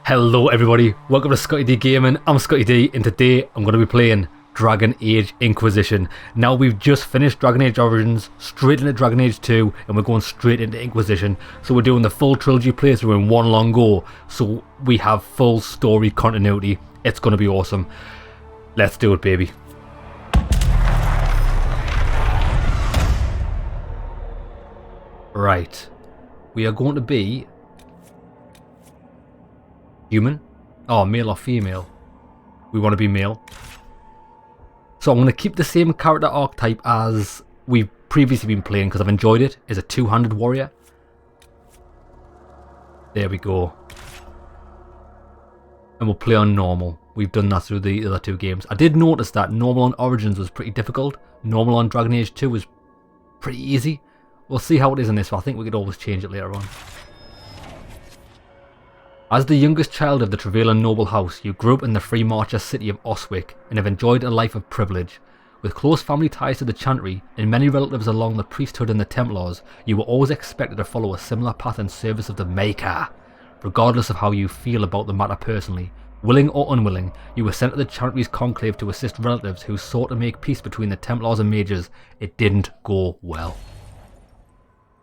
Hello everybody, welcome to Scotty D Gaming. I'm Scotty D and today I'm going to be playing Dragon Age Inquisition. Now we've just finished Dragon Age Origins, straight into Dragon Age 2 and we're going straight into Inquisition. So we're doing the full trilogy playthrough in one long go, so we have full story continuity. It's going to be awesome. Let's do it, baby. Right, we are going to be human? Oh, male or female? We want to be male. So I'm going to keep the same character archetype as we've previously been playing because I've enjoyed it. As a two-handed warrior. There we go. And we'll play on normal. We've done that through the other two games. I did notice that normal on Origins was pretty difficult. Normal on Dragon Age 2 was pretty easy. We'll see how it is in this, but I think we could always change it later on. As the youngest child of the Trevelyan noble house, you grew up in the free marcher city of Oswick and have enjoyed a life of privilege. With close family ties to the Chantry and many relatives along the priesthood and the Templars, you were always expected to follow a similar path in service of the Maker. Regardless of how you feel about the matter personally, willing or unwilling, you were sent to the Chantry's conclave to assist relatives who sought to make peace between the Templars and Mages. It didn't go well.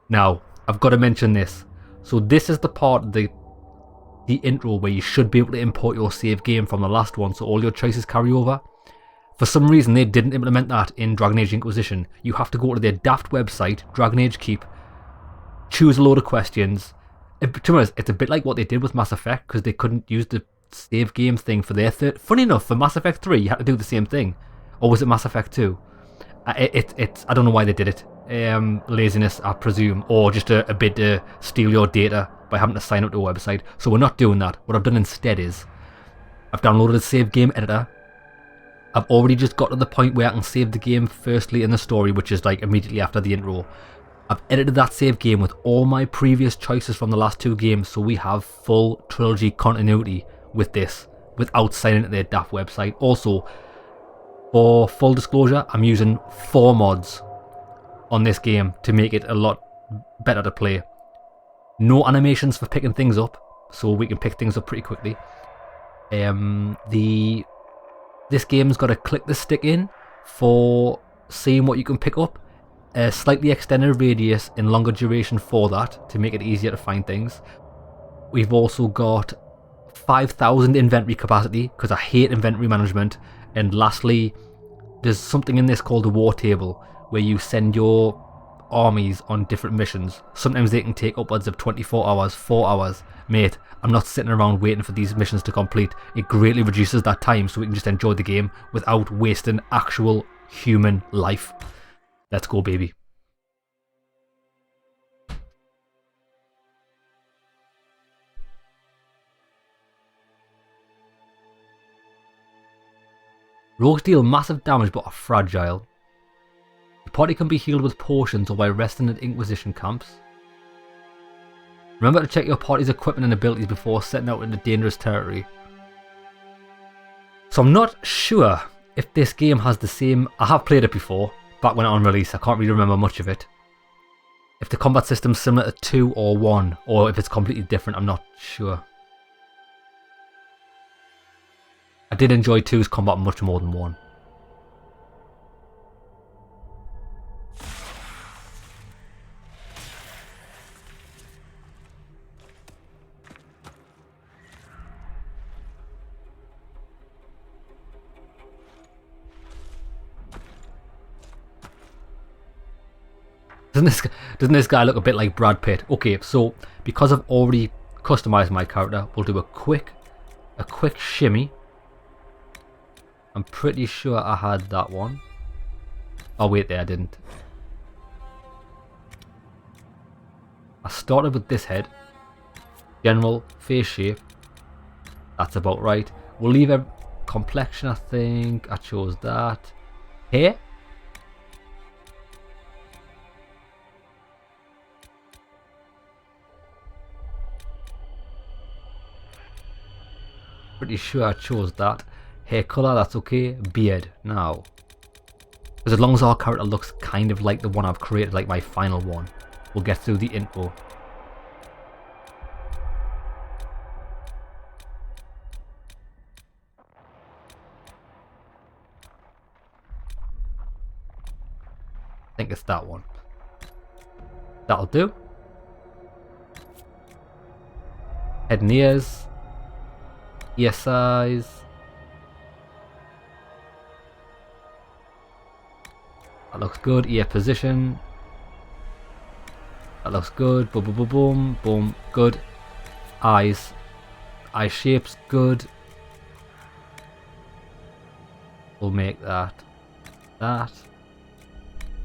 Now, I've got to mention this. So this is the part of the intro where you should be able to import your save game from the last one so all your choices carry over. For some reason they didn't implement that in Dragon Age Inquisition. You have to go to their daft website, Dragon Age Keep, choose a load of questions. To be honest, it's a bit like what they did with Mass Effect because they couldn't use the save game thing for their third. Funny enough, for Mass Effect 3 you had to do the same thing. Or was it Mass Effect 2? I don't know why they did it. Laziness, I presume, or just a bit to steal your data by having to sign up to a website. So we're not doing that. What I've done instead is I've downloaded a save game editor. I've already just got to the point where I can save the game firstly in the story, which is like immediately after the intro. I've edited that save game with all my previous choices from the last two games, so we have full trilogy continuity with this without signing to their daft website. Also, for full disclosure, I'm using 4 mods on this game to make it a lot better to play. No animations for picking things up, so we can pick things up pretty quickly. This game's got to click the stick in for seeing what you can pick up. A slightly extended radius and longer duration for that to make it easier to find things. We've also got 5,000 inventory capacity because I hate inventory management. And lastly, there's something in this called a war table where you send your armies on different missions. Sometimes they can take upwards of 24 hours, 4 hours. Mate, I'm not sitting around waiting for these missions to complete. It greatly reduces that time so we can just enjoy the game without wasting actual human life. Let's go, baby. Rogues deal massive damage but are fragile. The party can be healed with potions or by resting at Inquisition camps. Remember to check your party's equipment and abilities before setting out into dangerous territory. So I'm not sure if this game has the same... I have played it before, back when it on release. I can't really remember much of it. If the combat system's similar to 2 or 1, or if it's completely different, I'm not sure. I did enjoy 2's combat much more than 1. Doesn't this guy look a bit like Brad Pitt? Okay, so because I've already customized my character, we'll do a quick shimmy. I'm pretty sure I had that one. Oh wait, there I didn't. I started with this head. General face shape. That's about right. We'll leave a complexion, I think. I chose that. Hair. Pretty sure I chose that. Hair colour, that's okay. Beard, now. Because as long as our character looks kind of like the one I've created, like my final one, we'll get through the intro. I think it's that one. That'll do. Head and ears. Ear size. That looks good. Ear position. That looks good. Boom, boom, boom, boom, boom. Good. Eyes. Eye shapes. Good. We'll make that. That.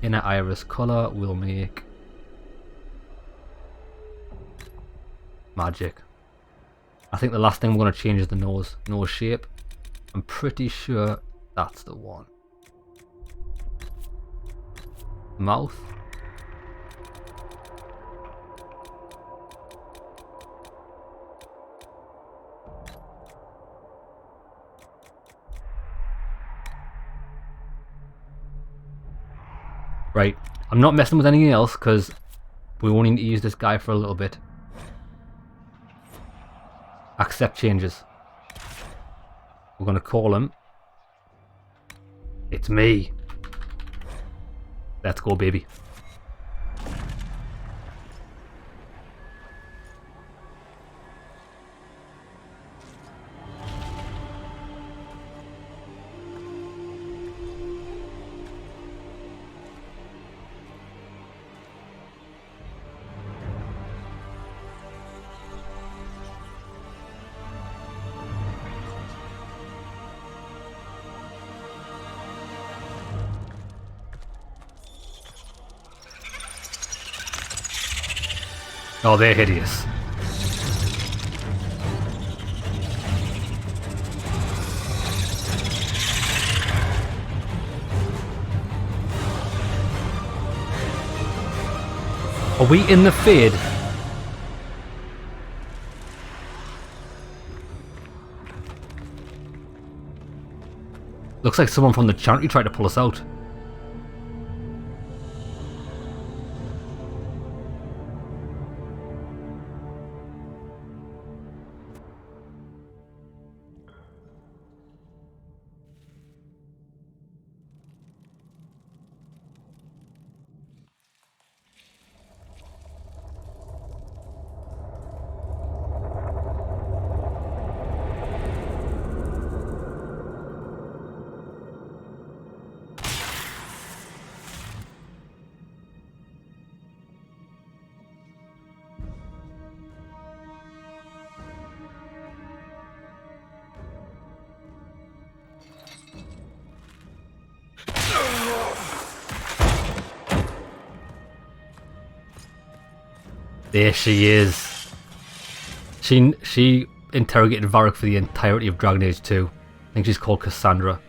Inner iris color. We'll make magic. I think the last thing we're going to change is the nose. Nose shape. I'm pretty sure that's the one. Mouth. Right, I'm not messing with anything else because we only need to use this guy for a little bit. Accept changes. We're going to call him. It's me. Let's go, baby. Oh, they're hideous. Are we in the fade? Looks like someone from the chantry tried to pull us out. There she is. She interrogated Varric for the entirety of Dragon Age 2. I think she's called Cassandra.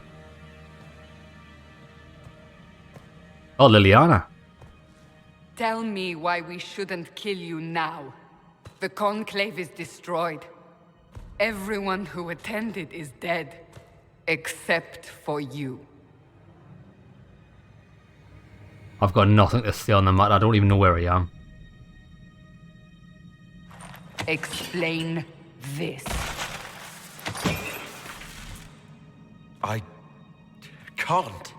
Oh, Liliana. Tell me why we shouldn't kill you now. The Conclave is destroyed. Everyone who attended is dead. Except for you. I've got nothing to say on the matter. I don't even know where I am. Explain this. I can't.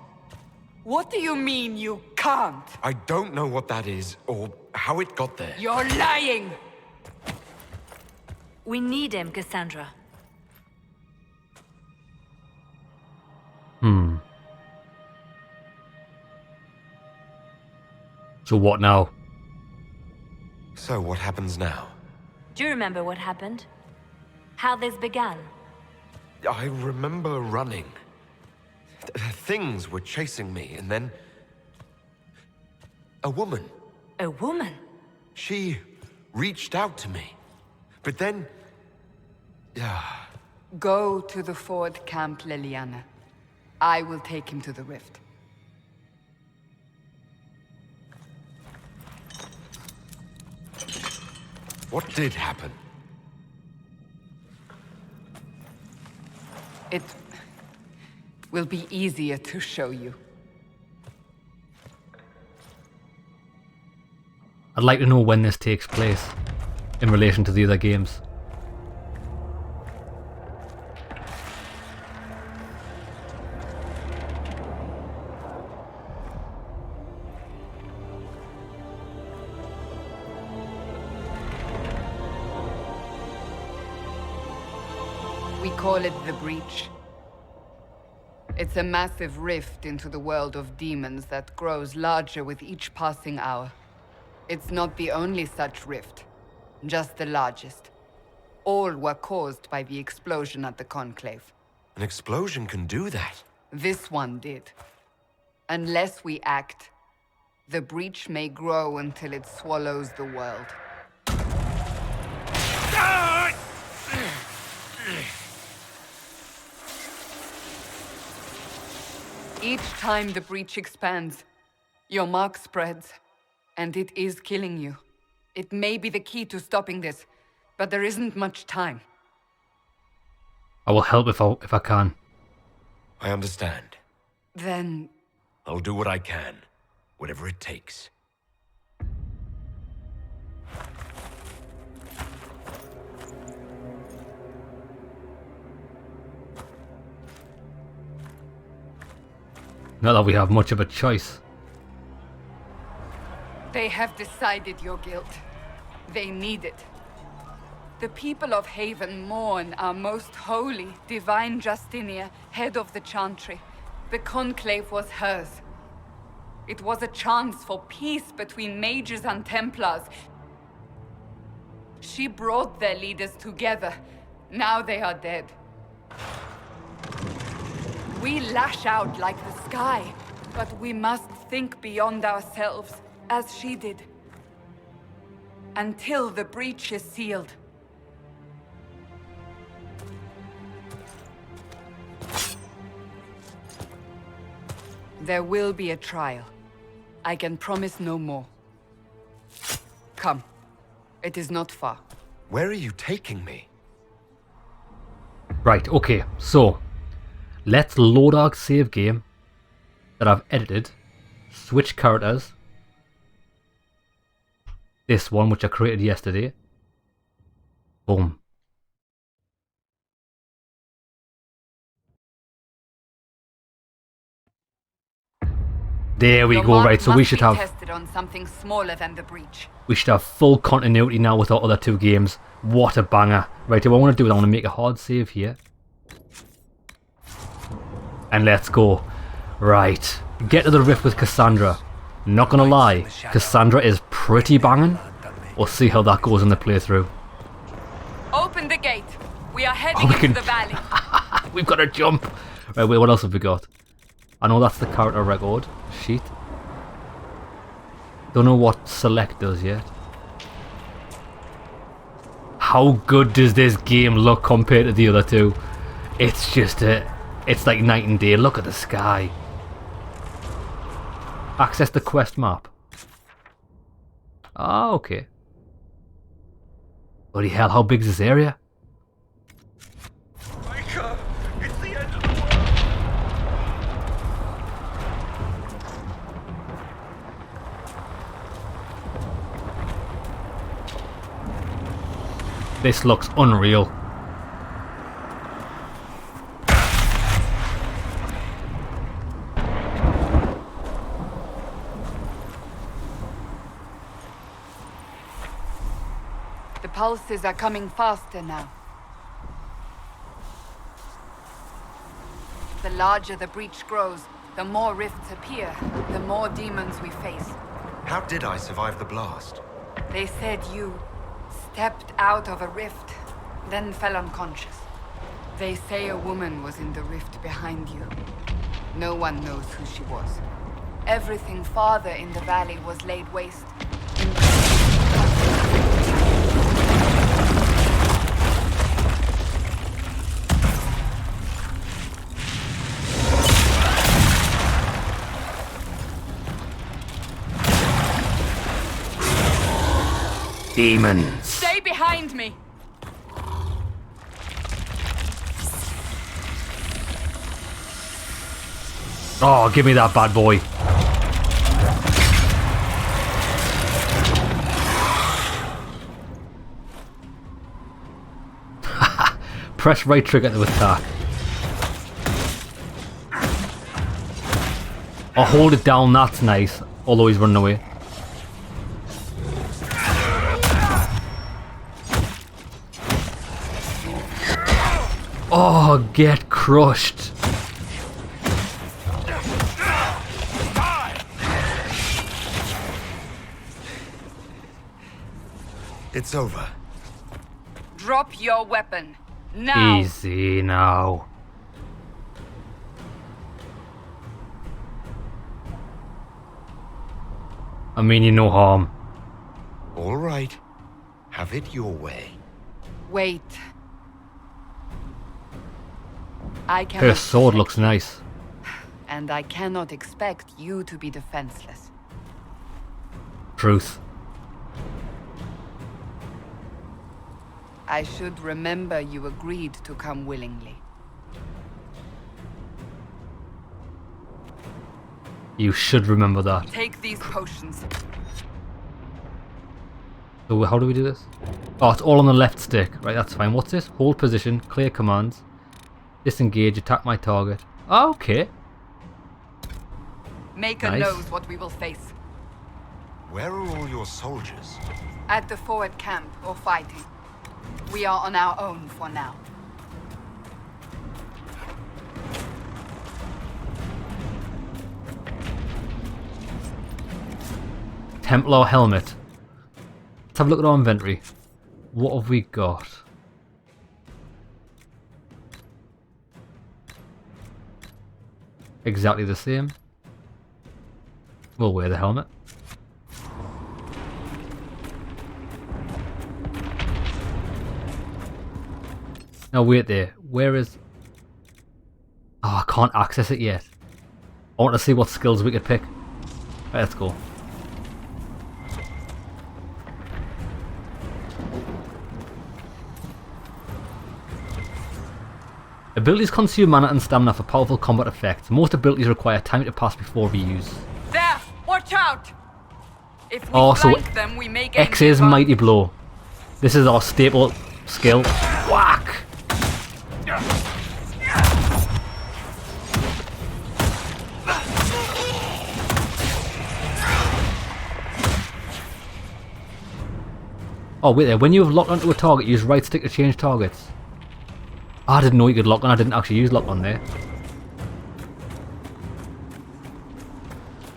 What do you mean you can't? I don't know what that is, or how it got there. You're lying! We need him, Cassandra. So what now? So what happens now? Do you remember what happened? How this began? I remember running. Things were chasing me, and then... a woman. A woman? She reached out to me. But then... Go to the Ford camp, Liliana. I will take him to the rift. What did happen? It will be easier to show you. I'd like to know when this takes place in relation to the other games. We call it the Breach. It's a massive rift into the world of demons that grows larger with each passing hour. It's not the only such rift, just the largest. All were caused by the explosion at the Conclave. An explosion can do that. This one did. Unless we act, the Breach may grow until it swallows the world. Each time the Breach expands, your mark spreads, and it is killing you. It may be the key to stopping this, but there isn't much time. I will help if I can. I understand. Then... I'll do what I can. Whatever it takes. Not that we have much of a choice. They have decided your guilt. They need it. The people of Haven mourn our most holy, divine Justinia, head of the Chantry. The Conclave was hers. It was a chance for peace between mages and Templars. She brought their leaders together. Now they are dead. We lash out like the sky, but we must think beyond ourselves, as she did. Until the breach is sealed. There will be a trial. I can promise no more. Come. It is not far. Where are you taking me? Right, okay, so let's load our save game that I've edited, switch characters, this one which I created yesterday, boom. There we Your go, mark right, so we must should be have tested on something smaller than the breach. we should have full continuity now with our other two games. What a banger. Right, what I want to do is I want to make a hard save here. And let's go. Right, get to the rift with Cassandra. Not gonna lie, Cassandra is pretty banging. We'll see how that goes in the playthrough. Open the gate. We are heading we into can- the valley. We've got to jump. Right, wait, what else have we got? I know that's the character record sheet. Don't know what select does yet. How good does this game look compared to the other two? It's just it's like night and day. Look at the sky. Access the quest map. Ah, okay. Bloody hell, how big is this area? Micah! It's the end of the world! This looks unreal. The pulses are coming faster now. The larger the breach grows, the more rifts appear, the more demons we face. How did I survive the blast? They said you stepped out of a rift, then fell unconscious. They say a woman was in the rift behind you. No one knows who she was. Everything farther in the valley was laid waste. Demons. Stay behind me! Oh, give me that bad boy. Press right trigger to attack. Or hold it down, that's nice. Although he's running away. Oh, get crushed. It's over. Drop your weapon. Now. Easy now. I mean you no harm. All right. Have it your way. Wait. I Her cannot sword protect looks you, nice. and I cannot expect you to be defenseless. Truth. I should remember you agreed to come willingly. You should remember that. Take these potions. So how do we do this? Oh, it's all on the left stick. Right, that's fine. What's this? Hold position, clear commands. Disengage, attack my target. Oh, okay. Maker Nice. knows what we will face. Where are all your soldiers? At the forward camp or fighting. We are on our own for now. Templar helmet. Let's have a look at our inventory. What have we got? Exactly the same. We'll wear the helmet. Now wait there. Where is... Oh, I can't access it yet. I want to see what skills we could pick. Right, let's go. Abilities consume mana and stamina for powerful combat effects. Most abilities require time to pass before reuse. There! Watch out! If we Oh, so flank them, we may gain X is the Mighty advantage. Blow. This is our staple skill. Whack! Oh wait there, when you have locked onto a target, use right stick to change targets. I didn't know you could lock on, I didn't actually use lock on there.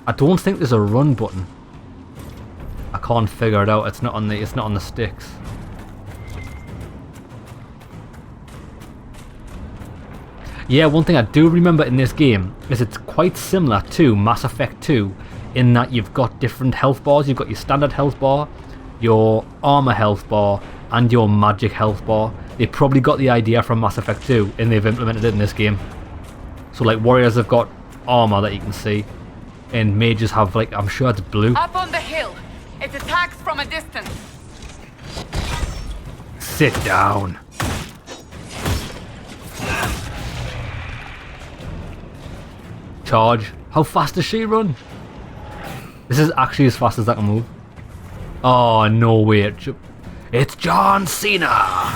I don't think there's a run button. I can't figure it out, it's not on the sticks. Yeah, one thing I do remember in this game is it's quite similar to Mass Effect 2 in that you've got different health bars. You've got your standard health bar, your armor health bar, and your magic health bar. They probably got the idea from Mass Effect 2 and they've implemented it in this game. So like warriors have got armor that you can see, and mages have like, I'm sure it's blue. Up on the hill! It attacks from a distance! Sit down. Charge. How fast does she run? This is actually as fast as I can move. Oh, no way. It's John Cena!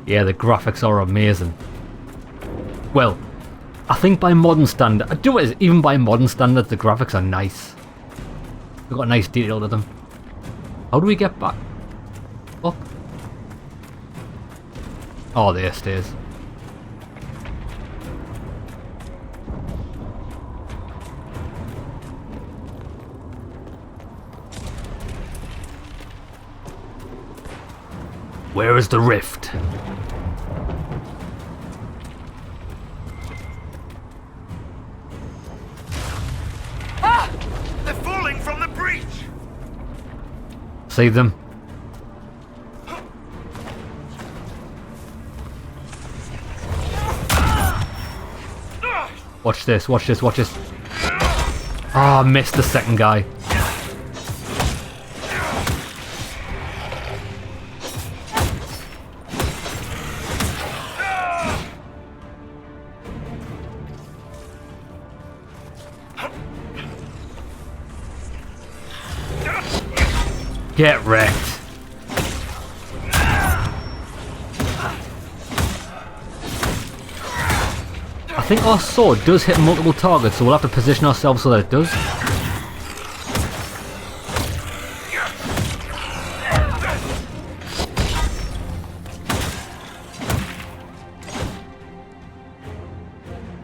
Yeah, the graphics are amazing. Well, I think by modern standards, even by modern standards, the graphics are nice. They've got a nice detail to them. How do we get back up? Oh, there it stays. Where is the rift? Ah! They're falling from the breach! Save them. Watch this, watch this, watch this. Ah, I missed the second guy. Get wrecked. I think our sword does hit multiple targets, so we'll have to position ourselves so that it does.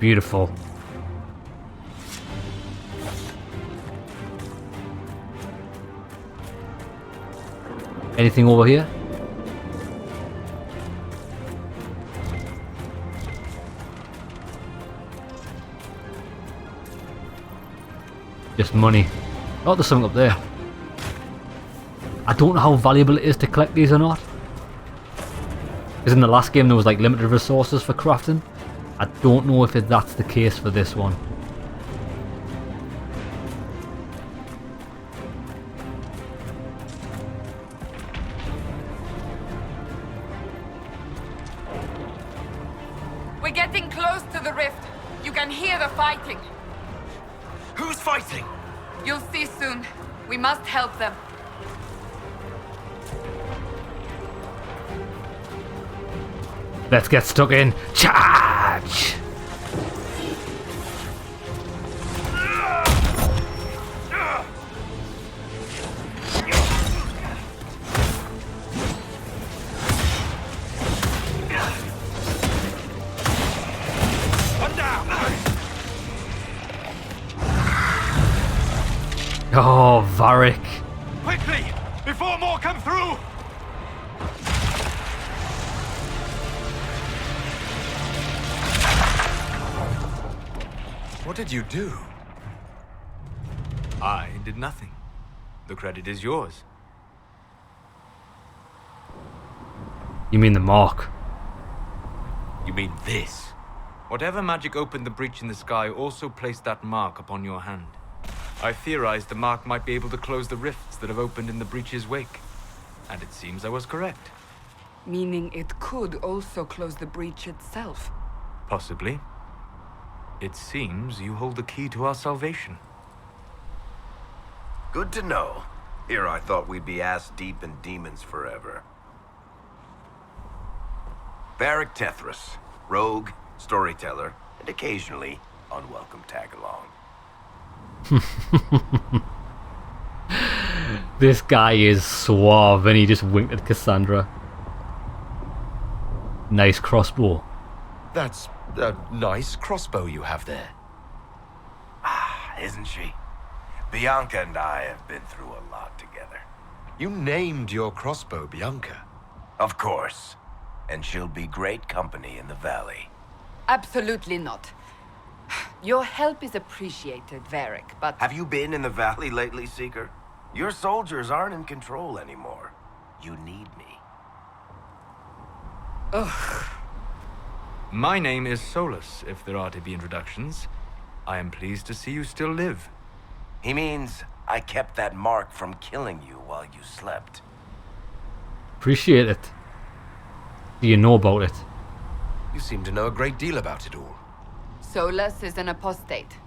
Beautiful. Anything over here? Just money. Oh, there's something up there. I don't know how valuable it is to collect these or not. Because in the last game there was like limited resources for crafting. I don't know if that's the case for this one. We're getting close to the rift. You can hear the fighting. Who's fighting? You'll see soon. We must help them. Let's get stuck in. Charge! Oh, Varric. Quickly! Before more come through! What did you do? I did nothing. The credit is yours. You mean the mark? You mean this? Whatever magic opened the breach in the sky also placed that mark upon your hand. I theorized the mark might be able to close the rifts that have opened in the breach's wake. And it seems I was correct. Meaning it could also close the breach itself. Possibly. It seems you hold the key to our salvation. Good to know. Here I thought we'd be ass-deep in demons forever. Varric Tethras, rogue, storyteller, and occasionally unwelcome tag-along. This guy is suave and he just winked at Cassandra. Nice crossbow. That's a nice crossbow you have there. Ah, isn't she? Bianca and I have been through a lot together. You named your crossbow Bianca. Of course. And she'll be great company in the valley. Absolutely not. Your help is appreciated, Varric, but... Have you been in the valley lately, Seeker? Your soldiers aren't in control anymore. You need me. Ugh. My name is Solus, if there are to be introductions. I am pleased to see you still live. He means I kept that mark from killing you while you slept. Appreciate it. Do you know about it? You seem to know a great deal about it all. Solus is an apostate,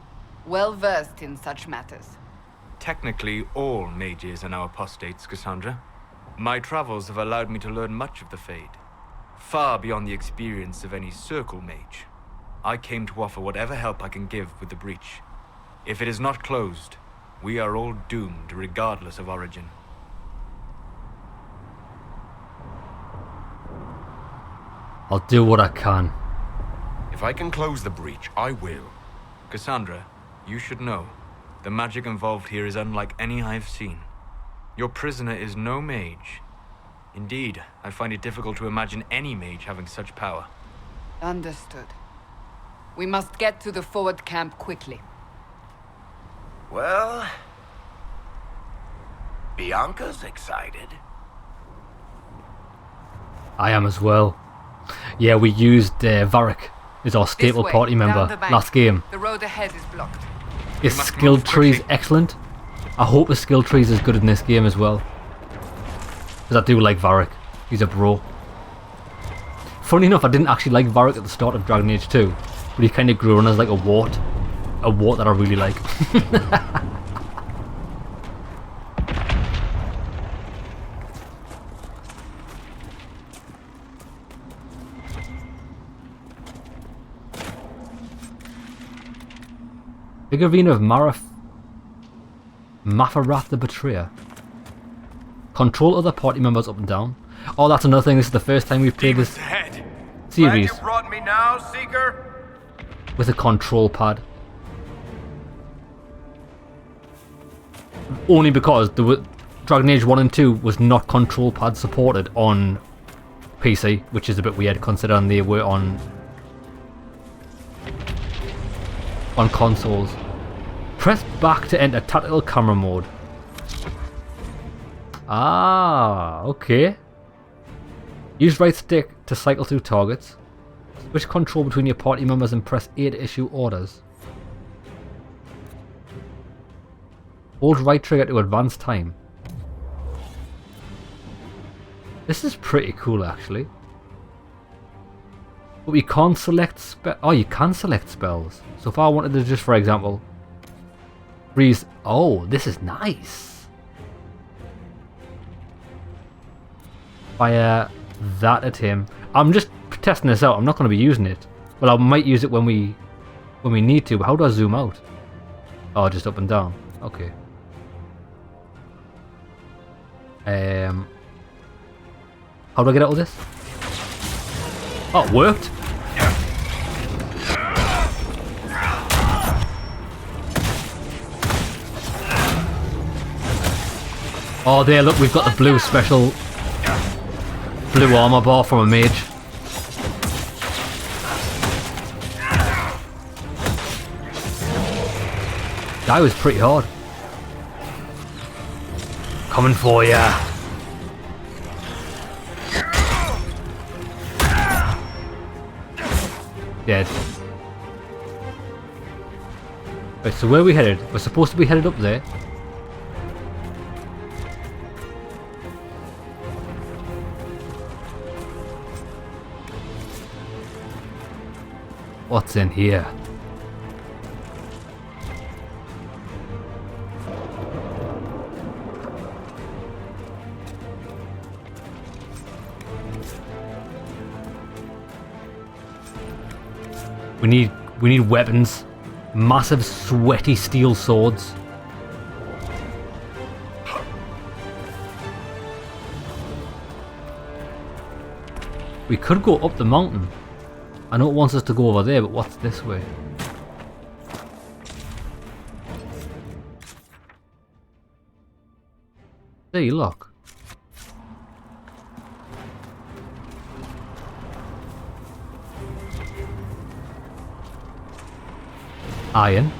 well-versed in such matters. Technically, all mages are now apostates, Cassandra. My travels have allowed me to learn much of the Fade, far beyond the experience of any circle mage. I came to offer whatever help I can give with the breach. If it is not closed, we are all doomed regardless of origin. I'll do what I can. If I can close the breach, I will. Cassandra, you should know, the magic involved here is unlike any I have seen. Your prisoner is no mage. Indeed, I find it difficult to imagine any mage having such power. Understood. We must get to the forward camp quickly. Well... Bianca's excited. I am as well. Yeah, we used Varric as our staple This way, party member down the bank. last game. The road ahead is blocked. His must skill move tree is quickly. excellent. I hope his skill tree is as good in this game as well. Because I do like Varric. He's a bro. Funny enough, I didn't actually like Varric at the start of Dragon Age 2. But he kind of grew on as like a wart. A wart that I really like. Figurine of Mafarath the Betrayer. Control other party members up and down. Oh, that's another thing. This is the first time we've played this series Glad you brought me now, Seeker. with a control pad. Only because Dragon Age 1 and 2 was not control pad supported on PC, which is a bit weird considering they were on consoles. Press back to enter tactical camera mode. Ah, okay. Use right stick to cycle through targets. Switch control between your party members and press A to issue orders. Hold right trigger to advance time. This is pretty cool actually. But we can't select oh, you can select spells. So if I wanted to just, for example, freeze. Oh, this is nice. Fire that at him. I'm just testing this out. I'm not going to be using it. Well, I might use it when we need to. But how do I zoom out? Oh, just up and down. Okay. How do I get out of this? Oh, it worked. Oh, there, look, we've got the blue special blue armor bar from a mage. That was pretty hard. Coming for ya. Dead. Right, so where are we headed? We're supposed to be headed up there. What's in here? We need weapons. Massive sweaty steel swords. We could go up the mountain. I know it wants us to go over there, but what's this way? See, look. Iron.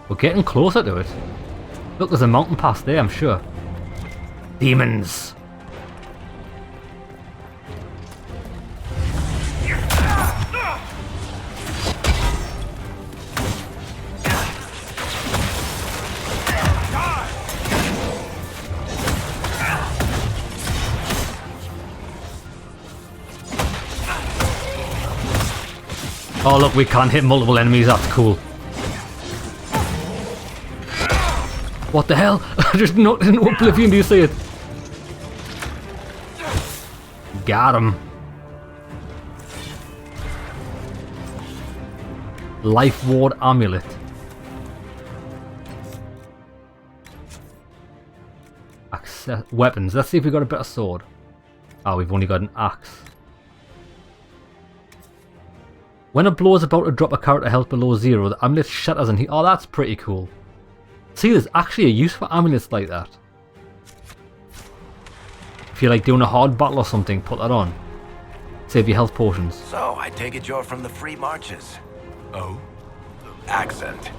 We're getting closer to it. Look, there's a mountain pass there, I'm sure. Demons. Oh look, we can't hit multiple enemies, that's cool. What the hell? I just knocked into oblivion, do you see it? Got him. Life Ward Amulet. Access weapons. Let's see if we got a better sword. Oh, we've only got an axe. When a blow is about to drop a character health below 0, the amulet shatters and oh, that's pretty cool. See, there's actually a use for amulets like that. If you're like doing a hard battle or something, put that on. Save your health potions. So, I take it you're from the Free Marches. Oh? Accent.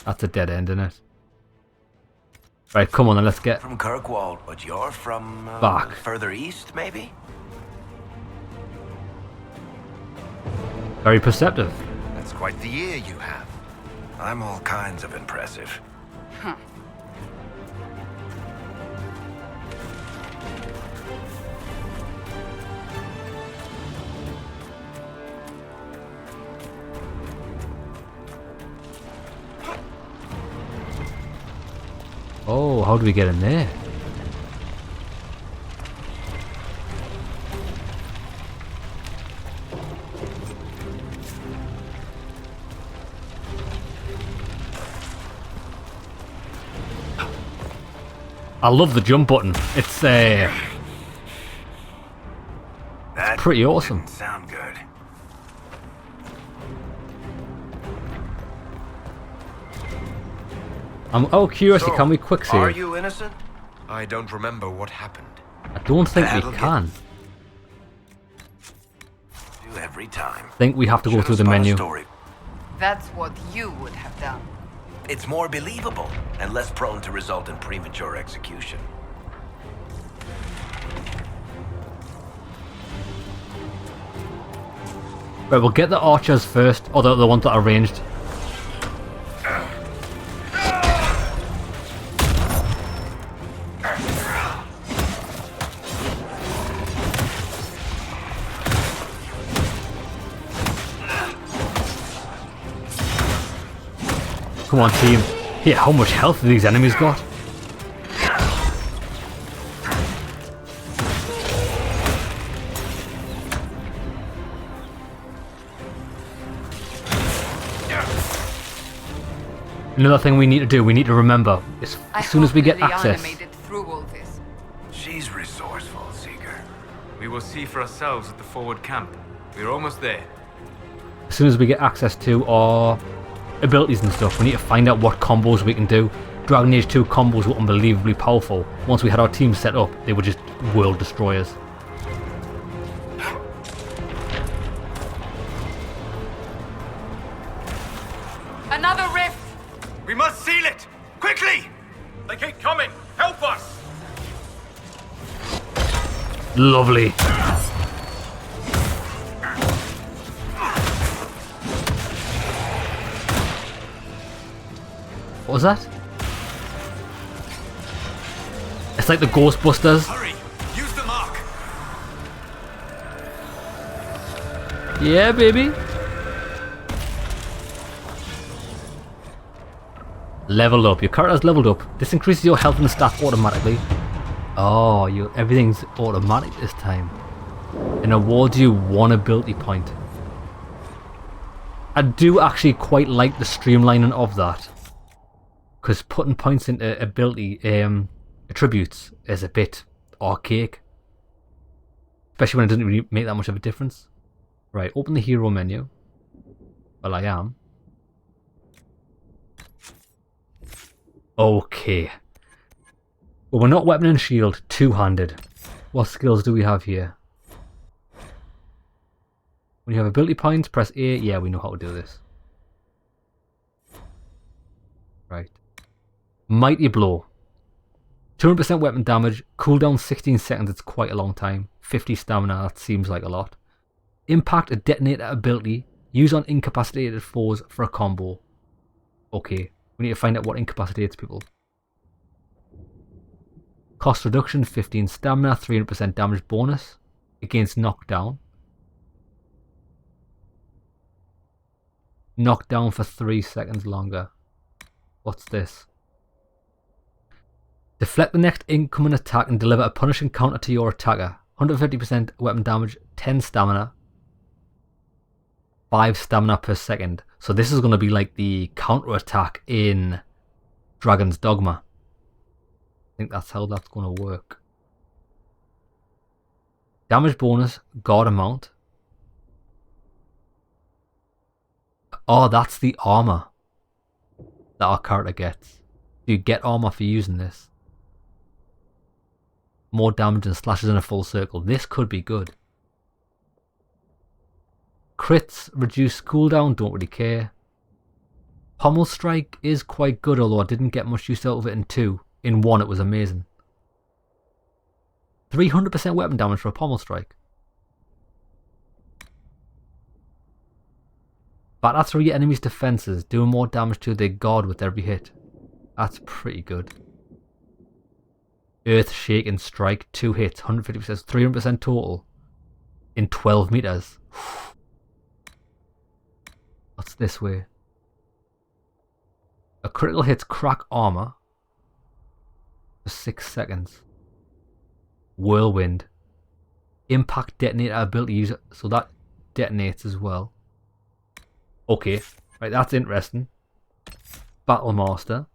That's a dead end, isn't it? Right, come on then, let's get From Kirkwall, but you're from... back. Further east, maybe? Very perceptive. That's quite the ear you have. I'm all kinds of impressive. Well, how do we get in there? I love the jump button. It's That pretty awesome. didn't sound good. I'm curious, So, can we quick are save? you innocent? I don't remember what happened. I don't think That'll we get- can. Do every time. I think we have to go Should've through the spun a menu. story. That's what you would have done. It's more believable and less prone to result in premature execution. Right, we'll get the archers first, or the ones that are ranged. Come on, team. Yeah, how much health have these enemies got? Another thing we need to do, we need to remember, as soon as we get access, made it through all this. She's resourceful, Seeker. We will see for ourselves at the forward camp. We're almost there. as soon as we get access to our abilities and stuff, we need to find out what combos we can do. Dragon Age 2 combos were unbelievably powerful. Once we had our team set up, they were just world destroyers. Another rift! We must seal it! Quickly! They keep coming! Help us! Lovely. What was that? It's like the Ghostbusters. Hurry! Use the mark! Yeah, baby. Level up. Your character's leveled up. This increases your health and stats automatically. Oh, everything's automatic this time. And awards you 1 ability point. I do actually quite like the streamlining of that. Because putting points into ability attributes is a bit archaic. Especially when it doesn't really make that much of a difference. Right, open the hero menu. Well, I am. Okay. Well, we're not weapon and shield, two-handed. What skills do we have here? When you have ability points, press A. Yeah, we know how to do this. Right. Mighty Blow. 200% weapon damage, cooldown 16 seconds, it's quite a long time. 50 stamina, that seems like a lot. Impact a detonator ability, use on incapacitated foes for a combo. Okay, we need to find out what incapacitates people. Cost reduction, 15 stamina, 300% damage bonus against knockdown. Knockdown for 3 seconds longer. What's this? Deflect the next incoming attack and deliver a punishing counter to your attacker. 150% weapon damage, 10 stamina, 5 stamina per second. So this is going to be like the counter attack in Dragon's Dogma. I think that's how that's going to work. Damage bonus, guard amount. Oh, that's the armor that our character gets. You get armor for using this. More damage and slashes in a full circle. This could be good. Crits, reduce cooldown, don't really care. Pommel Strike is quite good, although I didn't get much use out of it in 2. In 1 it was amazing. 300% weapon damage for a Pommel Strike. Batter through your enemy's defenses, doing more damage to their guard with every hit. That's pretty good. Earth Shaking Strike, 2 hits, 150%, 300% total. In 12 meters. What's this way? A critical hits crack armor. For 6 seconds. Whirlwind. Impact detonator ability user, so that detonates as well. Okay, right, that's interesting. Battle Master.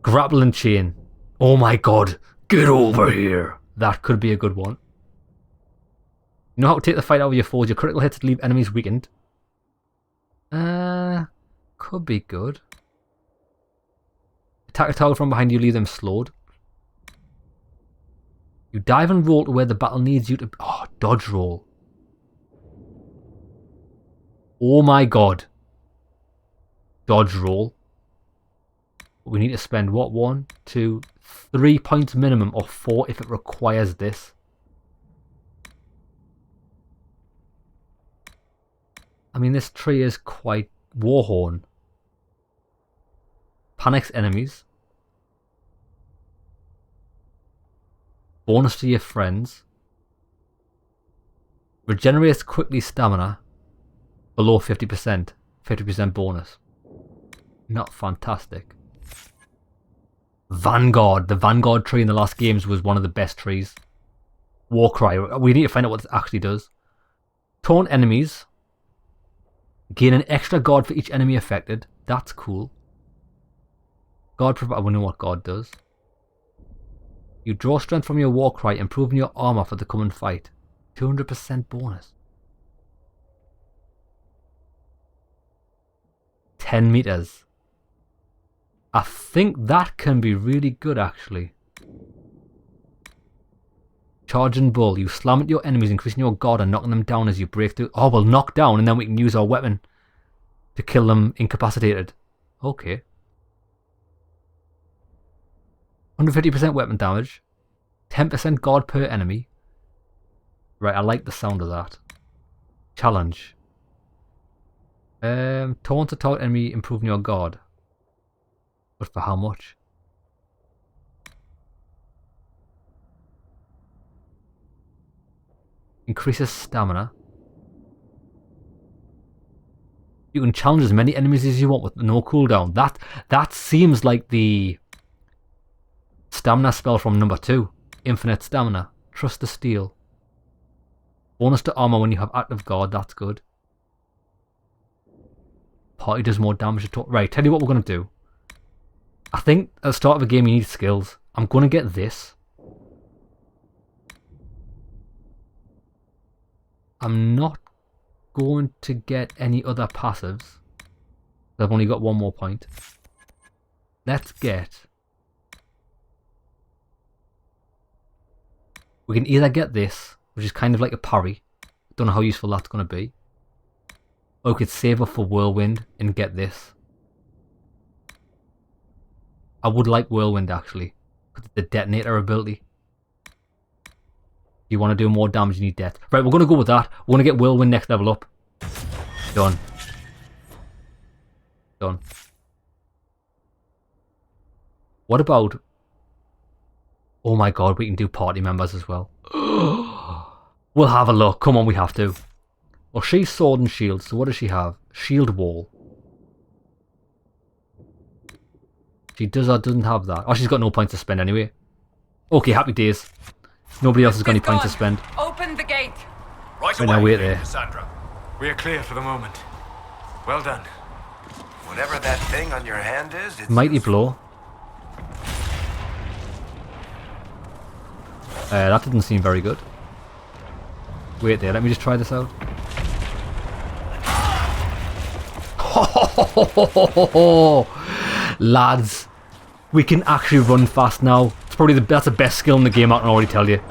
Grapple and chain. Oh my god, get over here. That could be a good one. You know how to take the fight out of your foes. Your critical hits leave enemies weakened. Could be good. Attack a target from behind you, leave them slowed. You dive and roll to where the battle needs you to... Oh, dodge roll. Oh my god. Dodge roll. We need to spend, what, 1, 2, 3 points minimum, or 4 if it requires this. I mean, this tree is quite Warhorn. Panics enemies. Bonus to your friends. Regenerates quickly stamina. Below 50%. 50% bonus. Not fantastic. Vanguard. The Vanguard tree in the last games was one of the best trees. Warcry. We need to find out what this actually does. Taunt enemies. Gain an extra guard for each enemy affected. That's cool. Guard provide. We know what guard does. You draw strength from your Warcry, improving your armor for the coming fight. 200% bonus. 10 meters. I think that can be really good, actually. Charging Bull. You slam at your enemies, increasing your guard and knocking them down as you break through. Oh, well, knock down, and then we can use our weapon to kill them incapacitated. Okay. 150% weapon damage. 10% guard per enemy. Right, I like the sound of that. Challenge. Taunt a target enemy, improving your guard. But for how much? Increases stamina. You can challenge as many enemies as you want with no cooldown. That seems like the stamina spell from number 2. Infinite stamina. Trust the steel. Bonus to armor when you have active guard. That's good. Party does more damage to... Right, tell you what we're going to do. I think at the start of a game you need skills. I'm going to get this. I'm not going to get any other passives. I've only got 1 more point. Let's get... We can either get this, which is kind of like a parry. Don't know how useful that's going to be. Or we could save up for Whirlwind and get this. I would like Whirlwind, actually. The detonator ability. If you want to do more damage, you need death. Right, we're going to go with that. We're going to get Whirlwind next level up. Done. Done. What about... Oh my god, we can do party members as well. We'll have a look. Come on, we have to. Well, she's sword and shield, so what does she have? Shield wall. She does or doesn't have that. Oh, she's got no points to spend anyway. Okay, happy days. Nobody else has got any points to spend. Open the gate. Right now, away, wait there. Cassandra. We are clear for the moment. Well done. Whatever that thing on your hand is, it's Mighty blow. That didn't seem very good. Wait there, let me just try this out. Lads, we can actually run fast now. It's probably that's the best skill in the game, I can already tell you.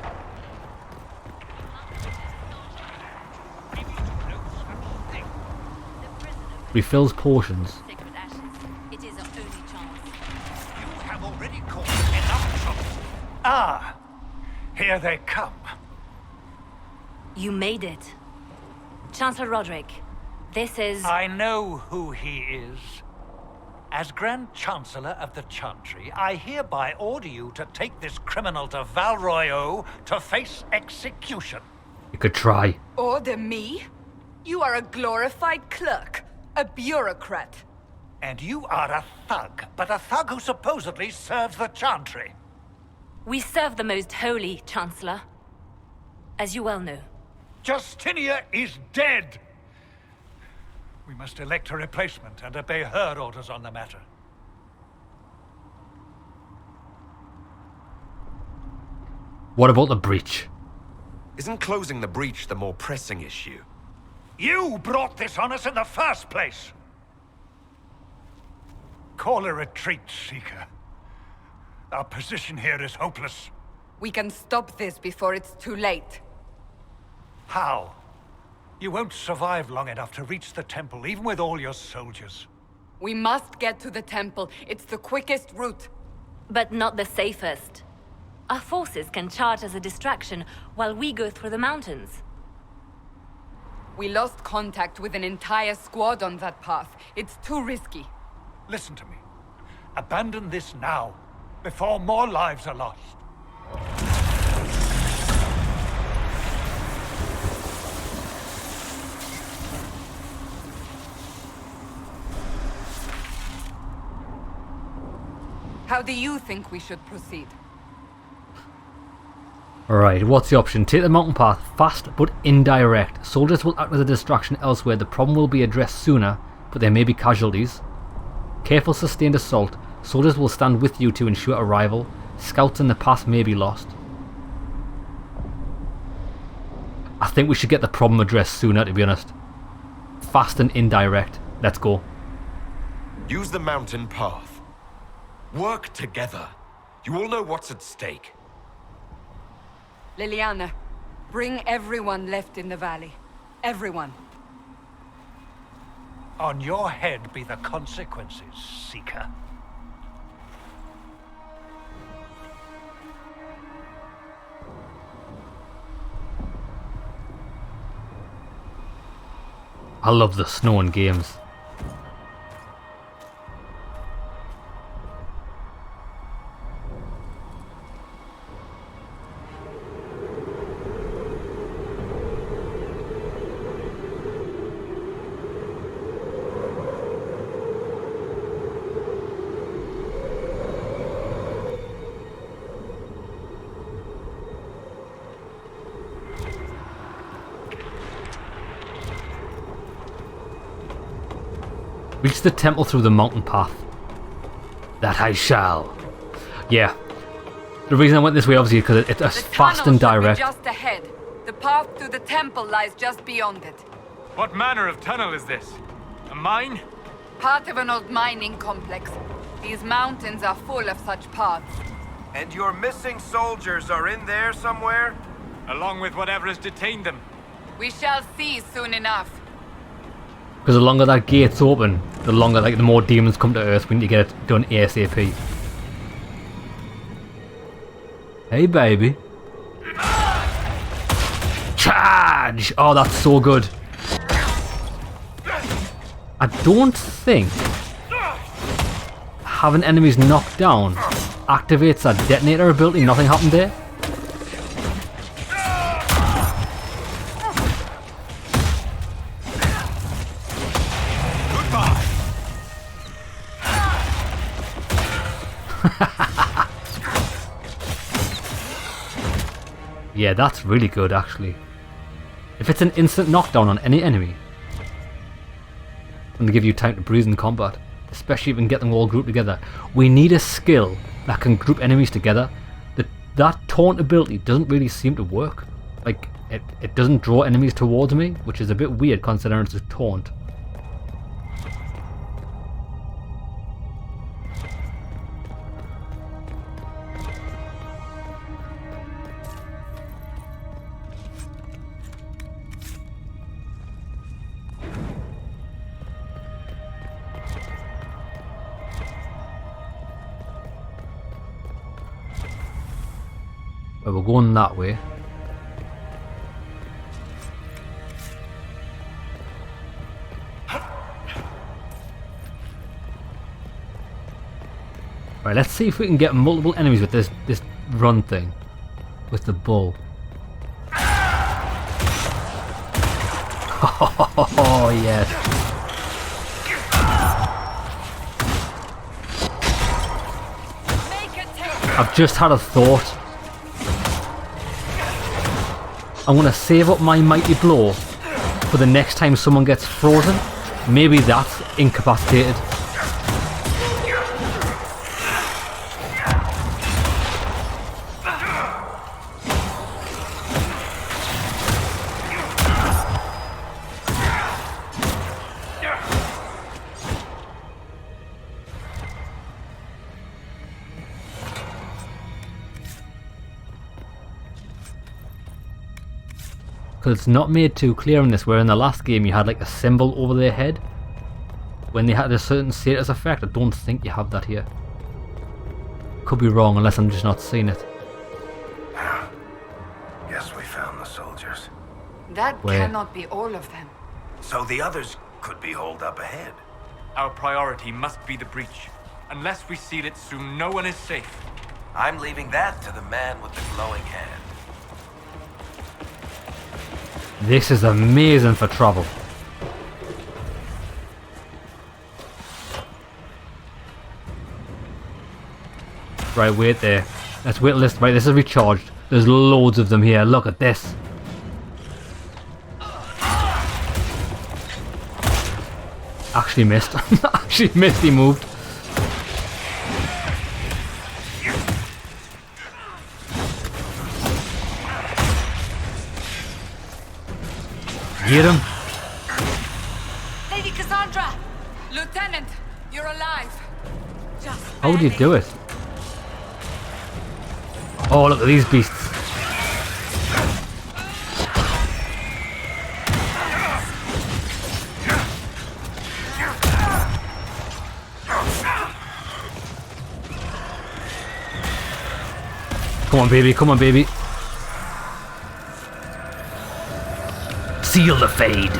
Refills potions. Ah, here they come. You made it. Chancellor Roderick, this is... I know who he is. As Grand Chancellor of the Chantry, I hereby order you to take this criminal to Val Royeaux to face execution. You could try. Order me? You are a glorified clerk, a bureaucrat. And you are a thug, but a thug who supposedly serves the Chantry. We serve the most holy, Chancellor. As you well know. Justinia is dead! We must elect a replacement and obey her orders on the matter. What about the breach? Isn't closing the breach the more pressing issue? You brought this on us in the first place! Call a retreat, Seeker. Our position here is hopeless. We can stop this before it's too late. How? You won't survive long enough to reach the temple, even with all your soldiers. We must get to the temple. It's the quickest route. But not the safest. Our forces can charge as a distraction while we go through the mountains. We lost contact with an entire squad on that path. It's too risky. Listen to me. Abandon this now, before more lives are lost. How do you think we should proceed? Alright, what's the option? Take the mountain path, fast but indirect. Soldiers will act as a distraction elsewhere. The problem will be addressed sooner, but there may be casualties. Careful sustained assault. Soldiers will stand with you to ensure arrival. Scouts in the path may be lost. I think we should get the problem addressed sooner, to be honest. Fast and indirect. Let's go. Use the mountain path. Work together. You all know what's at stake. Liliana, bring everyone left in the valley. Everyone. On your head be the consequences, Seeker. I love the snow in games. Reach the temple through the mountain path. That I shall. Yeah. The reason I went this way obviously because it's fast and direct. The tunnel should be just ahead. The path to the temple lies just beyond it. What manner of tunnel is this? A mine? Part of an old mining complex. These mountains are full of such paths. And your missing soldiers are in there somewhere? Along with whatever has detained them. We shall see soon enough. Because the longer that gate's open, the longer, the more demons come to Earth. We need to get it done ASAP. Hey, baby. Charge! Oh, that's so good. I don't think having enemies knocked down activates that detonator ability. Nothing happened there. Yeah, that's really good actually. If it's an instant knockdown on any enemy, and to give you time to breathe in combat, especially if we can get them all grouped together. We need a skill that can group enemies together. That taunt ability doesn't really seem to work. Like, it doesn't draw enemies towards me, which is a bit weird considering it's a taunt. But we're going that way. Right, let's see if we can get multiple enemies with this run thing. With the bull. Oh yes. I've just had a thought. I'm going to save up my mighty blow for the next time someone gets frozen. Maybe that's incapacitated. Because it's not made too clear in this, where in the last game you had like a symbol over their head when they had a certain status effect. I don't think you have that here. Could be wrong unless I'm just not seeing it. Guess we found the soldiers. That Where? cannot be all of them. So the others could be holed up ahead. Our priority must be the breach. Unless we seal it soon, no one is safe. I'm leaving that to the man with the glowing hand. This is amazing for travel. Right, wait there. Let's wait till this. Right, this is recharged. There's loads of them here. Look at this. Actually missed. Actually missed. He moved. Get him. Lady Cassandra! Lieutenant, you're alive. Just How would you do it? Oh, look at these beasts. Come on, baby. Come on, baby. Seal the fade.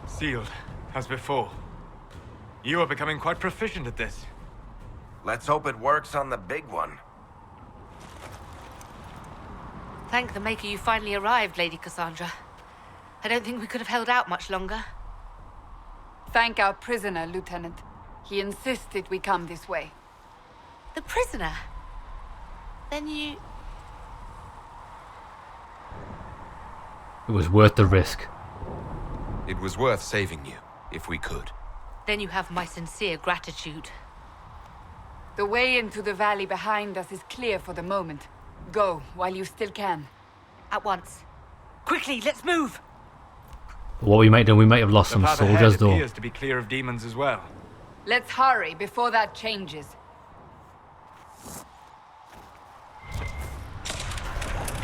Sealed, as before. You are becoming quite proficient at this. Let's hope it works on the big one. Thank the Maker you finally arrived, Lady Cassandra. I don't think we could have held out much longer. Thank our prisoner, Lieutenant. He insisted we come this way. The prisoner? Then you... It was worth the risk. It was worth saving you, if we could. Then you have my sincere gratitude. The way into the valley behind us is clear for the moment. Go, while you still can. At once. Quickly, let's move! But what we might do, we might have lost The some path ahead soldiers though. appears to be clear of demons as well. Let's hurry before that changes.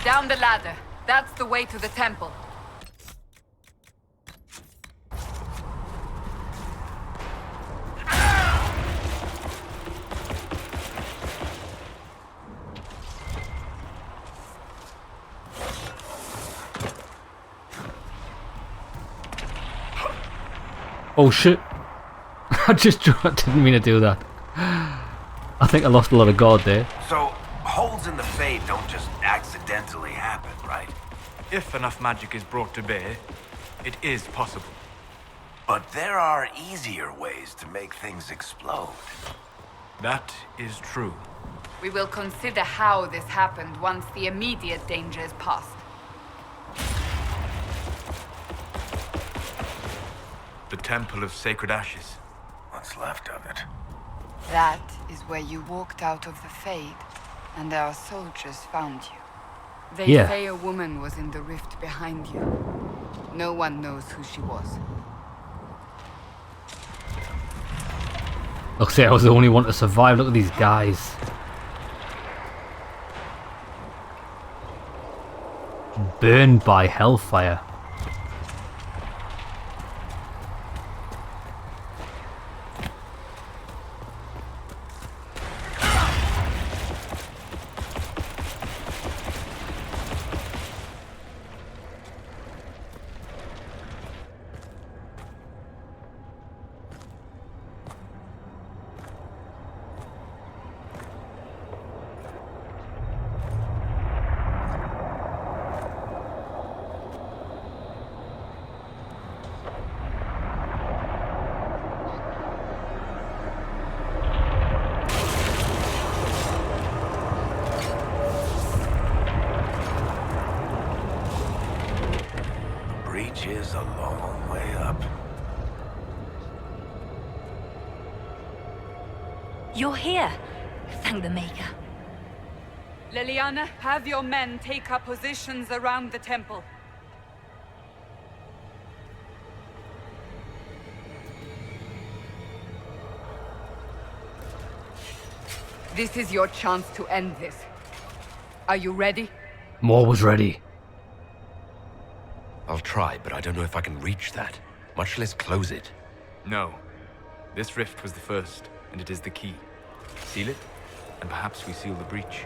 Down the ladder. That's the way to the temple. Oh shit. I didn't mean to do that. I think I lost a lot of guard there. So, holes in the fade don't just accidentally happen, right? If enough magic is brought to bear, it is possible. But there are easier ways to make things explode. That is true. We will consider how this happened once the immediate danger is past. The Temple of Sacred Ashes. What's left of it? That is where you walked out of the Fade, and our soldiers found you. They Yeah. say a woman was in the rift behind you. No one knows who she was. Look, see, I was the only one to survive. Look at these guys. Burned by hellfire. You're here. Thank the Maker. Leliana, have your men take up positions around the temple. This is your chance to end this. Are you ready? I'm always ready. I'll try, but I don't know if I can reach that, much less close it. No. This rift was the first, and it is the key. Seal it, and perhaps we seal the breach.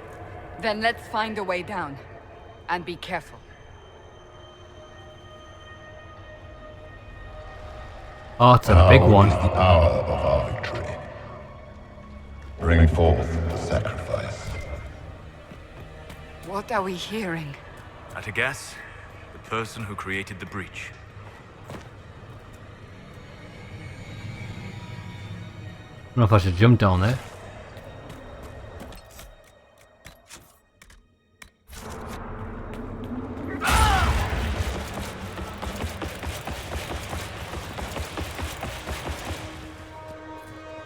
Then let's find a way down. And be careful. Oh, it's a big one. Is the hour of our victory. Bring forth the sacrifice. What are we hearing? At a guess, the person who created the breach. I don't know if I should jump down there.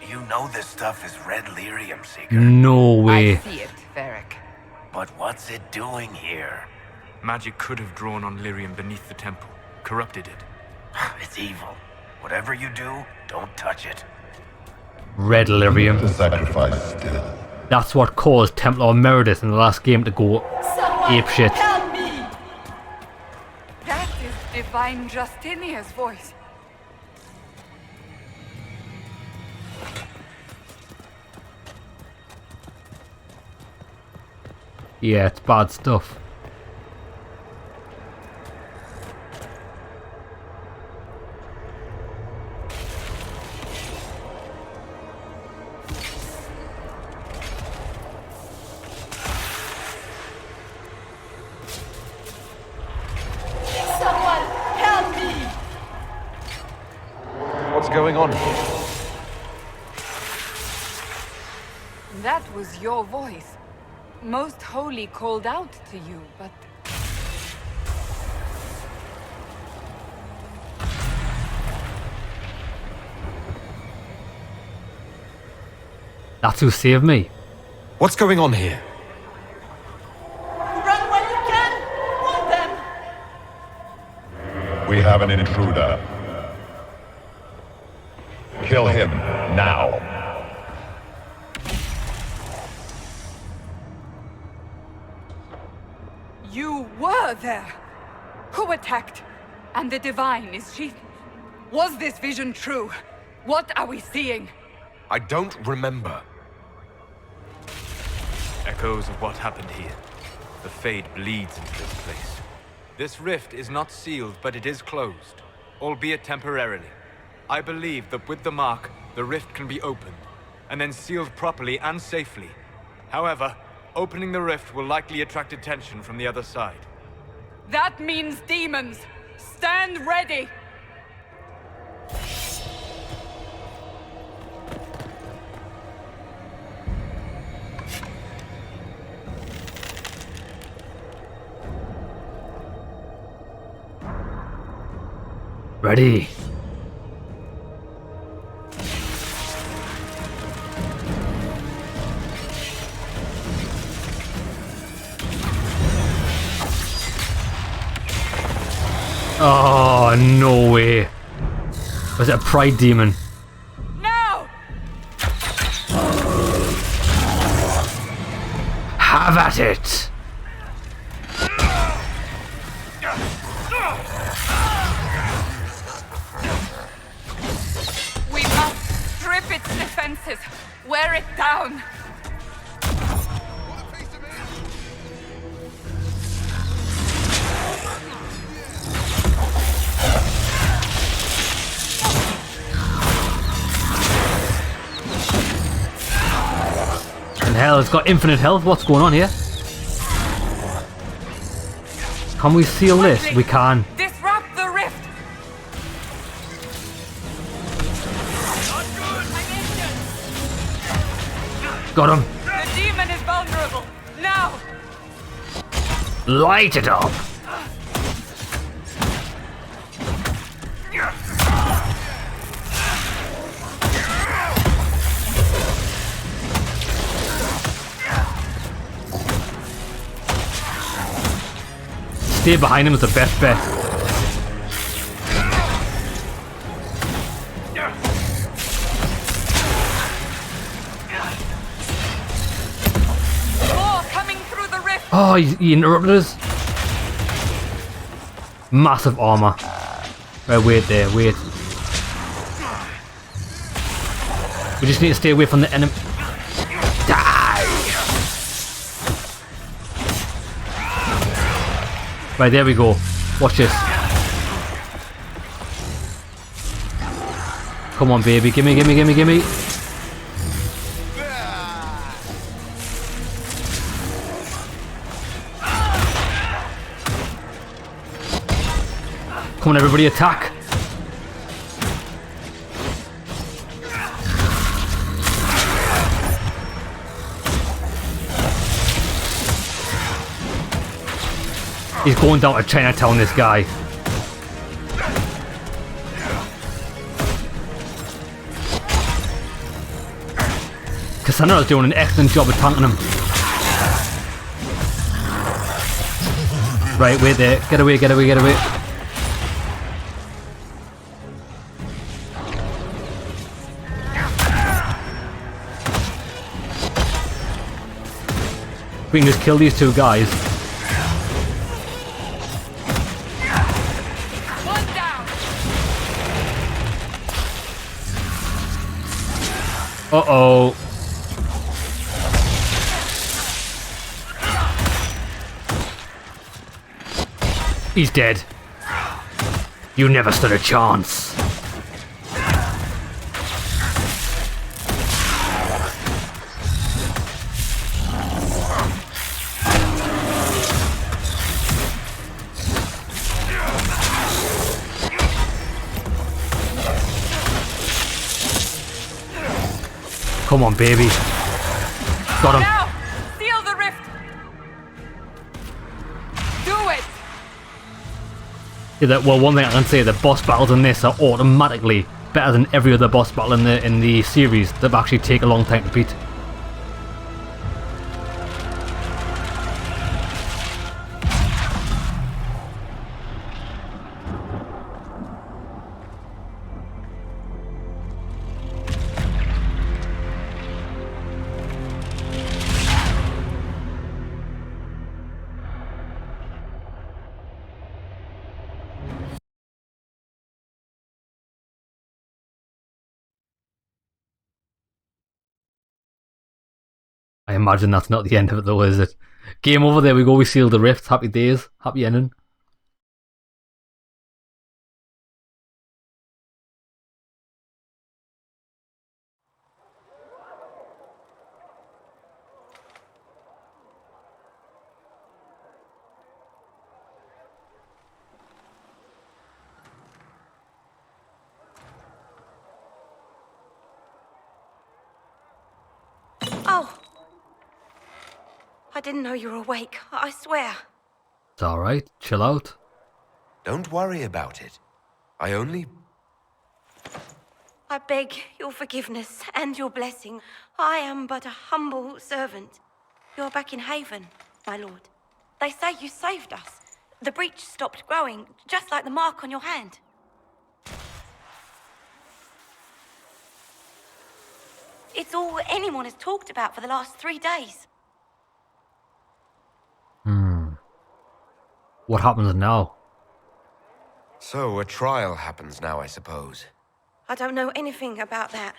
You know this stuff is red lyrium, Seeker. No way. I see it, Varric. But what's it doing here? Magic could have drawn on lyrium beneath the temple, corrupted it. It's evil. Whatever you do, don't touch it. Red lyrium. The sacrifice still. That's what caused Templar Meredith in the last game to go apeshit. Help me! That is Divine Justinia's voice. Yeah, it's bad stuff. Someone help me! What's going on here? That was your voice. Most Holy called out to you, but... That's who saved me. What's going on here? Run when you can! Want them! We have an intruder. Kill him now. You were there! Who attacked? And the Divine, is she... Was this vision true? What are we seeing? I don't remember. Echoes of what happened here. The Fade bleeds into this place. This rift is not sealed, but it is closed, albeit temporarily. I believe that with the mark, the rift can be opened, and then sealed properly and safely. However, opening the rift will likely attract attention from the other side. That means demons! Stand ready! Ready. Oh, no way. Was it a pride demon? Now! Have at it! We must strip its defenses. Wear it down. And hell, it's got infinite health. What's going on here? Can we seal this? We can. Disrupt the rift. Got him. The demon is vulnerable. Now! Light it up. stay behind him is the best bet. More coming through the rift. Oh, he interrupted us. Massive armor. Right, wait there, wait. We just need to stay away from the enemy. Die! Right, there we go. Watch this. Come on, baby. Gimme, gimme, gimme, gimme. Come on, everybody, attack. He's going down to Chinatown, this guy. Cassandra's doing an excellent job of tanking him. Right, wait there. Get away, get away, get away. We can just kill these two guys. One down. Uh-oh. He's dead. You never stood a chance. Come on, baby. Got him. Now, seal the rift. Do it. Yeah, well, one thing I can say, the boss battles in this are automatically better than every other boss battle in the series that actually take a long time to beat. I imagine that's not the end of it though, is it? Game over, there we go, we sealed the rift. Happy days, happy ending. Oh! I didn't know you were awake, I swear. It's alright, chill out. Don't worry about it. I only... I beg your forgiveness and your blessing. I am but a humble servant. You're back in Haven, my lord. They say you saved us. The breach stopped growing, just like the mark on your hand. It's all anyone has talked about for the last 3 days. What happens now? So, a trial happens now, I suppose. I don't know anything about that.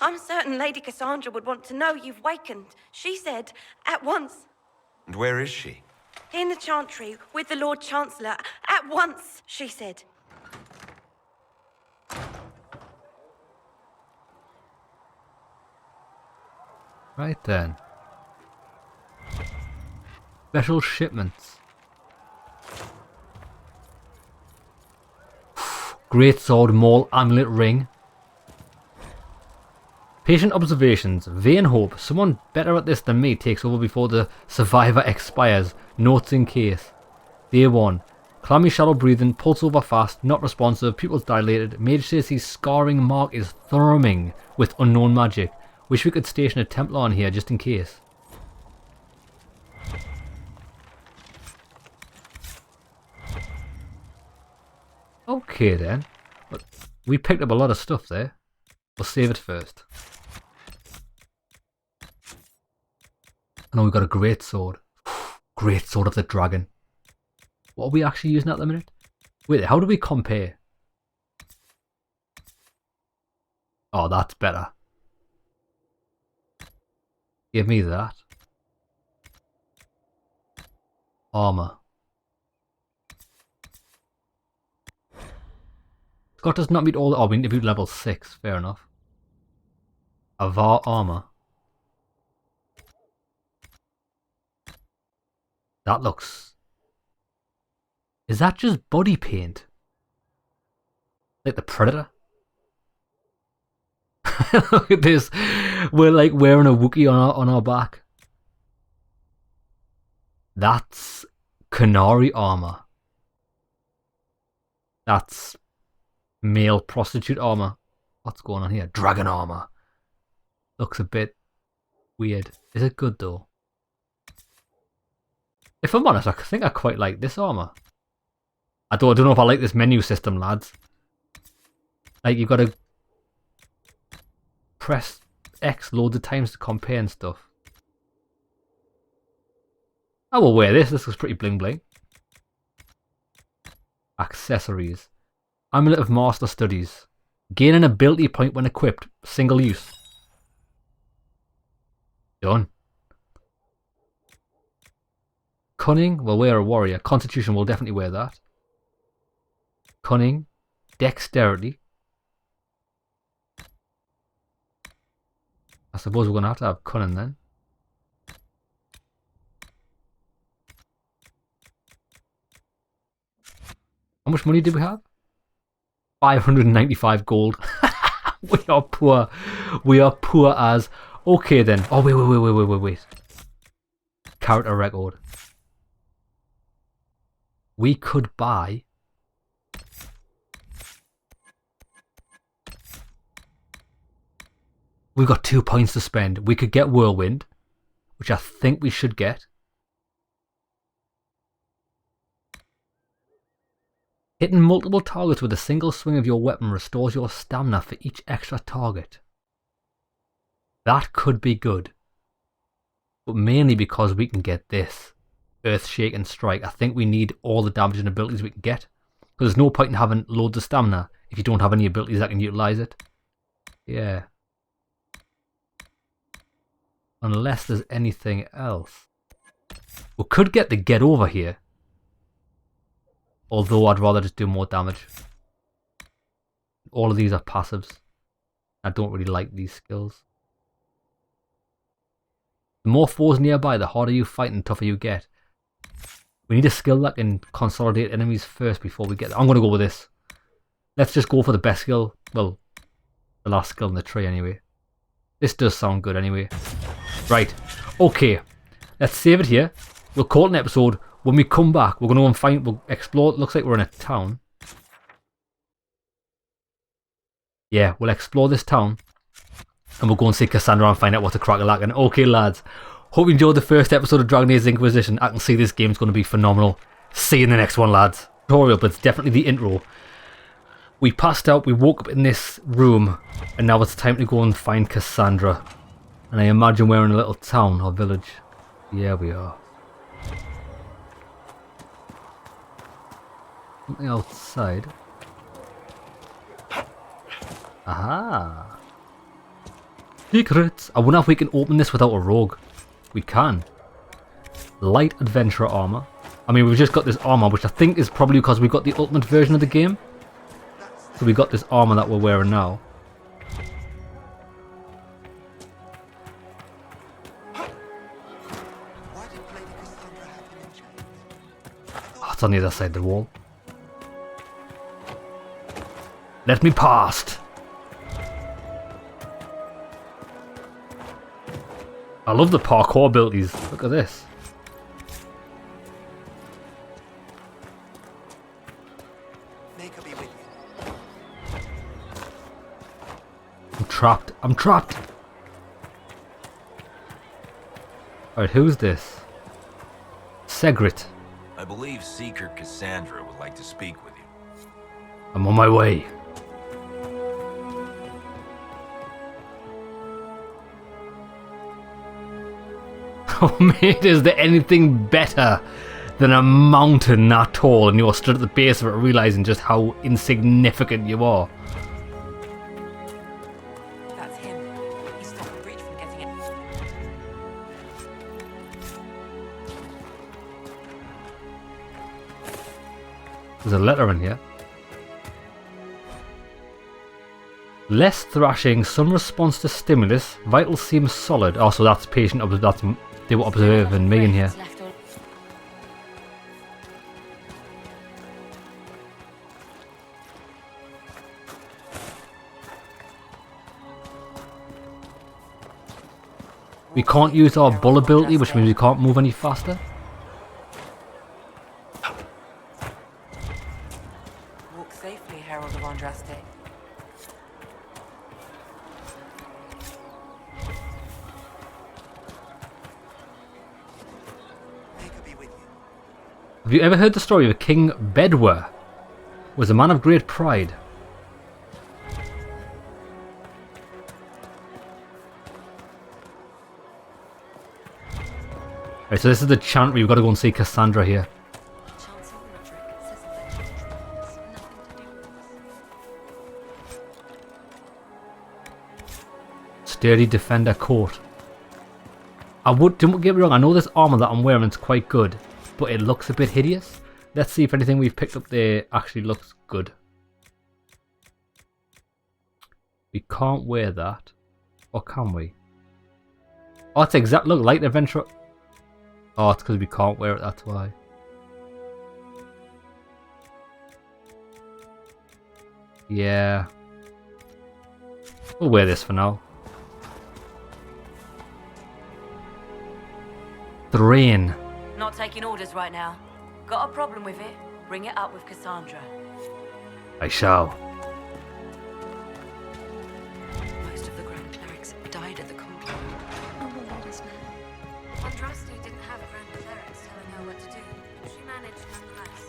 I'm certain Lady Cassandra would want to know you've wakened. She said, at once. And where is she? In the Chantry, with the Lord Chancellor. At once, she said. Right then. Special shipments. Great sword, maul, amulet, ring. Patient observations. Vain hope. Someone better at this than me takes over before the survivor expires. Notes in case. Day 1. Clammy shallow breathing, pulse over fast, not responsive, pupils dilated. Mage says his scarring mark is thrumming with unknown magic. Wish we could station a Templar on here just in case. Okay then. But we picked up a lot of stuff there. We'll save it first. I know we've got a great sword. Great sword of the dragon. What are we actually using at the minute? Wait, how do we compare? Oh, that's better. Give me that. Armor. Scott does not meet all the... Oh, we need to be level 6. Fair enough. Avar armor. That looks... Is that just body paint? Like the Predator? Look at this. We're like wearing a Wookiee on our back. That's Canary armor. That's male prostitute armor. What's going on here? Dragon armor. Looks a bit weird. Is it good though? If I'm honest, I think I quite like this armor. I don't know if I like this menu system, lads. Like, you've got to press X loads of times to compare and stuff. I will wear this. This looks pretty bling bling. Accessories. Amulet of Master Studies. Gain an ability point when equipped. Single use. Done. Cunning. We'll wear a warrior. Constitution. We'll definitely wear that. Cunning. Dexterity. I suppose we're going to have cunning then. How much money did we have? 595 gold. We are poor. We are poor as... Okay then. Oh, wait. Character record. We could buy... We've got 2 points to spend. We could get Whirlwind, which I think we should get. Hitting multiple targets with a single swing of your weapon restores your stamina for each extra target. That could be good. But mainly because we can get this. Earth-shaking strike. I think we need all the damage and abilities we can get. Because there's no point in having loads of stamina if you don't have any abilities that can utilise it. Yeah. Unless there's anything else. We could get the get over here. Although I'd rather just do more damage. All of these are passives. I don't really like these skills. The more foes nearby, the harder you fight and the tougher you get. We need a skill that can consolidate enemies first before we get there. I'm going to go with this. Let's just go for the best skill. Well, the last skill in the tree anyway. This does sound good anyway. Right. Okay. Let's save it here. We'll call it an episode. When we come back, we're going to go and find... We'll explore... It looks like we're in a town. Yeah, we'll explore this town. And we'll go and see Cassandra and find out what's a crack-a-lackin'. Okay, lads. Hope you enjoyed the first episode of Dragon Age Inquisition. I can see this game's going to be phenomenal. See you in the next one, lads. Tutorial, but it's definitely the intro. We passed out, we woke up in this room, and now it's time to go and find Cassandra. And I imagine we're in a little town or village. Yeah, we are. Something outside. Aha! Secrets! I wonder if we can open this without a rogue. We can. Light adventurer armor. I mean, we've just got this armor, which I think is probably because we got the ultimate version of the game. So we got this armor that we're wearing now. Oh, it's on the other side of the wall. Let me past. I love the parkour abilities. Look at this. I'm trapped. I'm trapped. Alright, who's this? Segrit. I believe Seeker Cassandra would like to speak with you. I'm on my way. Oh mate, is there anything better than a mountain that tall and you're stood at the base of it realising just how insignificant you are? That's him. He stopped the breach from getting in. There's a letter in here. Less thrashing, some response to stimulus. Vitals seem solid. Oh, so that's patient. That's they were observing me in here. We can't use our bull ability, which means we can't move any faster. Walk safely, Herald of Andraste. Have you ever heard the story of King Bedwer? Was a man of great pride. Right, so this is the chantry. We've got to go and see Cassandra here. Sturdy defender coat. Don't get me wrong, I know this armour that I'm wearing is quite good, but it looks a bit hideous. Let's see if anything we've picked up there actually looks good. We can't wear that. Or can we? Oh, it's exact. Look, light adventure. Oh, it's because we can't wear it, that's why. Yeah. We'll wear this for now. Drain. Not taking orders right now. Got a problem with it? Bring it up with Cassandra. I shall. Most of the Grand Clerics died at the conclave. Oh, well, that is now. Andraste didn't have a Grand Clerics telling her what to do, but she managed nonetheless.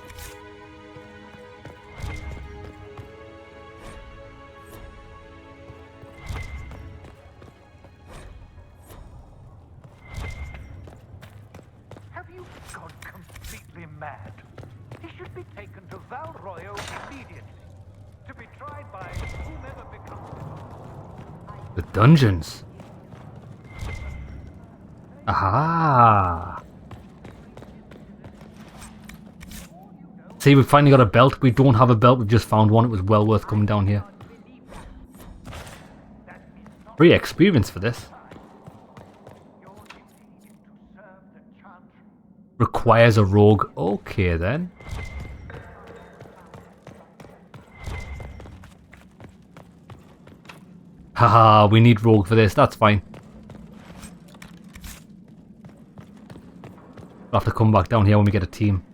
Have you gone completely mad? He should be taken to Val Royo immediately, to be tried by whomever becomes The dungeons. Aha. See, we've finally got a belt. We don't have a belt. We've just found one. It was well worth coming down here. Free experience for this. Requires a rogue. Okay then. Haha, we need rogue for this. That's fine. We'll have to come back down here when we get a team.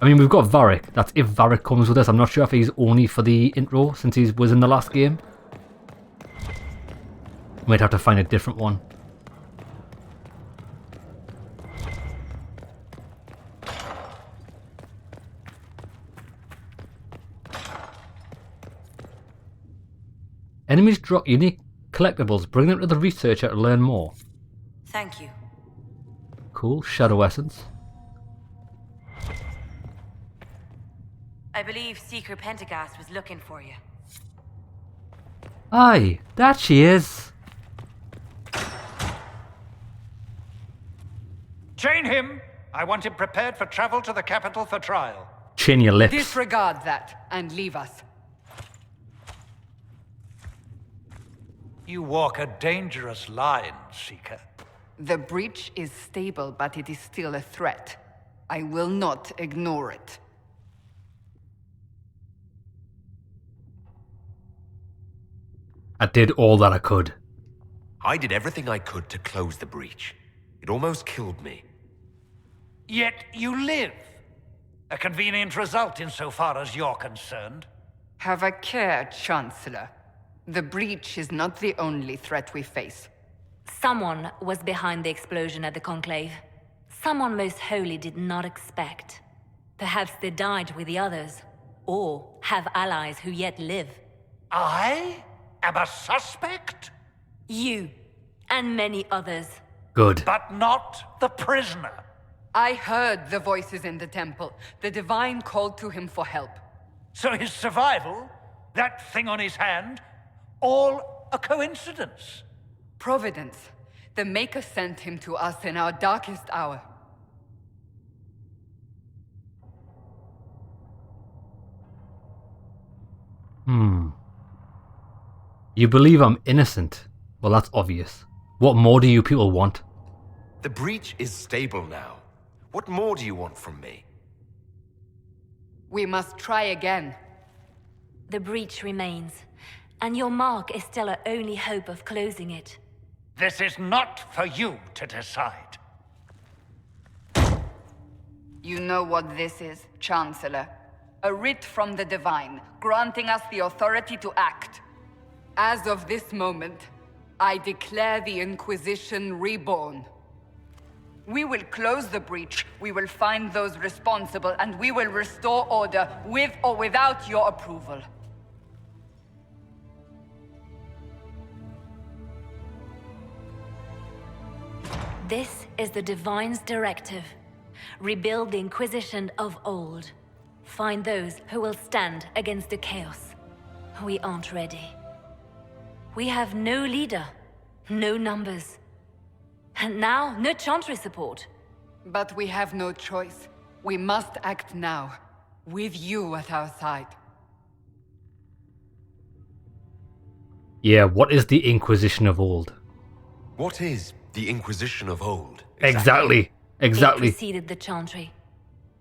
I mean, we've got Varric. That's if Varric comes with us. I'm not sure if he's only for the intro since he was in the last game. Might have to find a different one. Enemies drop unique collectibles. Bring them to the researcher to learn more. Thank you. Cool. Shadow Essence. I believe Seeker Pentagast was looking for you. Aye, that she is. Chain him! I want him prepared for travel to the capital for trial. Chin your lips. Disregard that and leave us. You walk a dangerous line, Seeker. The breach is stable, but it is still a threat. I will not ignore it. I did all that I could. I did everything I could to close the breach. It almost killed me. Yet you live. A convenient result insofar as you're concerned. Have a care, Chancellor. The breach is not the only threat we face. Someone was behind the explosion at the Conclave. Someone Most Holy did not expect. Perhaps they died with the others. or have allies who yet live. I am a suspect? You, and many others. Good. But not the prisoner. I heard the voices in the temple. The Divine called to him for help. So his survival, that thing on his hand, all a coincidence? Providence. The Maker sent him to us in our darkest hour. You believe I'm innocent? Well, that's obvious. What more do you people want? The breach is stable now. What more do you want from me? We must try again. The breach remains, and your mark is still our only hope of closing it. This is not for you to decide. You know what this is, Chancellor. A writ from the Divine, granting us the authority to act. As of this moment, I declare the Inquisition reborn. We will close the breach, we will find those responsible, and we will restore order with or without your approval. This is the Divine's directive. Rebuild the Inquisition of old. Find those who will stand against the chaos. We aren't ready. We have no leader, no numbers. And now, no Chantry support. But we have no choice. We must act now, with you at our side. Yeah, what is the Inquisition of old? What is the Inquisition of old? Exactly. It preceded the Chantry.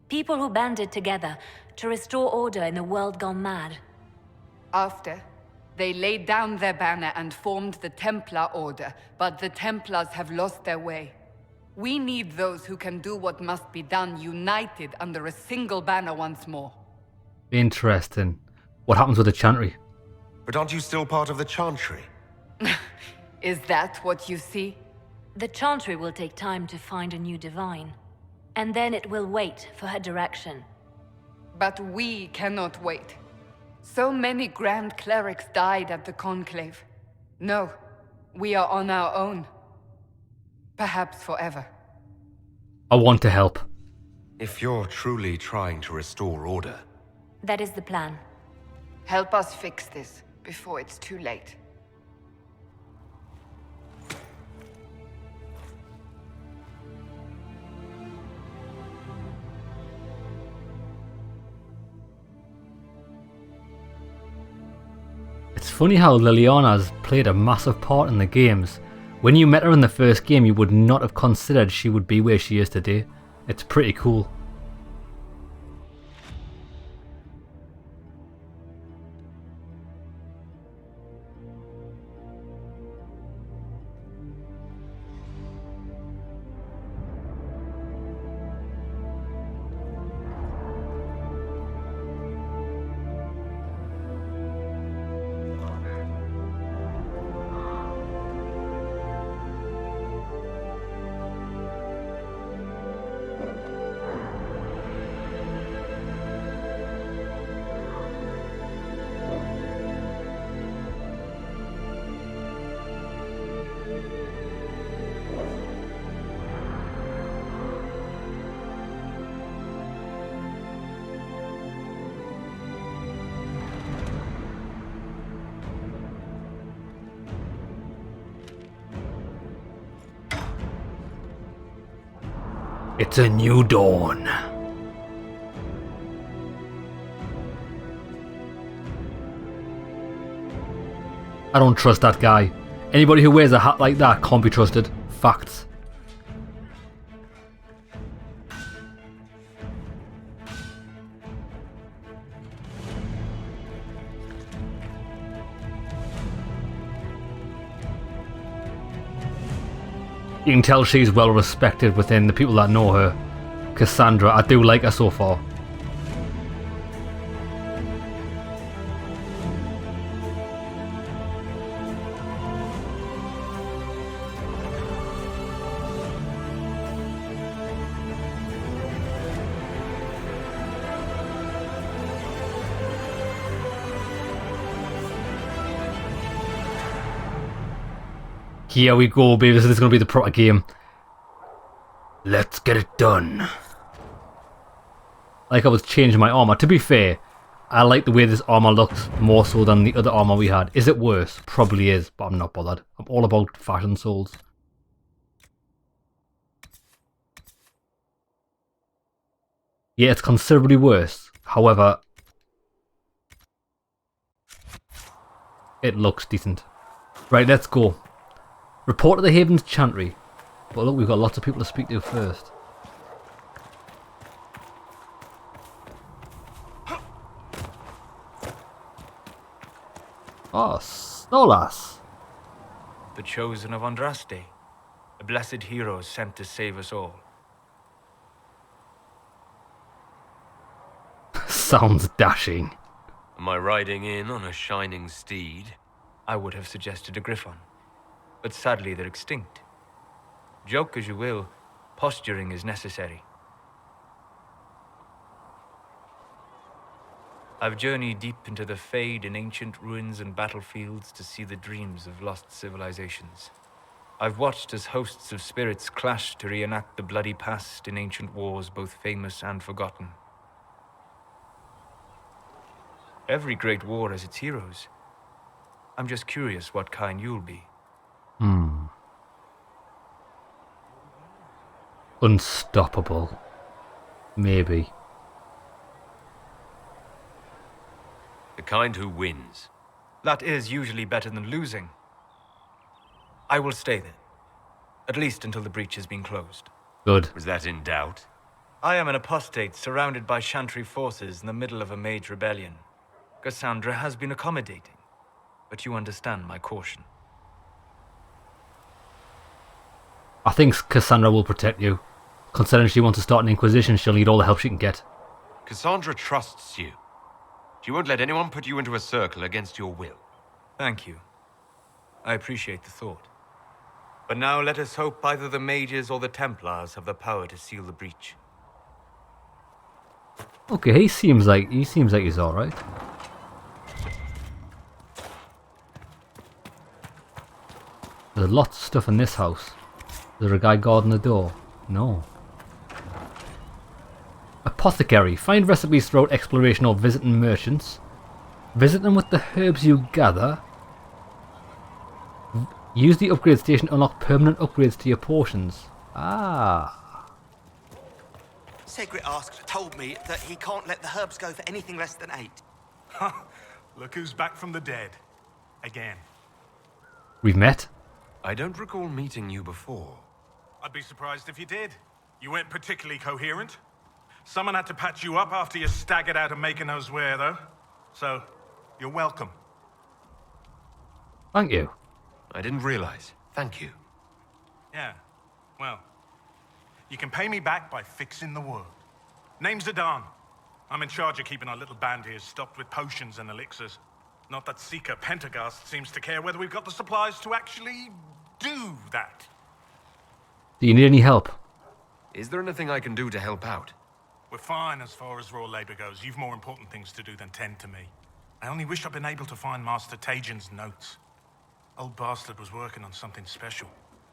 People who banded together to restore order in a world gone mad. After, they laid down their banner and formed the Templar Order, but the Templars have lost their way. We need those who can do what must be done, united under a single banner once more. Interesting. What happens with the Chantry? But aren't you still part of the Chantry? Is that what you see? The Chantry will take time to find a new Divine. And then it will wait for her direction. But we cannot wait. So many Grand Clerics died at the Conclave. No, we are on our own. Perhaps forever. I want to help. If you're truly trying to restore order... That is the plan. Help us fix this before it's too late. It's funny how Liliana's played a massive part in the games. When you met her in the first game, you would not have considered she would be where she is today. It's pretty cool. It's a new dawn. I don't trust that guy. Anybody who wears a hat like that can't be trusted. Facts. You can tell she's well respected within the people that know her. Cassandra, I do like her so far. Here we go, baby. This is going to be the proper game. Let's get it done. Like I was changing my armor. To be fair, I like the way this armor looks more so than the other armor we had. Is it worse? Probably is, but I'm not bothered. I'm all about fashion souls. Yeah, it's considerably worse. However, it looks decent. Right, let's go. Report to the Haven's Chantry. But look, we've got lots of people to speak to first. Oh, Stolas. The chosen of Andraste. A blessed hero sent to save us all. Sounds dashing. Am I riding in on a shining steed? I would have suggested a griffon, but sadly they're extinct. Joke as you will, posturing is necessary. I've journeyed deep into the Fade in ancient ruins and battlefields to see the dreams of lost civilizations. I've watched as hosts of spirits clash to reenact the bloody past in ancient wars both famous and forgotten. Every great war has its heroes. I'm just curious what kind you'll be. Unstoppable. Maybe. The kind who wins. That is usually better than losing. I will stay there. At least until the breach has been closed. Good. Was that in doubt? I am an apostate surrounded by Chantry forces in the middle of a mage rebellion. Cassandra has been accommodating, but you understand my caution. I think Cassandra will protect you. Considering she wants to start an Inquisition, she'll need all the help she can get. Cassandra trusts you. She won't let anyone put you into a circle against your will. Thank you. I appreciate the thought. But now let us hope either the mages or the Templars have the power to seal the breach. Okay, he seems like he's alright. There's lots of stuff in this house. Is there a guy guarding the door? No. Apothecary. Find recipes throughout exploration or visiting merchants. Visit them with the herbs you gather. Use the upgrade station to unlock permanent upgrades to your potions. Ah. Segrit told me that he can't let the herbs go for anything less than 8. Look who's back from the dead. Again. We've met? I don't recall meeting you before. I'd be surprised if you did. You weren't particularly coherent. Someone had to patch you up after you staggered out of making knows where, though. So, you're welcome. Thank you. I didn't realize. Thank you. Yeah, well, you can pay me back by fixing the world. Name's Adan. I'm in charge of keeping our little band here stocked with potions and elixirs. Not that Seeker Pentagast seems to care whether we've got the supplies to actually do that. Do you need any help? Is there anything I can do to help out? We're fine as far as raw labor goes. You've more important things to do than tend to me. I only wish I'd been able to find Master Tajin's notes. Old bastard was working on something special.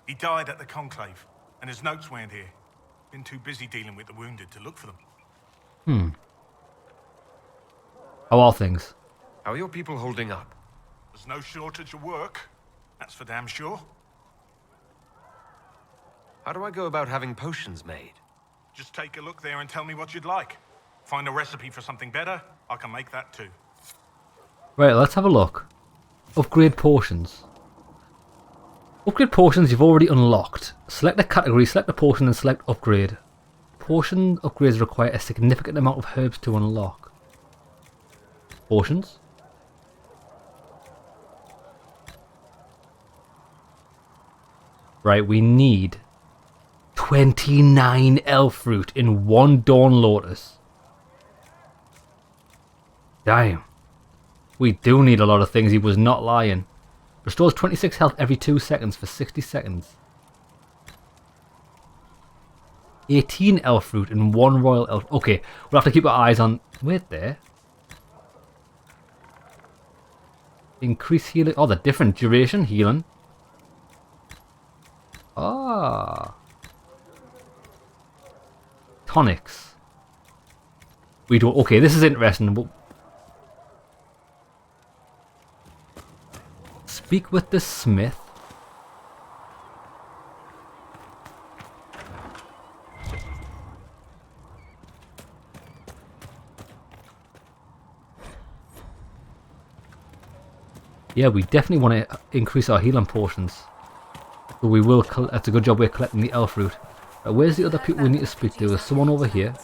He died at the Conclave, and his notes weren't here. Been too busy dealing with the wounded to look for them. How are things? How are your people holding up? There's no shortage of work. That's for damn sure. How do I go about having potions made? Just take a look there and tell me what you'd like. Find a recipe for something better, I can make that too. Right, let's have a look. Upgrade potions. Upgrade potions you've already unlocked. Select a category, select a potion and select upgrade. Potion upgrades require a significant amount of herbs to unlock. Potions? Right, we need 29 elf fruit in 1 Dawn Lotus. Damn. We do need a lot of things, he was not lying. Restores 26 health every 2 seconds for 60 seconds. 18 elf fruit and 1 royal elf. Okay, we'll have to keep our eyes on... Wait there. Increase healing. Oh, the different duration healing. Ah. Tonics. We don't. Okay, this is interesting. Speak with the smith. Yeah, we definitely want to increase our healing potions. But we will. That's a good job we're collecting the elf root. Where's the other people we need to speak to? There's someone over here.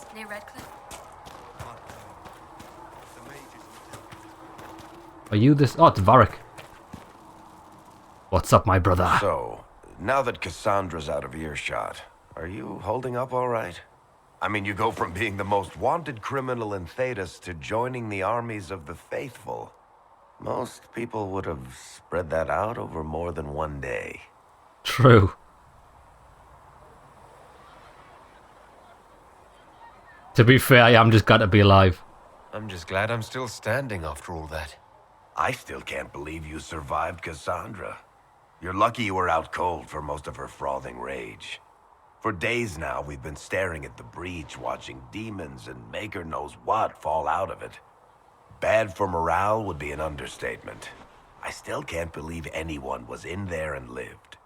Are you this? Oh, it's Varric. What's up, my brother? So, now that Cassandra's out of earshot, are you holding up all right? I mean, you go from being the most wanted criminal in Thedas to joining the armies of the faithful. Most people would have spread that out over more than one day. True. To be fair, I am just glad to be alive. I'm just glad I'm still standing after all that. I still can't believe you survived Cassandra. You're lucky you were out cold for most of her frothing rage. For days now, we've been staring at the breach, watching demons and Maker knows what fall out of it. Bad for morale would be an understatement. I still can't believe anyone was in there and lived.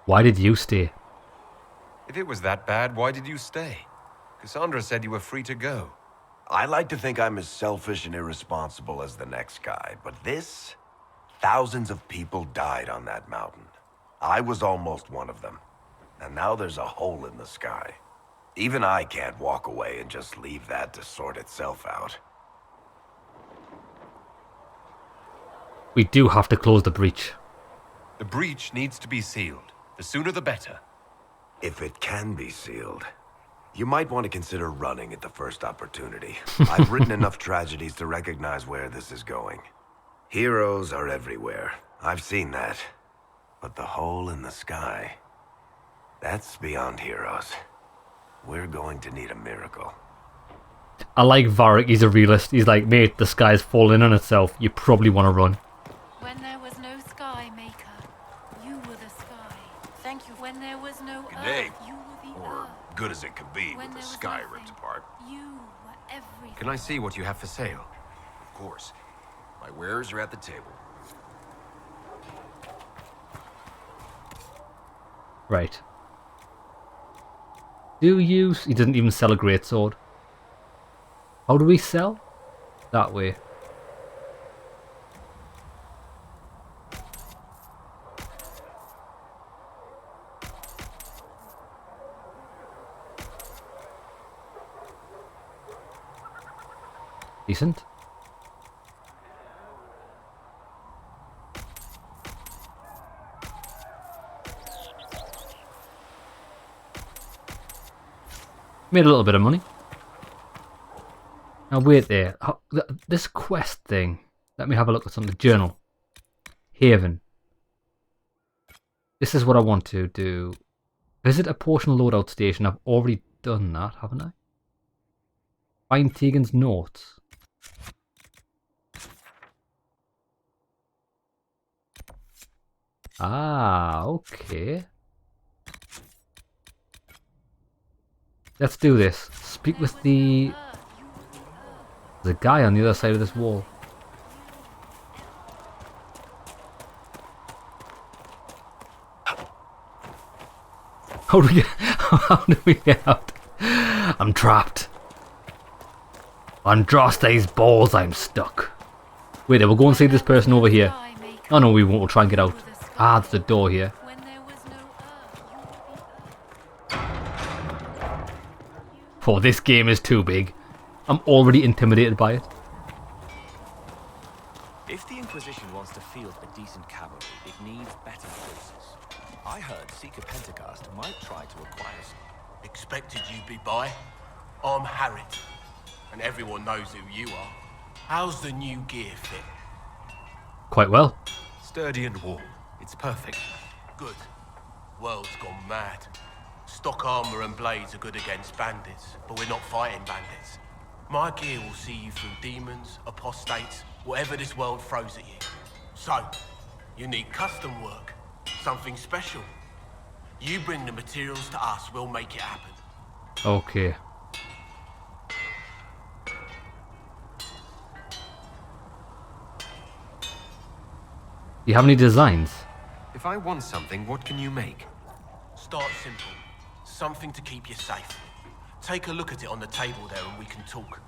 Why did you stay? If it was that bad, why did you stay? Cassandra said you were free to go. I like to think I'm as selfish and irresponsible as the next guy, but this... Thousands of people died on that mountain. I was almost one of them. And now there's a hole in the sky. Even I can't walk away and just leave that to sort itself out. We do have to close the breach. The breach needs to be sealed. The sooner the better. If it can be sealed, you might want to consider running at the first opportunity. I've written enough tragedies to recognize where this is going. Heroes are everywhere. I've seen that. But the hole in the sky, that's beyond heroes. We're going to need a miracle. I like Varric, he's a realist. He's like, mate, the sky's falling on itself. You probably want to run. When there was no sky, Maker, you were the sky. Thank you. When there was no Day. earth, you were the Or earth. good as it could be When with the there was sky nothing, ripped apart. You were everything. Can I see what you have for sale? Of course. My wares are at the table. Right. Do you... He doesn't even sell a greatsword. How do we sell? That way. Decent. Made a little bit of money. Now wait there. This quest thing. Let me have a look at something. Journal. Haven. This is what I want to do. Visit a portion loadout station. I've already done that, haven't I? Find Tegan's notes. Ah, okay. Let's do this. Speak with the... There's a guy on the other side of this wall. How do we get out? I'm trapped. On Droste's balls, I'm stuck. Wait there, we'll go and see this person over here. Oh no, we won't. We'll try and get out. Ah, there's the door here. Oh, this game is too big. I'm already intimidated by it. If the Inquisition wants to field a decent cavalry, it needs better forces. I heard Seeker Pentecost might try to acquire some. Expected you'd be by. I'm Harriet, and everyone knows who you are. How's the new gear fit? Quite well. Sturdy and warm. It's perfect. Good. World's gone mad. Stock armor and blades are good against bandits, but we're not fighting bandits. My gear will see you through demons, apostates, whatever this world throws at you. So, you need custom work, something special. You bring the materials to us, we'll make it happen. Okay. Do you have any designs? If I want something, what can you make? Start simple. Something to keep you safe. Take a look at it on the table there and we can talk.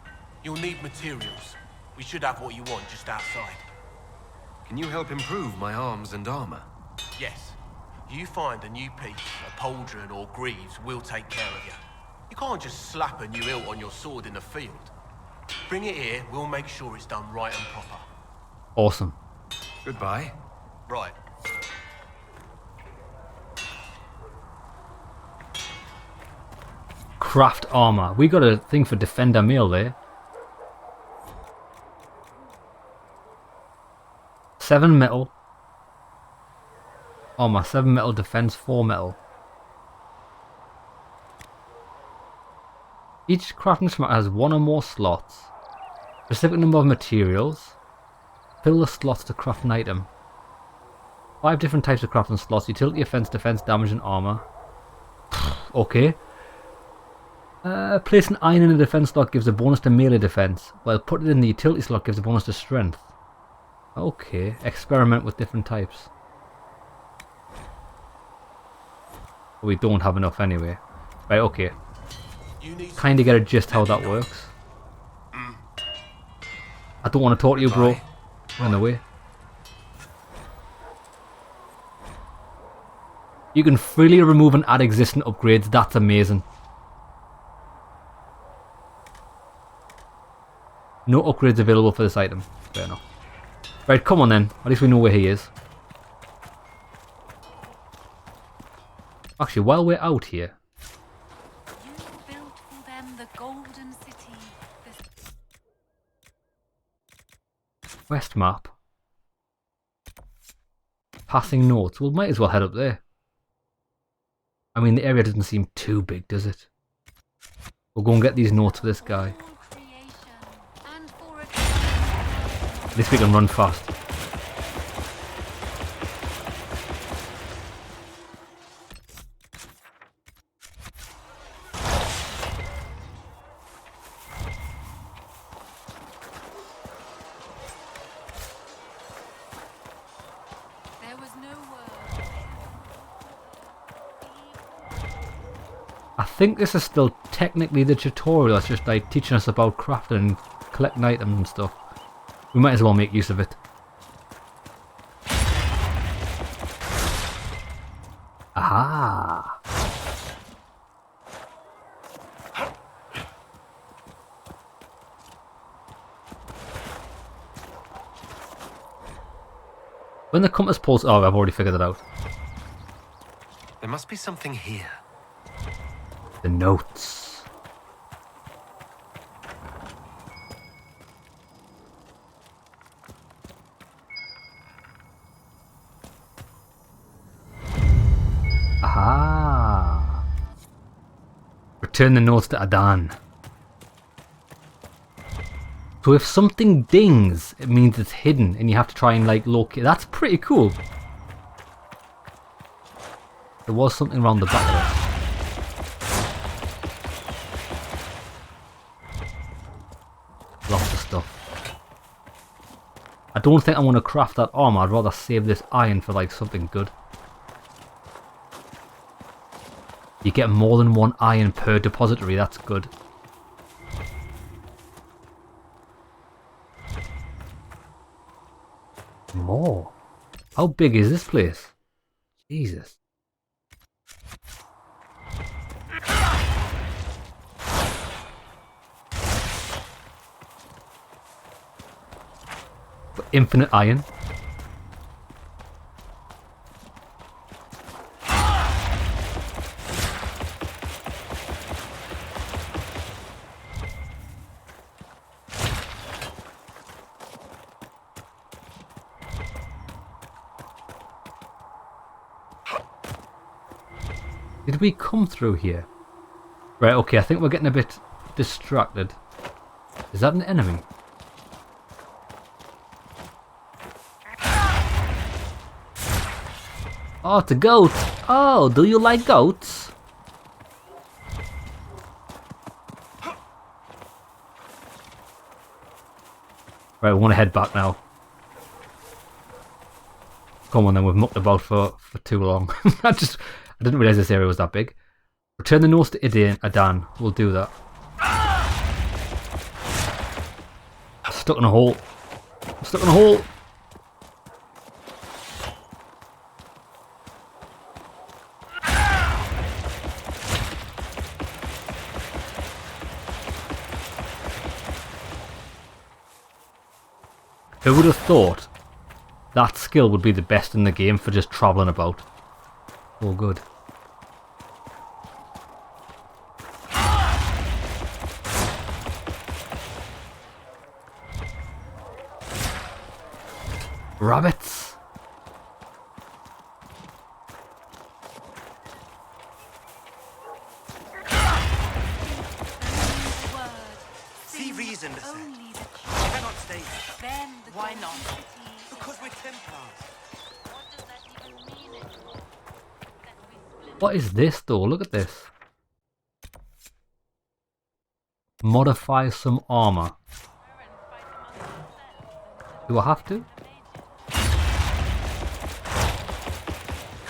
You'll need materials. We should have what you want just outside. Can you help improve my arms and armor? Yes. You find a new piece, a pauldron or greaves, we'll take care of you. You can't just slap a new hilt on your sword in the field. Bring it here, we'll make sure it's done right and proper. Awesome. Goodbye. Right. Craft armor. We got a thing for defender mail there. 7 metal. Armor, 7 metal, defense, 4 metal. Each crafting slot has 1 or more slots. Specific number of materials. Fill the slots to craft an item. 5 different types of crafting slots. Utility, offense, defense, damage and armor. Okay. Place an iron in a defense slot gives a bonus to melee defense, while put it in the utility slot gives a bonus to strength. Okay, experiment with different types. We don't have enough anyway. Right, okay. Kinda get a gist how that works. I don't want to talk to you, bro. Run away. You can freely remove and add existing upgrades. That's amazing. No upgrades available for this item. Fair enough. Right, come on then. At least we know where he is. Actually, while we're out here... You built for them the golden city. West map. Passing notes. Well, might as well head up there. I mean, the area doesn't seem too big, does it? We'll go and get these notes for this guy. At least we can run fast. There was no word. I think this is still technically the tutorial. It's just like teaching us about crafting and collecting items and stuff. We might as well make use of it. Aha! When the compass pulls... Oh, I've already figured it out. There must be something here. The notes. Aha! Return the notes to Adan. So if something dings, it means it's hidden and you have to try and like locate. That's pretty cool. There was something around the back of it. Lots of stuff. I don't think I want to craft that armor. I'd rather save this iron for like something good. You get more than 1 iron per depository, that's good. More? How big is this place? Jesus. Infinite iron. Did we come through here? Right, okay, I think we're getting a bit distracted. Is that an enemy? Oh, it's a goat! Oh, do you like goats? Right, we want to head back now. Come on then, we've mucked about for too long. I didn't realise this area was that big. Return the notes to Adan. We'll do that. Stuck in a hole. I'm stuck in a hole. Who would have thought that skill would be the best in the game for just travelling about? Oh, good. Rabbits. See reason to say. Cannot stay here. Why not? Because we're Templars. What is this though? Look at this. Modify some armor. Do I have to?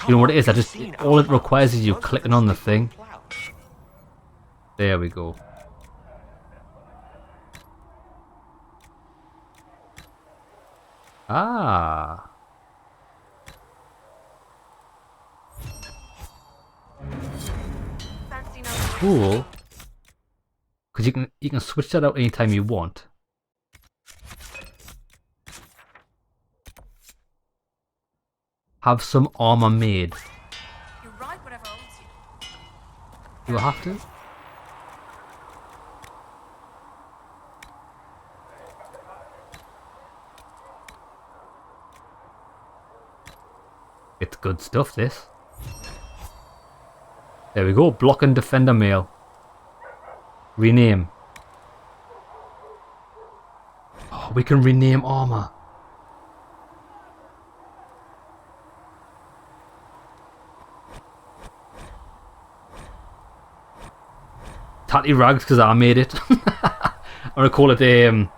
You know what it is? All it requires is you clicking on the thing. There we go. Ah. Cool. Because you can switch that out anytime you want. Have some armor made. Do I have to? It's good stuff, this. There we go. Block and defender mail. Rename. Oh, we can rename armor. Tatty rags because I made it. I'm gonna call it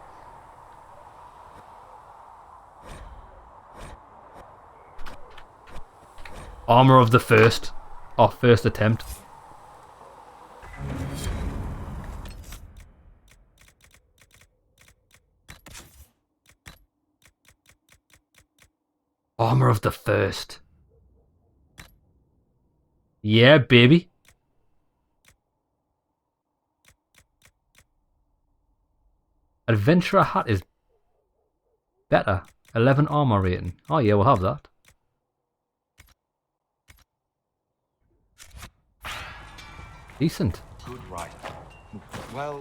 armor of the first, or first attempt. Armor of the first. Yeah, baby. Adventurer hat is better. 11 armor rating. Oh yeah, we'll have that. Decent. Good right. Well,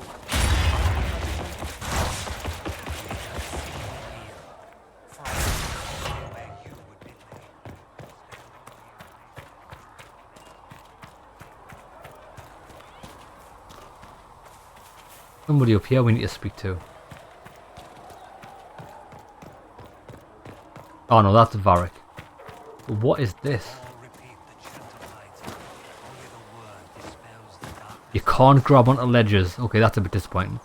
somebody up here we need to speak to. Oh no, that's Varric. What is this? You can't grab onto ledges. Okay, that's a bit disappointing.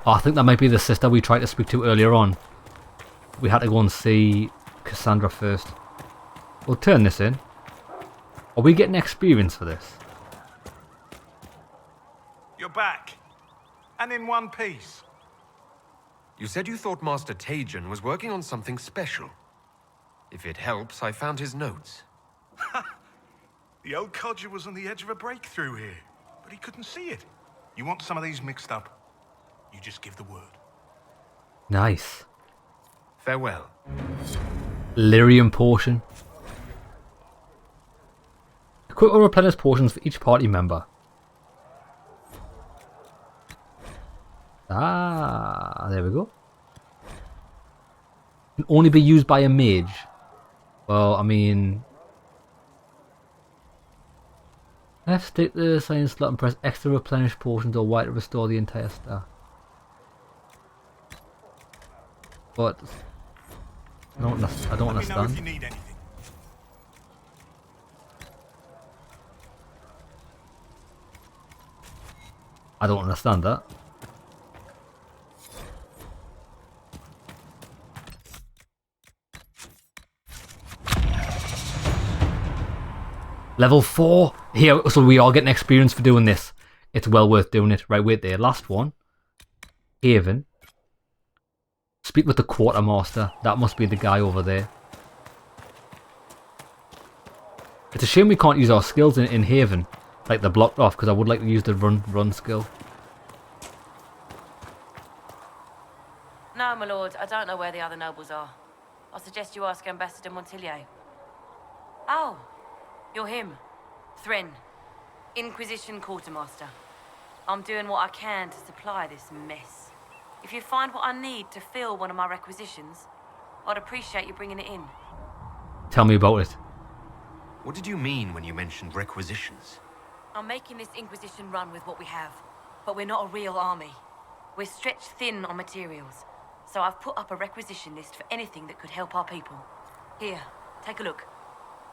Oh, I think that might be the sister we tried to speak to earlier on. We had to go and see Cassandra first. We'll turn this in. Are we getting experience for this? You're back. And in one piece. You said you thought Master Tajan was working on something special. If it helps, I found his notes. The old codger was on the edge of a breakthrough here, but he couldn't see it. You want some of these mixed up? You just give the word. Nice. Farewell. Lyrium potion. Equip or replenish potions for each party member. Ah, there we go. Can only be used by a mage. Well, I mean... Left stick the science slot and press X to replenish potions or Y to restore the entire stack. But... I don't Let me know if understand. you need anything. I don't understand that. Level 4. Here, so we are getting experience for doing this. It's well worth doing it. Right, wait there. Last one. Haven. Speak with the quartermaster. That must be the guy over there. It's a shame we can't use our skills in Haven. Like they're blocked off, because I would like to use the run skill. No, my lord, I don't know where the other nobles are. I suggest you ask Ambassador Montillier. Oh, you're him. Thrin, Inquisition Quartermaster. I'm doing what I can to supply this mess. If you find what I need to fill one of my requisitions, I'd appreciate you bringing it in. Tell me about it. What did you mean when you mentioned requisitions? I'm making this Inquisition run with what we have, but we're not a real army. We're stretched thin on materials, so I've put up a requisition list for anything that could help our people. Here, take a look.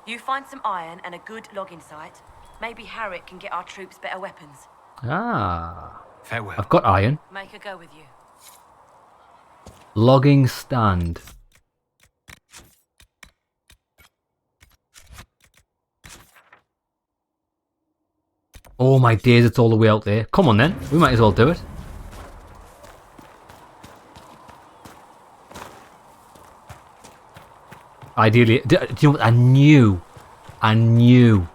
You find some iron and a good logging site, maybe Harriet can get our troops better weapons. Ah. Farewell. I've got iron. Make her go with you. Logging stand. Oh my days, it's all the way out there. Come on then, we might as well do it. Ideally, do you know what? I knew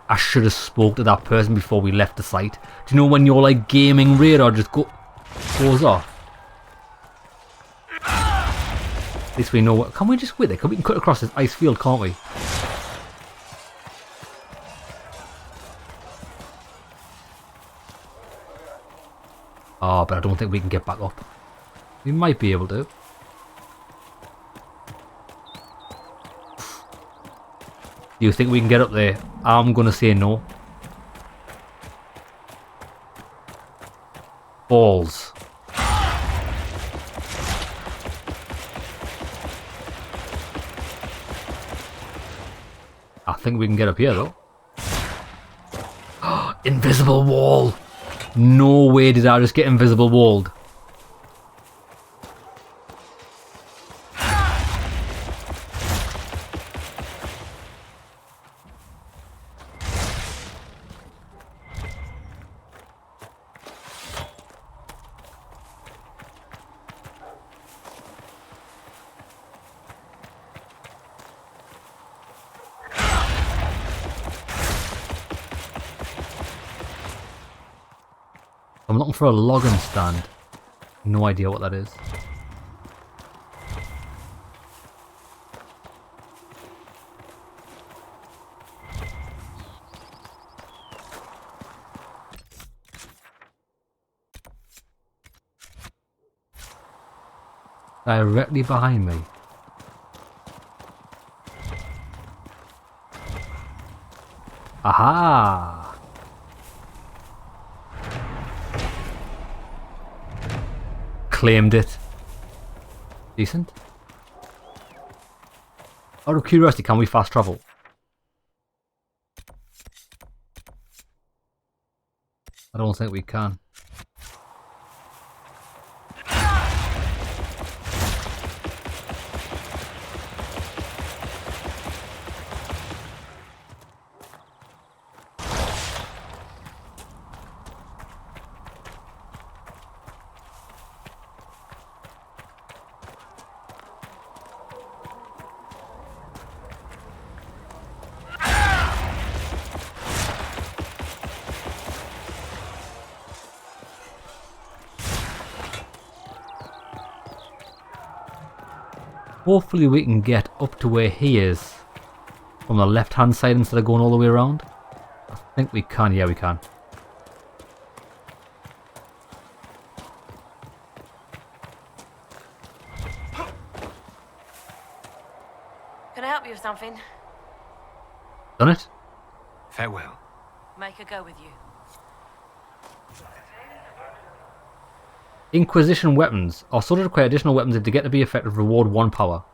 I should have spoke to that person before we left the site. Do you know when your like gaming radar just goes off? At least we know what. Can we just wait there? We can cut across this ice field, can't we? Oh, but I don't think we can get back up. We might be able to. Do you think we can get up there? I'm gonna say no. Balls. I think we can get up here though. Invisible wall! No way did I just get invisible walled. I'm looking for a logging stand. No idea what that is. Directly behind me. Aha! Claimed it. Decent. Out of curiosity, can we fast travel? I don't think we can. Hopefully we can get up to where he is from the left hand side instead of going all the way around. I think we can, yeah we can. Can I help you with something? Done it? Farewell. Make her go with you. Inquisition weapons are sorted to acquire additional weapons if they get to be effective, reward 1 power.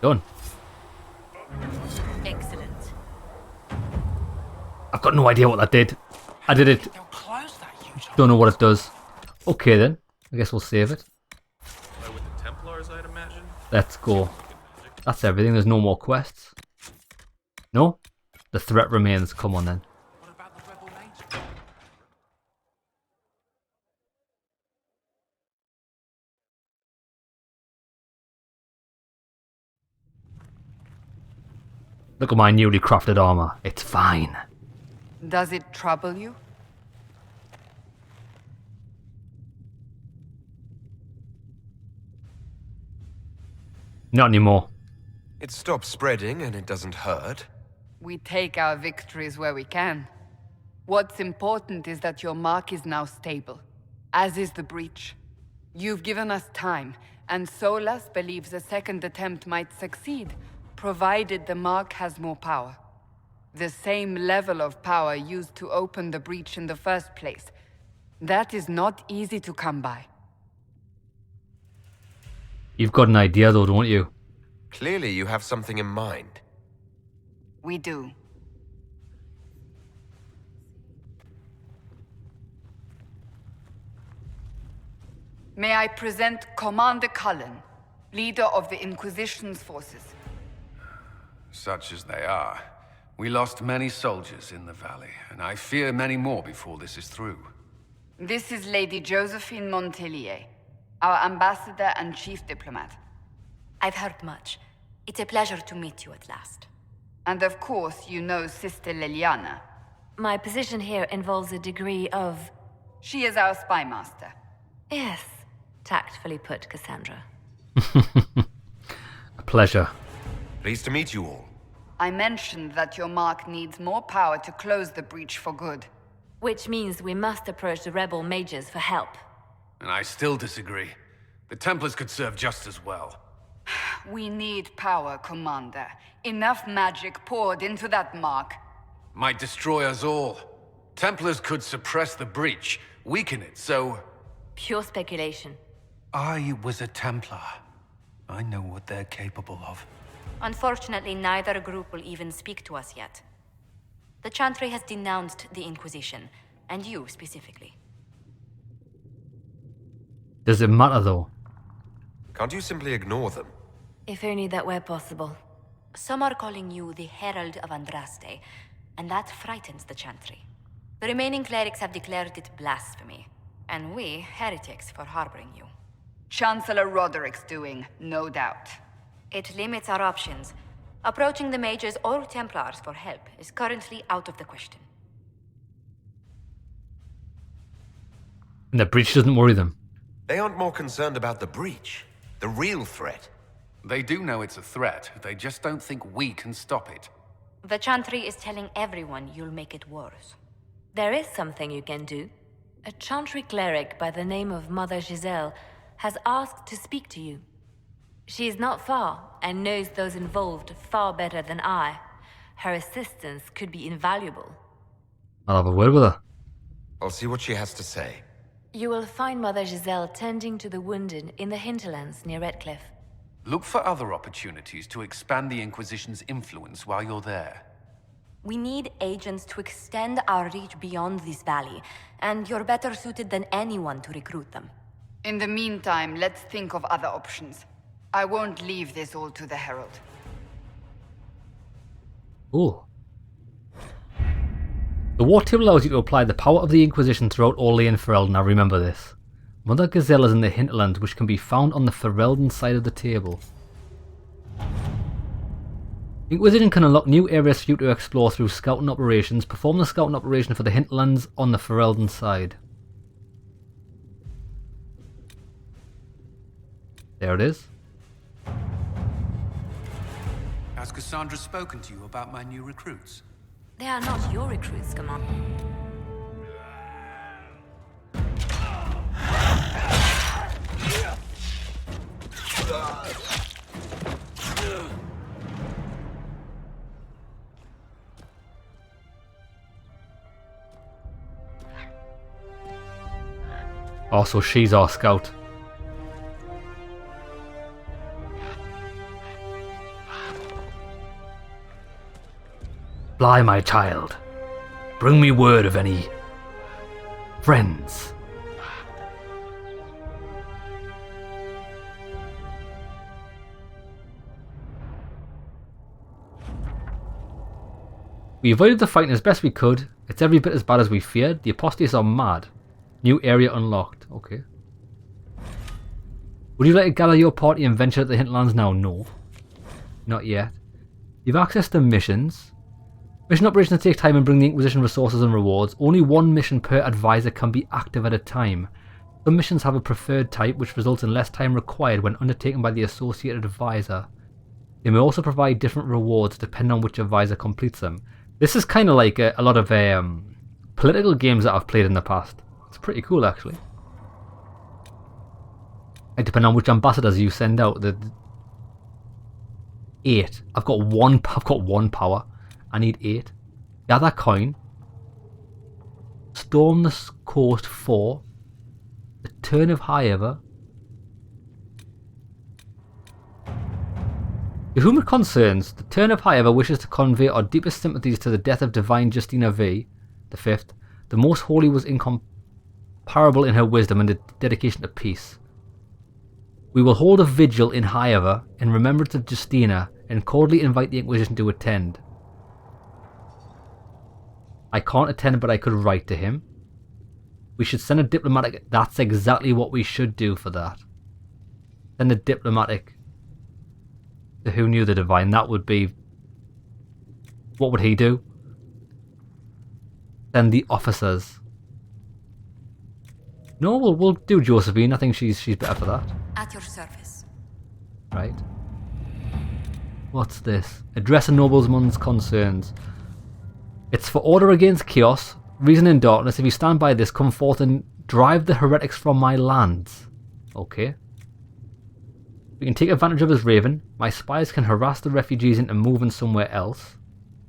Done. Excellent. I've got no idea what that did. I did it. Don't know what it does. Okay then. I guess we'll save it. With the Templars, I'd imagine. Let's go. That's everything. There's no more quests. No? The threat remains. Come on then. Look at my newly crafted armor. It's fine. Does it trouble you? Not anymore. It stops spreading and it doesn't hurt. We take our victories where we can. What's important is that your mark is now stable, as is the breach. You've given us time, and Solas believes a second attempt might succeed, provided the mark has more power. The same level of power used to open the breach in the first place. That is not easy to come by. You've got an idea though, don't you? Clearly you have something in mind. We do. May I present Commander Cullen, leader of the Inquisition's forces. Such as they are. We lost many soldiers in the valley, and I fear many more before this is through. This is Lady Josephine Montellier, our ambassador and chief diplomat. I've heard much. It's a pleasure to meet you at last. And of course, you know Sister Liliana. My position here involves a degree of... She is our spy master. Yes, tactfully put, Cassandra. A pleasure. Pleased to meet you all. I mentioned that your mark needs more power to close the breach for good. Which means we must approach the rebel mages for help. And I still disagree. The Templars could serve just as well. We need power, Commander. Enough magic poured into that mark. Might destroy us all. Templars could suppress the breach, weaken it, so... Pure speculation. I was a Templar. I know what they're capable of. Unfortunately, neither group will even speak to us yet. The Chantry has denounced the Inquisition, and you specifically. Does it matter though? Can't you simply ignore them? If only that were possible. Some are calling you the Herald of Andraste, and that frightens the Chantry. The remaining clerics have declared it blasphemy, and we heretics for harboring you. Chancellor Roderick's doing, no doubt. It limits our options. Approaching the mages or Templars for help is currently out of the question. And the breach doesn't worry them. They aren't more concerned about the breach, the real threat. They do know it's a threat, they just don't think we can stop it. The Chantry is telling everyone you'll make it worse. There is something you can do. A Chantry cleric by the name of Mother Giselle has asked to speak to you. She is not far, and knows those involved far better than I. Her assistance could be invaluable. I'll have a word with her. I'll see what she has to say. You will find Mother Giselle tending to the wounded in the hinterlands near Redcliffe. Look for other opportunities to expand the Inquisition's influence while you're there. We need agents to extend our reach beyond this valley, and you're better suited than anyone to recruit them. In the meantime, let's think of other options. I won't leave this all to the Herald. Ooh. The war table allows you to apply the power of the Inquisition throughout Orlean Ferelden. Now remember this. Mother Giselle is in the hinterland, which can be found on the Ferelden side of the table. Inquisition can unlock new areas for you to explore through scouting operations. Perform the scouting operation for the hinterlands on the Ferelden side. There it is. Has Cassandra spoken to you about my new recruits? They are not your recruits, Commander. Oh, so she's our scout. Fly, my child. Bring me word of any friends. We avoided the fighting as best we could. It's every bit as bad as we feared. The apostates are mad. New area unlocked. Okay. Would you like to gather your party and venture at the hinterlands now? No. Not yet. You've access to missions. Mission operations take time and bring the Inquisition resources and rewards. Only one mission per advisor can be active at a time. Some missions have a preferred type, which results in less time required when undertaken by the associated advisor. They may also provide different rewards depending on which advisor completes them. This is kind of like a lot of political games that I've played in the past. It's pretty cool, actually. Like, depending on which ambassadors you send out. The 8. I've got one power. I need 8. Gather coin. Storm the coast 4. The turn of Highever. To whom it concerns, the Turn of Highever wishes to convey our deepest sympathies to the death of Divine Justina V, the 5th. The Most Holy was incomparable in her wisdom and dedication to peace. We will hold a vigil in Highever in remembrance of Justina and cordially invite the Inquisition to attend. I can't attend, but I could write to him. We should send a diplomatic... That's exactly what we should do for that. Send a diplomatic... to who knew the Divine. That would be... What would he do? Send the officers. No, we'll do Josephine. I think she's better for that. At your service. Right. What's this? Address a nobleman's concerns. It's for order against chaos, reason in darkness. If you stand by this, come forth and drive the heretics from my lands. Okay. We can take advantage of his raven. My spies can harass the refugees into moving somewhere else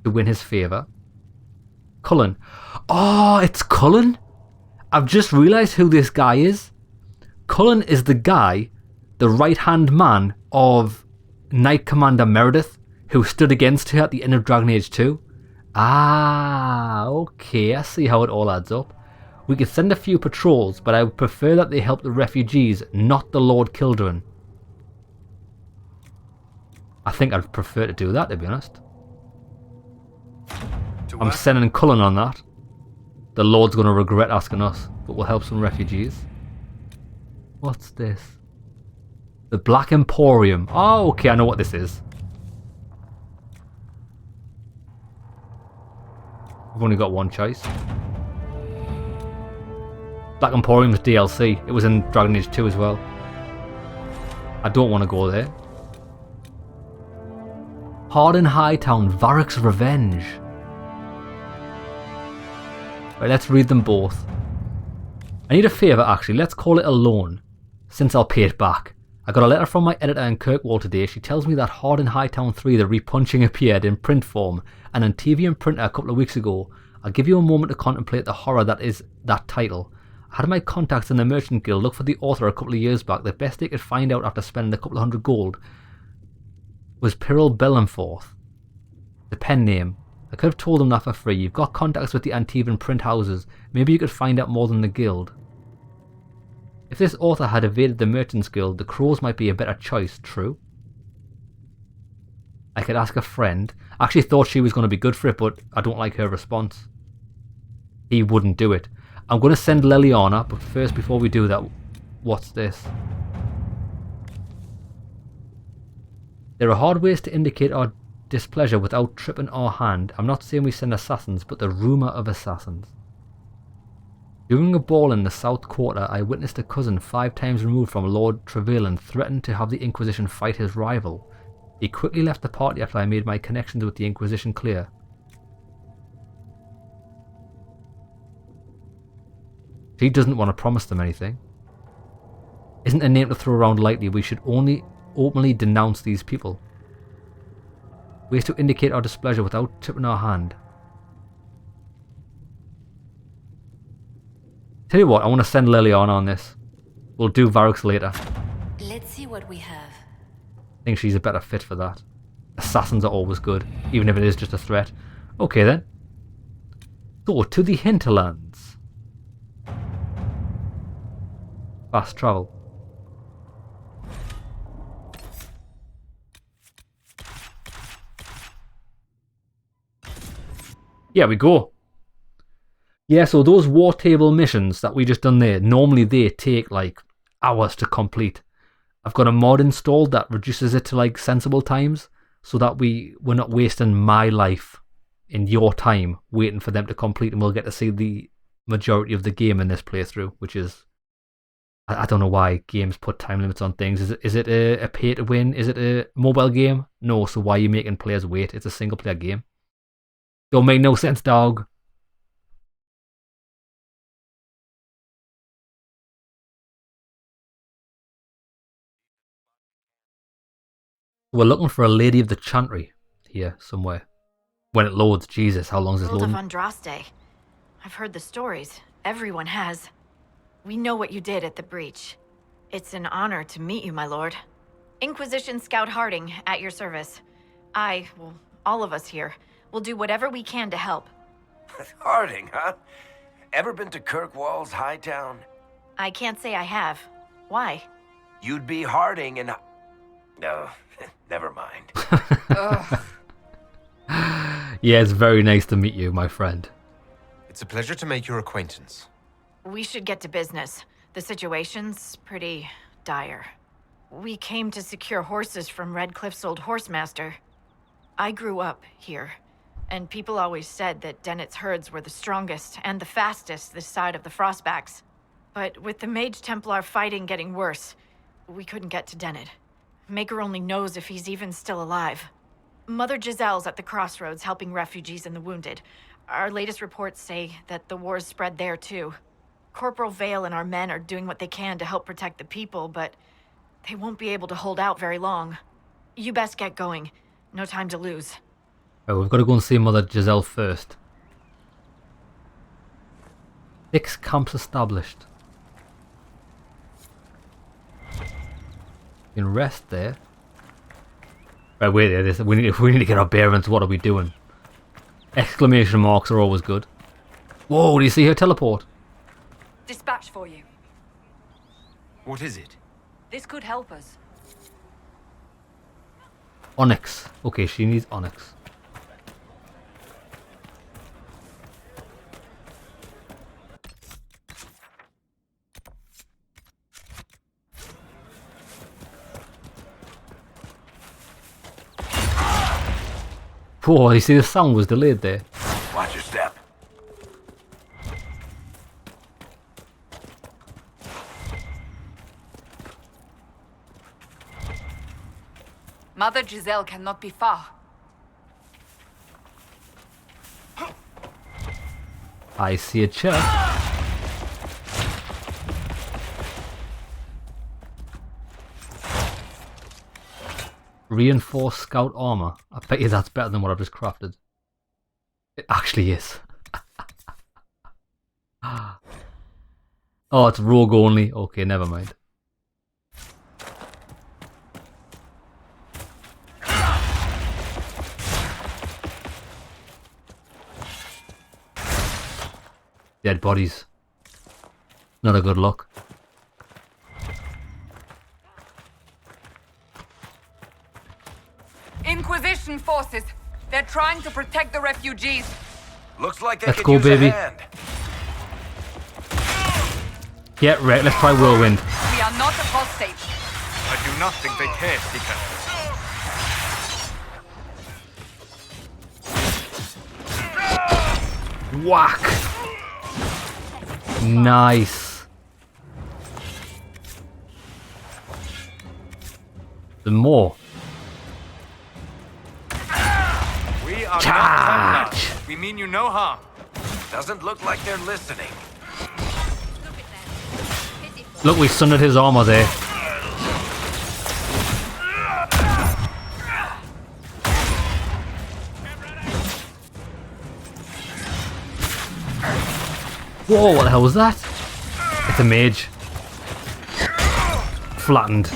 to win his favour. Cullen. Oh, it's Cullen? I've just realised who this guy is. Cullen is the guy, the right-hand man of Knight Commander Meredith, who stood against her at the end of Dragon Age 2. Ah, okay, I see how it all adds up. We could send a few patrols, but I would prefer that they help the refugees, not the Lord Kildren. I think I'd prefer to do that, to be honest. I'm sending Cullen on that. The Lord's going to regret asking us, but we'll help some refugees. What's this? The Black Emporium. Oh, okay, I know what this is. I've only got one choice. Black Emporium's DLC. It was in Dragon Age 2 as well. I don't want to go there. Harden Hightown, Varric's Revenge. Right, let's read them both. I need a favour, actually. Let's call it a loan, since I'll pay it back. I got a letter from my editor in Kirkwall today. She tells me that Harden Hightown 3, the repunching, appeared in print form and on TV and printer a couple of weeks ago. I'll give you a moment to contemplate the horror that is that title. I had my contacts in the Merchant Guild look for the author a couple of years back. The best they could find out after spending a couple of hundred gold was Pyrrhal Bellenforth, the pen name. I could have told them that for free. You've got contacts with the Antivan print houses. Maybe you could find out more than the guild. If this author had evaded the Merchants Guild, the Crows might be a better choice, true? I could ask a friend. I actually thought she was going to be good for it, but I don't like her response. He wouldn't do it. I'm going to send Leliana, but first, before we do that, what's this? There are hard ways to indicate our displeasure without tripping our hand. I'm not saying we send assassins, but the rumour of assassins. During a ball in the South Quarter, I witnessed a cousin 5 times removed from Lord Trevelyan threaten to have the Inquisition fight his rival. He quickly left the party after I made my connections with the Inquisition clear. She doesn't want to promise them anything. Isn't a name to throw around lightly. We should only openly denounce these people. Ways to indicate our displeasure without tipping our hand. Tell you what, I want to send Liliana on this. We'll do Varric's later. Let's see what we have. I think she's a better fit for that. Assassins are always good, even if it is just a threat. Okay then. So, to the hinterlands. Fast travel. Yeah, we go. Yeah, so those war table missions that we just done there, normally they take like hours to complete. I've got a mod installed that reduces it to like sensible times so that we're not wasting my life in your time waiting for them to complete, and we'll get to see the majority of the game in this playthrough, which is, I don't know why games put time limits on things. Is it a pay to win? Is it a mobile game? No, so why are you making players wait? It's a single player game. Don't make no sense, dog. We're looking for a Lady of the Chantry here somewhere. When it loads, Jesus, how long is this World of loading? Andraste. I've heard the stories. Everyone has. We know what you did at the breach. It's an honor to meet you, my lord. Inquisition Scout Harding, at your service. All of us here, will do whatever we can to help. Harding, huh? Ever been to Kirkwall's Hightown? I can't say I have. Why? You'd be Harding and... No, never mind. Yeah, it's very nice to meet you, my friend. It's a pleasure to make your acquaintance. We should get to business. The situation's pretty dire. We came to secure horses from Redcliffe's old horsemaster. I grew up here, and people always said that Dennett's herds were the strongest and the fastest this side of the Frostbacks. But with the Mage Templar fighting getting worse, we couldn't get to Dennett. Maker only knows if he's even still alive. Mother Giselle's at the crossroads helping refugees and the wounded. Our latest reports say that the war's spread there too. Corporal Vale and our men are doing what they can to help protect the people, but they won't be able to hold out very long. You best get going. No time to lose. Right, we've got to go and see Mother Giselle first. 6 camps established. You can rest there. Right, wait there. We need to get our bearings. What are we doing? Exclamation marks are always good. Whoa, do you see her teleport? Dispatch for you. What is it? This could help us. Onyx. Okay, she needs onyx. Whoa, you see the sound was delayed there. Watch your step. Mother Giselle cannot be far. I see a church. Reinforced scout armor. I bet you that's better than what I've just crafted. It actually is. Oh, it's rogue only. Okay, never mind. Dead bodies. Not a good look. Inquisition forces. They're trying to protect the refugees. Looks like they Let's could go, use baby. a hand. Get right, let's try whirlwind. We are not apostates. I do not think they care, Seeker. Whack! Nice. The more. We are Charge! not Templars. We mean you no harm. Doesn't look like they're listening. Look, we sundered his armor there. Whoa, what the hell was that? It's a mage. Flattened.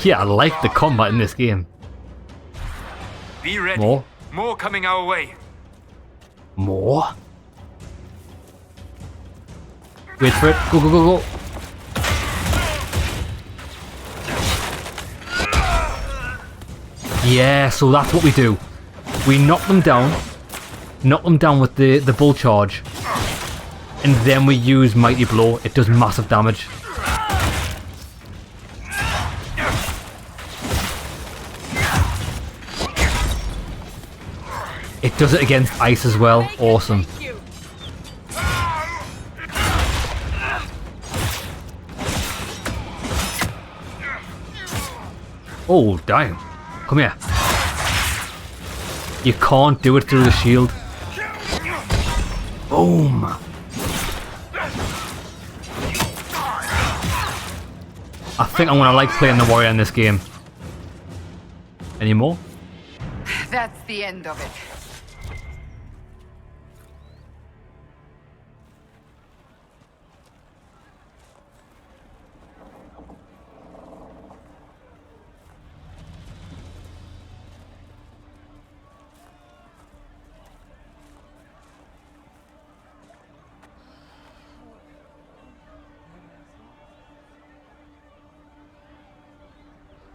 Yeah, I like the combat in this game. Be ready. More? More coming our way. More? Wait for it. Go, go, go, go. Yeah, so that's what we do. We knock them down with the bull charge, and then we use Mighty Blow. It does massive damage. It does it against ice as well. Awesome. Oh, damn. Come here. You can't do it through the shield. Boom. I think I'm gonna like playing the warrior in this game. Any more? That's the end of it.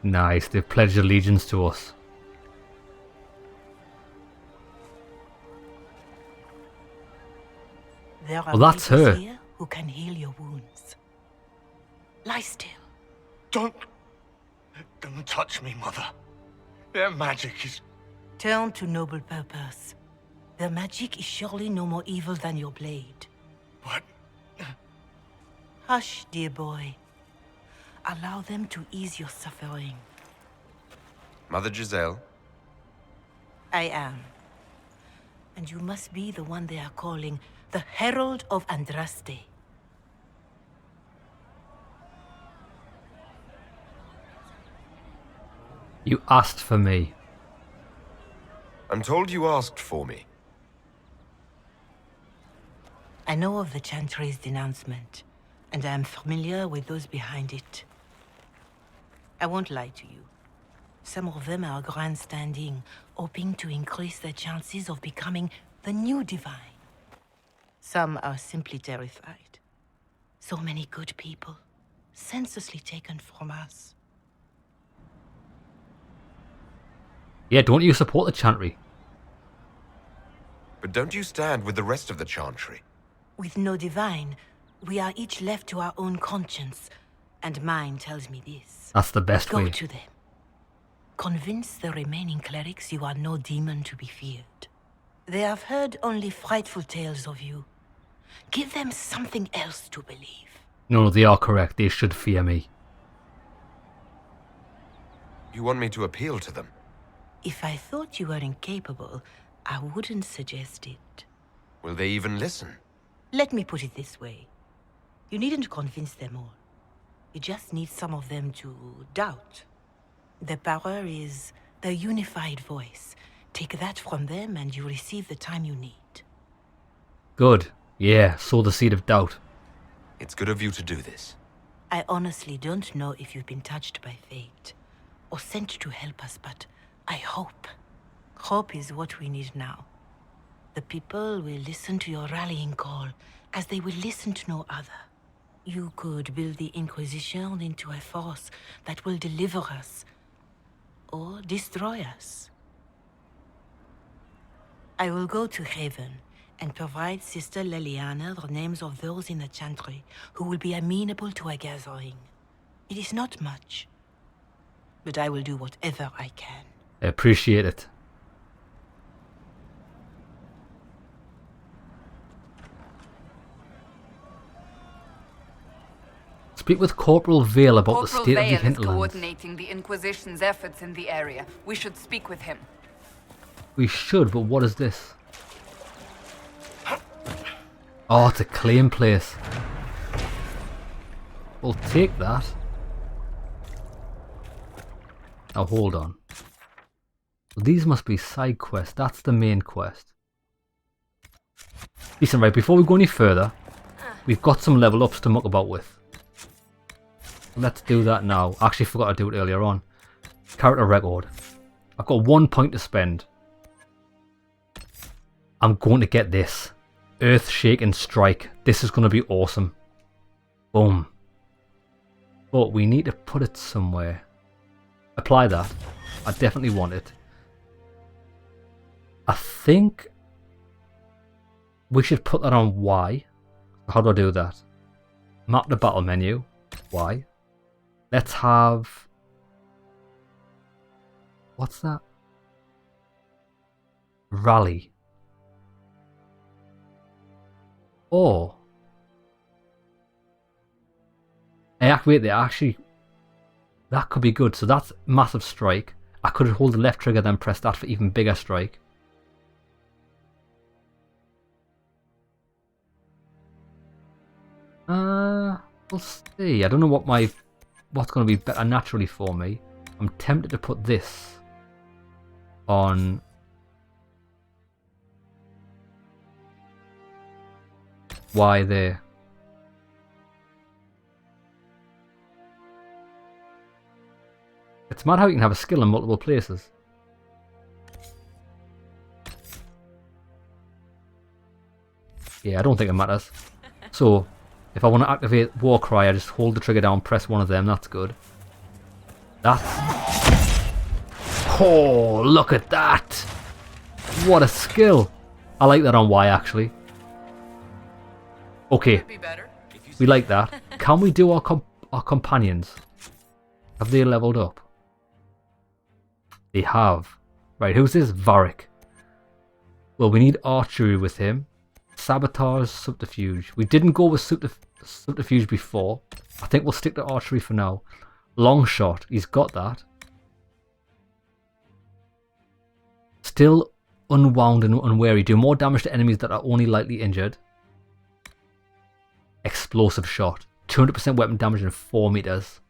Nice, they've pledged allegiance to us. There are Well, that's her. here who can heal your wounds. Lie still. Don't touch me, Mother. Their magic is... Turn to noble purpose. Their magic is surely no more evil than your blade. What? Hush, dear boy. Allow them to ease your suffering. Mother Giselle? I am. And you must be the one they are calling the Herald of Andraste. You asked for me. I'm told you asked for me. I know of the Chantry's denouncement, and I am familiar with those behind it. I won't lie to you. Some of them are grandstanding, hoping to increase their chances of becoming the new divine. Some are simply terrified. So many good people, senselessly taken from us. Yeah, don't you support the Chantry? But don't you stand with the rest of the Chantry? With no divine, we are each left to our own conscience, and mine tells me this. That's the best Go way. to them. Convince the remaining clerics you are no demon to be feared. They have heard only frightful tales of you. Give them something else to believe. No, they are correct. They should fear me. You want me to appeal to them? If I thought you were incapable, I wouldn't suggest it. Will they even listen? Let me put it this way. You needn't convince them all. You just need some of them to doubt. Their power is their unified voice. Take that from them and you receive the time you need. Good. Yeah, sow the seed of doubt. It's good of you to do this. I honestly don't know if you've been touched by fate or sent to help us, but I hope. Hope is what we need now. The people will listen to your rallying call as they will listen to no other. You could build the Inquisition into a force that will deliver us or destroy us. I will go to Haven and provide Sister Leliana the names of those in the Chantry who will be amenable to a gathering. It is not much, but I will do whatever I can. I appreciate it. Speak with Corporal Vale about the state of the Vale is hinterlands. coordinating the Inquisition's efforts in the area. We should speak with him. We should, but what is this? Oh, it's a claim place. We'll take that. Now hold on. These must be side quests. That's the main quest. Listen, right, before we go any further, we've got some level ups to muck about with. Let's do that now. I actually forgot to do it earlier on. Character record. I've got 1 point to spend. I'm going to get this. Earth Shaking Strike. This is going to be awesome. Boom. But we need to put it somewhere. Apply that. I definitely want it. I think we should put that on Y. How do I do that? Map the battle menu. Y. Let's have... What's that? Rally. Or... I activate the actually... That could be good. So that's massive strike. I could hold the left trigger then press that for even bigger strike. We'll see. I don't know what's going to be better naturally for me. I'm tempted to put this on Y there. It's mad how you can have a skill in multiple places. Yeah, I don't think it matters. So, if I want to activate Warcry, I just hold the trigger down, press one of them. That's good. That's... Oh, look at that! What a skill! I like that on Y, actually. Okay. We like that. Can we do our companions? Have they leveled up? They have. Right, who's this? Varric. Well, we need archery with him. Sabotage, subterfuge. We didn't go with subterfuge before. I think we'll stick to archery for now. Long shot. He's got that. Still unwound and unwary. Do more damage to enemies that are only lightly injured. Explosive shot. 200% weapon damage in 4 meters.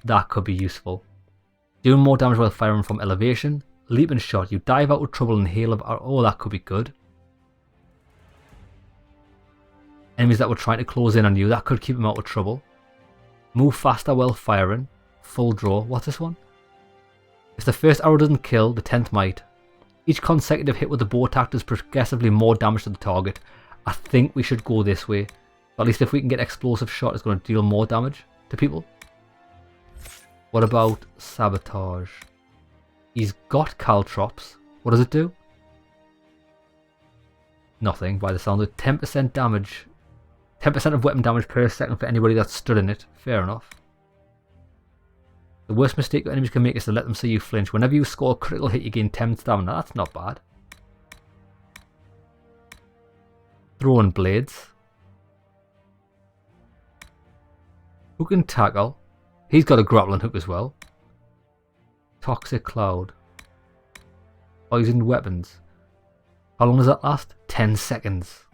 That could be useful. Doing more damage while firing from elevation. Leaping shot. You dive out of trouble and hail of... Oh, that could be good. Enemies that were trying to close in on you. That could keep them out of trouble. Move faster while firing. Full draw. What's this one? If the first arrow doesn't kill, the 10th might. Each consecutive hit with the bow attack does progressively more damage to the target. I think we should go this way. At least if we can get explosive shot, it's going to deal more damage to people. What about sabotage? He's got caltrops. What does it do? Nothing by the sound of it. 10% damage. 10% of weapon damage per second for anybody that stood in it. Fair enough. The worst mistake enemies can make is to let them see you flinch. Whenever you score a critical hit, you gain 10 stamina. That's not bad. Throwing blades. Hook and tackle. He's got a grappling hook as well. Toxic cloud. Poisoned weapons. How long does that last? 10 seconds.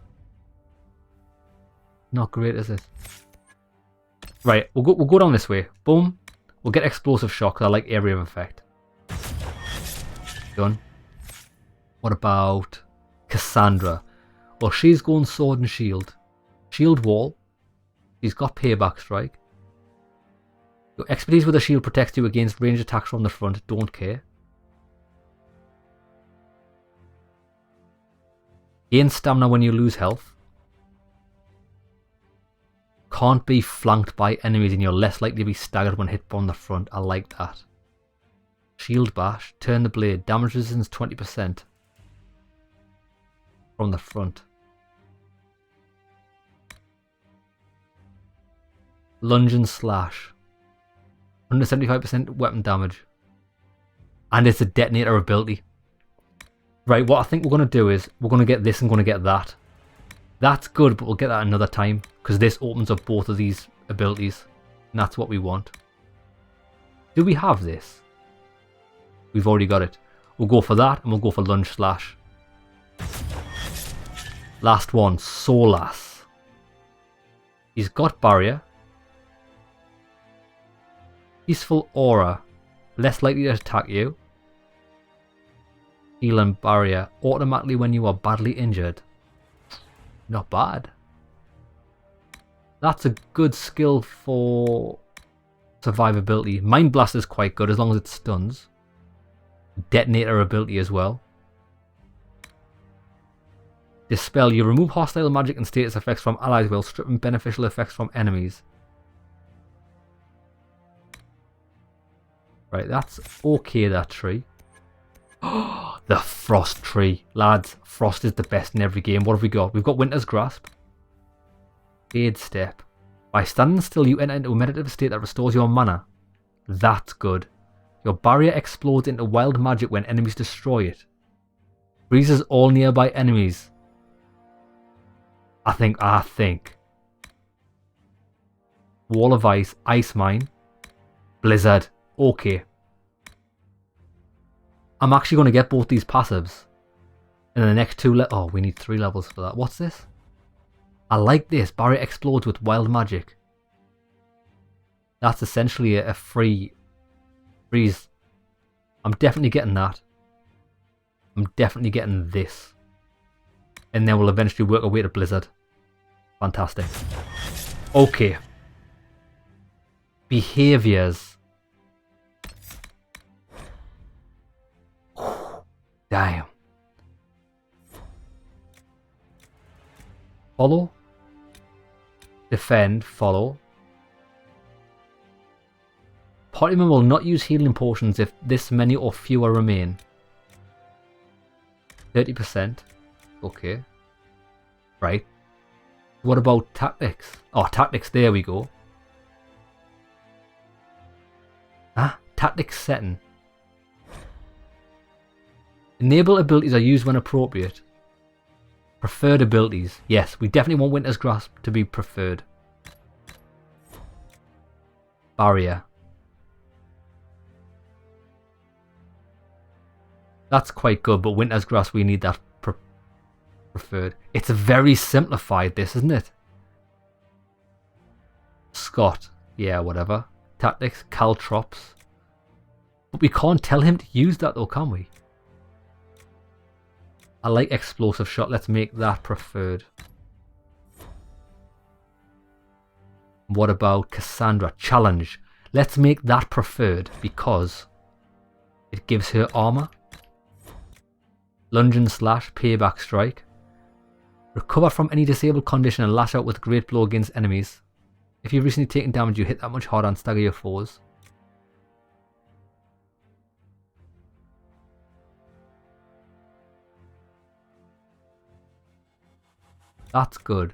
Not great, is it? Right, we'll go down this way. Boom. We'll get explosive shock because I like area of effect. Done. What about Cassandra? Well, she's going sword and shield. Shield wall. She's got payback strike. Your expertise with a shield protects you against ranged attacks from the front. Don't care. Gain stamina when you lose health. Can't be flanked by enemies and you're less likely to be staggered when hit from the front. I like that. Shield bash. Turn the blade. Damage resistance 20% from the front. Lunge and slash. 175% weapon damage. And it's a detonator ability. Right, what I think we're going to do is we're going to get this and going to get that. That's good, but we'll get that another time because this opens up both of these abilities and that's what we want. Do we have this? We've already got it. We'll go for that and we'll go for lunge slash. Last one, Solas. He's got barrier. Peaceful aura. Less likely to attack you. Heal and barrier. Automatically when you are badly injured. Not bad. That's a good skill for survivability. Mind Blast is quite good as long as it stuns. Detonator ability as well. Dispel. You remove hostile magic and status effects from allies while stripping beneficial effects from enemies. Right, that's okay, that tree. The Frost tree. Lads, Frost is the best in every game. What have we got? We've got Winter's Grasp. Aid Step. By standing still, you enter into a meditative state that restores your mana. That's good. Your barrier explodes into wild magic when enemies destroy it. Freezes all nearby enemies. I think. Wall of Ice, Ice Mine, Blizzard. Okay. I'm actually going to get both these passives. In the next 2 oh, we need 3 levels for that. What's this? I like this. Barrier explodes with wild magic. That's essentially a free freeze. I'm definitely getting that. I'm definitely getting this. And then we'll eventually work our way to Blizzard. Fantastic. Okay. Behaviors. Damn. Follow. Defend. Follow. Party member will not use healing potions if this many or fewer remain. 30%. Okay. Right. What about tactics? Oh, tactics. There we go. Tactics setting. Enable abilities are used when appropriate. Preferred abilities. Yes, we definitely want Winter's Grasp to be preferred. Barrier. That's quite good, but Winter's Grasp, we need that preferred. It's very simplified, this, isn't it? Scott. Yeah, whatever. Tactics. Caltrops. But we can't tell him to use that though, can we? I like Explosive Shot. Let's make that preferred. What about Cassandra? Challenge. Let's make that preferred because it gives her armor. Lunge and Slash. Payback Strike. Recover from any disabled condition and lash out with Great Blow against enemies. If you've recently taken damage, you hit that much harder and stagger your foes. That's good.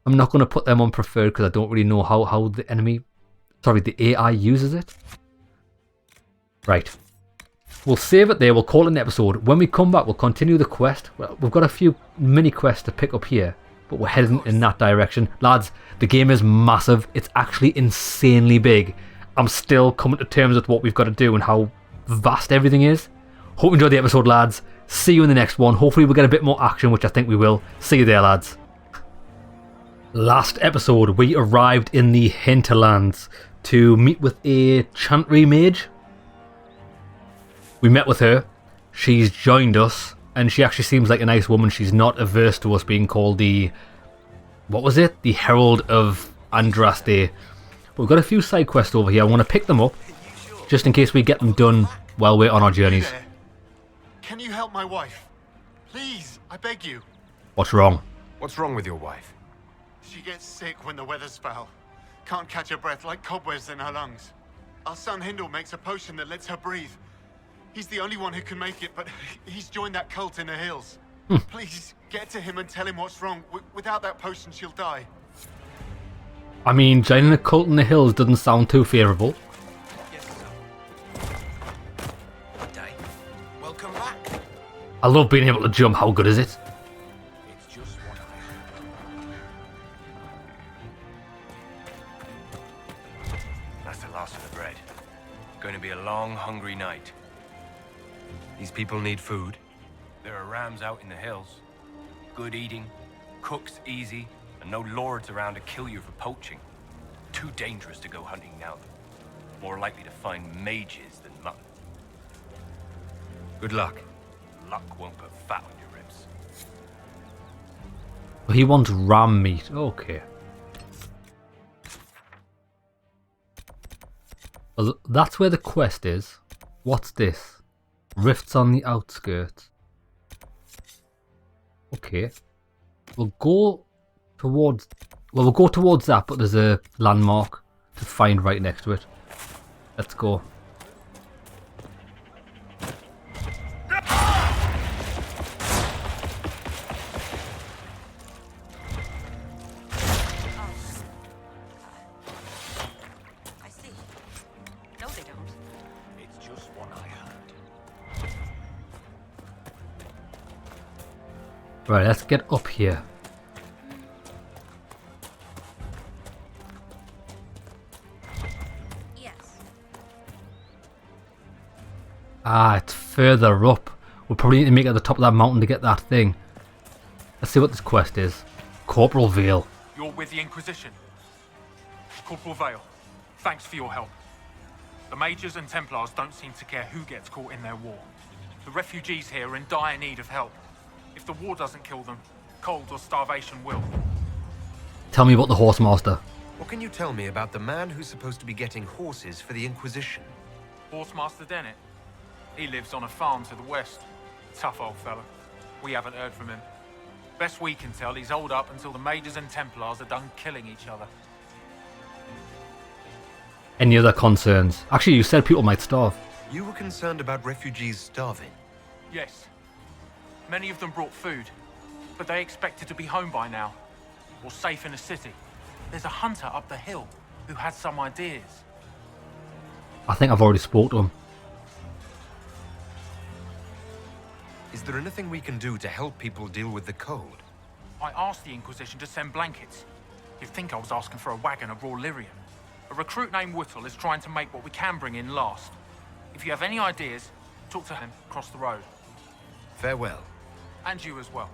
I'm not going to put them on preferred because I don't really know how the AI uses it. Right. We'll save it there. We'll call it an episode. When we come back, we'll continue the quest. Well, we've got a few mini quests to pick up here, but we're heading in that direction. Lads, the game is massive. It's actually insanely big. I'm still coming to terms with what we've got to do and how vast everything is. Hope you enjoyed the episode, lads. See you in the next one. Hopefully we'll get a bit more action, which I think we will. See you there, lads. Last episode, we arrived in the Hinterlands to meet with a Chantry mage. We met with her. She's joined us, and she actually seems like a nice woman. She's not averse to us being called the... what was it? The Herald of Andraste. But we've got a few side quests over here. I want to pick them up, just in case we get them done while we're on our journeys. Can you help my wife? Please, I beg you. What's wrong? What's wrong with your wife? She gets sick when the weather's foul. Can't catch her breath like cobwebs in her lungs. Our son Hindle makes a potion that lets her breathe. He's the only one who can make it, but he's joined that cult in the hills. Please, get to him and tell him what's wrong. Without that potion, she'll die. I mean, joining a cult in the hills doesn't sound too favourable. Welcome back. I love being able to jump. How good is it? It's just what That's the last of the bread. Going to be a long, hungry night. These people need food. There are rams out in the hills. Good eating, cooks easy, and no lords around to kill you for poaching. Too dangerous to go hunting now. More likely to find mages than mutton. Good luck. Luck won't put fat on your ribs. He wants ram meat. Okay. Well, that's where the quest is. What's this? Rifts on the outskirts. Okay. We'll go towards that, but there's a landmark to find right next to it. Let's go. Right, let's get up here. Yes. Ah, it's further up. We'll probably need to make it at the top of that mountain to get that thing. Let's see what this quest is. Corporal Vale. You're with the Inquisition. Corporal Vale, thanks for your help. The Mages and Templars don't seem to care who gets caught in their war. The refugees here are in dire need of help. If the war doesn't kill them, cold or starvation will. Tell me about the Horsemaster. What can you tell me about the man who's supposed to be getting horses for the Inquisition? Horsemaster Dennett. He lives on a farm to the west. Tough old fellow. We haven't heard from him. Best we can tell, he's holed up until the Mages and Templars are done killing each other. Any other concerns? Actually, you said people might starve. You were concerned about refugees starving? Yes. Many of them brought food, but they expected to be home by now, or safe in a city. There's a hunter up the hill who had some ideas. I think I've already spoke to him. Is there anything we can do to help people deal with the cold? I asked the Inquisition to send blankets. You'd think I was asking for a wagon of raw lyrium. A recruit named Whittle is trying to make what we can bring in last. If you have any ideas, talk to him across the road. Farewell. And you as well.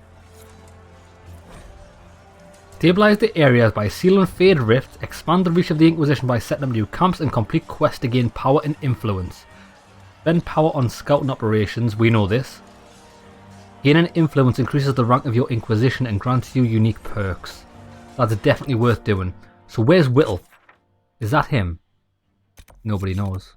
Stabilize the areas by sealing fade rifts, expand the reach of the Inquisition by setting up new camps, and complete quests to gain power and influence. Spend power on scouting operations, we know this. Gaining influence increases the rank of your Inquisition and grants you unique perks. That's definitely worth doing. So where's Whittle? Is that him? Nobody knows.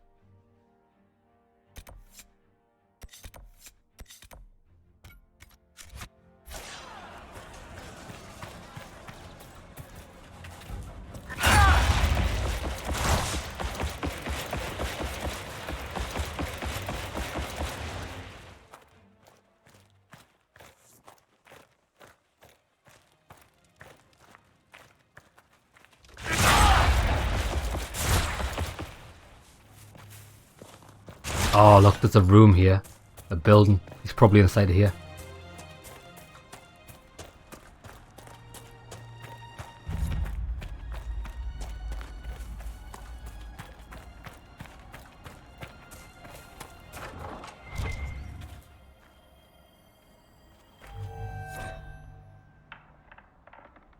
Oh look, there's a room here. A building. He's probably inside of here.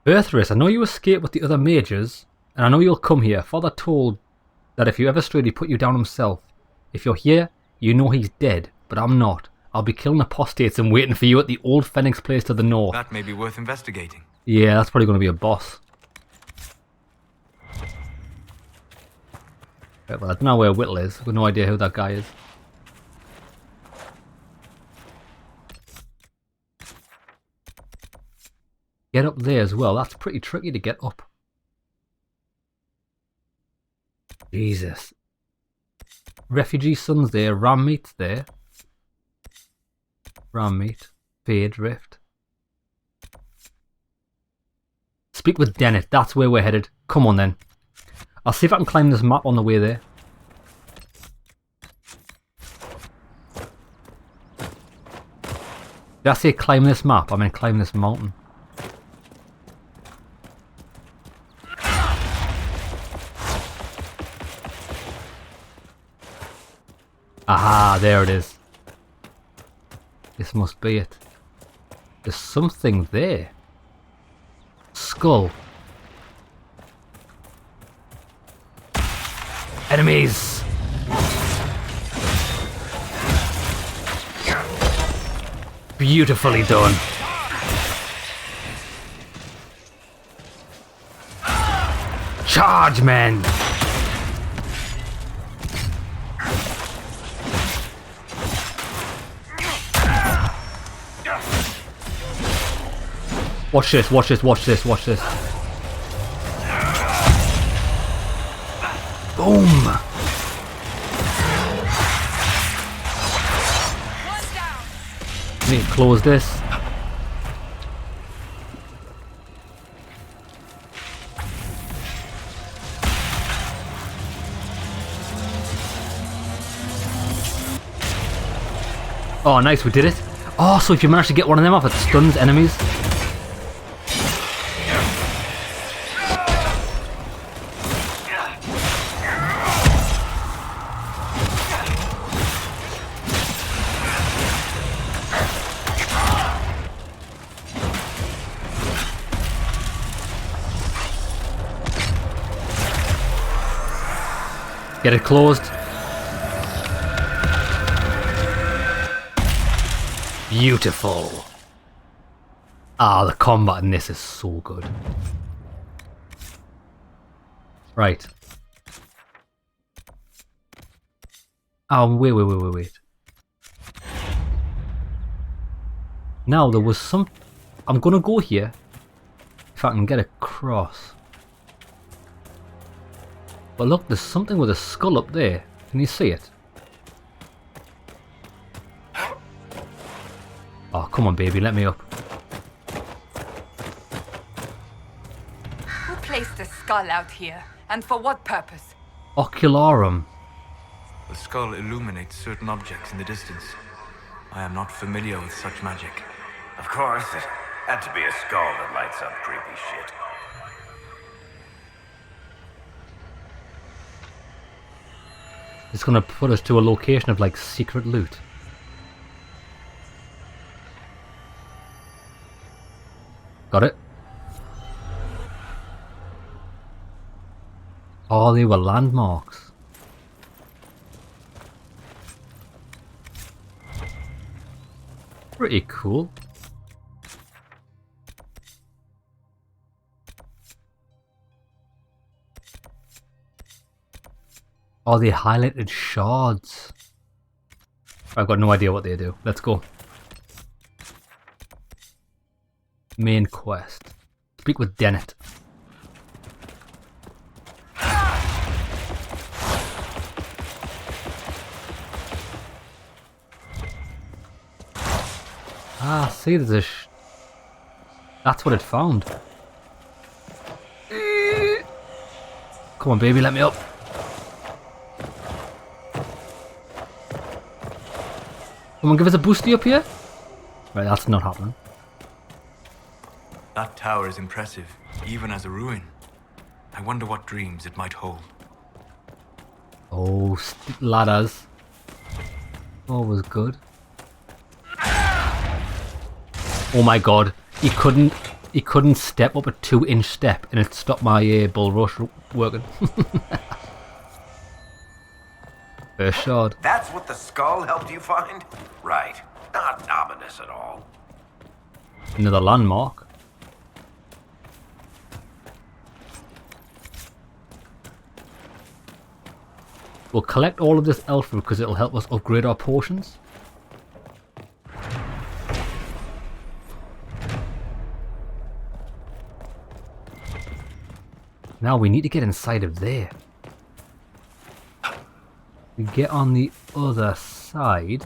Birthrace, I know you escaped with the other mages, and I know you'll come here. Father told that if you ever strayed, he'd put you down himself. If you're here, you know he's dead, but I'm not. I'll be killing apostates and waiting for you at the old Phoenix place to the north. That may be worth investigating. Yeah, that's probably going to be a boss. Right, well, I don't know where Whittle is. I've got no idea who that guy is. Get up there as well. That's pretty tricky to get up. Jesus. Refugee Sun's there. Ram Meat's there. Ram Meat. Fade Rift. Speak with Dennett. That's where we're headed. Come on then. I'll see if I can climb this map on the way there. Did I say climb this map? I mean climb this mountain. Aha, there it is. This must be it. There's something there. Skull. Enemies! Beautifully done. Charge, men! Watch this, watch this, watch this, watch this. Boom! Need to close this. Oh, nice, we did it. Oh, so if you manage to get one of them off, it stuns enemies. Get it closed. Beautiful. Ah, the combat in this is so good. Right. Oh, wait. Now, there was some... I'm gonna go here. If I can get across. But look, there's something with a skull up there. Can you see it? Oh, come on, baby, let me up. Who placed a skull out here? And for what purpose? Ocularum. The skull illuminates certain objects in the distance. I am not familiar with such magic. Of course, it had to be a skull that lights up creepy shit. It's gonna put us to a location of like secret loot. Got it? Oh, they were landmarks. Pretty cool. Oh, they highlighted shards. I've got no idea what they do. Let's go. Main quest. Speak with Dennett. Ah, see, there's a that's what it found. Come on, baby, let me up. Come on, give us a boosty up here. Right, that's not happening. That tower is impressive, even as a ruin. I wonder what dreams it might hold. Oh, ladders. Always good. Oh my god, he couldn't step up a 2-inch step and it stopped my bull rush working. First shot. That's what the skull helped you find? Right. Not ominous at all. Another landmark. We'll collect all of this elf fruit because it'll help us upgrade our potions. Now we need to get inside of there. We get on the other side.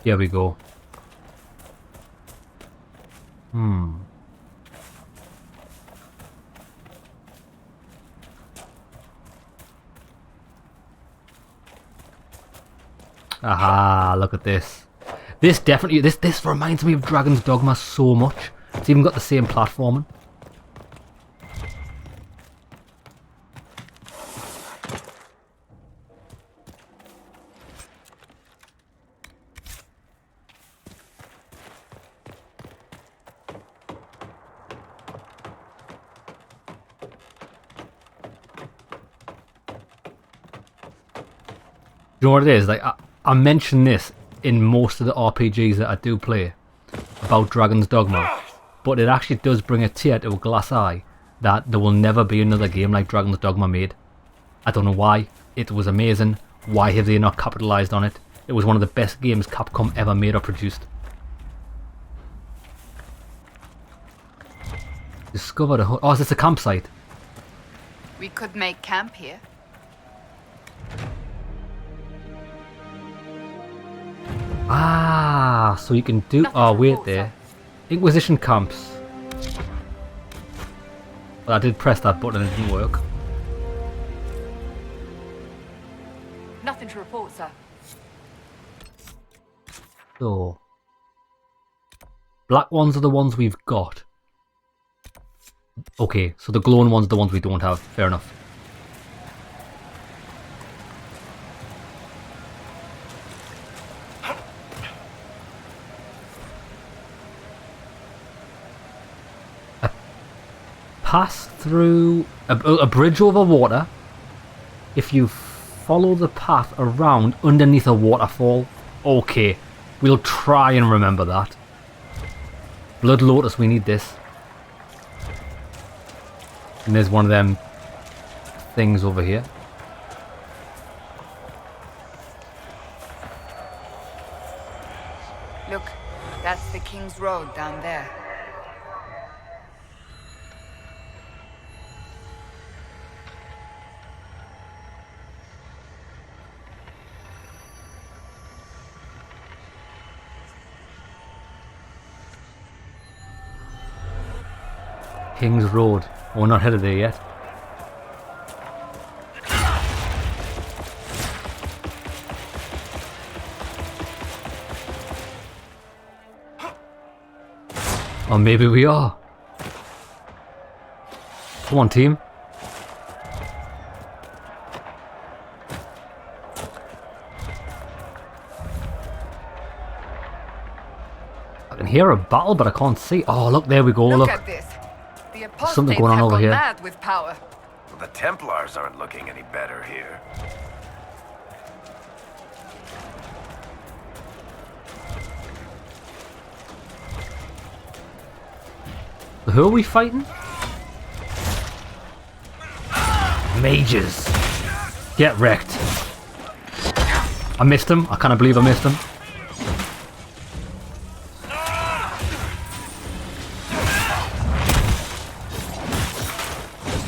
Here we go. Aha, look at this. This definitely, this reminds me of Dragon's Dogma so much. It's even got the same platforming. You know what it is? Like I mention this in most of the RPGs that I do play about Dragon's Dogma, but it actually does bring a tear to a glass eye that there will never be another game like Dragon's Dogma made. I don't know why. It was amazing Why have they not capitalized on it? It was one of the best games Capcom ever made or produced. Discovered a... Oh, is this a campsite? We could make camp here. Ah, so you can do... Oh, wait there. Inquisition camps. Well, I did press that button and it didn't work. Nothing to report, sir. So... Black ones are the ones we've got. Okay, so the glowing ones are the ones we don't have. Fair enough. Pass through a bridge over water if you follow the path around underneath a waterfall. Okay, we'll try and remember that. Blood Lotus, we need this. And there's one of them things over here. Look, that's the King's Road down there. King's Road. Oh, we're not headed there yet. Or maybe we are. Come on, team. I can hear a battle, but I can't see. Oh, look, there we go. Look. At this. The apostates Something going on have over gone here. mad with power. The Templars aren't looking any better here. Who are we fighting? Mages. Get wrecked. I missed him. I can't believe I missed him.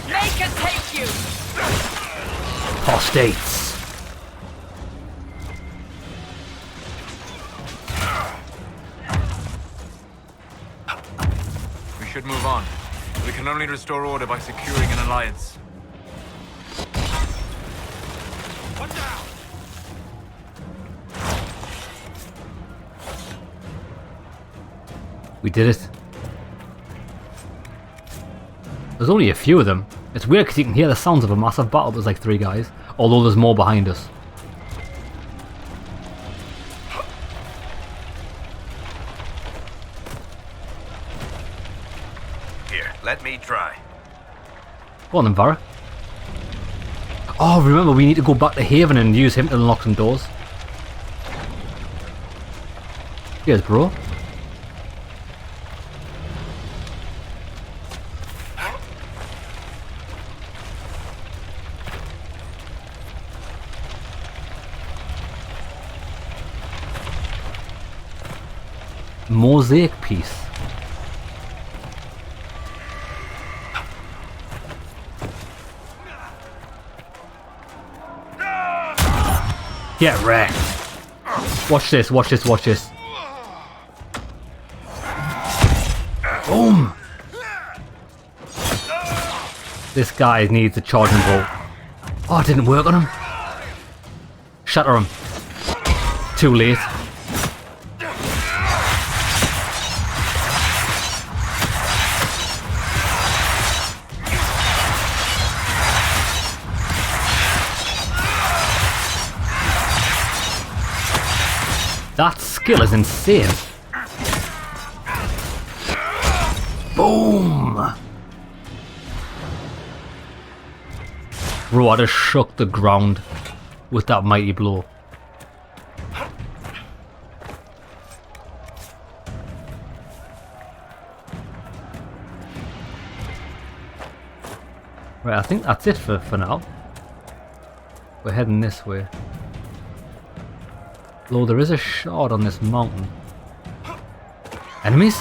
Make us take you. Apostates. We should move on. We can only restore order by securing an alliance. We did it. There's only a few of them. It's weird because you can hear the sounds of a massive battle. There's like 3 guys. Although there's more behind us. Here, let me try. Go on then, Varric. Oh, remember, we need to go back to Haven and use him to unlock some doors. Cheers, bro. Mosaic piece. Get wrecked. Watch this, watch this, watch this. Boom! This guy needs a charging bolt. Oh, it didn't work on him. Shatter him. Too late. That skill is insane. Boom! Bro, I just shook the ground with that mighty blow. Right, I think that's it for now. We're heading this way. Though there is a shard on this mountain. Enemies?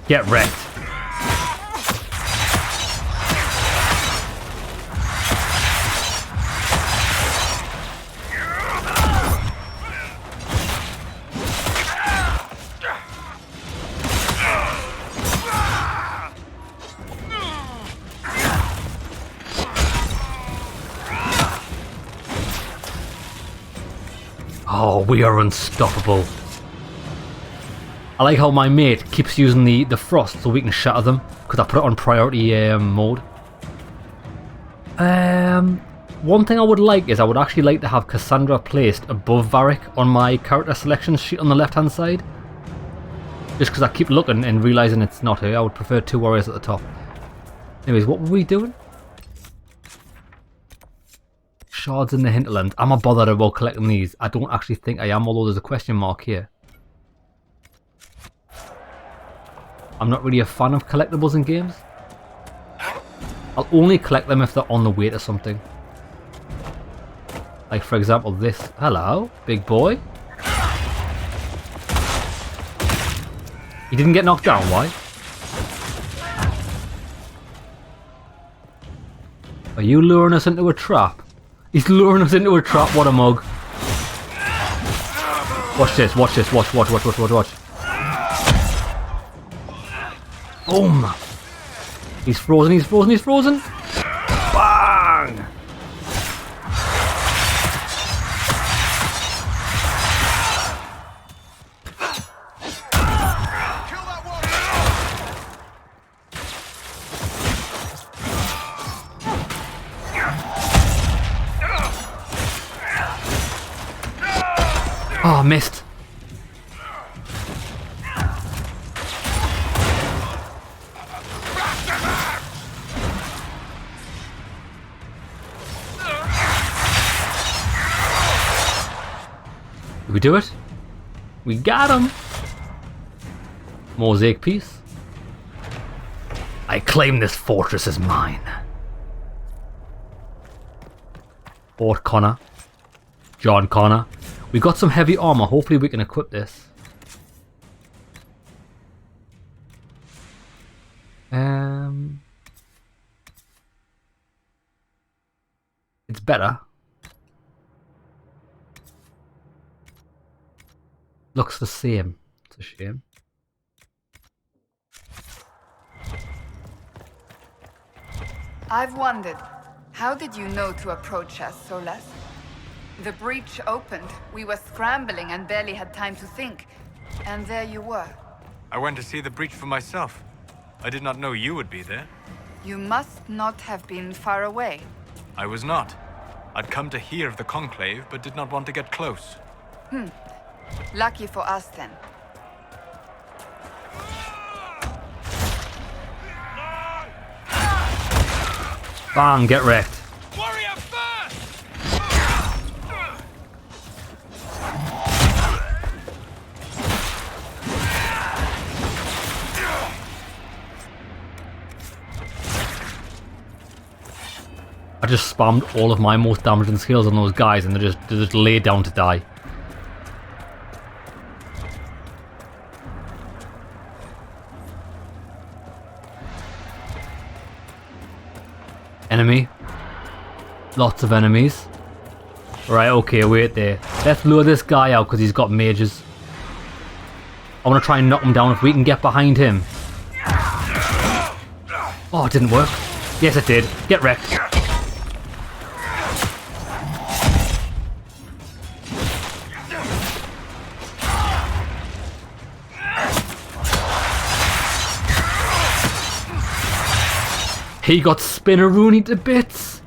Get wrecked. Oh, we are unstoppable. I like how my mate keeps using the frost so we can shatter them, because I put it on priority mode. One thing I would like is I would actually like to have Cassandra placed above Varric on my character selection sheet on the left hand side. Just because I keep looking and realising it's not her. I would prefer 2 warriors at the top. Anyways, what were we doing? Shards in the hinterland. Am I bothered about collecting these? I don't actually think I am, although there's a question mark here. I'm not really a fan of collectibles in games. I'll only collect them if they're on the way to something. Like for example this. Hello, big boy. He didn't get knocked down, why? Are you luring us into a trap? He's luring us into a trap, what a mug. Watch this, watch this, watch. Boom! He's frozen, he's frozen, he's frozen! Bang! Oh, missed. Did we do it? We got him! Mosaic piece. I claim this fortress as mine. Fort Connor. John Connor. We got some heavy armor. Hopefully we can equip this. It's better. Looks the same. It's a shame. I've wondered, how did you know to approach us, Solas? The breach opened, we were scrambling and barely had time to think. And there you were. I went to see the breach for myself. I did not know you would be there. You must not have been far away. I was not. I'd come to hear of the Conclave, but did not want to get close. Lucky for us then. Bang, get wrecked. Warrior first! I just spammed all of my most damaging skills on those guys and they just lay down to die. Enemy. Lots of enemies. Right, okay, wait there. Let's lure this guy out because he's got mages. I want to try and knock him down if we can get behind him. Oh, it didn't work. Yes, it did. Get wrecked. He got Spinneroony to bits.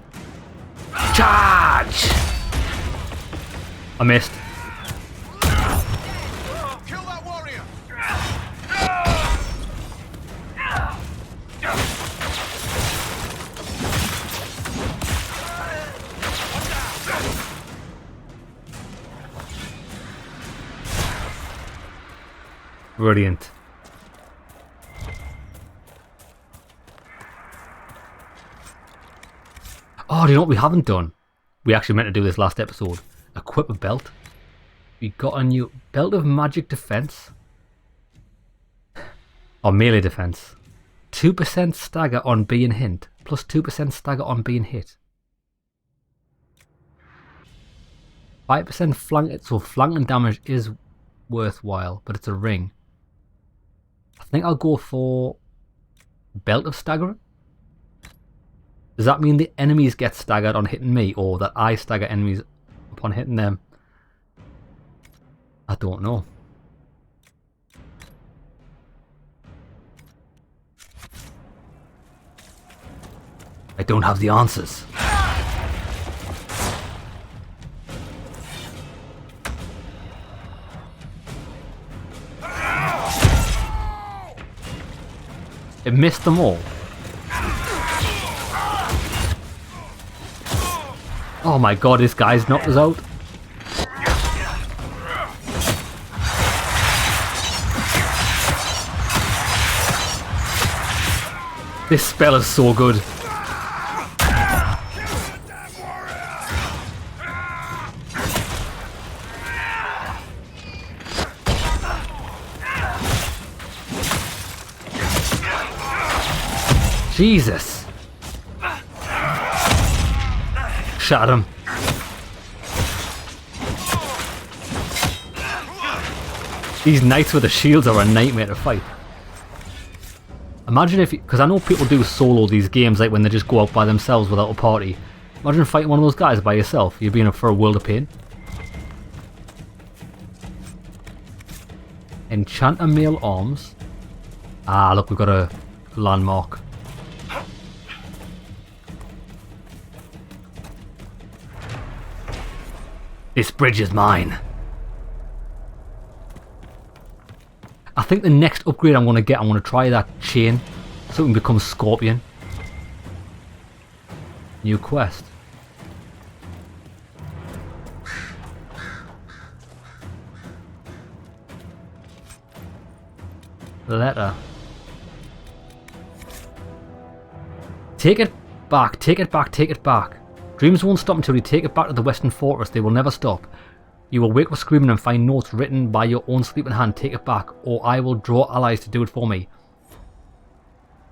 Charge! I missed. Kill that warrior! Brilliant. Oh, do you know what we haven't done? We actually meant to do this last episode. Equip a belt. We got a new belt of magic defense. Or melee defense. 2% stagger on being hit. Plus 2% stagger on being hit. 5% flank. So flanking damage is worthwhile, but it's a ring. I think I'll go for belt of staggering. Does that mean the enemies get staggered on hitting me, or that I stagger enemies upon hitting them? I don't know. I don't have the answers. It missed them all. Oh my god, this guy's knocked us out. This spell is so good. Jesus. Shot him. These knights with the shields are a nightmare to fight. Imagine if, because I know people do solo these games, like when they just go out by themselves without a party. Imagine fighting one of those guys by yourself. You'd be in for a world of pain. Enchanter mail arms. Ah, look, we've got a landmark. This bridge is mine. I think the next upgrade I'm going to get, I'm going to try that chain so it can become Scorpion. New quest. Letter. Take it back, take it back, take it back. Dreams won't stop until you take it back to the Western Fortress. They will never stop. You will wake up screaming and find notes written by your own sleeping hand. Take it back, or I will draw allies to do it for me.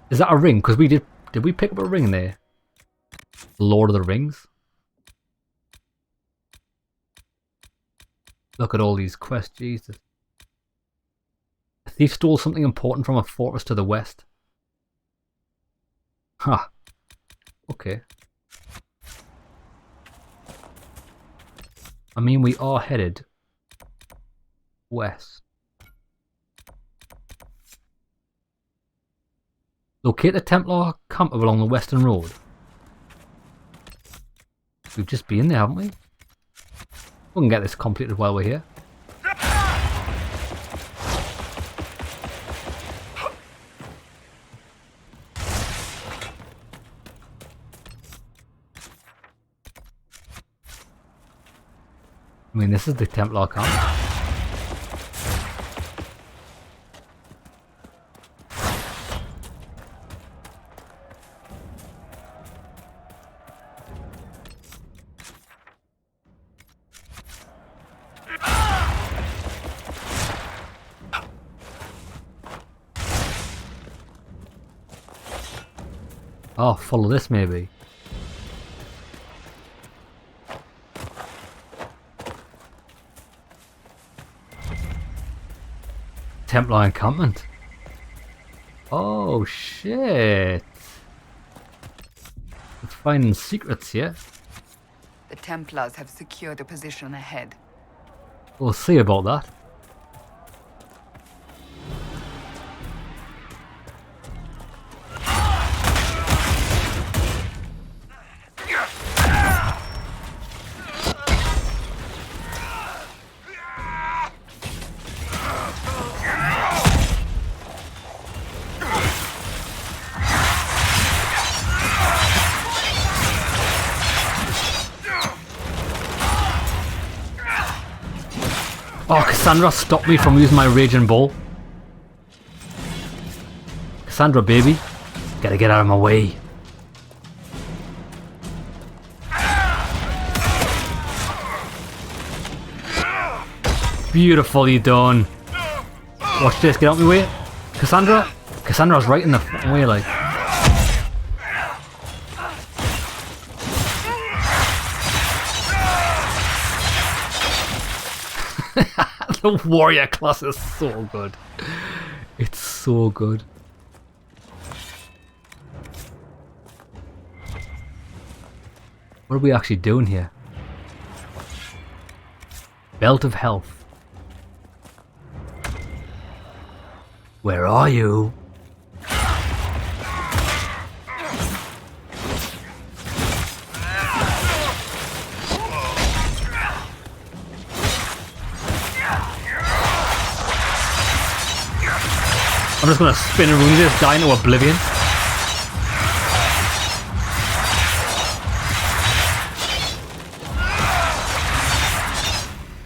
Is that a ring? Because we did we pick up a ring there? Lord of the Rings? Look at all these quests, Jesus. A thief stole something important from a fortress to the west. Huh. Okay. I mean, we are headed west. Locate the Templar camp along the western road. We've just been there, haven't we? We can get this completed while we're here. I mean, this is the Templar camp. Oh, follow this maybe. Templar encampment. Oh shit. We're finding secrets here. The Templars have secured a position ahead. We'll see about that. Oh, Cassandra stopped me from using my raging ball. Cassandra, baby. Gotta get out of my way. Beautifully done. Watch this, get out of my way. Cassandra? Cassandra's right in the fucking way, like. The warrior class is so good. It's so good. What are we actually doing here? Belt of health. Where are you? I'm just gonna spin around this, die into oblivion.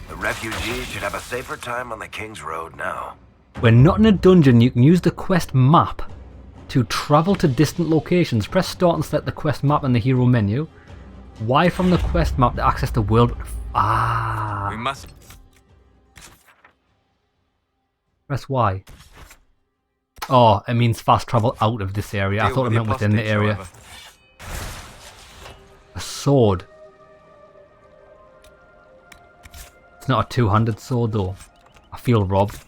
The refugees should have a safer time on the King's Road now. When not in a dungeon, you can use the quest map to travel to distant locations. Press start and select the quest map in the hero menu. Y from the quest map to access the world. Ah. We must. Press Y. Oh, it means fast travel out of this area. I thought it meant within the area. However. A sword. It's not a two-handed sword though. I feel robbed.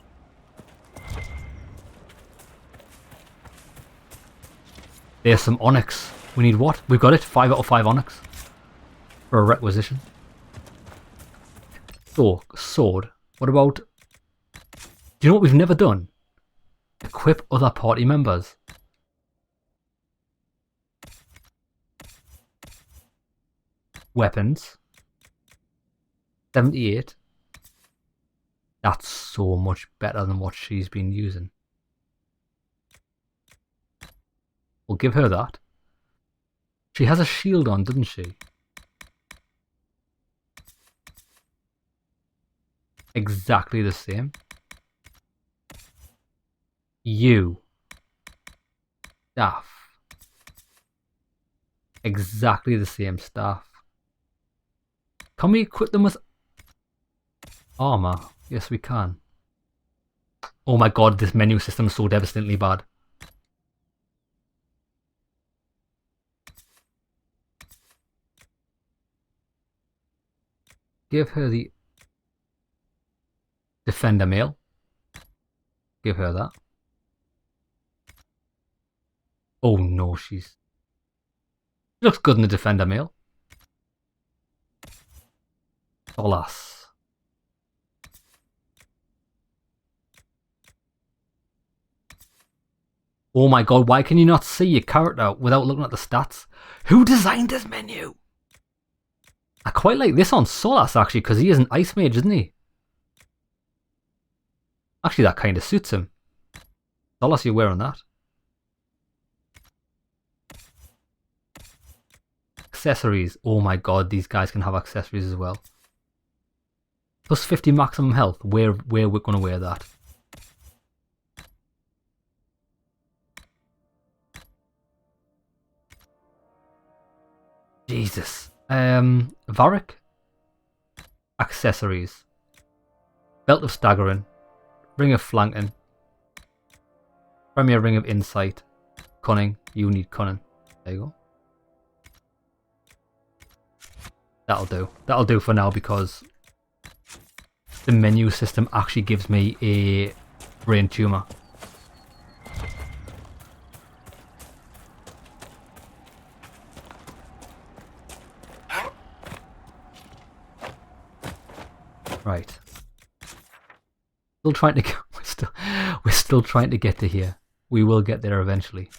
There's some onyx. We need what? We've got it. 5 out of 5 onyx. For a requisition. So, sword. What about... Do you know what we've never done? Equip other party members. Weapons. 78. That's so much better than what she's been using. We'll give her that. She has a shield on, doesn't she? Exactly the same. You. Staff. Exactly the same staff. Can we equip them with armor? Yes, we can. Oh my god, this menu system is so devastatingly bad. Give her the Defender mail. Give her that. Oh no, she looks good in the Defender mail. Alas. Oh my god, why can you not see your character without looking at the stats? Who designed this menu? I quite like this on Solas actually, because he is an ice mage, isn't he? Actually, that kind of suits him. Solas, you're wearing that. Accessories. Oh my god, these guys can have accessories as well. Plus 50 maximum health. Where we're going to wear that. Jesus. Varric. Accessories. Belt of Staggering. Ring of Flanking. Premier Ring of Insight. Cunning. You need Cunning. There you go. That'll do. That'll do for now because the menu system actually gives me a brain tumor. Right. Still trying to get, we're still trying to get to here. We will get there eventually.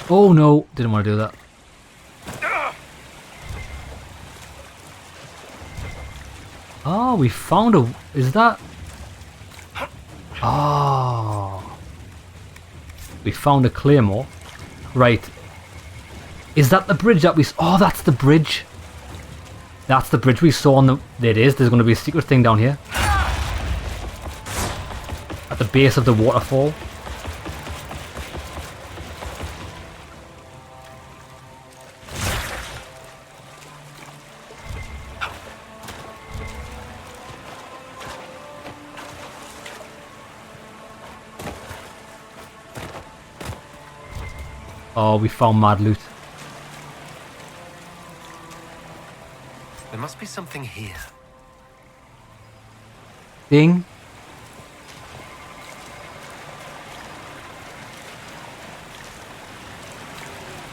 Oh no, didn't want to do that. Oh, we found a... Is that... Oh. We found a claymore. Right. Is that the bridge that we... Oh, that's the bridge. That's the bridge we saw on the... There it is. There's going to be a secret thing down here. At the base of the waterfall. Oh, we found mad loot. There must be something here. Ding.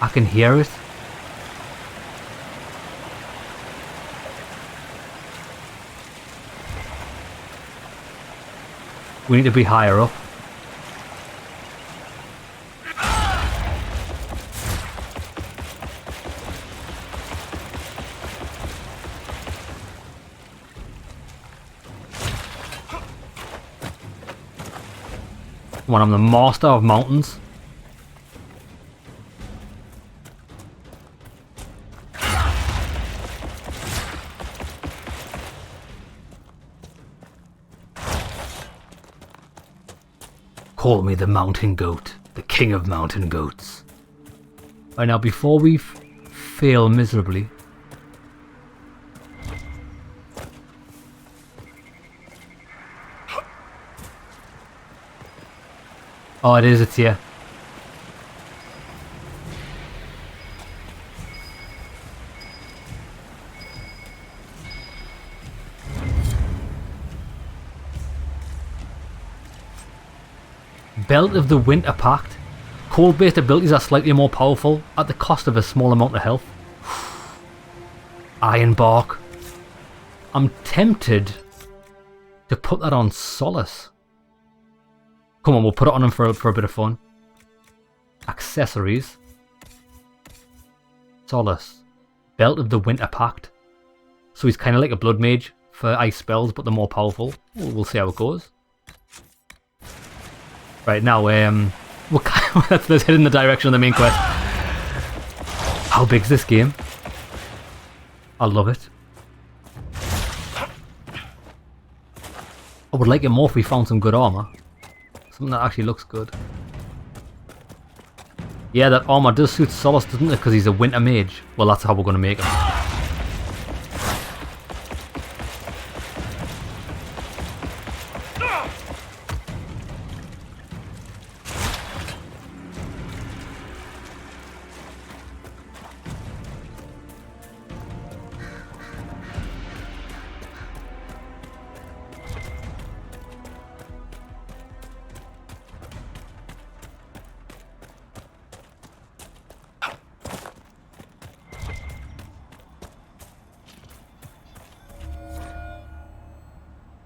I can hear it. We need to be higher up. When I'm the master of mountains. Call me the mountain goat, the king of mountain goats. Right now, before we fail miserably, oh, it's here. Belt of the Winter Pact. Cold-based abilities are slightly more powerful at the cost of a small amount of health. Iron Bark. I'm tempted to put that on Solace. Come on, we'll put it on him for a bit of fun. Accessories. Solace. Belt of the Winter Pact. So he's kind of like a blood mage for ice spells, but they're more powerful. We'll see how it goes. Right now, let's head in the direction of the main quest. How big's this game? I love it. I would like it more if we found some good armor. Something that actually looks good. Yeah, that armor does suit Solace, doesn't it? Because he's a winter mage. Well, that's how we're going to make him.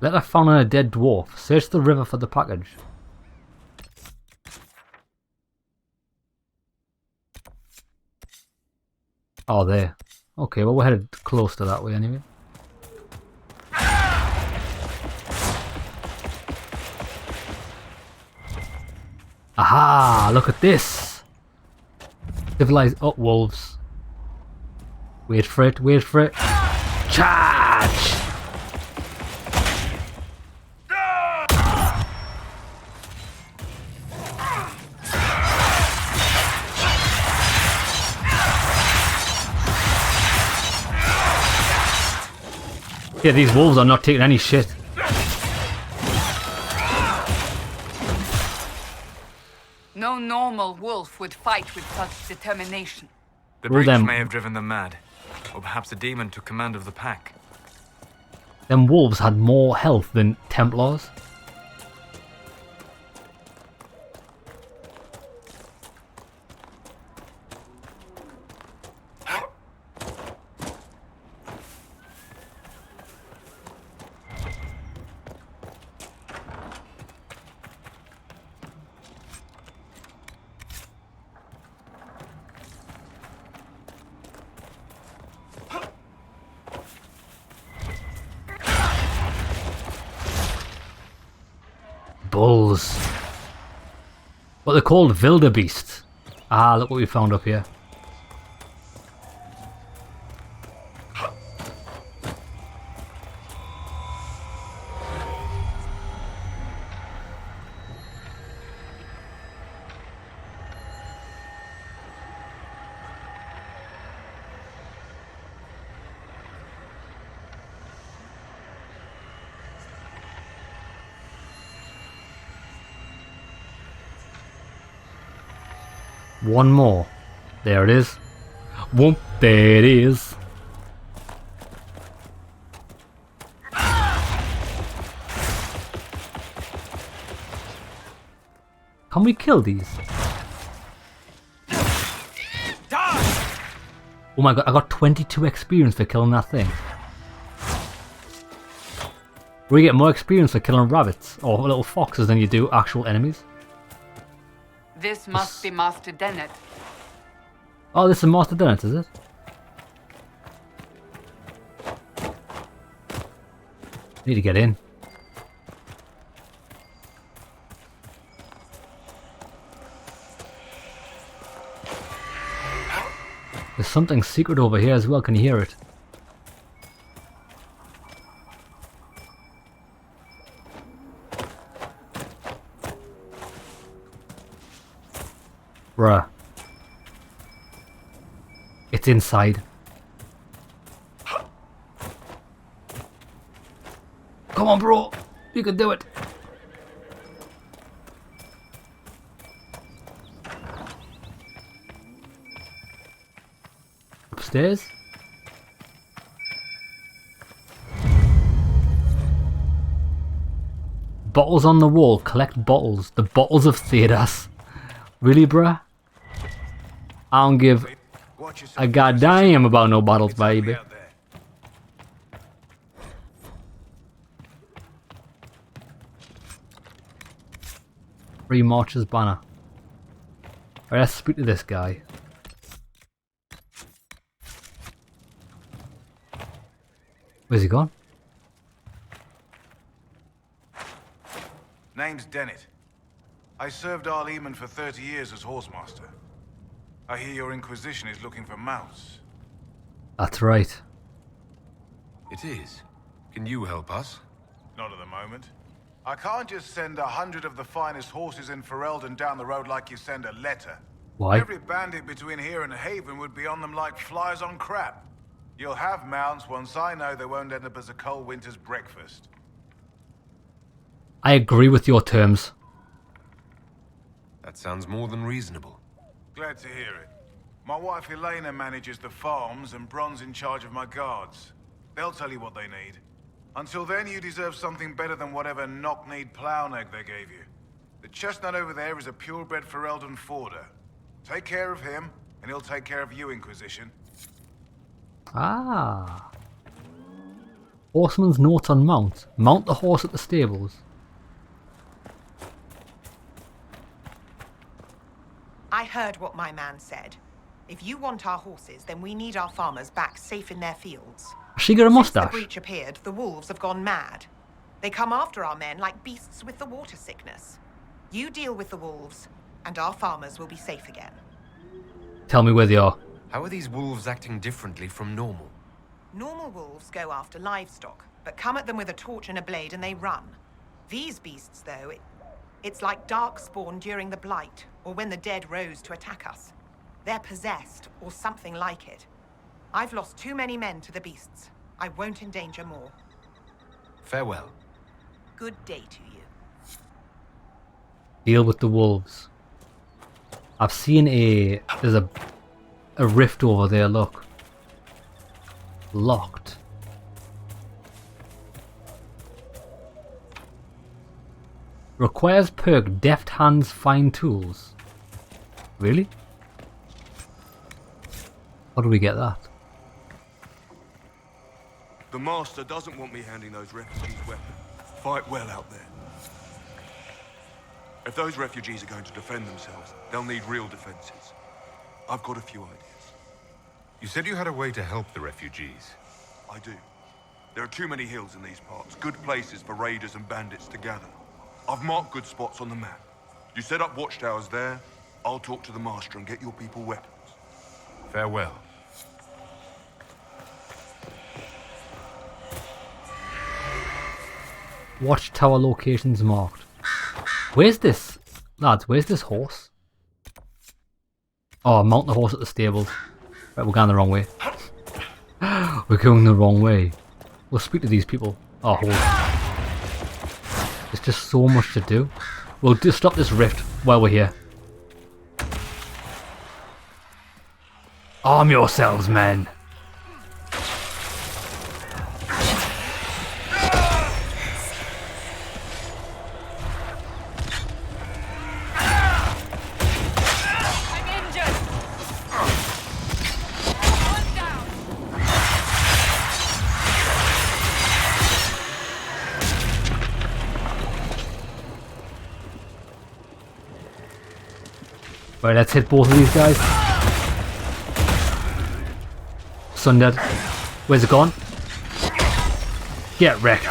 Letter found on a dead dwarf. Search the river for the package. Oh, there. Okay, well, we're headed close to that way anyway. Aha! Look at this! Civilized up wolves. Wait for it, wait for it. Charge! Yeah, these wolves are not taking any shit. No normal wolf would fight with such determination. The breach may have driven them mad. Or perhaps a demon took command of the pack. Them wolves had more health than Templars. Bulls. What they're called, wildebeest. Ah, look what we found up here. One more. There it is. Whoop, there it is. Can we kill these? Oh my god, I got 22 experience for killing that thing. We get more experience for killing rabbits or little foxes than you do actual enemies. This must be Master Dennett. Oh, this is Master Dennett, is it? Need to get in. There's something secret over here as well, can you hear it? Bruh. It's inside. Come on, bro. You can do it. Upstairs. Bottles on the wall. Collect bottles. The bottles of Thedas. Really, bruh? I don't give a goddamn about no bottles, baby. Free March's banner. Alright, let's speak to this guy. Where's he gone? Name's Dennett. I served our Lehman for 30 years as horsemaster. I hear your Inquisition is looking for mounts. That's right. It is. Can you help us? Not at the moment. I can't just send 100 of the finest horses in Ferelden down the road like you send a letter. Why? Every bandit between here and Haven would be on them like flies on crap. You'll have mounts once I know they won't end up as a cold winter's breakfast. I agree with your terms. That sounds more than reasonable. Glad to hear it. My wife Elena manages the farms and Bron's in charge of my guards. They'll tell you what they need. Until then, you deserve something better than whatever knock-kneed plow egg they gave you. The chestnut over there is a purebred Ferelden forder. Take care of him, and he'll take care of you, Inquisition. Ah. Horseman's notes on mount. Mount the horse at the stables. I heard what my man said. If you want our horses, then we need our farmers back safe in their fields. She got a Since mustache. the breach appeared, the wolves have gone mad. They come after our men like beasts with the water sickness. You deal with the wolves, and our farmers will be safe again. Tell me where they are. How are these wolves acting differently from normal? Normal wolves go after livestock, but come at them with a torch and a blade and they run. These beasts, though, it's like darkspawn during the Blight, or when the dead rose to attack us. They're possessed, or something like it. I've lost too many men to the beasts. I won't endanger more. Farewell. Good day to you. Deal with the wolves. I've seen there's a rift over there, look. Locked. Requires perk deft hands fine tools. Really? How do we get that? The Master doesn't want me handing those refugees weapons. Fight well out there. If those refugees are going to defend themselves, they'll need real defenses. I've got a few ideas. You said you had a way to help the refugees. I do. There are too many hills in these parts, good places for raiders and bandits to gather. I've marked good spots on the map. You set up watchtowers there, I'll talk to the Master and get your people weapons. Farewell. Watchtower locations marked. Where's this? Lads, where's this horse? Oh, mount the horse at the stables. Right, we're going the wrong way. We're going the wrong way. We'll speak to these people. Oh, hold on. There's just so much to do. We'll just stop this rift while we're here. Arm yourselves, men. Right, let's hit both of these guys. Sundead. Where's it gone? Get wrecked.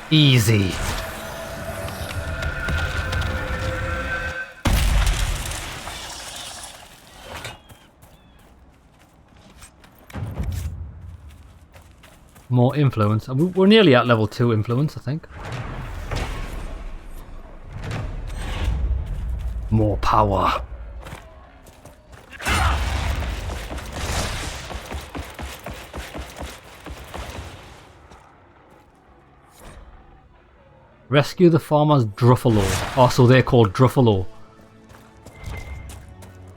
Easy. More influence. We're nearly at level 2 influence, I think. More power. Rescue the farmer's Druffalo. Oh, so they're called Druffalo.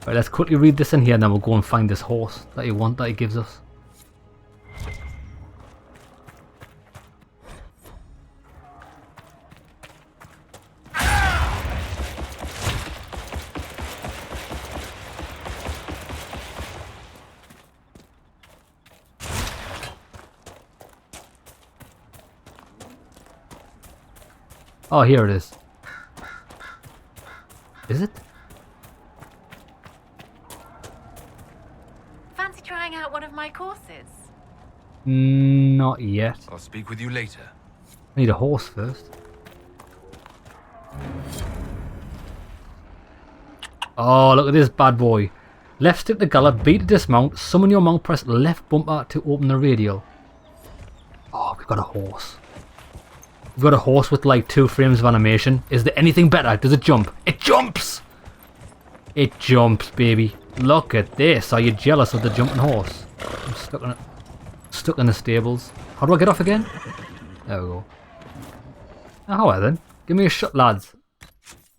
Right, let's quickly read this in here and then we'll go and find this horse that he gives us. Oh, here it is. Is it? Fancy trying out one of my courses? Not yet. I'll speak with you later. I need a horse first. Oh, look at this bad boy. Left stick to gallop, B to dismount, summon your mount, press left bumper to open the radial. Oh, we've got a horse. We've got a horse with like 2 frames of animation. Is there anything better? Does it jump? It jumps! It jumps, baby. Look at this. Are you jealous of the jumping horse? I'm stuck in it. Stuck in the stables. How do I get off again? There we go. Alright then. Give me a shot, lads.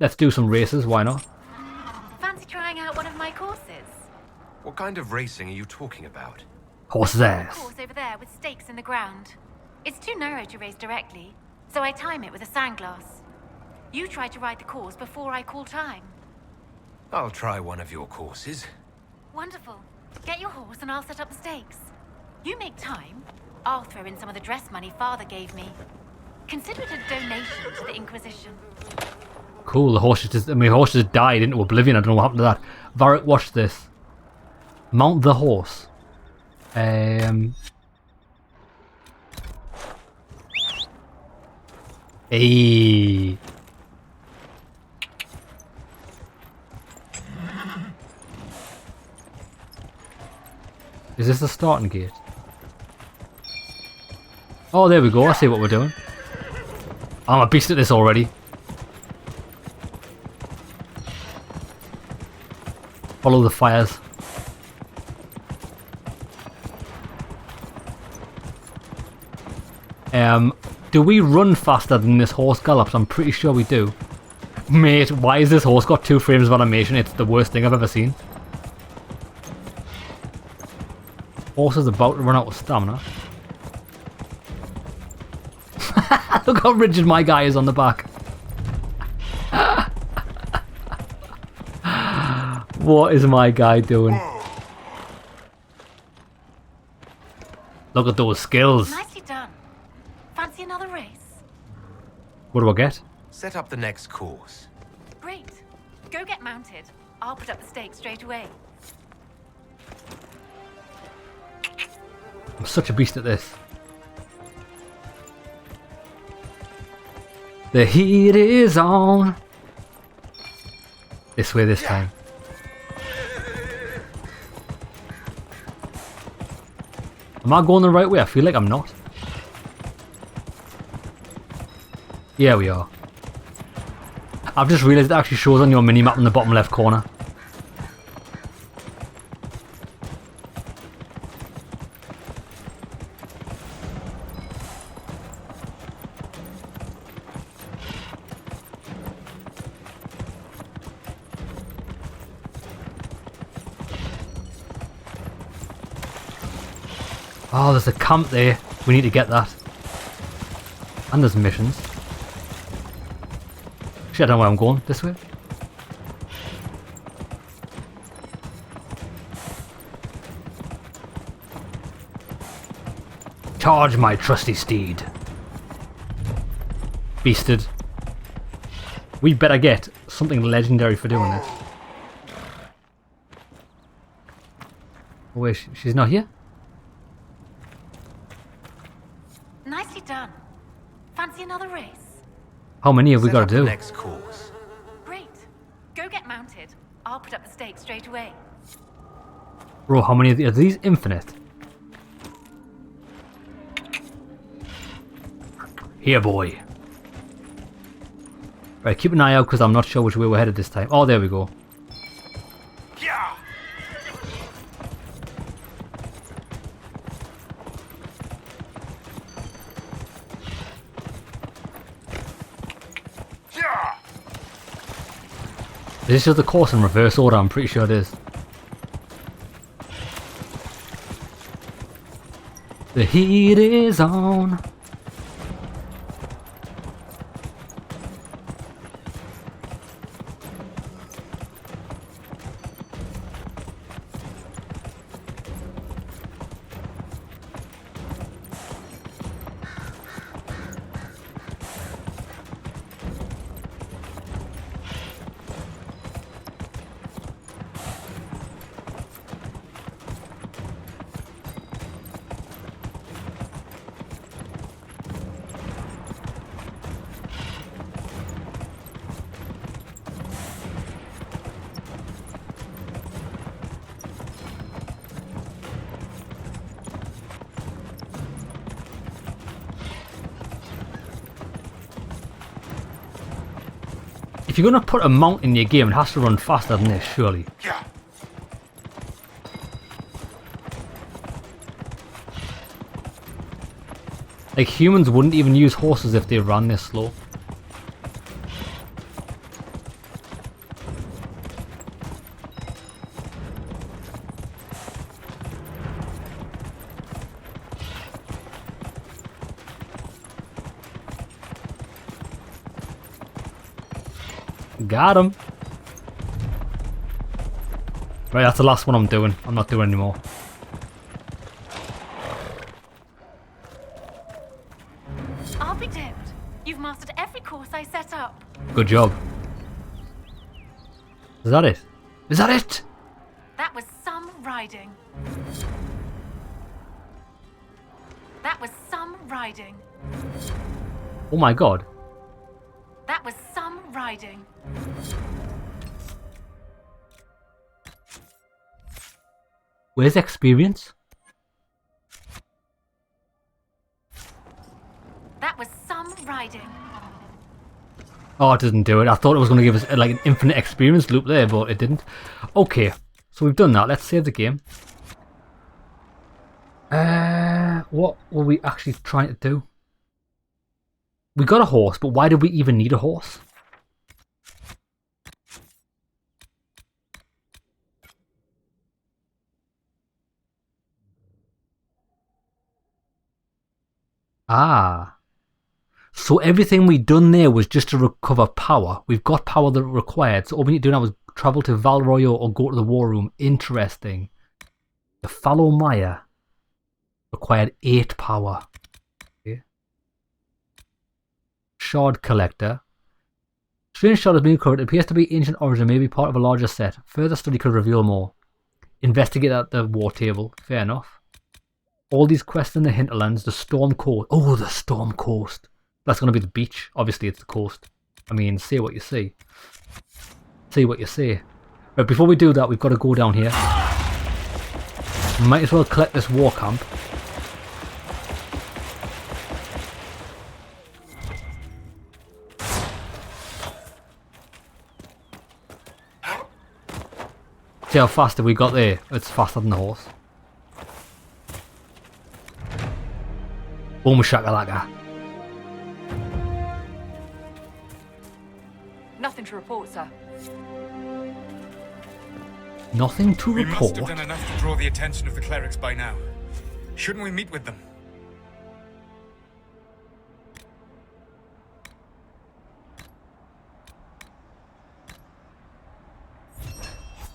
Let's do some races, why not? Fancy trying out one of my courses? What kind of racing are you talking about? Horse's ass. Course over there with stakes in the ground. It's too narrow to race directly, so I time it with a sandglass. You try to ride the course before I call time. I'll try one of your courses. Wonderful. Get your horse and I'll set up the stakes. You make time, I'll throw in some of the dress money Father gave me. Consider it a donation to the Inquisition. Cool, the horse just died into oblivion. I don't know what happened to that. Varric, watch this. Mount the horse. Hey. Is this the starting gate? Oh, there we go. I see what we're doing. I'm a beast at this already. Follow the fires. Do we run faster than this horse gallops? I'm pretty sure we do. Mate, why has this horse got 2 frames of animation? It's the worst thing I've ever seen. Horse is about to run out of stamina. Look how rigid my guy is on the back. What is my guy doing? Look at those skills. Nicely done. Fancy another race? What do I get? Set up the next course. Great. Go get mounted. I'll put up the stakes straight away. I'm such a beast at this. The heat is on. This way this time. Am I going the right way? I feel like I'm not. Yeah, we are. I've just realised it actually shows on your mini-map in the bottom left corner. Oh, there's a camp there. We need to get that. And there's missions. Shit, I don't know where I'm going. This way? Charge my trusty steed. Beasted. We better get something legendary for doing this. Oh wait, she's not here? Nicely done. Fancy another race? How many have we got to do? Next course. Great. Go get mounted. I'll put up the stakes straight away. Bro, how many are these infinite? Here, boy. Right, keep an eye out because I'm not sure which way we're headed this time. Oh, there we go. This is the course in reverse order, I'm pretty sure it is. The heat is on. If you're gonna put a mount in your game, it has to run faster than this, surely. Yeah. Like, humans wouldn't even use horses if they ran this slow. Got him. Right, that's the last one I'm doing. I'm not doing anymore. I'll be damned. You've mastered every course I set up. Good job. Is that it? Is that it? That was some riding. That was some riding. Oh my god. That was some riding. Where's experience? That was some riding. Oh, it didn't do it. I thought it was going to give us like an infinite experience loop there, but it didn't. Okay, so we've done that. Let's save the game. What were we actually trying to do? We got a horse, but why did we even need a horse? Ah. So everything we done there was just to recover power. We've got power that required. So all we need to do now is travel to Val Royo or go to the war room. Interesting. The Fallow Mire required 8 power. Okay. Shard Collector. Strange shard has been uncovered. It appears to be ancient origin, maybe part of a larger set. Further study could reveal more. Investigate at the war table. Fair enough. All these quests in the hinterlands. The Storm Coast. Oh, the Storm Coast. That's going to be the beach. Obviously, it's the coast. I mean, say what you see. See what you say. But before we do that, we've got to go down here. Might as well collect this war camp. See how fast have we got there? It's faster than the horse. Boom shakalaka. Nothing to report, sir. Nothing to We report. must have done enough to draw the attention of the clerics by now. Shouldn't we meet with them?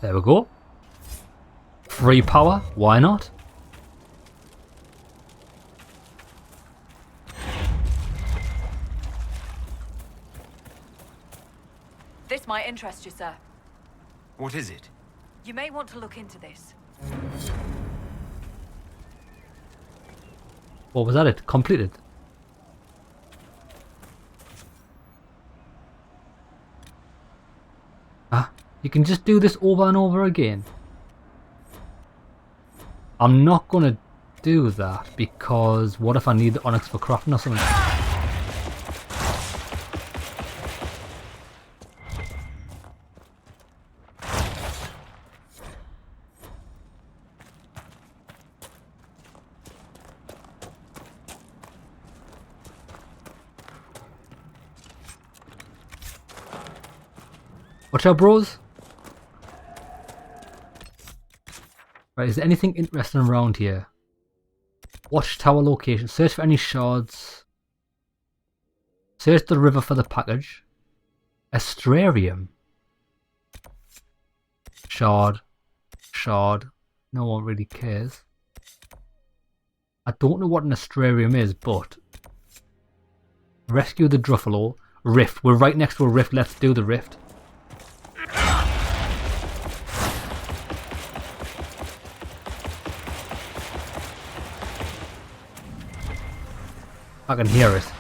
There we go. Free power, why not? This might interest you, sir. What is it? You may want to look into this. What was that? It completed. Ah, you can just do this over and over again. I'm not gonna do that because what if I need the onyx for crafting or something? Watch out, bros. Right, is there anything interesting around here? Watchtower location. Search for any shards. Search the river for the package. Astrarium. Shard. Shard. No one really cares. I don't know what an astrarium is, but... Rescue the Druffalo. Rift. We're right next to a rift. Let's do the rift. I can hear it.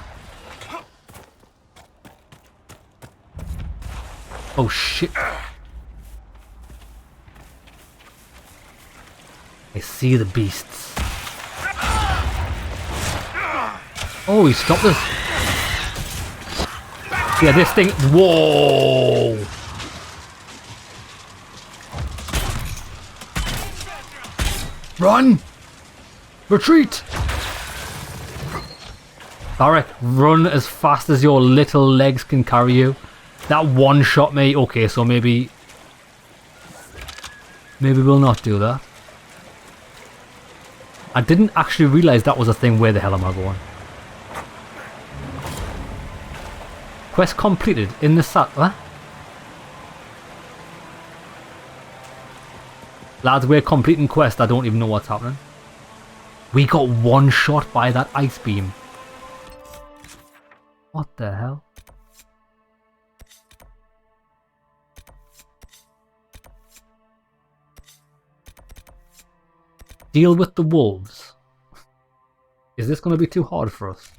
Oh shit. I see the beasts. Oh, he stopped us. Yeah, this thing. Whoa. Run! Retreat! Barrack, run as fast as your little legs can carry you. That one shot me. Okay, so maybe we'll not do that. I didn't actually realise that was a thing. Where the hell am I going? Quest completed in the sat. Huh? Lads, we're completing quest. I don't even know what's happening. We got one shot by that ice beam. What the hell? Deal with the wolves. Is this going to be too hard for us?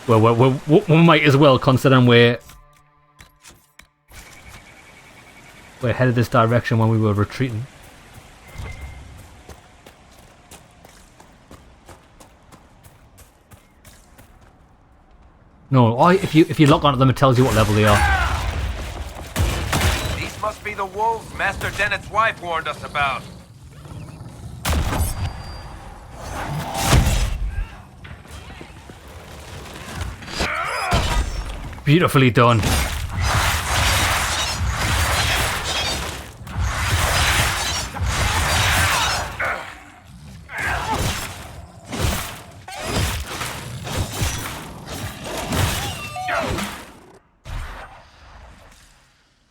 Well, we might as well, considering we're headed this direction when we were retreating. No, if you lock onto them, it tells you what level they are. These must be the wolves Master Dennett's wife warned us about. Beautifully done.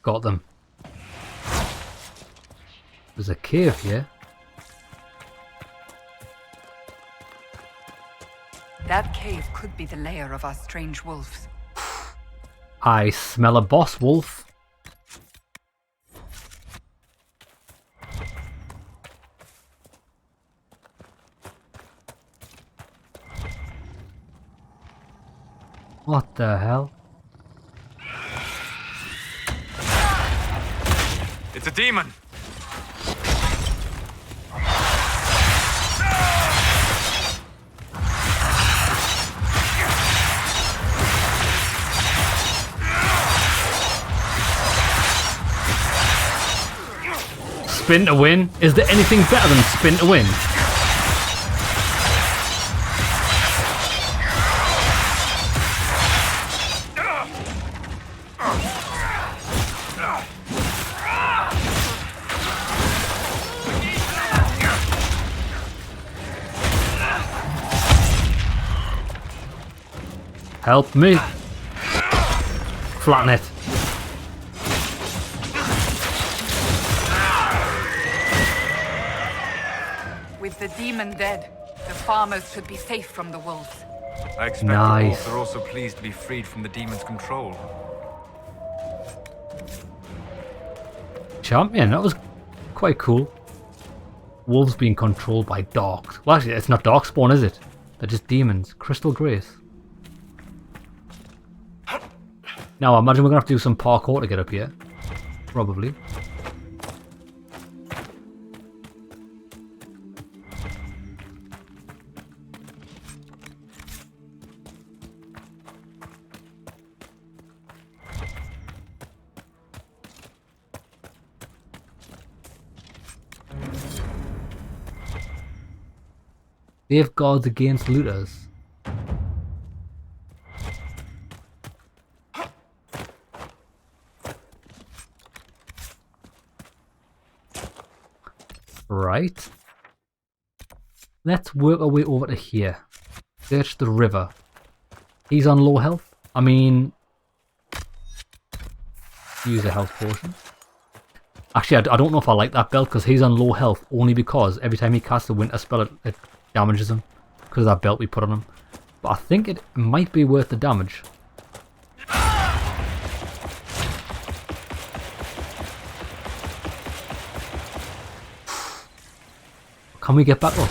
Got them. There's a cave here. That cave could be the lair of our strange wolves. I smell a boss wolf. What the hell? It's a demon. Spin to win? Is there anything better than spin to win? Help me. Flatten it. With the demon dead, the farmers should be safe from the wolves. I expect Nice. the wolves are also pleased to be freed from the demon's control. Champion, that was quite cool. Wolves being controlled by darks. Well, actually, it's not darkspawn, is it? They're just demons. Crystal Grace. Now, I imagine we're going to have to do some parkour to get up here. Probably. Safeguards against looters. Right. Let's work our way over to here. Search the river. He's on low health. I mean, use a health potion. Actually, I don't know if I like that belt because he's on low health only because every time he casts a winter spell it damages him because of that belt we put on him. But I think it might be worth the damage. Can we get back up?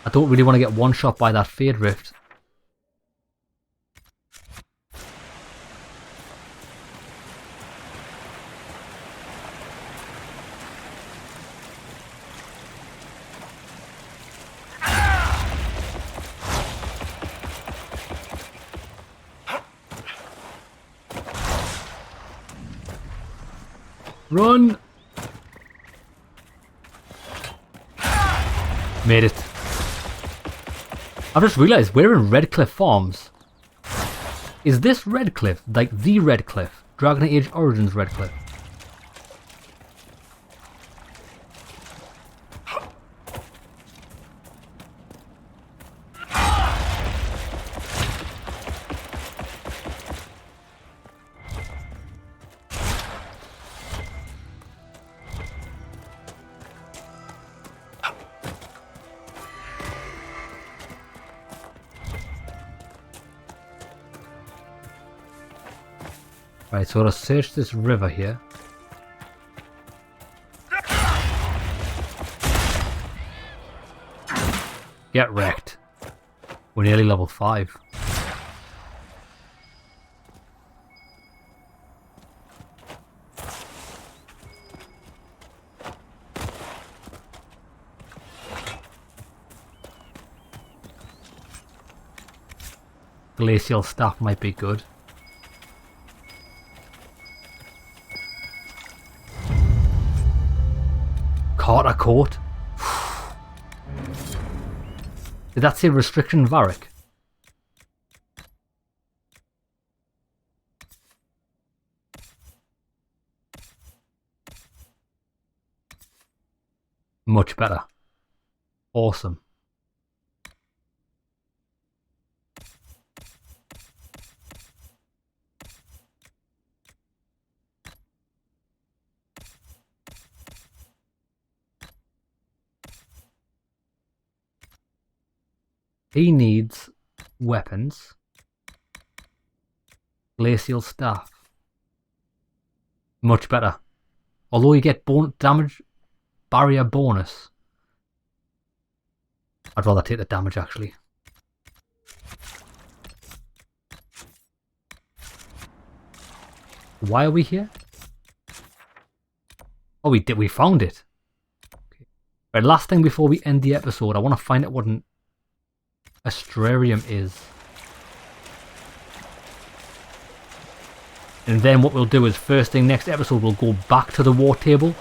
I don't really want to get one shot by that Fade Rift. Run! Made it. I've just realised we're in Redcliffe Farms. Is this Redcliffe like the Redcliffe? Dragon Age Origins Redcliffe? Right, so let's search this river here. Get wrecked. We're nearly level 5. Glacial staff might be good. Carter Court. Did that say restriction Varric? Much better. Awesome. He needs weapons. Glacial staff. Much better. Although you get damage barrier bonus. I'd rather take the damage actually. Why are we here? Oh, we found it. Okay. Right, last thing before we end the episode, I want to find out what an Astrarium is. And then what we'll do is first thing next episode we'll go back to the war table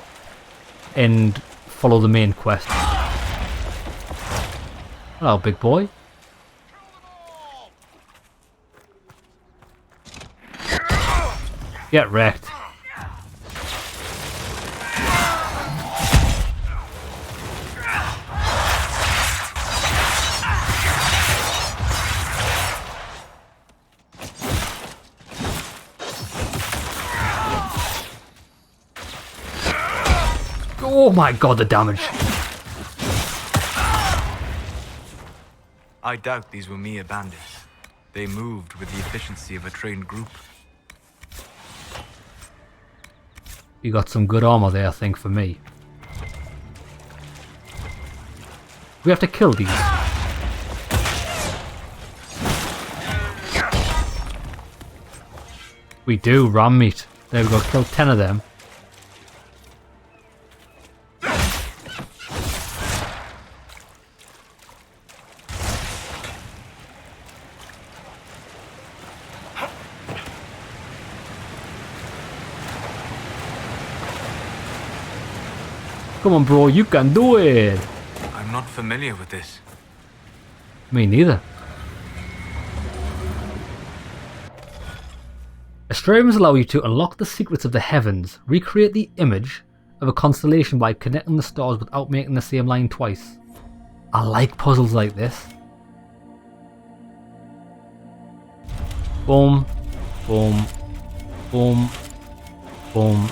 and follow the main quest. Hello, big boy. Get wrecked. Oh my god, the damage. I doubt these were mere bandits. They moved with the efficiency of a trained group. You got some good armor there, I think, for me. We have to kill these. We do, ram meat. There we go, kill 10 of them. Come on, bro, you can do it! I'm not familiar with this. Me neither. Astrariums allow you to unlock the secrets of the heavens, recreate the image of a constellation by connecting the stars without making the same line twice. I like puzzles like this. Boom, boom, boom, boom.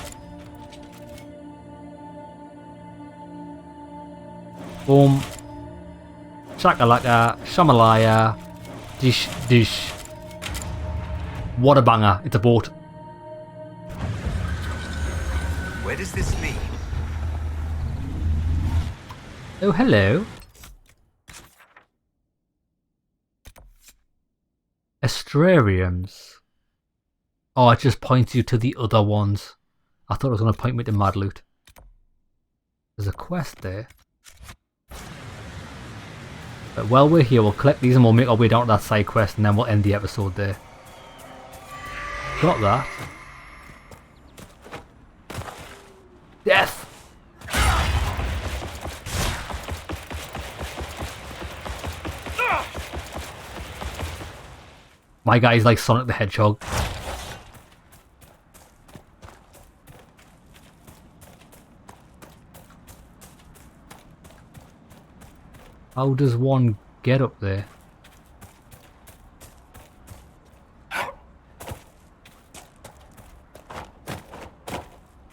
Boom. Shakalaka, shamalaya, dish, dish. What a banger, it's a boat. Where does this lead? Oh, hello. Astrariums. Oh, it just points you to the other ones. I thought it was going to point me to Madloot. There's a quest there. But while we're here, we'll collect these and we'll make our way down to that side quest and then we'll end the episode there. Got that. Death! My guy's like Sonic the Hedgehog. How does one get up there?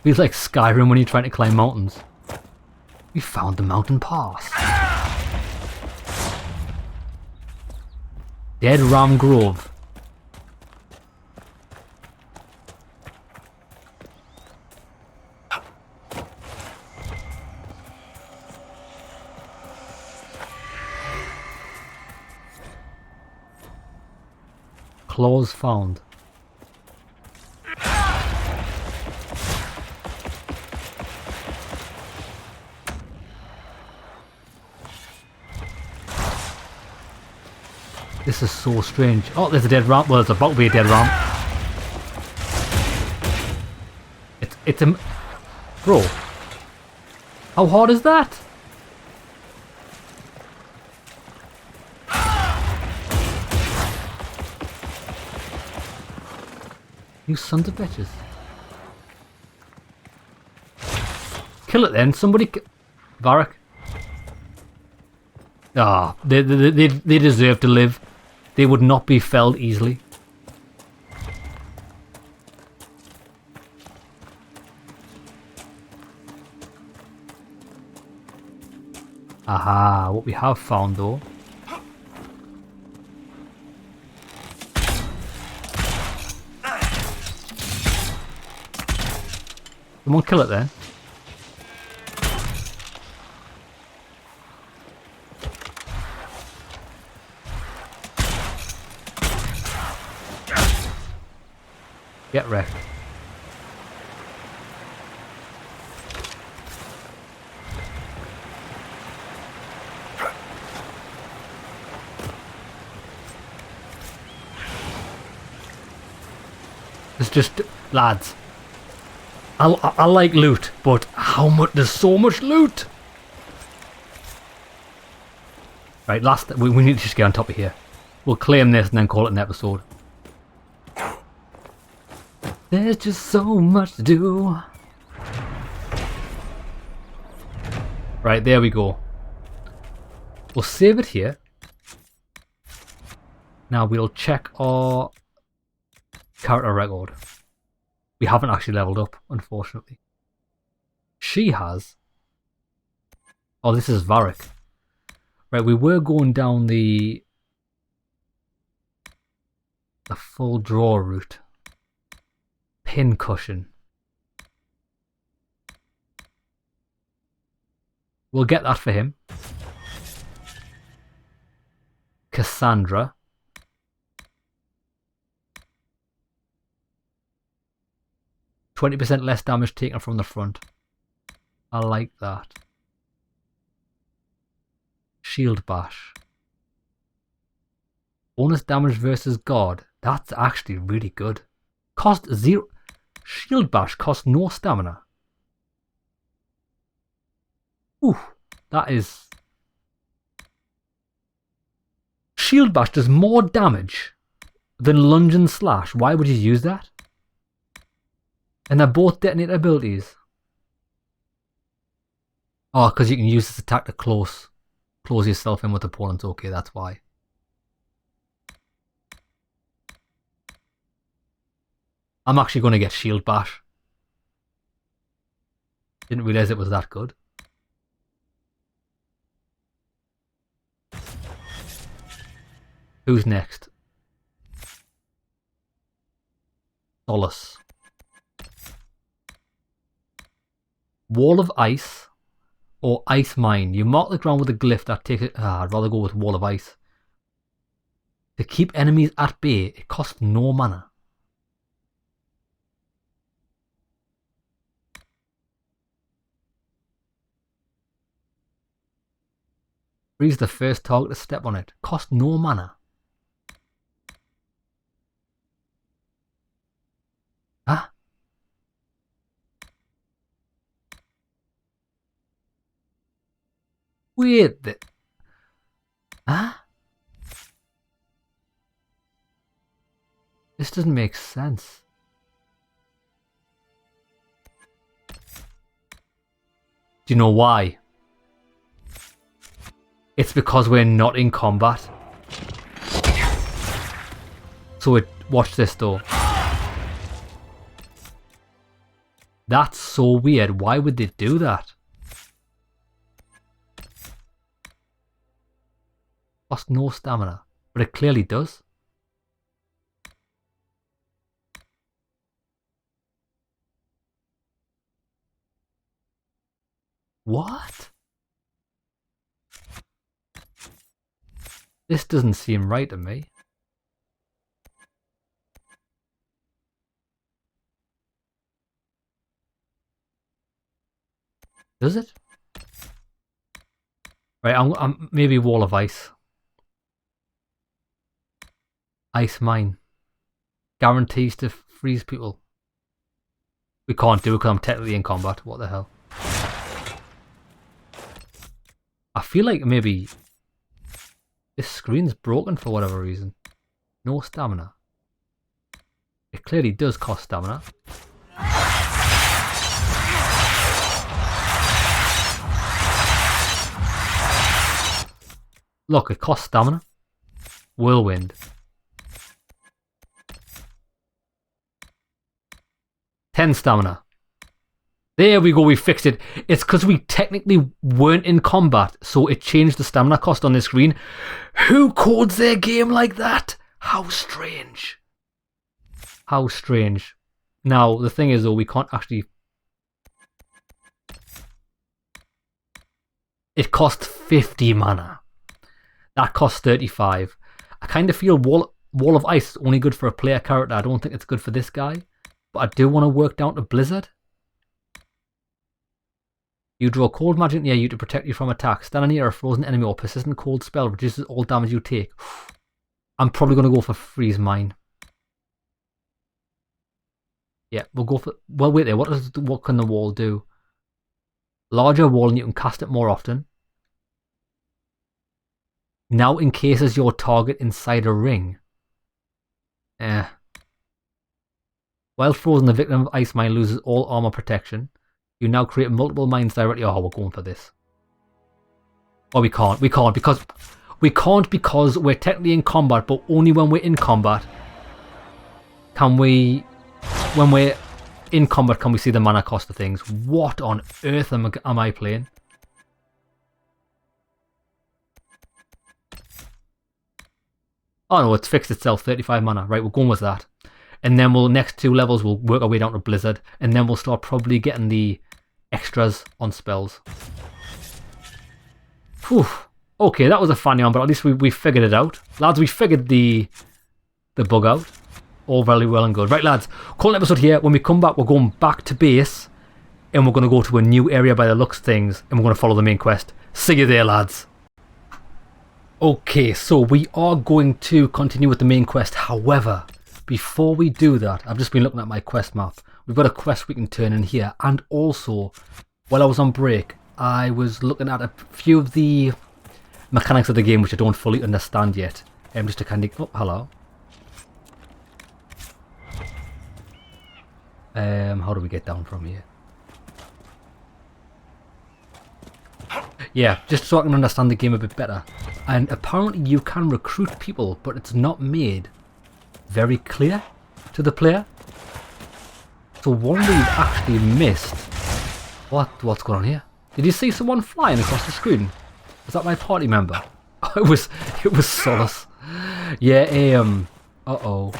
Feels like Skyrim when you're trying to climb mountains. We found the mountain pass. Dead Ram Grove. Claws found. This is so strange. Oh, there's a dead ram. Well, there's about to be a dead ram. It's a... Bro. How hard is that? You sons of bitches. Kill it then. Somebody... Varric. Ah, they deserve to live. They would not be felled easily. Aha, what we have found though. Someone kill it then. Get wrecked. It's just, lads. I like loot, but how much? There's so much loot. Right, we need to just get on top of here. We'll claim this and then call it an episode. There's just so much to do. Right, there we go. We'll save it here. Now we'll check our character record. We haven't actually leveled up, unfortunately. She has. Oh, this is Varric. Right, we were going down the full draw route. Pincushion. We'll get that for him. Cassandra. %20 less damage taken from the front. I like that. Shield Bash. Bonus damage versus guard. That's actually really good. Cost 0. Shield Bash costs no stamina. Ooh, that is... Shield Bash does more damage than Lunge and Slash. Why would you use that? And they're both detonate abilities. Oh, because you can use this attack to close yourself in with opponents. Okay, that's why. I'm actually going to get Shield Bash. Didn't realize it was that good. Who's next? Solace. Wall of Ice or Ice Mine. You mark the ground with a glyph that takes it. I'd rather go with Wall of Ice. To keep enemies at bay, it costs no mana. Freeze the first target to step on it. Cost no mana. Huh? Wait. Huh? This doesn't make sense. Do you know why? It's because we're not in combat. So watch this though. That's so weird. Why would they do that? Lost no stamina. But it clearly does. What? This doesn't seem right to me. Does it? Right, I'm maybe Wall of Ice. Ice Mine. Guarantees to freeze people. We can't do it because I'm technically in combat. What the hell? I feel like maybe this screen's broken for whatever reason. No stamina. It clearly does cost stamina. Look, it costs stamina. Whirlwind. 10 stamina. There we go, we fixed it. It's because we technically weren't in combat, so it changed the stamina cost on the screen. Who codes their game like that? How strange. How strange. Now, the thing is though, we can't actually... It costs 50 mana. That costs 35. I kind of feel Wall of Ice is only good for a player character. I don't think it's good for this guy. But I do want to work down to Blizzard. You draw cold magic near you to protect you from attacks. Stand near a frozen enemy or persistent cold spell reduces all damage you take. I'm probably going to go for Freeze Mine. Yeah, we'll go for... Well, wait there. What can the wall do? Larger wall and you can cast it more often. Now encases your target inside a ring. While frozen, the victim of Ice Mine loses all armor protection. You now create multiple mines directly. Oh, we're going for this. Oh, we can't because we're technically in combat, but only when we're in combat can we... When we're in combat, can we see the mana cost of things? What on earth am I playing? Oh no, it's fixed itself, 35 mana. Right, we're going with that. And then we'll, next 2 levels, we'll work our way down to Blizzard. And then we'll start probably getting the extras on spells. Whew. Okay, that was a funny one, but at least we figured it out. Lads, we figured the bug out. All very well and good. Right, lads, call an episode here. When we come back, we're going back to base. And we're going to go to a new area by the looks of things. And we're going to follow the main quest. See you there, lads. Okay, so we are going to continue with the main quest. However, before we do that, I've just been looking at my quest map. We've got a quest we can turn in here. And also, while I was on break, I was looking at a few of the mechanics of the game which I don't fully understand yet. Just to kind of... Oh, hello. How do we get down from here? Yeah, just so I can understand the game a bit better. And apparently you can recruit people, but it's not made very clear to the player. So one we've actually missed. What's going on here? Did you see someone flying across the screen? Was that my party member? It was Solace. Yeah, uh-oh.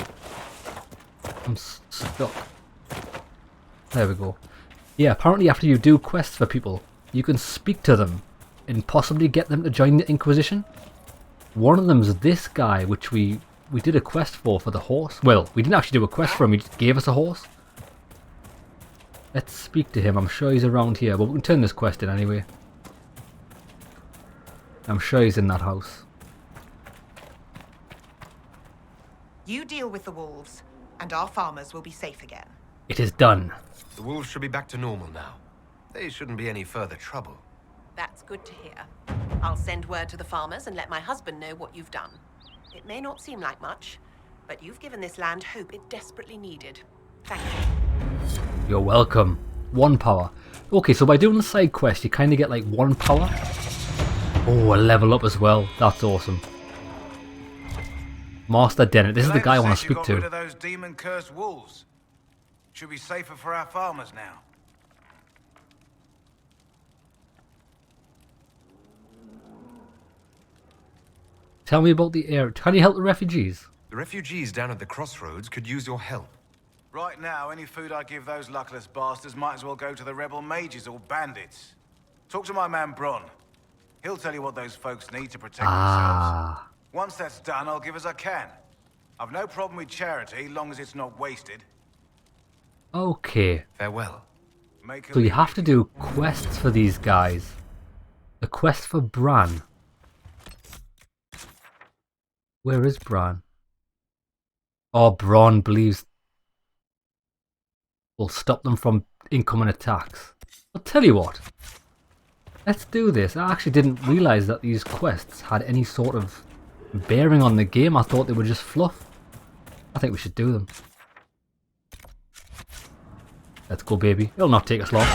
I'm stuck. There we go. Yeah, apparently after you do quests for people, you can speak to them and possibly get them to join the Inquisition. One of them's this guy, which we did a quest for the horse. Well, we didn't actually do a quest for him, he just gave us a horse. Let's speak to him. I'm sure he's around here, but we can turn this quest in anyway. I'm sure he's in that house. You deal with the wolves, and our farmers will be safe again. It is done. The wolves should be back to normal now. They shouldn't be any further trouble. That's good to hear. I'll send word to the farmers and let my husband know what you've done. It may not seem like much, but you've given this land hope it desperately needed. Thank you. You're welcome. 1 power. Okay, so by doing the side quest, you kind of get like 1 power. Oh, a level up as well. That's awesome. Master Dennett. This is the guy I want to speak got to. rid of those demon-cursed wolves. Should be safer for our farmers now. Tell me about the area. Can you help the refugees? The refugees down at the crossroads could use your help. Right now, any food I give those luckless bastards might as well go to the rebel mages or bandits. Talk to my man Bron. He'll tell you what those folks need to protect themselves. Once that's done, I'll give as I can. I've no problem with charity, long as it's not wasted. Okay. Farewell. So you have to do quests for these guys. The quest for Bran. Where is Bran? Oh, Bron believes will stop them from incoming attacks. I'll tell you what. Let's do this. I actually didn't realise that these quests had any sort of bearing on the game. I thought they were just fluff. I think we should do them. Let's go, baby. It'll not take us long.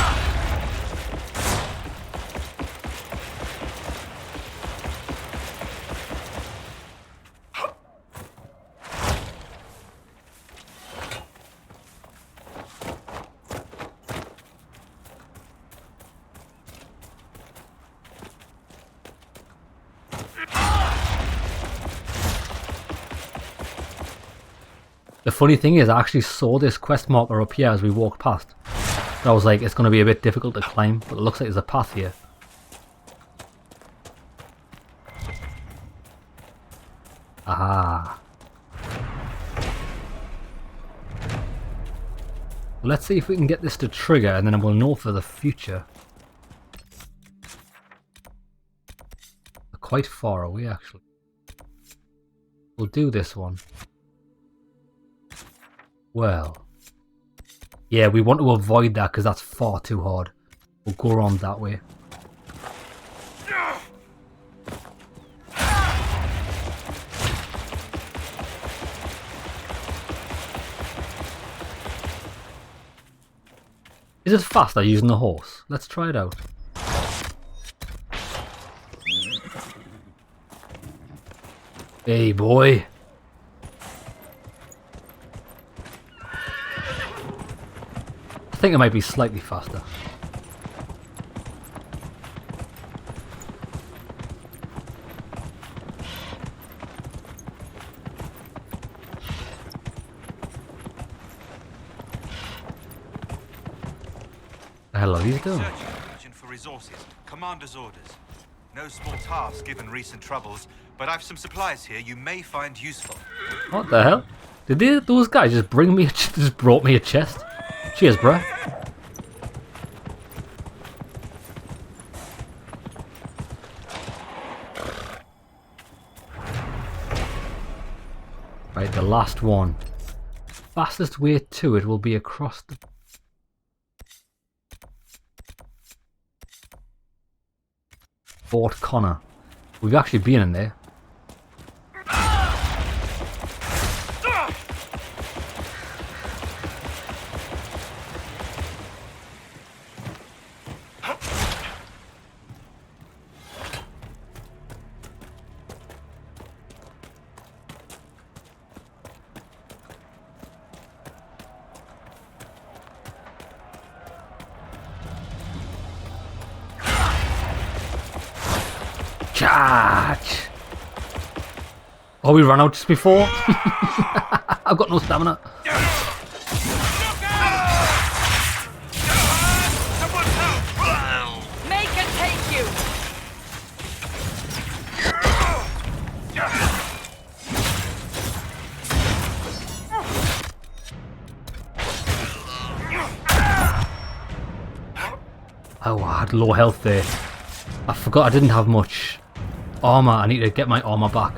The funny thing is, I actually saw this quest marker up here as we walked past. I was like, it's going to be a bit difficult to climb, but it looks like there's a path here. Aha. Let's see if we can get this to trigger, and then we'll know for the future. We're quite far away, actually. We'll do this one. Well, yeah, we want to avoid that because that's far too hard. We'll go around that way. Is it faster using the horse? Let's try it out. Hey, boy. I think it might be slightly faster. hell are these doing? Searching the region for resources. Commander's orders. No small task given recent troubles, but I've some supplies here you may find useful. What the hell? Did those guys just bring me just brought me a chest? Cheers, bruh. Right, the last one. Fastest way to it will be across the... Fort Connor. We've actually been in there. Charge! Oh, we ran out just before? I've got no stamina. Make it take you! Oh, I had low health there. I forgot I didn't have much armor. I need to get my armor back.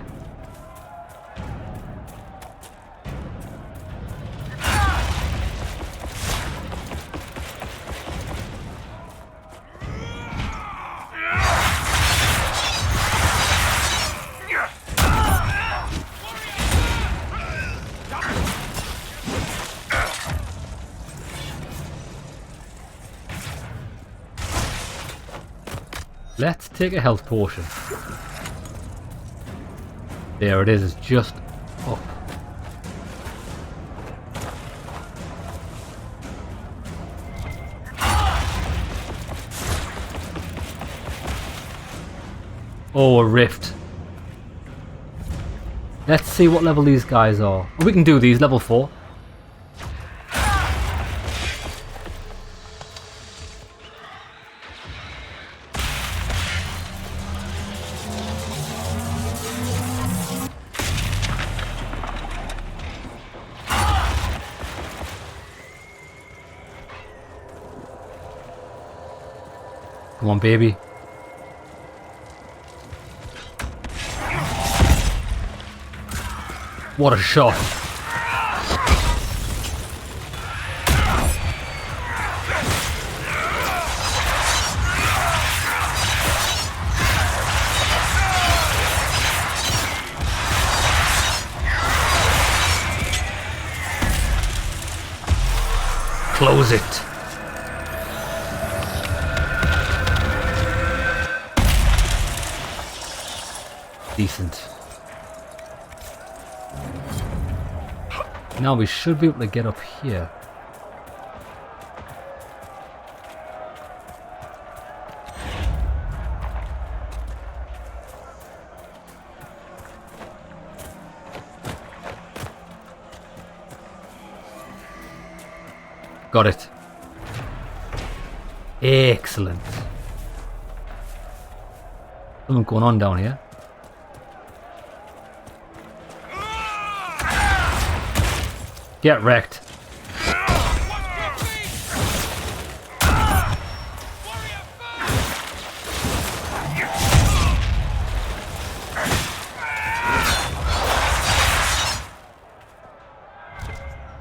Let's take a health potion. There it is, it's just up. Oh, a rift. Let's see what level these guys are. Oh, we can do these, level 4. Come on, baby. What a shot. Close it. Decent. Now we should be able to get up here. Got it. Excellent. Something going on down here. Get wrecked.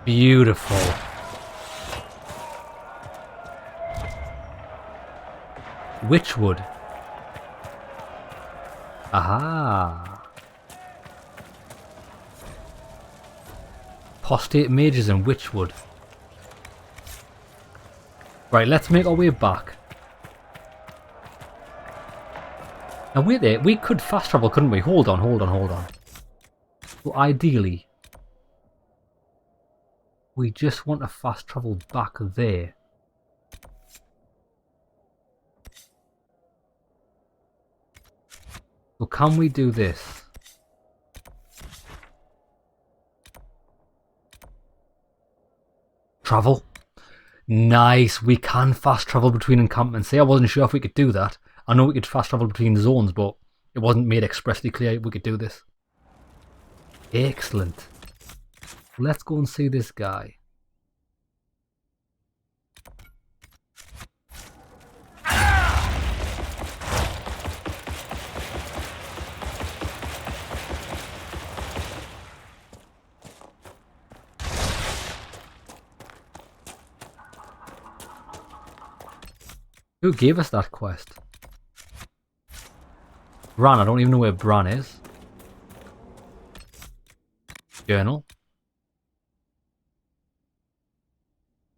Beautiful. Witchwood. Aha. Apostate mages and witchwood. Right, let's make our way back. Now wait there, we could fast travel, couldn't we? Hold on. Well, ideally, we just want to fast travel back there. So can we do this? Travel. Nice, we can fast travel between encampments. See, I wasn't sure if we could do that. I know we could fast travel between zones, but it wasn't made expressly clear we could do this. Excellent. Let's go and see this guy. Who gave us that quest? Bran, I don't even know where Bran is. Journal.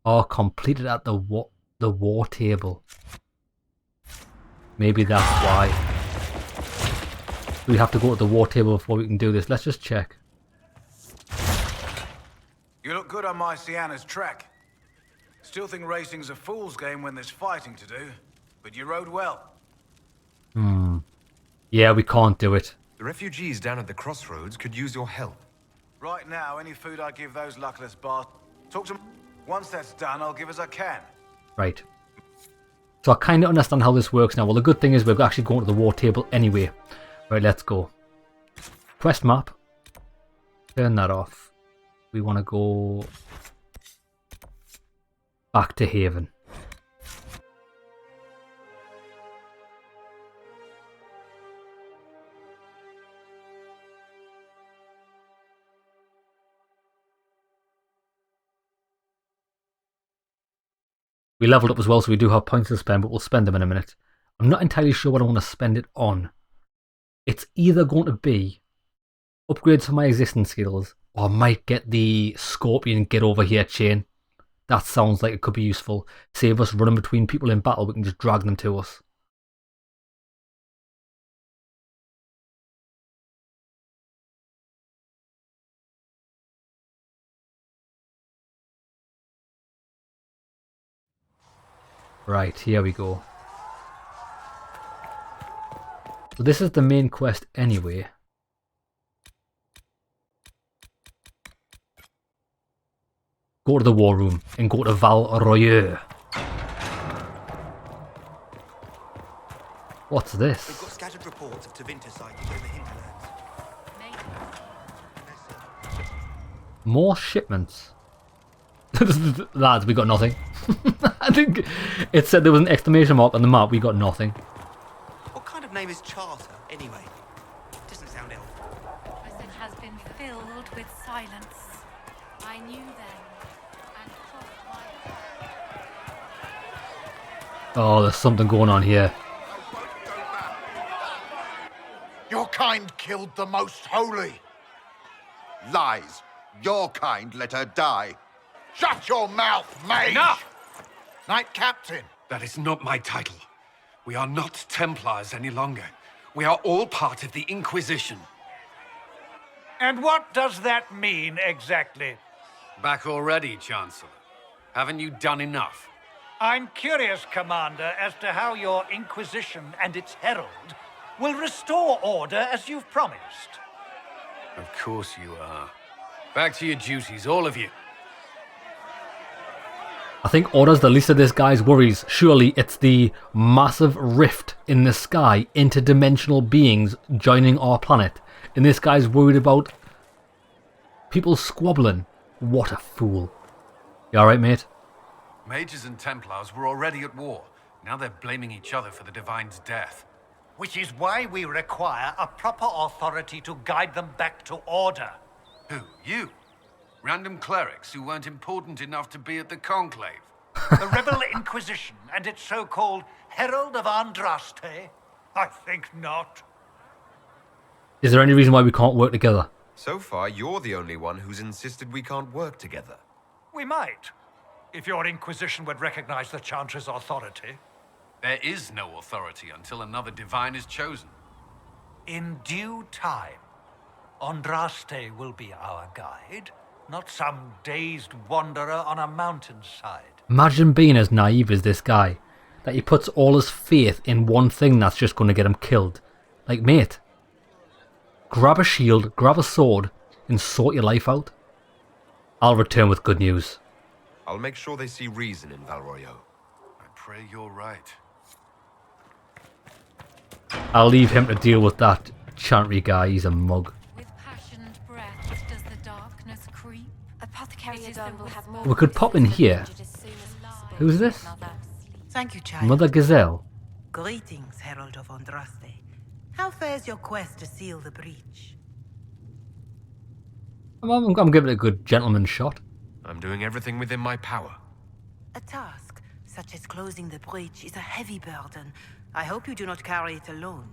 Oh, completed at the war table. Maybe that's why. We have to go to the war table before we can do this. Let's just check. You look good on my Sienna's track. Still think racing's a fool's game when there's fighting to do, but you rode well. Yeah, we can't do it. The refugees down at the crossroads could use your help. Right now, any food I give those luckless bastards, talk to them. Once that's done, I'll give as I can. Right. So I kind of understand how this works now. Well, the good thing is we're actually going to the war table anyway. Right, let's go. Quest map. Turn that off. We want to go back to Haven. We leveled up as well, so we do have points to spend, but we'll spend them in a minute. I'm not entirely sure what I want to spend it on. It's either going to be upgrades for my existing skills, or I might get the Scorpion Get Over Here chain. That sounds like it could be useful. Save us running between people in battle, we can just drag them to us. Right, here we go. So this is the main quest anyway. Go to the war room and go to Val Royer. What's this? We've got scattered reports of Tevinter sightings in the hinterlands. More shipments. Lads, we got nothing. I think it said there was an exclamation mark on the map. We got nothing. What kind of name is Charter, anyway? Doesn't sound elf. Prison has been filled with silence. I knew them and took my... Oh, there's something going on here. Your kind killed the most holy. Lies. Your kind let her die. Shut your mouth, mage! Enough! Knight Captain. That is not my title. We are not Templars any longer. We are all part of the Inquisition. And what does that mean, exactly? Back already, Chancellor. Haven't you done enough? I'm curious, Commander, as to how your Inquisition and its herald will restore order as you've promised. Of course you are. Back to your duties, all of you. I think Order's the least of this guy's worries. Surely it's the massive rift in the sky, interdimensional beings joining our planet. And this guy's worried about people squabbling. What a fool. You alright, mate? Mages and Templars were already at war. Now they're blaming each other for the Divine's death. Which is why we require a proper authority to guide them back to order. Who? You? Random clerics who weren't important enough to be at the Conclave? The Rebel Inquisition and its so-called Herald of Andraste? I think not. Is there any reason why we can't work together? So far, you're the only one who's insisted we can't work together. We might, if your Inquisition would recognize the Chantry's authority. There is no authority until another Divine is chosen. In due time, Andraste will be our guide, not some dazed wanderer on a mountainside. Imagine being as naive as this guy. That he puts all his faith in one thing that's just going to get him killed. Like, mate, grab a shield, grab a sword, and sort your life out. I'll return with good news. I'll make sure they see reason in Valroyo. I pray you're right. I'll leave him to deal with that Chantry guy. He's a mug. With passionate breath does the darkness creep. Apothecary Adon will have more. We could pop in here. Who's this? Thank you, child. Mother Gazelle. Greetings, Herald of Andraste. How fares your quest to seal the breach? I'm giving it a good gentleman shot. I'm doing everything within my power. A task such as closing the breach is a heavy burden. I hope you do not carry it alone.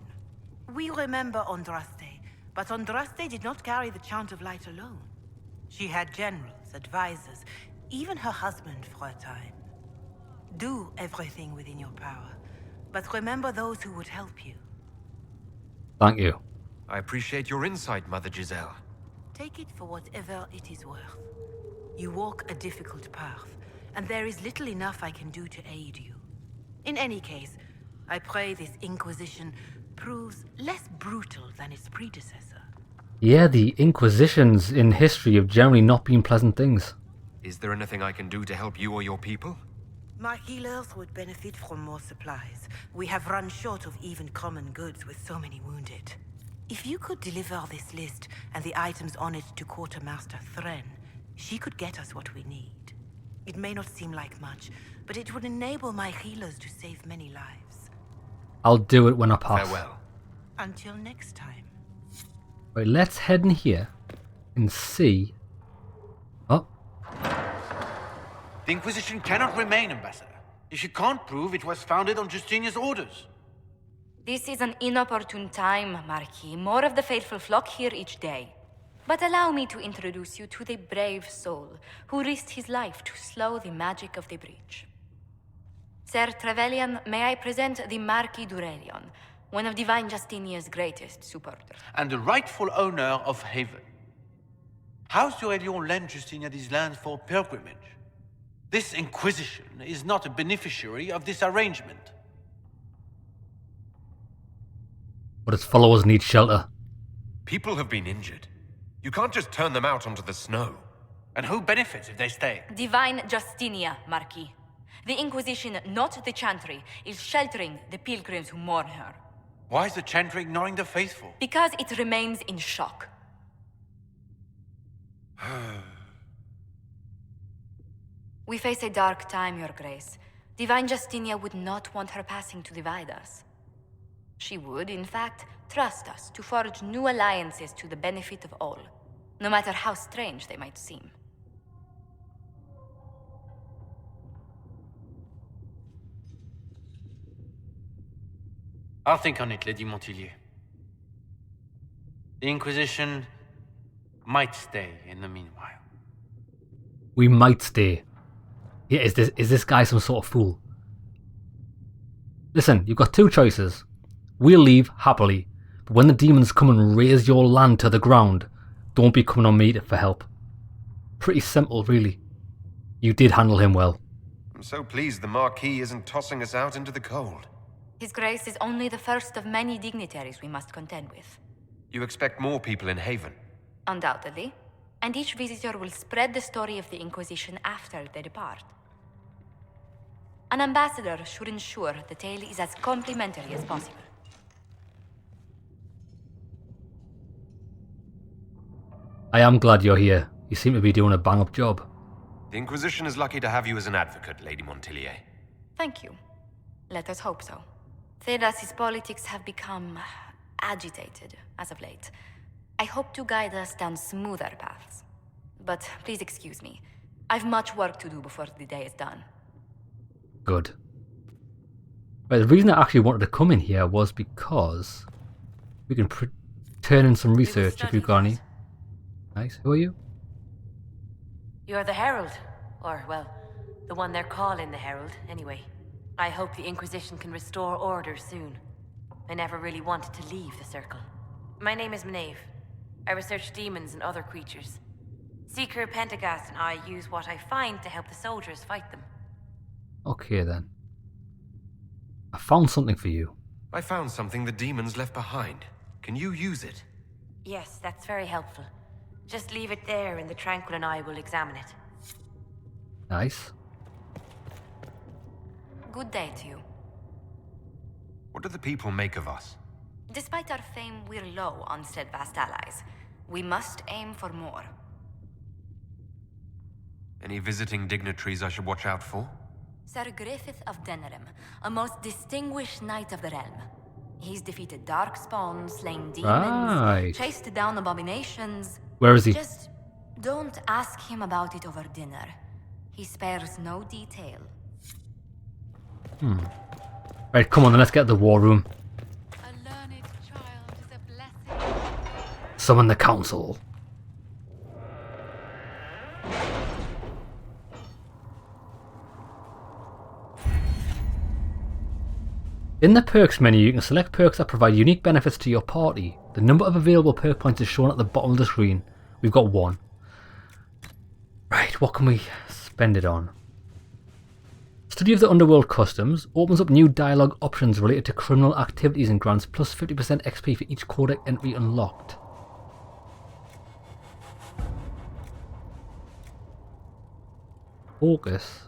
We remember Andraste, but Andraste did not carry the Chant of Light alone. She had generals, advisors, even her husband for a time. Do everything within your power, but remember those who would help you. Thank you. I appreciate your insight, Mother Giselle. Take it for whatever it is worth. You walk a difficult path, and there is little enough I can do to aid you. In any case, I pray this Inquisition proves less brutal than its predecessor. Yeah, the Inquisitions in history have generally not been pleasant things. Is there anything I can do to help you or your people? My healers would benefit from more supplies. We have run short of even common goods with so many wounded. If you could deliver this list and the items on it to Quartermaster Thren, she could get us what we need. It may not seem like much, but it would enable my healers to save many lives. I'll do it when I pass. Farewell. Until next time. Right, let's head in here and see. Oh. The Inquisition cannot remain, Ambassador, if you can't prove it was founded on Justinian's orders. This is an inopportune time, Marquis. More of the faithful flock here each day. But allow me to introduce you to the brave soul who risked his life to slow the magic of the breach. Sir Trevelyan, may I present the Marquis d'Aurelion, one of Divine Justinia's greatest supporters. And the rightful owner of Haven. House d'Aurelion lent Justinia these lands for pilgrimage. This Inquisition is not a beneficiary of this arrangement. But its followers need shelter. People have been injured. You can't just turn them out onto the snow. And who benefits if they stay? Divine Justinia, Marquis. The Inquisition, not the Chantry, is sheltering the pilgrims who mourn her. Why is the Chantry ignoring the faithful? Because it remains in shock. We face a dark time, Your Grace. Divine Justinia would not want her passing to divide us. She would, in fact, trust us to forge new alliances to the benefit of all, no matter how strange they might seem. I'll think on it, Lady Montillier. The Inquisition might stay in the meanwhile. We might stay. Yeah, is this guy some sort of fool? Listen, you've got two choices. We'll leave happily, but when the demons come and raze your land to the ground, don't be coming on me for help. Pretty simple, really. You did handle him well. I'm so pleased the Marquis isn't tossing us out into the cold. His Grace is only the first of many dignitaries we must contend with. You expect more people in Haven? Undoubtedly. And each visitor will spread the story of the Inquisition after they depart. An ambassador should ensure the tale is as complimentary as possible. I am glad you're here. You seem to be doing a bang-up job. The Inquisition is lucky to have you as an advocate, Lady Montillier. Thank you. Let us hope so. Thedas' politics have become agitated as of late. I hope to guide us down smoother paths. But please excuse me. I've much work to do before the day is done. Good. Right, the reason I actually wanted to come in here was because we can turn in some research if we've got any. Nice. Who are you? You're the Herald. Or, well, the one they're calling the Herald, anyway. I hope the Inquisition can restore order soon. I never really wanted to leave the Circle. My name is Maeve. I research demons and other creatures. Seeker Pentagast and I use what I find to help the soldiers fight them. Okay then. I found something for you. I found something the demons left behind. Can you use it? Yes, that's very helpful. Just leave it there and the Tranquil and I will examine it. Nice. Good day to you. What do the people make of us? Despite our fame, we're low on steadfast allies. We must aim for more. Any visiting dignitaries I should watch out for? Sir Griffith of Denerim, a most distinguished knight of the realm. He's defeated darkspawn, slain demons, Right. chased down abominations. Where is he? Just don't ask him about it over dinner. He spares no detail. Right, come on then, let's get the war room. Summon the council. In the perks menu, you can select perks that provide unique benefits to your party. The number of available perk points is shown at the bottom of the screen. We've got 1. Right, what can we spend it on? Study of the Underworld Customs opens up new dialogue options related to criminal activities and grants plus 50% XP for each codex entry unlocked. Focus.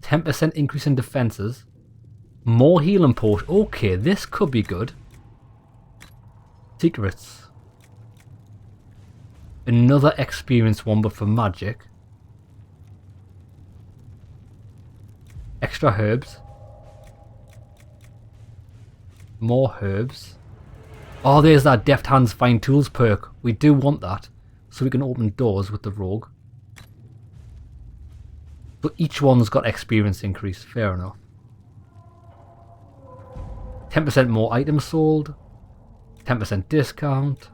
10% increase in defenses. More healing potion. Okay, this could be good. Secrets. Another experience one, but for magic. Extra herbs. More herbs. Oh, there's that Deft Hands Fine Tools perk. We do want that, so we can open doors with the rogue. But each one's got experience increase. Fair enough. 10% more items sold. 10% discount.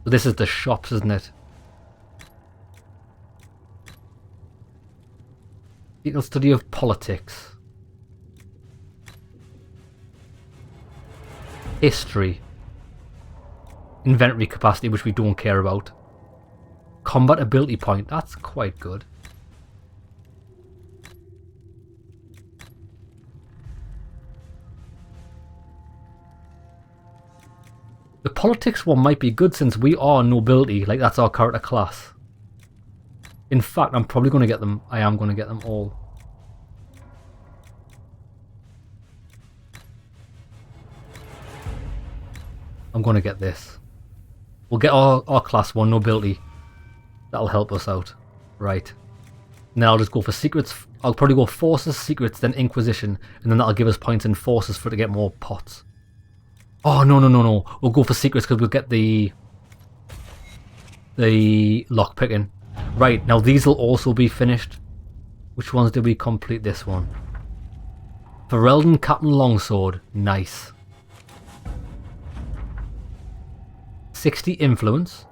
So this is the shops, isn't it? Detailed study of politics. History. Inventory capacity, which we don't care about. Combat ability point, that's quite good. The politics one might be good since we are nobility, like that's our character class. In fact, I'm probably going to get them. I am going to get them all. I'm going to get this. We'll get our class 1 nobility. That'll help us out. Right. Now I'll just go for secrets. I'll probably go forces, secrets, then Inquisition. And then that'll give us points in forces for to get more pots. Oh, no. We'll go for secrets because we'll get the lock picking. Right, now these will also be finished. Which ones did we complete this one? Ferelden Captain Longsword. Nice. 60 influence.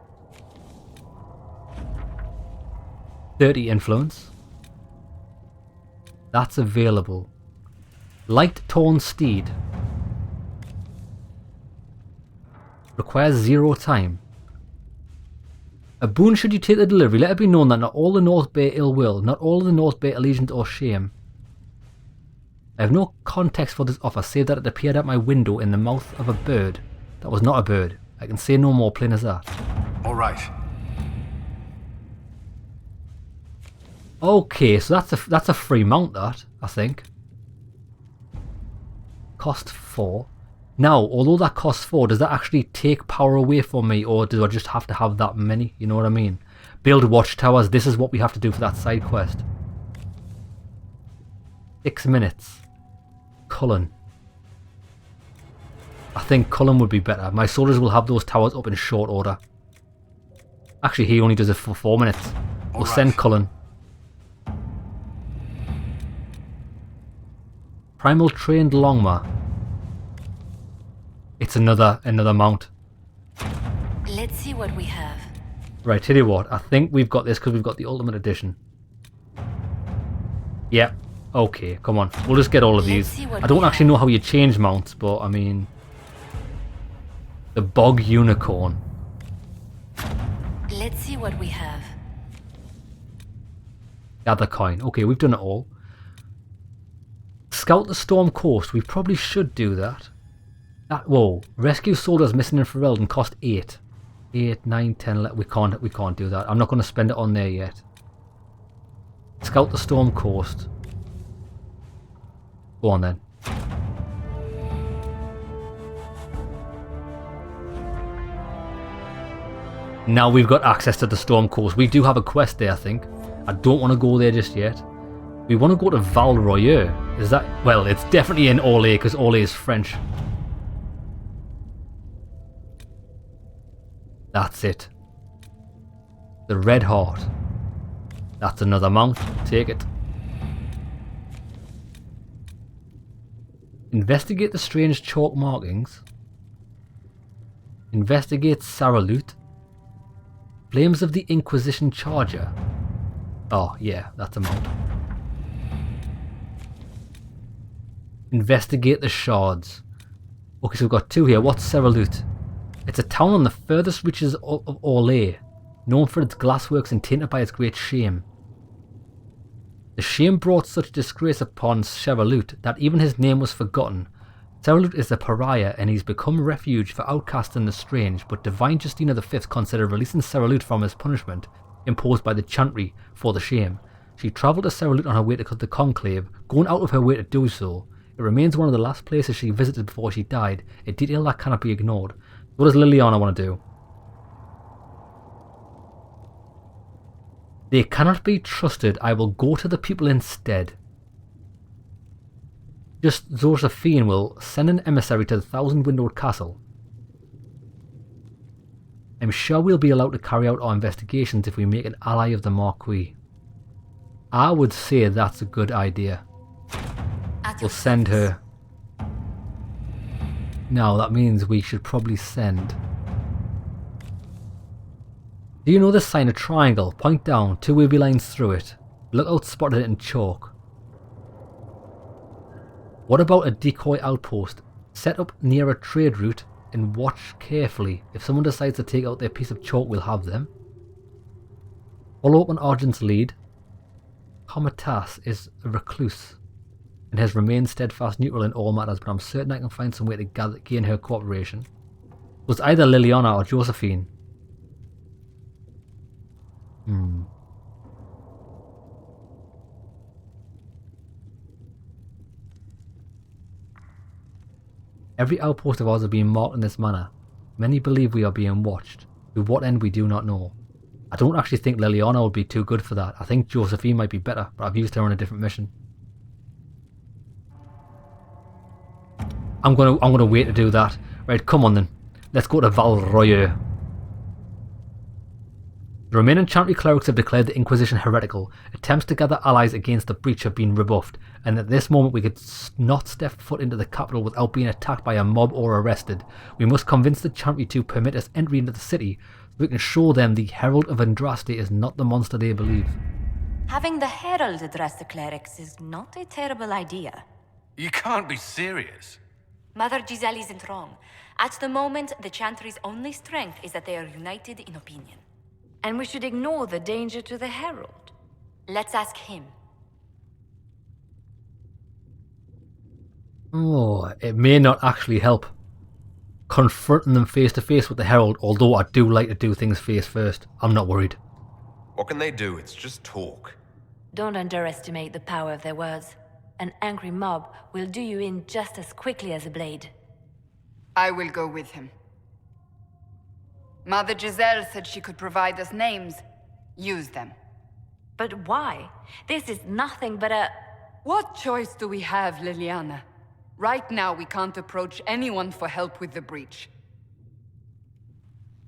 30 influence. That's available. Light Torn Steed. Requires 0 time. A boon should you take the delivery. Let it be known that not all the North Bay ill will, not all of the North Bay allegiance or shame. I have no context for this offer, save that it appeared at my window in the mouth of a bird. That was not a bird. I can say no more, plain as that. All right. Okay, so that's a free mount, that, I think. Cost 4. Now, although that costs 4, does that actually take power away from me, or do I just have to have that many? You know what I mean? Build watchtowers. This is what we have to do for that side quest. 6 minutes. Cullen. I think Cullen would be better. My soldiers will have those towers up in short order. Actually, he only does it for 4 minutes. We'll send Cullen. Primal Trained Longma. It's another mount. Let's see what we have. Right, tell you what, I think we've got this because we've got the Ultimate Edition. Yeah, okay, come on. We'll just get all of these. I don't actually know how you change mounts, but I mean... The Bog Unicorn. Let's see what we have. Gather coin. Okay, we've done it all. Scout the Storm Coast. We probably should do that. Whoa. Rescue soldiers missing in Ferelden cost 8. 8, 9, 10. We can't do that. I'm not going to spend it on there yet. Scout the Storm Coast. Go on then. Now we've got access to the Storm Coast. We do have a quest there, I think. I don't want to go there just yet. We want to go to Val Royeux. Is that... Well, it's definitely in Orlais, because Orlais is French. That's it. The Red Heart. That's another mount. Take it. Investigate the strange chalk markings. Investigate Saralut. Flames of the Inquisition Charger. Oh, yeah, that's a mount. Investigate the Shards. Okay, so we've got 2 here. What's Saralut? It's a town on the furthest reaches of Orlais, known for its glassworks and tainted by its great shame. The shame brought such disgrace upon Saralut that even his name was forgotten. Saralut is a pariah and he's become refuge for outcasts and the strange, but Divine Justina V considered releasing Saralut from his punishment imposed by the Chantry for the shame. She travelled to Saralut on her way to the Conclave, going out of her way to do so. It remains one of the last places she visited before she died, a detail that cannot be ignored. What does Liliana want to do? They cannot be trusted. I will go to the people instead. Just Josephine will send an emissary to the Thousand-Windowed Castle. I'm sure we'll be allowed to carry out our investigations if we make an ally of the Marquis. I would say that's a good idea. We'll send her. Now that means we should probably send... Do you know this sign, a triangle? Point down, 2 wavy lines through it. Lookout spotted it in chalk. What about a decoy outpost? Set up near a trade route and watch carefully. If someone decides to take out their piece of chalk, we'll have them. Follow up on Argent's lead. Comatas is a recluse and has remained steadfast neutral in all matters, but I'm certain I can find some way to gain her cooperation. It was either Liliana or Josephine. Every outpost of ours is being marked in this manner. Many believe we are being watched. To what end we do not know. I don't actually think Liliana would be too good for that. I think Josephine might be better, but I've used her on a different mission. I'm gonna wait to do that. Right, come on then. Let's go to Val Royeux. The remaining Chantry clerics have declared the Inquisition heretical. Attempts to gather allies against the breach have been rebuffed, and at this moment we could not step foot into the capital without being attacked by a mob or arrested. We must convince the Chantry to permit us entry into the city, so we can show them the Herald of Andraste is not the monster they believe. Having the Herald address the clerics is not a terrible idea. You can't be serious. Mother Giselle isn't wrong. At the moment, the Chantry's only strength is that they are united in opinion. And we should ignore the danger to the Herald. Let's ask him. Oh, it may not actually help. Confronting them face to face with the Herald, although I do like to do things face first. I'm not worried. What can they do? It's just talk. Don't underestimate the power of their words. An angry mob will do you in just as quickly as a blade. I will go with him. Mother Giselle said she could provide us names. Use them. But why? This is nothing but a... What choice do we have, Liliana? Right now we can't approach anyone for help with the breach.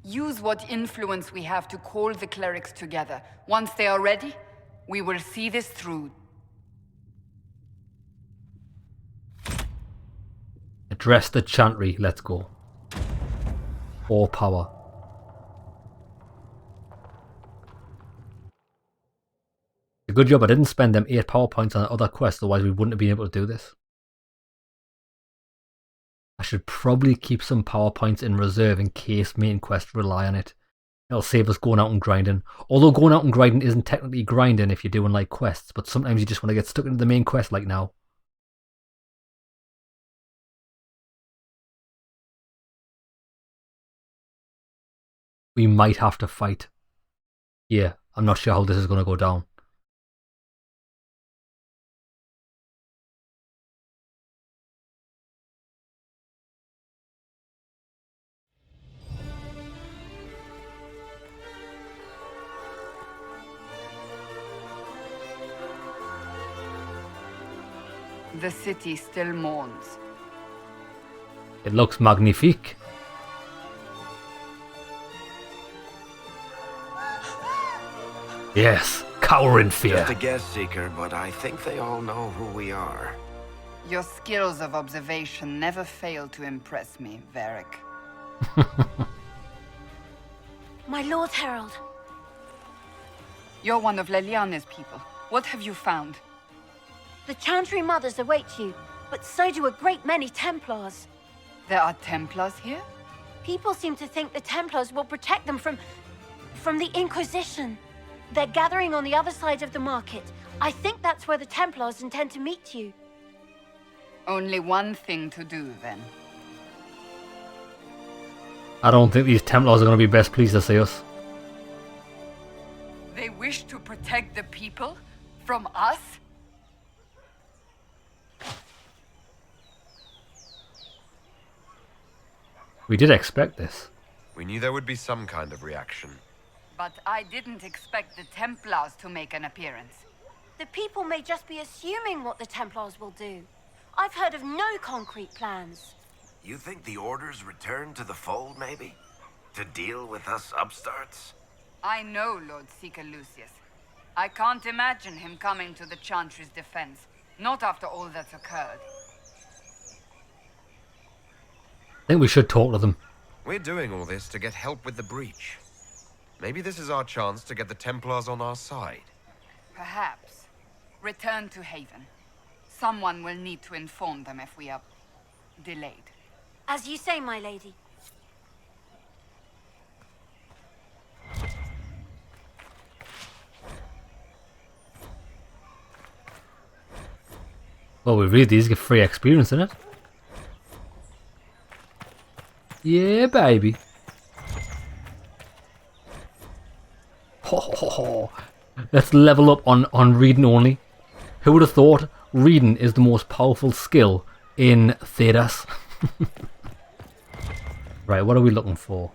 Use what influence we have to call the clerics together. Once they are ready, we will see this through. Address the Chantry, let's go. All power. A good job I didn't spend them 8 power points on other quests, otherwise we wouldn't have been able to do this. I should probably keep some power points in reserve in case main quests rely on it. It'll save us going out and grinding. Although going out and grinding isn't technically grinding if you're doing like quests, but sometimes you just want to get stuck into the main quest like now. We might have to fight. Yeah, I'm not sure how this is going to go down. The city still mourns. It looks magnifique. Yes, cower in fear. Just a guess, Seeker, but I think they all know who we are. Your skills of observation never fail to impress me, Varric. My Lord Herald. You're one of Leliane's people. What have you found? The Chantry Mothers await you, but so do a great many Templars. There are Templars here? People seem to think the Templars will protect them from the Inquisition. They're gathering on the other side of the market. I think that's where the Templars intend to meet you. Only one thing to do, then. I don't think these Templars are going to be best pleased to see us. They wish to protect the people? From us? We did expect this. We knew there would be some kind of reaction. But I didn't expect the Templars to make an appearance. The people may just be assuming what the Templars will do. I've heard of no concrete plans. You think the Order's return to the fold, maybe? To deal with us upstarts? I know Lord Seeker Lucius. I can't imagine him coming to the Chantry's defense. Not after all that's occurred. I think we should talk to them. We're doing all this to get help with the breach. Maybe this is our chance to get the Templars on our side. Perhaps. Return to Haven. Someone will need to inform them if we are delayed. As you say, my lady. Well, we read these, get free experience in it. Yeah, baby. Ho, ho, ho. Let's level up on reading only. Who would have thought reading is the most powerful skill in Thedas? Right, what are we looking for?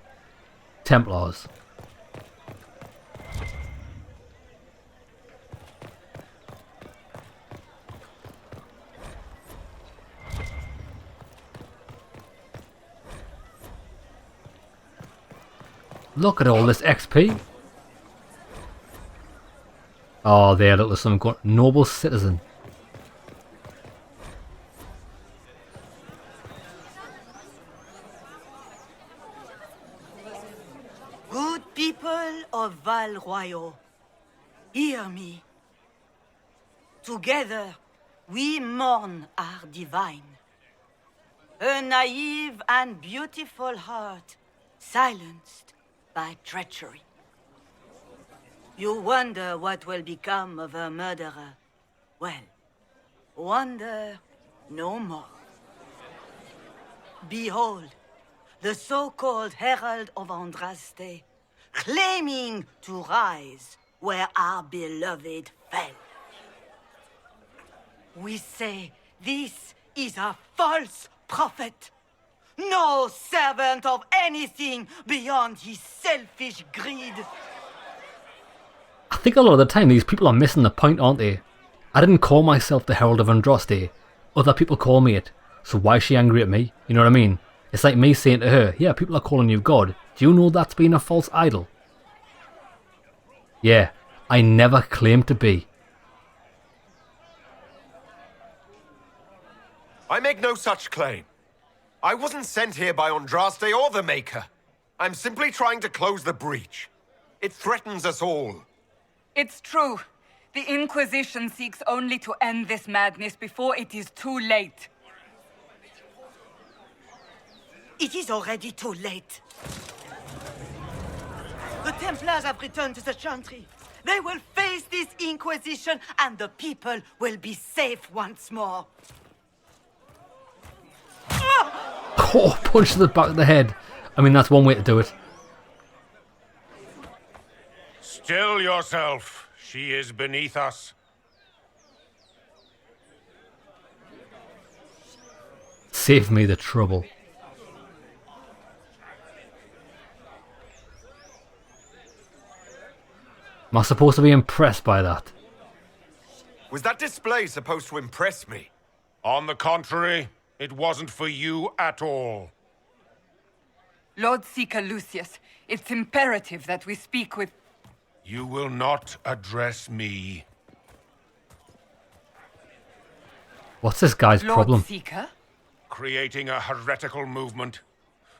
Templars. Look at all this XP. Oh, there, look, there's some noble citizen. Good people of Val Royal, hear me. Together, we mourn our divine. A naive and beautiful heart, silenced by treachery. You wonder what will become of a murderer. Well, wonder no more. Behold, the so-called Herald of Andraste, claiming to rise where our beloved fell. We say this is a false prophet. No servant of anything beyond his selfish greed. I think a lot of the time these people are missing the point, aren't they? I didn't call myself the Herald of Andraste. Other people call me it. So why is she angry at me? You know what I mean? It's like me saying to her, yeah, people are calling you God. Do you know that's been a false idol? Yeah, I never claimed to be. I make no such claim. I wasn't sent here by Andraste or the Maker. I'm simply trying to close the breach. It threatens us all. It's true. The Inquisition seeks only to end this madness before it is too late. It is already too late. The Templars have returned to the Chantry. They will face this Inquisition, and the people will be safe once more. Oh, punch to the back of the head. I mean, that's one way to do it. Still yourself. She is beneath us. Save me the trouble. Am I supposed to be impressed by that? Was that display supposed to impress me? On the contrary, it wasn't for you at all. Lord Seeker Lucius, it's imperative that we speak with... You will not address me. What's this guy's problem? Lord Seeker? Creating a heretical movement.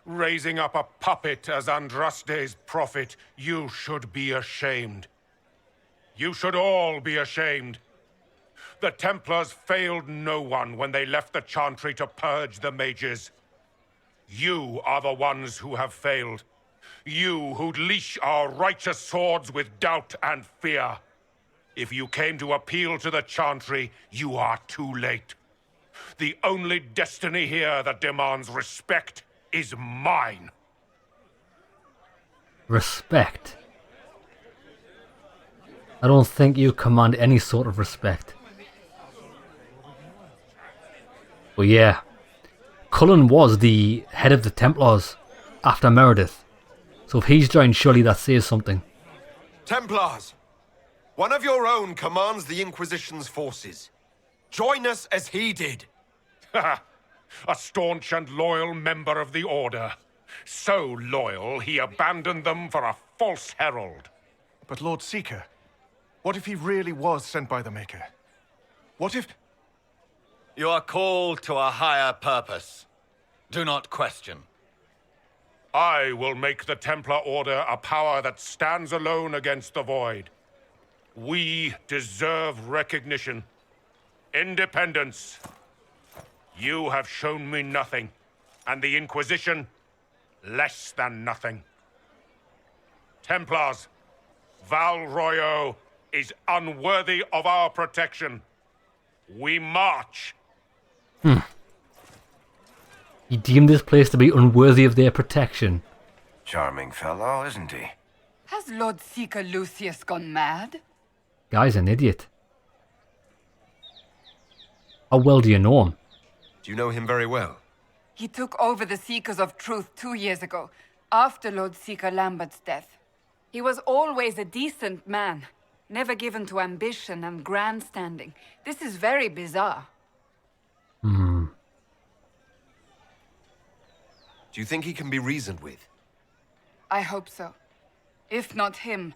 Raising up a puppet as Andraste's prophet. You should be ashamed. You should all be ashamed. The Templars failed no one when they left the Chantry to purge the mages. You are the ones who have failed. You who'd leash our righteous swords with doubt and fear. If you came to appeal to the Chantry, you are too late. The only destiny here that demands respect is mine. Respect? I don't think you command any sort of respect. But yeah, Cullen was the head of the Templars after Meredith. So if he's joined, surely that says something. Templars! One of your own commands the Inquisition's forces. Join us as he did. A staunch and loyal member of the Order. So loyal, he abandoned them for a false herald. But Lord Seeker, what if he really was sent by the Maker? What if... You are called to a higher purpose. Do not question. I will make the Templar Order a power that stands alone against the Void. We deserve recognition. Independence. You have shown me nothing, and the Inquisition, less than nothing. Templars, Val Royo is unworthy of our protection. We march. He deemed this place to be unworthy of their protection. Charming fellow, isn't he? Has Lord Seeker Lucius gone mad? Guy's an idiot. How well do you know him? Do you know him very well? He took over the Seekers of Truth 2 years ago, after Lord Seeker Lambert's death. He was always a decent man, never given to ambition and grandstanding. This is very bizarre. Do you think he can be reasoned with? I hope so. If not him,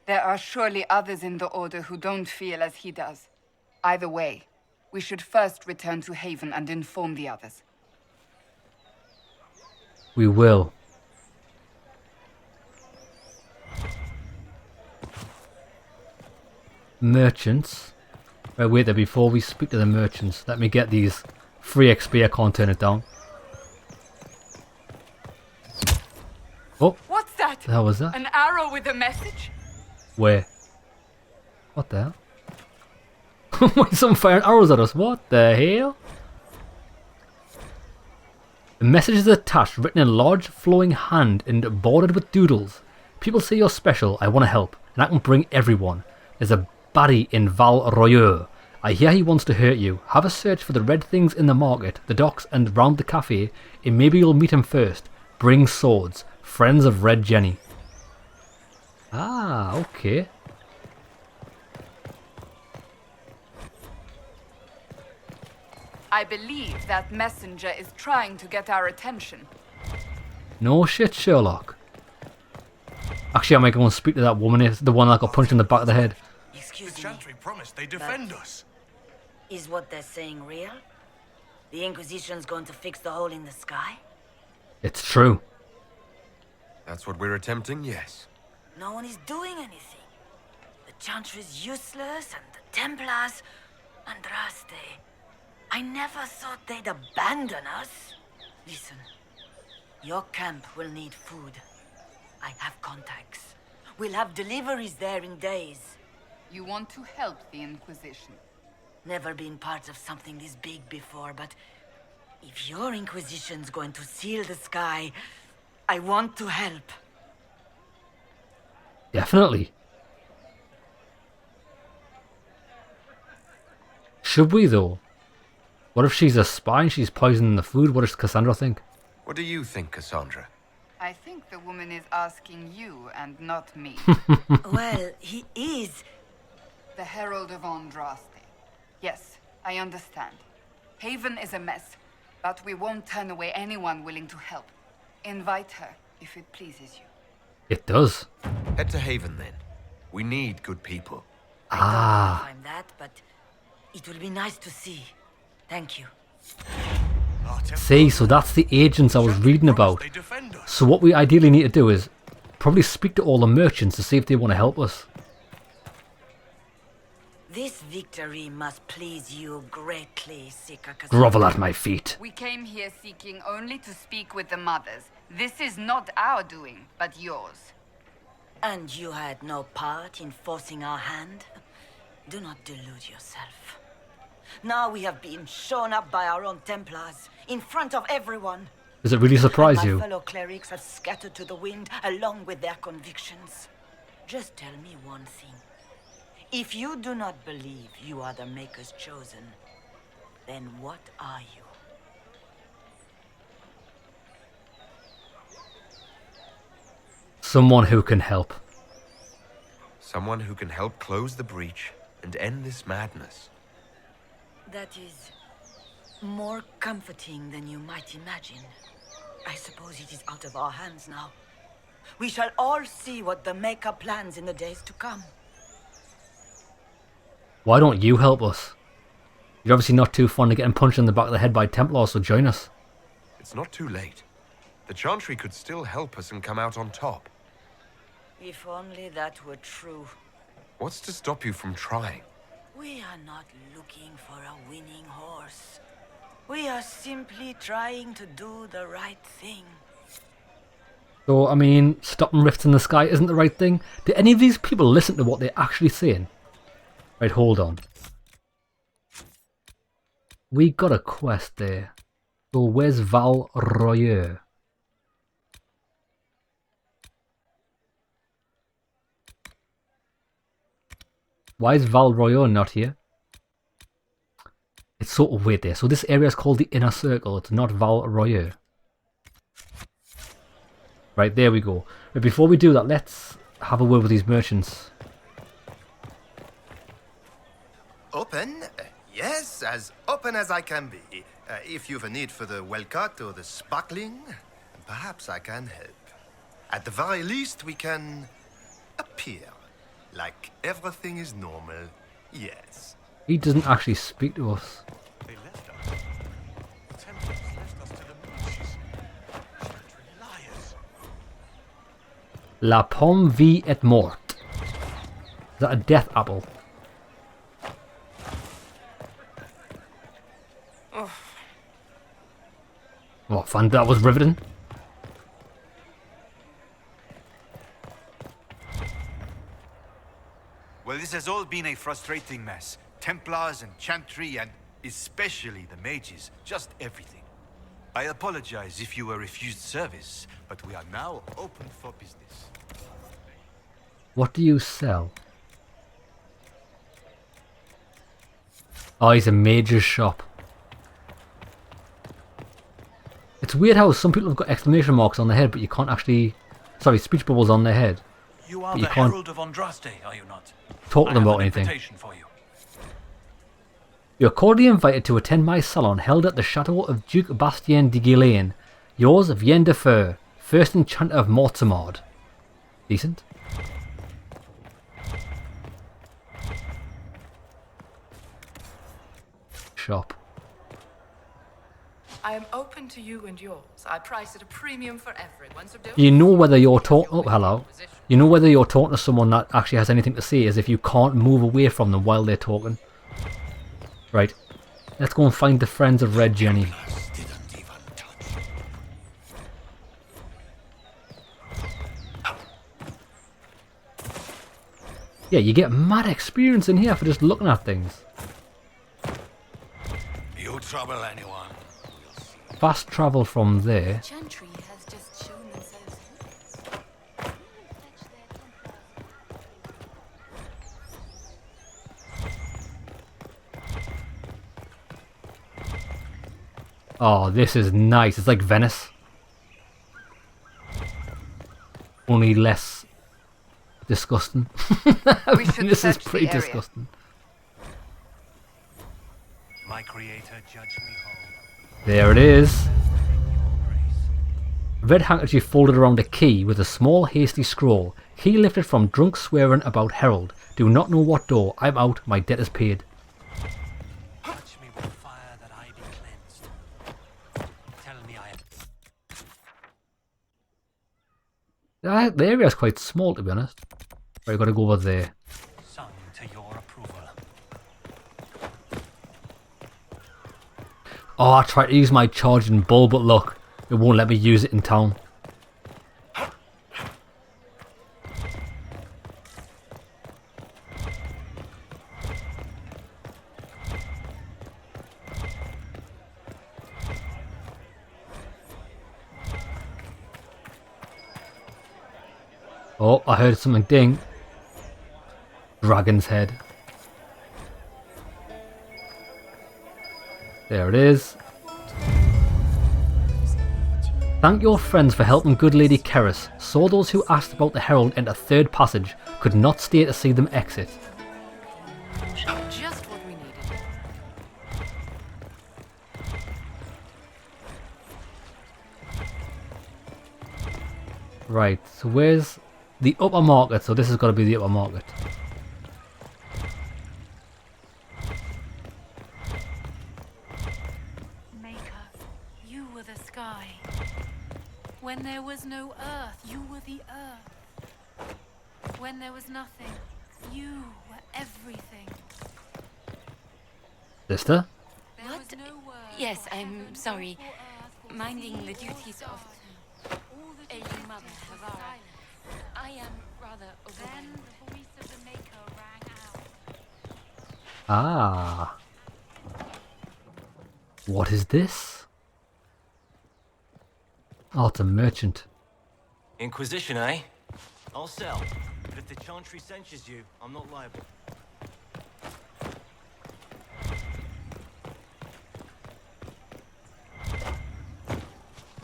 there are surely others in the Order who don't feel as he does. Either way, we should first return to Haven and inform the others. We will. Merchants. Right, wait there, before we speak to the merchants, let me get these free XP. I can't turn it down. Oh, what's that? The hell was that? An arrow with a message? Where? What the hell? Why is someone firing arrows at us? What the hell? The message is attached, written in large flowing hand and bordered with doodles. People say you're special, I want to help, and I can bring everyone. There's a baddie in Val Royeux. I hear he wants to hurt you. Have a search for the red things in the market, the docks and round the cafe, and maybe you'll meet him first. Bring swords. Friends of Red Jenny. Ah, okay. I believe that messenger is trying to get our attention. No shit, Sherlock. Actually, I might go and speak to that woman, the one that got punched in the back of the head. Excuse the Chantry promised they defend us. Is what they're saying real? The Inquisition's going to fix the hole in the sky? It's true. That's what we're attempting, yes. No one is doing anything. The Chantry's useless, and the Templars... Andraste. I never thought they'd abandon us. Listen, your camp will need food. I have contacts. We'll have deliveries there in days. You want to help the Inquisition? Never been part of something this big before, but if your Inquisition's going to seal the sky, I want to help. Definitely. Should we though? What if she's a spy and she's poisoning the food? What does Cassandra think? What do you think, Cassandra? I think the woman is asking you and not me. Well, he is. The Herald of Andraste. Yes, I understand. Haven is a mess, but we won't turn away anyone willing to help. Invite her, if it pleases you. It does. Head to Haven then. We need good people. I'm that, but it will be nice to see. Thank you. See, so that's the agents I was reading about. So what we ideally need to do is probably speak to all the merchants to see if they want to help us. This victory must please you greatly, Seeker. Grovel at my feet. We came here seeking only to speak with the mothers. This is not our doing, but yours. And you had no part in forcing our hand? Do not delude yourself. Now we have been shown up by our own Templars, in front of everyone. Does it really surprise you? My fellow clerics have scattered to the wind along with their convictions. Just tell me one thing. If you do not believe you are the Maker's chosen, then what are you? Someone who can help. Someone who can help close the breach and end this madness. That is more comforting than you might imagine. I suppose it is out of our hands now. We shall all see what the Maker plans in the days to come. Why don't you help us? You're obviously not too fond of getting punched in the back of the head by Templars, so join us. It's not too late. The Chantry could still help us and come out on top. If only that were true. What's to stop you from trying? We are not looking for a winning horse. We are simply trying to do the right thing. So, I mean, stopping rifts in the sky isn't the right thing? Do any of these people listen to what they're actually saying? Right, hold on. We got a quest there. So where's Val Royer? Why is Val Royer not here? It's sort of weird there. So this area is called the Inner Circle. It's not Val Royer. Right, there we go. But before we do that, let's have a word with these merchants. Open? Yes, as open as I can be. If you've a need for the well-cut or the sparkling, perhaps I can help. At the very least, we can appear like everything is normal. Yes. He doesn't actually speak to us. They left us. The Templars left us to the mages. Liars. La pomme vie est morte. Is that a death apple? Oh, fun. That was riveting. Well, this has all been a frustrating mess. Templars and Chantry and especially the mages. Just everything. I apologize if you were refused service, but we are now open for business. What do you sell? Oh, he's a mage's shop. It's weird how some people have got exclamation marks on their head, but you can't actually... Sorry, speech bubbles on their head. You are the Herald of Andraste, are you not? Talk to them about anything. For you. You're cordially invited to attend my salon held at the chateau of Duke Bastien de Guillain. Yours, Vienne de Feur, first enchanter of Mortemard. Decent. Shop. I am open to you and yours. I price at a premium for everyone, so don't... You know whether you're talking... Oh, hello. You know whether you're talking to someone that actually has anything to say is if you can't move away from them while they're talking. Right. Let's go and find the friends of Red Jenny. Yeah, you get mad experience in here for just looking at things. You trouble anyone? Fast travel from there. Chantry has just shown themselves. Oh, this is nice. It's like Venice. Only less disgusting. This is pretty disgusting. My creator judged me whole. There it is. Red handkerchief folded around a key with a small hasty scroll. Key lifted from drunk swearing about Herald. Do not know what door. I'm out. My debt is paid. Touch me with fire that I be cleansed. Tell me I am. The area is quite small, to be honest. Right, I've got to go over there. Sung to your approval. Oh, I tried to use my charging bull, but look, it won't let me use it in town. Oh, I heard something ding. Dragon's head. There it is. Thank your friends for helping good Lady Keris. Saw those who asked about the Herald enter third passage. Could not stay to see them exit. Just what we needed. Right, so where's the upper market? So this has got to be the upper market. Maker, you were the sky. When there was no earth, you were the earth. When there was nothing, you were everything. Sister? What? Yes, I'm sorry. Minding the duties of a young mother, Havara. I am rather overwhelmed. Then the voice of the Maker rang out. Ah. What is this? Oh, it's a merchant. Inquisition, eh? I'll sell. But if the Chantry censures you, I'm not liable.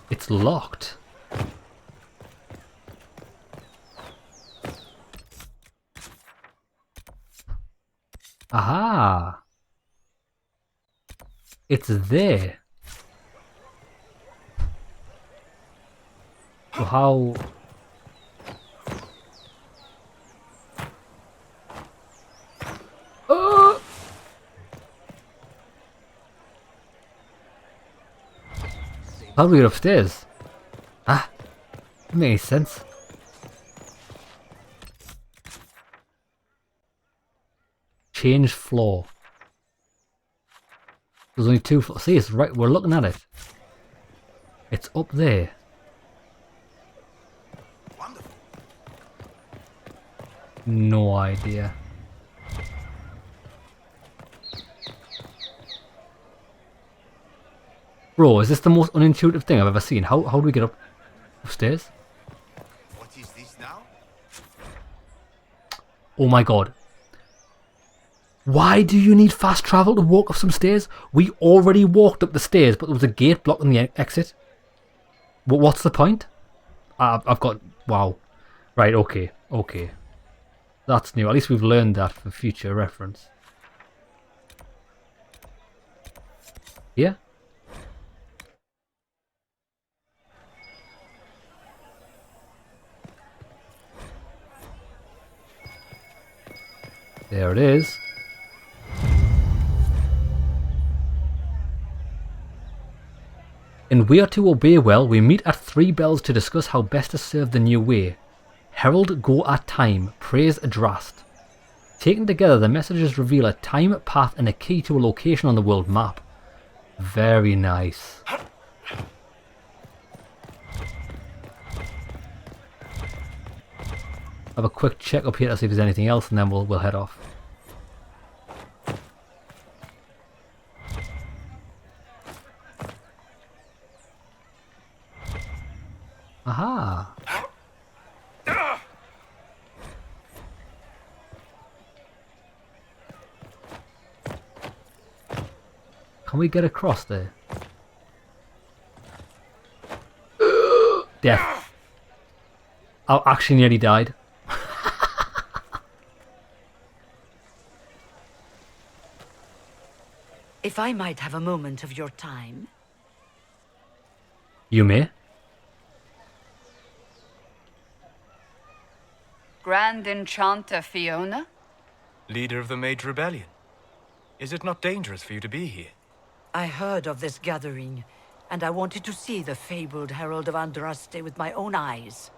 It's locked. Aha! It's there. So how... How do we get upstairs? Ah, doesn't make any sense. Change floor. There's only two floors. See, it's right. We're looking at it. It's up there. No idea. Bro, is this the most unintuitive thing I've ever seen? How do we get upstairs? What is this now? Oh my god. Why do you need fast travel to walk up some stairs? We already walked up the stairs, but there was a gate blocking the exit. What's the point? I've got... Wow. Right, okay. Okay. That's new. At least we've learned that for future reference. Yeah? There it is. In We Are to Obey Well, we meet at 3 bells to discuss how best to serve the new way. Herald go at time, praise Adrast. Taken together, the messages reveal a time, path, and a key to a location on the world map. Very nice. Have a quick check up here to see if there's anything else, and then we'll head off. Aha! Can we get across there? death. I actually nearly died. If I might have a moment of your time. You may. Grand Enchanter Fiona? Leader of the Mage Rebellion. Is it not dangerous for you to be here? I heard of this gathering, and I wanted to see the fabled Herald of Andraste with my own eyes.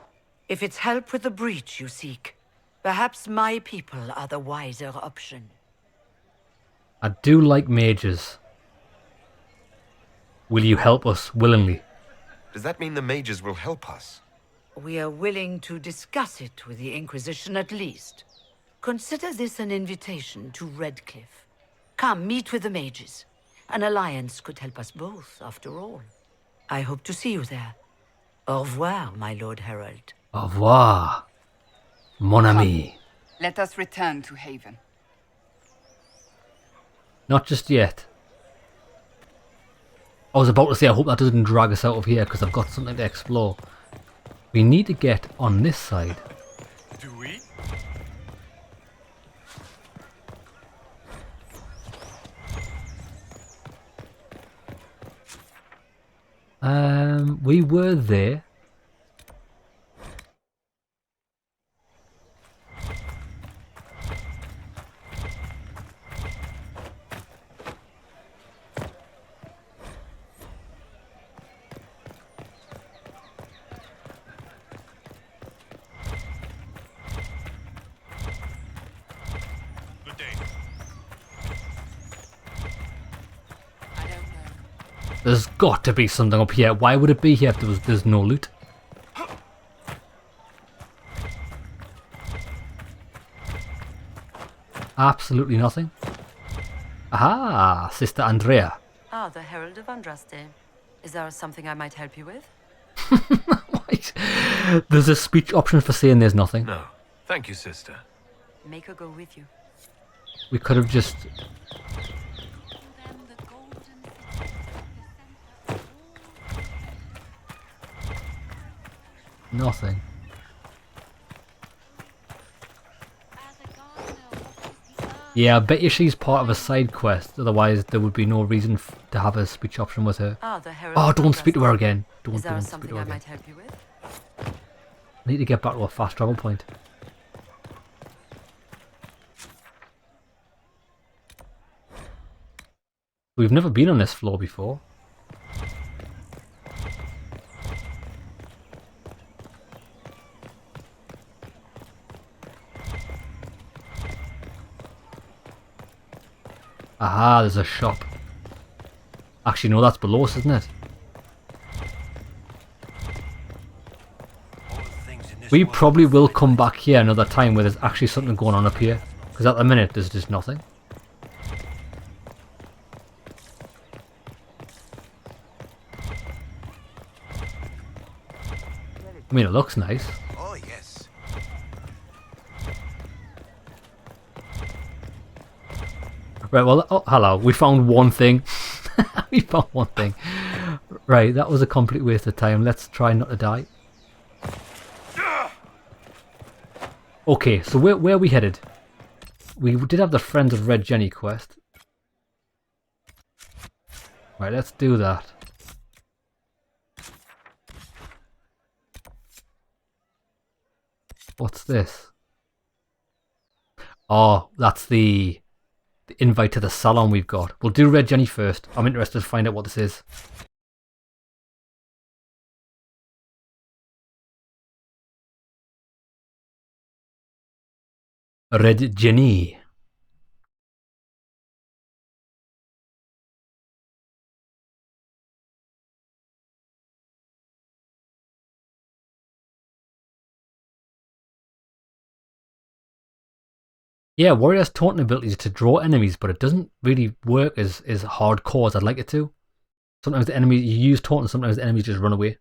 If it's help with the breach you seek, perhaps my people are the wiser option. I do like mages. Will you help us willingly? Does that mean the mages will help us? We are willing to discuss it with the Inquisition at least. Consider this an invitation to Redcliffe. Come, meet with the mages. An alliance could help us both, after all. I hope to see you there. Au revoir, my Lord Herald. Au revoir, mon ami. Let us return to Haven. Not just yet. I was about to say I hope that doesn't drag us out of here because I've got something to explore. We need to get on this side. Do we? We were there. There's got to be something up here. Why would it be here if there's no loot? Absolutely nothing. Aha, Sister Andrea. Ah, the Herald of Andraste. Is there something I might help you with? Wait. There's a speech option for saying there's nothing. No. Thank you, sister. Make her go with you. We could have just... Nothing. Yeah, I bet you she's part of a side quest, otherwise there would be no reason to have a speech option with her. Ah, the Herald Oh, of don't speak to her Andraste. again. Don't Is there speak to something her I again. might help you with? I need to get back to a fast travel point. We've never been on this floor before. Aha, there's a shop. Actually, no, that's below us, isn't it? We probably will come back here another time where there's actually something going on up here. Because at the minute, there's just nothing. I mean, it looks nice. Oh, yes. Right, well, oh, hello. We found one thing. We found one thing. Right, that was a complete waste of time. Let's try not to die. Okay, so where are we headed? We did have the Friends of Red Jenny quest. Right, let's do that. What's this? Oh, that's the invite to the salon we've got. We'll do Red Jenny first. I'm interested to find out what this is. Red Jenny. Yeah, Warrior's taunting ability is to draw enemies, but it doesn't really work as hardcore as I'd like it to. Sometimes the enemy, you use taunt and sometimes the enemies just run away.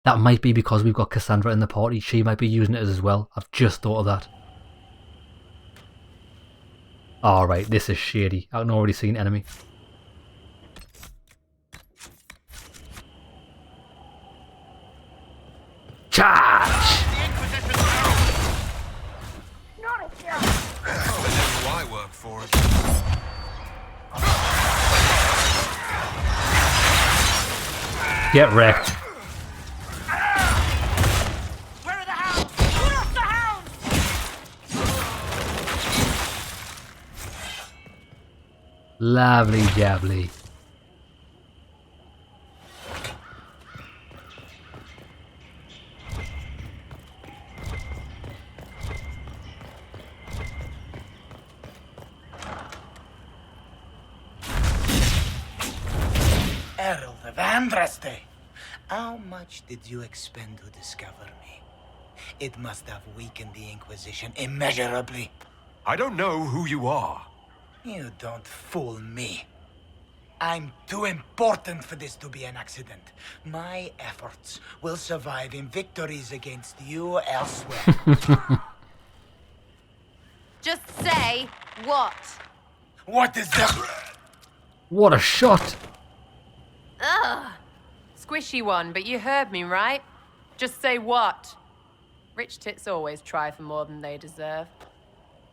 That might be because we've got Cassandra in the party. She might be using it as well. I've just thought of that. Alright, this is shady. I can already see an enemy. Get wrecked. Where are the hounds? Put off the hounds! Lovely jabbly. Herald of Andraste, how much did you expend to discover me? It must have weakened the Inquisition immeasurably. I don't know who you are. You don't fool me. I'm too important for this to be an accident. My efforts will survive in victories against you elsewhere. Just say what? What is that? What a shot! Ugh. Squishy one, but you heard me, right? Just say what? Rich tits always try for more than they deserve.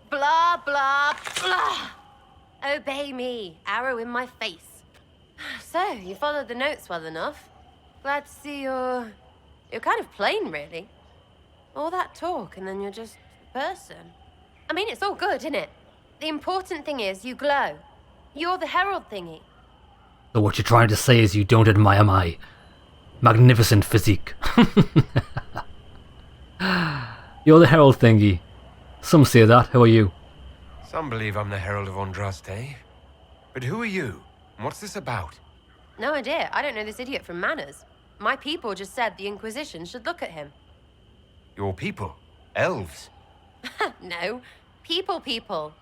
Blah, blah, blah. Obey me. Arrow in my face. So, you followed the notes well enough. Glad to see you're kind of plain, really. All that talk, and then you're just a person. I mean, it's all good, isn't it? The important thing is you glow. You're the herald thingy. So what you're trying to say is you don't admire my magnificent physique. You're the herald thingy. Some say that. Who are you? Some believe I'm the Herald of Andraste. But who are you? And what's this about? No idea. I don't know this idiot from Manners. My people just said the Inquisition should look at him. Your people? Elves? No. People.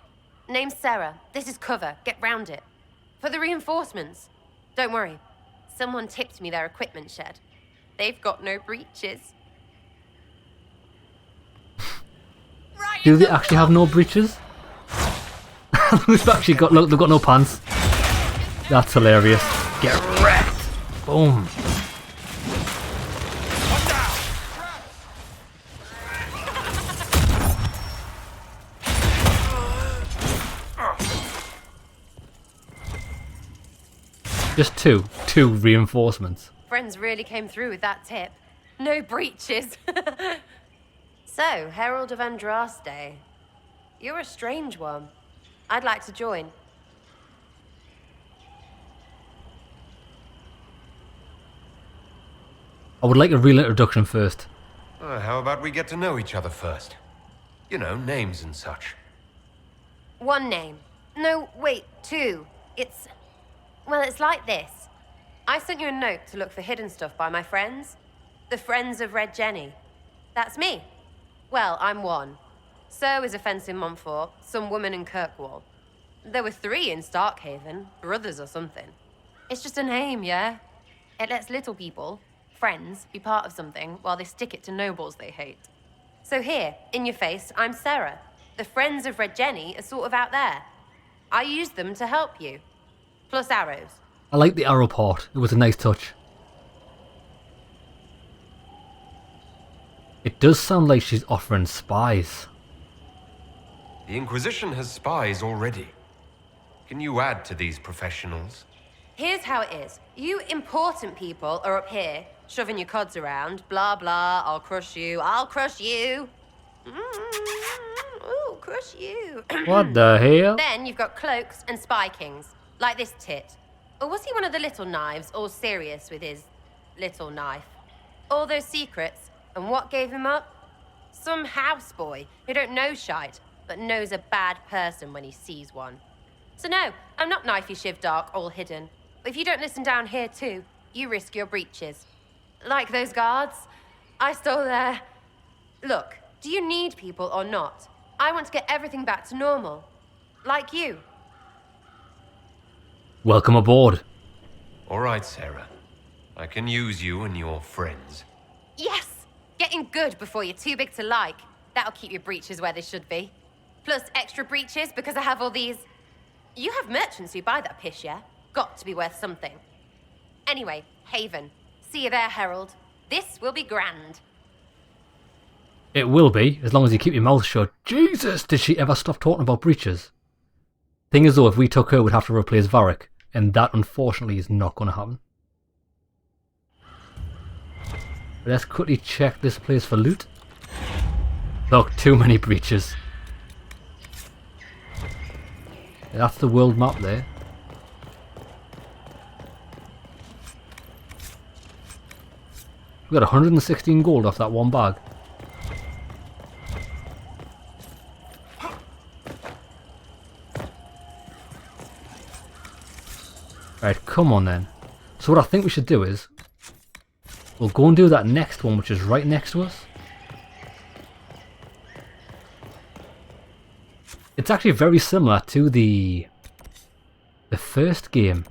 Name's Sarah. This is cover. Get round it. For the reinforcements. Don't worry. Someone tipped me their equipment shed. They've got no breaches. Do they actually have no breeches? They've actually got, look, they've got no pants. That's hilarious. Get wrecked. Boom. Just two reinforcements. Friends really came through with that tip. No breaches. So, Herald of Andraste. You're a strange one. I'd like to join. I would like a real introduction first. How about we get to know each other first? You know, names and such. One name. No, wait, two. Well, it's like this. I sent you a note to look for hidden stuff by my friends. The Friends of Red Jenny. That's me. Well, I'm one. So is a fence in Montfort, some woman in Kirkwall. There were 3 in Starkhaven, brothers or something. It's just a name, yeah? It lets little people, friends, be part of something while they stick it to nobles they hate. So here, in your face, I'm Sarah. The Friends of Red Jenny are sort of out there. I used them to help you. Plus arrows. I like the arrow part. It was a nice touch. It does sound like she's offering spies. The Inquisition has spies already. Can you add to these professionals? Here's how it is. You important people are up here, shoving your cods around. Blah, blah, I'll crush you. Ooh, crush you. What the hell? Then you've got cloaks and spy kings, like this tit. Or was he one of the little knives, all serious with his little knife? All those secrets, and what gave him up? Some houseboy who don't know shite, but knows a bad person when he sees one. So no, I'm not knifey shiv dark, all hidden. But if you don't listen down here too, you risk your breeches. Like those guards, I stole their... Look, do you need people or not? I want to get everything back to normal. Like you. Welcome aboard. All right, Sarah. I can use you and your friends. Yes! Getting good before you're too big to like. That'll keep your breeches where they should be. Plus extra breeches because I have all these... You have merchants who buy that piss, yeah? Got to be worth something. Anyway, Haven. See you there, Herald. This will be grand. It will be, as long as you keep your mouth shut. Jesus, did she ever stop talking about breaches? Thing is though, if we took her, we'd have to replace Varric, and that unfortunately is not going to happen. Let's quickly check this place for loot. Look, too many breaches. That's the world map there. We got 116 gold off that one bag. Right, come on then. So what I think we should do is we'll go and do that next one, which is right next to us. It's actually very similar to the first game,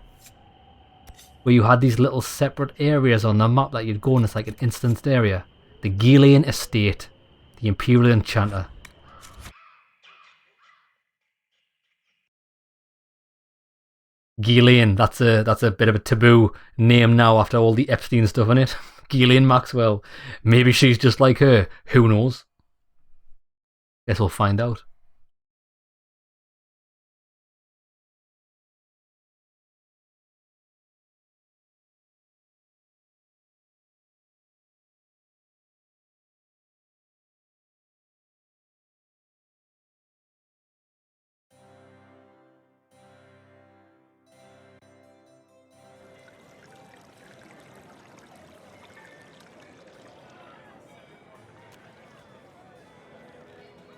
where you had these little separate areas on the map that you'd go in. It's like an instanced area. The Gillian Estate, the Imperial Enchanter. Gillian, that's a bit of a taboo name now after all the Epstein stuff in it. Gillian Maxwell. Maybe she's just like her. Who knows? Guess we'll find out.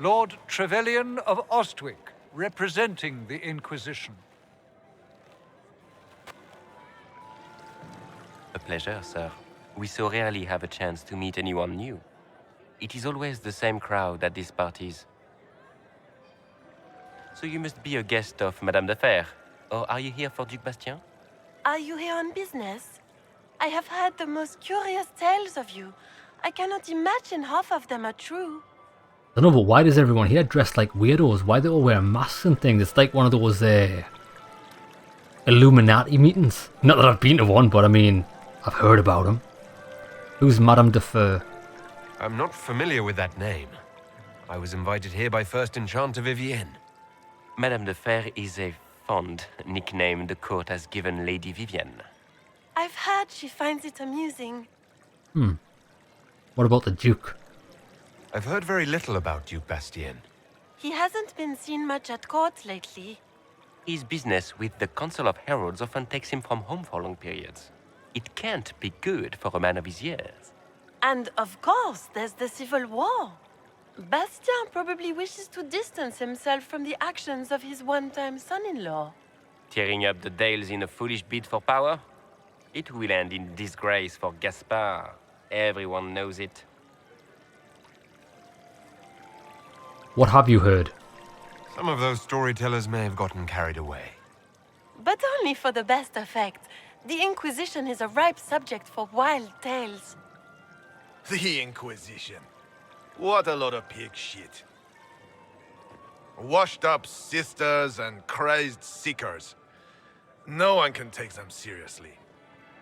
Lord Trevelyan of Ostwick, representing the Inquisition. A pleasure, sir. We so rarely have a chance to meet anyone new. It is always the same crowd at these parties. So you must be a guest of Madame de Fer, or are you here for Duc Bastien? Are you here on business? I have heard the most curious tales of you. I cannot imagine half of them are true. I don't know, but why does everyone here dress like weirdos? Why do they all wear masks and things? It's like one of those Illuminati meetings. Not that I've been to one, but I mean, I've heard about them. Who's Madame de Fer? I'm not familiar with that name. I was invited here by First Enchanter Vivienne. Madame de Fer is a fond nickname the court has given Lady Vivienne. I've heard she finds it amusing. What about the Duke? I've heard very little about Duke Bastien. He hasn't been seen much at court lately. His business with the Council of Heralds often takes him from home for long periods. It can't be good for a man of his years. And of course, there's the Civil War. Bastien probably wishes to distance himself from the actions of his one-time son-in-law. Tearing up the Dales in a foolish bid for power? It will end in disgrace for Gaspard. Everyone knows it. What have you heard? Some of those storytellers may have gotten carried away. But only for the best effect. The Inquisition is a ripe subject for wild tales. The Inquisition. What a lot of pig shit. Washed up sisters and crazed seekers. No one can take them seriously.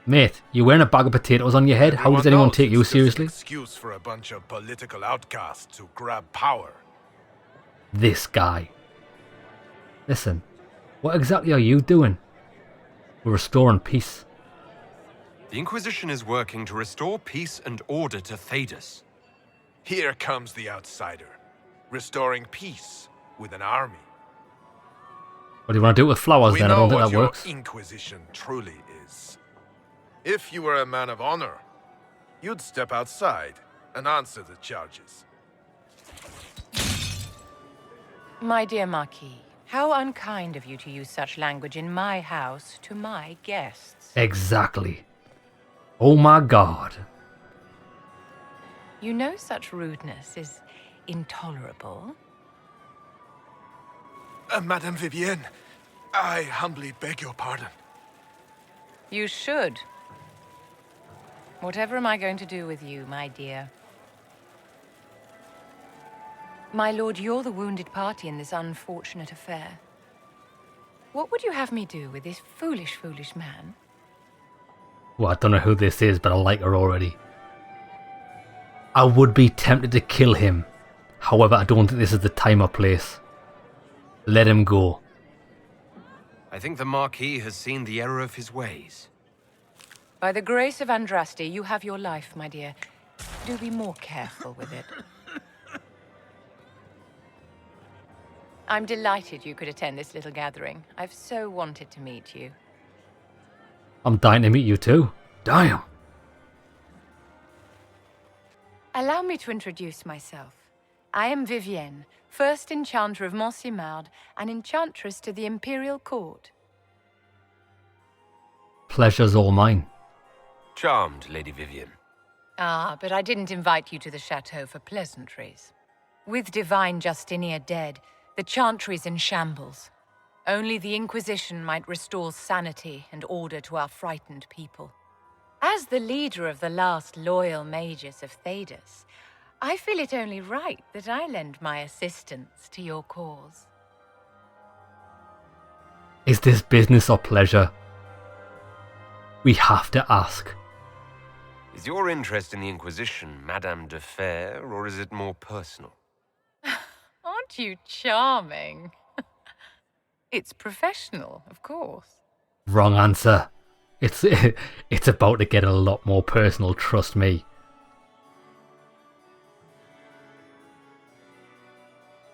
Mate, you're wearing a bag of potatoes on your head? How does anyone take you seriously? It's just an excuse for a bunch of political outcasts to grab power. This guy. Listen, what exactly are you doing? We're restoring peace. The Inquisition is working to restore peace and order to Thedas. Here comes the outsider, restoring peace with an army. What do you want to do with flowers then? I don't think that works. We know what your Inquisition truly is. If you were a man of honor, you'd step outside and answer the charges. My dear Marquis, how unkind of you to use such language in my house to my guests. Exactly. Oh my god. You know such rudeness is intolerable. Madame Vivienne, I humbly beg your pardon. You should. Whatever am I going to do with you, my dear? My lord, you're the wounded party in this unfortunate affair. What would you have me do with this foolish, foolish man? Well, I don't know who this is, but I like her already. I would be tempted to kill him. However, I don't think this is the time or place. Let him go. I think the Marquis has seen the error of his ways. By the grace of Andraste, you have your life, my dear. Do be more careful with it. I'm delighted you could attend this little gathering. I've so wanted to meet you. I'm dying to meet you too. Damn. Allow me to introduce myself. I am Vivienne, first Enchanter of Montsimard and Enchantress to the Imperial Court. Pleasure's all mine. Charmed, Lady Vivienne. Ah, but I didn't invite you to the chateau for pleasantries. With Divine Justinia dead, the Chantry's in shambles. Only the Inquisition might restore sanity and order to our frightened people. As the leader of the last loyal mages of Thedas, I feel it only right that I lend my assistance to your cause. Is this business or pleasure? We have to ask. Is your interest in the Inquisition Madame de Fer, or is it more personal? Aren't you charming? It's professional, of course. Wrong answer. It's about to get a lot more personal, trust me.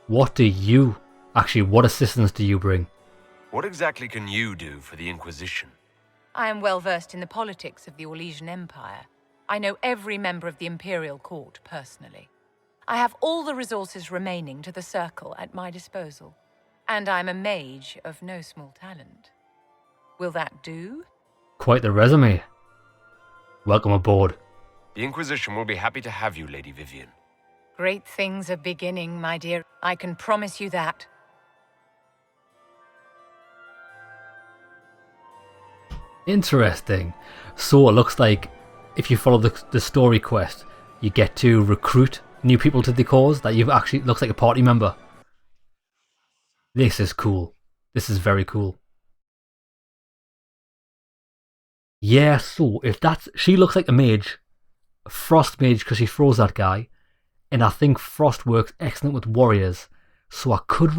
What assistance do you bring? What exactly can you do for the Inquisition? I am well versed in the politics of the Orlesian Empire. I know every member of the Imperial Court personally. I have all the resources remaining to the Circle at my disposal. And I'm a mage of no small talent. Will that do? Quite the resume. Welcome aboard. The Inquisition will be happy to have you, Lady Vivienne. Great things are beginning, my dear. I can promise you that. Interesting. So it looks like if you follow the story quest, you get to recruit new people to the cause that you've actually looks like a party member. This is cool. This is very cool. Yeah, so if she looks like a mage, a frost mage because she throws that guy, and I think frost works excellent with warriors. So I could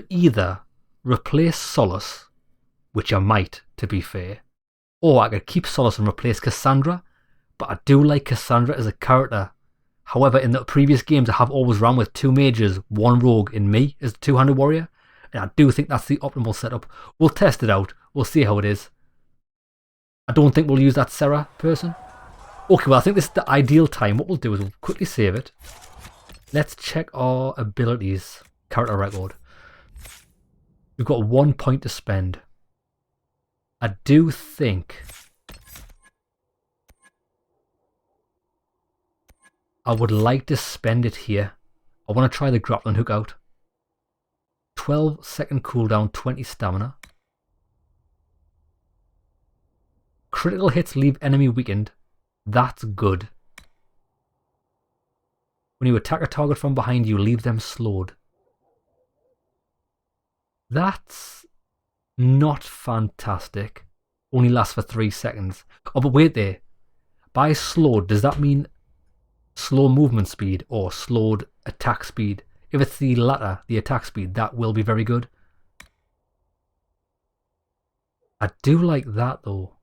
either replace Solace, which I might, to be fair, or I could keep Solace and replace Cassandra, but I do like Cassandra as a character. However, in the previous games I have always run with 2 mages, 1 rogue, and me as the 2-handed warrior, and I do think that's the optimal setup. We'll test it out, we'll see how it is. I don't think we'll use that Sarah person. Okay, well I think this is the ideal time. What we'll do is we'll quickly save it. Let's check our abilities, character record. We've got 1 point to spend. I do think I would like to spend it here. I want to try the grappling hook out. 12-second cooldown, 20 stamina. Critical hits leave enemy weakened. That's good. When you attack a target from behind you, leave them slowed. That's not fantastic. Only lasts for 3 seconds. Oh, but wait there. By slowed, does that mean slow movement speed or slowed attack speed? If it's the latter, the attack speed, that will be very good. I do like that though.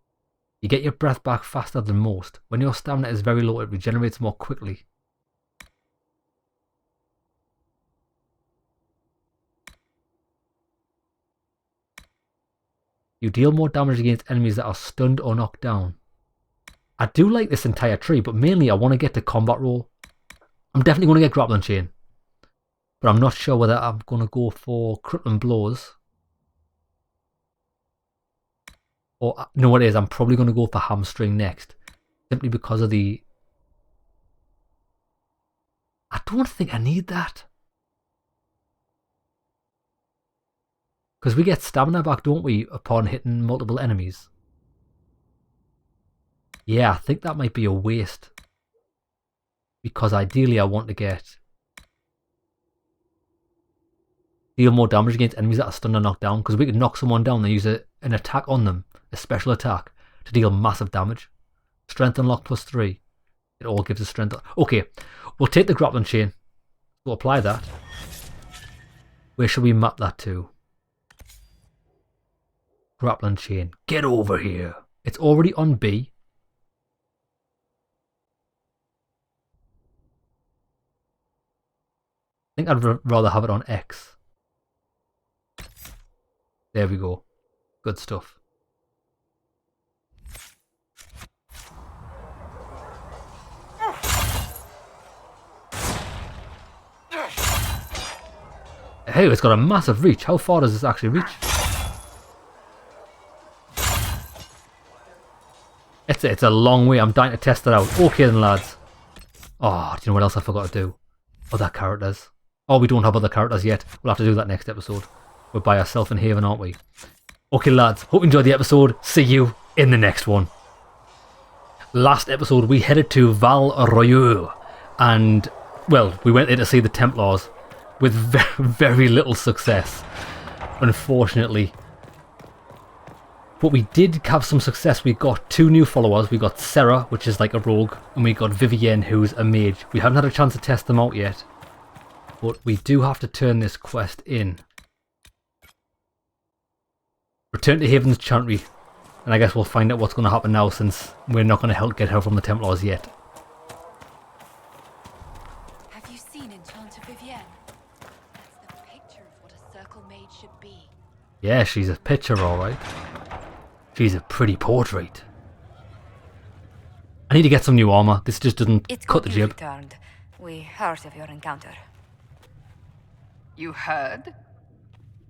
You get your breath back faster than most. When your stamina is very low, it regenerates more quickly. You deal more damage against enemies that are stunned or knocked down. I do like this entire tree, but mainly I want to get to combat roll. I'm definitely going to get grappling chain. But I'm not sure whether I'm going to go for crippling blows. Or, no, what it is, I'm probably going to go for hamstring next. Simply because of the... I don't think I need that. Because we get stamina back, don't we, upon hitting multiple enemies? Yeah, I think that might be a waste. Because ideally I want to get... deal more damage against enemies that are stunned or knocked down. Because we could knock someone down and use an attack on them. A special attack. To deal massive damage. Strength unlock +3. It all gives us strength. Okay, we'll take the grappling chain. We'll apply that. Where should we map that to? Grappling chain. Get over here. It's already on B. think I'd rather have it on X. There we go. Good stuff. Hey, it's got a massive reach. How far does this actually reach? It's a long way. I'm dying to test it out. Okay then, lads. Oh, do you know what else I forgot to do? Other characters. Oh, we don't have other characters yet. We'll have to do that next episode. We're by ourselves in Haven, aren't we? Okay, lads. Hope you enjoyed the episode. See you in the next one. Last episode, we headed to Val Royeaux. And, well, we went there to see the Templars. With very little success. Unfortunately. But we did have some success. We got 2 new followers. We got Sarah, which is like a rogue, and we got Vivienne, who's a mage. We haven't had a chance to test them out yet, but we do have to turn this quest in. Return to Haven's Chantry, and I guess we'll find out what's going to happen now, since we're not going to help get her from the Templars yet. Have you seen Enchanter Vivienne? That's the picture of what a circle mage should be. Yeah, she's a picture, alright. She's a pretty portrait. I need to get some new armor. This just doesn't cut the jib. Returned. We heard of your encounter. You heard?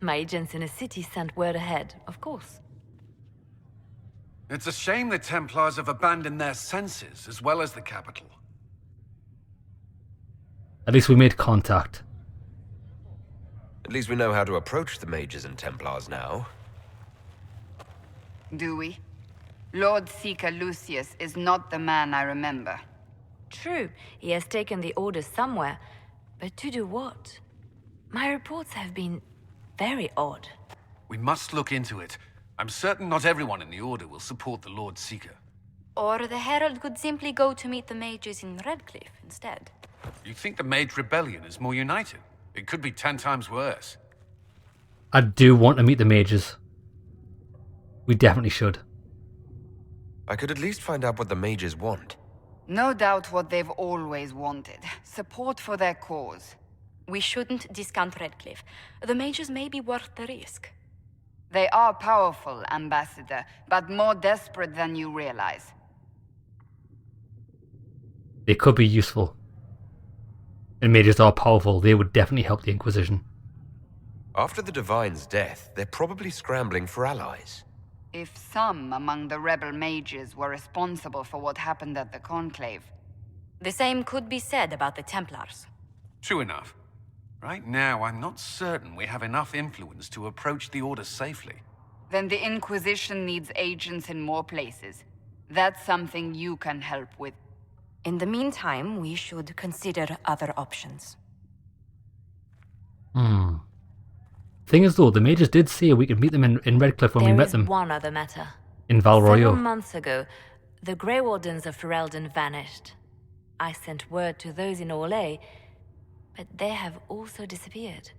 My agents in the city sent word ahead, of course. It's a shame the Templars have abandoned their senses, as well as the capital. At least we made contact. At least we know how to approach the mages and Templars now. Do we? Lord Seeker Lucius is not the man I remember. True, he has taken the orders somewhere, but to do what? My reports have been very odd. We must look into it. I'm certain not everyone in the Order will support the Lord Seeker. Or the Herald could simply go to meet the mages in Redcliffe instead. You think the Mage Rebellion is more united? It could be 10 times worse. I do want to meet the mages. We definitely should. I could at least find out what the mages want. No doubt what they've always wanted. Support for their cause. We shouldn't discount Redcliffe. The mages may be worth the risk. They are powerful, Ambassador, but more desperate than you realize. They could be useful. And mages are powerful. They would definitely help the Inquisition. After the Divine's death, they're probably scrambling for allies. If some among the rebel mages were responsible for what happened at the Conclave. The same could be said about the Templars. True enough. Right now, I'm not certain we have enough influence to approach the Order safely. Then the Inquisition needs agents in more places. That's something you can help with. In the meantime, we should consider other options. Thing is though, the mages did say we could meet them in Redcliffe when we met them. There is one other matter. In Val Royeaux. Several months ago, the Grey Wardens of Ferelden vanished. I sent word to those in Orlais, but they have also disappeared.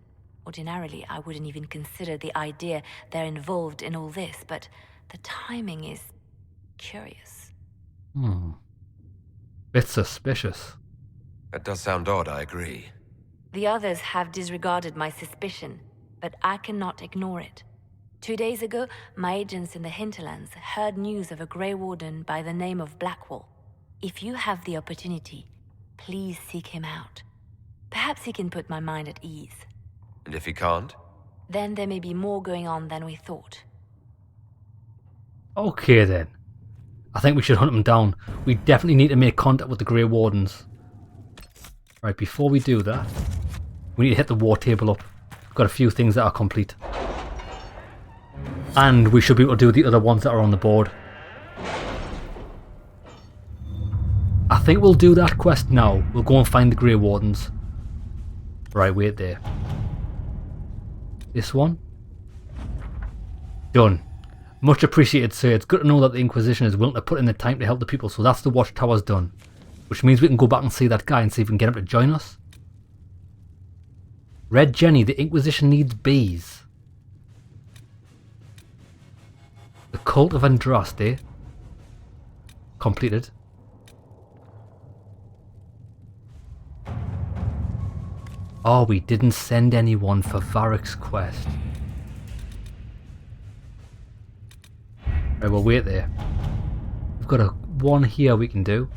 Ordinarily, I wouldn't even consider the idea they're involved in all this, but the timing is curious. Bit suspicious. That does sound odd, I agree. The others have disregarded my suspicion, but I cannot ignore it. 2 days ago, my agents in the hinterlands heard news of a Grey Warden by the name of Blackwall. If you have the opportunity, please seek him out. Perhaps he can put my mind at ease. And if he can't? Then there may be more going on than we thought. Okay then. I think we should hunt them down. We definitely need to make contact with the Grey Wardens. Right, before we do that, we need to hit the war table up. We've got a few things that are complete. And we should be able to do the other ones that are on the board. I think we'll do that quest now. We'll go and find the Grey Wardens. Right, wait there. This one. Done. Much appreciated, sir. It's good to know that the Inquisition is willing to put in the time to help the people, so that's the watchtower's done. Which means we can go back and see that guy and see if we can get him to join us. Red Jenny, the Inquisition needs bees. The Cult of Andraste. Completed. Oh, we didn't send anyone for Varric's quest. Right, we'll wait there. We've got one here we can do.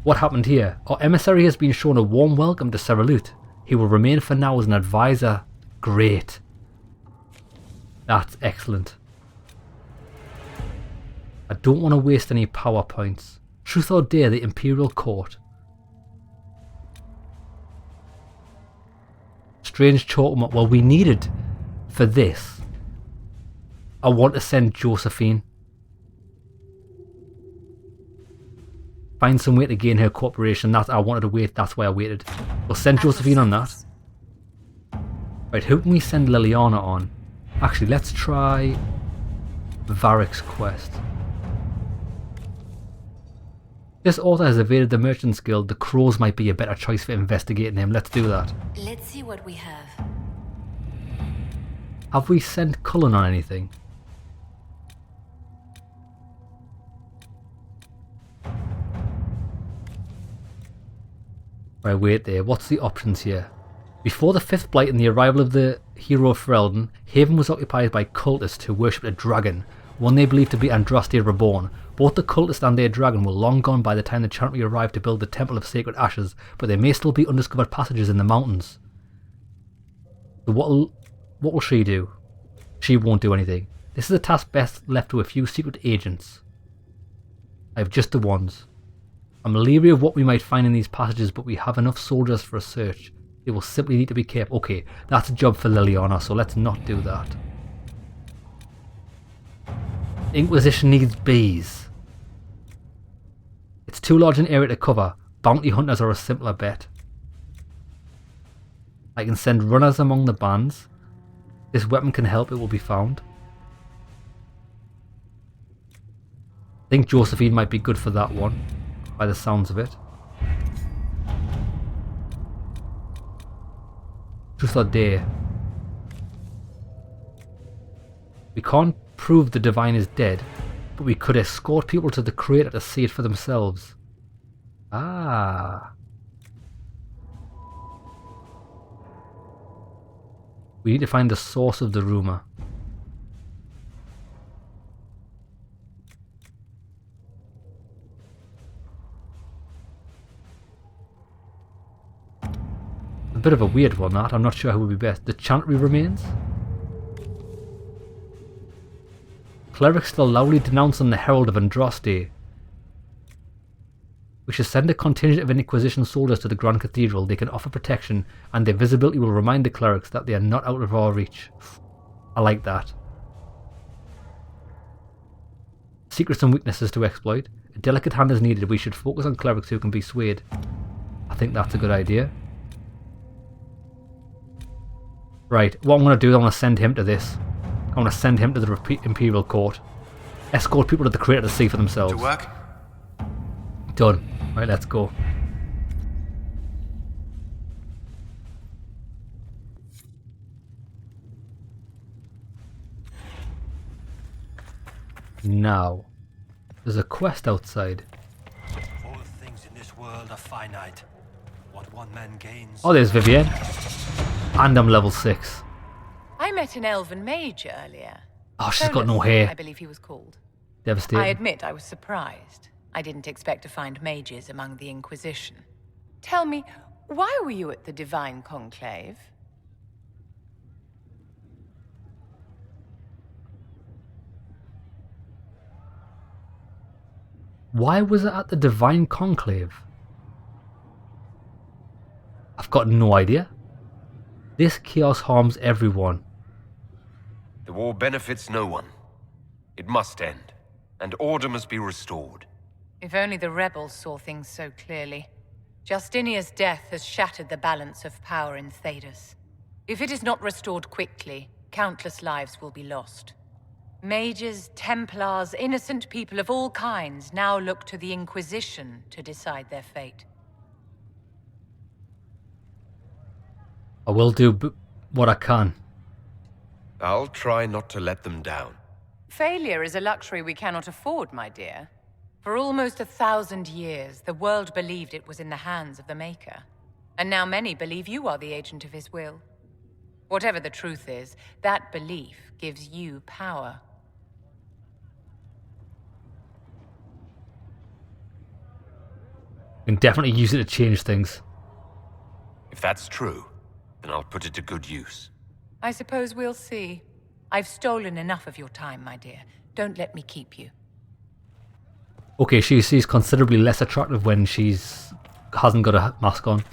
What happened here? Our emissary has been shown a warm welcome to Seralut. He will remain for now as an advisor. Great. That's excellent. I don't want to waste any power points. Truth or dare, the Imperial Court. Strange chalk. Well, we needed for this. I want to send Josephine. Find some way to gain her cooperation. That I wanted to wait. That's why I waited. We'll send Josephine on that. Right, who can we send Liliana on? Actually, let's try Varric's quest. This author has evaded the Merchants Guild. The Crows might be a better choice for investigating him. Let's do that. Let's see what we have. Have we sent Cullen on anything? Right, wait there. What's the options here? Before the Fifth Blight and the arrival of the hero of Ferelden, Haven was occupied by cultists who worshipped a dragon, one they believed to be Andraste reborn. Both the cultists and their dragon were long gone by the time the Chantry arrived to build the Temple of Sacred Ashes, but there may still be undiscovered passages in the mountains. So what will she do? She won't do anything. This is a task best left to a few secret agents. I have just the ones. I'm leery of what we might find in these passages, but we have enough soldiers for a search. They will simply need to be careful. Okay, that's a job for Liliana, so let's not do that. Inquisition needs bees. It's too large an area to cover. Bounty hunters are a simpler bet. I can send runners among the bands. This weapon can help, it will be found. I think Josephine might be good for that one, by the sounds of it. Truth or dare. We can't prove the Divine is dead, but we could escort people to the crater to see it for themselves. Ah. We need to find the source of the rumour. A bit of a weird one, that. I'm not sure who would be best. The Chantry remains? Clerics still loudly denouncing the Herald of Andraste. We should send a contingent of Inquisition soldiers to the Grand Cathedral. They can offer protection, and their visibility will remind the clerics that they are not out of our reach. I like that. Secrets and weaknesses to exploit. A delicate hand is needed. We should focus on clerics who can be swayed. I think that's a good idea. Right, what I'm going to do is I'm going to send him to this. I'm going to send him to the Imperial Court. Escort people to the crater to see for themselves. To work? Done. Right, let's go. Now, there's a quest outside. All things in this world are finite. What one man gains. Oh, there's Vivienne. And I'm level 6. I met an elven mage earlier. Oh, she's got Solus, no hair. I believe he was called. Devastating. I admit I was surprised. I didn't expect to find mages among the Inquisition. Tell me, why were you at the Divine Conclave? Why was it at the Divine Conclave? I've got no idea. This chaos harms everyone. The war benefits no one. It must end, and order must be restored. If only the rebels saw things so clearly. Justinia's death has shattered the balance of power in Thedas. If it is not restored quickly, countless lives will be lost. Mages, Templars, innocent people of all kinds now look to the Inquisition to decide their fate. I will do what I can. I'll try not to let them down. Failure is a luxury we cannot afford, my dear. For almost 1,000 years, the world believed it was in the hands of the Maker. And now many believe you are the agent of his will. Whatever the truth is, that belief gives you power. You can definitely use it to change things. If that's true, then I'll put it to good use. I suppose we'll see. I've stolen enough of your time, my dear. Don't let me keep you. Okay, she's considerably less attractive when hasn't got a mask on.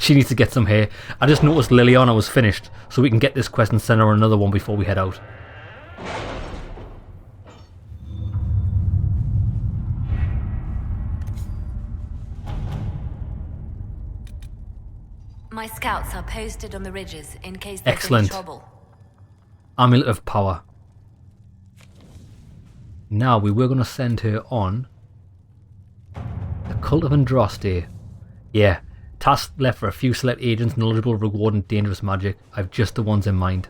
She needs to get some hair. I just noticed Liliana was finished, so we can get this quest and send her another one before we head out. My scouts are posted on the ridges in case there's Excellent. any trouble. Amulet of Power. Now we were going to send her on the Cult of Andraste. Yeah, task left for a few select agents, knowledgeable, reward and dangerous magic. I've just the ones in mind.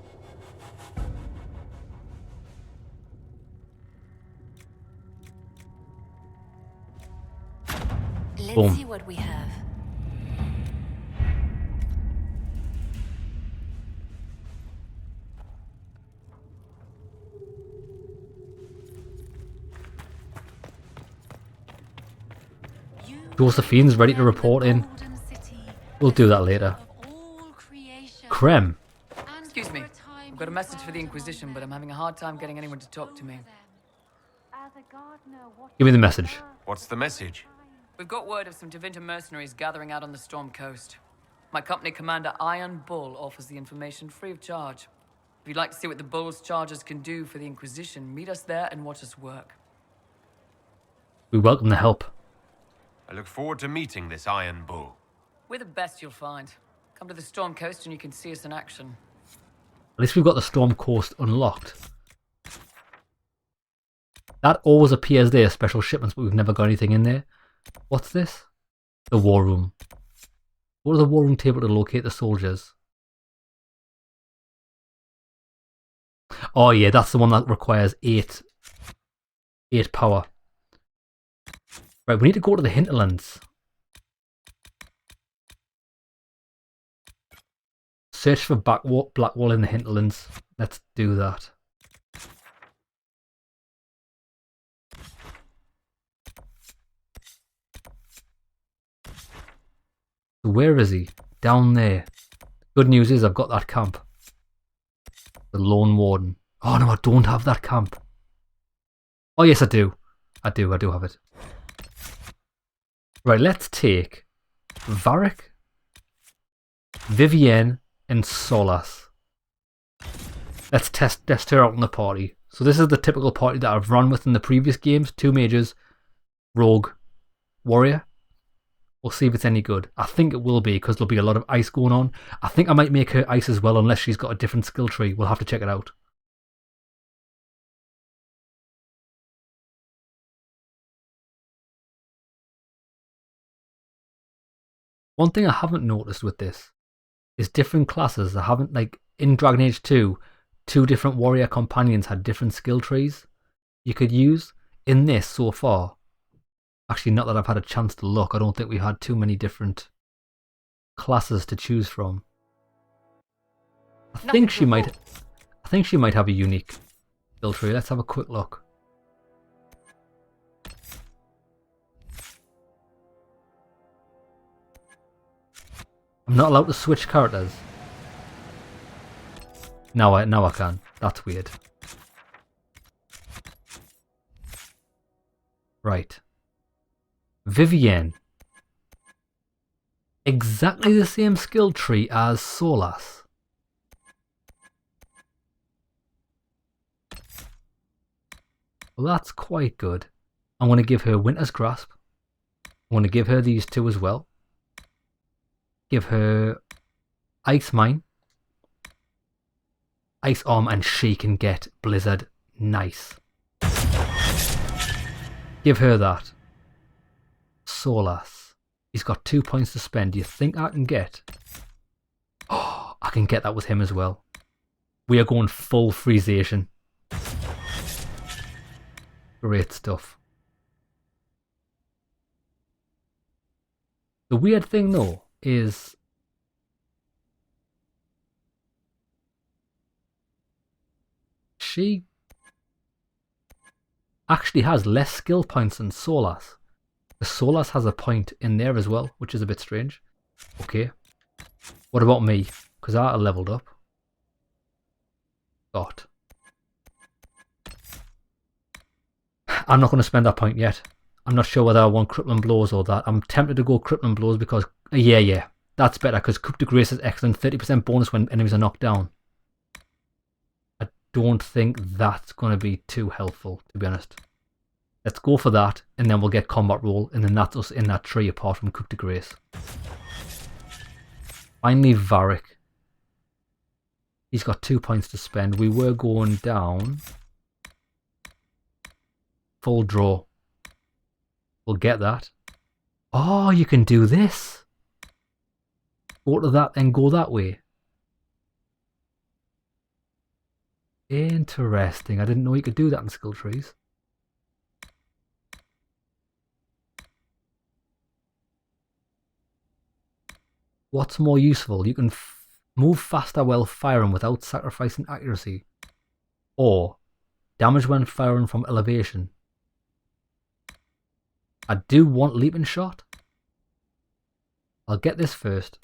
Let's Boom. see what we have. Josephine's ready to report in. We'll do that later. Creme. Excuse me. I've got a message for the Inquisition, but I'm having a hard time getting anyone to talk to me. Give me the message. What's the message? We've got word of some Tevinter mercenaries gathering out on the Storm Coast. My company commander, Iron Bull, offers the information free of charge. If you'd like to see what the Bull's charges can do for the Inquisition, meet us there and watch us work. We welcome the help. I look forward to meeting this Iron Bull. We're the best you'll find. Come to the Storm Coast and you can see us in action. At least we've got the Storm Coast unlocked. That always appears there, special shipments, but we've never got anything in there. What's this? The War Room. Go to the War Room table to locate the soldiers. Oh yeah, that's the one that requires 8 power. Right, we need to go to the hinterlands. Search for Blackwall in the hinterlands. Let's do that. Where is he? Down there. Good news is I've got that camp. The Lone Warden. Oh no, I don't have that camp. Oh yes, I do. I do have it. Right, let's take Varric, Vivienne, and Solas. Let's test her out in the party. So this is the typical party that I've run with in the previous games. 2 mages, rogue, warrior. We'll see if it's any good. I think it will be, because there'll be a lot of ice going on. I think I might make her ice as well, unless she's got a different skill tree. We'll have to check it out. One thing I haven't noticed with this is different classes. I haven't, like, in Dragon Age 2, 2 different warrior companions had different skill trees you could use. In this, so far, actually, not that I've had a chance to look, I don't think we had too many different classes to choose from. I think she might have a unique skill tree. Let's have a quick look. I'm not allowed to switch characters. Now I can. That's weird. Right. Vivienne. Exactly the same skill tree as Solas. Well, that's quite good. I'm going to give her Winter's Grasp. I'm going to give her these 2 as well. Give her Ice Mine, Ice Arm, and she can get Blizzard. Nice. Give her that. Solas. He's got 2 points to spend. Do you think I can get? Oh, I can get that with him as well. We are going full Freezation. Great stuff. The weird thing though is she actually has less skill points than Solas. The Solas has a point in there as well, which is a bit strange. Okay. What about me? Because I leveled up. God. I'm not going to spend that point yet. I'm not sure whether I want crippling blows or that. I'm tempted to go crippling blows because, yeah, that's better because coup de grace is excellent. 30% bonus when enemies are knocked down. I don't think that's going to be too helpful, to be honest. Let's go for that, and then we'll get combat roll, and then that's us in that tree apart from coup de grace. Finally, Varric. He's got 2 points to spend. We were going down. Full draw. We'll get that. Oh, you can do this. Go to that and go that way. Interesting. I didn't know you could do that in skill trees. What's more useful? You can move faster while firing without sacrificing accuracy. Or damage when firing from elevation. I do want leaping shot. I'll get this first.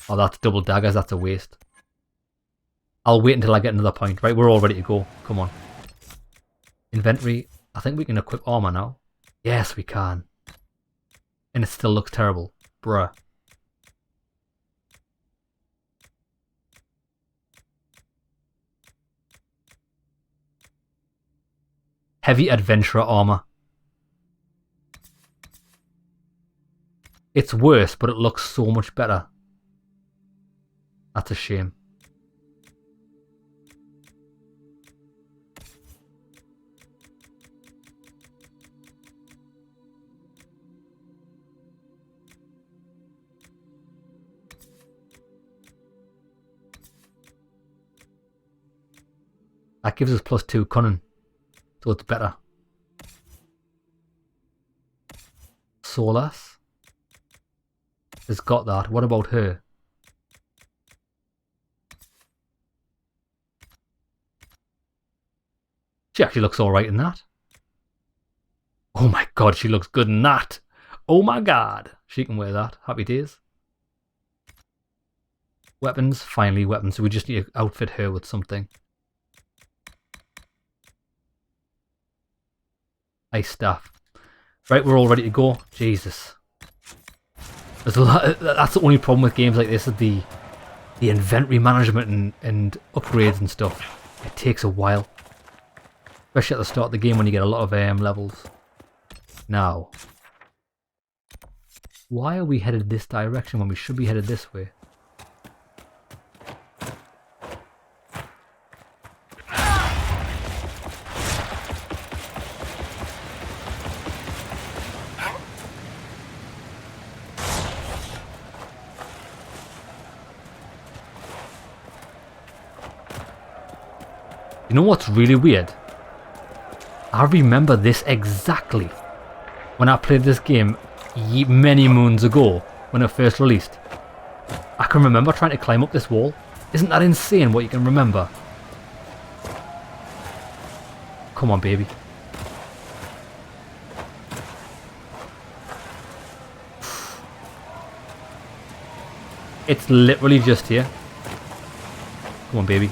Oh, that's double daggers. That's a waste. I'll wait until I get another point. Right, we're all ready to go. Come on. Inventory. I think we can equip armor now. Yes, we can. And it still looks terrible. Bruh. Heavy adventurer armor. It's worse, but it looks so much better. That's a shame. That gives us +2 cunning. So it's better. Solas has got that. What about her? She actually looks alright in that. Oh my god, she looks good in that. Oh my god. She can wear that. Happy days. Weapons. Finally weapons. So we just need to outfit her with something. Ice staff. Right, we're all ready to go. Jesus. There's a lot. That's the only problem with games like this is the inventory management and upgrades and stuff. It takes a while. Especially at the start of the game when you get a lot of AM levels. Now. Why are we headed this direction when we should be headed this way? You know what's really weird? I remember this exactly when I played this game many moons ago when it first released. I can remember trying to climb up this wall. Isn't that insane what you can remember? Come on, baby. It's literally just here. Come on, baby.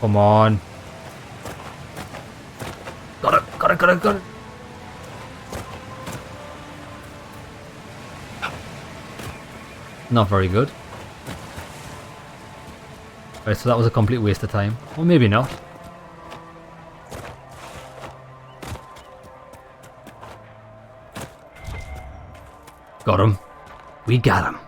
Come on. Got it, got it, got it, got it. Not very good. Right, so that was a complete waste of time. Or maybe not. Got him. We got him.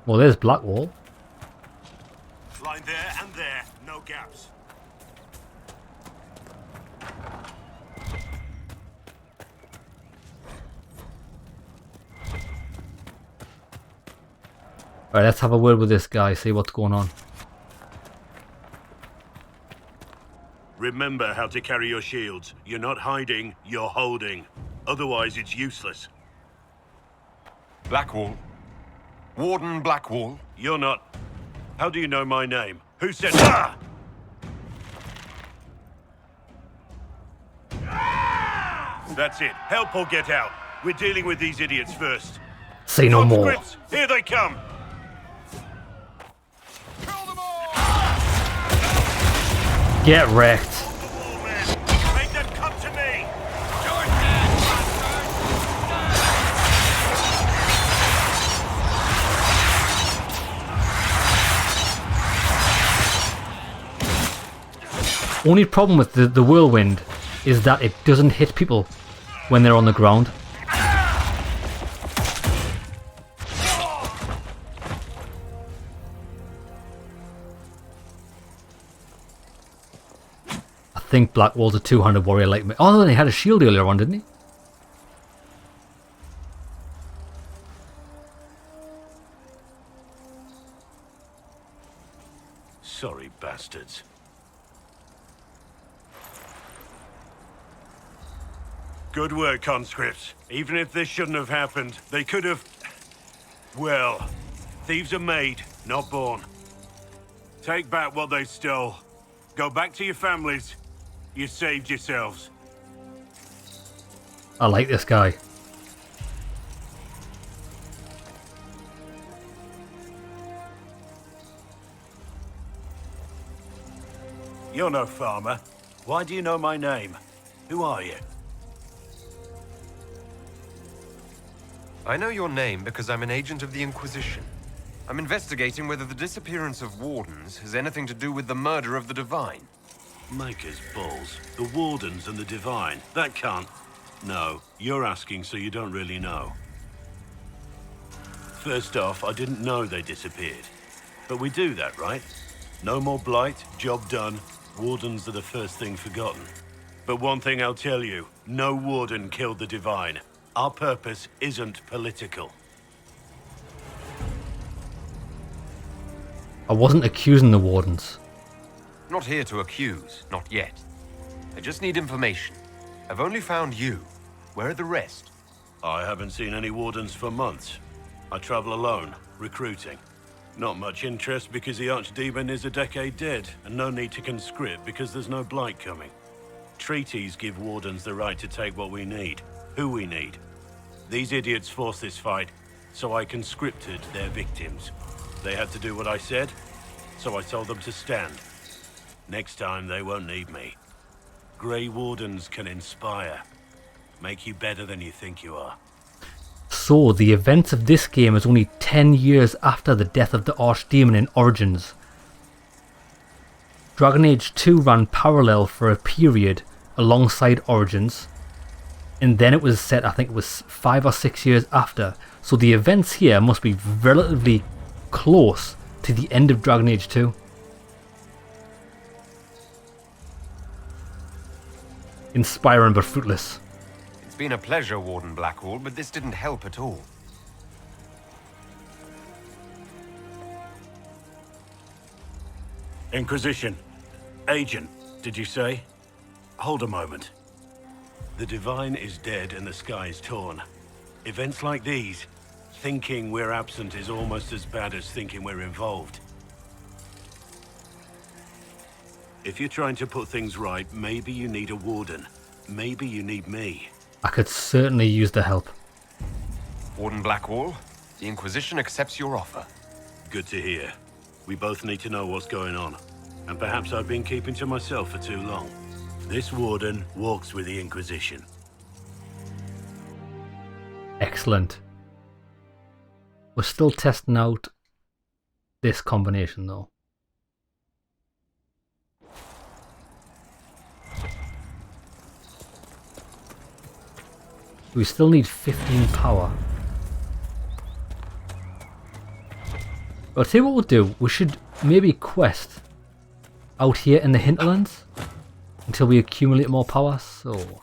Well, there's Blackwall. Line there and there, no gaps. Alright, let's have a word with this guy, see what's going on. Remember how to carry your shields. You're not hiding, you're holding. Otherwise, it's useless. Blackwall. Warden Blackwall. You're not. How do you know my name? Who said... Ah! That's it. Help or get out. We're dealing with these idiots first. Say no more. Conscripts, here they come. Get wrecked. Make them come to me. Only problem with the whirlwind is that it doesn't hit people when they're on the ground. I think Blackwall's a two-handed warrior like me. Oh no, he had a shield earlier on, didn't he? Sorry, bastards. Good work, conscripts. Even if this shouldn't have happened, they could have... Well, thieves are made, not born. Take back what they stole. Go back to your families. You saved yourselves. I like this guy. You're no farmer. Why do you know my name? Who are you? I know your name because I'm an agent of the Inquisition. I'm investigating whether the disappearance of wardens has anything to do with the murder of the Divine. Maker's balls. The Wardens and the Divine. That can't... No, you're asking so you don't really know. First off, I didn't know they disappeared. But we do that, right? No more blight, job done. Wardens are the first thing forgotten. But one thing I'll tell you, no Warden killed the Divine. Our purpose isn't political. I wasn't accusing the Wardens. Not here to accuse, not yet. I just need information. I've only found you. Where are the rest? I haven't seen any Wardens for months. I travel alone, recruiting. Not much interest because the Archdemon is a decade dead, and no need to conscript because there's no blight coming. Treaties give Wardens the right to take what we need, who we need. These idiots forced this fight, so I conscripted their victims. They had to do what I said, so I told them to stand. Next time, they won't need me. Grey Wardens can inspire. Make you better than you think you are. So, the events of this game is only 10 years after the death of the Archdemon in Origins. Dragon Age 2 ran parallel for a period alongside Origins, and then it was set, I think it was 5 or 6 years after. So the events here must be relatively close to the end of Dragon Age 2. Inspiring but fruitless. It's been a pleasure, Warden Blackwall, but this didn't help at all. Inquisition. Agent, did you say? Hold a moment. The Divine is dead and the sky is torn. Events like these, thinking we're absent is almost as bad as thinking we're involved. If you're trying to put things right, maybe you need a Warden. Maybe you need me. I could certainly use the help. Warden Blackwall, the Inquisition accepts your offer. Good to hear. We both need to know what's going on. And perhaps I've been keeping to myself for too long. This Warden walks with the Inquisition. Excellent. We're still testing out this combination though. We still need 15 power. I'll tell you what we'll do. We should maybe quest out here in the hinterlands until we accumulate more power. So,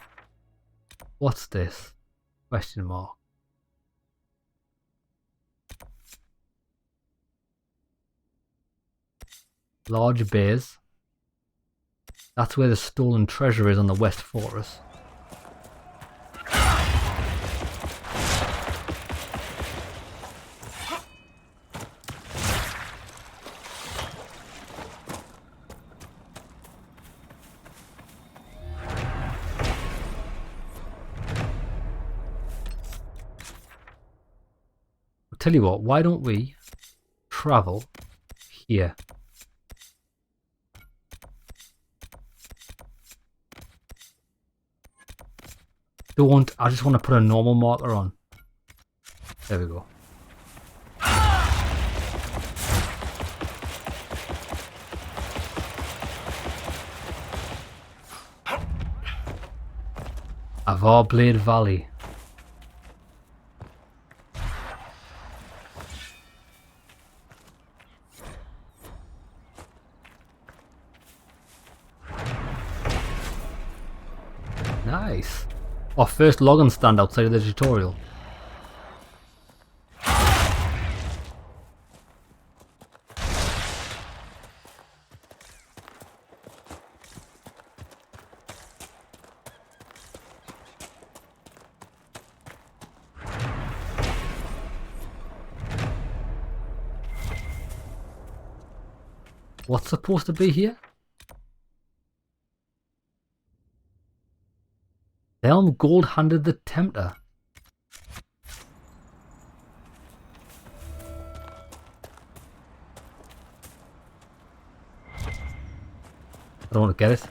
what's this? Question mark. Large bays. That's where the stolen treasure is on the West Fortress. I'll tell you what, why don't we travel here? I just want to put a normal marker on. There we go. Avarblade Valley. Nice. Our first login stand outside of the tutorial. What's supposed to be here? Helm gold-handed the Tempter. I don't want to get it.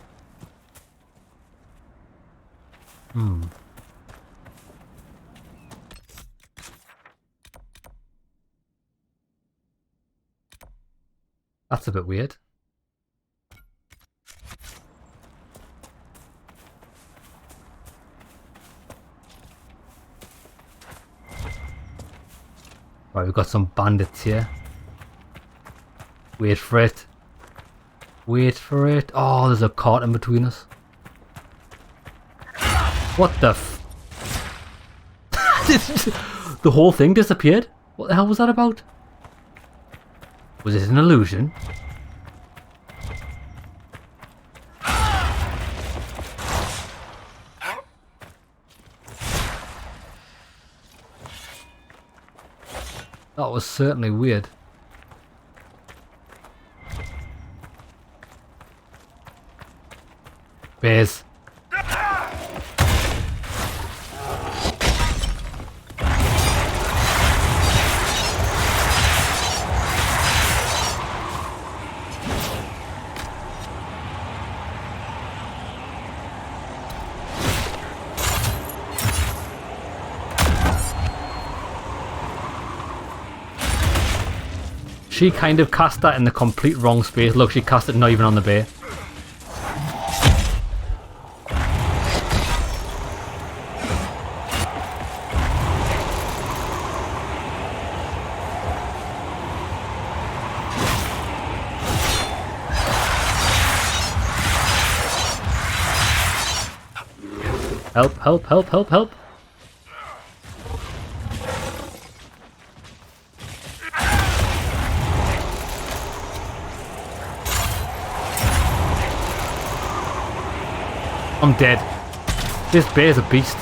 That's a bit weird. Right, we've got some bandits here. Wait for it. Wait for it. Oh, there's a cart in between us. What the f... The whole thing disappeared? What the hell was that about? Was it an illusion? That was certainly weird. Bears. She kind of cast that in the complete wrong space. Look, she cast it not even on the bay. Help, help, help, help, help. I'm dead. This bear's a beast.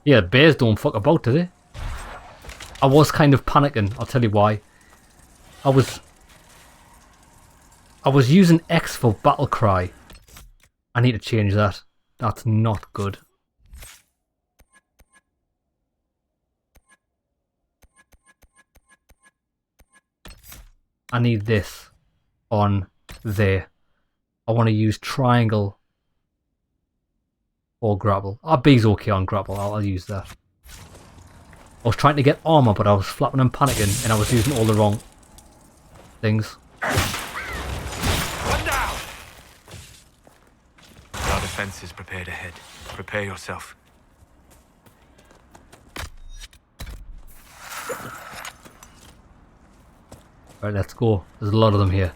Yeah, bears don't fuck about, do they? I was kind of panicking, I'll tell you why. I was using X for battle cry. I need to change that. That's not good. I need this on there. I want to use triangle or grapple. B's okay on grapple, I'll use that. I was trying to get armor, but I was flapping and panicking and I was using all the wrong things. One down! Our defense is prepared ahead. Prepare yourself. Right, let's go. There's a lot of them here.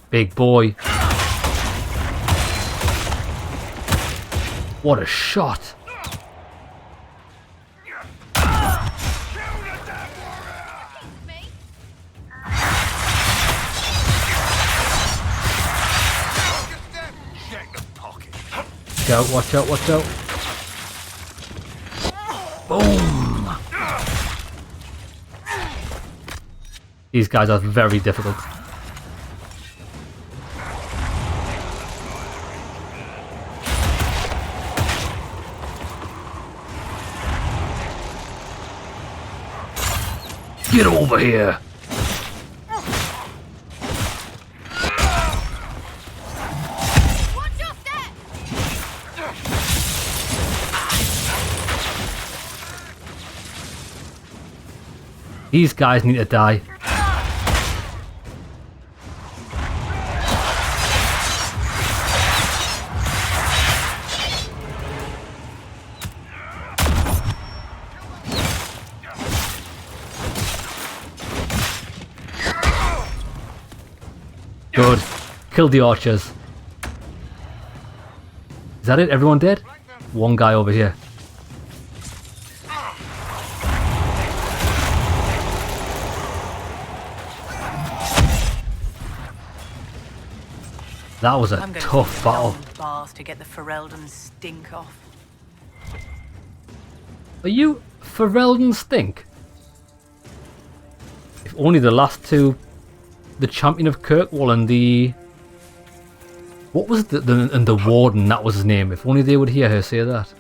Big boy. What a shot. Watch out, watch out. Boom! These guys are very difficult. Get over here! These guys need to die. Good. Killed the archers. Is that it? Everyone dead? One guy over here. That was a tough battle. Bath to get the Ferelden stink off. Are you Ferelden stink? If only the last two, the champion of Kirkwall and the... What was the warden, that was his name. If only they would hear her say that.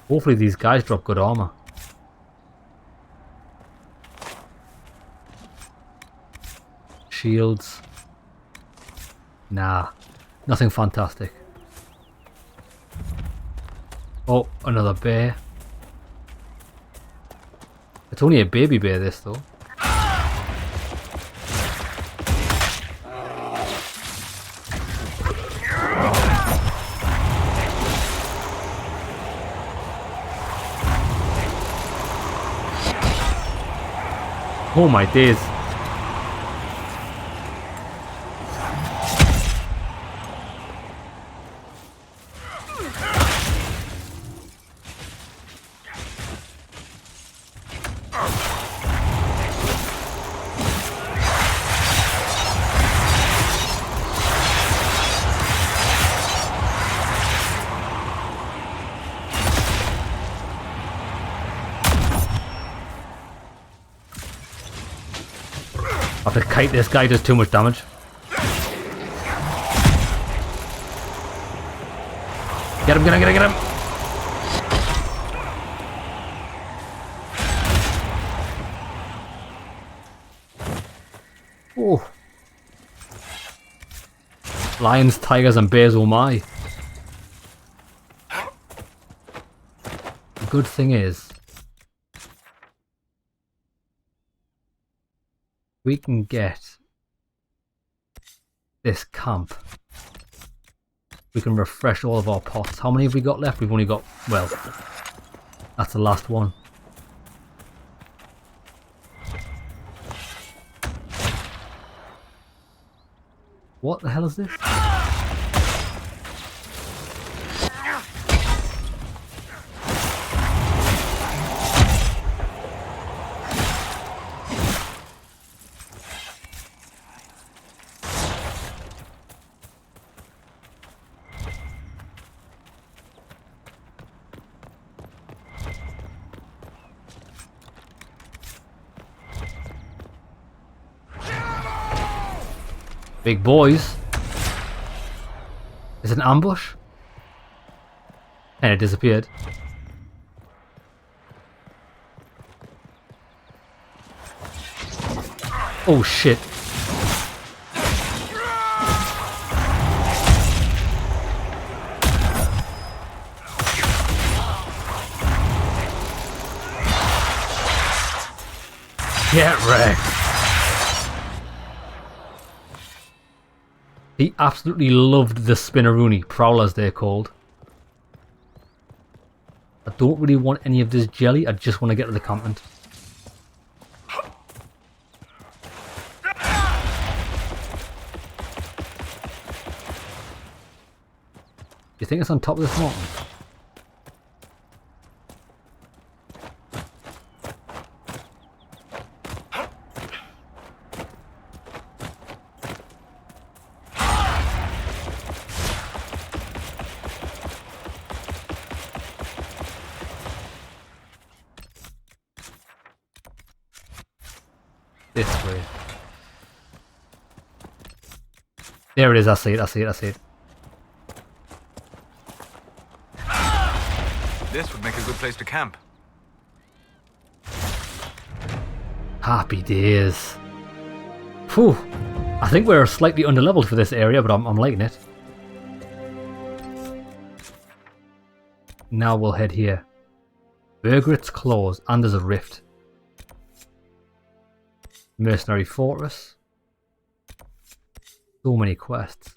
Hopefully these guys drop good armor. Shields. Nah, nothing fantastic. Oh, another bear. It's only a baby bear, this though. Oh my days. I have to kite this guy, does too much damage. Get him, get him, get him, get him! Oh. Lions, tigers and bears, oh my. The good thing is, we can get this camp. We can refresh all of our pots. How many have we got left? We've only got, well, that's the last one. What the hell is this? Big boys. Is it an ambush? And it disappeared. Oh shit. Get wrecked. He absolutely loved the Spinneroonie, Prowlers they're called. I don't really want any of this jelly, I just want to get to the campment. You think it's on top of this mountain? This way. There it is, I see it, I see it, I see it. This would make a good place to camp. Happy days. Phew. I think we're slightly underleveled for this area, but I'm liking it. Now we'll head here. Burgrit's Claws, and there's a rift. Mercenary Fortress. So many quests.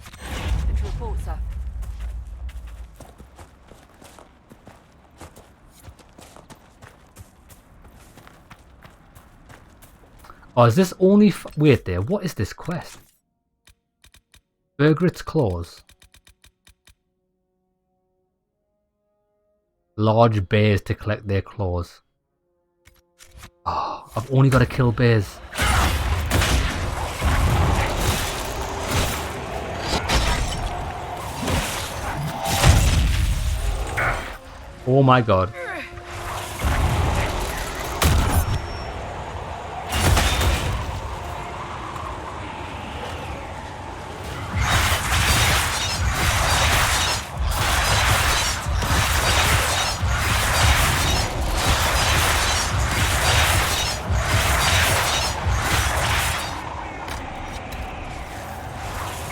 To report, sir. Oh, is this only wait there, what is this quest? Burgrit's Claws. Large bears to collect their claws. Oh, I've only got to kill bears. Oh my god.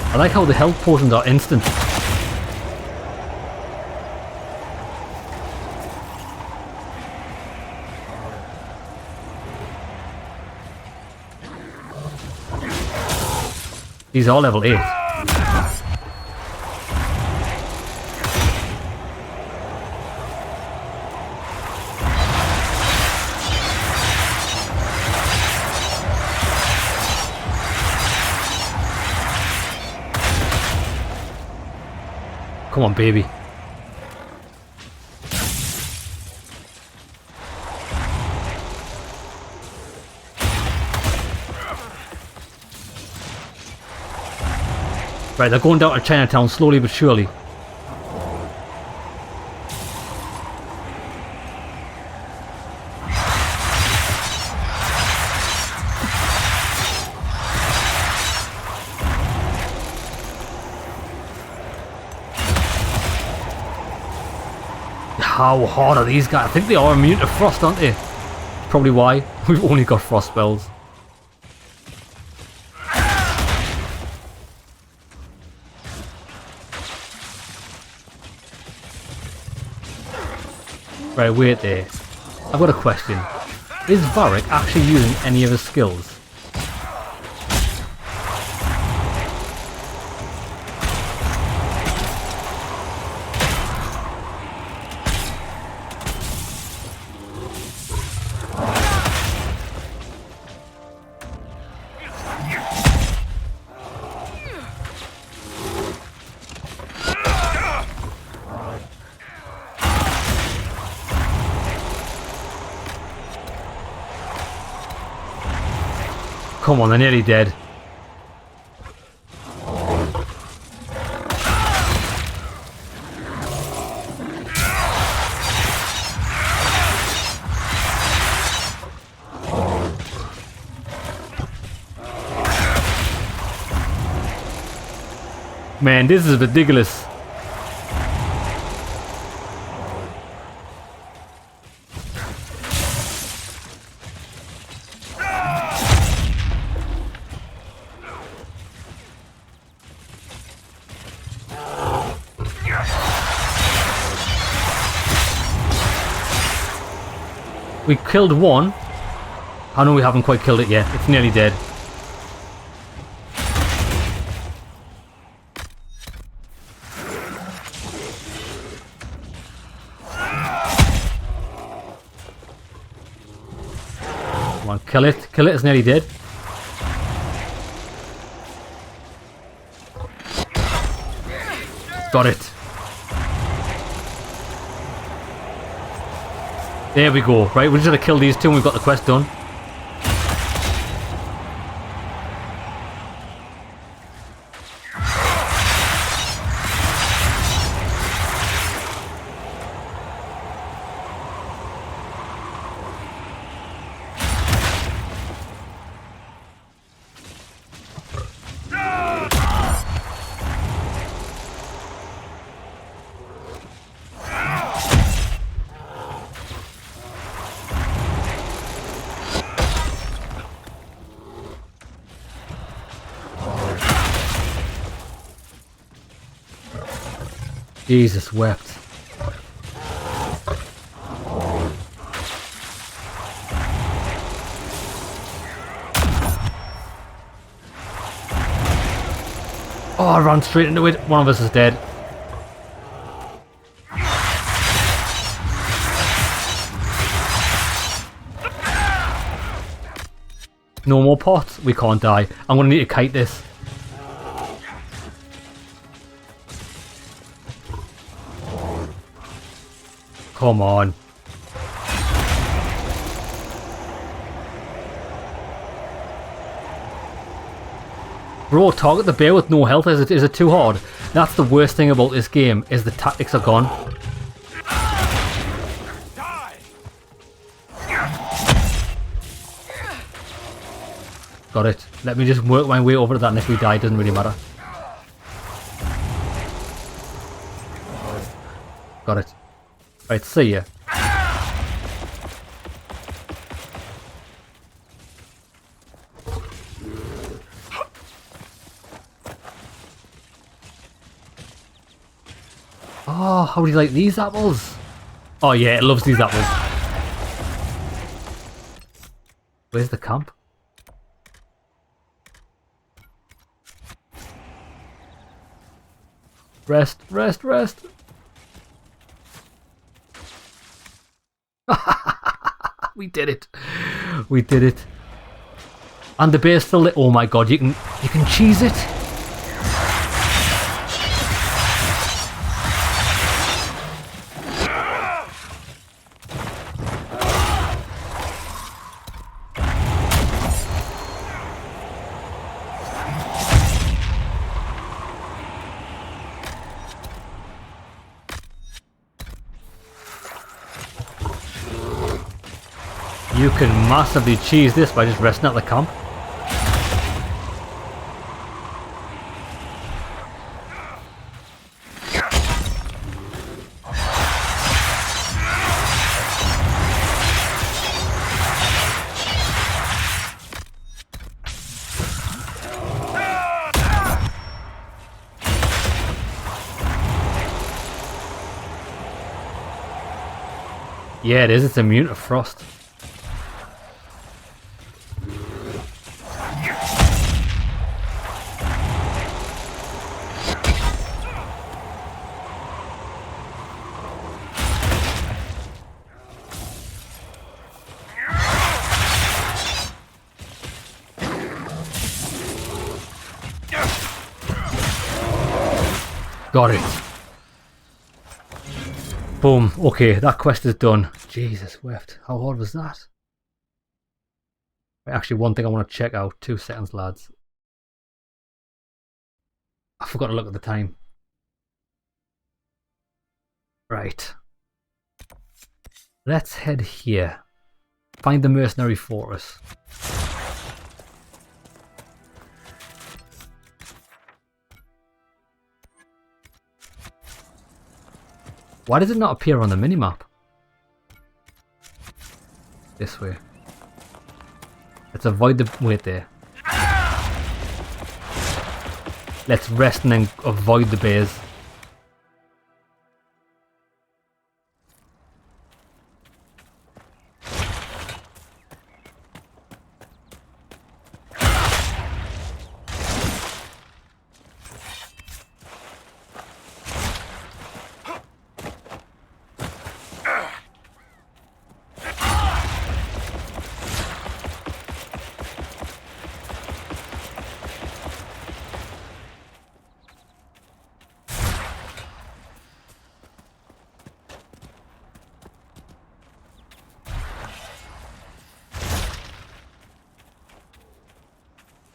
I like how the health potions are instant. These are level 8. Come on, baby. Right, they're going down to Chinatown slowly but surely. How hard are these guys? I think they are immune to frost, aren't they? Probably why. We've only got frost spells. Right, wait there. I've got a question. Is Varric actually using any of his skills? Come on, they're nearly dead. Man, this is ridiculous. We killed one. I know we haven't quite killed it yet. It's nearly dead. Come on, kill it. Kill it, it's nearly dead. Got it. There we go. Right, we just gotta kill these two and we've got the quest done. Jesus wept. Oh, I ran straight into it. One of us is dead. No more pots. We can't die. I'm gonna need to kite this. Come on. Bro, target the bear with no health. Is it too hard? That's the worst thing about this game, is the tactics are gone. Got it. Let me just work my way over to that, and if we die, it doesn't really matter. Got it. Right, see ya. Oh, how do you like these apples? Oh yeah, it loves these apples. Where's the camp? Rest, rest, rest. We did it. We did it. And the bear's still lit. Oh my god, you can cheese it. You can massively cheese this by just resting at the camp. Yeah, it is. It's immune to frost. Got it. Boom. Okay, that quest is done. Jesus wept. How hard was that? Actually, one thing I want to check out. 2 seconds, lads. I forgot to look at the time. Right. Let's head here. Find the mercenary fortress. Why does it not appear on the minimap? This way. Let's avoid the... wait there. Let's rest and then avoid the bears.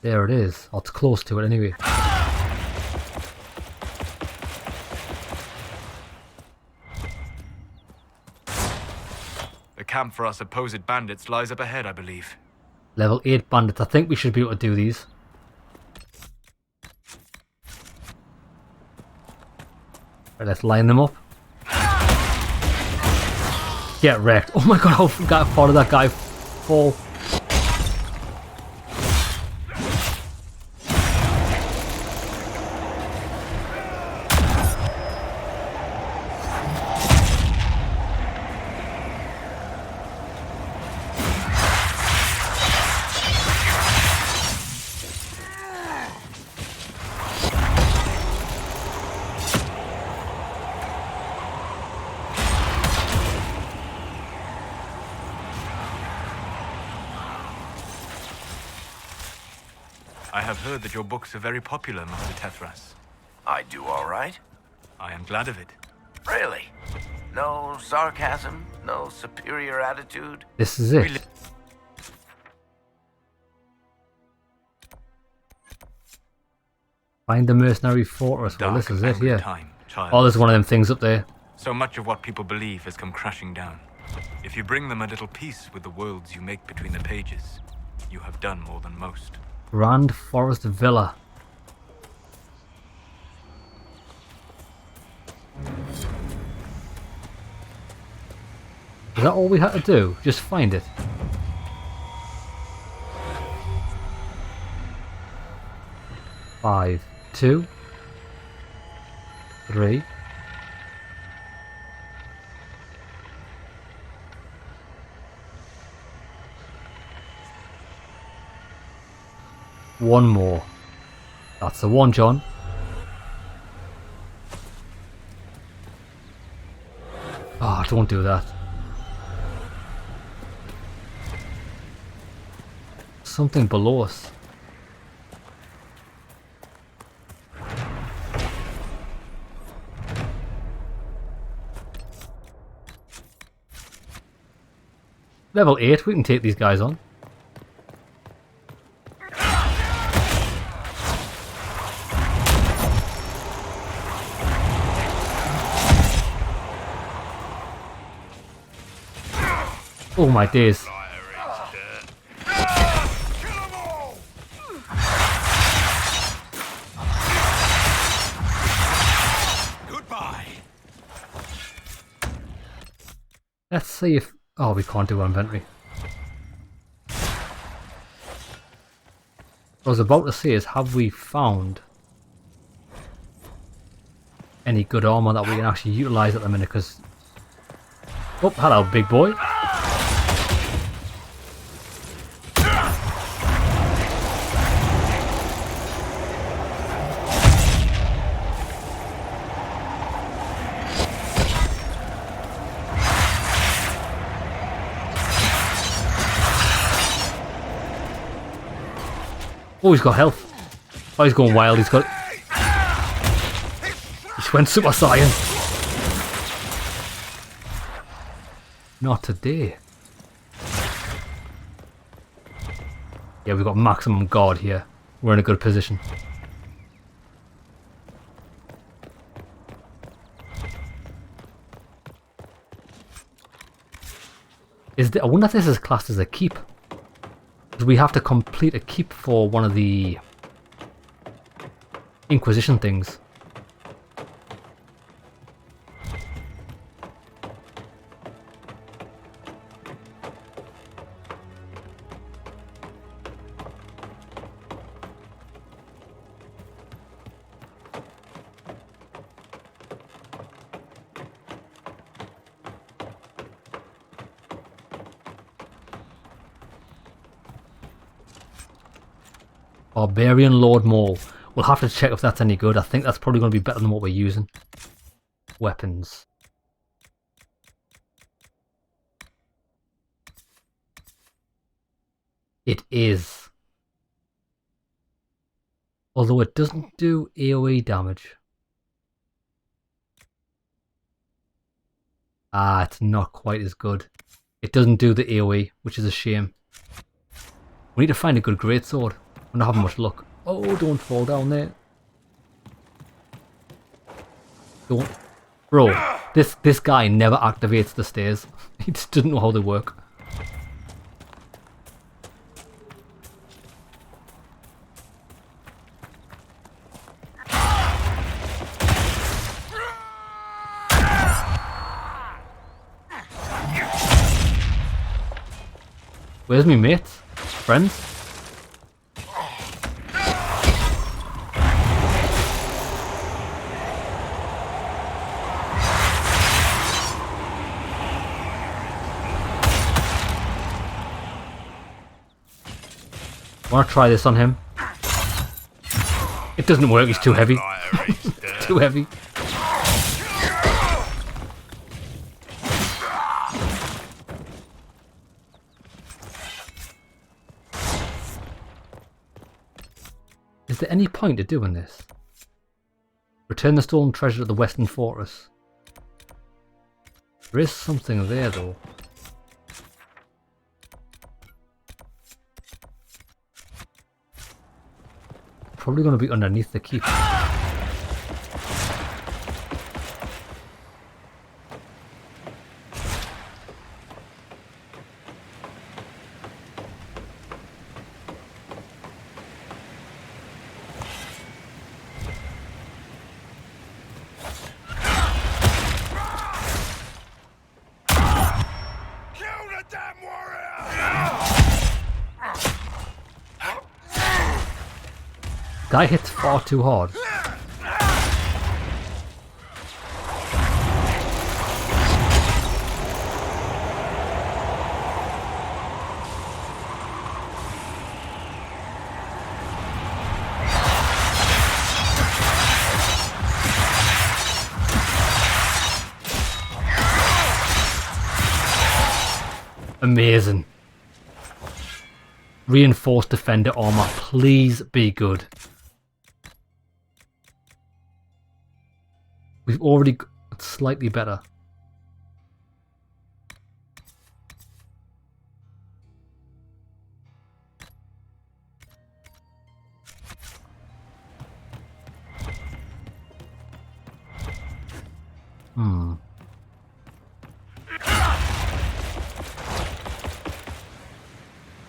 There it is. Oh, it's close to it anyway. The camp for our supposed bandits lies up ahead, I believe. Level 8 bandits. I think we should be able to do these. Right, let's line them up. Get wrecked. Oh my god, how far did that guy fall? I have heard that your books are very popular, Master Thedas. I do all right. I am glad of it. Really? No sarcasm? No superior attitude? This is it. Find the mercenary fortress. Well, this is it here. Oh, there's one of them things up there. So much of what people believe has come crashing down. If you bring them a little peace with the worlds you make between the pages, you have done more than most. Grand Forest Villa. Is that all we had to do? Just find it? Five, 2, 3. One more. That's the one, John. Oh, don't do that. Something below us. Level 8, we can take these guys on. Oh my days. Goodbye. Let's see if... oh, we can't do inventory. What I was about to say is, have we found any good armor that we can actually utilize at the minute? Because... oh, hello, big boy. Oh, he's got health. Oh, he's going wild. He's got... he went Super Saiyan. Not today. Yeah, we've got maximum guard here. We're in a good position. I wonder if this is classed as a keep. We have to complete a keep for one of the Inquisition things. Barbarian Lord Maul. We'll have to check if that's any good. I think that's probably going to be better than what we're using. Weapons. It is. Although it doesn't do AoE damage. Ah, it's not quite as good. It doesn't do the AoE, which is a shame. We need to find a good greatsword. We're not having much luck. Oh, don't fall down there. Don't. Bro, this guy never activates the stairs. He just doesn't know how they work. Where's me mates? Friends? I want to try this on him. It doesn't work, he's too heavy. Too heavy. Is there any point to doing this? Return the stolen treasure to the Western Fortress. There is something there though. Probably going to be underneath the keep. Guy hits far too hard. Amazing. Reinforced defender armor, please be good. We've already got slightly better.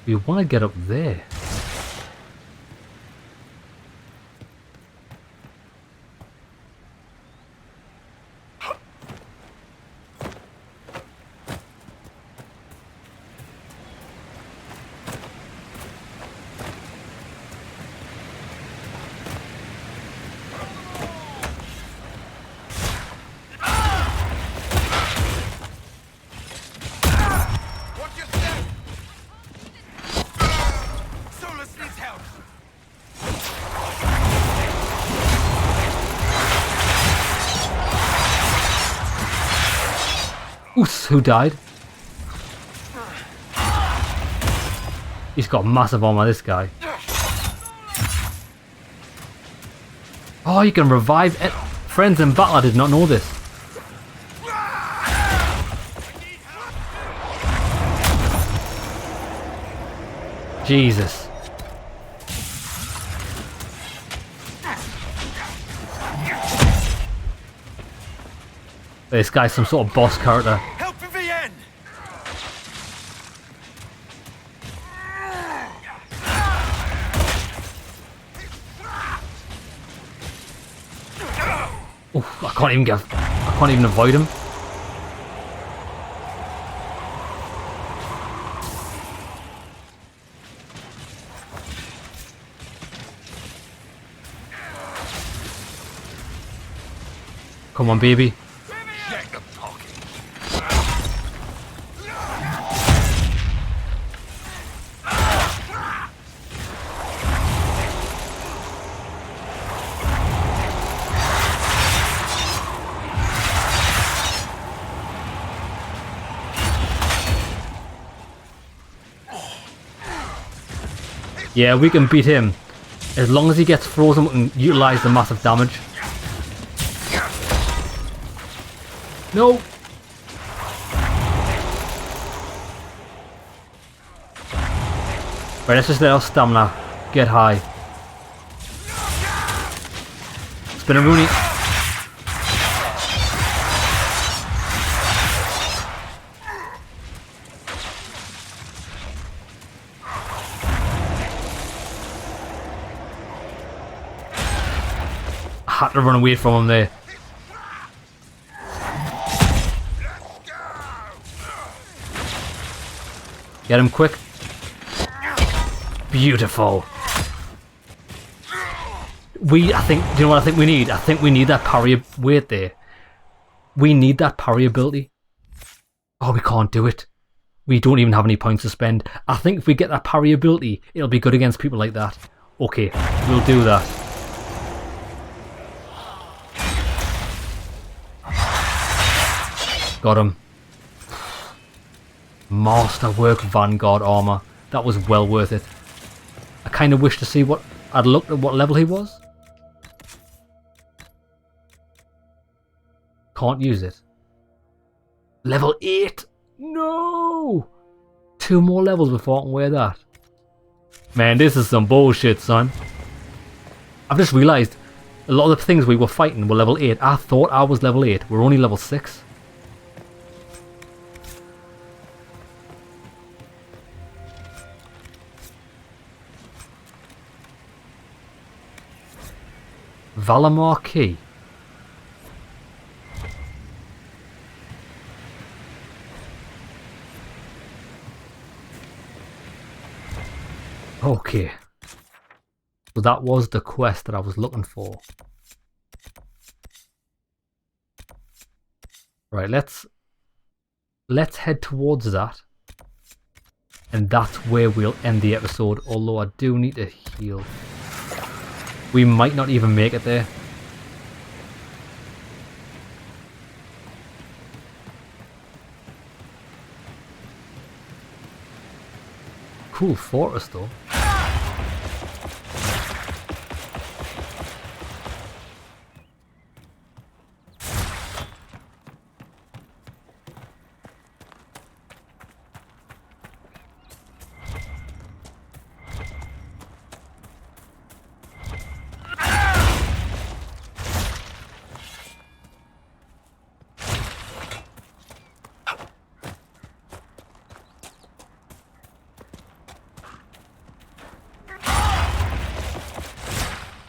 We want to get up there. Who died? He's got massive armor, this guy. Oh, you can revive friends in battle. I did not know this. Jesus. This guy's some sort of boss character. Oof, I can't even avoid him. Come on, baby. Yeah, we can beat him. As long as he gets frozen, we can utilise the massive damage. No! Right, let's just let our stamina get high. Spin a Rooney. I had to run away from him there. Get him quick. Beautiful. Do you know what I think we need? I think we need that parry. Wait there. We need that parry ability. Oh, we can't do it. We don't even have any points to spend. I think if we get that parry ability, it'll be good against people like that. Okay, we'll do that. Got him. Masterwork Vanguard armor. That was well worth it. I kind of wish to see what... I'd looked at what level he was. Can't use it. Level 8! No! 2 more levels before I can wear that. Man, this is some bullshit, son. I've just realised a lot of the things we were fighting were level 8. I thought I was level 8. We're only level 6. Valamar Key. Okay. So that was the quest that I was looking for. Right, let's head towards that. And that's where we'll end the episode, although I do need to heal. We might not even make it there. Cool fortress though.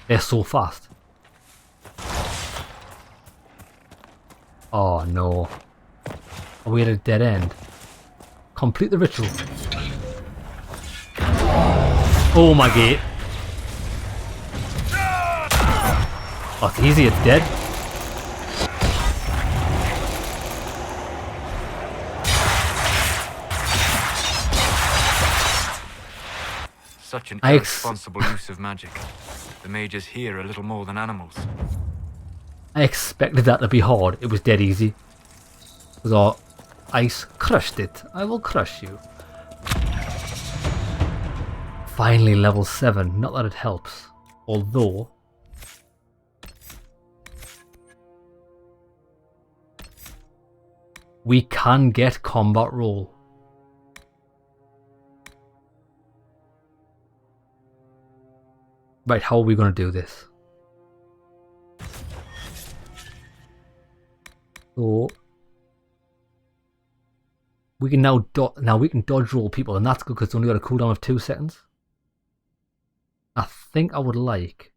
They're so fast. Oh no. Are we at a dead end? Complete the ritual. Oh my gate. Oh, it's easy, it's dead. Such an irresponsible use of magic. The mages here are little more than animals. I expected that to be hard. It was dead easy. Because our ice crushed it. I will crush you. Finally level 7. Not that it helps. Although... we can get combat roll. Right, how are we going to do this? So we can now we can dodge roll people, and that's good because it's only got a cooldown of 2 seconds. I think I would like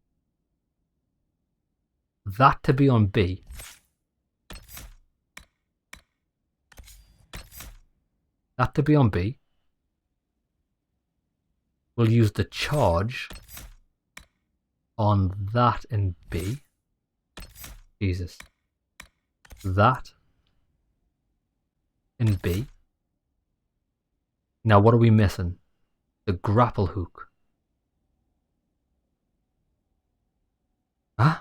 that to be on B. That to be on B. We'll use the charge on that in B. Jesus. That in B. Now what are we missing? The grapple hook. Huh?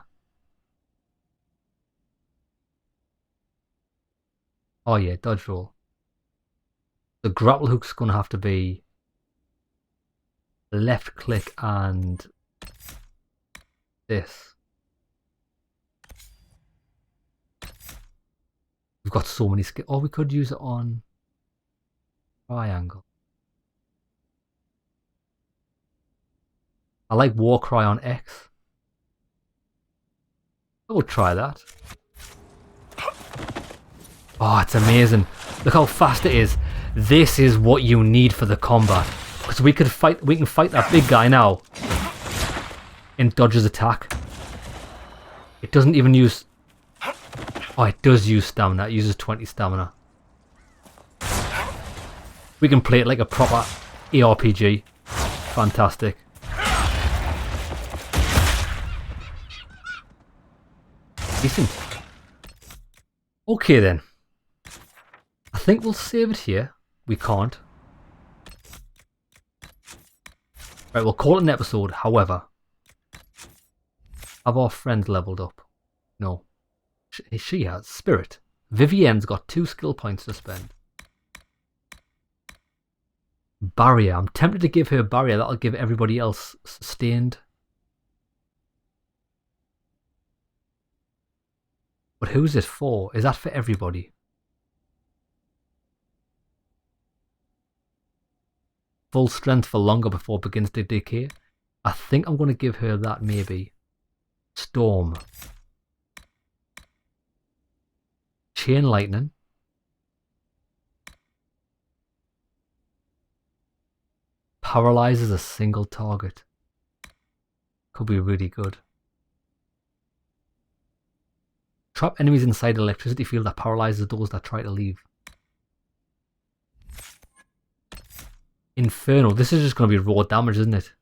Oh yeah, dodge roll. The grapple hook's gonna have to be left click and this. We've got so many skills. Or we could use it on triangle. I like Warcry on X. I will try that. Oh, it's amazing. Look how fast it is. This is what you need for the combat. Because we can fight that big guy now and dodge his attack. It doesn't even use... Oh, it does use stamina. It uses 20 stamina. We can play it like a proper ARPG. Fantastic. Decent. Okay then. I think we'll save it here. We can't. Right, we'll call it an episode. However, have our friends leveled up? No. She has. Spirit. Vivienne's got 2 skill points to spend. Barrier. I'm tempted to give her barrier. That'll give everybody else sustained. But who's it for? Is that for everybody? Full strength for longer before it begins to decay. I think I'm going to give her that maybe. Storm. Chain lightning. Paralyzes a single target. Could be really good. Trap enemies inside an electricity field that paralyzes those that try to leave. Inferno. This is just going to be raw damage, isn't it?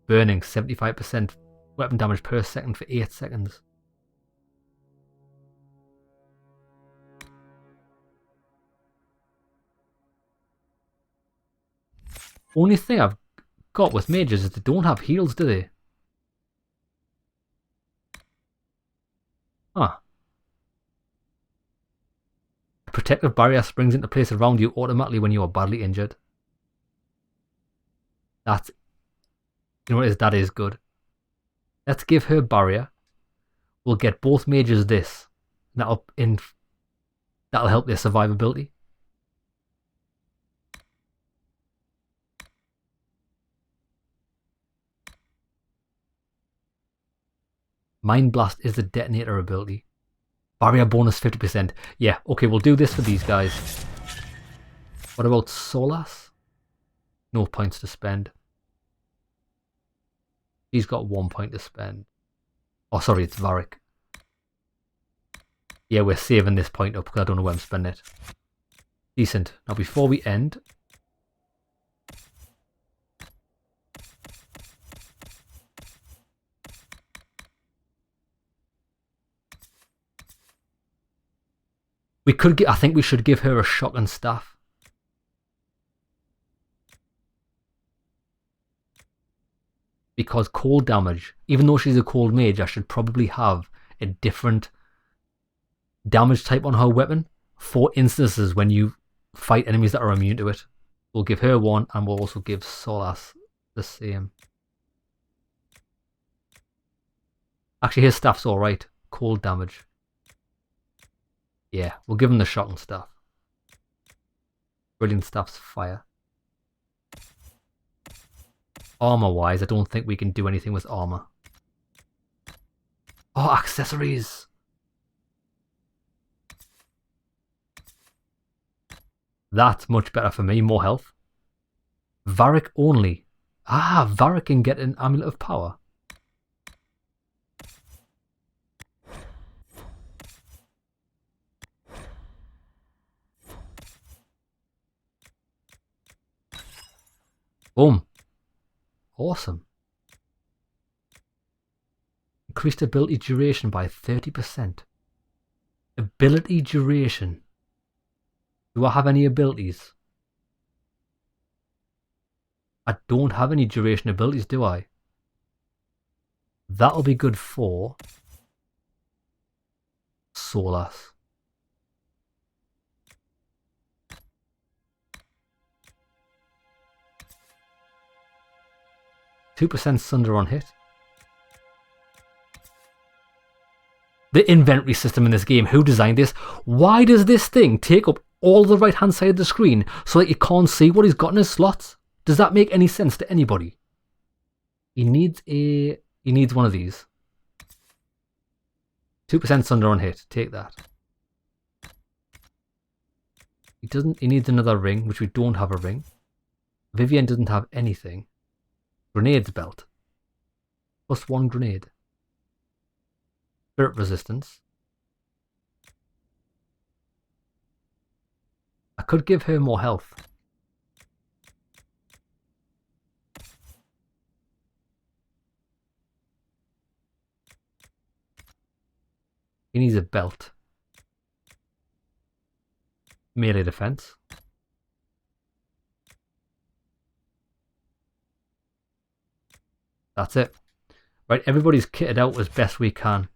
Burning. 75% weapon damage per second for 8 seconds. Only thing I've got with mages is they don't have heals, do they? Huh. A protective barrier springs into place around you automatically when you are badly injured. That's... You know what it is? That is good. Let's give her barrier. We'll get both mages this. That'll help their survivability. Mind Blast is the detonator ability. Barrier bonus 50%. Yeah, okay, we'll do this for these guys. What about Solas? No points to spend. He's got 1 point to spend. Oh, sorry, it's Varric. Yeah, we're saving this point up because I don't know where I'm spending it. Decent. Now, before we end... We could I think we should give her a shotgun staff. Because cold damage, even though she's a cold mage, I should probably have a different damage type on her weapon for instances when you fight enemies that are immune to it. We'll give her one and we'll also give Solas the same. Actually, his staff's alright. Cold damage. Yeah, we'll give him the shotgun staff. Brilliant staff's fire. Armor wise, I don't think we can do anything with armor. Oh, accessories! That's much better for me, more health. Varric only. Ah, Varric can get an amulet of power. Boom. Awesome. Increased ability duration by 30%. Ability duration. Do I have any abilities? I don't have any duration abilities, do I? That'll be good for Solas. 2% sunder on hit. The inventory system in this game, who designed this? Why does this thing take up all the right hand side of the screen so that you can't see what he's got in his slots? Does that make any sense to anybody? He needs one of these. 2% sunder on hit, take that. He needs another ring, which we don't have a ring. Vivienne doesn't have anything. Grenades belt. +1 grenade. Spirit resistance. I could give her more health. He needs a belt. Melee defense. That's it. Right, everybody's kitted out as best we can.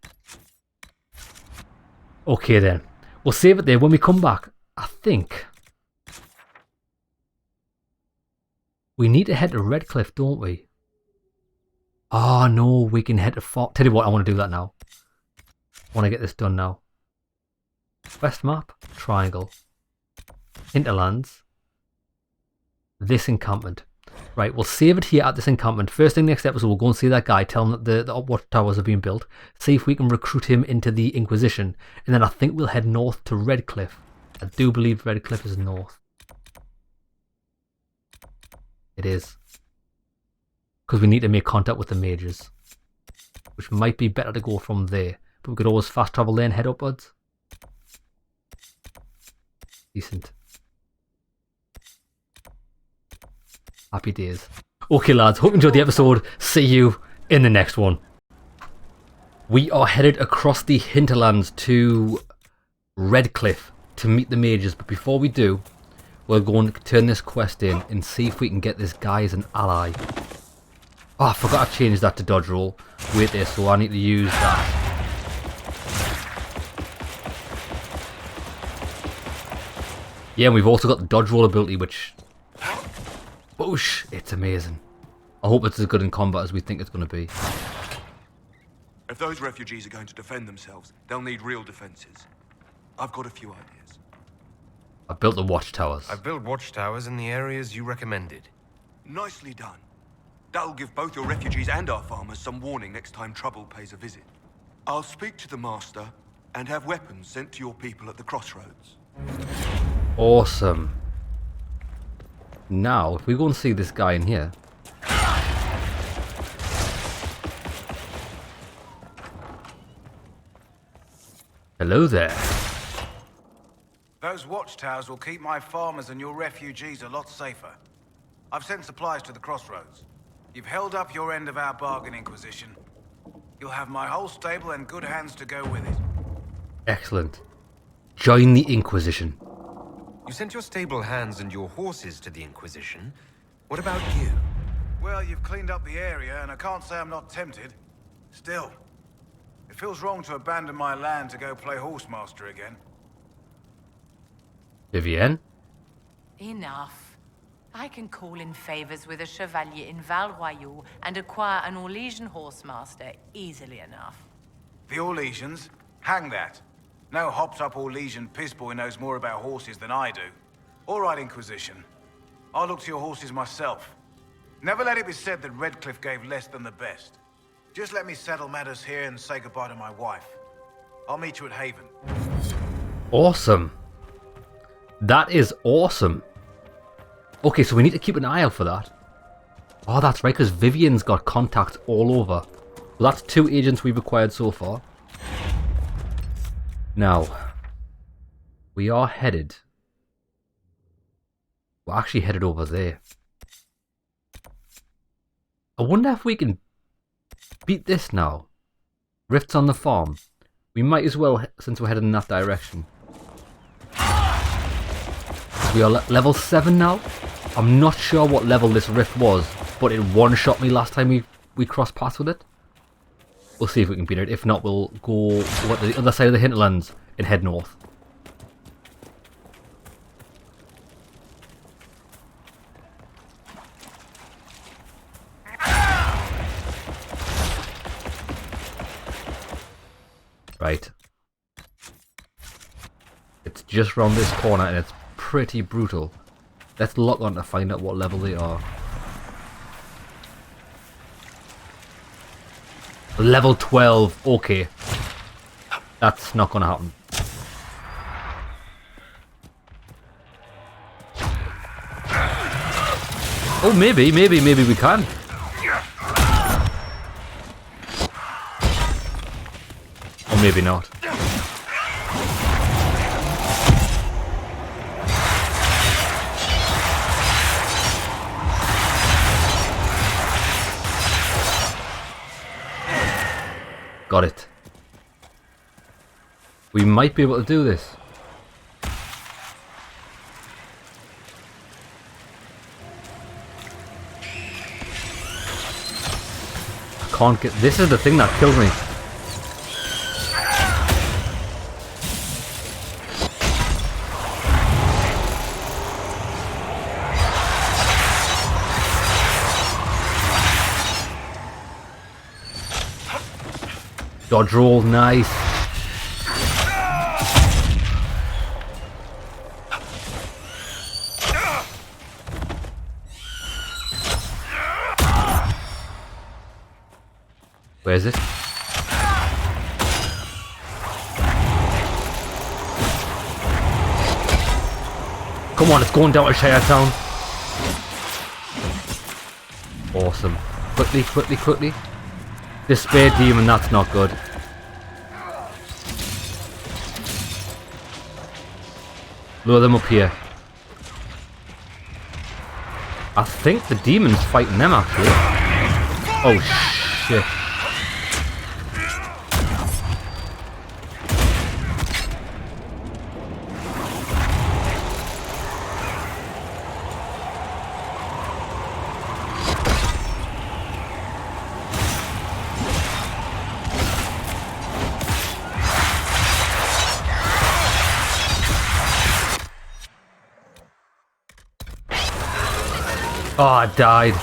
Okay then. We'll save it there. When we come back, I think we need to head to Redcliffe, don't we? Oh no, we can head to Fort. Tell you what, I want to do that now. I want to get this done now. West map, triangle. Hinterlands. This encampment. Right, we'll save it here at this encampment. First thing next episode, we'll go and see that guy, tell him that the watchtowers are being built, see if we can recruit him into the Inquisition, and then I think we'll head north to Redcliffe. I do believe Redcliffe is north. It is. Because we need to make contact with the mages, which might be better to go from there, but we could always fast travel there and head upwards. Decent. Happy days. Okay lads, hope you enjoyed the episode. See you in the next one. We are headed across the hinterlands to Redcliffe to meet the mages, but before we do, we're going to turn this quest in and see if we can get this guy as an ally. Oh, I forgot I changed that to dodge roll. Wait there, so I need to use that. Yeah, and we've also got the dodge roll ability, which... Boosh! It's amazing. I hope it's as good in combat as we think it's going to be. If those refugees are going to defend themselves, they'll need real defenses. I've got a few ideas. I built the watchtowers. I've built watchtowers in the areas you recommended. Nicely done. That'll give both your refugees and our farmers some warning next time trouble pays a visit. I'll speak to the master and have weapons sent to your people at the crossroads. Awesome. Now, if we go and see this guy in here. Hello there. Those watchtowers will keep my farmers and your refugees a lot safer. I've sent supplies to the crossroads. You've held up your end of our bargain, Inquisition. You'll have my whole stable and good hands to go with it. Excellent. Join the Inquisition. You sent your stable hands and your horses to the Inquisition. What about you? Well, you've cleaned up the area, and I can't say I'm not tempted. Still, it feels wrong to abandon my land to go play horsemaster again. Vivienne? Enough. I can call in favors with a chevalier in Val Royaux and acquire an Orlesian horsemaster easily enough. The Orlesians? Hang that. No hopped-up Orlesian pissboy knows more about horses than I do. All right, Inquisition. I'll look to your horses myself. Never let it be said that Redcliffe gave less than the best. Just let me settle matters here and say goodbye to my wife. I'll meet you at Haven. Awesome. That is awesome. Okay, so we need to keep an eye out for that. Oh, that's right, because Vivienne's got contacts all over. Well, that's 2 agents we've acquired so far. Now, we are headed. We're actually headed over there. I wonder if we can beat this now. Rifts on the farm. We might as well, since we're headed in that direction. We are level 7 now. I'm not sure what level this rift was, but it one-shot me last time we crossed paths with it. We'll see if we can beat it. If not, we'll go to the other side of the hinterlands and head north. just round this corner and it's pretty brutal. Let's lock on to find out what level they are. Level 12. Okay. That's not gonna happen. Oh, maybe we can. Or maybe not. Got it. We might be able to do this. I can't get... This is the thing that kills me. Dodge roll, nice. Where is it? Come on, it's going down to Shire Town. Awesome. Quickly, quickly, quickly. This spear demon, that's not good. Lure them up here. I think the demon's fighting them actually. Oh shit. Oh, I died.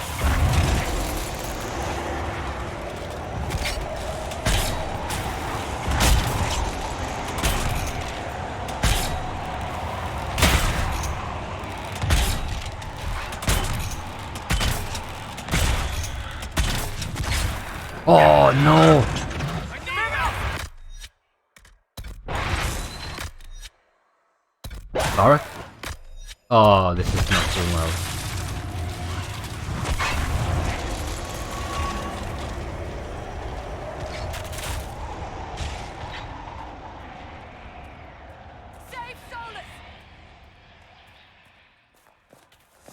Oh no. Alright. Oh, this is not going well.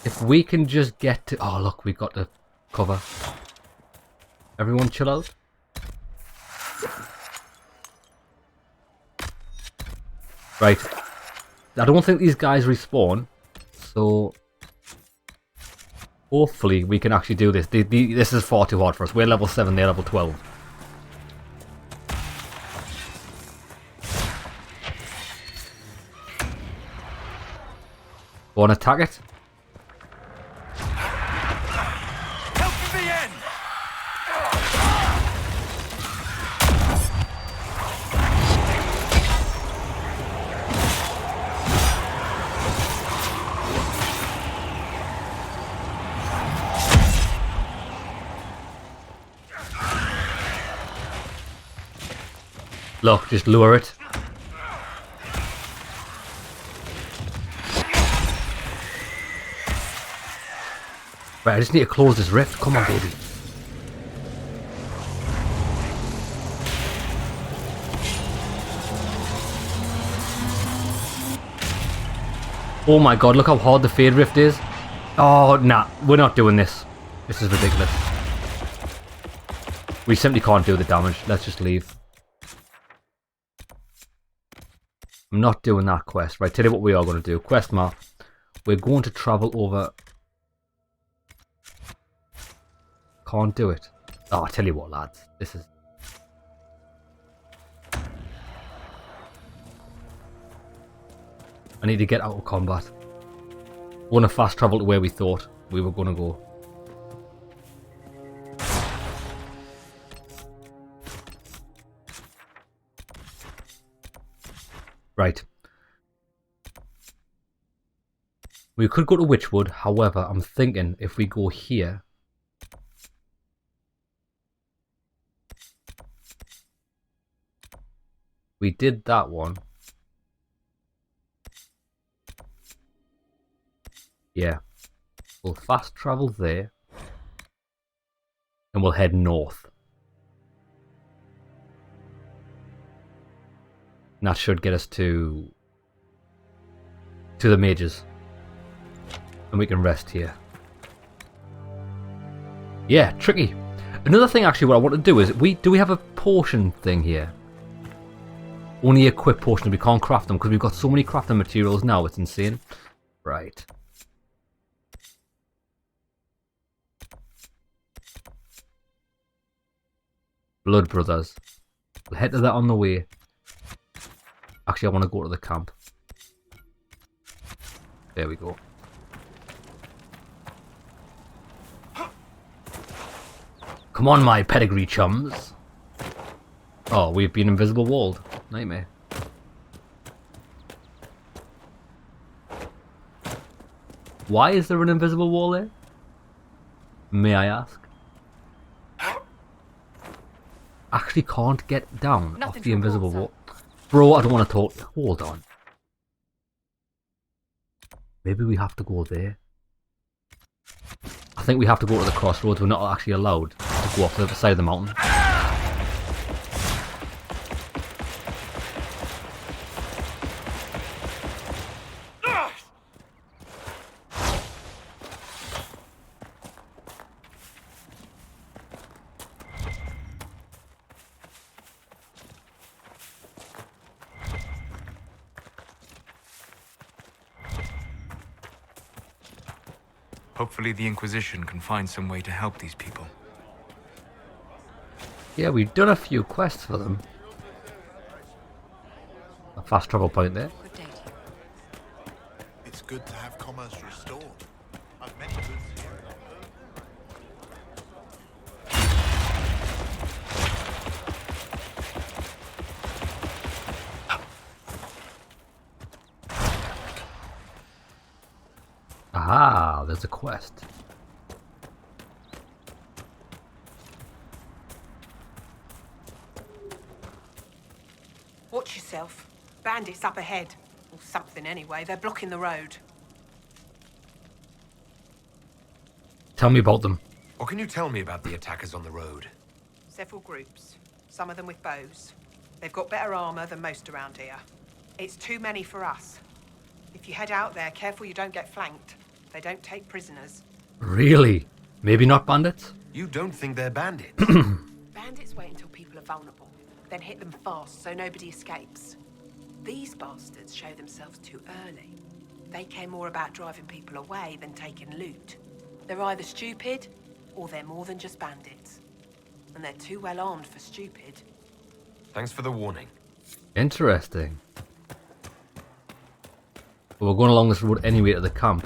If we can just get to... Oh, look, we got the cover. Everyone chill out. Right. I don't think these guys respawn. So... hopefully we can actually do this. This is far too hard for us. We're level 7, they're level 12. Go on, attack it. Look, just lure it. Right, I just need to close this rift. Come on, baby. Oh my god, look how hard the Fade Rift is. Oh, nah, we're not doing this. This is ridiculous. We simply can't do the damage. Let's just leave. I'm not doing that quest. Right, tell you what we are going to do. Quest map. We're going to travel over... Can't do it. Oh, I tell you what, lads. This is... I need to get out of combat. We're going to fast travel to where we thought we were going to go. Right. We could go to Witchwood, however, I'm thinking if we go here... We did that one. Yeah. We'll fast travel there. And we'll head north. And that should get us to the mages. And we can rest here. Yeah, tricky. Another thing actually what I want to do is, do we have a potion thing here? Only equip potions, we can't craft them because we've got so many crafting materials now, it's insane. Right. Blood Brothers. We'll head to that on the way. Actually, I want to go to the camp. There we go. Come on, my pedigree chums. Oh, we've been invisible walled. Nightmare. Why is there an invisible wall there? May I ask? Actually can't get down off the invisible wall. Bro, I don't want to talk. Hold on. Maybe we have to go there. I think we have to go to the crossroads. We're not actually allowed to go off the other side of the mountain. Hopefully the Inquisition can find some way to help these people. Yeah, we've done a few quests for them. A fast travel point there. It's good to have commerce restored. I've many goods here. Aha, there's a quest. Watch yourself. Bandits up ahead. Or something anyway. They're blocking the road. Tell me about them. What can you tell me about the attackers on the road? Several groups. Some of them with bows. They've got better armor than most around here. It's too many for us. If you head out there, careful you don't get flanked. They don't take prisoners. Really? Maybe not bandits? You don't think they're bandits? Bandits wait until people are vulnerable, then hit them fast so nobody escapes. These bastards show themselves too early. They care more about driving people away than taking loot. They're either stupid, or they're more than just bandits. And they're too well armed for stupid. Thanks for the warning. Interesting. But we're going along this road anyway to the camp.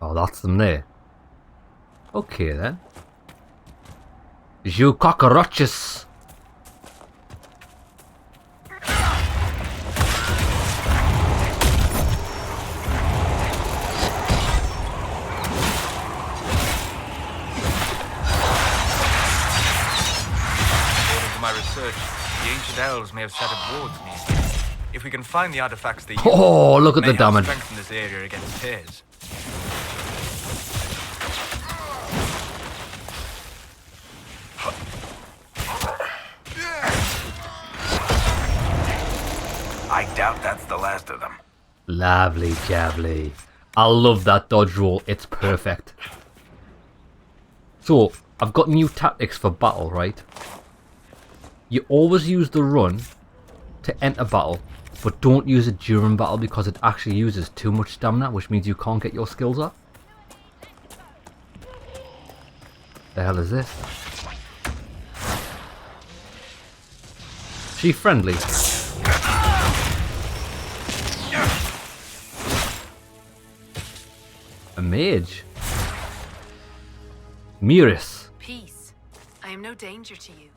Oh, that's them there. Okay then. You cockroaches! My research, the ancient elves may have set up wards near. If we can find the artifacts they use, oh, look at the damage! Strengthen this area against tears. I doubt that's the last of them. Lovely jabbly. I love that dodge roll. It's perfect. So, I've got new tactics for battle, right? You always use the run to enter battle, but don't use it during battle because it actually uses too much stamina, which means you can't get your skills up. The hell is this? She friendly. A mage. Miris. Peace. I am no danger to you.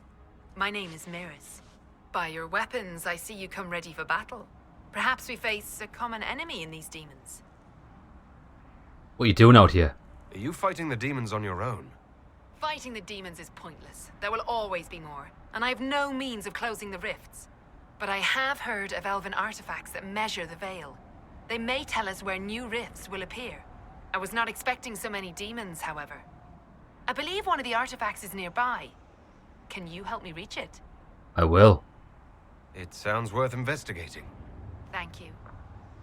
My name is Maris. By your weapons, I see you come ready for battle. Perhaps we face a common enemy in these demons. What are you doing out here? Are you fighting the demons on your own? Fighting the demons is pointless. There will always be more, and I have no means of closing the rifts. But I have heard of elven artifacts that measure the veil. They may tell us where new rifts will appear. I was not expecting so many demons, however. I believe one of the artifacts is nearby. Can you help me reach it? I will. It sounds worth investigating. Thank you.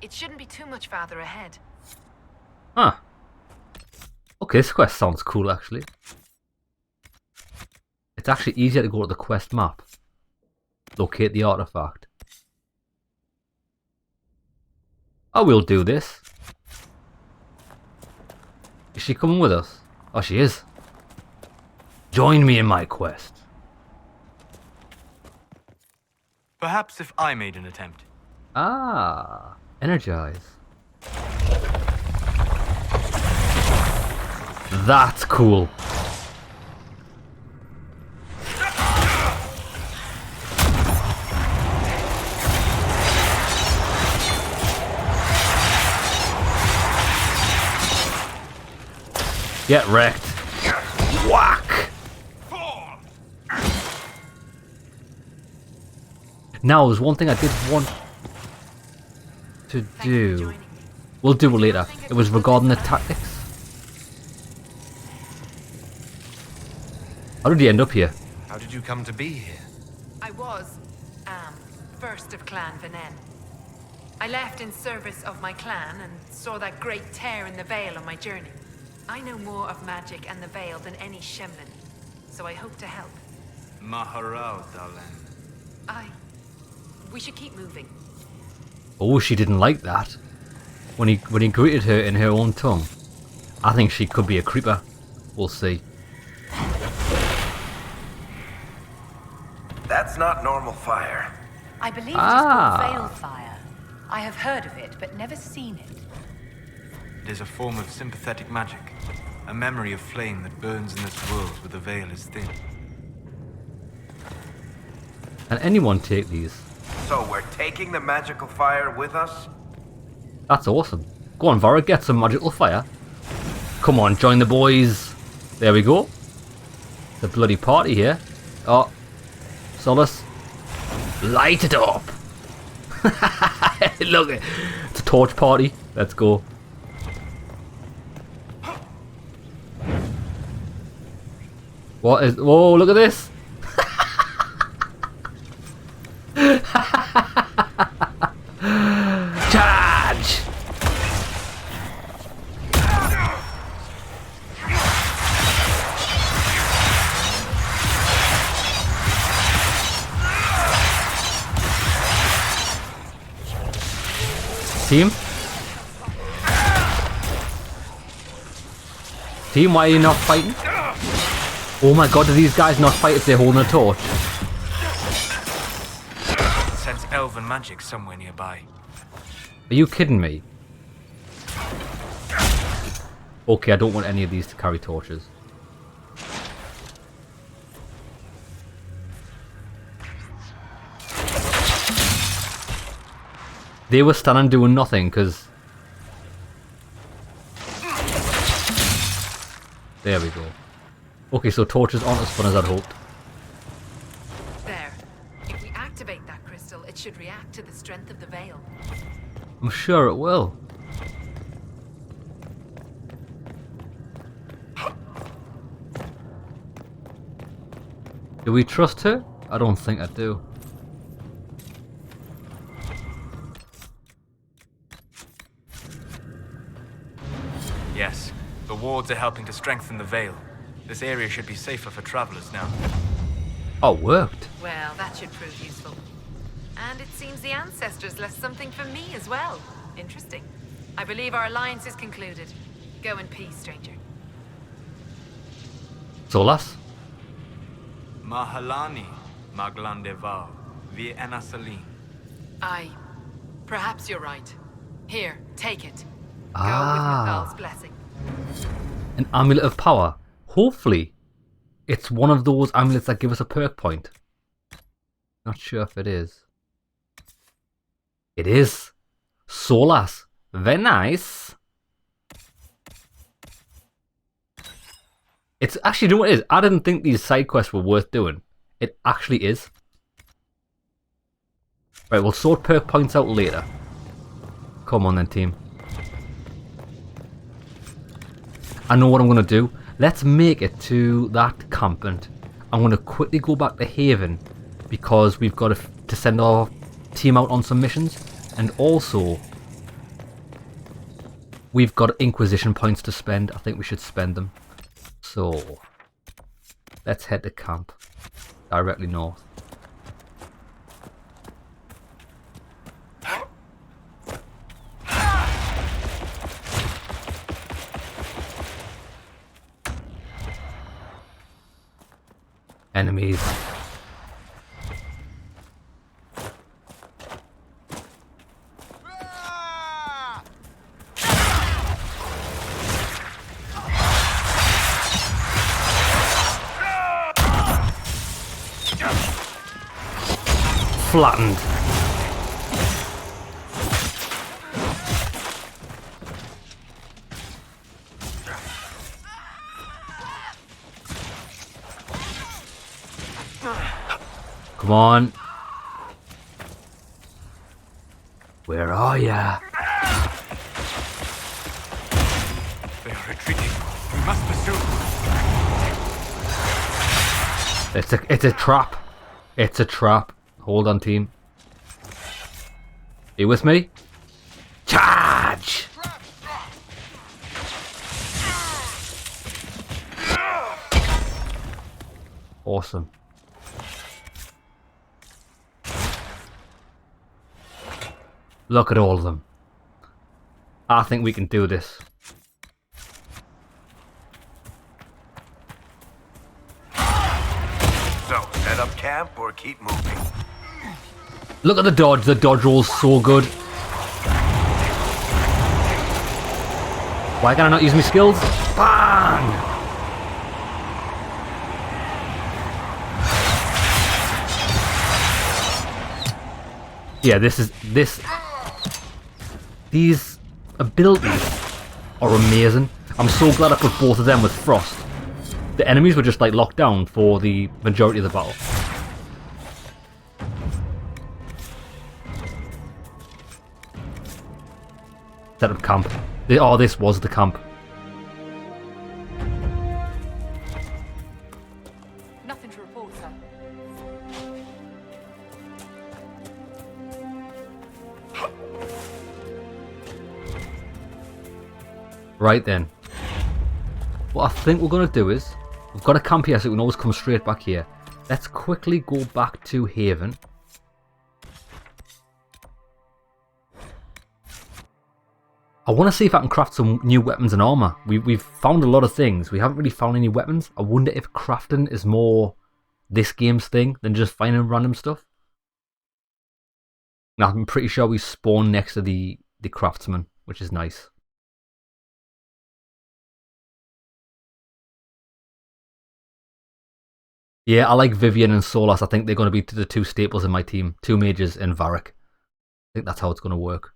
It shouldn't be too much farther ahead. Huh. Okay, this quest sounds cool, actually. It's actually easier to go to the quest map. Locate the artifact. I will do this. Is she coming with us? Oh, she is. Join me in my quest. Perhaps if I made an attempt. Ah, energize. That's cool. Get wrecked. Whack! Now, there's one thing I did want to do. We'll do it later. It was regarding the tactics. How did you end up here? How did you come to be here? I was, first of Clan Venen. I left in service of my clan and saw that great tear in the Veil on my journey. I know more of magic and the Veil than any Shemlin, so I hope to help. Maharao, darling. We should keep moving. Oh, she didn't like that. When he greeted her in her own tongue. I think she could be a creeper. We'll see. That's not normal fire. I believe it is called Veil Fire. I have heard of it, but never seen it. It is a form of sympathetic magic. A memory of flame that burns in this world where the veil is thin. Can anyone take these? So we're taking the magical fire with us? That's awesome. Go on, Vara, get some magical fire. Come on, join the boys. There we go. The bloody party here. Oh, Solace. Light it up. Look, it's a torch party. Let's go. What is... Whoa, look at this. Charge! Team? Team, why are you not fighting? Oh my god, do these guys not fight if they're holding a torch? Sense elven magic somewhere nearby. Are you kidding me? Okay, I don't want any of these to carry torches. They were standing doing nothing because... There we go. Okay, so torches aren't as fun as I'd hoped. There. If we activate that crystal, it should react to the strength of the veil. I'm sure it will. Do we trust her? I don't think I do. Yes, the wards are helping to strengthen the veil. This area should be safer for travelers now. Oh, worked. Well, that should prove useful. And it seems the ancestors left something for me as well. Interesting. I believe our alliance is concluded. Go in peace, stranger. Solas? Mahalani, Maglandeval, Vi Enasalim. Perhaps you're right. Here, take it. Go Ah. with Mathal's blessing. An amulet of power. Hopefully, It's one of those amulets that give us a perk point. Not sure if it is. It is. Solas. Very nice. It's actually, you know what it is? I didn't think these side quests were worth doing. It actually is. Right, we'll sort perk points out later. Come on then, team. I know what I'm going to do. Let's make it to that camp, and I'm going to quickly go back to Haven because we've got to send our team out on some missions, and also we've got Inquisition points to spend. I think we should spend them. So let's head to camp directly north. Enemies. Flattened. Come on. Where are ya? They are retreating. We must pursue. It's a trap. It's a trap. Hold on, team. You with me? Charge! Awesome. Look at all of them. I think we can do this. So, set up camp or keep moving? Look at the dodge. The dodge roll's so good. Why can I not use my skills? Bang! Yeah, these abilities are amazing. I'm so glad I put both of them with Frost. The enemies were just like locked down for the majority of the battle. Set up camp. Oh, this was the camp. Nothing to report, sir. Right then. What I think we're going to do is, we've got a camp here so we can always come straight back here. Let's quickly go back to Haven. I want to see if I can craft some new weapons and armor. We've found a lot of things. We haven't really found any weapons. I wonder if crafting is more this game's thing than just finding random stuff. Now, I'm pretty sure we spawn next to the craftsman, which is nice. Yeah, I like Vivian and Solas. I think they're going to be the two staples in my team. 2 mages and Varric. I think that's how it's going to work.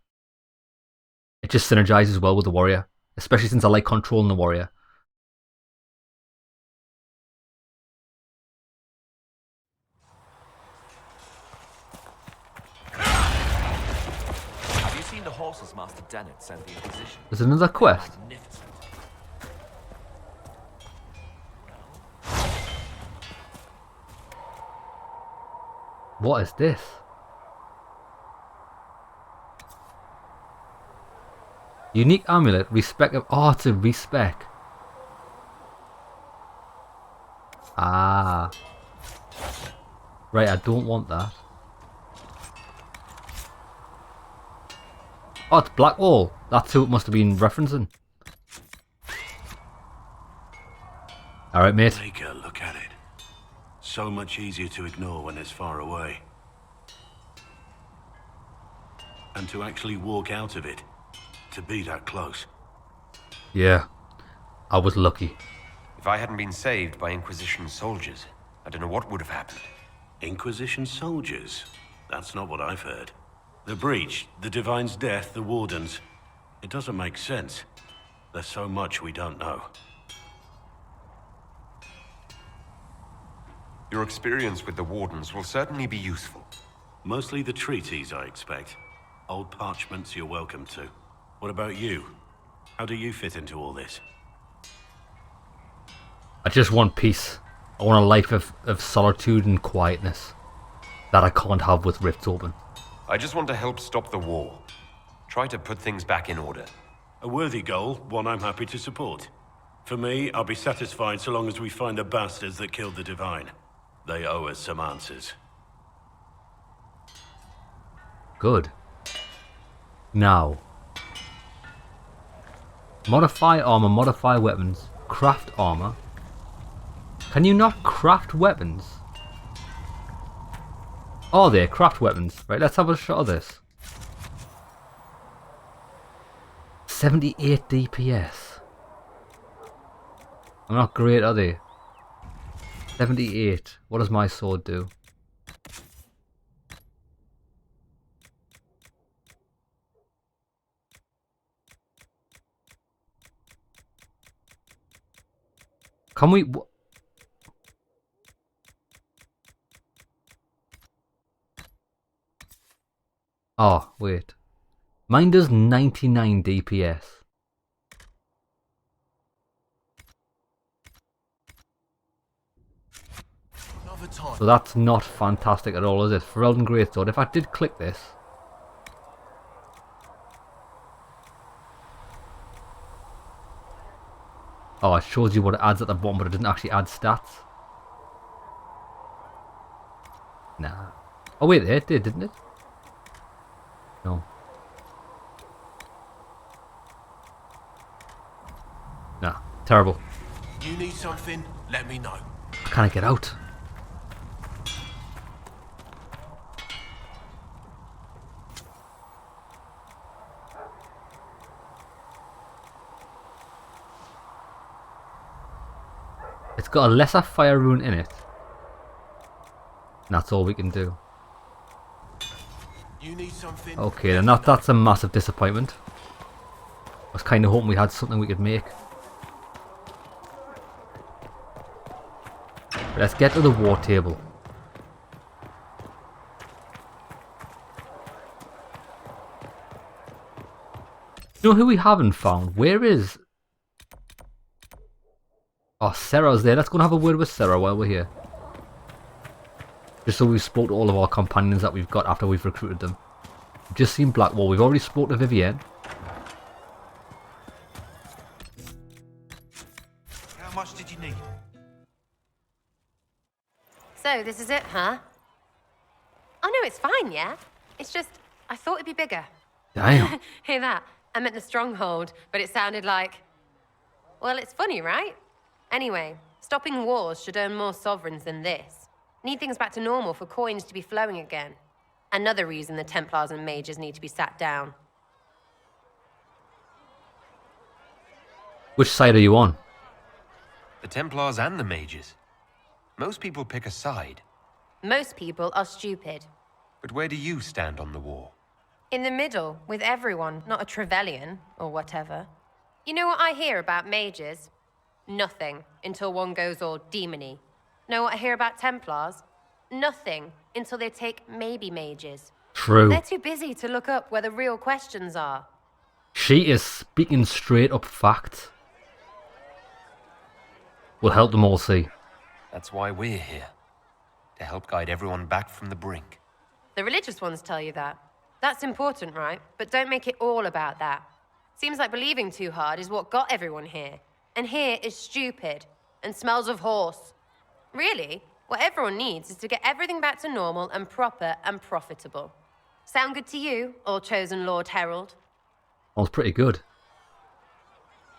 It just synergizes well with the warrior, especially since I like controlling the warrior. Have you seen the horses Master Dennett sent the Inquisition? There's another quest. Magnificent. What is this? Unique amulet, respec of... Oh, it's a respec. Ah. Right, I don't want that. Oh, it's Blackwall. That's who it must have been referencing. Alright, mate. Take a look at it. So much easier to ignore when it's far away. And to actually walk out of it. To be that close. Yeah. I was lucky. If I hadn't been saved by Inquisition soldiers, I don't know what would have happened. Inquisition soldiers? That's not what I've heard. The breach, the Divine's death, the Wardens. It doesn't make sense. There's so much we don't know. Your experience with the Wardens will certainly be useful. Mostly the treaties, I expect. Old parchments you're welcome to. What about you? How do you fit into all this? I just want peace. I want a life of solitude and quietness that I can't have with rifts open. I just want to help stop the war. Try to put things back in order. A worthy goal, one I'm happy to support. For me, I'll be satisfied so long as we find the bastards that killed the Divine. They owe us some answers. Good. Now. Modify armor, modify weapons, craft armor. Can you not craft weapons? Oh, there, craft weapons. Right, let's have a shot of this. 78 DPS. I'm not great, are they? 78. What does my sword do? Can we... Oh, wait. Mine does 99 DPS. So that's not fantastic at all, is it? Ferelden Greatsword. If I did click this... Oh, it shows you what it adds at the bottom, but it doesn't actually add stats. Nah. Oh wait, it did, didn't it? No. Nah, terrible. You need something? Let me know. Can I get out? It's got a lesser fire rune in it. And that's all we can do. You need something? Okay, then that's a massive disappointment. I was kind of hoping we had something we could make. Let's get to the war table. You know who we haven't found? Where is... Oh, Sarah's there. Let's go and have a word with Sarah while we're here. Just so we've spoke to all of our companions that we've got after we've recruited them. We've just seen Blackwall. We've already spoke to Vivienne. How much did you need? So, this is it, huh? Oh no, it's fine, yeah? It's just, I thought it'd be bigger. Damn. Hear that? I meant the stronghold, but it sounded like... Well, it's funny, right? Anyway, stopping wars should earn more sovereigns than this. Need things back to normal for coins to be flowing again. Another reason the Templars and mages need to be sat down. Which side are you on? The Templars and the mages. Most people pick a side. Most people are stupid. But where do you stand on the war? In the middle, with everyone, not a Trevelyan, or whatever. You know what I hear about mages? Nothing, until one goes all demony. Know what I hear about Templars? Nothing, until they take maybe mages. True. They're too busy to look up where the real questions are. She is speaking straight up fact. We'll help them all see. That's why we're here. To help guide everyone back from the brink. The religious ones tell you that. That's important, right? But don't make it all about that. Seems like believing too hard is what got everyone here. And here is stupid and smells of horse. Really, what everyone needs is to get everything back to normal and proper and profitable. Sound good to you, all-chosen Lord Herald? Sounds pretty good.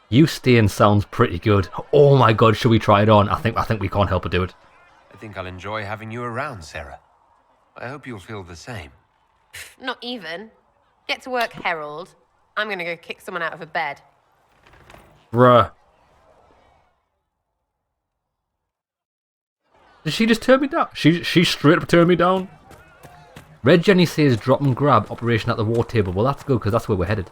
You staying sounds pretty good. Oh my god, should we try it on? I think we can't help but do it. I think I'll enjoy having you around, Sarah. I hope you'll feel the same. Not even. Get to work, Herald. I'm gonna go kick someone out of a bed. Bruh. Did she just turn me down? She straight up turned me down. Red Jenny says drop and grab operation at the war table. Well, that's good because that's where we're headed.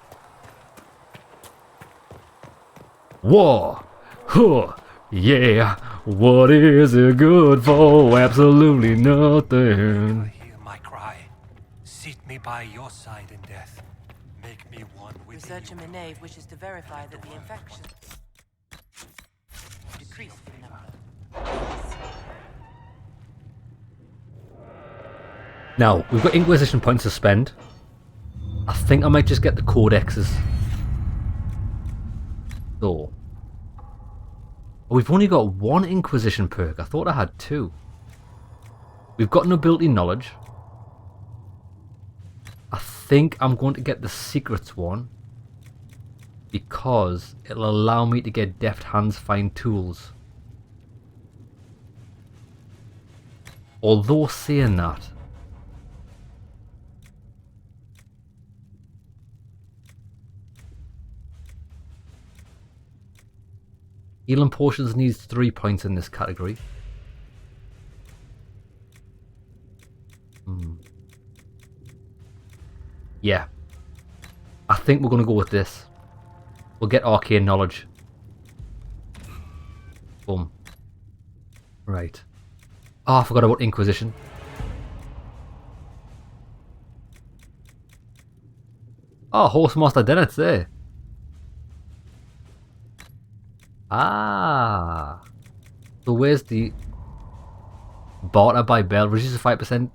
War! Huh! Yeah! What is it good for? Absolutely nothing. Hear my cry. Seat me by your side in death. Make me one with Researcher Menave wishes to verify that the infection decreased in number. Now, we've got Inquisition points to spend. I think I might just get the codexes. So. We've only got one Inquisition perk. I thought I had two. We've got nobility knowledge. I think I'm going to get the secrets one. Because it'll allow me to get deft hands fine tools. Although saying that, healing potions needs 3 points in this category. Yeah. I think we're going to go with this. We'll get arcane knowledge. Boom. Right. Oh, I forgot about Inquisition. Oh, Horsemaster Dennett's there. Ah. So where's the barter by Bell? Reduces 5%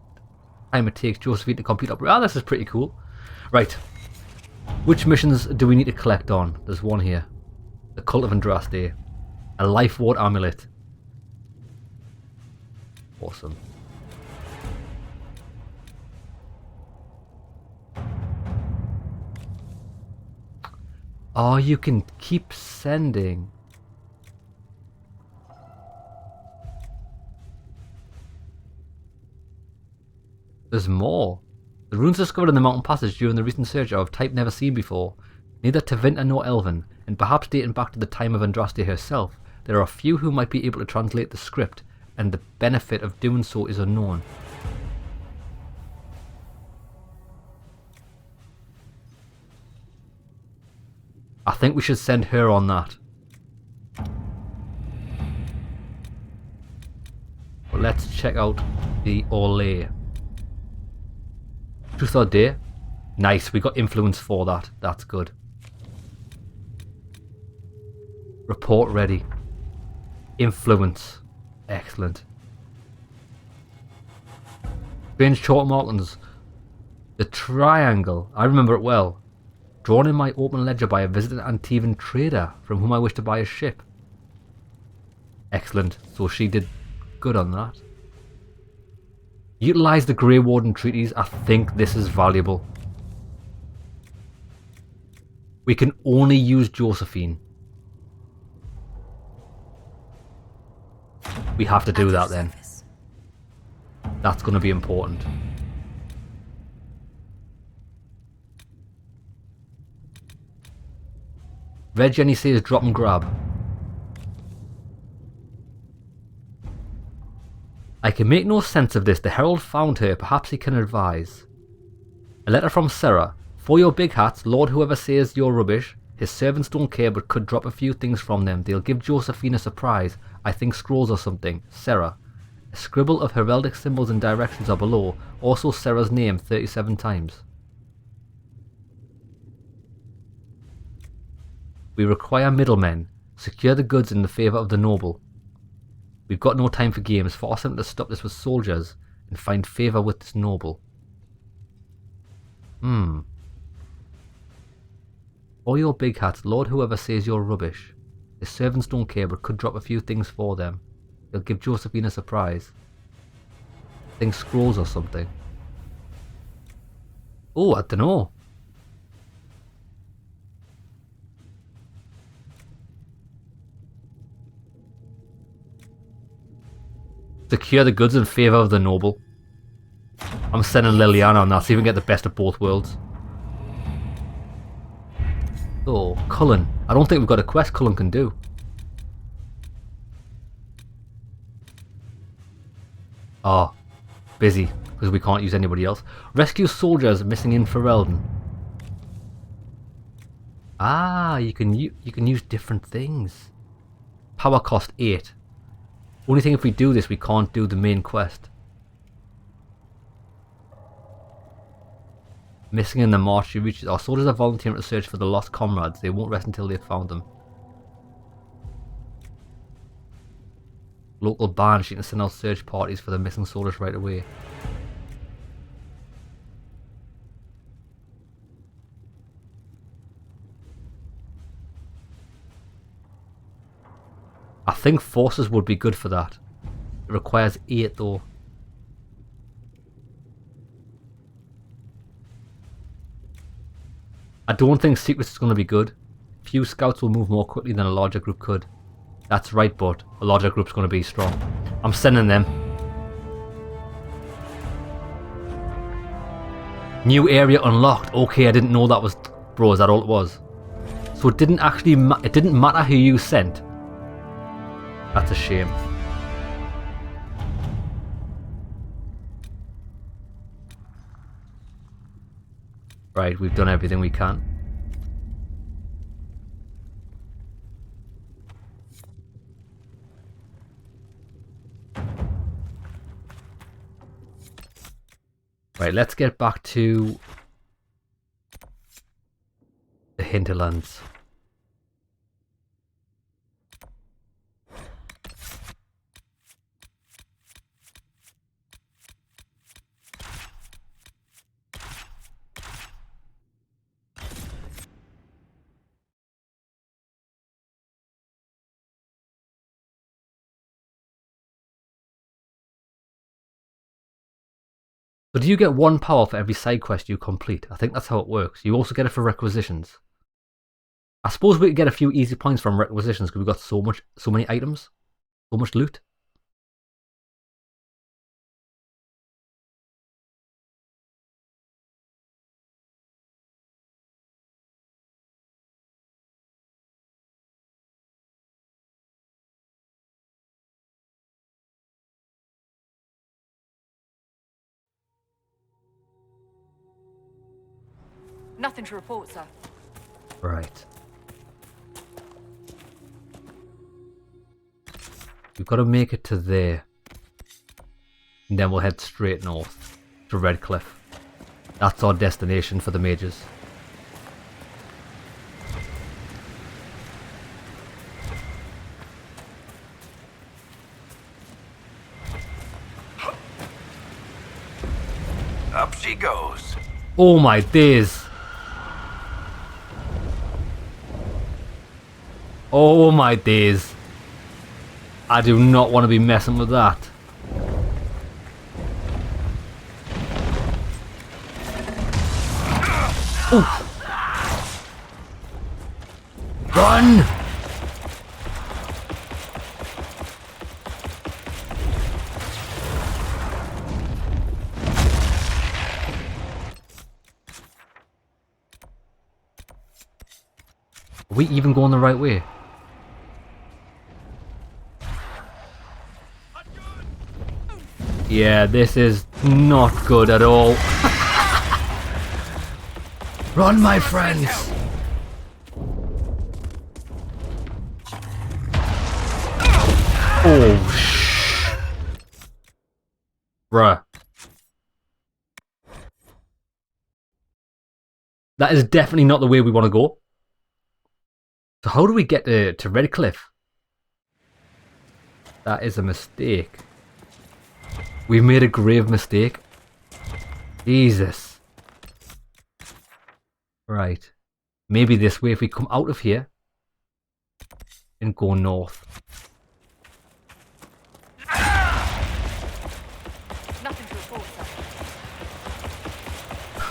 time it takes Josephine to complete up. Ah, this is pretty cool. Right. Which missions do we need to collect on? There's one here. The Cult of Andraste. A Life Ward Amulet. Awesome. Oh, you can keep sending. There's more. The runes discovered in the mountain passage during the recent search are of type never seen before. Neither Tevinter nor Elven, and perhaps dating back to the time of Andraste herself, there are few who might be able to translate the script, and the benefit of doing so is unknown. I think we should send her on that. But let's check out the Orlais. Truth or Dare? Nice, we got influence for that. That's good. Report ready. Influence. Excellent. Strange chalk markings. The triangle. I remember it well. Drawn in my open ledger by a visiting Antivan trader from whom I wish to buy a ship. Excellent. So she did good on that. Utilize the Grey Warden treaties. I think this is valuable. We can only use Josephine. We have to do that then. That's going to be important. Red Jenny says drop and grab. I can make no sense of this. The Herald found her. Perhaps he can advise. A letter from Sarah. For your big hats, Lord whoever says you're rubbish. His servants don't care but could drop a few things from them. They'll give Josephine a surprise. I think scrolls or something. Sarah. A scribble of heraldic symbols and directions are below. Also Sarah's name 37 times. We require middlemen. Secure the goods in the favour of the noble. We've got no time for games. Force them to stop this with soldiers and find favour with this noble. For your big hats, Lord whoever says you're rubbish. His servants don't care but could drop a few things for them. They'll give Josephine a surprise. Think scrolls or something. Oh, I don't know. Secure the goods in favour of the noble. I'm sending Liliana on that so you can get the best of both worlds. Oh, Cullen. I don't think we've got a quest Cullen can do. Oh, busy, because we can't use anybody else. Rescue soldiers missing in Ferelden. Ah, you can use different things. Power cost 8. Only thing, if we do this, we can't do the main quest. Missing in the march you reach. Our soldiers are volunteering to search for the lost comrades. They won't rest until they've found them. Local band, she can send out search parties for the missing soldiers right away. I think forces would be good for that. It requires 8 though. I don't think secrets is going to be good. Few scouts will move more quickly than a larger group could. That's right, but a larger group's going to be strong. I'm sending them. New area unlocked. Okay, I didn't know that was... Bro, is that all it was? So it didn't actually... it didn't matter who you sent. That's a shame. Right, we've done everything we can. Right, let's get back to the hinterlands. So do you get 1 power for every side quest you complete? I think that's how it works. You also get it for requisitions. I suppose we could get a few easy points from requisitions because we've got so many items, so much loot. Nothing to report, sir. Right. We've got to make it to there. And then we'll head straight north to Redcliffe. That's our destination for the mages. Up she goes. Oh my days. Oh my days. I do not want to be messing with that. Oof. Run! Are we even going the right way? Yeah, this is not good at all. Run, my friends! Oh, bruh. That is definitely not the way we want to go. So how do we get to Redcliffe? That is a mistake. We've made a grave mistake. Jesus. Right. Maybe this way if we come out of here and go north. Nothing to report,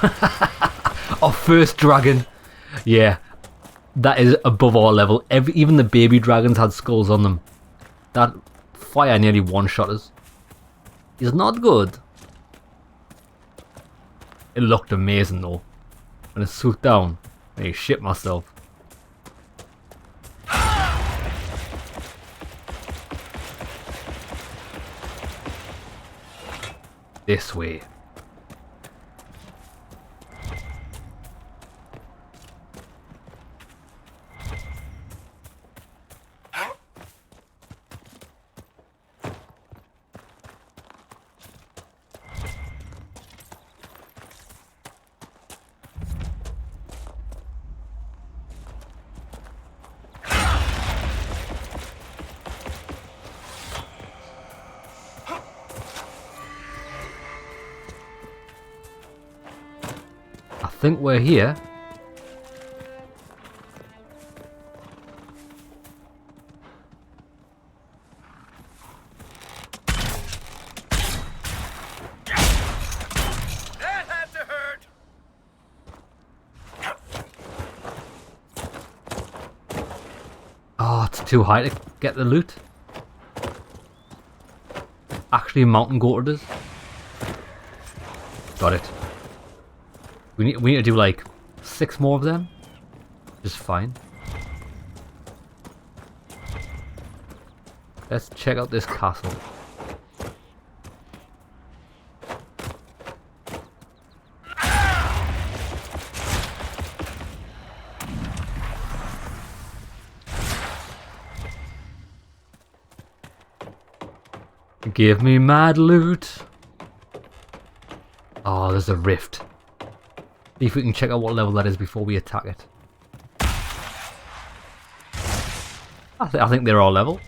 sir. Our first dragon. Yeah. That is above our level. Even the baby dragons had skulls on them. That fire nearly one-shot us. It's not good. It looked amazing though. When it swooped down, I shit myself. This way. I think we're here. That had to hurt. Oh, it's too high to get the loot. Actually, mountain goated us. Got it. We need to do like 6 more of them. Just fine. Let's check out this castle. Give me mad loot. Oh, there's a rift. See if we can check out what level that is before we attack it. I think they're all level.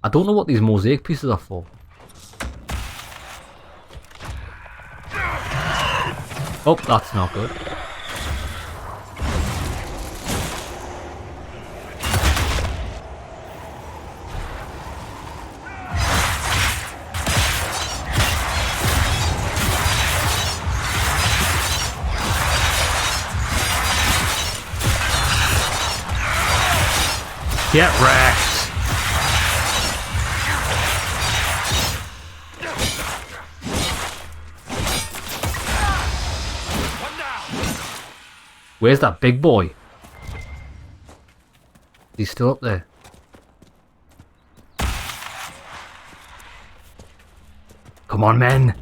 I don't know what these mosaic pieces are for. Oh, that's not good. Get wrecked! Where's that big boy? He's still up there. Come on, men!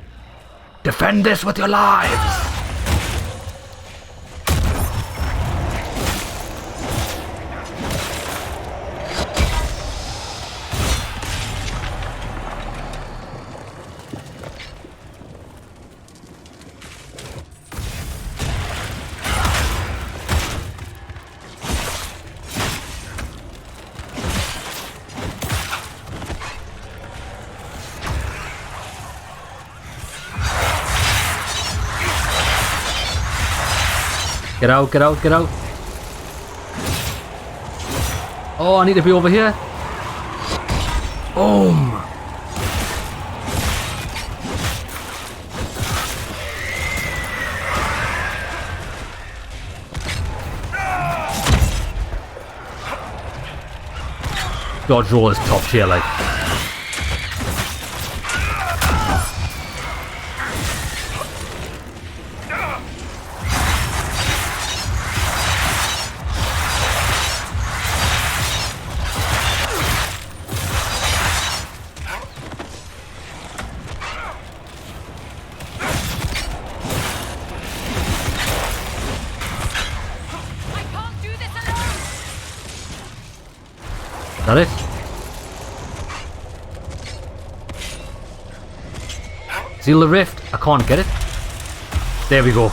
Defend this with your lives! Get out, get out, get out. Oh, I need to be over here. Boom. Dodge roll is top tier, like. Is that it? Seal the rift. I can't get it. There we go.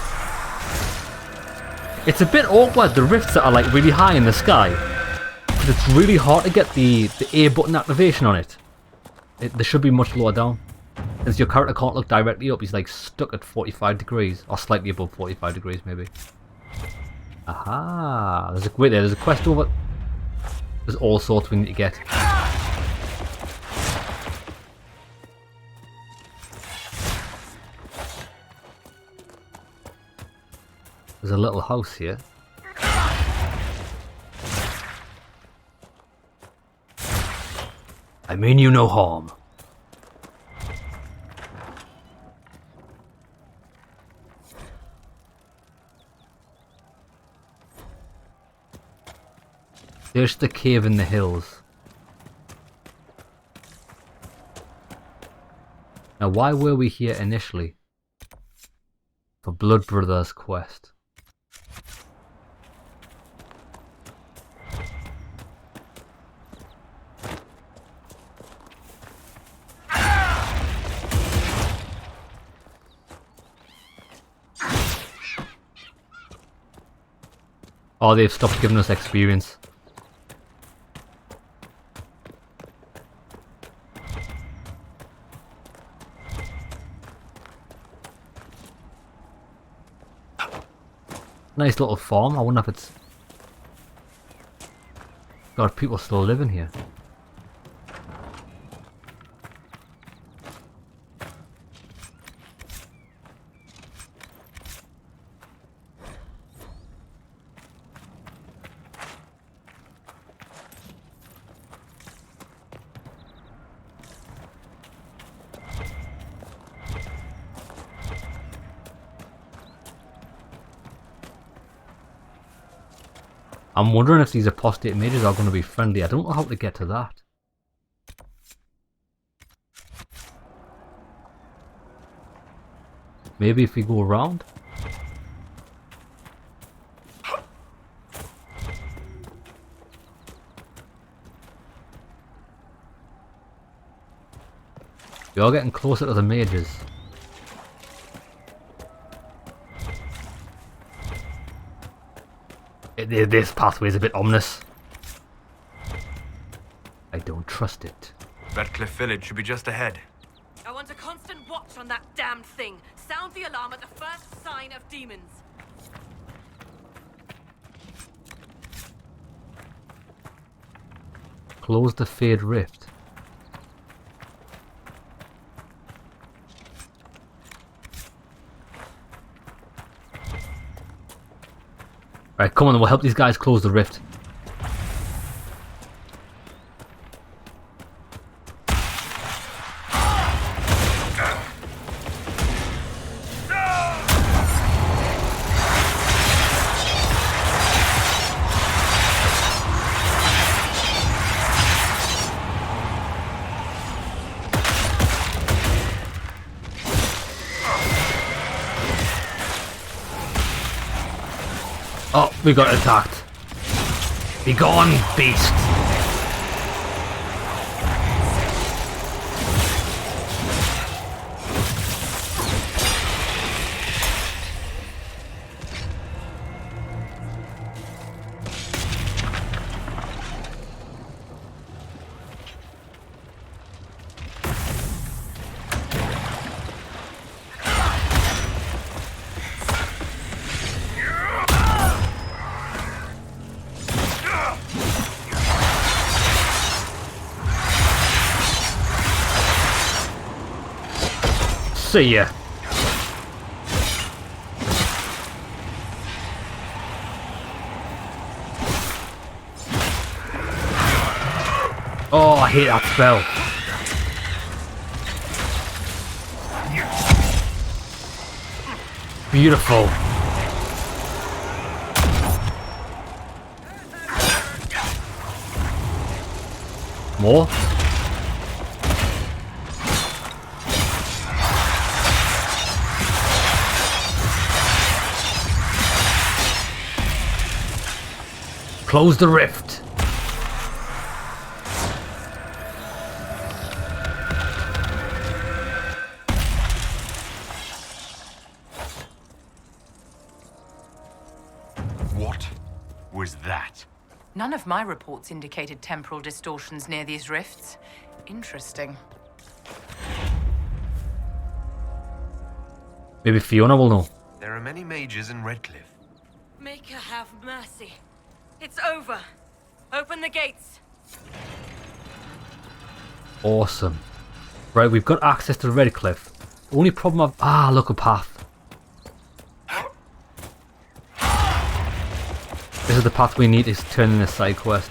It's a bit awkward, the rifts that are like really high in the sky. But it's really hard to get the A button activation on it. They should be much lower down. Since your character can't look directly up, he's like stuck at 45 degrees. Or slightly above 45 degrees maybe. Aha! Wait there, there's a quest over. There's all sorts we need to get. There's a little house here. I mean you no harm. There's the cave in the hills. Now, why were we here initially? For Blood Brothers quest. Oh, they've stopped giving us experience. Nice little farm. I wonder if it's... God, people still living here. I'm wondering if these apostate mages are going to be friendly. I don't know how to get to that. Maybe if we go around? We are getting closer to the mages. This pathway is a bit ominous. I don't trust it. Redcliffe Village should be just ahead. I want a constant watch on that damned thing. Sound the alarm at the first sign of demons. Close the Fade Rift. Right, come on, we'll help these guys close the rift. Oh, we got attacked. Be gone, beast. See ya. Oh, I hate that spell. Beautiful. More? Close the rift. What was that? None of my reports indicated temporal distortions near these rifts. Interesting. Maybe Fiona will know. There are many mages in Redcliffe. Make her have mercy. It's over. Open the gates. Awesome. Right, we've got access to Redcliffe. The only problem I've... look, a path. This is the path we need to turn in a side quest.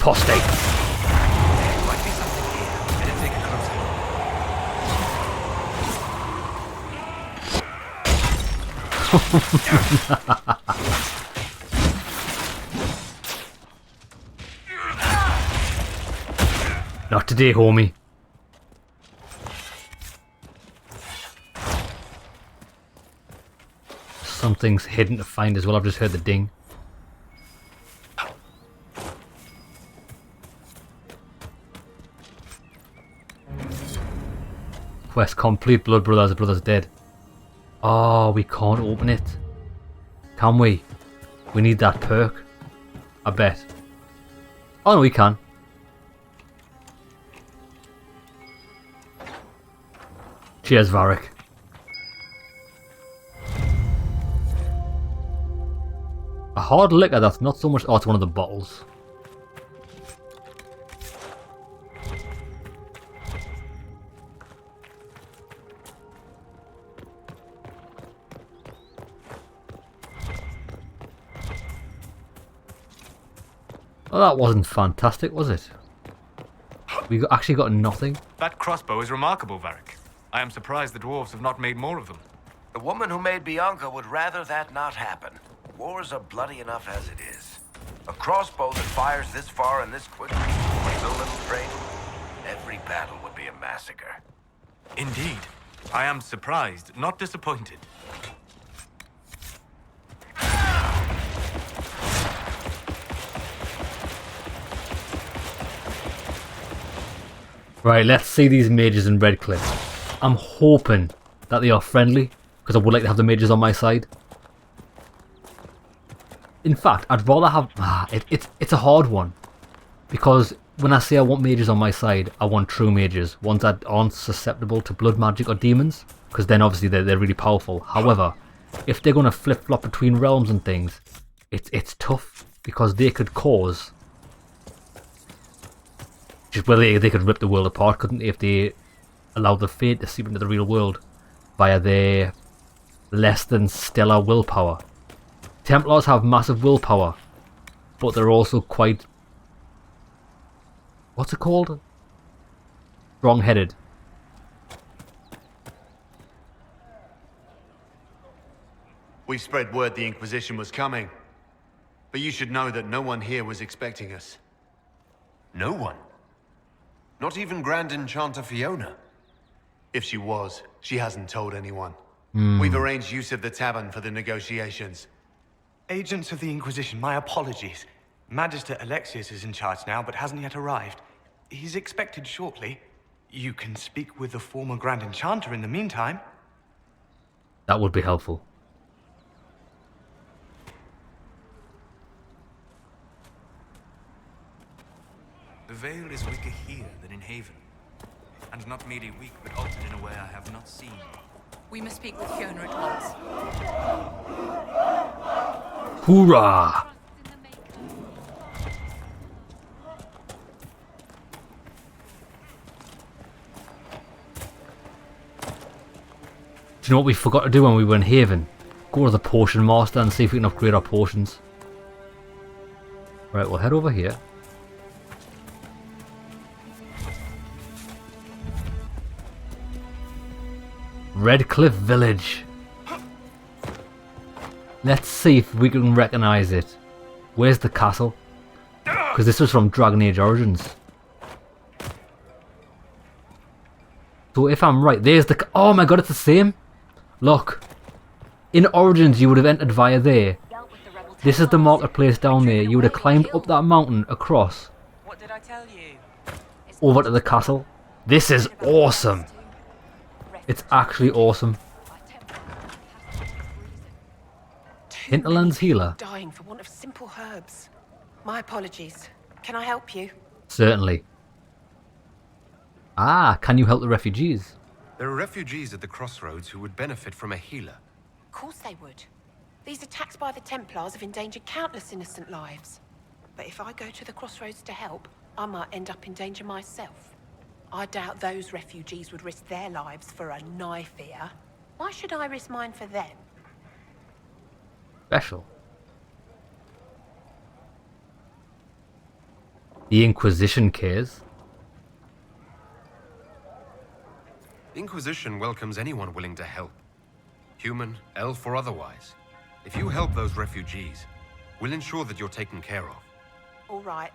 Apostate! Might be something here. Better take a closer look. Not today, homie. Something's hidden to find as well. I've just heard the ding. Quest complete. Blood Brothers. Brothers dead. Oh, we can't open it. Can we? We need that perk. I bet. Oh no, we can. Cheers, Varric. A hard liquor that's not so much... Oh, it's one of the bottles. Well, that wasn't fantastic, was it? We actually got nothing. That crossbow is remarkable, Varric. I am surprised the dwarves have not made more of them. The woman who made Bianca would rather that not happen. Wars are bloody enough as it is. A crossbow that fires this far and this quickly, with so little training, every battle would be a massacre. Indeed. I am surprised, not disappointed. Right, let's see these mages in Redcliffe. I'm hoping that they are friendly, because I would like to have the mages on my side. In fact, I'd rather have... it's a hard one. Because when I say I want mages on my side, I want true mages. Ones that aren't susceptible to blood magic or demons. Because then obviously they're really powerful. However, if they're going to flip-flop between realms and things, it's tough. Because they could cause... Well, they could rip the world apart, couldn't they, if they allowed the fate to seep into the real world via their less than stellar willpower. Templars have massive willpower, but they're also quite... What's it called? Wrong-headed. We spread word the Inquisition was coming. But you should know that no one here was expecting us. No one? Not even Grand Enchanter Fiona? If she was, she hasn't told anyone. Hmm. We've arranged use of the tavern for the negotiations. Agents of the Inquisition, my apologies. Magister Alexius is in charge now, but hasn't yet arrived. He's expected shortly. You can speak with the former Grand Enchanter in the meantime. That would be helpful. The veil is weaker here than in Haven. And not merely weak, but altered in a way I have not seen. We must speak with Fiona at once. Hoorah! Do you know what we forgot to do when we were in Haven? Go to the Potion Master and see if we can upgrade our potions. Right, we'll head over here. Redcliffe Village. Let's see if we can recognise it. Where's the castle? Because this was from Dragon Age Origins. So if I'm right, there's the... Oh my god, it's the same. Look. In Origins, you would have entered via there. This is the marketplace down there. You would have climbed up that mountain across. What did I tell you? Over to the castle. This is awesome. It's actually awesome. Hinterland's healer. Dying for want of simple herbs. My apologies. Can I help you? Certainly. Ah, can you help the refugees? There are refugees at the crossroads who would benefit from a healer. Of course they would. These attacks by the Templars have endangered countless innocent lives. But if I go to the crossroads to help, I might end up in danger myself. I doubt those refugees would risk their lives for a knife here. Why should I risk mine for them? Special. The Inquisition cares. The Inquisition welcomes anyone willing to help. Human, elf, or otherwise. If you help those refugees, we'll ensure that you're taken care of. All right.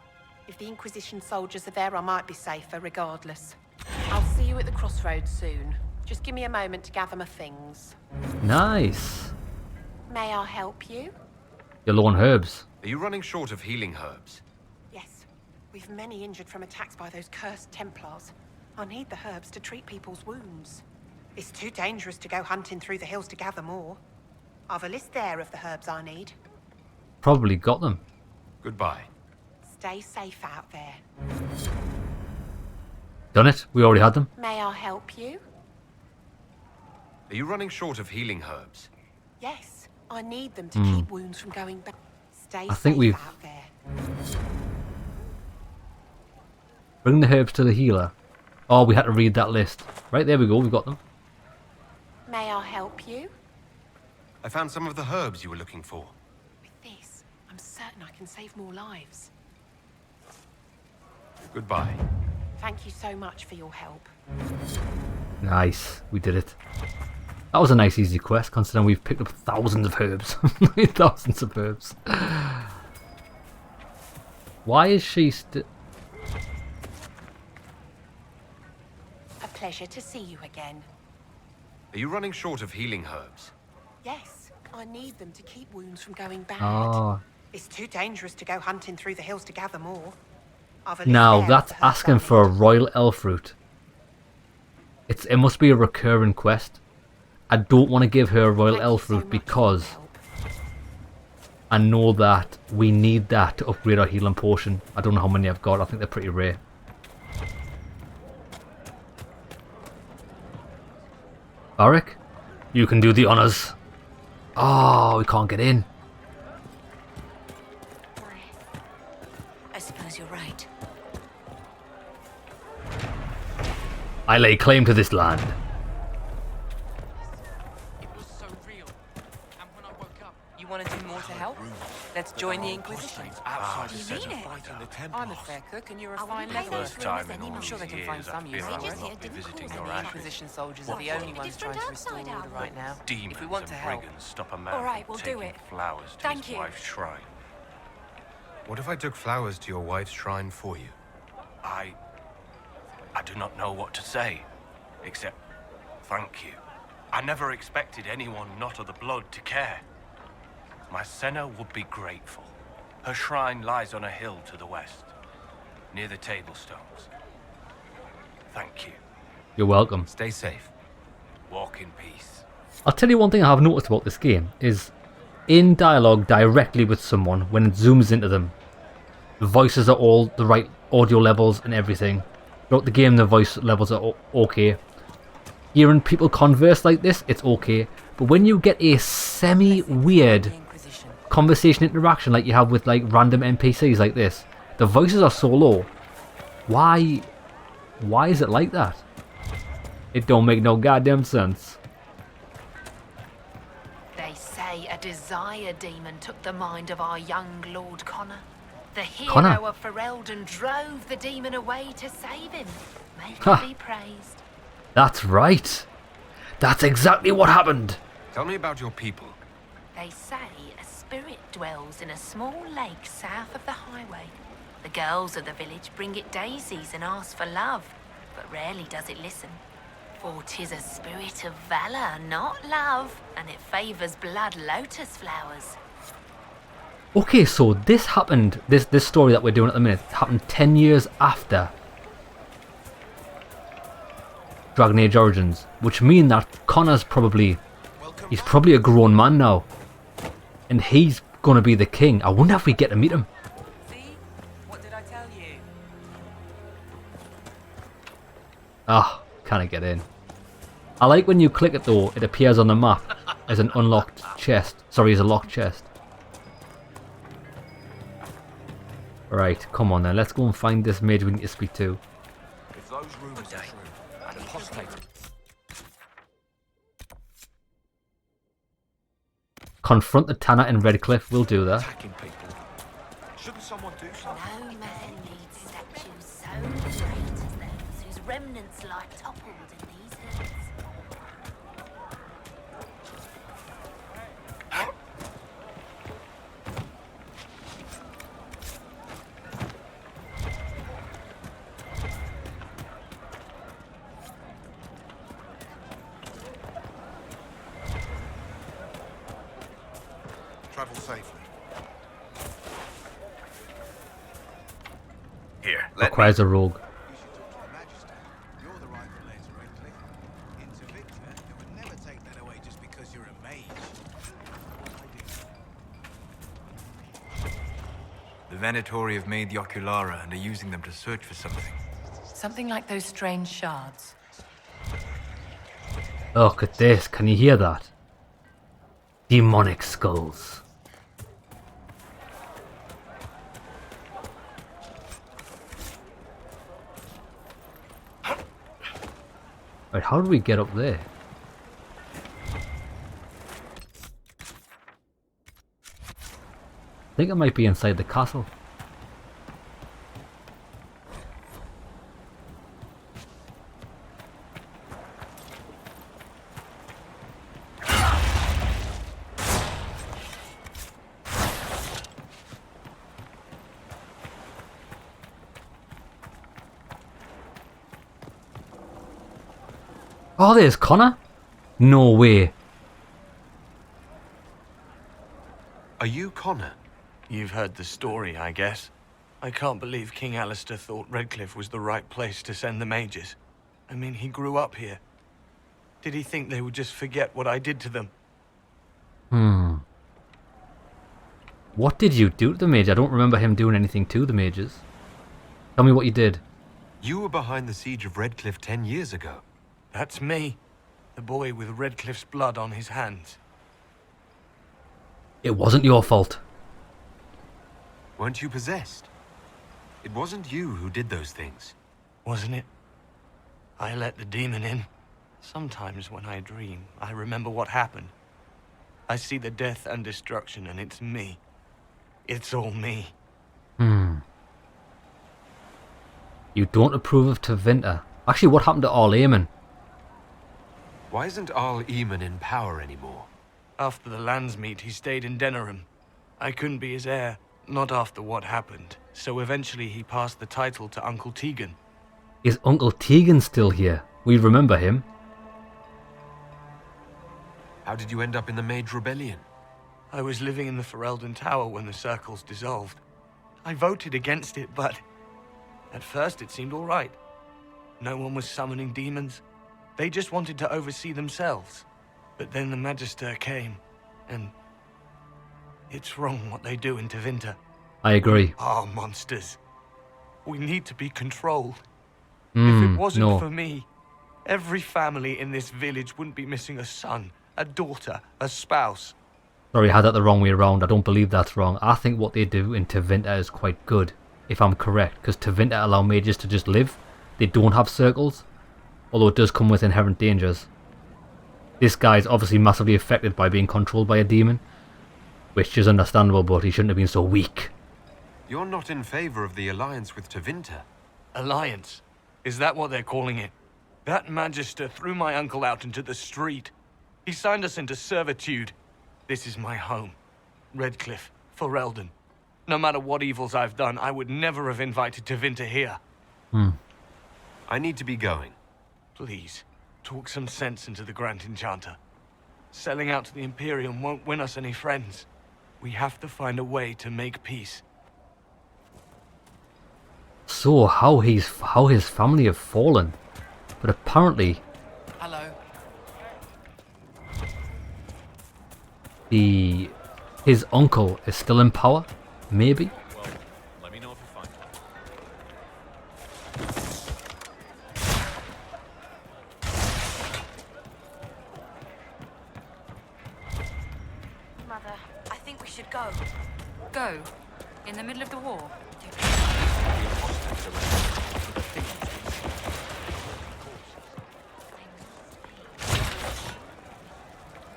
If the Inquisition soldiers are there, I might be safer regardless. I'll see you at the crossroads soon. Just give me a moment to gather my things. Nice. May I help you? Your lawn herbs. Are you running short of healing herbs? Yes. We've many injured from attacks by those cursed Templars. I need the herbs to treat people's wounds. It's too dangerous to go hunting through the hills to gather more. I've a list there of the herbs I need. Probably got them. Goodbye. Stay safe out there. Done it. We already had them. May I help you? Are you running short of healing herbs? Yes. I need them to keep wounds from going back. Stay I think safe we've... out there. Bring the herbs to the healer. Oh, we had to read that list. Right, there we go. We've got them. May I help you? I found some of the herbs you were looking for. With this, I'm certain I can save more lives. Goodbye. Thank you so much for your help. Nice. We did it. That was a nice easy quest, considering we've picked up thousands of herbs. Thousands of herbs. Why is she still... A pleasure to see you again. Are you running short of healing herbs? Yes, I need them to keep wounds from going bad. Oh. It's too dangerous to go hunting through the hills to gather more. I've a list Now, there of that's the herbs asking I for a need. royal elf root. It must be a recurring quest. I don't want to give her a royal elf root because I know that we need that to upgrade our healing potion. I don't know how many I've got. I think they're pretty rare. Barak, you can do the honors. Oh, we can't get in. I suppose you're right. I lay claim to this land. You want to do more to help? Let's join the Inquisition. You mean it? I'm a fair cook and you're a fine leather First time in I'm all sure they these can find years some I use feel for like it. I'll be visiting your The ashes. Inquisition soldiers are the only ones trying to restore order right now. Demons If we want to and help. brigands stop a man All right, from we'll do taking it. flowers to Thank his you. wife's shrine. What if I took flowers to your wife's shrine for you? I do not know what to say, except thank you. I never expected anyone not of the blood to care. My Senna would be grateful. Her shrine lies on a hill to the west, near the Tablestones. Thank you. You're welcome. Stay safe. Walk in peace. I'll tell you one thing I have noticed about this game is in dialogue directly with someone, when it zooms into them, the voices are all the right audio levels and everything. Throughout the game the voice levels are okay. Hearing people converse like this, it's okay. But when you get a semi-weird conversation interaction like you have with like random NPCs like this, the voices are so low. Why is it like that? It don't make no goddamn sense. They say a desire demon took the mind of our young Lord Connor. The hero Connor? of Ferelden drove the demon away to save him. May Ha. he be praised. That's right. That's exactly what happened. Tell me about your people. They say a spirit dwells in a small lake south of the highway. The girls of the village bring it daisies and ask for love, but rarely does it listen. For 'tis a spirit of valor, not love, and it favors blood lotus flowers. Okay, so this happened, this story that we're doing at the minute, happened 10 years after Dragon Age Origins, which mean that Connor's he's probably a grown man now, and he's gonna be the king. I wonder if we get to meet him. What did I tell you? Ah, can I get in? I like when you click it though, it appears on the map as an unlocked chest. Sorry, as a locked chest. Right, come on then, let's go and find this mage we need to speak to. If those rumors are true, an apostate. Confront the Tanner in Redcliffe, we'll do that. Shouldn't someone do something? No man needs statues so great as those whose remnants lie toppled in these hills. Travel safely. Here, Requires a rogue. You're the rightful heir to Redcliffe. Into Victor, you would never take that away just because you're a mage. The Venatori have made the Oculara and are using them to search for something. Something like those strange shards. Look at this, can you hear that? Demonic skulls. Right, how do we get up there? I think it might be inside the castle. Oh, there's Connor? No way. Are you Connor? You've heard the story, I guess. I can't believe King Alistair thought Redcliffe was the right place to send the mages. I mean, he grew up here. Did he think they would just forget what I did to them? What did you do to the mage? I don't remember him doing anything to the mages. Tell me what you did. You were behind the siege of Redcliffe 10 years ago. That's me. The boy with Redcliffe's blood on his hands. It wasn't your fault. Weren't you possessed? It wasn't you who did those things. Wasn't it? I let the demon in. Sometimes when I dream, I remember what happened. I see the death and destruction, and it's me. It's all me. You don't approve of Tevinter. Actually, what happened to All Eamon? Why isn't Arl Eamon in power anymore? After the lands meet, he stayed in Denerim. I couldn't be his heir, not after what happened. So eventually he passed the title to Uncle Tegan. Is Uncle Tegan still here? We remember him. How did you end up in the Mage Rebellion? I was living in the Ferelden Tower when the circles dissolved. I voted against it, but at first it seemed all right. No one was summoning demons. They just wanted to oversee themselves. But then the Magister came, and it's wrong what they do in Tevinter. I agree. We are monsters. We need to be controlled. If it wasn't for me, every family in this village wouldn't be missing a son, a daughter, a spouse. Sorry, I had that the wrong way around. I don't believe that's wrong. I think what they do in Tevinter is quite good, if I'm correct, because Tevinter allow mages to just live. They don't have circles, although it does come with inherent dangers. This guy is obviously massively affected by being controlled by a demon, which is understandable, but he shouldn't have been so weak. You're not in favor of the alliance with Tevinter. Alliance? Is that what they're calling it? That Magister threw my uncle out into the street. He signed us into servitude. This is my home. Redcliffe, Ferelden. No matter what evils I've done, I would never have invited Tevinter here. I need to be going. Please, talk some sense into the Grand Enchanter. Selling out to the Imperium won't win us any friends. We have to find a way to make peace. So how his family have fallen, but apparently Hello. his uncle is still in power, maybe. Well, let me know if you find Mother, I think we should go. Go? In the middle of the war?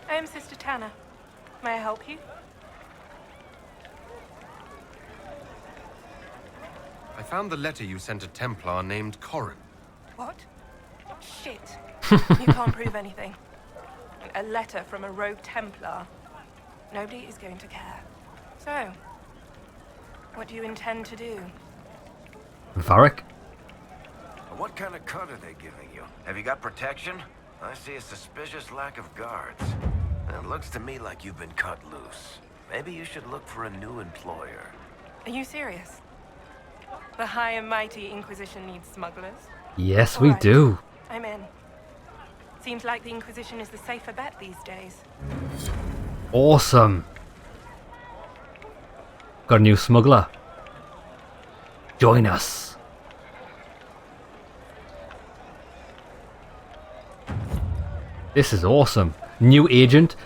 I am Sister Tanner. May I help you? I found the letter you sent a Templar named Corrin. What? Shit. You can't prove anything. A letter from a rogue Templar. Nobody is going to care. So, what do you intend to do? Varric? What kind of cut are they giving you? Have you got protection? I see a suspicious lack of guards. It looks to me like you've been cut loose. Maybe you should look for a new employer. Are you serious? The high and mighty Inquisition needs smugglers? Yes, All we right. do. I'm in. Seems like the Inquisition is the safer bet these days. Awesome. Got a new smuggler. Join us. This is awesome. New agent.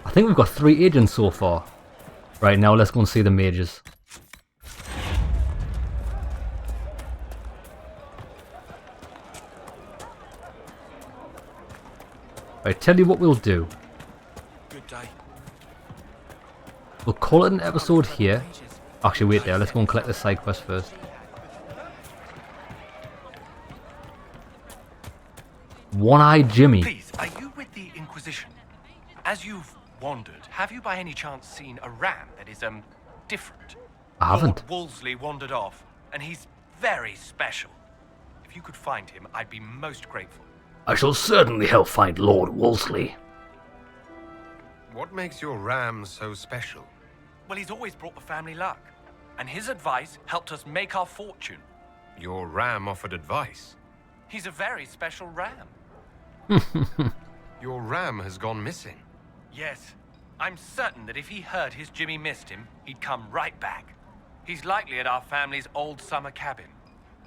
I think we've got 3 agents so far. Right, now let's go and see the mages. Right, tell you what we'll do. Good day. We'll call it an episode here. Actually, wait there. Let's go and collect the side quest first. One-Eyed Jimmy. Please, are you with the Inquisition? As you've wandered, have you by any chance seen a ram that is, different? I haven't. Lord Wolseley wandered off, and he's very special. If you could find him, I'd be most grateful. I shall certainly help find Lord Wolseley. What makes your ram so special? Well, he's always brought the family luck, and his advice helped us make our fortune. Your ram offered advice. He's a very special ram. Your ram has gone missing. Yes, I'm certain that if he heard his Jimmy missed him, he'd come right back. He's likely at our family's old summer cabin.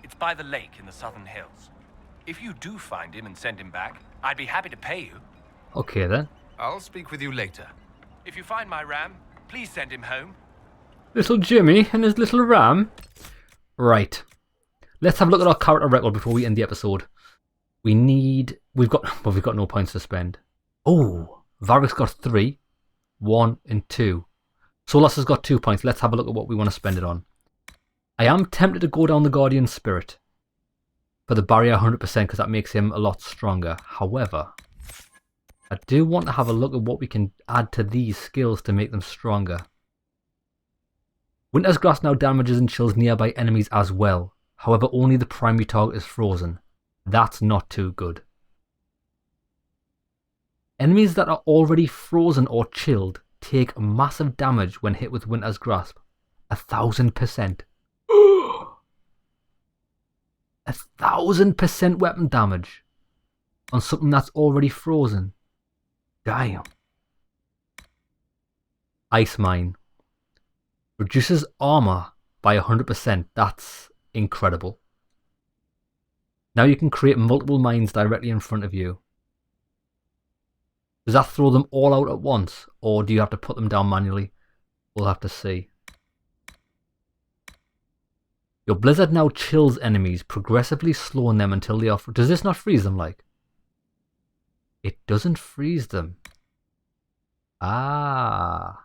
It's by the lake in the southern hills. If you do find him and send him back, I'd be happy to pay you. Okay then. I'll speak with you later. If you find my ram, please send him home. Little Jimmy and his little ram. Right. Let's have a look at our character record before we end the episode. We've got no points to spend. Oh, Varric's got 3, 1 and 2. Solas has got 2 points. Let's have a look at what we want to spend it on. I am tempted to go down the Guardian Spirit for the barrier 100% because that makes him a lot stronger. However, I do want to have a look at what we can add to these skills to make them stronger. Winter's Grass now damages and chills nearby enemies as well. However, only the primary target is frozen. That's not too good. Enemies that are already frozen or chilled take massive damage when hit with Winter's Grasp. 1000%. 1000% weapon damage on something that's already frozen. Damn. Ice Mine. Reduces armor by 100%. That's incredible. Now you can create multiple mines directly in front of you. Does that throw them all out at once, or do you have to put them down manually? We'll have to see. Your blizzard now chills enemies, progressively slowing them until they are... Does this not freeze them, like? It doesn't freeze them. Ah.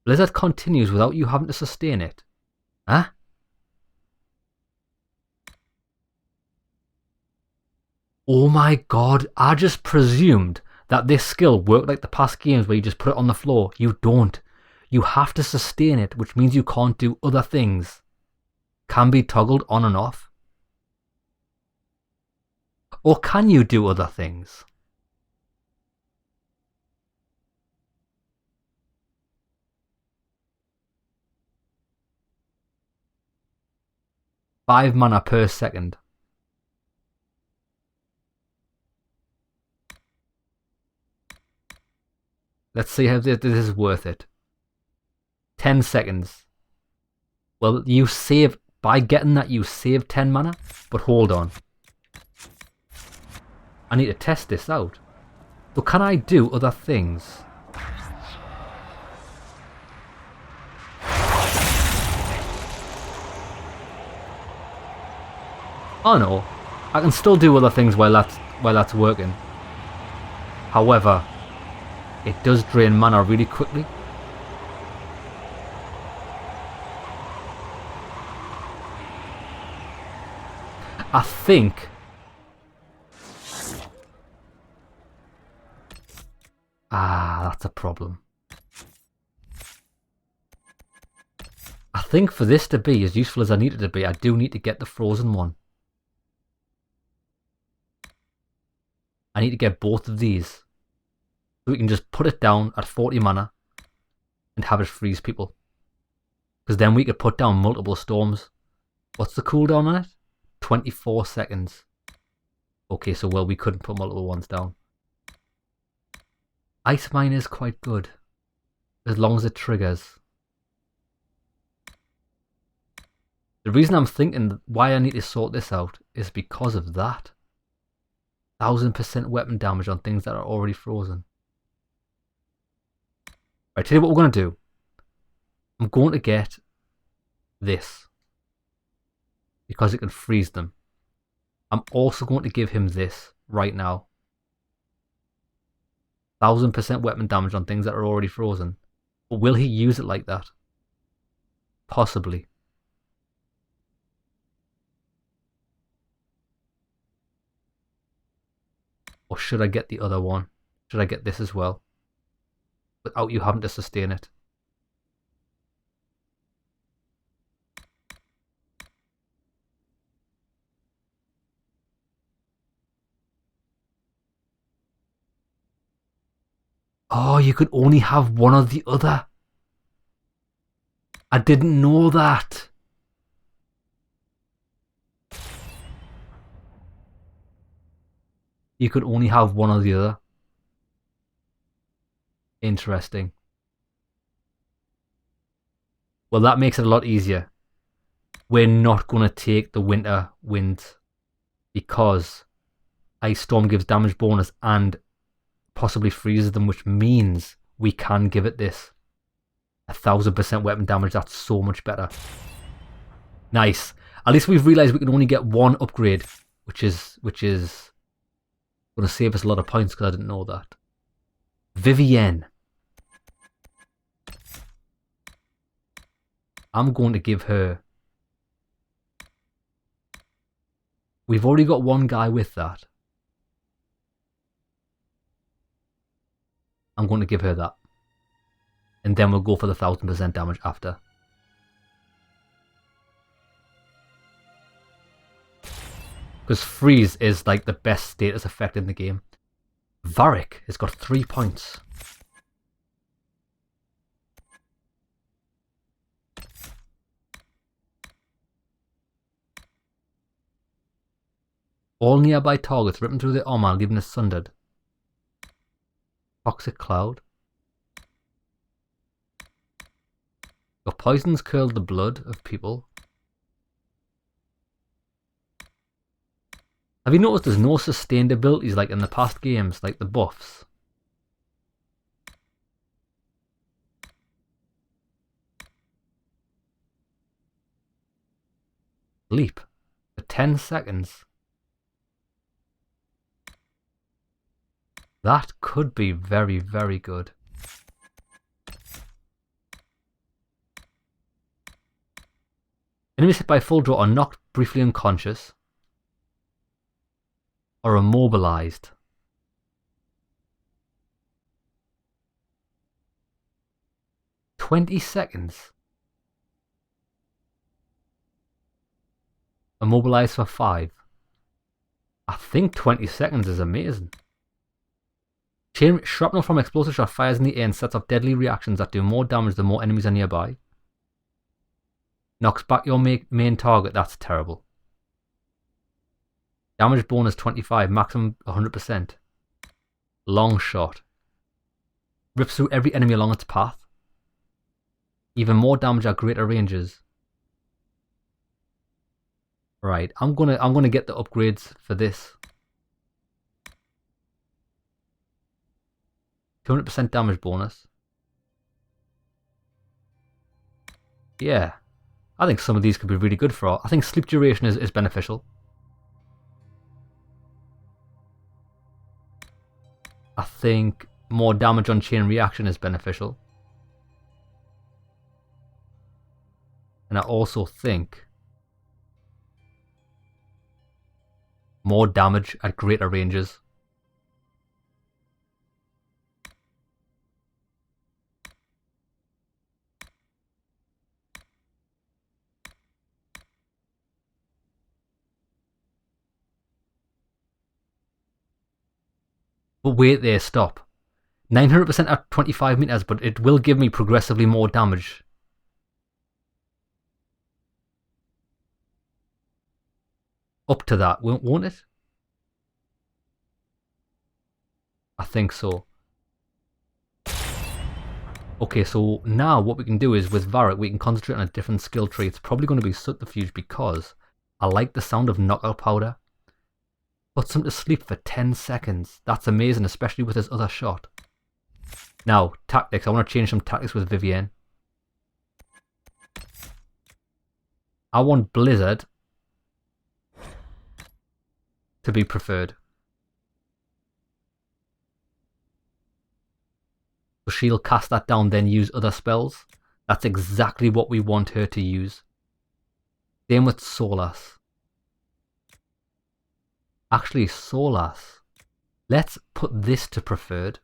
Blizzard continues without you having to sustain it. Huh? Oh my god, I just presumed that this skill worked like the past games where you just put it on the floor. You don't. You have to sustain it, which means you can't do other things. Can be toggled on and off. Or can you do other things? Five mana per second. Let's see how this is worth it. 10 seconds. Well, you save... By getting that, you save 10 mana. But hold on. I need to test this out. So can I do other things? Oh no. I can still do other things while that's working. However, it does drain mana really quickly. I think... that's a problem. I think for this to be as useful as I need it to be, I do need to get the frozen one. I need to get both of these. So we can just put it down at 40 mana and have it freeze people. Because then we could put down multiple storms. What's the cooldown on it? 24 seconds. Okay, so well, we couldn't put multiple ones down. Ice Mine is quite good. As long as it triggers. The reason I'm thinking why I need to sort this out is because of that. 1000% weapon damage on things that are already frozen. Right, tell you what we're going to do. I'm going to get this. Because it can freeze them. I'm also going to give him this right now. 1000% weapon damage on things that are already frozen. But will he use it like that? Possibly. Or should I get the other one? Should I get this as well? Without you having to sustain it. Oh, you could only have one or the other. I didn't know that. You could only have one or the other. Interesting. Well, that makes it a lot easier. We're not going to take the winter wind because Ice Storm gives damage bonus and possibly freezes them, which means we can give it this. 1000% weapon damage, that's so much better. Nice. At least we've realised we can only get one upgrade, which is going to save us a lot of points because I didn't know that. Vivienne. I'm going to give her... We've already got one guy with that. I'm going to give her that. And then we'll go for the 1000% damage after. Because freeze is like the best status effect in the game. Varric has got 3 points. All nearby targets ripping through the armor, leaving us sundered. Toxic Cloud. Your poisons curl the blood of people. Have you noticed there's no sustained abilities like in the past games, like the buffs? Leap. For 10 seconds. That could be very, very good. Enemies hit by full draw are knocked briefly unconscious or immobilized. "20 seconds. Immobilized for 5. I think 20 seconds is amazing. Chain shrapnel from explosive shot fires in the air and sets off deadly reactions that do more damage the more enemies are nearby. Knocks back your main target. That's terrible. Damage bonus 25, maximum 100%. Long shot. Rips through every enemy along its path. Even more damage at greater ranges. Right, I'm gonna get the upgrades for this. 200% damage bonus. Yeah. I think some of these could be really good for... I think sleep duration is beneficial. I think more damage on chain reaction is beneficial. And I also think... More damage at greater ranges. But wait there, stop. 900% at 25 meters, but it will give me progressively more damage. Up to that, won't it? I think so. Okay, so now what we can do is with Varric, we can concentrate on a different skill tree. It's probably going to be Subterfuge because I like the sound of knockout powder. Put some to sleep for 10 seconds. That's amazing, especially with his other shot. Now, tactics. I want to change some tactics with Vivienne. I want Blizzard to be preferred. So she'll cast that down, then use other spells. That's exactly what we want her to use. Same with Solas. Actually, Solas. Let's put this to preferred.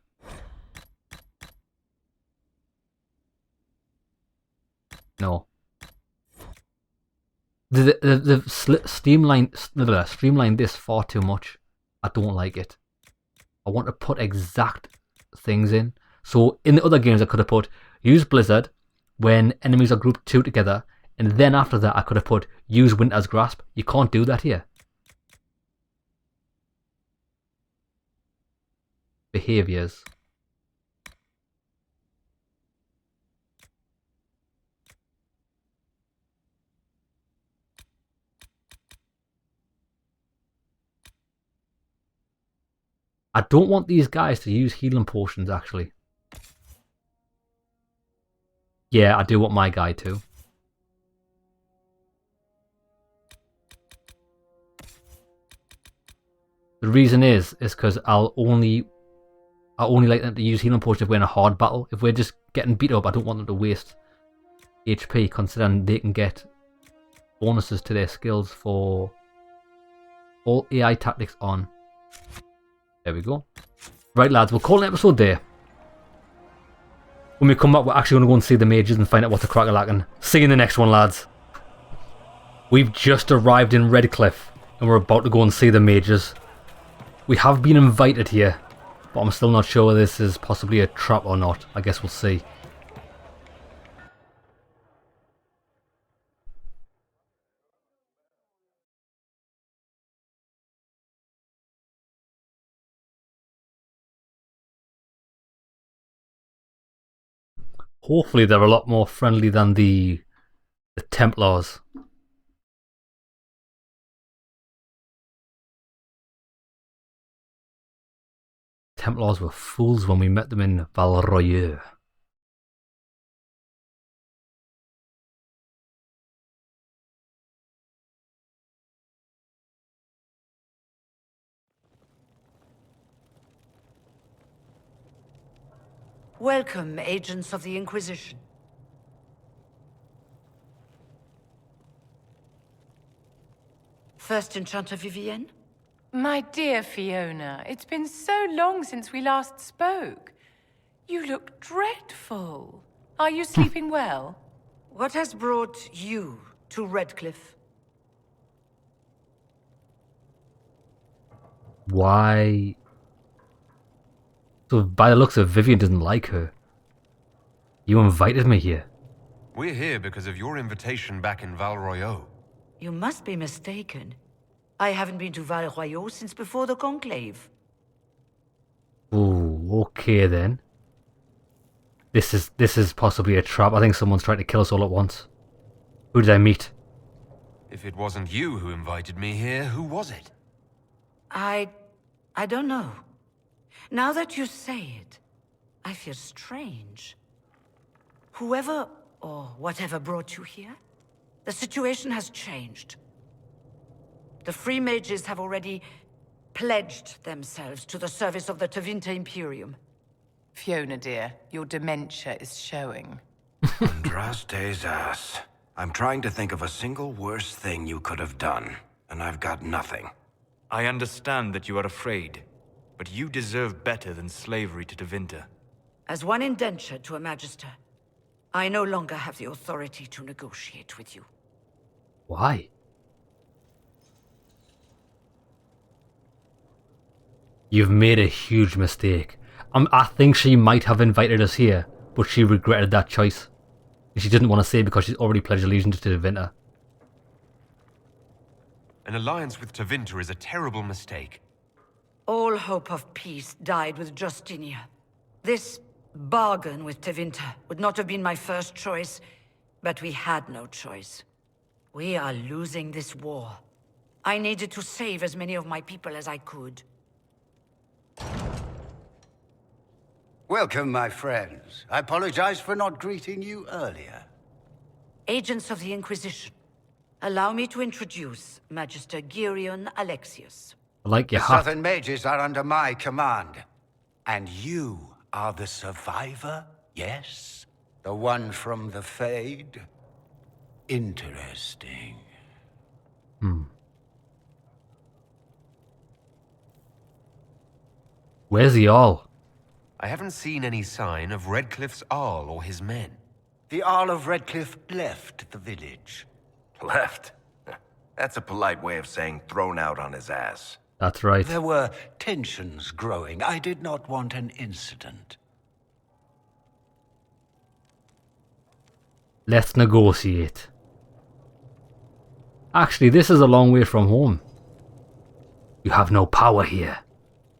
No. They've streamlined this far too much. I don't like it. I want to put exact things in. So in the other games I could have put use Blizzard when enemies are grouped 2 together, and then after that I could have put use Winter's Grasp. You can't do that here. Behaviors. I don't want these guys to use healing potions, actually. Yeah, I do want my guy to. The reason is because I only like them to use healing potions if we're in a hard battle. If we're just getting beat up, I don't want them to waste HP, considering they can get bonuses to their skills for all AI tactics on. There we go. Right, lads, we'll call an episode there. When we come back, we're actually going to go and see the mages and find out what's a crack-a-lackin'. See you in the next one, lads. We've just arrived in Redcliffe, and we're about to go and see the mages. We have been invited here, but I'm still not sure whether this is possibly a trap or not. I guess we'll see. Hopefully they're a lot more friendly than the Templars. Templars were fools when we met them in Val Royeaux. Welcome, agents of the Inquisition. First Enchanter Vivienne? My dear Fiona, it's been so long since we last spoke. You look dreadful. Are you sleeping well? What has brought you to Redcliffe? Why? So by the looks of Vivienne doesn't like her. You invited me here. We're here because of your invitation back in Val Royeaux. You must be mistaken. I haven't been to Val Royeaux since before the Conclave. Ooh, okay then. This is possibly a trap. I think someone's trying to kill us all at once. Who did I meet? If it wasn't you who invited me here, who was it? I don't know. Now that you say it, I feel strange. Whoever or whatever brought you here, the situation has changed. The Free Mages have already pledged themselves to the service of the Tevinter Imperium. Fiona, dear, your dementia is showing. Andras Thedas. I'm trying to think of a single worse thing you could have done, and I've got nothing. I understand that you are afraid, but you deserve better than slavery to Tevinter. As one indentured to a Magister, I no longer have the authority to negotiate with you. Why? You've made a huge mistake. I think she might have invited us here, but she regretted that choice. She didn't want to say because she's already pledged allegiance to Tevinter. An alliance with Tevinter is a terrible mistake. All hope of peace died with Justinia. This bargain with Tevinter would not have been my first choice, but we had no choice. We are losing this war. I needed to save as many of my people as I could. Welcome, my friends. I apologize for not greeting you earlier. Agents of the Inquisition, allow me to introduce Magister Girion Alexius. I like your The hat. Southern Mages are under my command. And you are the survivor, yes? The one from the Fade? Interesting. Where's the Jarl? I haven't seen any sign of Redcliffe's Jarl or his men. The Jarl of Redcliffe left the village. Left? That's a polite way of saying thrown out on his ass. That's right. There were tensions growing. I did not want an incident. Let's negotiate. Actually, this is a long way from home. You have no power here.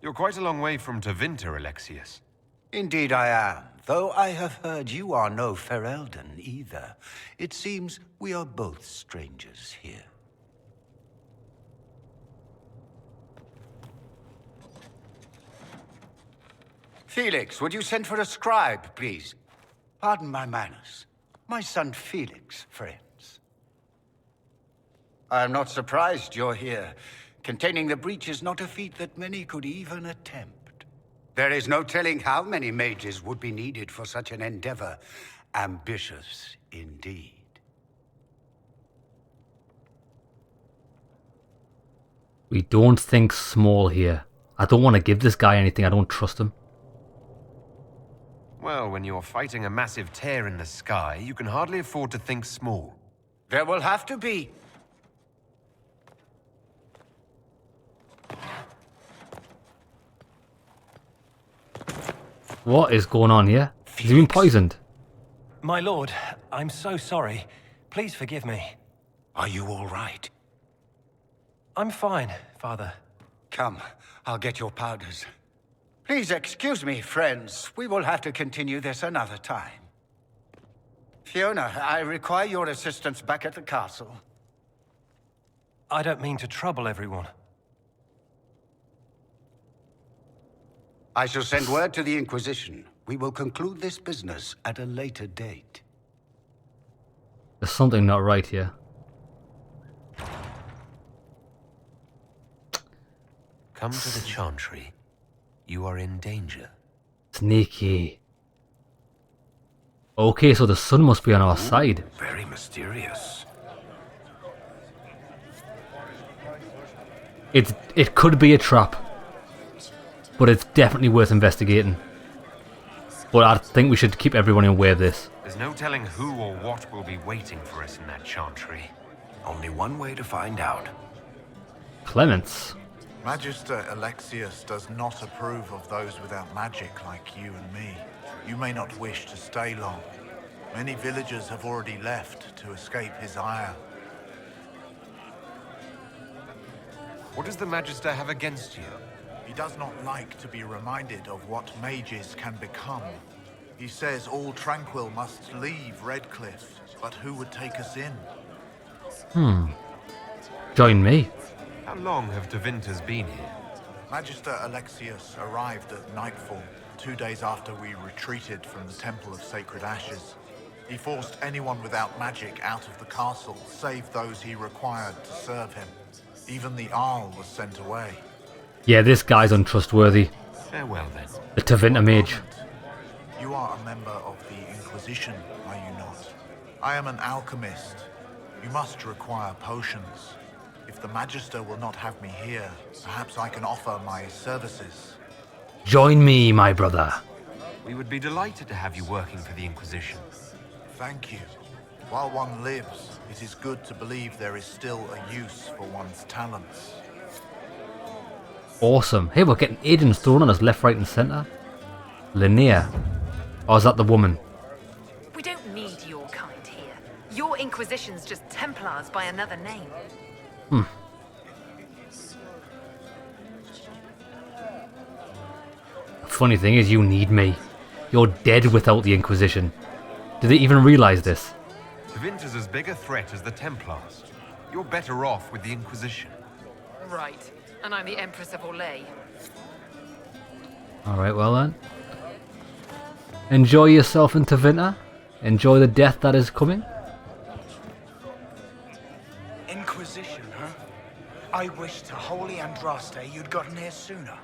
You're quite a long way from Tevinter, Alexius. Indeed I am, though I have heard you are no Ferelden either. It seems we are both strangers here. Felix, would you send for a scribe, please? Pardon my manners. My son Felix, friends. I am not surprised you're here. Containing the breach is not a feat that many could even attempt. There is no telling how many mages would be needed for such an endeavor. Ambitious indeed. We don't think small here. I don't want to give this guy anything. I don't trust him. Well, when you're fighting a massive tear in the sky, you can hardly afford to think small. There will have to be. What is going on here? Has he been poisoned? My lord, I'm so sorry. Please forgive me. Are you all right? I'm fine, Father. Come, I'll get your powders. Please excuse me, friends. We will have to continue this another time. Fiona, I require your assistance back at the castle. I don't mean to trouble everyone. I shall send word to the Inquisition. We will conclude this business at a later date. There's something not right here. Come to the Chantry. You are in danger. Sneaky. Okay, so the sun must be on our side. Very mysterious. It could be a trap, but it's definitely worth investigating. But I think we should keep everyone aware of this. There's no telling who or what will be waiting for us in that Chantry. Only one way to find out. Clements. Magister Alexius does not approve of those without magic like you and me. You may not wish to stay long. Many villagers have already left to escape his ire. What does the Magister have against you? He does not like to be reminded of what mages can become. He says all Tranquil must leave Redcliffe, but who would take us in? Join me. How long have Tevinters been here? Magister Alexius arrived at nightfall, 2 days after we retreated from the Temple of Sacred Ashes. He forced anyone without magic out of the castle, save those he required to serve him. Even the Jarl was sent away. Yeah, this guy's untrustworthy. Farewell then. The Tevinter mage. You are a member of the Inquisition, are you not? I am an alchemist. You must require potions. If the Magister will not have me here, perhaps I can offer my services. Join me, my brother. We would be delighted to have you working for the Inquisition. Thank you. While one lives, it is good to believe there is still a use for one's talents. Awesome. Hey, we're getting agents thrown on us left, right, and centre. Linnea. Or is that the woman? We don't need your kind here. Your Inquisition's just Templars by another name. Hmm. Funny thing is, you need me. You're dead without the Inquisition. Did they even realise this? Tevinter's as big a threat as the Templars. You're better off with the Inquisition. Right. And I'm the Empress of Orlais. Alright, well then. Enjoy yourself in Tevinter. Enjoy the death that is coming. Inquisition, huh? I wish to holy Andraste you'd gotten here sooner.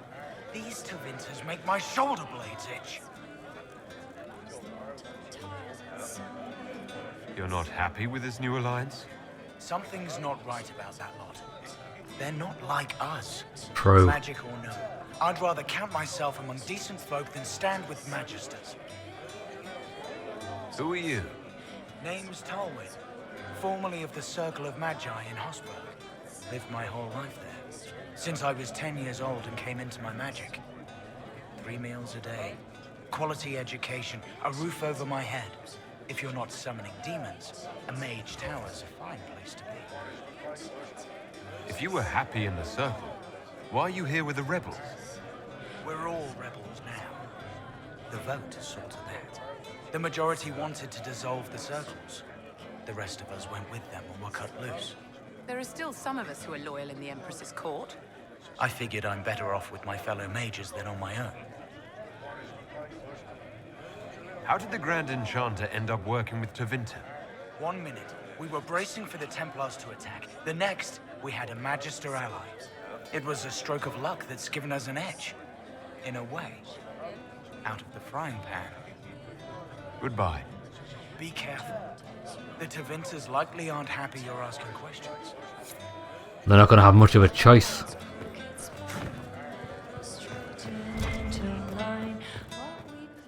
These Tevinters make my shoulder blades itch. You're not happy with this new alliance? Something's not right about that lot. They're not like us. True. Magic or no, I'd rather count myself among decent folk than stand with Magisters. Who are you? Name's Talwyn, formerly of the Circle of Magi in Hosberg. Lived my whole life there, since I was 10 years old and came into my magic. 3 meals a day, quality education, a roof over my head. If you're not summoning demons, a mage tower's a fine place to be. If you were happy in the Circle, why are you here with the rebels? We're all rebels now. The vote saw to that. The majority wanted to dissolve the circles. The rest of us went with them and were cut loose. There are still some of us who are loyal in the Empress's court. I figured I'm better off with my fellow mages than on my own. How did the Grand Enchanter end up working with Tevinter? 1 minute, we were bracing for the Templars to attack. The next, we had a Magister ally. It was a stroke of luck that's given us an edge. In a way. Out of the frying pan. Goodbye. Be careful. The Tevinters likely aren't happy you're asking questions. They're not going to have much of a choice.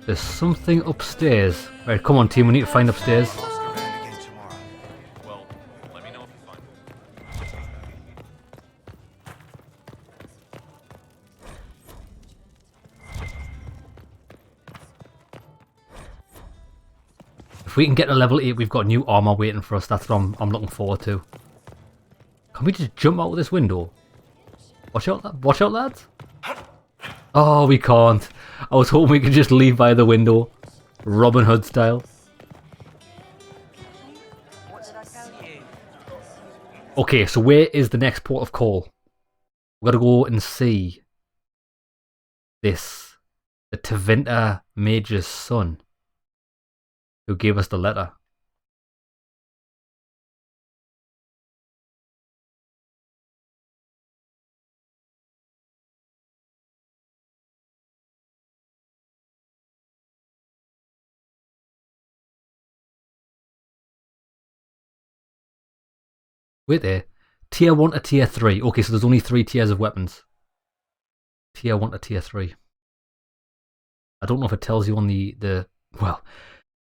There's something upstairs. Right, come on team, we need to find upstairs. If we can get to level 8, we've got new armor waiting for us. That's what I'm looking forward to. Can we just jump out of this window? Watch out, lads. Oh, we can't. I was hoping we could just leave by the window. Robin Hood style. Okay, so where is the next port of call? We've got to go and see this. The Tevinter Mage's son. Who gave us the letter. Wait there. Tier 1 to Tier 3. Okay, so there's only 3 tiers of weapons. Tier 1 to Tier 3. I don't know if it tells you on the well,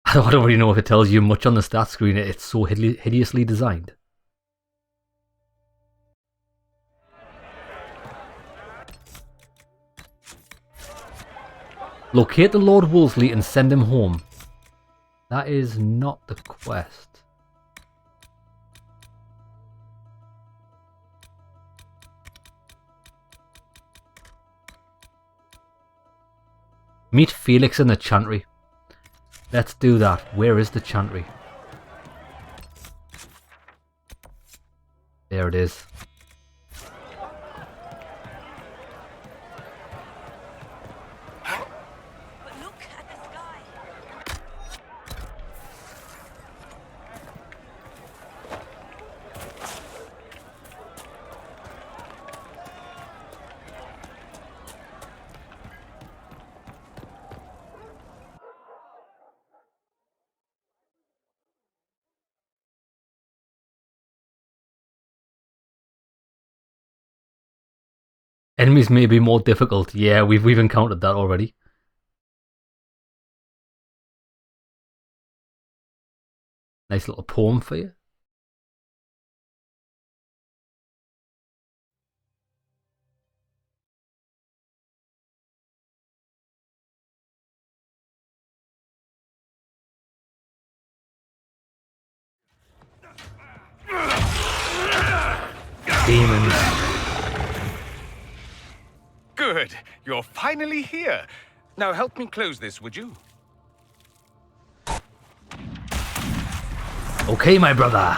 I don't really know if it tells you much on the stats screen. It's so hideously designed. Locate the Lord Wolseley and send him home. That is not the quest. Meet Felix in the Chantry. Let's do that. Where is the Chantry? There it is. Enemies may be more difficult. Yeah, we've encountered that already. Nice little poem for you. Demons. Good. You're finally here. Now help me close this, would you? Okay, my brother.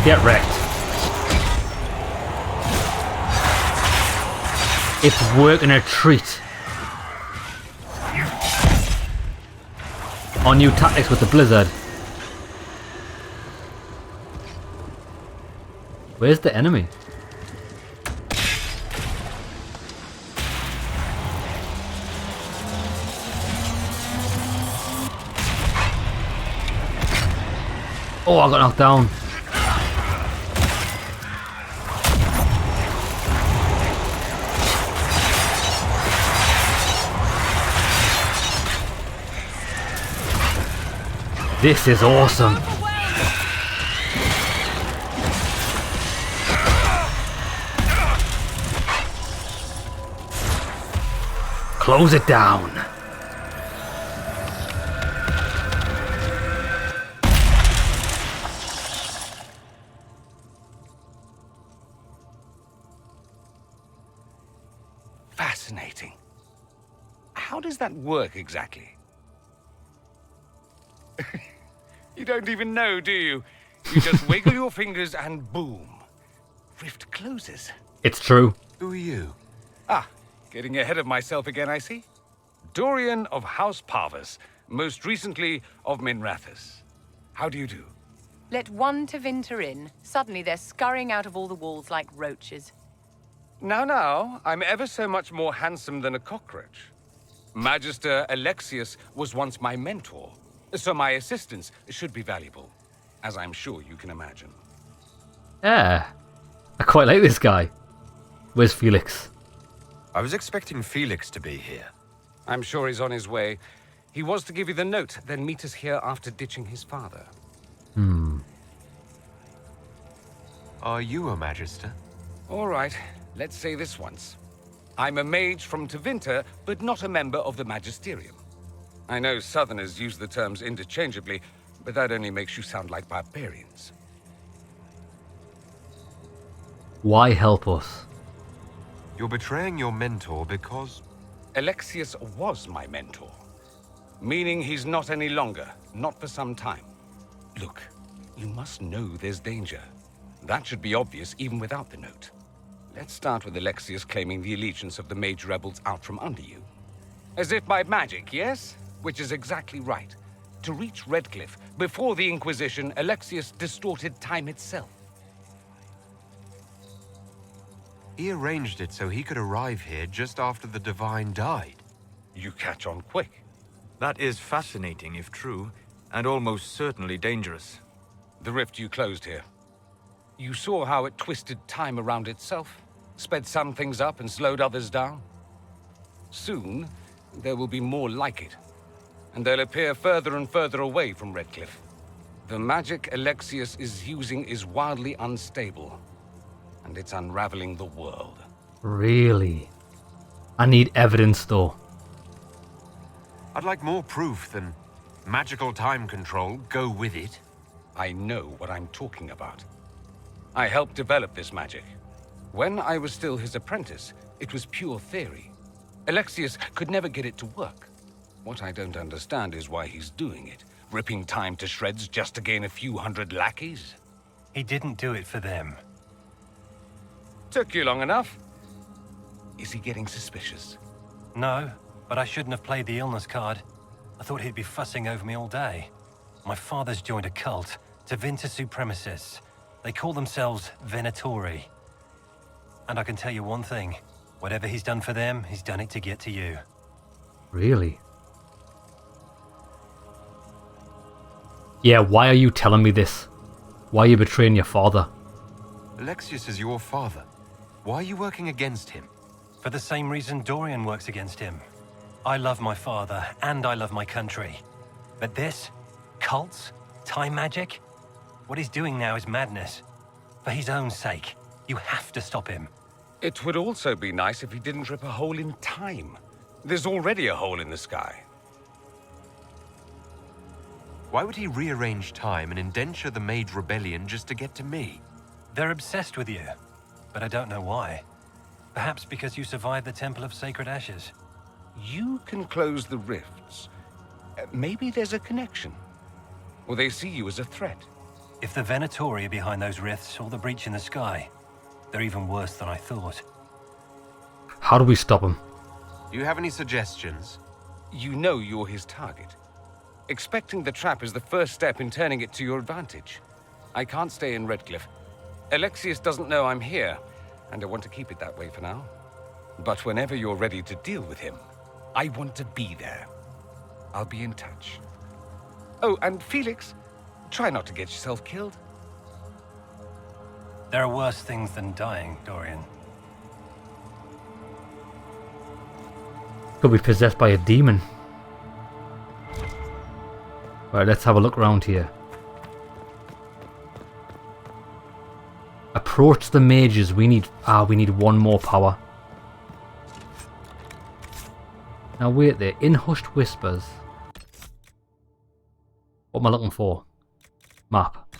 Get wrecked. It's working a treat. Our new tactics with the blizzard. Where's the enemy? Oh, I got knocked down. This is awesome. Close it down. Fascinating. How does that work exactly? You don't even know, do you? You just wiggle your fingers and boom. Rift closes. It's true. Who are you? Ah, getting ahead of myself again, I see. Dorian of House Parvus, most recently of Minrathous. How do you do? Let one Tevinter in. Suddenly they're scurrying out of all the walls like roaches. Now, I'm ever so much more handsome than a cockroach. Magister Alexius was once my mentor, so my assistance should be valuable, as I'm sure you can imagine. Yeah, I quite like this guy. Where's Felix? I was expecting Felix to be here. I'm sure he's on his way. He was to give you the note, then meet us here after ditching his father. Are you a Magister? All right, let's say this once. I'm a mage from Tevinter, but not a member of the Magisterium. I know Southerners use the terms interchangeably, but that only makes you sound like barbarians. Why help us? You're betraying your mentor because... Alexius was my mentor. Meaning he's not any longer, not for some time. Look, you must know there's danger. That should be obvious even without the note. Let's start with Alexius claiming the allegiance of the mage rebels out from under you. As if by magic, yes? Which is exactly right. To reach Redcliffe, before the Inquisition, Alexius distorted time itself. He arranged it so he could arrive here just after the Divine died. You catch on quick. That is fascinating if true, and almost certainly dangerous. The rift you closed here. You saw how it twisted time around itself, sped some things up and slowed others down. Soon, there will be more like it, and they'll appear further and further away from Redcliffe. The magic Alexius is using is wildly unstable, and it's unraveling the world. Really? I need evidence though. I'd like more proof than magical time control, go with it. I know what I'm talking about. I helped develop this magic. When I was still his apprentice, it was pure theory. Alexius could never get it to work. What I don't understand is why he's doing it, ripping time to shreds just to gain a few hundred lackeys. He didn't do it for them. Took you long enough. Is he getting suspicious? No, but I shouldn't have played the illness card. I thought he'd be fussing over me all day. My father's joined a cult, Tevinter Supremacists. They call themselves Venatori. And I can tell you one thing. Whatever he's done for them, he's done it to get to you. Really? Yeah, why are you telling me this? Why are you betraying your father? Alexius is your father. Why are you working against him? For the same reason Dorian works against him. I love my father, and I love my country. But this? Cults? Time magic? What he's doing now is madness. For his own sake, you have to stop him. It would also be nice if he didn't rip a hole in time. There's already a hole in the sky. Why would he rearrange time and indenture the Mage Rebellion just to get to me? They're obsessed with you, but I don't know why. Perhaps because you survived the Temple of Sacred Ashes. You can close the rifts. Maybe there's a connection. Or they see you as a threat. If the Venatori are behind those rifts or the breach in the sky, they're even worse than I thought. How do we stop him? Do you have any suggestions? You know you're his target. Expecting the trap is the first step in turning it to your advantage. I can't stay in Redcliffe. Alexius doesn't know I'm here, and I want to keep it that way for now. But whenever you're ready to deal with him, I want to be there. I'll be in touch. Oh, and Felix, try not to get yourself killed. There are worse things than dying, Dorian. Could be possessed by a demon. Right, let's have a look around here. Approach the mages. We need one more power. Now wait there. In hushed whispers. What am I looking for? Map.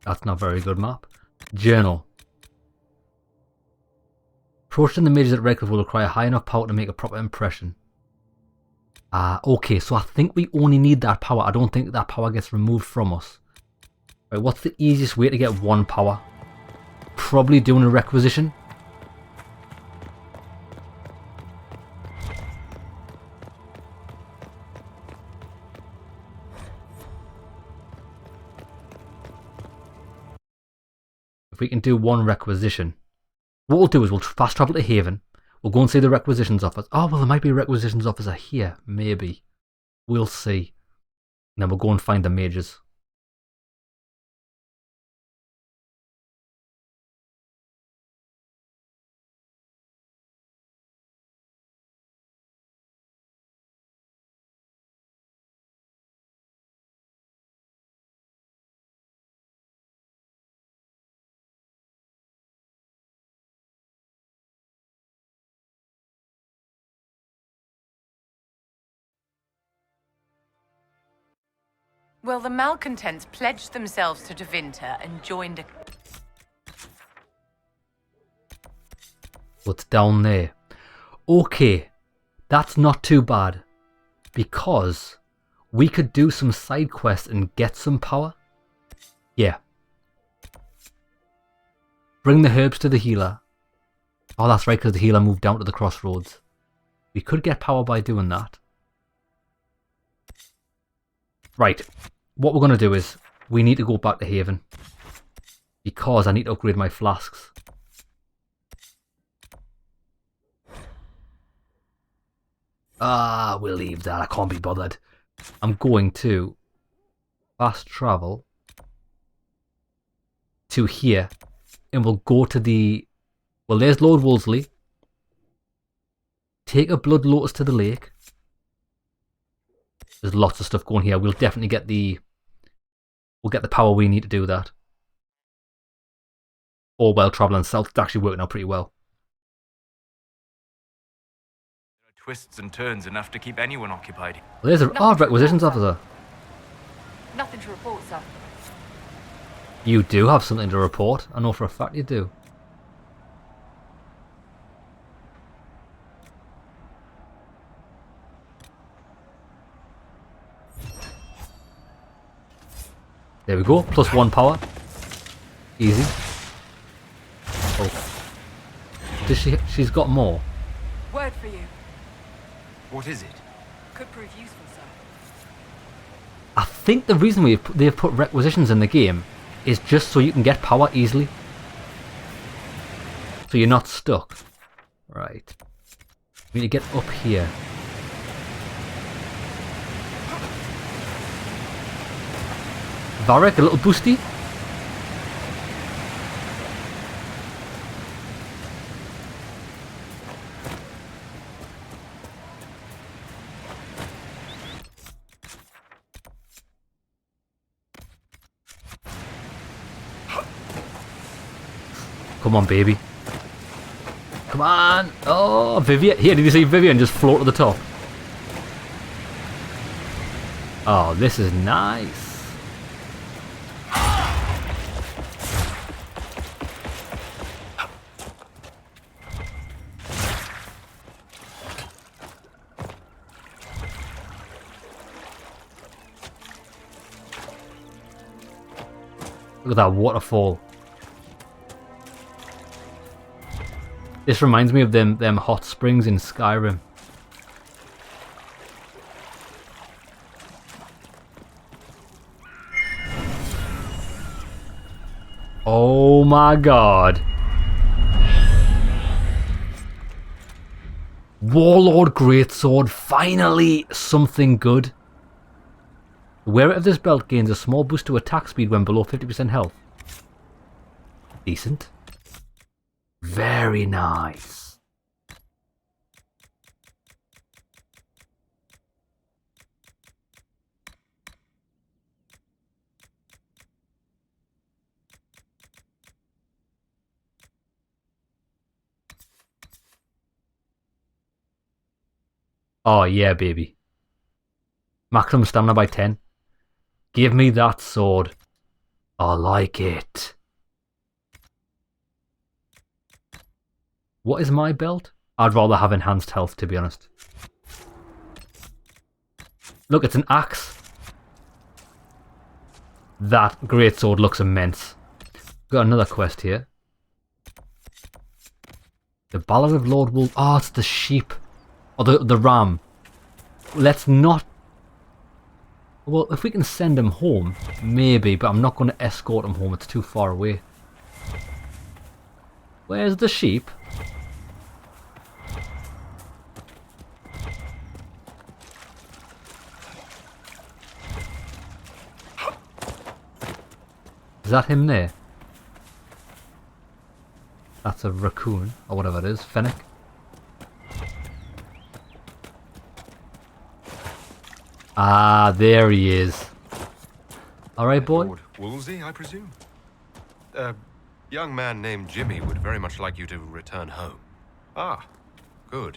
That's not a very good map. Journal. Approaching the mages at Redcliffe will require high enough power to make a proper impression. Okay, so I think we only need that power. I don't think that power gets removed from us. Right, what's the easiest way to get one power? Probably doing a requisition. If we can do one requisition. What we'll do is we'll fast travel to Haven. We'll go and see the requisitions office. Oh, well, there might be a requisitions officer here. Maybe. We'll see. And then we'll go and find the mages. Well, the malcontents pledged themselves to Devinter and joined a... What's down there? Okay, that's not too bad. Because we could do some side quests and get some power. Yeah. Bring the herbs to the healer. Oh, that's right, because the healer moved down to the crossroads. We could get power by doing that. Right, what we're going to do is we need to go back to Haven because I need to upgrade my flasks. We'll leave that. I can't be bothered. I'm going to fast travel to here and we'll go to the... Well, there's Lord Wolseley. Take a blood lotus to the lake. There's lots of stuff going here. We'll definitely get the... We'll get the power we need to do that. All while traveling south. It's actually working out pretty well. There are twists and turns enough to keep anyone occupied. Well, there's a requisitions officer. Nothing to report, sir. You do have something to report. I know for a fact you do. There we go. Plus 1 power. Easy. Oh. She's got more. Word for you. What is it? Could prove useful, sir. I think the reason they've put requisitions in the game is just so you can get power easily. So you're not stuck. Right. We need to get up here. Varric, a little boosty. Come on, baby. Come on. Oh, Vivian. Here, did you see Vivian just float to the top? Oh, this is nice. Look at that waterfall. This reminds me of them hot springs in Skyrim. Oh my god. Warlord Greatsword, finally something good. The wearer of this belt gains a small boost to attack speed when below 50% health. Decent. Very nice. Oh yeah, baby. Maximum stamina by 10. Give me that sword. I like it. What is my belt? I'd rather have enhanced health, to be honest. Look, it's an axe. That greatsword looks immense. Got another quest here. The Ballad of Lord Wolf. Oh, it's the sheep. Or the ram. Let's not... Well, if we can send him home, maybe, but I'm not going to escort him home. It's too far away. Where's the sheep? Is that him there? That's a raccoon, or whatever it is. Fennec. Ah, there he is. Alright, boy. Lord Wolsey, I presume? A young man named Jimmy would very much like you to return home. Ah, good.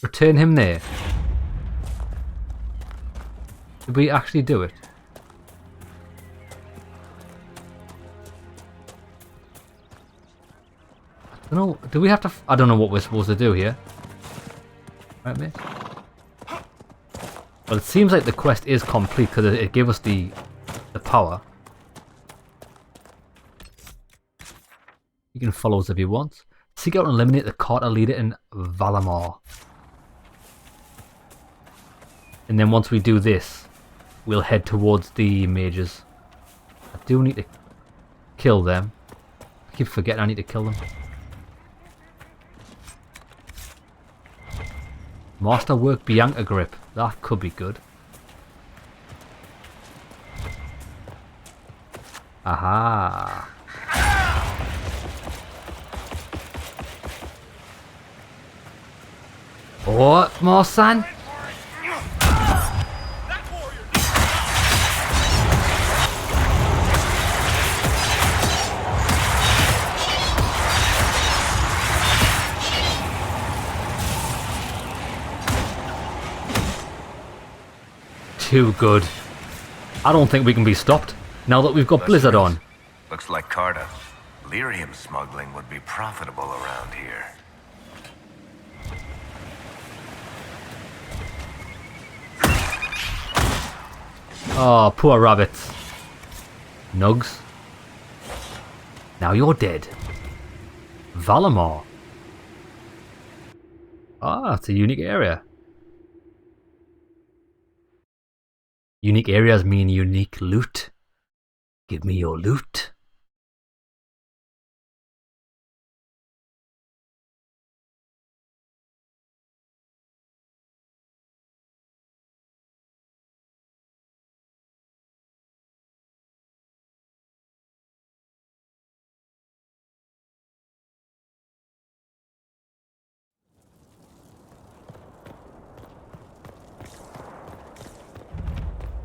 Return him there. Did we actually do it? I don't know. Do we have to... I don't know what we're supposed to do here. Right, mate? Well, it seems like the quest is complete because it gave us the power. You can follow us if you want. Seek out and eliminate the Carter leader in Valamar. And then once we do this, we'll head towards the mages. I do need to kill them. I keep forgetting I need to kill them. Masterwork Bianca Grip. That could be good. Aha. What, more sand? Too good. I don't think we can be stopped now that we've got Blizzard on. Looks like Carta. Lyrium smuggling would be profitable around here. Oh, poor rabbits. Nugs. Now you're dead. Valamar. Ah, it's a unique area. Unique areas mean unique loot. Give me your loot.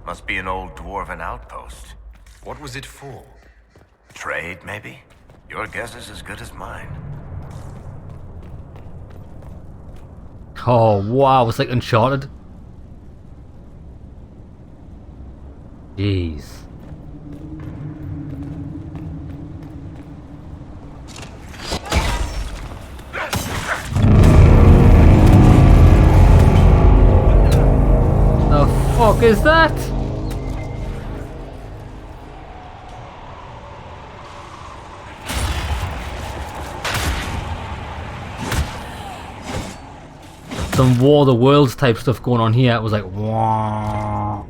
Must be an old dwarven outpost. What was it for? Trade, maybe? Your guess is as good as mine. Oh wow, it's like Uncharted. Jeez. The fuck is that? Some War of the Worlds type stuff going on here. It was like, wow.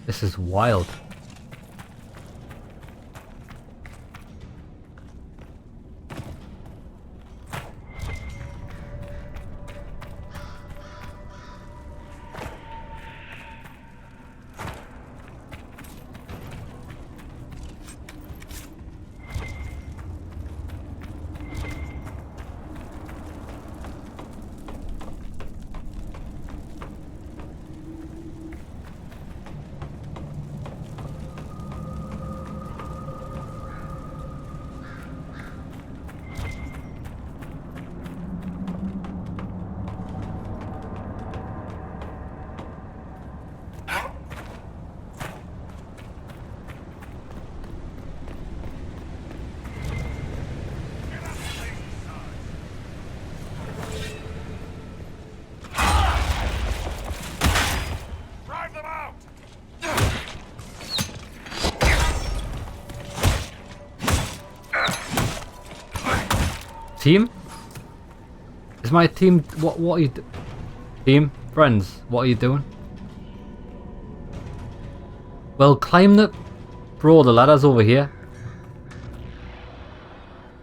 This is wild. Team? Is my team... What are you... Team? Friends? What are you doing? Well, climb the... Bro, the ladder's over here.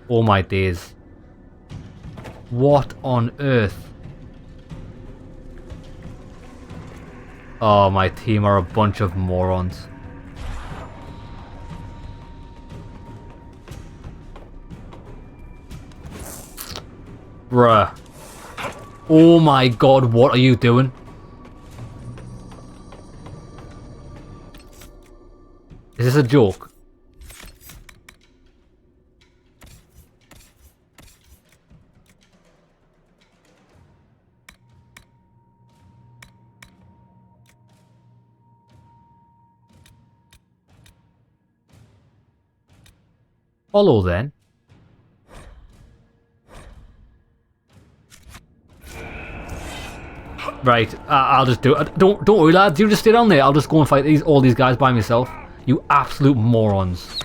Oh my days. What on earth? Oh, my team are a bunch of morons. Bruh. Oh my god, what are you doing? Is this a joke? Follow then. Right, I'll just do it. Don't worry, lads. You just stay down there. I'll just go and fight all these guys by myself. You absolute morons.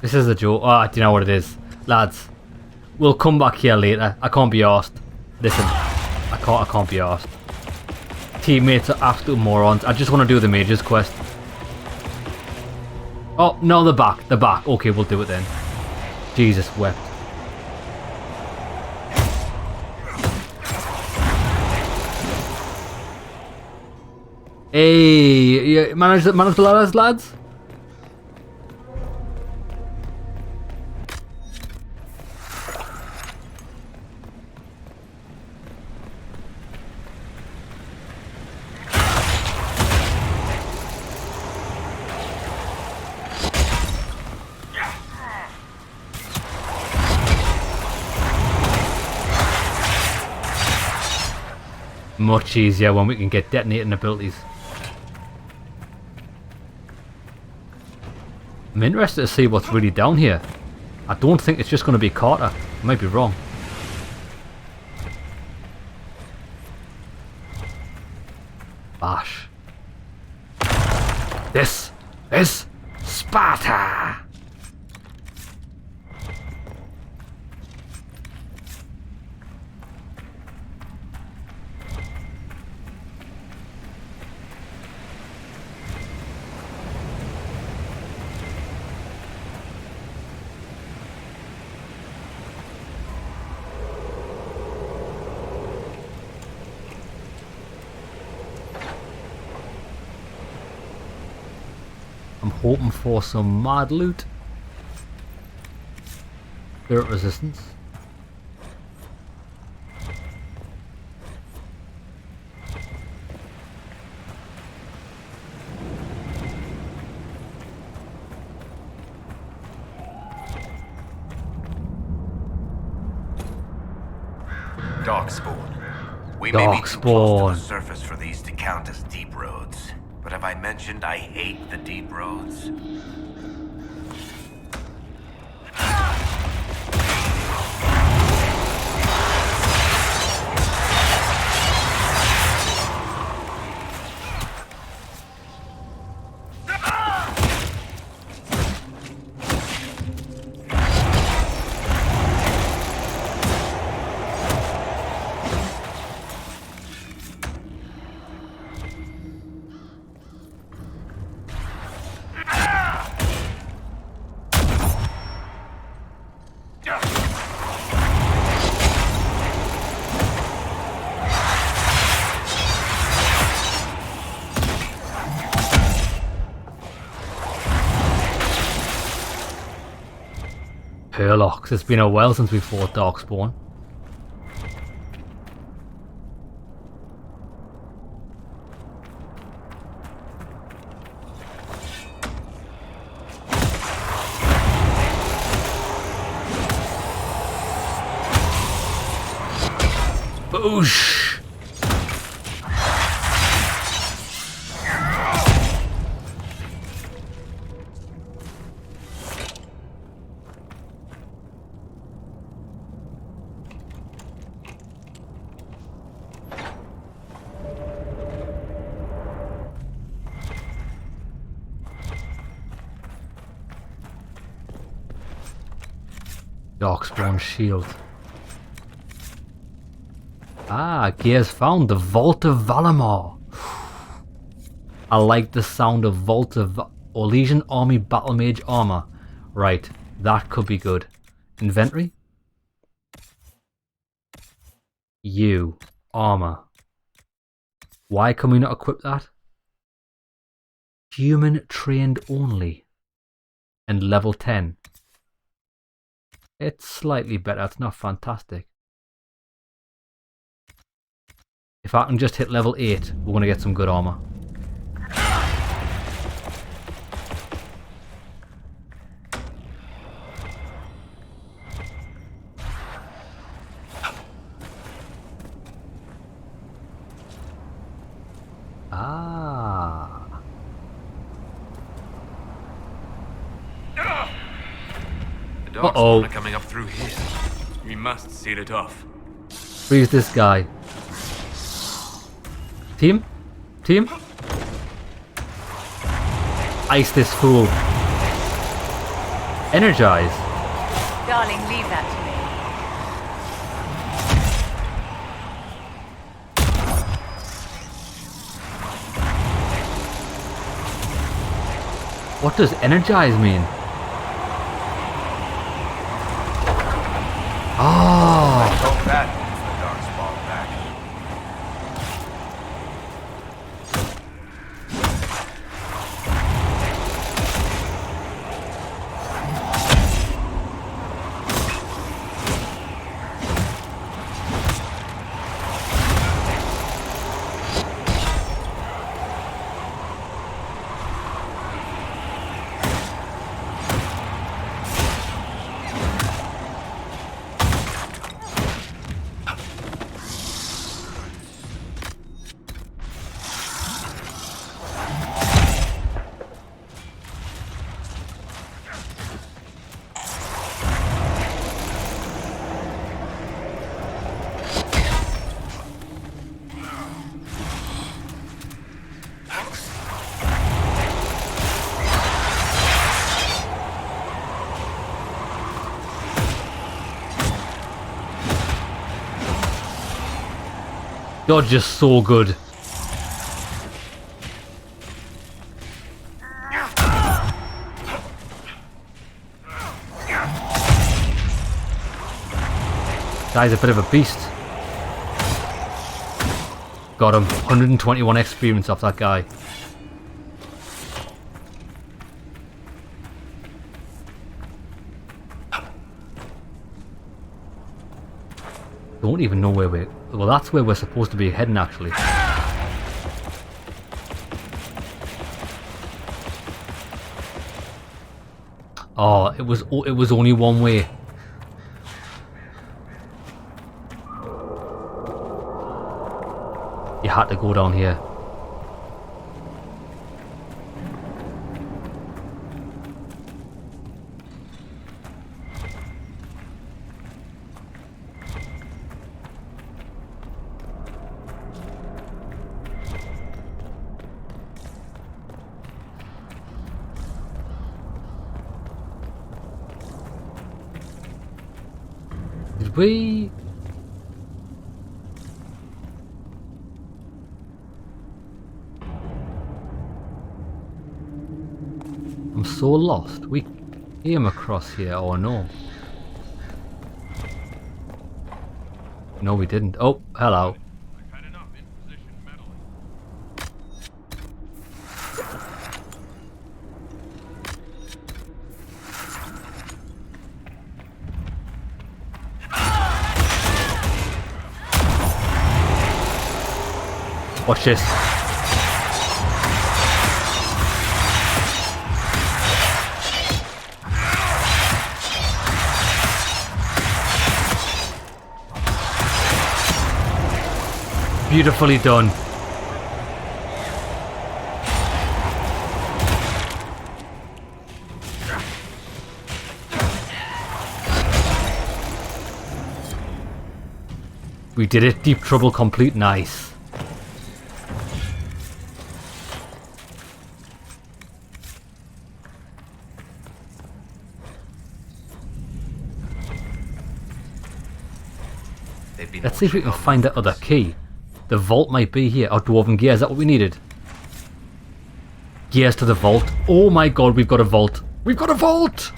This is a joke. Ah, do you know what it is? Lads, we'll come back here later. I can't be arsed. Listen, I can't be arsed. Teammates are absolute morons. I just want to do the Mage's quest. Oh, no, they're back. They're back. Okay, we'll do it then. Jesus wept. Hey, you managed the ladders, lads? Much easier when we can get detonating abilities. I'm interested to see what's really down here. I don't think it's just going to be Carter. I might be wrong. Bash. This is Sparta! I'm hoping for some mad loot. Spirit resistance. Darkspawn. We may be too close to the Darkspawn. surface for these to count as deep roads. But have I mentioned I hate the deep roads? Herlocks. It's been a while since we fought Darkspawn. Boosh! Darkspawn shield. Ah, Gears found the Vault of Valamar. I like the sound of Vault of or Legion Army Battle Mage armor. Right, that could be good. Inventory? You. Armor. Why can we not equip that? Human trained only. And level 10. It's slightly better, it's not fantastic. If I can just hit level 8, we're going to get some good armor. Ah. The dogs are coming up through here. We must seal it off. Freeze this guy. Team? Team? Ice this fool. Energize. Darling, leave that to me. What does energize mean? Oh. I hope that means the Darkspawn back. You're just so good. Guy's a bit of a beast. Got him. 121 experience off that guy. Don't even know where we're... Well, that's where we're supposed to be heading, actually. Oh, it was only one way. You had to go down here. Did we... I'm so lost. We came across here, or no? No, we didn't. Oh, hello. Watch this. Beautifully done. We did it. Deep trouble complete. Nice. Let's see if we can find that other key. The vault might be here. Oh, dwarven gear. Is that what we needed? Gears to the vault. Oh my god, we've got a vault. We've got a vault!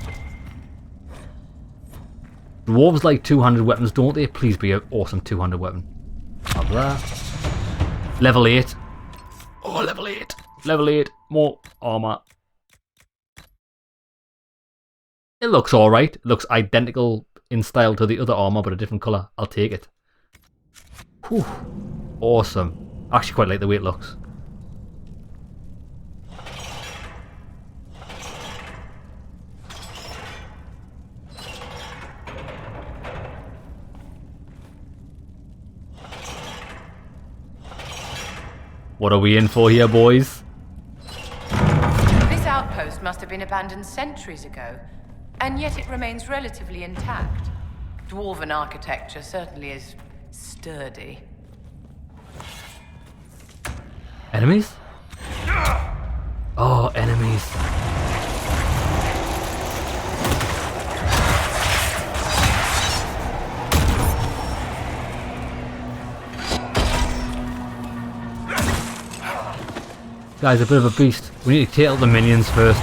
Dwarves like two-handed weapons, don't they? Please be an awesome two-handed weapon. Have that. Level 8. Oh, level 8. Level 8. More armor. It looks alright. It looks identical in style to the other armor, but a different colour. I'll take it. Whew. Awesome. I actually quite like the way it looks. What are we in for here, boys? This outpost must have been abandoned centuries ago, and yet it remains relatively intact. Dwarven architecture certainly is sturdy. Enemies? Oh, enemies. Guy's a bit of a beast. We need to take out the minions first.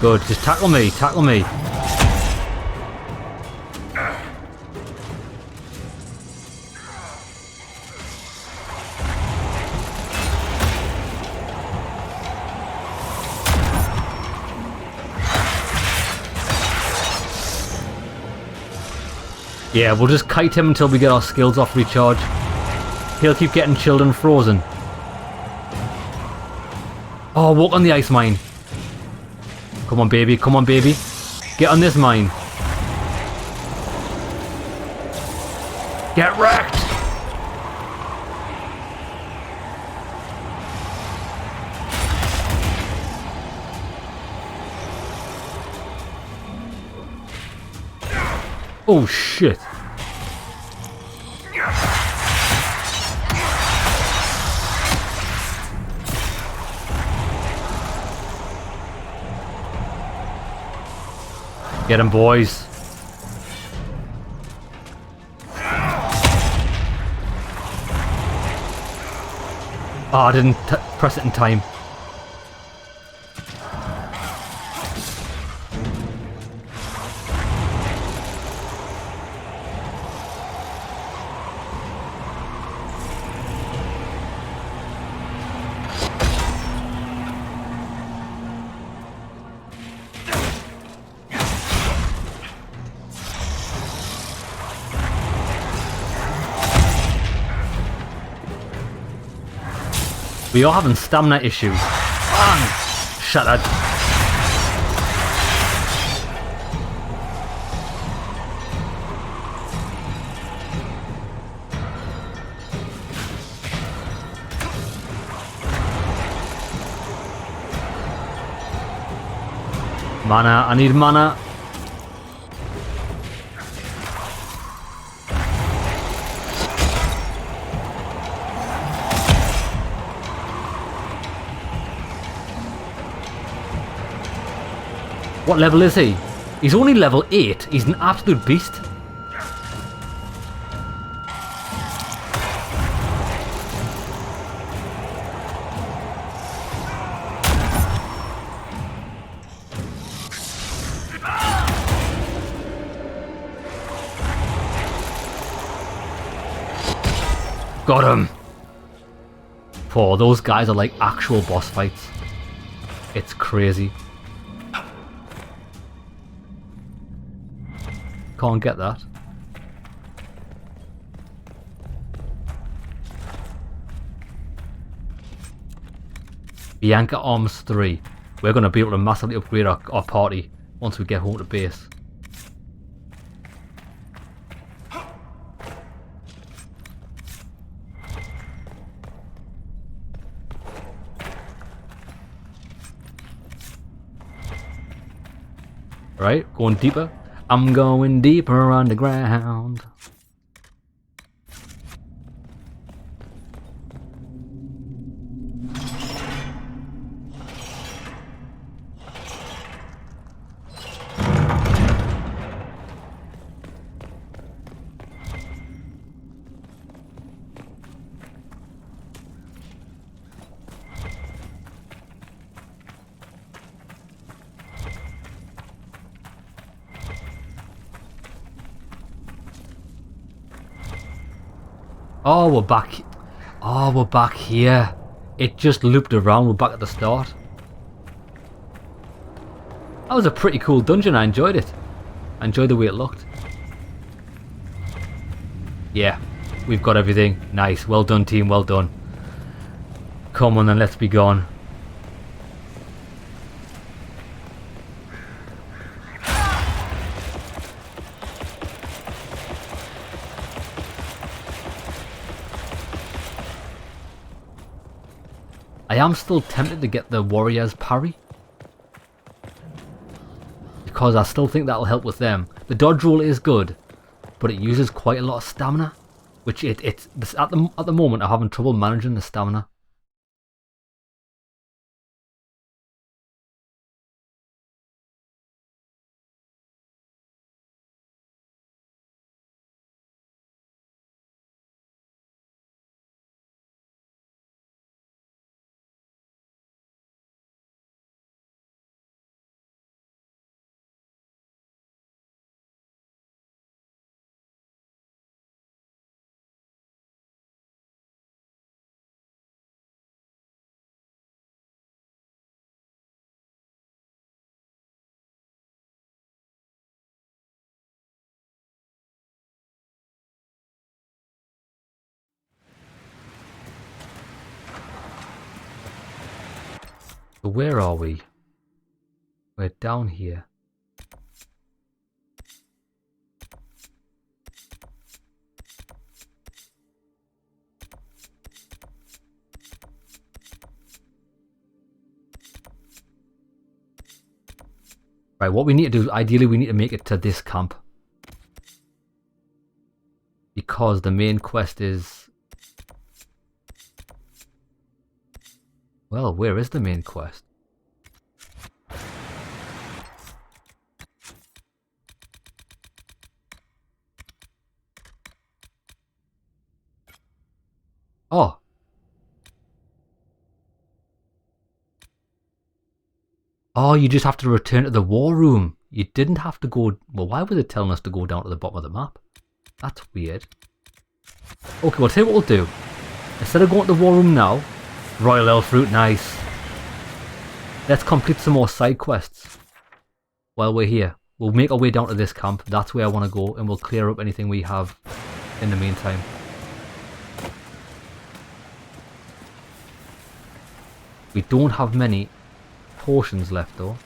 Good, just tackle me, tackle me. Yeah, we'll just kite him until we get our skills off recharge. He'll keep getting chilled and frozen. Oh, walk on the ice mine. Come on, baby. Come on, baby. Get on this mine. Get wrecked. Oh shit. Get him, boys. Oh, I didn't press it in time. We are having stamina issues. Shut up. Mana, I need mana. What level is he? He's only level 8. He's an absolute beast. Got him. Oh, those guys are like actual boss fights. It's crazy. Can't get that. Bianca Arms 3. We're going to be able to massively upgrade our party once we get home to base. Right, going deeper. I'm going deeper underground. Oh, we're back. Oh, we're back here. It just looped around. We're back at the start. That was a pretty cool dungeon. I enjoyed it. I enjoyed the way it looked. Yeah, we've got everything. Nice. Well done, team. Well done. Come on then, let's be gone. I am still tempted to get the warrior's parry, because I still think that'll help with them. The dodge roll is good, but it uses quite a lot of stamina, which at the moment I'm having trouble managing the stamina. So where are we? We're down here. Right, what we need to do, ideally we need to make it to this camp. because the main quest is... Well, where is the main quest? Oh. Oh, you just have to return to the war room. You didn't have to go... Well, why was it telling us to go down to the bottom of the map? That's weird. Okay, well, tell you what we'll do. Instead of going to the war room now... Royal Elf Fruit, nice. Let's complete some more side quests. While we're here. We'll make our way down to this camp. That's where I want to go. And we'll clear up anything we have in the meantime. We don't have many potions left though.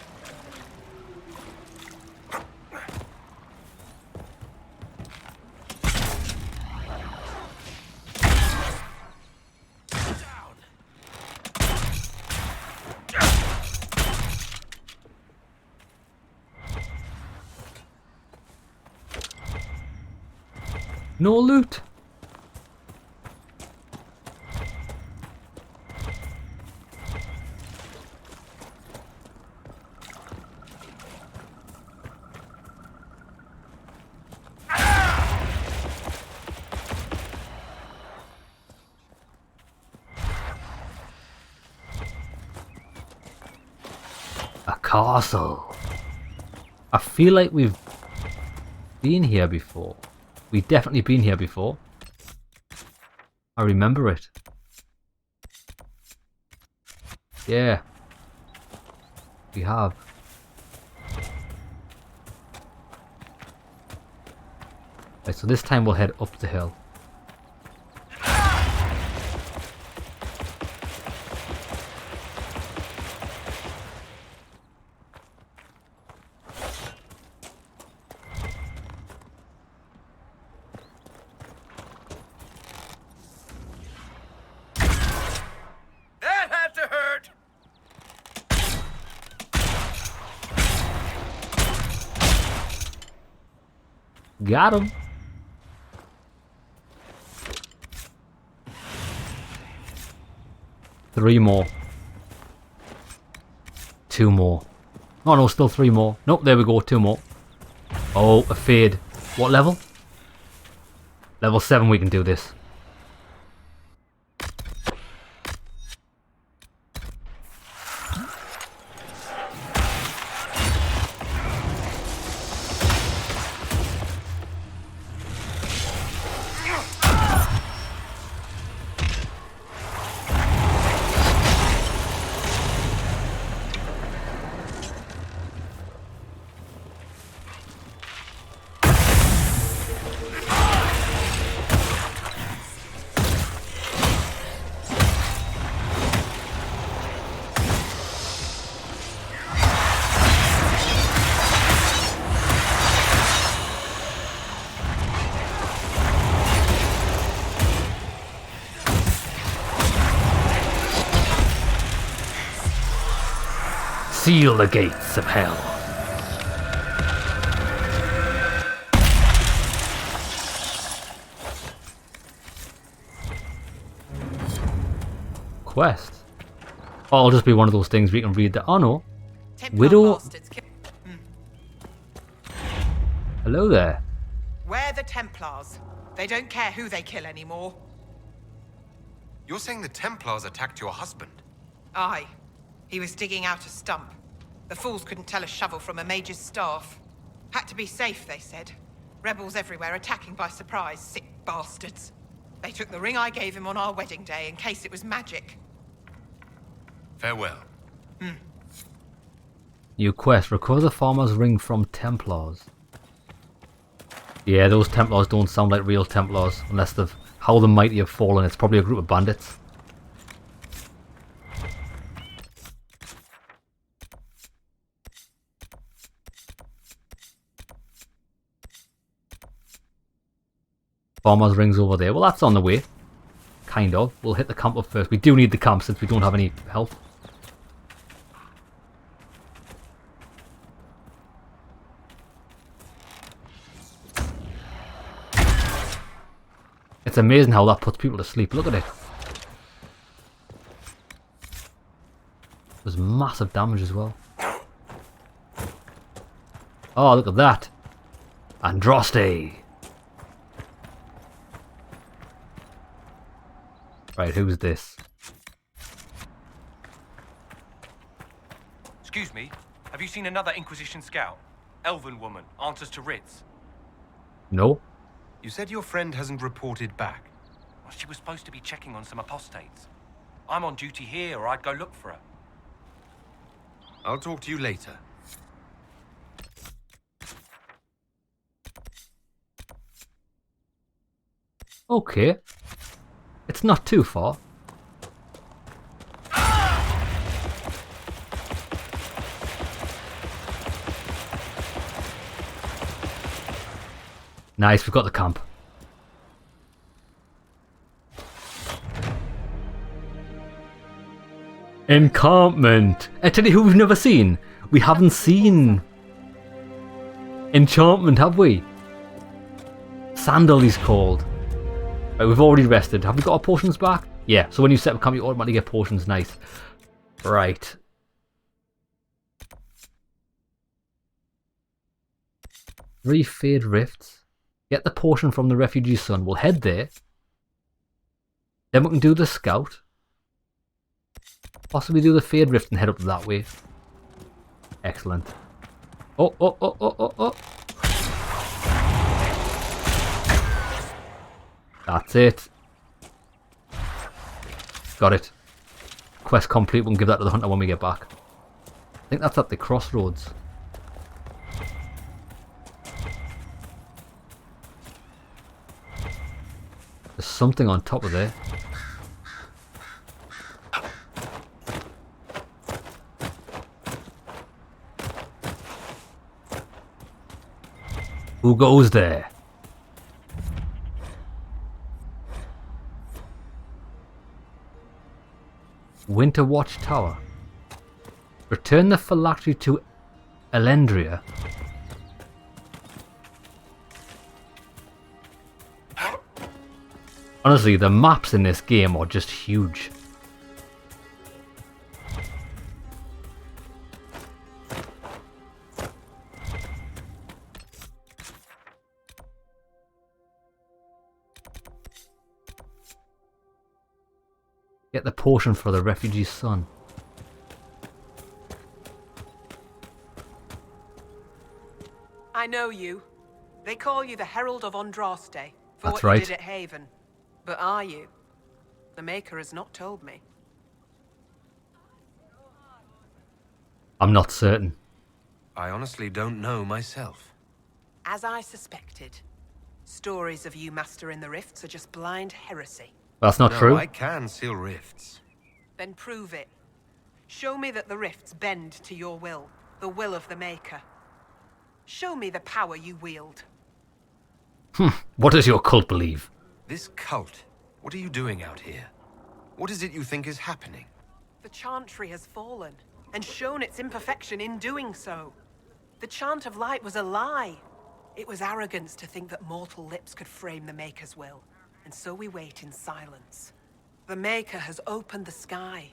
No loot. A castle. I feel like we've been here before. We've definitely been here before. I remember it. Yeah. We have. Right, so this time we'll head up the hill. Got him. Three more. Two more. Oh no, still three more. Nope, there we go, two more. Oh, a fade. What level? Level 7, we can do this. Seal the gates of hell. Quest. Oh, it'll just be one of those things we can read that. Oh no. Widow. Hello there. We're the Templars. They don't care who they kill anymore. You're saying the Templars attacked your husband? Aye. He was digging out a stump. The fools couldn't tell a shovel from a mage's staff. Had to be safe, they said. Rebels everywhere attacking by surprise, sick bastards. They took the ring I gave him on our wedding day in case it was magic. Farewell. New quest. Recover the farmer's ring from Templars. Yeah, those Templars don't sound like real Templars. Unless they've... How the mighty have fallen. It's probably a group of bandits. Farmer's ring's over there. Well, that's on the way. Kind of. We'll hit the camp up first. We do need the camp since we don't have any health. It's amazing how that puts people to sleep. Look at it. There's massive damage as well. Oh, look at that. Andraste. Right, who's this? Excuse me, have you seen another Inquisition scout? Elven woman, answers to writs. No. You said your friend hasn't reported back. Well, she was supposed to be checking on some apostates. I'm on duty here, or I'd go look for her. I'll talk to you later. Okay. It's not too far. Nice, we've got the camp. Encampment! I tell you who we've never seen. We haven't seen enchantment, have we? Sandal he's called. Right, we've already rested. Have we got our potions back? Yeah, so when you set up camp you automatically get potions. Nice. Right. Three Fade Rifts. Get the potion from the refugee son. We'll head there. Then we can do the scout. Possibly do the Fade Rift and head up that way. Excellent. Oh, oh, oh, oh, oh, oh. That's it. Got it. Quest complete. We can give that to the hunter when we get back. I think that's at the crossroads. There's something on top of there. Who goes there? Winter Watch Tower. Return the phylactery to Elendria. Honestly, the maps in this game are just huge. Get the potion for the refugee's son. I know you. They call you the Herald of Andraste for That's what right. you did at Haven. But are you? The Maker has not told me. I'm not certain. I honestly don't know myself. As I suspected, stories of you mastering the rifts are just blind heresy. That's not No, true. I can seal rifts. Then prove it. Show me that the rifts bend to your will, the will of the Maker. Show me the power you wield. What does your cult believe? This cult, what are you doing out here? What is it you think is happening? The Chantry has fallen, and shown its imperfection in doing so. The Chant of Light was a lie. It was arrogance to think that mortal lips could frame the Maker's will, and so we wait in silence. The Maker has opened the sky.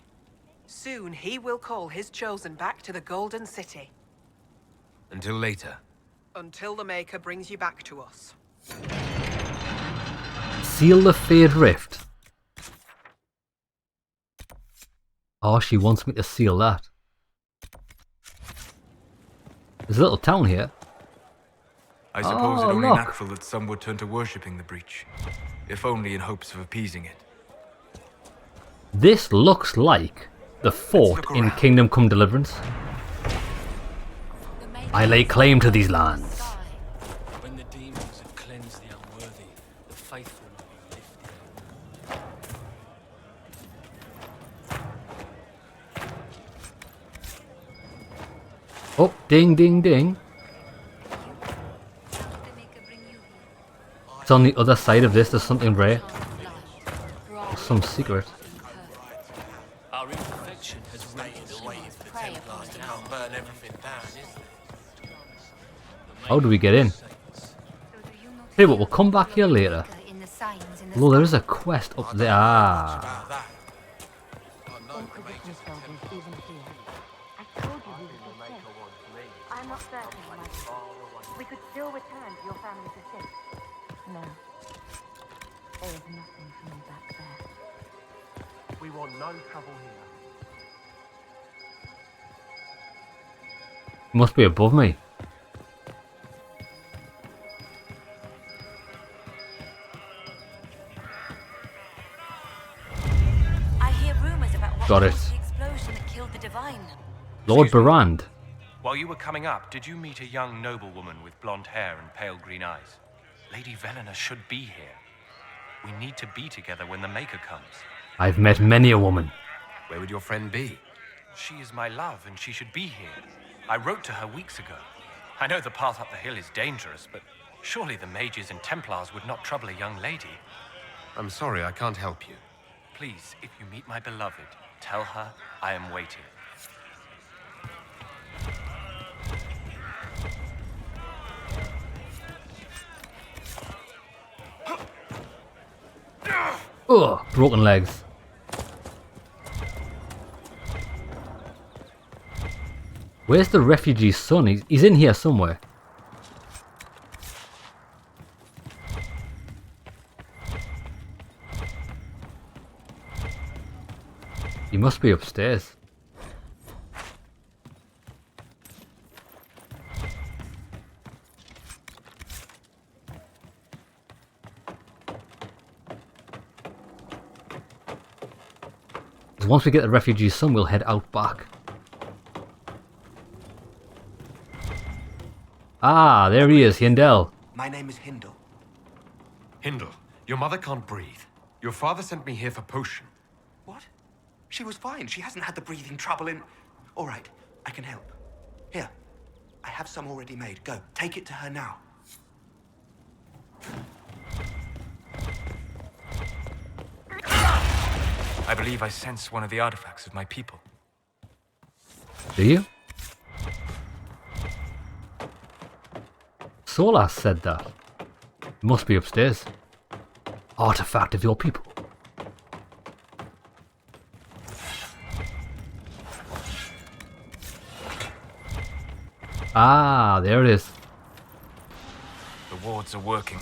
Soon he will call his chosen back to the Golden City. Until later. Until the Maker brings you back to us. Seal the Fade Rift. Oh, she wants me to seal that. There's a little town here. I suppose Oh, it only look. natural that some would turn to worshipping the breach, if only in hopes of appeasing it. This looks like the fort in Kingdom Come Deliverance. I lay claim to these lands. When the demons have cleansed the unworthy, the faithful will be lifted. Oh, ding, ding, ding. It's on the other side of this. There's something rare. There's some secret. Our imperfection has waited the way for the Templars to come burn everything down. How do we get in? Hey, but we'll come back here later. In the signs in Well, there is a quest up there. Ah. I'm not certain, we could still return to your family's estate. No. There is nothing for me back there. We want no trouble here. Must be above me. I hear rumors about what Got it. caused the explosion that killed the Divine. Lord Barand. While you were coming up, did you meet a young noblewoman with blonde hair and pale green eyes? Lady Velena should be here. We need to be together when the Maker comes. I've met many a woman. Where would your friend be? She is my love, and she should be here. I wrote to her weeks ago. I know the path up the hill is dangerous, but surely the mages and Templars would not trouble a young lady. I'm sorry, I can't help you. Please, if you meet my beloved, tell her I am waiting. Ugh, broken legs. Where's the refugee's son? He's in here somewhere. He must be upstairs. Once we get the refugee's son, we'll head out back. Ah, there he is, Hindel. My name is Hindle. Hindle, your mother can't breathe. Your father sent me here for potion. What? She was fine. She hasn't had the breathing trouble in... All right, I can help. Here, I have some already made. Go, take it to her now. I believe I sense one of the artifacts of my people. Do you? Solas said that. It must be upstairs. Artifact of your people. Ah, there it is. The wards are working.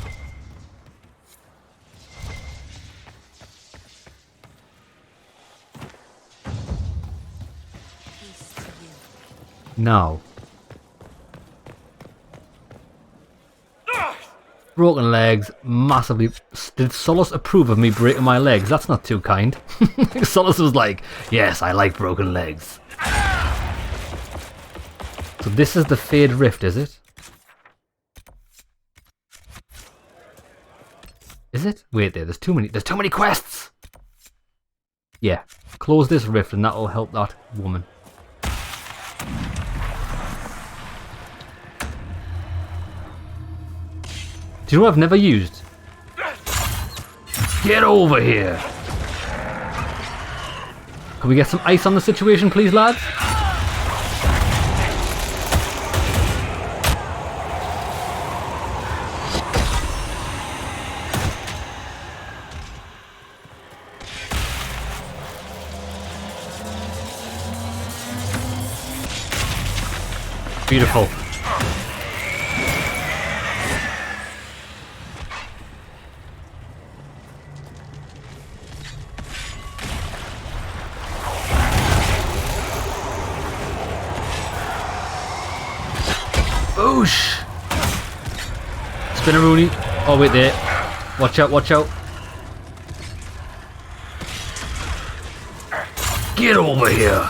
Now. Broken legs, massively. Did Solas approve of me breaking my legs? That's not too kind. Solas was like, yes, I like broken legs. So this is the Fade Rift, is it? Is it? Wait there's too many quests! Yeah. Close this rift and that'll help that woman. Do you know what I've never used? Get over here! Can we get some ice on the situation, please, lads? Beautiful. Boosh! Spinneroonie. Oh, wait there. Watch out, watch out. Get over here!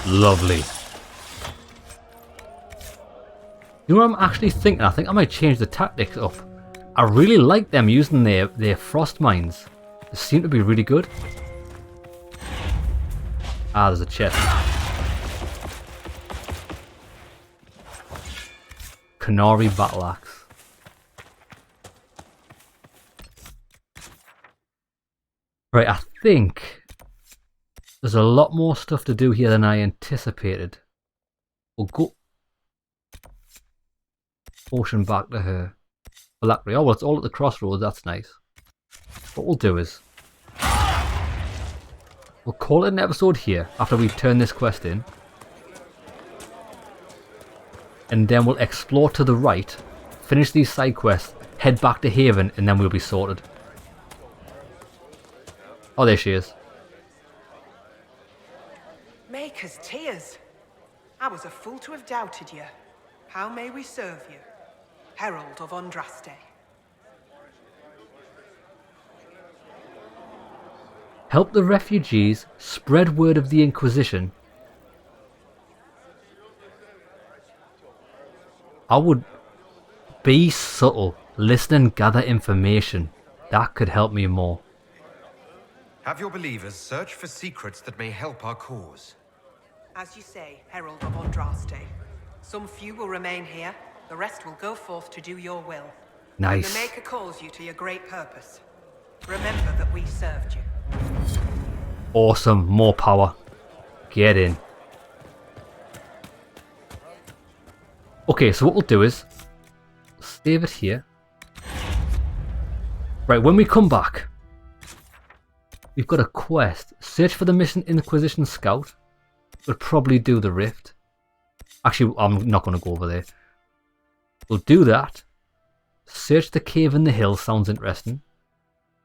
Lovely. You know what I'm actually thinking? I think I might change the tactics up. I really like them using their frost mines. They seem to be really good. Ah, there's a chest. Canary battle axe. Right, I think there's a lot more stuff to do here than I anticipated. We'll go potion back to her. Phylactery. Oh well, it's all at the crossroads, that's nice. What we'll do is we'll call it an episode here after we turn this quest in. And then we'll explore to the right, finish these side quests, head back to Haven, and then we'll be sorted. Oh, there she is. Maker's tears. I was a fool to have doubted you. How may we serve you? Herald of Andraste. Help the refugees, spread word of the Inquisition. I would be subtle, listen and gather information. That could help me more. Have your believers search for secrets that may help our cause. As you say, Herald of Andraste. Some few will remain here, the rest will go forth to do your will. Nice. The Maker calls you to your great purpose. Remember that we served you. Awesome, more power. Get in. Okay, so what we'll do is save it here. Right, when we come back, we've got a quest. Search for the missing Inquisition scout. We'll probably do the rift. Actually, I'm not going to go over there. We'll do that. Search the cave in the hill. Sounds interesting.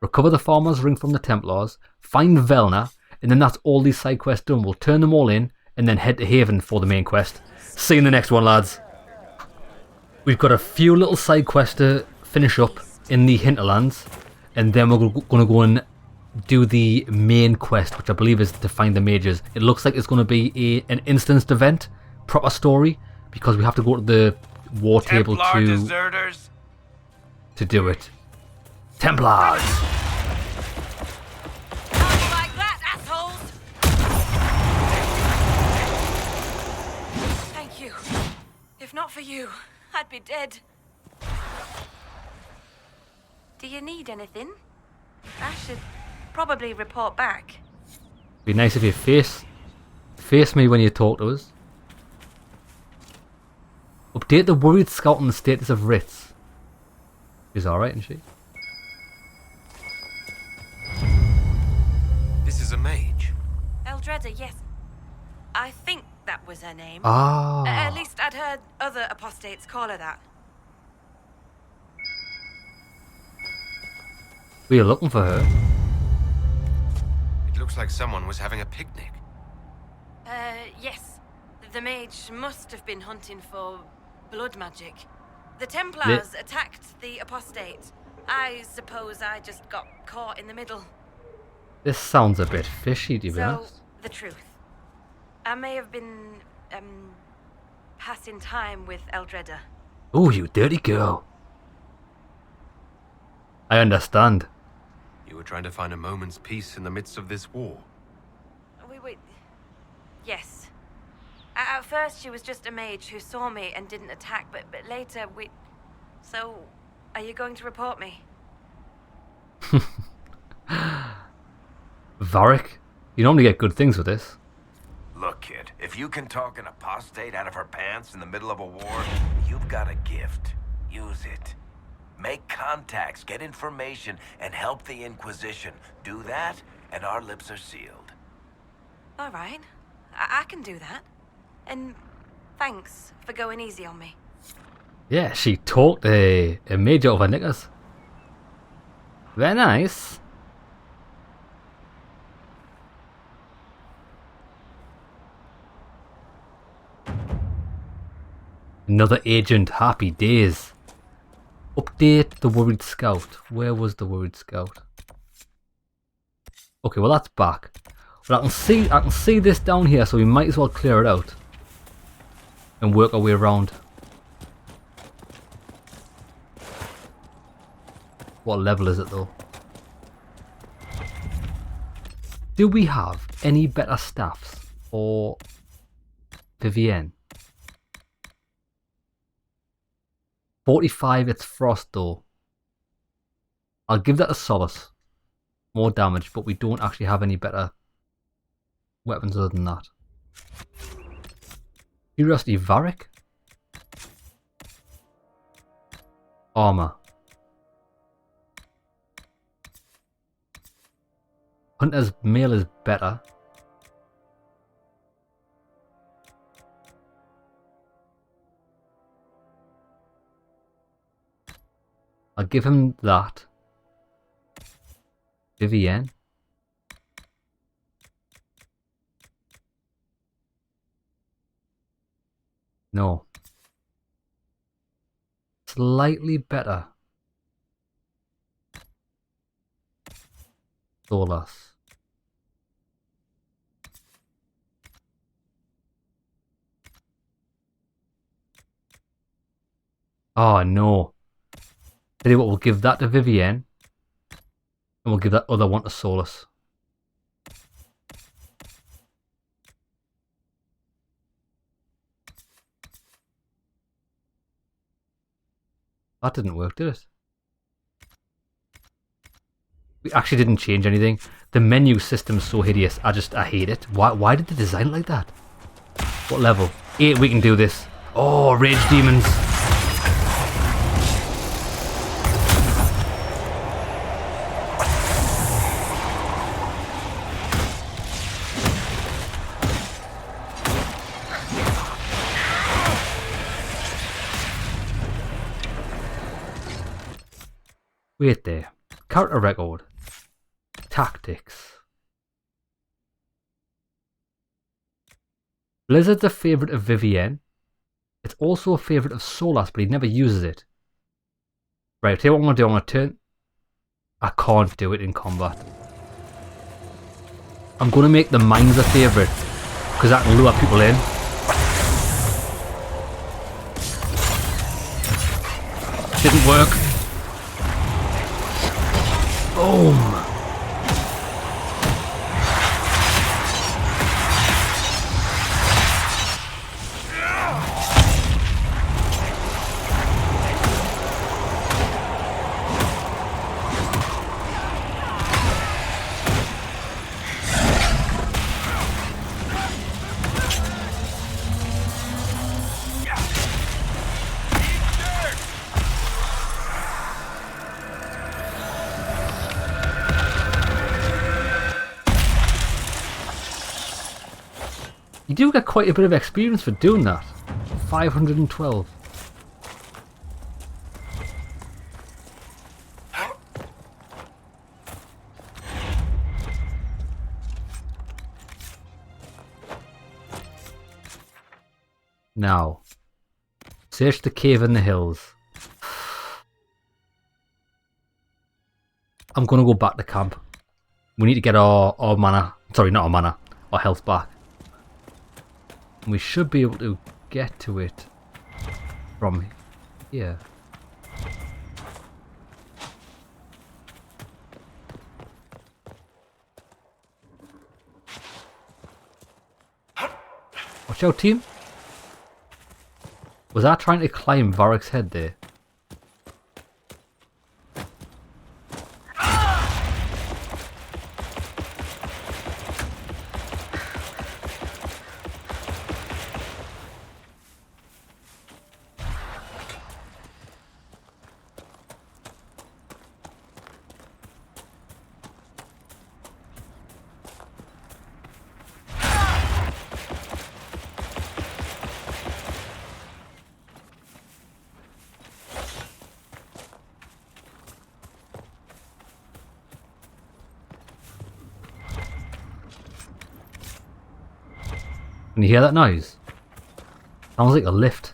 Recover the farmer's ring from the Templars. Find Velna. And then that's all these side quests done. We'll turn them all in. And then head to Haven for the main quest. See you in the next one, lads. We've got a few little side quests to finish up in the hinterlands. And then we're going to go and do the main quest, which I believe is to find the mages. It looks like it's going to be an instanced event. Proper story. Because we have to go to the war table to do it. Templars! Like that, assholes! Thank you. If not for you, I'd be dead. Do you need anything? I should probably report back. Be nice if you face me when you talk to us. Update the worried scout on the status of Ritz. She's alright, isn't she? This is a mage. Eldreda, yes. I think that was her name. Ah. At least I'd heard other apostates call her that. We are looking for her. It looks like someone was having a picnic. Yes. The mage must have been hunting for blood magic. The Templars attacked the apostate. I suppose I just got caught in the middle. This sounds a bit fishy, to be honest. So, the truth. I may have been, passing time with Eldreda. Oh, you dirty girl. I understand. You were trying to find a moment's peace in the midst of this war. We yes. At first she was just a mage who saw me and didn't attack, but later we... So, are you going to report me? Varric, you normally get good things with this. Look, kid, if you can talk an apostate out of her pants in the middle of a war, you've got a gift. Use it. Make contacts, get information, and help the Inquisition. Do that, and our lips are sealed. All right. I can do that. And thanks for going easy on me. Yeah, she talked a mage out of her knickers. Very nice. Another agent, happy days. Update the worried scout. Where was the worried scout? Okay, well that's back. But I can see this down here, so we might as well clear it out and work our way around. What level is it though? Do we have any better staffs for Vivienne? 45, it's frost though. I'll give that a Solace. More damage, but we don't actually have any better weapons other than that. Curiosity Varric. Armor. Hunter's Mail is better. I'll give him that. Vivienne. No. Slightly better. Solas. Oh no. Tell you what, we'll give that to Vivienne. And we'll give that other one to Solus. That didn't work, did it? We actually didn't change anything. The menu system's so hideous. I hate it. Why did they design it like that? What level? 8, we can do this. Oh, Rage Demons. Wait there. Character record. Tactics. Blizzard's a favourite of Vivienne. It's also a favourite of Solas, but he never uses it. Right, I'll tell you what I'm going to do. I'm going to turn... I can't do it in combat. I'm going to make the mines a favourite, because that can lure people in. Didn't work. Boom! You do get quite a bit of experience for doing that. 512. Now, search the cave in the hills. I'm gonna go back to camp. We need to get our mana, sorry, not our mana, our health back. We should be able to get to it from here. Watch out, team. Was I trying to climb Varric's head there? Can you hear that noise? Sounds like a lift.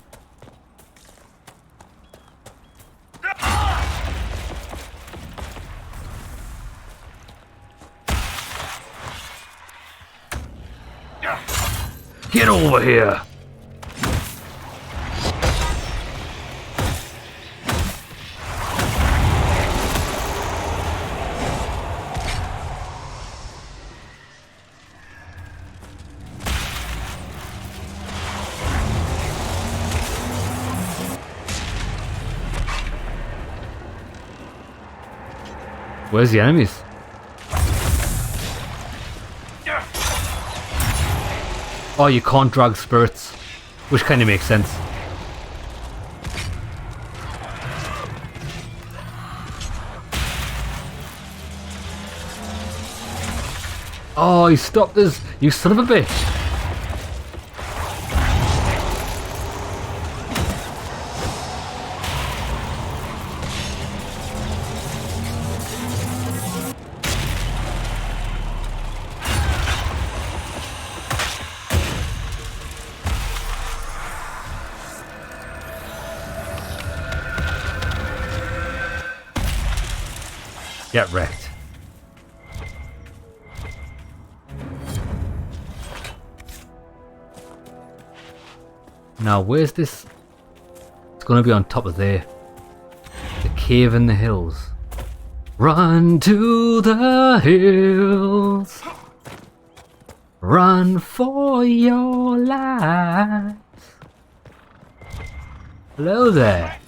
Get over here! Where's the enemies? Oh, you can't drag spirits, which kind of makes sense. Oh, he stopped us, you son of a bitch. Get wrecked. Now, where's this? It's gonna be on top of there. The cave in the hills. Run to the hills. Run for your lives. Hello there.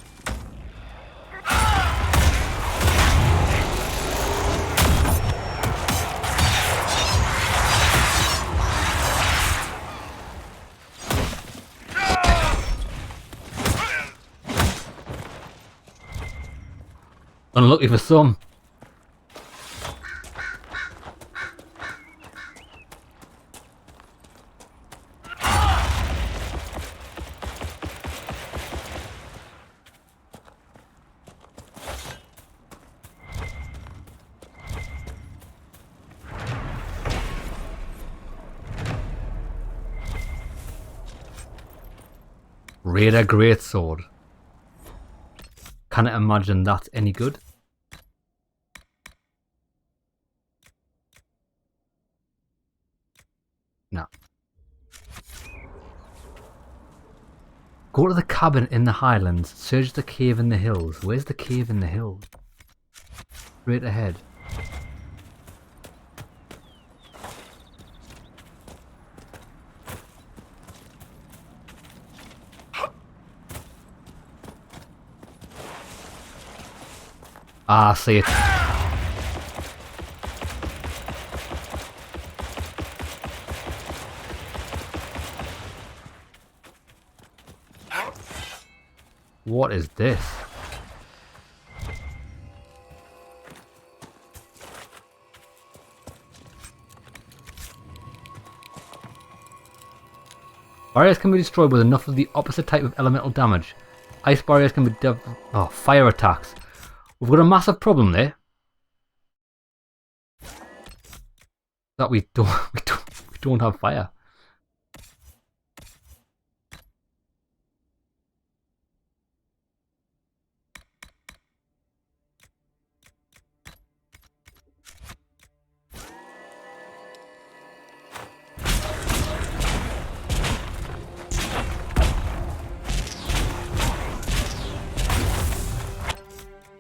Unlucky for some. Raider Greatsword. Can't imagine that's any good. No. Go to the cabin in the Highlands. Search the cave in the hills. Where's the cave in the hills? Straight ahead. Ah, I see it. What is this? Barriers can be destroyed with enough of the opposite type of elemental damage. Ice barriers can be fire attacks. We've got a massive problem there. That we don't have fire.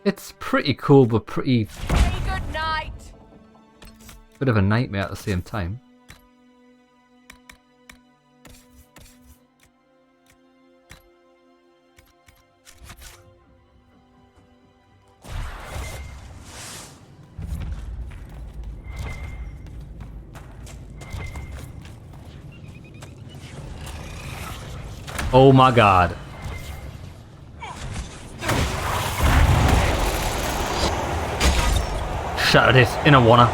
It's pretty cool, but pretty... Good night. Bit of a nightmare at the same time. Oh my god. Shut it in a wanna.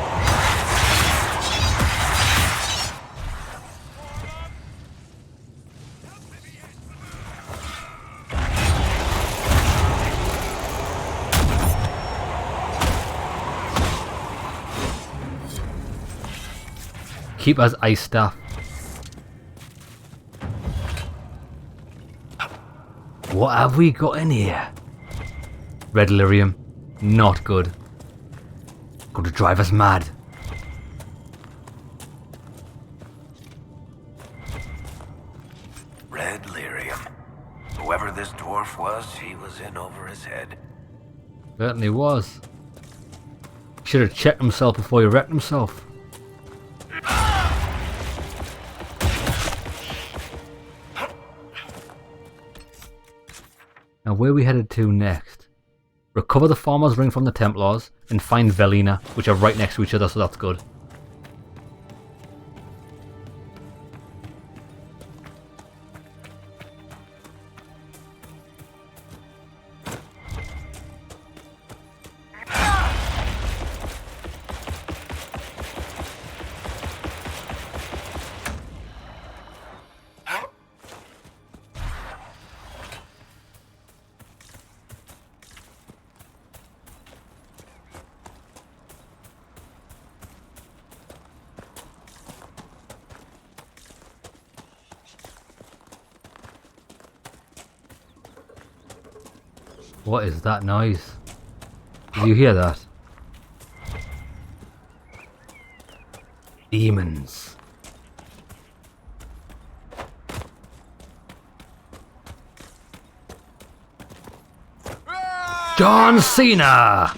Keep us ice staff. What have we got in here? Red lyrium. Not good. Going to drive us mad. Red lyrium. Whoever this dwarf was, he was in over his head. Certainly was. Should have checked himself before he wrecked himself. Now where are we headed to next? Recover the Farmer's Ring from the Templars, and find Velina, which are right next to each other, so that's good. What is that noise? Did you hear that? Demons. John Cena!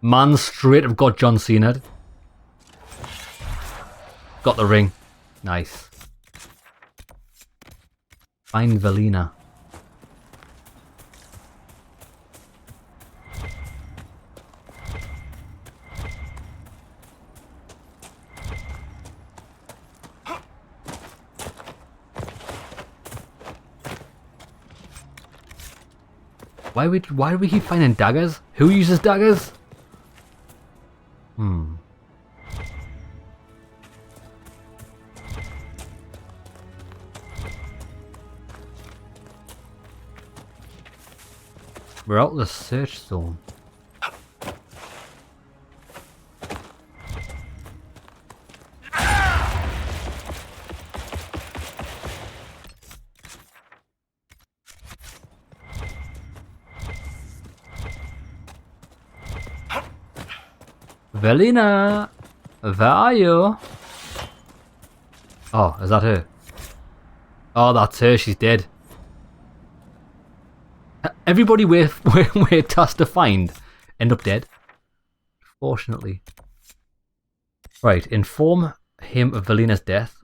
Man straight have got John Cena. Got the ring. Nice. Find Velina. Why do we keep finding daggers? Who uses daggers? We're out of the search zone. Velina, where are you? Oh, is that her? Oh, that's her. She's dead. Everybody we're tasked to find end up dead. Fortunately. Right, inform him of Velina's death.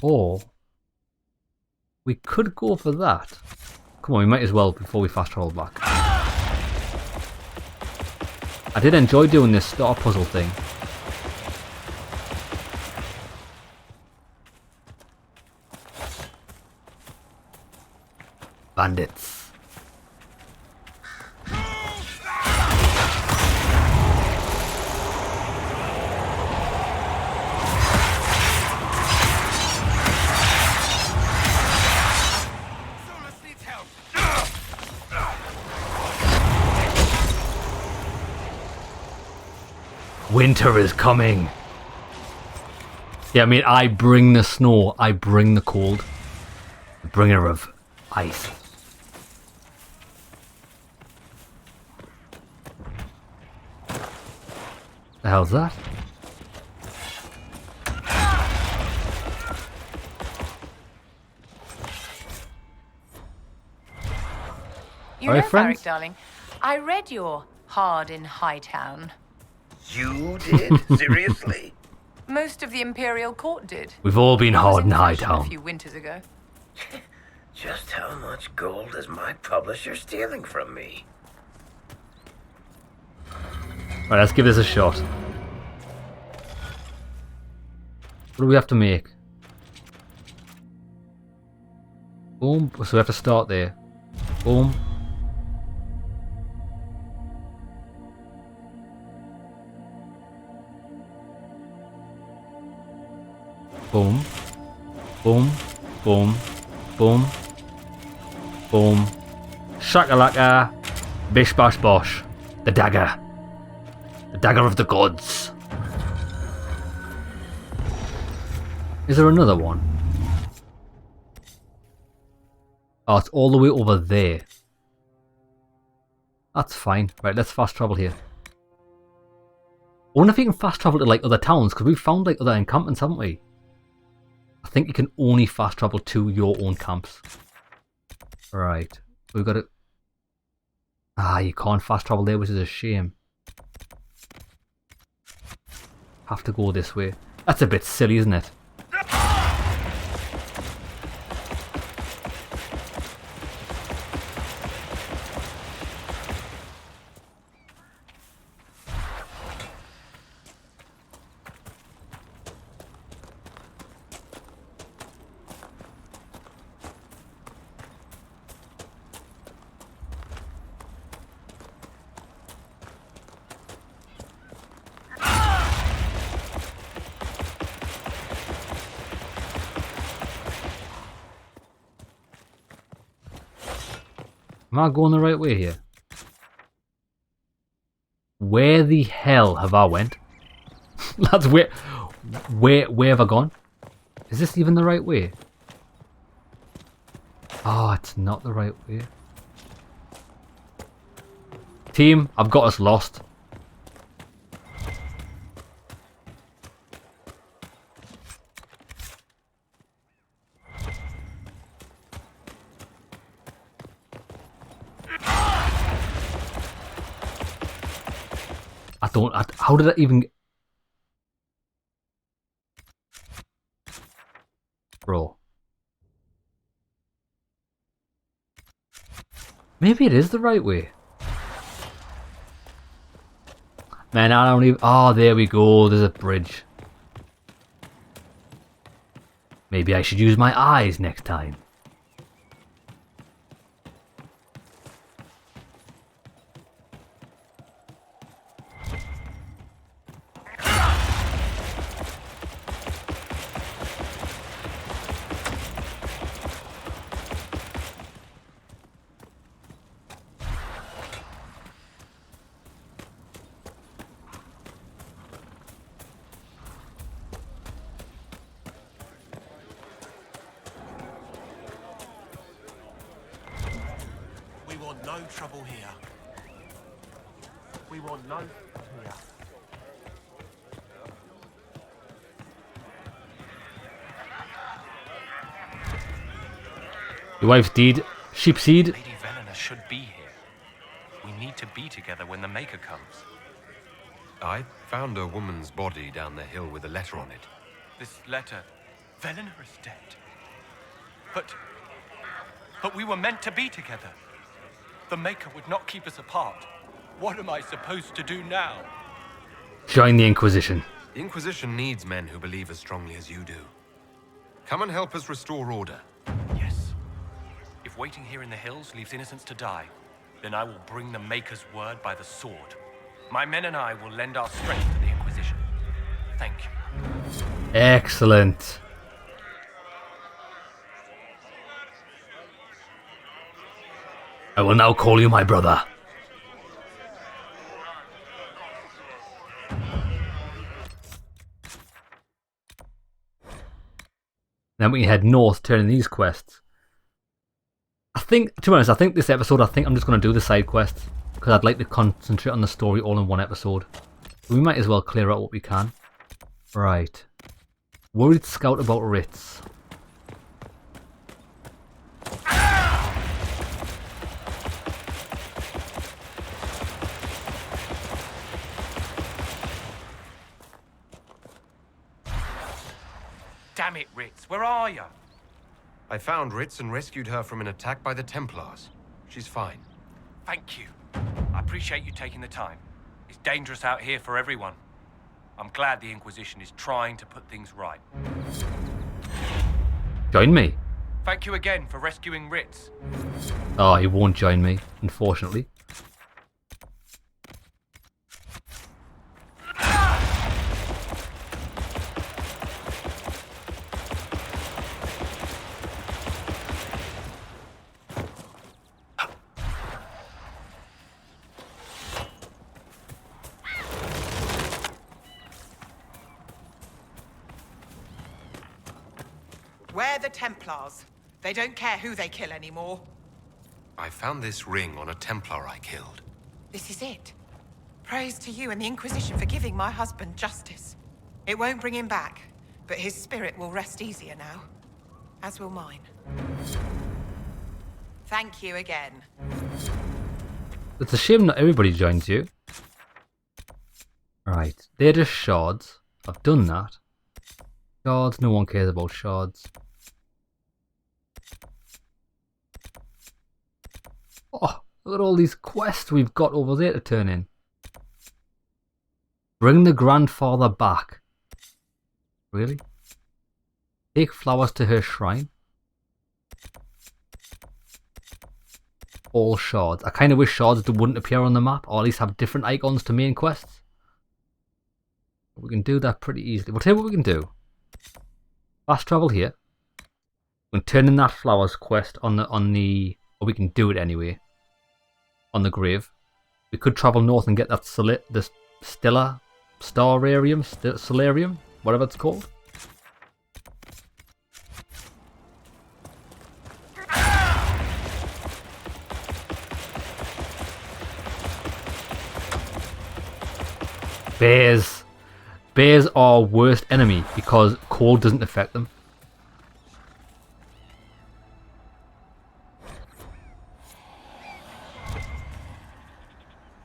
Or we could go for that. Come on, we might as well before we fast travel back. I did enjoy doing this star puzzle thing. Bandits. Winter is coming. Yeah, I mean, I bring the snow, I bring the cold. The bringer of ice. The hell's that? You know, Varric, darling, I read your Hard in Hightown. You did? Seriously? Most of the Imperial Court did. We've all been hard in Hightown. A few winters ago. Just how much gold is my publisher stealing from me? Right, let's give this a shot. What do we have to make? Boom. So we have to start there. Boom. Boom. Boom. Boom. Boom. Boom. Shakalaka. Bish bash bosh. The dagger. The dagger of the gods. Is there another one? Oh, it's all the way over there. That's fine. Right, let's fast travel here. I wonder if you can fast travel to like other towns, because we've found like other encampments, haven't we? I think you can only fast travel to your own camps. Right. We've got to... Ah, you can't fast travel there, which is a shame. Have to go this way. That's a bit silly, isn't it? Am I going the right way here? Where the hell have I went? Lads, where have I gone? Is this even the right way? Oh, it's not the right way. Team, I've got us lost. How did I even... Bro. Maybe it is the right way. Man, I don't even... Oh, there we go. There's a bridge. Maybe I should use my eyes next time. No trouble here. We want no here. Your wife's deed. Sheepseed. Lady Venena should be here. We need to be together when the Maker comes. I found a woman's body down the hill with a letter on it. This letter... Venena is dead. But we were meant to be together. The Maker would not keep us apart. What am I supposed to do now? Join the Inquisition. The Inquisition needs men who believe as strongly as you do. Come and help us restore order. Yes. If waiting here in the hills leaves innocents to die, then I will bring the Maker's word by the sword. My men and I will lend our strength to the Inquisition. Thank you. Excellent. I will now call you my brother. Then we head north, turning these quests. To be honest, I think this episode, I'm just going to do the side quests. Because I'd like to concentrate on the story all in one episode. We might as well clear out what we can. Right. Worried scout about writs. Damn it, Ritz, where are you? I found Ritz and rescued her from an attack by the Templars. She's fine. Thank you. I appreciate you taking the time. It's dangerous out here for everyone. I'm glad the Inquisition is trying to put things right. Join me. Thank you again for rescuing Ritz. Oh, he won't join me, unfortunately. We're the Templars. They don't care who they kill anymore. I found this ring on a Templar I killed. This is it. Praise to you and the Inquisition for giving my husband justice. It won't bring him back, but his spirit will rest easier now. As will mine. Thank you again. It's a shame not everybody joins you. Right, they're just shards. I've done that. Shards, no one cares about shards. Oh, look at all these quests we've got over there to turn in. Bring the grandfather back. Really? Take flowers to her shrine. All shards. I kind of wish shards wouldn't appear on the map, or at least have different icons to main quests. We can do that pretty easily. We'll tell you what we can do. Fast travel here. We can turn in that flowers quest on the or we can do it anyway. On the grave. We could travel north and get that the Solarium, whatever it's called. Bears. Bears are worst enemy because cold doesn't affect them.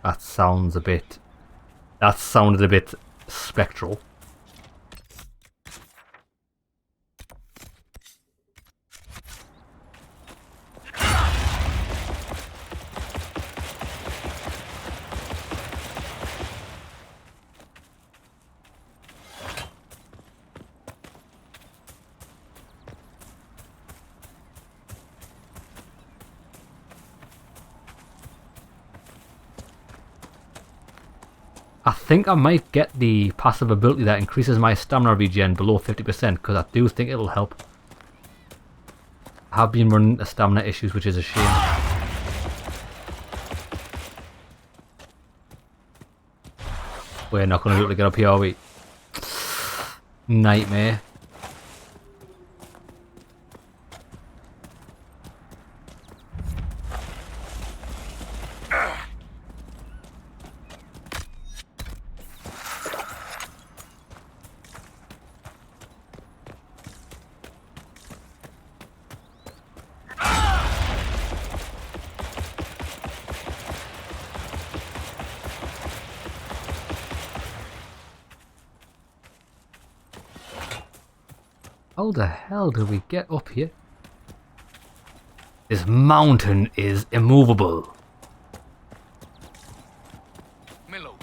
That sounded a bit spectral. I think I might get the passive ability that increases my stamina regen below 50% because I do think it'll help. I have been running into stamina issues, which is a shame. We're not going to be able to get up here, are we? Nightmare. How the hell do we get up here? This mountain is immovable. Milo.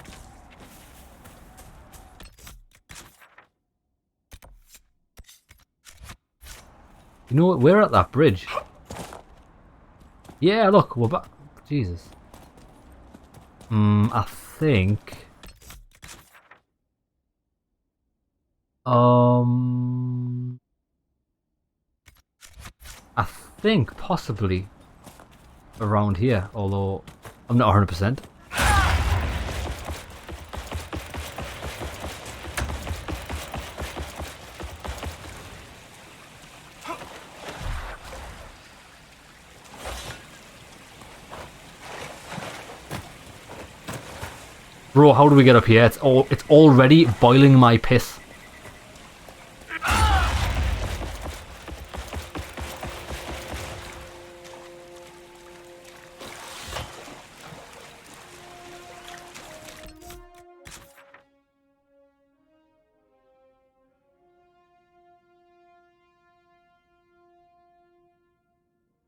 You know what? We're at that bridge. Yeah, look, we're back. Jesus. I think. I think possibly around here, although I'm not 100%. Bro, how do we get up here? It's already boiling my piss.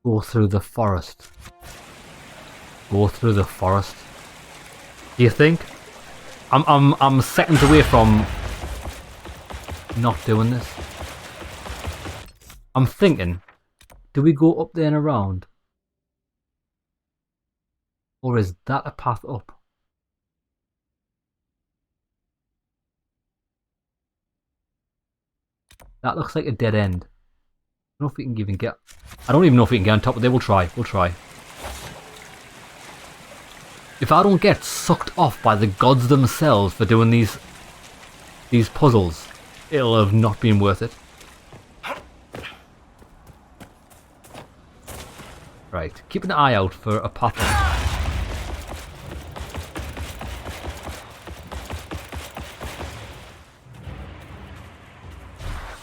Go through the forest. Go through the forest. Do you think? I'm seconds away from not doing this. I'm thinking, do we go up there and around? Or is that a path up? That looks like a dead end. I don't know if we can even get... I don't even know if we can get on top of there. We'll try. We'll try. If I don't get sucked off by the gods themselves for doing these puzzles, it'll have not been worth it. Right. Keep an eye out for a path.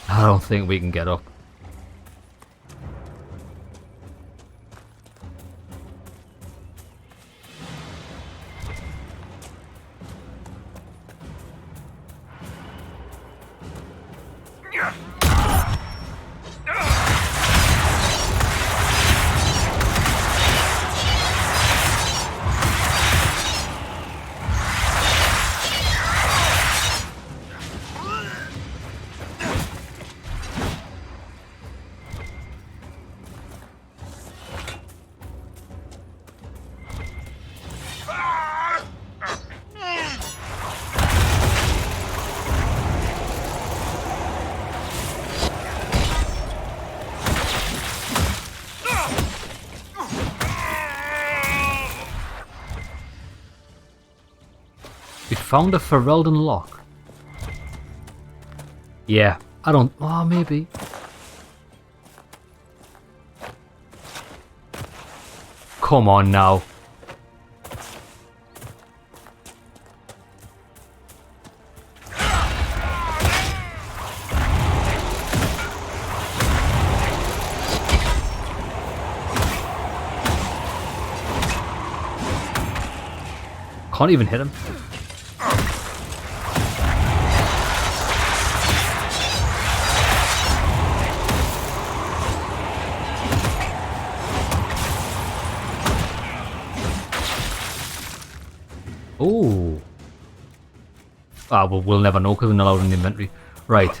I don't think we can get up. We found a Ferelden lock. Yeah, I don't... Oh, maybe. Come on now. Can't even hit him. Oh. Ah, well, we'll never know because we're not allowed in the inventory. Right.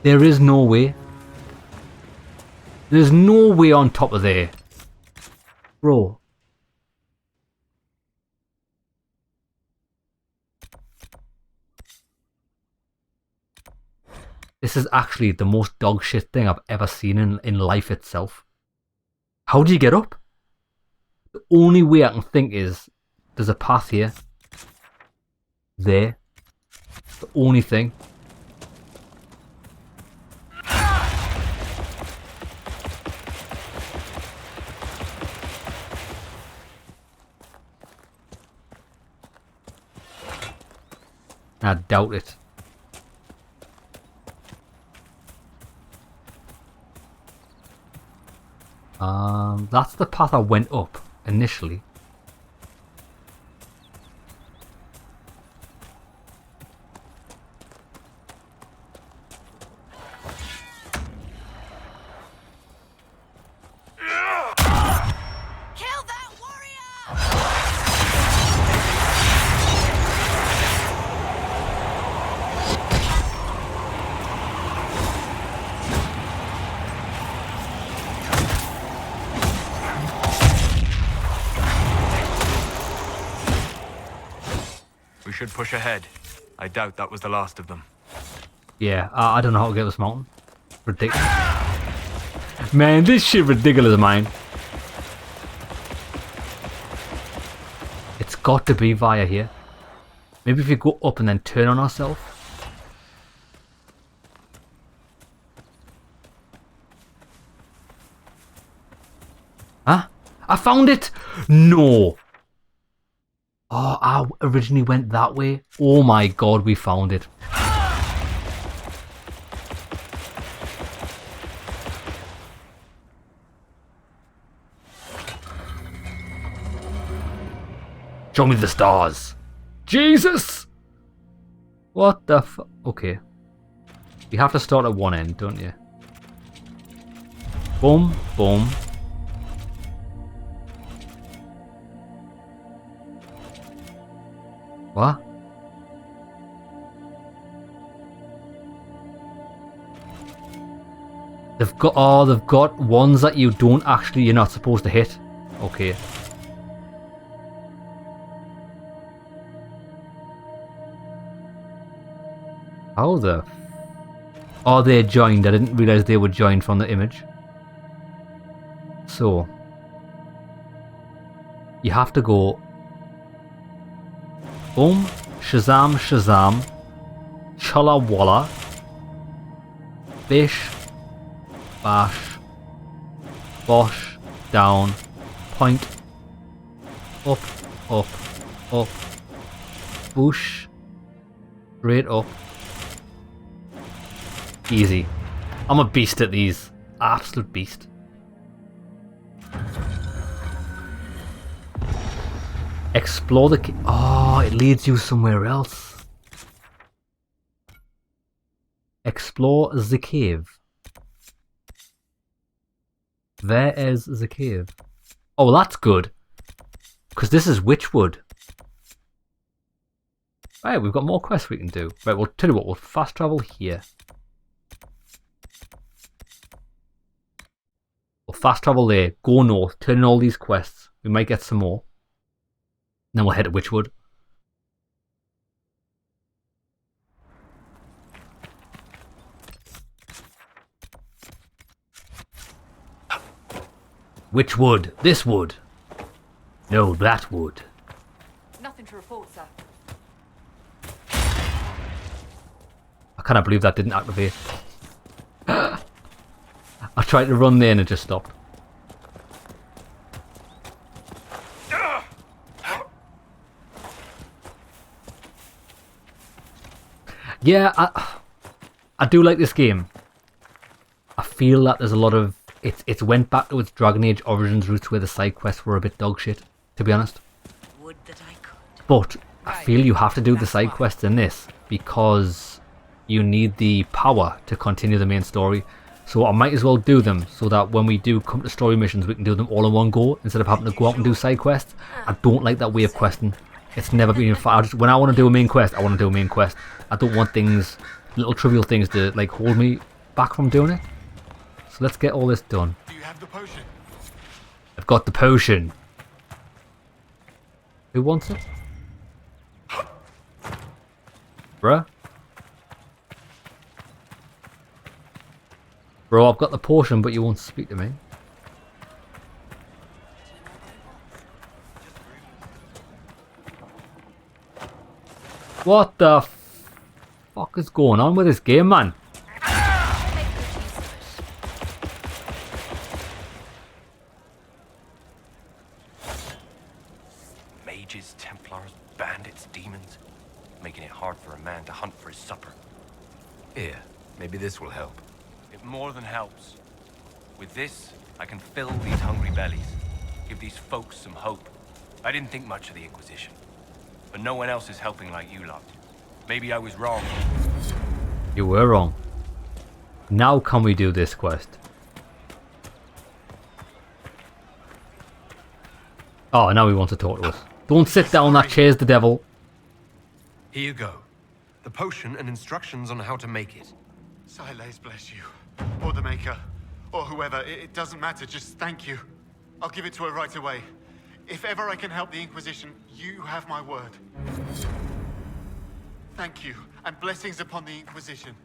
There is no way. There's no way on top of there. Bro. This is actually the most dog shit thing I've ever seen in life itself. How do you get up? The only way I can think is there's a path here. There. The only thing. I doubt it. That's the path I went up initially. We should push ahead. I doubt that was the last of them. Yeah, I don't know how to get this mountain. Ridiculous. Man, this shit ridiculous, man. It's got to be via here. Maybe if we go up and then turn on ourselves. Huh? I found it! No! Oh, I originally went that way. Oh my god, we found it. Show me the stars. Jesus! What the f... Okay. You have to start at one end, don't you? Boom, boom. What? They've got ones that you're not supposed to hit. Okay. How the... Oh, they're joined. I didn't realize they were joined from the image. So. You have to go... Boom. Shazam, Shazam. Cholla Walla. Bish. Bash. Bosh. Down. Point. Up. Up. Up. Boosh. Straight up. Easy. I'm a beast at these. Absolute beast. Explore the... Oh, it leads you somewhere else. Explore the cave. Where is the cave? Oh, that's good. Because this is Witchwood. Right, we've got more quests we can do. Right, we'll tell you what, we'll fast travel here. We'll fast travel there, go north, turn in all these quests. We might get some more. And then we'll head to Witchwood. Which wood? This wood? No, that wood. Nothing to report, sir. I cannot believe that didn't activate. I tried to run there and it just stopped. Yeah, I do like this game. I feel that there's a lot of... It's went back to its Dragon Age Origins roots where the side quests were a bit dog shit, to be honest. But I feel you have to do the side quests in this because you need the power to continue the main story. So I might as well do them so that when we do come to story missions we can do them all in one go instead of having to go out and do side quests. I don't like that way of questing. It's never been fun. When I want to do a main quest, I want to do a main quest. I don't want things, little trivial things to like hold me back from doing it. So let's get all this done. Do you have the potion? I've got the potion. Who wants it? Bruh? Bro, I've got the potion, but you won't speak to me. What the fuck is going on with this game, man? Mages, Templars, bandits, demons. Making it hard for a man to hunt for his supper. Here, maybe this will help. It more than helps. With this, I can fill these hungry bellies. Give these folks some hope. I didn't think much of the Inquisition. But no one else is helping like you lot. Maybe I was wrong. You were wrong. Now can we do this quest? Oh, now he wants to talk to us. Don't sit down, that chair's the devil. Here you go. The potion and instructions on how to make it. Silas bless you. Or the Maker. Or whoever. It doesn't matter. Just thank you. I'll give it to her right away. If ever I can help the Inquisition, you have my word. Thank you, and blessings upon the Inquisition.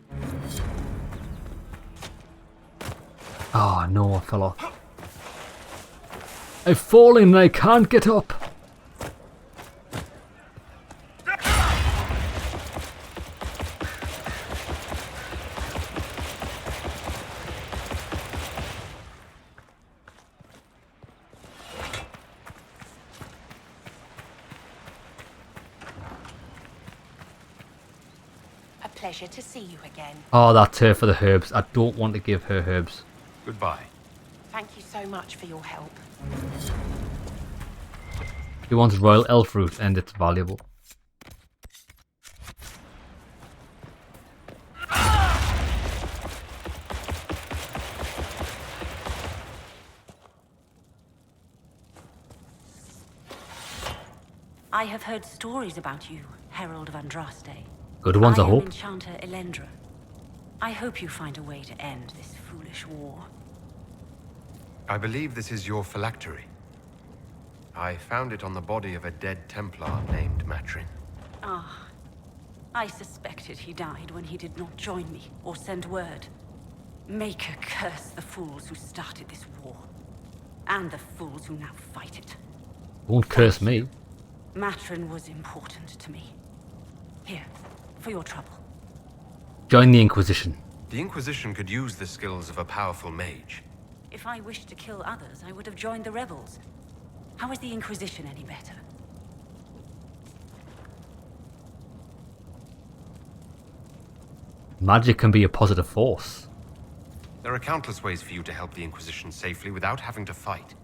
Oh no, I fell off. I've fallen and I can't get up. Pleasure to see you again. Oh, that's her for the herbs. I don't want to give her herbs. Goodbye. Thank you so much for your help. He wants royal elf root and it's valuable. I have heard stories about you, Herald of Andraste. Good ones, I hope. am Enchanter Elendra. I hope you find a way to end this foolish war. I believe this is your phylactery. I found it on the body of a dead Templar named Matrin. Ah, I suspected he died when he did not join me or send word. Maker curse the fools who started this war. And the fools who now fight it. Won't curse me. Matrin was important to me. Here, for your trouble. Join the Inquisition. The Inquisition could use the skills of a powerful mage. If I wished to kill others, I would have joined the rebels. How is the Inquisition any better? Magic can be a positive force. There are countless ways for you to help the Inquisition safely without having to fight.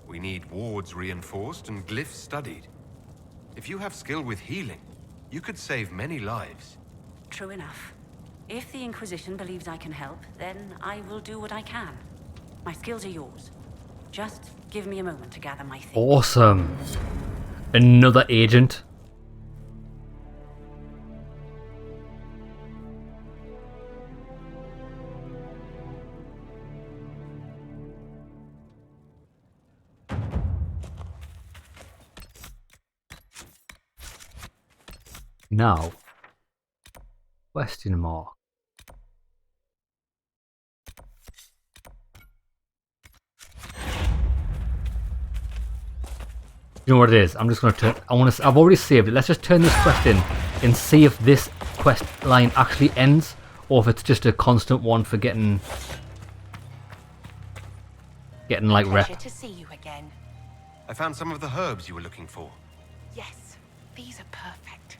We need wards reinforced and glyphs studied. If you have skill with healing, you could save many lives. True enough. If the Inquisition believes I can help, then I will do what I can. My skills are yours. Just give me a moment to gather my things. Awesome. Another agent. Now, question mark. You know what it is? I'm just gonna turn. I've already saved it. Let's just turn this quest in and see if this quest line actually ends, or if it's just a constant one for getting like rep. Pleasure to see you again. I found some of the herbs you were looking for. Yes, these are perfect.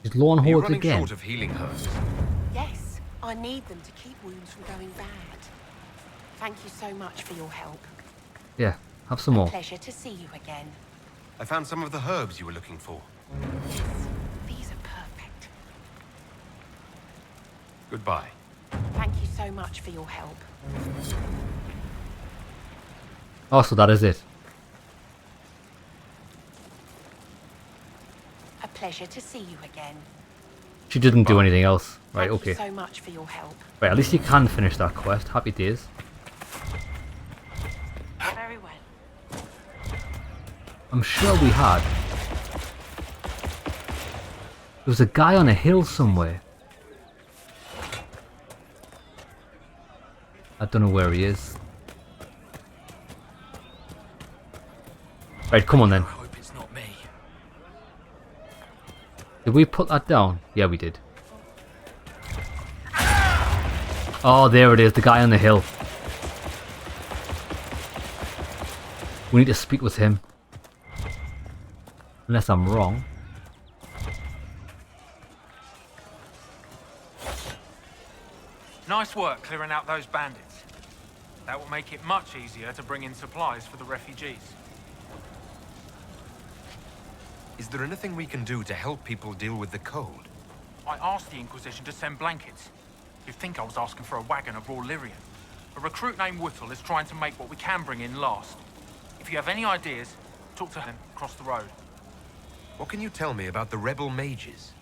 Is Lorne Are you Hordes running again? short of healing herbs? Yes, I need them to keep wounds from going bad. Thank you so much for your help. Yeah, have some more. Pleasure to see you again. I found some of the herbs you were looking for. Yes, these are perfect. Goodbye. Thank you so much for your help. Oh, so that is it. A pleasure to see you again. She didn't do anything else. Right, Thank okay. you so much for your help. Right, at least you can finish that quest. Happy days. Very well. I'm sure we had. There was a guy on a hill somewhere. I don't know where he is. Right, come on then. I hope it's not me. Did we put that down? Yeah, we did. Oh, there it is, the guy on the hill. We need to speak with him. Unless I'm wrong. Nice work clearing out those bandits. That will make it much easier to bring in supplies for the refugees. Is there anything we can do to help people deal with the cold? I asked the Inquisition to send blankets. You'd think I was asking for a wagon of raw Lyrian. A recruit named Whittle is trying to make what we can bring in last. If you have any ideas, talk to him across the road. What can you tell me about the rebel mages?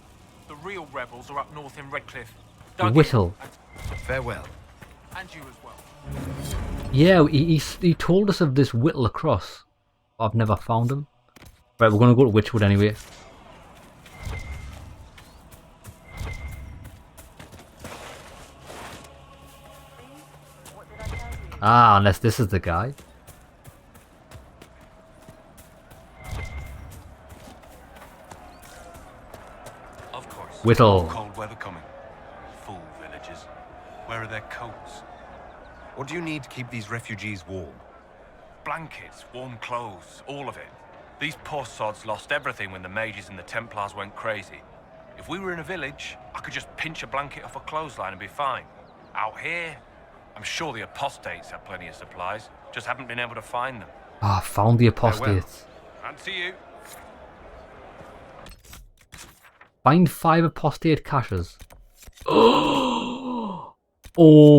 The real rebels are up north in Redcliffe. Whittle. Farewell. And you as well. Yeah, he told us of this Whittle across. I've never found him. Right, we're going to go to Witchwood anyway. Ah, unless this is the guy. Of course. Whittle. Cold weather coming. Fool villagers. Where are their coats? What do you need to keep these refugees warm? Blankets, warm clothes, all of it. These poor sods lost everything when the mages and the Templars went crazy. If we were in a village, I could just pinch a blanket off a clothesline and be fine. Out here, I'm sure the apostates have plenty of supplies, just haven't been able to find them. Ah, found the apostates. And to you. Find 5 apostate caches. Oh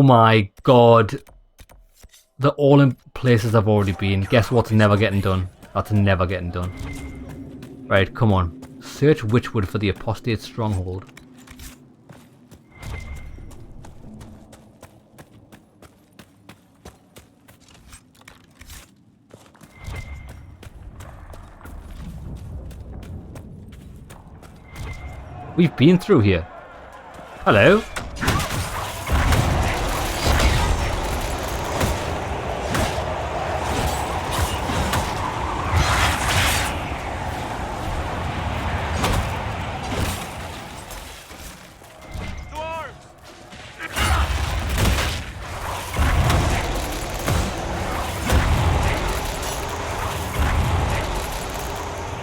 my god. They're all in places I've already been. Guess what's never getting done? That's never getting done. Right, come on. Search Witchwood for the apostate stronghold. We've been through here. Hello.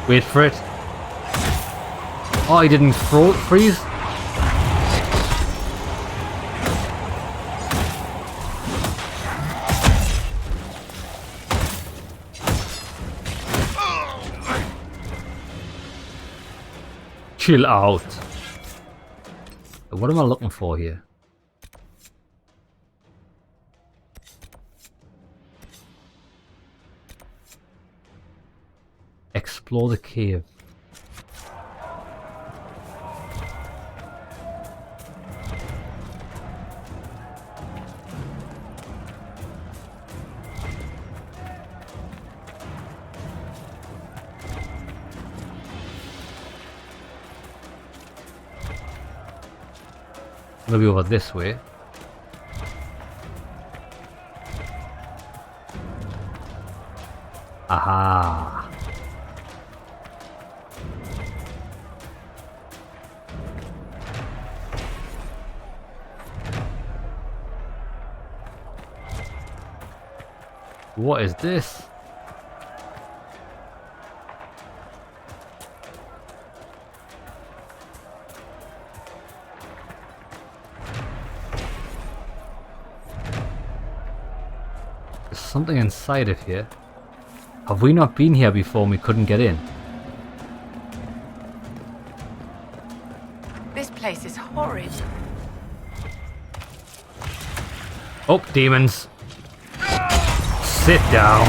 Wait for it. Oh, he didn't freeze? Chill out. What am I looking for here? Explore the cave. Maybe over this way. Aha. What is this? There's something inside of here. Have we not been here before and we couldn't get in? This place is horrid. Oh, demons. Sit down.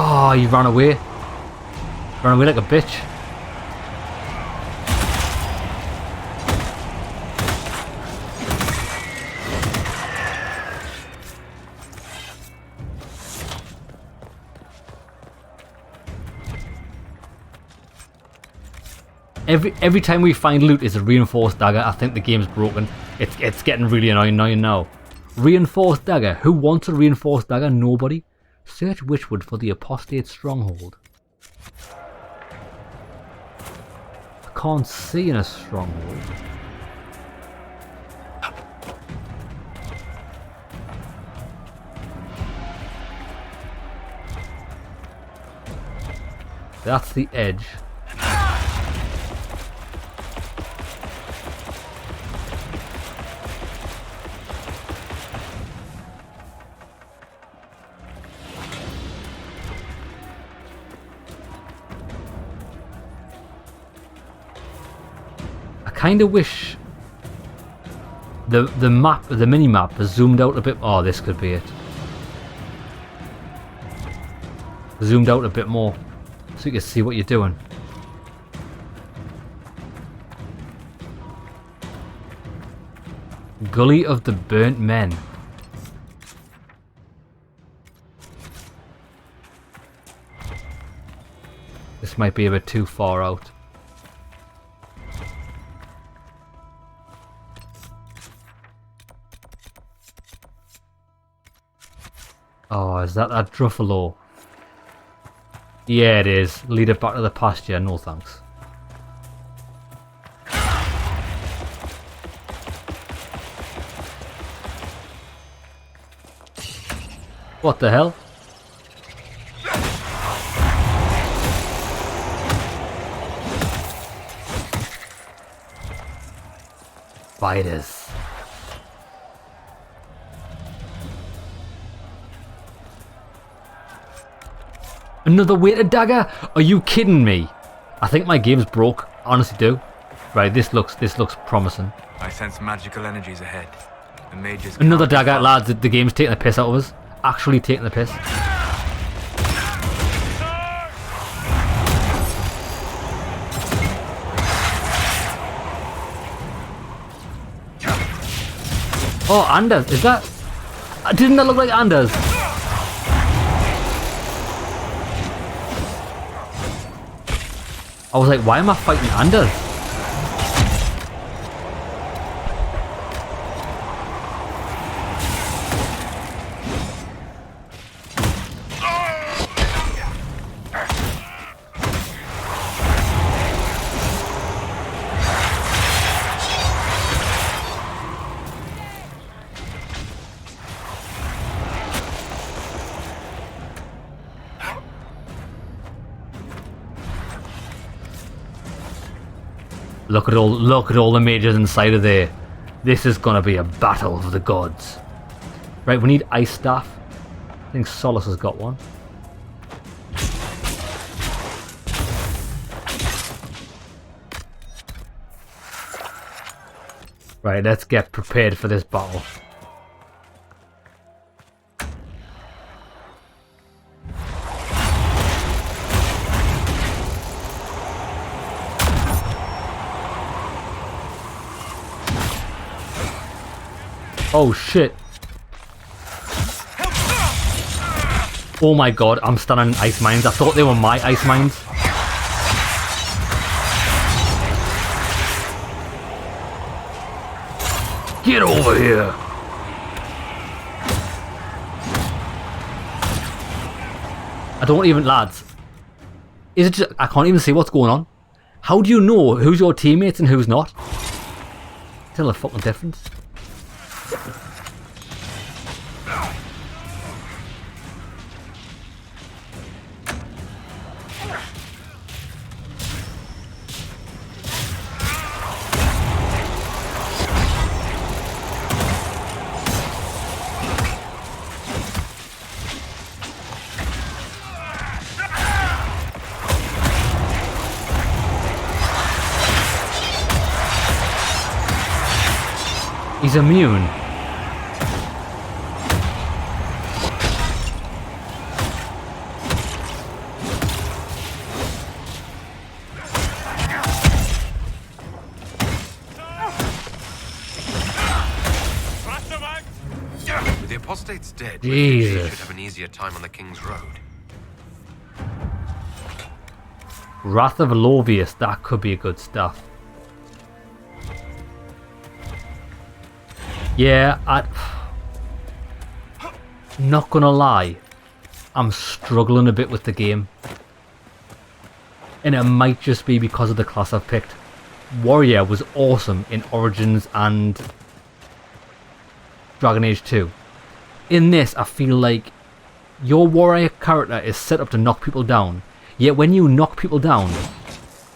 Oh, you ran away. Ran away like a bitch. Every time we find loot is a reinforced dagger. I think the game's broken. It's getting really annoying now. Reinforced dagger. Who wants a reinforced dagger? Nobody. Search Witchwood for the apostate stronghold. I can't see in a stronghold. That's the edge. I kind of wish the mini map was zoomed out a bit. Oh, this could be it. Zoomed out a bit more so you can see what you're doing. Gully of the Burnt Men. This might be a bit too far out. Oh, is that Druffalo? Yeah, it is. Lead it back to the pasture. No thanks. What the hell? Spiders. Another weighted dagger? Are you kidding me? I think my game's broke. Honestly do. Right, this looks promising. I sense magical energies ahead. The mages. Another dagger, lads. The game's taking the piss out of us. Actually taking the piss. Oh, Anders. Is that... Didn't that look like Anders? I was like, why am I fighting Anders? Look at all the mages inside of there. This is gonna be a battle of the gods. Right, we need ice staff. I think Solace has got one. Right, let's get prepared for this battle. Oh shit. Oh my god, I'm standing in ice mines. I thought they were my ice mines. Get over here. I don't even, lads. Is it just, I can't even see what's going on. How do you know who's your teammates and who's not? Tell the fucking difference. He's immune. With the apostates dead, Jesus. refugees should have an easier time on the King's Road. Wrath of Lovius, that could be good stuff. Yeah, not gonna lie, I'm struggling a bit with the game. And it might just be because of the class I've picked. Warrior was awesome in Origins and Dragon Age 2. In this, I feel like your warrior character is set up to knock people down, yet when you knock people down,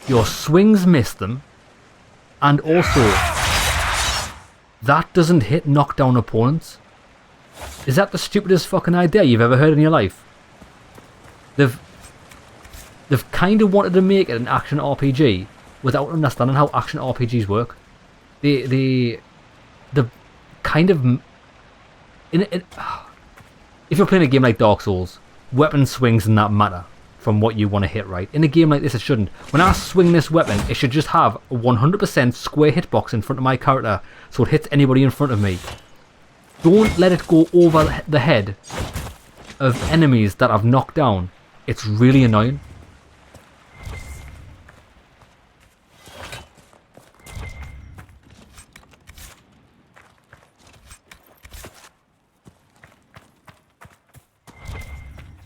your swings miss them, and also that doesn't hit knockdown opponents. Is that the stupidest fucking idea you've ever heard in your life? They've kind of wanted to make it an action RPG without understanding how action RPGs work. The kind of if you're playing a game like Dark Souls, weapon swings and that matter from what you want to hit, right? In a game like this, it shouldn't. When I swing this weapon, it should just have a 100% square hitbox in front of my character, so it hits anybody in front of me. Don't let it go over the head of enemies that I've knocked down. It's really annoying.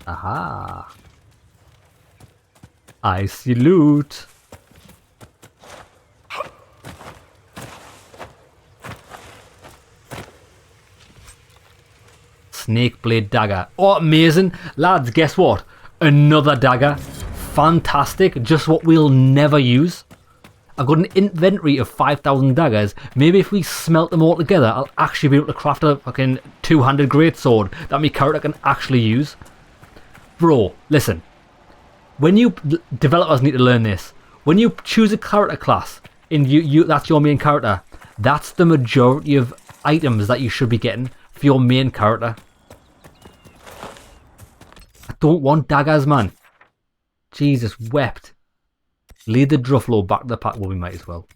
Aha. I see loot. Snake blade dagger. Oh, amazing. Lads, guess what? Another dagger. Fantastic. Just what we'll never use. I've got an inventory of 5,000 daggers. Maybe if we smelt them all together, I'll actually be able to craft a fucking two-handed greatsword that my character can actually use. Bro, listen. When you developers need to learn this. When you choose a character class and that's your main character, that's the majority of items that you should be getting for your main character. I don't want daggers, man. Jesus wept. Lead the Druffalo back to the pack. Well, we might as well.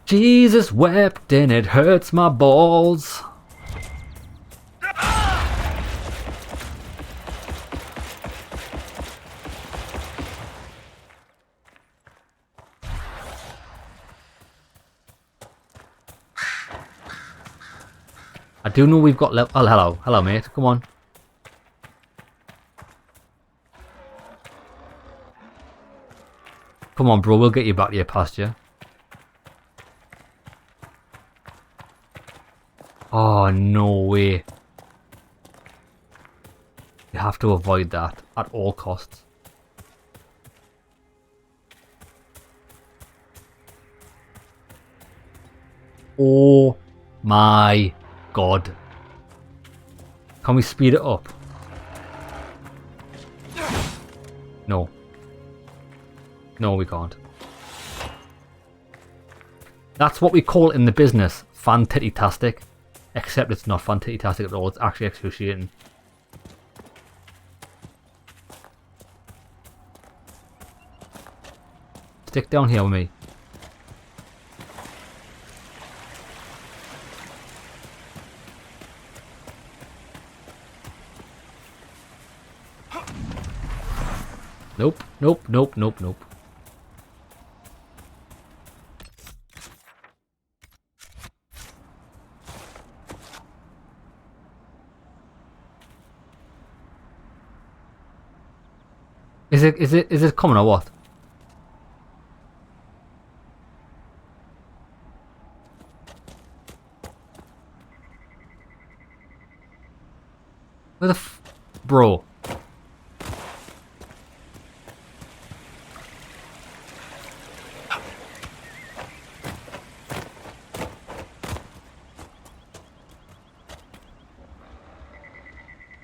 Jesus wept and it hurts my balls. I do know we've got oh, hello mate, come on. Come on bro, we'll get you back to your pasture. Oh, no way. You have to avoid that at all costs. Oh my god. Can we speed it up? No. No, we can't. That's what we call it in the business fan-titty-tastic. Except it's not fan-titty-tastic at all, it's actually excruciating. Stick down here with me. Nope, nope, nope, nope, nope. Is it coming or what? Where the bro?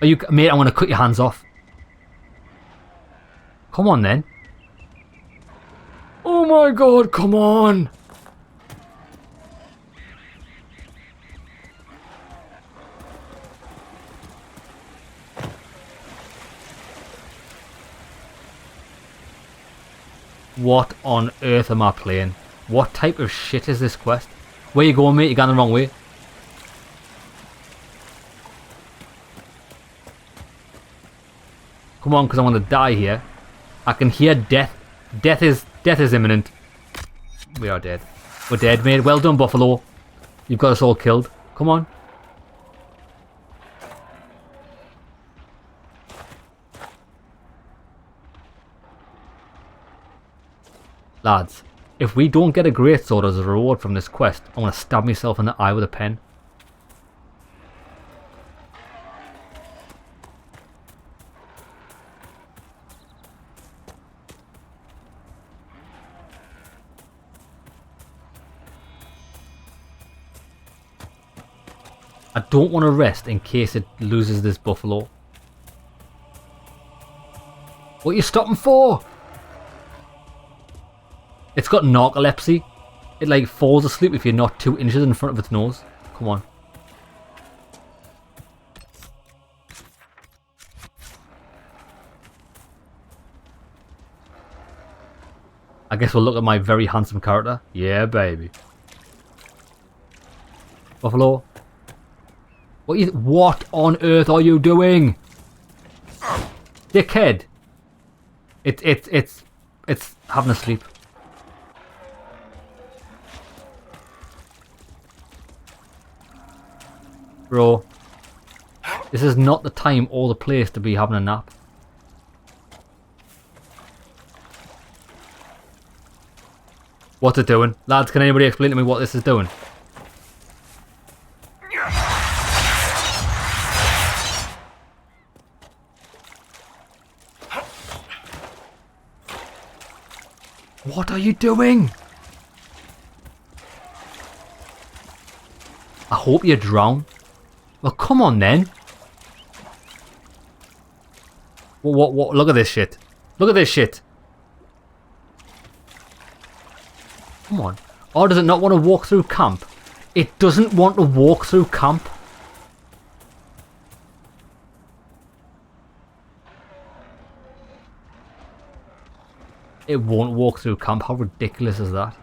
Are you, mate? I'm gonna cut your hands off. Come on then. Oh my god, come on. What on earth am I playing? What type of shit is this quest? Where you going, mate? You're going the wrong way. Come on, because I want to die here. I can hear death. Death is imminent. We are dead. We're dead, mate. Well done, Buffalo. You've got us all killed. Come on. Lads, if we don't get a greatsword as a reward from this quest, I'm going to stab myself in the eye with a pen. I don't want to rest in case it loses this buffalo. What are you stopping for? It's got narcolepsy. It like falls asleep if you're not 2 inches in front of its nose. Come on. I guess we'll look at my very handsome character. Yeah, baby. Buffalo. What on earth are you doing? Dickhead. It's having a sleep. Bro. This is not the time or the place to be having a nap. What's it doing? Lads, can anybody explain to me what this is doing? What are you doing? I hope you drown. Well, come on then. What? Look at this shit. Look at this shit. Come on. Or does it not want to walk through camp? It doesn't want to walk through camp. It won't walk through camp. How ridiculous is that?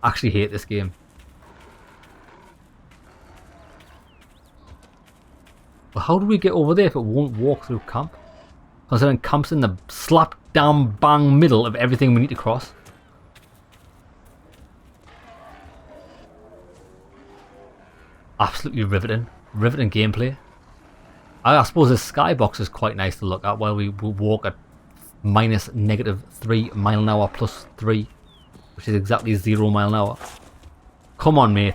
I actually hate this game. But how do we get over there if it won't walk through camp? Considering camp's in the slap damn bang middle of everything we need to cross. Absolutely riveting. Riveting gameplay. I suppose this skybox is quite nice to look at while we walk at -3 mile an hour plus 3, which is exactly 0 mile an hour. Come on, mate.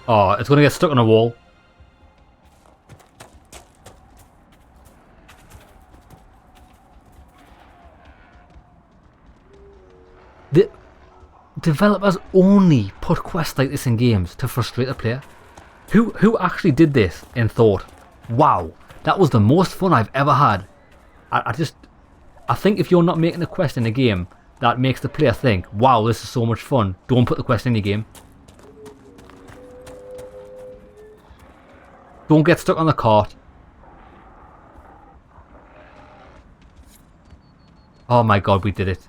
Oh, it's going to get stuck on a wall. The developers only put quests like this in games to frustrate the player. Who actually did this and thought, wow, that was the most fun I've ever had? I think if you're not making a quest in a game that makes the player think, wow, this is so much fun, don't put the quest in your game. Don't get stuck on the cart. Oh my god, we did it.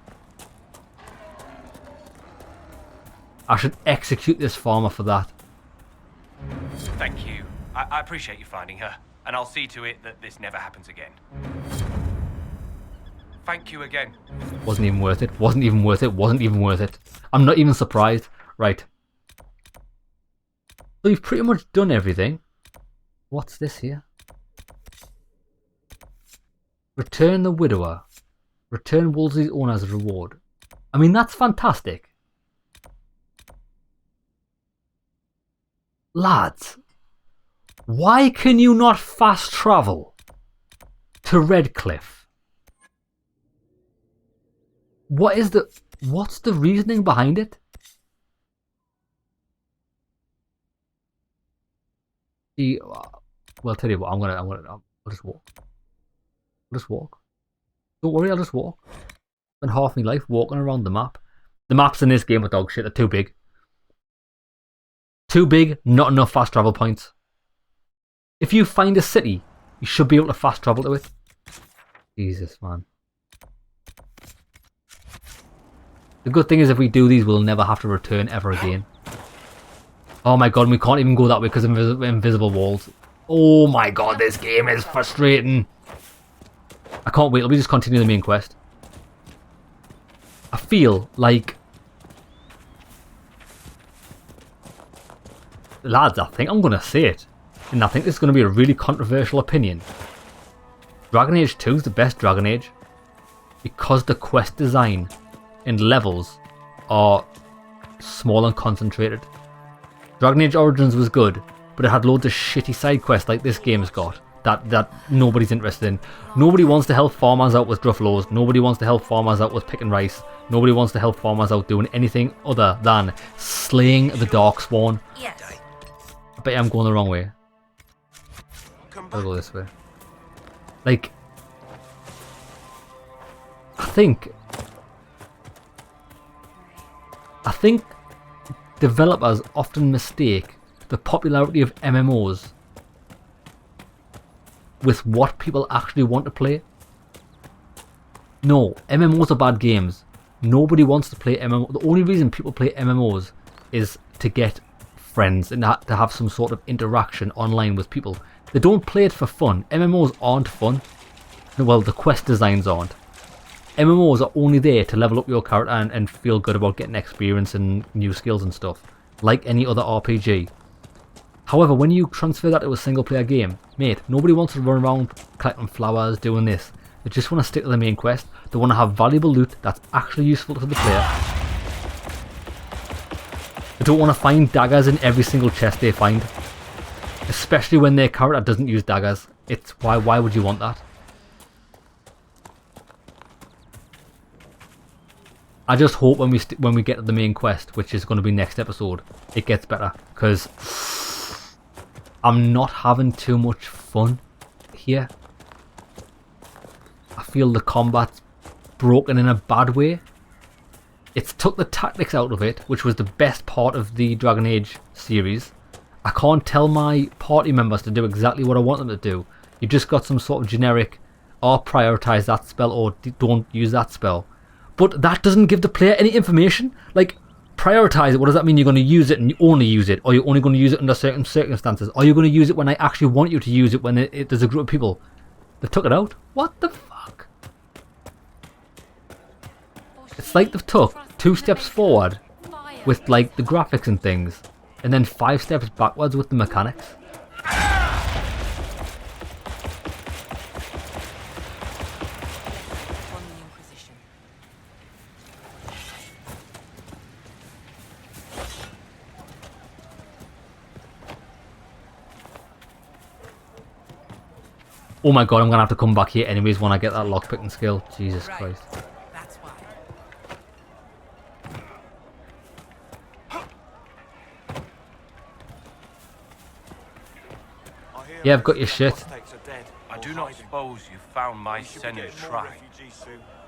I should execute this farmer for that. Thank you. I appreciate you finding her, and I'll see to it that this never happens again. Thank you again. Wasn't even worth it. Wasn't even worth it. Wasn't even worth it. I'm not even surprised. Right. So you've pretty much done everything. What's this here? Return the widower. Return Wolsey's owner as a reward. I mean, that's fantastic. Lads, why can you not fast travel to Redcliffe? What's the reasoning behind it? Well, I'll tell you what, I'll just walk. I'll just walk. Don't worry, I'll just walk. Spend half my life walking around the map. The maps in this game are dog shit, they're too big. Too big, not enough fast travel points. If you find a city, you should be able to fast travel to it. Jesus, man. The good thing is if we do these, we'll never have to return ever again. Oh my god, we can't even go that way because of invisible walls. Oh my god, this game is frustrating. I can't wait, let me just continue the main quest. I feel like... Lads, I think I'm going to say it. And I think this is going to be a really controversial opinion. Dragon Age 2 is the best Dragon Age. Because the quest design and levels are small and concentrated. Dragon Age Origins was good, but it had loads of shitty side quests like this game's got. That nobody's interested in. Nobody wants to help farmers out with Gruffalows. Nobody wants to help farmers out with picking rice. Nobody wants to help farmers out doing anything other than slaying the Darkspawn. Yes. I bet I'm going the wrong way. I'll go this way. Like, I think developers often mistake the popularity of MMOs with what people actually want to play. No, MMOs are bad games. Nobody wants to play MMOs. The only reason people play MMOs is to get friends and to have some sort of interaction online with people. They don't play it for fun. MMOs aren't fun. Well, the quest designs aren't. MMOs are only there to level up your character and feel good about getting experience and new skills and stuff, like any other RPG. However, when you transfer that to a single player game, mate, nobody wants to run around collecting flowers, doing this. They just want to stick to the main quest. They want to have valuable loot that's actually useful to the player. They don't want to find daggers in every single chest they find. Especially when their character doesn't use daggers. It's why would you want that? I just hope when we get to the main quest, which is going to be next episode, it gets better, because I'm not having too much fun here. I feel the combat's broken in a bad way. It's took the tactics out of it, which was the best part of the Dragon Age series. I can't tell my party members to do exactly what I want them to do. You just got some sort of generic, or prioritize that spell, or don't use that spell. But that doesn't give the player any information. Like, prioritize it, what does that mean? You're going to use it and you only use it? Or you're only going to use it under certain circumstances? Or you're going to use it when I actually want you to use it when there's a group of people? They took it out? What the fuck? It's like they've took 2 steps forward with like the graphics and things, and then 5 steps backwards with the mechanics. Oh my god, I'm gonna have to come back here anyways when I get that lockpicking skill. Jesus Christ. Yeah, I've got your shit. I do not suppose you found my Senna's shrine.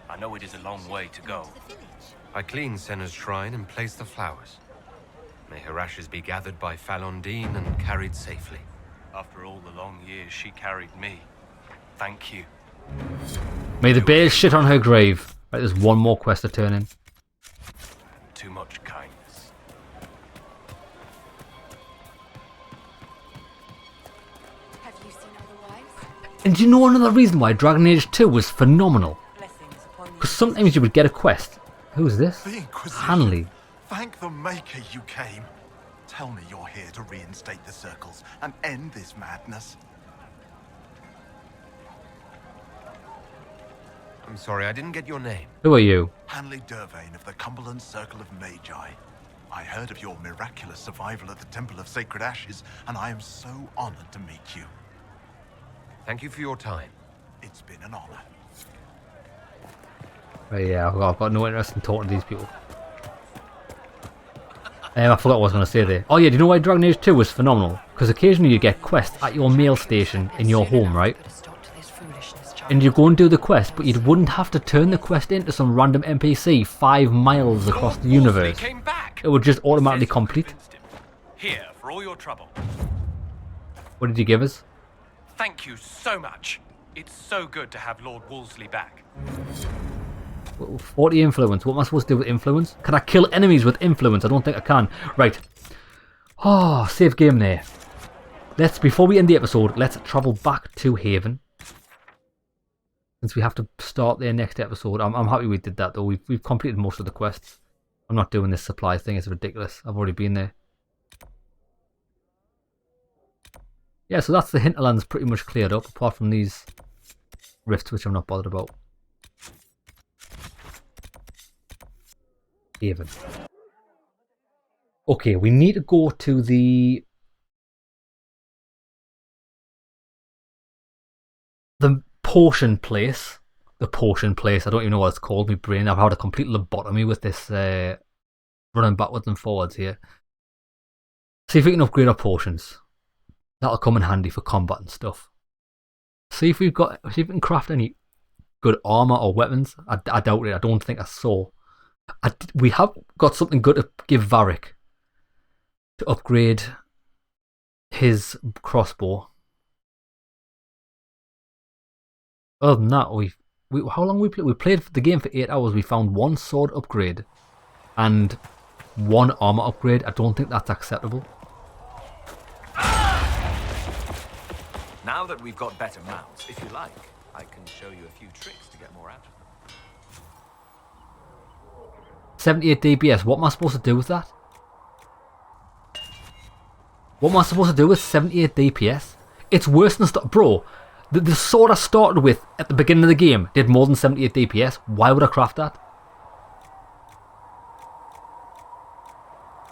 I know it is a long way to go. I cleaned Senna's shrine and placed the flowers. May her ashes be gathered by Falondine and carried safely. After all the long years she carried me, thank you. May the bears shit on her grave. Right, there's one more quest to turn in. Too much kindness. Have you seen other wives? And do you know another reason why Dragon Age 2 was phenomenal? Because sometimes you would get a quest. Who's this? The Inquisition. Hanley. Thank the Maker you came. Tell me you're here to reinstate the circles and end this madness. I'm sorry, I didn't get your name. Who are you? Hanley Dervain of the Cumberland Circle of Magi. I heard of your miraculous survival at the Temple of Sacred Ashes, and I am so honored to meet you. Thank you for your time. It's been an honor. Oh yeah, I've got no interest in talking to these people. I forgot what I was going to say there. Oh yeah, do you know why Dragon Age 2 was phenomenal? Because occasionally you get quests at your mail station in your home, right? And you go and do the quest, but you wouldn't have to turn the quest into some random NPC 5 miles across the universe. It would just automatically complete. Here, for all your trouble. What did you give us? Thank you so much. It's so good to have Lord Wolseley back. 40 influence. What am I supposed to do with influence? Can I kill enemies with influence? I don't think I can. Right. Oh, save game there. Before we end the episode, let's travel back to Haven. Since we have to start their next episode. I'm happy we did that though. We've completed most of the quests. I'm not doing this supply thing. It's ridiculous. I've already been there. Yeah, so that's the hinterlands pretty much cleared up, apart from these rifts, which I'm not bothered about. Haven. Okay, we need to go to the potion place. The potion place. I don't even know what it's called. My brain. I've had a complete lobotomy with this running backwards and forwards here. See if we can upgrade our potions. That'll come in handy for combat and stuff. See if we can craft any good armor or weapons. I doubt it. I don't think I saw. We have got something good to give Varric to upgrade his crossbow. Other than that, how long we played? We played the game for 8 hours. We found 1 sword upgrade and 1 armor upgrade. I don't think that's acceptable. Now that we've got better mounts, if you like, I can show you a few tricks to get more out of them. 78 DPS. What am I supposed to do with that? What am I supposed to do with 78 DPS? It's worse than bro. The sword I started with at the beginning of the game did more than 78 DPS. Why would I craft that?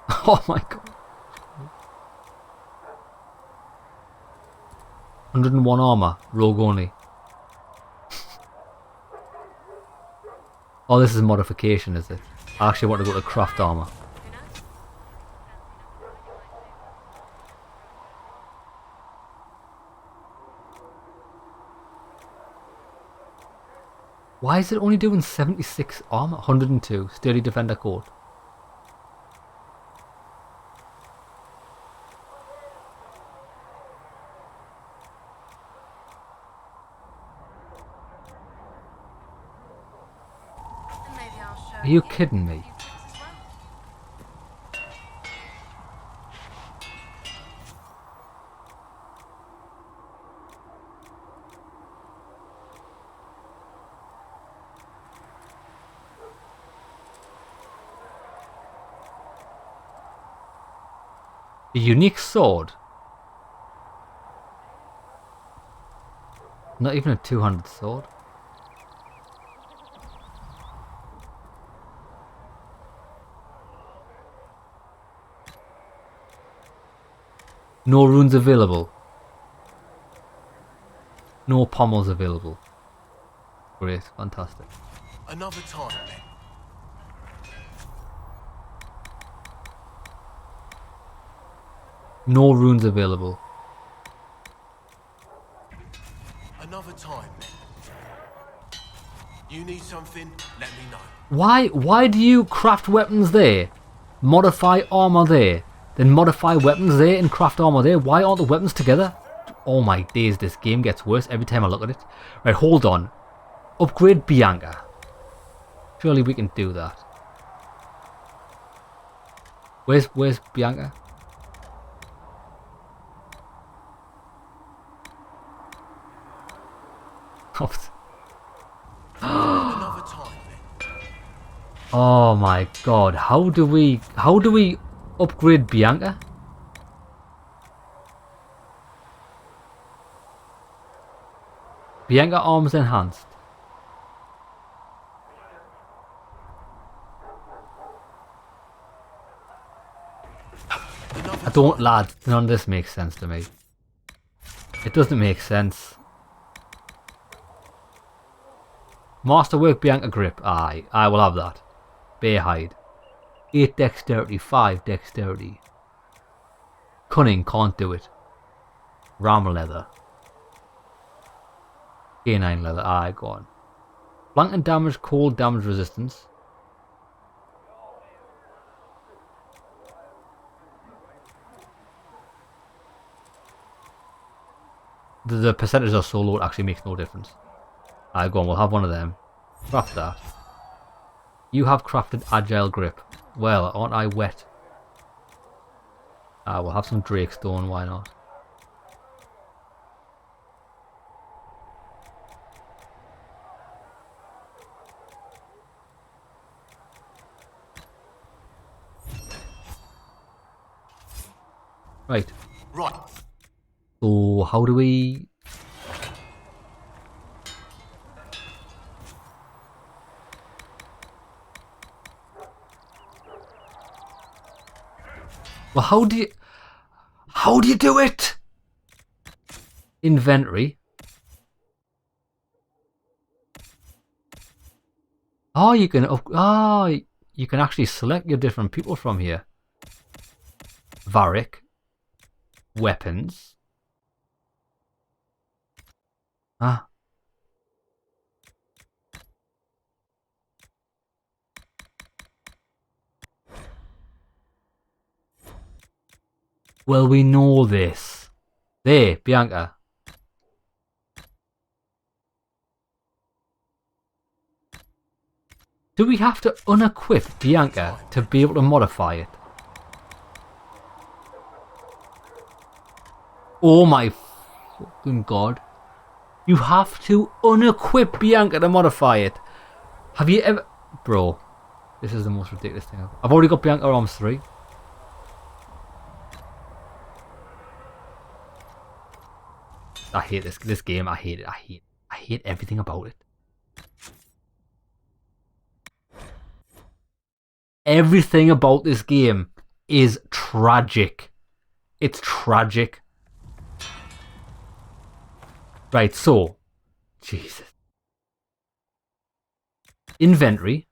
Oh my god. 101 armor, rogue only. Oh, this is a modification, is it? I actually want to go to craft armor. Why is it only doing 76 armor? 102, sturdy defender code. Are you kidding me? A unique sword. Not even a two-handed sword. No runes available. No pommels available. Great, fantastic. Another time, then. No runes available. Another time, then. You need something? Let me know. Why do you craft weapons there? Modify armor there. Then modify weapons there and craft armor there? Why aren't the weapons together? Oh my days, this game gets worse every time I look at it. Right, hold on. Upgrade Bianca. Surely we can do that. Where's Bianca? Another time, then. Oh my god, how do we upgrade Bianca? Bianca arms enhanced. I don't, lads, none of this makes sense to me. It doesn't make sense. Masterwork Bianca grip. Aye, I will have that. Bear hide. 8 dexterity, 5 dexterity. Cunning, can't do it. Ram leather. Canine leather. Aye, go on. Blank and damage, cold damage resistance. The percentage are so low it actually makes no difference. Alright, go on, we'll have one of them. Craft that. You have crafted agile grip. Well, aren't I wet? We'll have some Drakestone, why not? Right. Right. So, how do we... Well, how do you do it? Inventory. Oh, you can you can actually select your different people from here. Varric. Weapons. Ah. Well, we know this. There, Bianca. Do we have to unequip Bianca to be able to modify it? Oh my fucking god. You have to unequip Bianca to modify it. Have you ever... Bro, this is the most ridiculous thing ever. I've already got Bianca arms 3. I hate this game. I hate it. I hate everything about it. Everything about this game is tragic. It's tragic. Right, so Jesus. Inventory.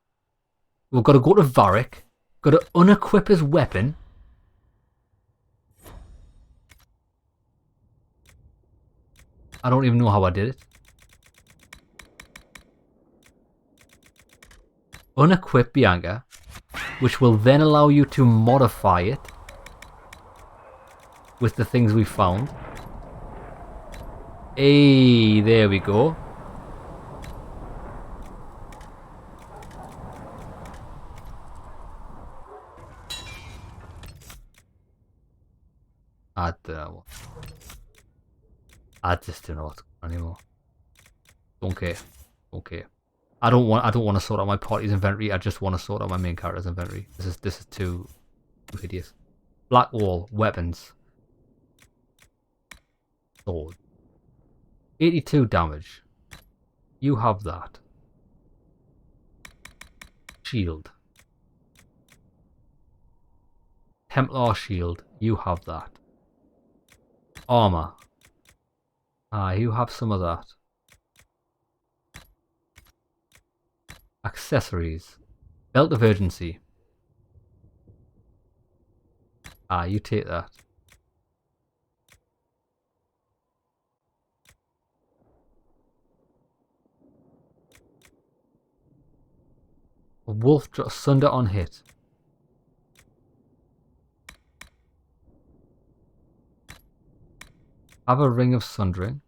We've got to go to Varric. Got to unequip his weapon. I don't even know how I did it. Unequip Bianca, which will then allow you to modify it with the things we found. Hey, there we go. I don't know. I just don't know what's going on anymore. Don't care. Don't care. I don't want to sort out my party's inventory. I just want to sort out my main character's inventory. This is too hideous. Blackwall, weapons. Sword. 82 damage. You have that. Shield. Templar shield. You have that. Armor. You have some of that. Accessories. Belt of urgency. You take that. A wolf sunder on hit. Have a ring of sundering.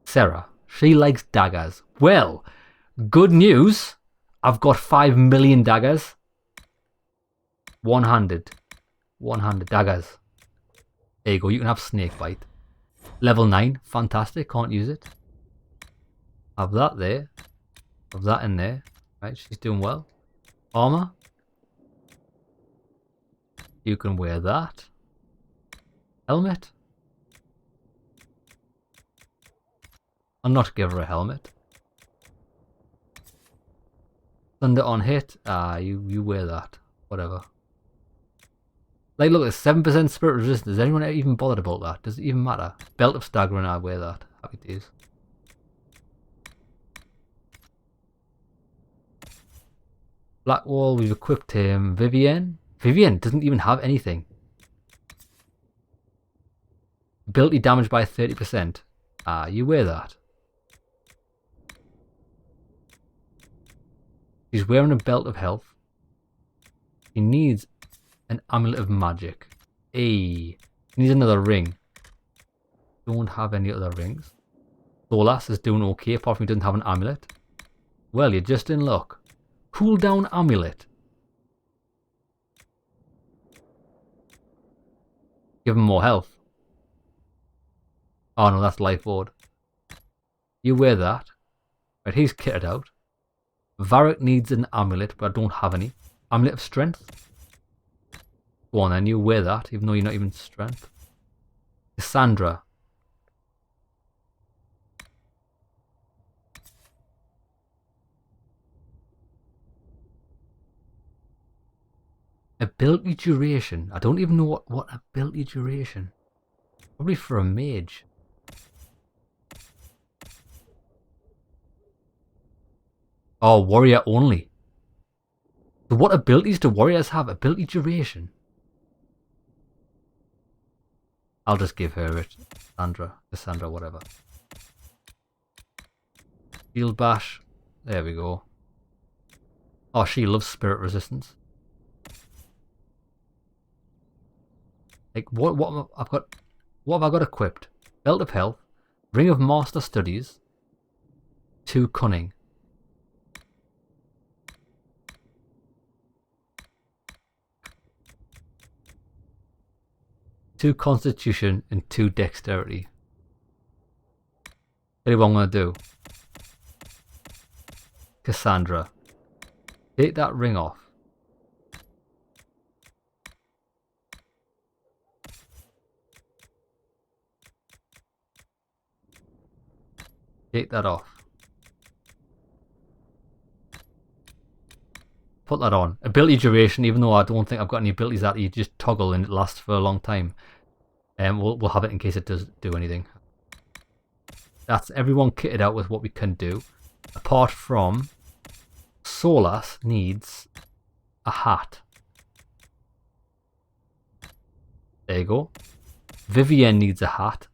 Sarah. She likes daggers. Well, good news. I've got 5 million daggers. One-handed. One-handed daggers. There you go. You can have snakebite. Level 9. Fantastic. Can't use it. Have that there. Have that in there. Right. She's doing well. Armor. You can wear that. Helmet. I'll not give her a helmet. Thunder on hit. You wear that. Whatever. Like, look, there's 7% spirit resistance. Is anyone even bothered about that? Does it even matter? Belt of staggering, I wear that. Happy days. Blackwall, we've equipped him. Vivienne. Vivienne doesn't even have anything. Ability damage by 30%. You wear that. She's wearing a belt of health. She needs an amulet of magic. She needs another ring. Don't have any other rings. Solas is doing okay, apart from he doesn't have an amulet. Well, you're just in luck. Cooldown amulet. Give him more health. Oh no, that's life ward. You wear that. Right, he's kitted out. Varric needs an amulet, but I don't have any. Amulet of strength. Go on then, you wear that, even though you're not even strength. Cassandra. Ability duration. I don't even know what ability duration. Probably for a mage. Oh, warrior only. So what abilities do warriors have? Ability duration. I'll just give her it. Cassandra, whatever. Shield bash. There we go. Oh, she loves spirit resistance. Like what have I got equipped? Belt of health, ring of master studies, 2 cunning. Two constitution and 2 dexterity. Tell you what I'm gonna do. Cassandra. Take that ring off. Take that off. Put that on. Ability duration, even though I don't think I've got any abilities that you just toggle and it lasts for a long time. We'll have it in case it does do anything. That's everyone kitted out with what we can do. Apart from Solas needs a hat. There you go. Vivienne needs a hat.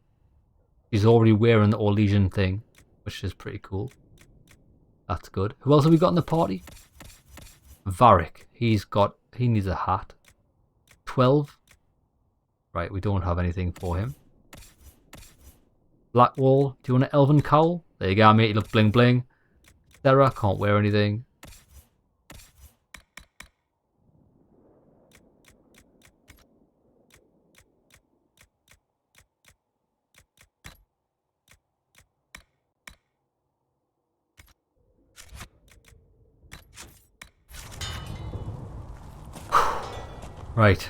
She's already wearing the Orlesian thing, which is pretty cool. That's good. Who else have we got in the party? Varric. He needs a hat. 12. Right, we don't have anything for him. Blackwall. Do you want an elven cowl? There you go, mate. You look bling bling. Sarah can't wear anything. Right.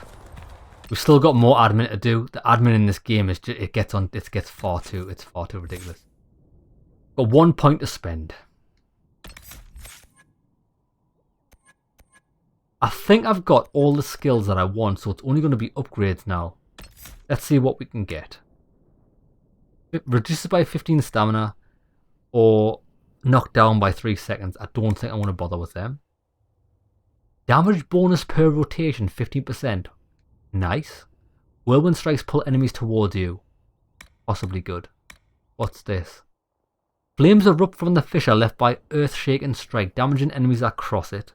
We've still got more admin to do. The admin in this game is just, it gets far too ridiculous. Got 1 point to spend. I think I've got all the skills that I want, so it's only going to be upgrades now. Let's see what we can get. It reduces by 15 stamina or knocked down by 3 seconds. I don't think I want to bother with them. Damage bonus per rotation, 15%. Nice. Whirlwind strikes pull enemies towards you. Possibly good. What's this? Flames erupt from the fissure left by earth-shaking strike, damaging enemies that cross it.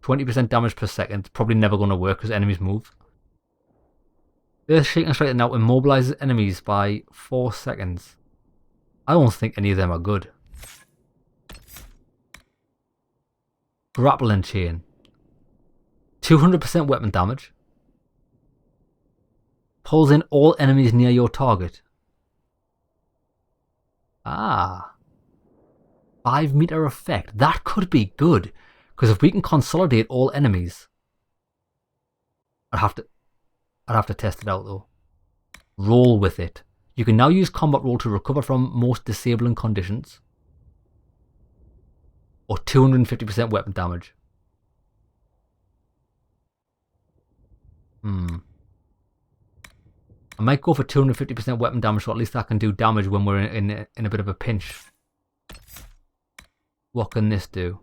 20% damage per second. Probably never going to work because enemies move. Earth-shaking strike now immobilizes enemies by 4 seconds. I don't think any of them are good. Grappling chain. 200% weapon damage. Pulls in all enemies near your target. Ah. 5-meter effect. That could be good. Because if we can consolidate all enemies. I'd have to test it out though. Roll with it. You can now use combat roll to recover from most disabling conditions. Or 250% weapon damage. I might go for 250% weapon damage, so at least I can do damage when we're in a bit of a pinch. What can this do?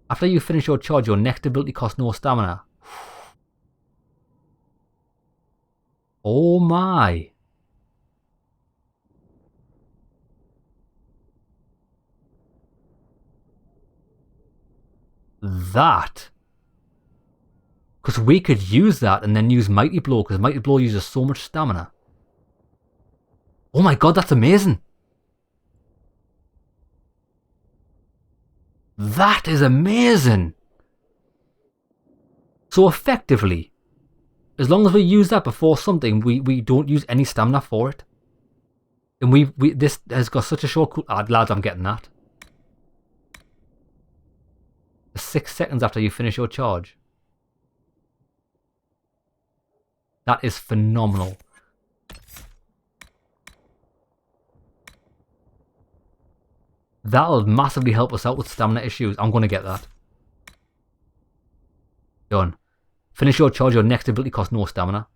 After you finish your charge, your next ability costs no stamina. Oh my. That. Because we could use that and then use Mighty Blow, because Mighty Blow uses so much stamina. Oh my god, that's amazing. That is amazing. So effectively, as long as we use that before something, we don't use any stamina for it. And this has got such a short cool... lads, I'm getting that. 6 seconds after you finish your charge. That is phenomenal. That'll massively help us out with stamina issues. I'm going to get that. Done. Finish your charge. Your next ability costs no stamina.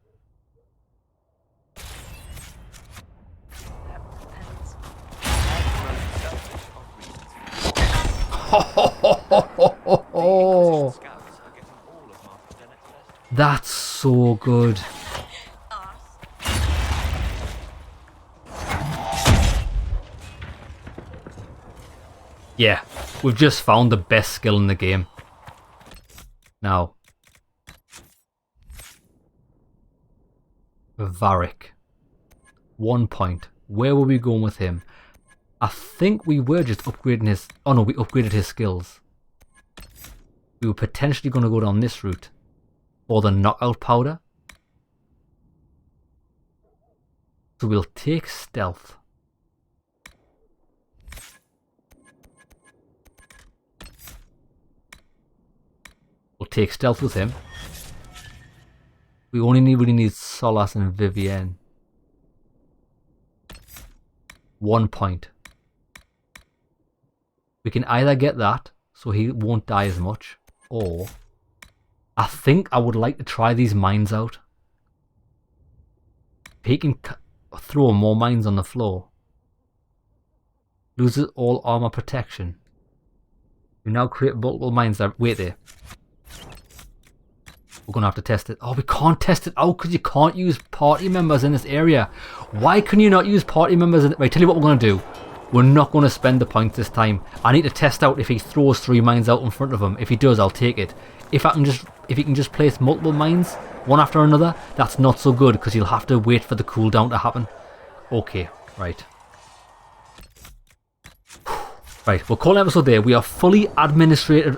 That's so good. Yeah, we've just found the best skill in the game. Now, Varric. 1 point. Where were we going with him? I think we were just upgrading his... Oh no, we upgraded his skills. We were potentially going to go down this route. Or the knockout powder. So we'll take stealth. We'll take stealth with him. We only really need Solas and Vivienne. 1 point. We can either get that, so he won't die as much, or I think I would like to try these mines out. He can throw more mines on the floor. Loses all armor protection. You now create multiple mines that... Wait there. We're going to have to test it. Oh, we can't test it out because you can't use party members in this area. Why can you not use party members? Right, tell you what we're going to do. We're not going to spend the points this time. I need to test out if he throws 3 mines out in front of him. If he does, I'll take it. If he can just place multiple mines, one after another, that's not so good because you'll have to wait for the cooldown to happen. Okay, right. Right, we'll call an episode there. We are fully administrated.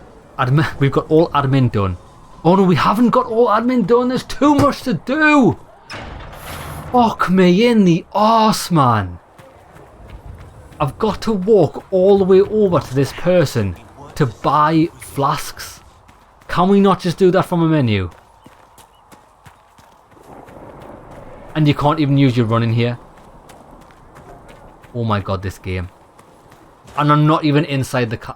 We've got all admin done. Oh no, we haven't got all admin done. There's too much to do. Fuck me in the arse, man. I've got to walk all the way over to this person to buy flasks. Can we not just do that from a menu? And you can't even use your running here. Oh my god, this game. And I'm not even inside the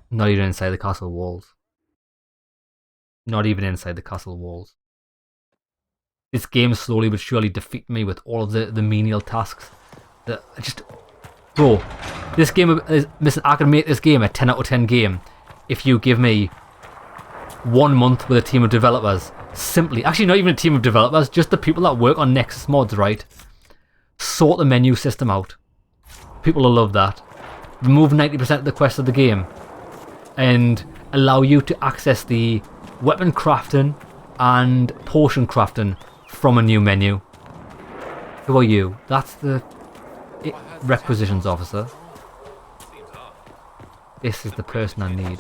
not even inside the castle walls. Not even inside the castle walls. This game slowly but surely defeat me with all of the menial tasks. That just... Bro, this game is... Listen, I can make this game a 10 out of 10 game if you give me 1 month with a team of developers. Simply... Actually, not even a team of developers, just the people that work on Nexus mods, right? Sort the menu system out. People will love that. Remove 90% of the quests of the game. And allow you to access the weapon crafting and potion crafting from a new menu. Who are you? That's the requisitions officer. This is the person I need.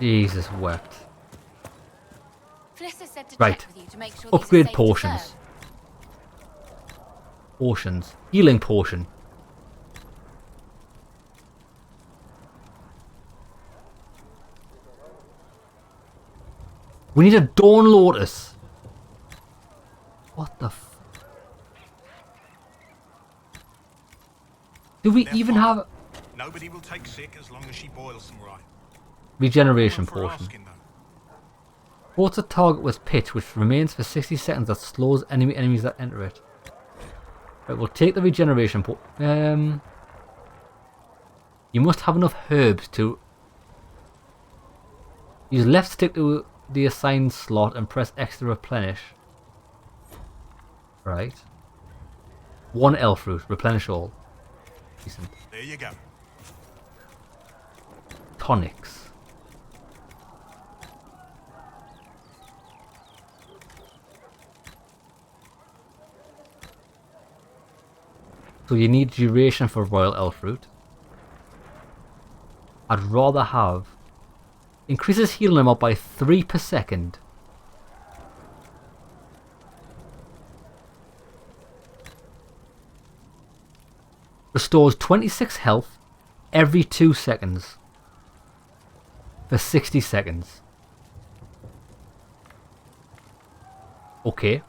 Jesus wept. Right. Upgrade potions. Potions. Healing potion. We need a Dawn Lotus. What the f... Do we even have... Nobody will take sick as long as she boils them right. Regeneration potion. Ports a target with pitch which remains for 60 seconds that slows enemies that enter it. Right, we'll take the regeneration potion. You must have enough herbs to... Use left stick to the assigned slot and press X to replenish. Right. 1 elf fruit. Replenish all. Decent. There you go. Tonics. So you need duration for royal elf fruit. I'd rather have... Increases healing amount by 3 per second. Restores 26 health every 2 seconds. For 60 seconds. Okay.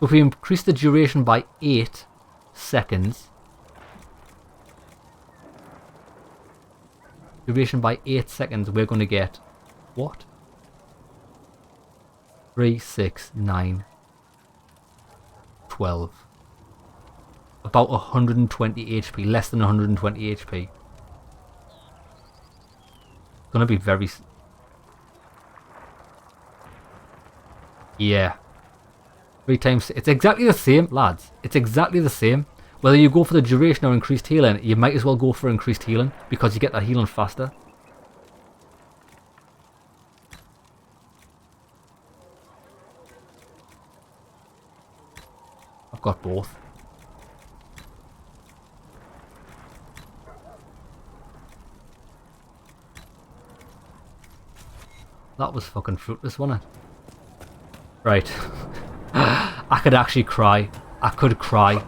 If we increase the duration by 8 seconds. Duration by 8 seconds, we're going to get... What? 3, 6, 9, 12. About 120 HP. Less than 120 HP. Gonna be very... Yeah. 3 times... It's exactly the same, lads. It's exactly the same. Whether you go for the duration or increased healing, you might as well go for increased healing because you get that healing faster. I've got both. That was fucking fruitless, wasn't it? Right. I could actually cry. I could cry.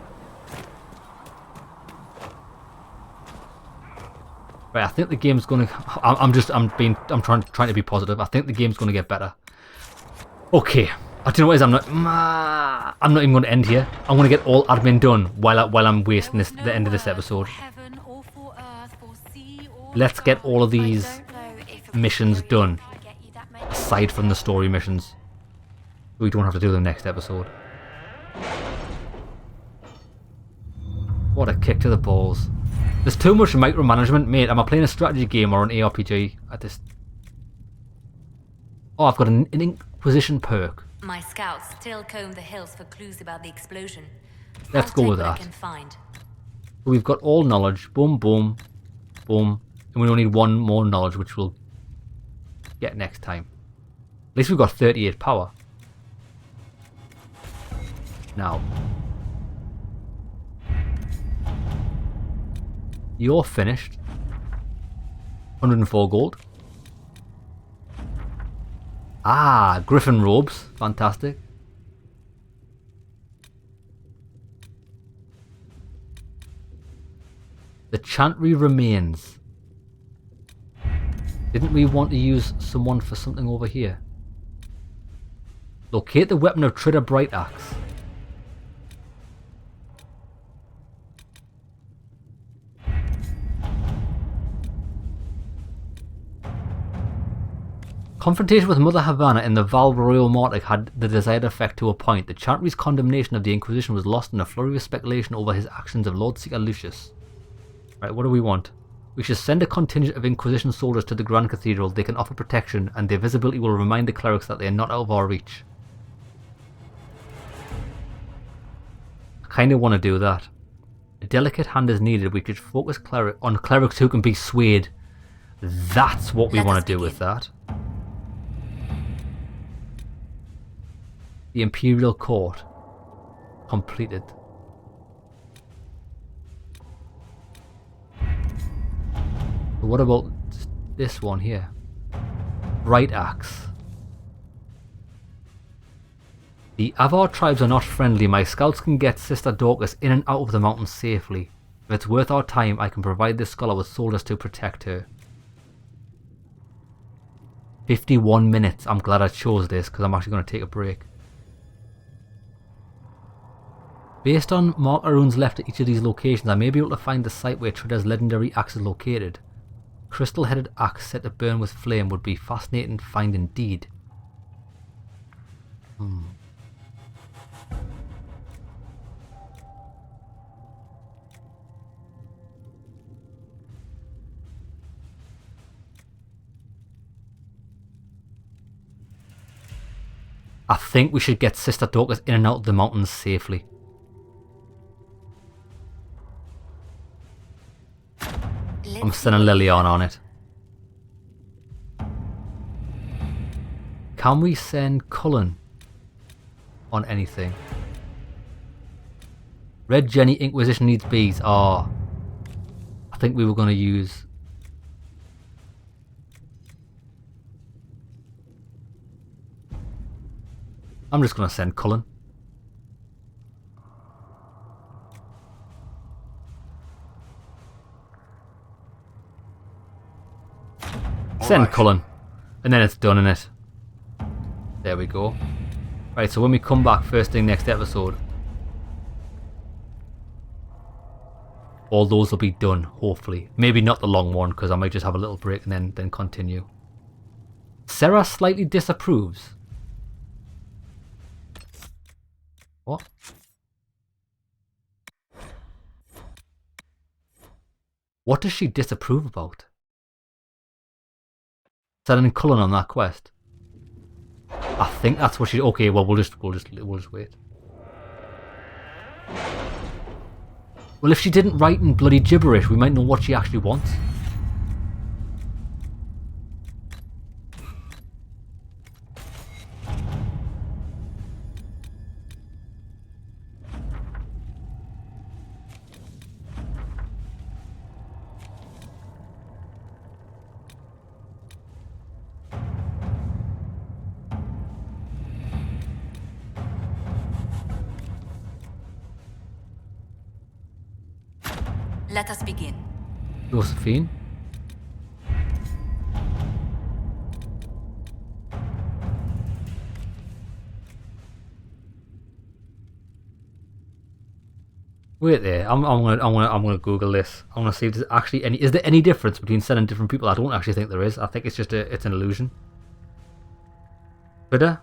Right, I think the game's gonna... I'm trying to be positive. I think the game's gonna get better. Okay. I don't know what it is. I'm not even gonna end here. I'm gonna get all admin done while I'm wasting the end of this episode. Let's get all of these missions done. Aside from the story missions. We don't have to do them next episode. What a kick to the balls. There's too much micromanagement, mate. Am I playing a strategy game or an ARPG at this? Oh, I've got an Inquisition perk. My scouts still comb the hills for clues about the explosion. Let's go with that. We've got all knowledge. Boom, boom, boom. And we only need 1 more knowledge, which we'll get next time. At least we've got 38 power. Now. You're finished. 104 gold. Ah, Griffin robes. Fantastic. Chantry remains. Didn't we want to use someone for something over here? Locate the weapon of Trader Bright Axe. Confrontation with Mother Havana in the Val Royal Mortic had the desired effect to a point. The Chantry's condemnation of the Inquisition was lost in a flurry of speculation over his actions of Lord Seeker Lucius. Right, what do we want? We should send a contingent of Inquisition soldiers to the Grand Cathedral. They can offer protection, and their visibility will remind the clerics that they are not out of our reach. I kind of want to do that. A delicate hand is needed. We could focus on clerics who can be swayed. That's what we want to do with that. The Imperial Court. Completed. But what about this one here? Bright Axe. The Avar tribes are not friendly. My scouts can get Sister Dorcas in and out of the mountains safely. If it's worth our time, I can provide this scholar with soldiers to protect her. 51 minutes. I'm glad I chose this because I'm actually going to take a break. Based on marker runes left at each of these locations, I may be able to find the site where Trader's legendary axe is located. Crystal-headed axe set to burn with flame would be fascinating find indeed. I think we should get Sister Dorcas in and out of the mountains safely. I'm sending Liliana on it. Can we send Cullen on anything? Red Jenny Inquisition needs bees. I think we were going to use... I'm just going to send Cullen. Send Cullen. And then it's done, innit? There we go. Right, so when we come back first thing next episode, all those will be done, hopefully. Maybe not the long one, because I might just have a little break and then continue. Sarah slightly disapproves. What? What does she disapprove about? Sending Cullen on that quest. I think that's what she. Okay, well we'll just wait. Well, if she didn't write in bloody gibberish, we might know what she actually wants. Let us begin. Josephine? Wait there. I'm gonna Google this. I want to see if there's actually any. Is there any difference between sending different people? I don't actually think there is. I think it's just it's an illusion. Twitter?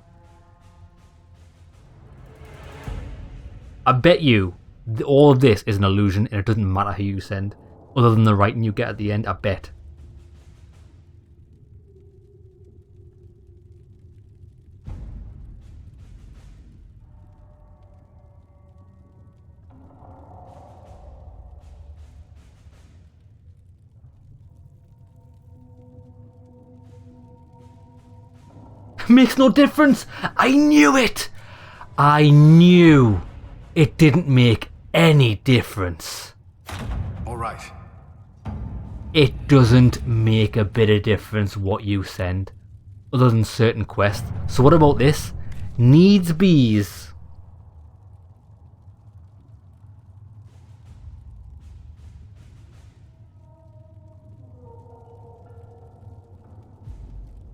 I bet you all of this is an illusion and it doesn't matter who you send. Other than the writing you get at the end, I bet. Makes no difference! I knew it! I knew it didn't make any difference. All right. It doesn't make a bit of difference what you send, other than certain quests. So what about this? Needs bees.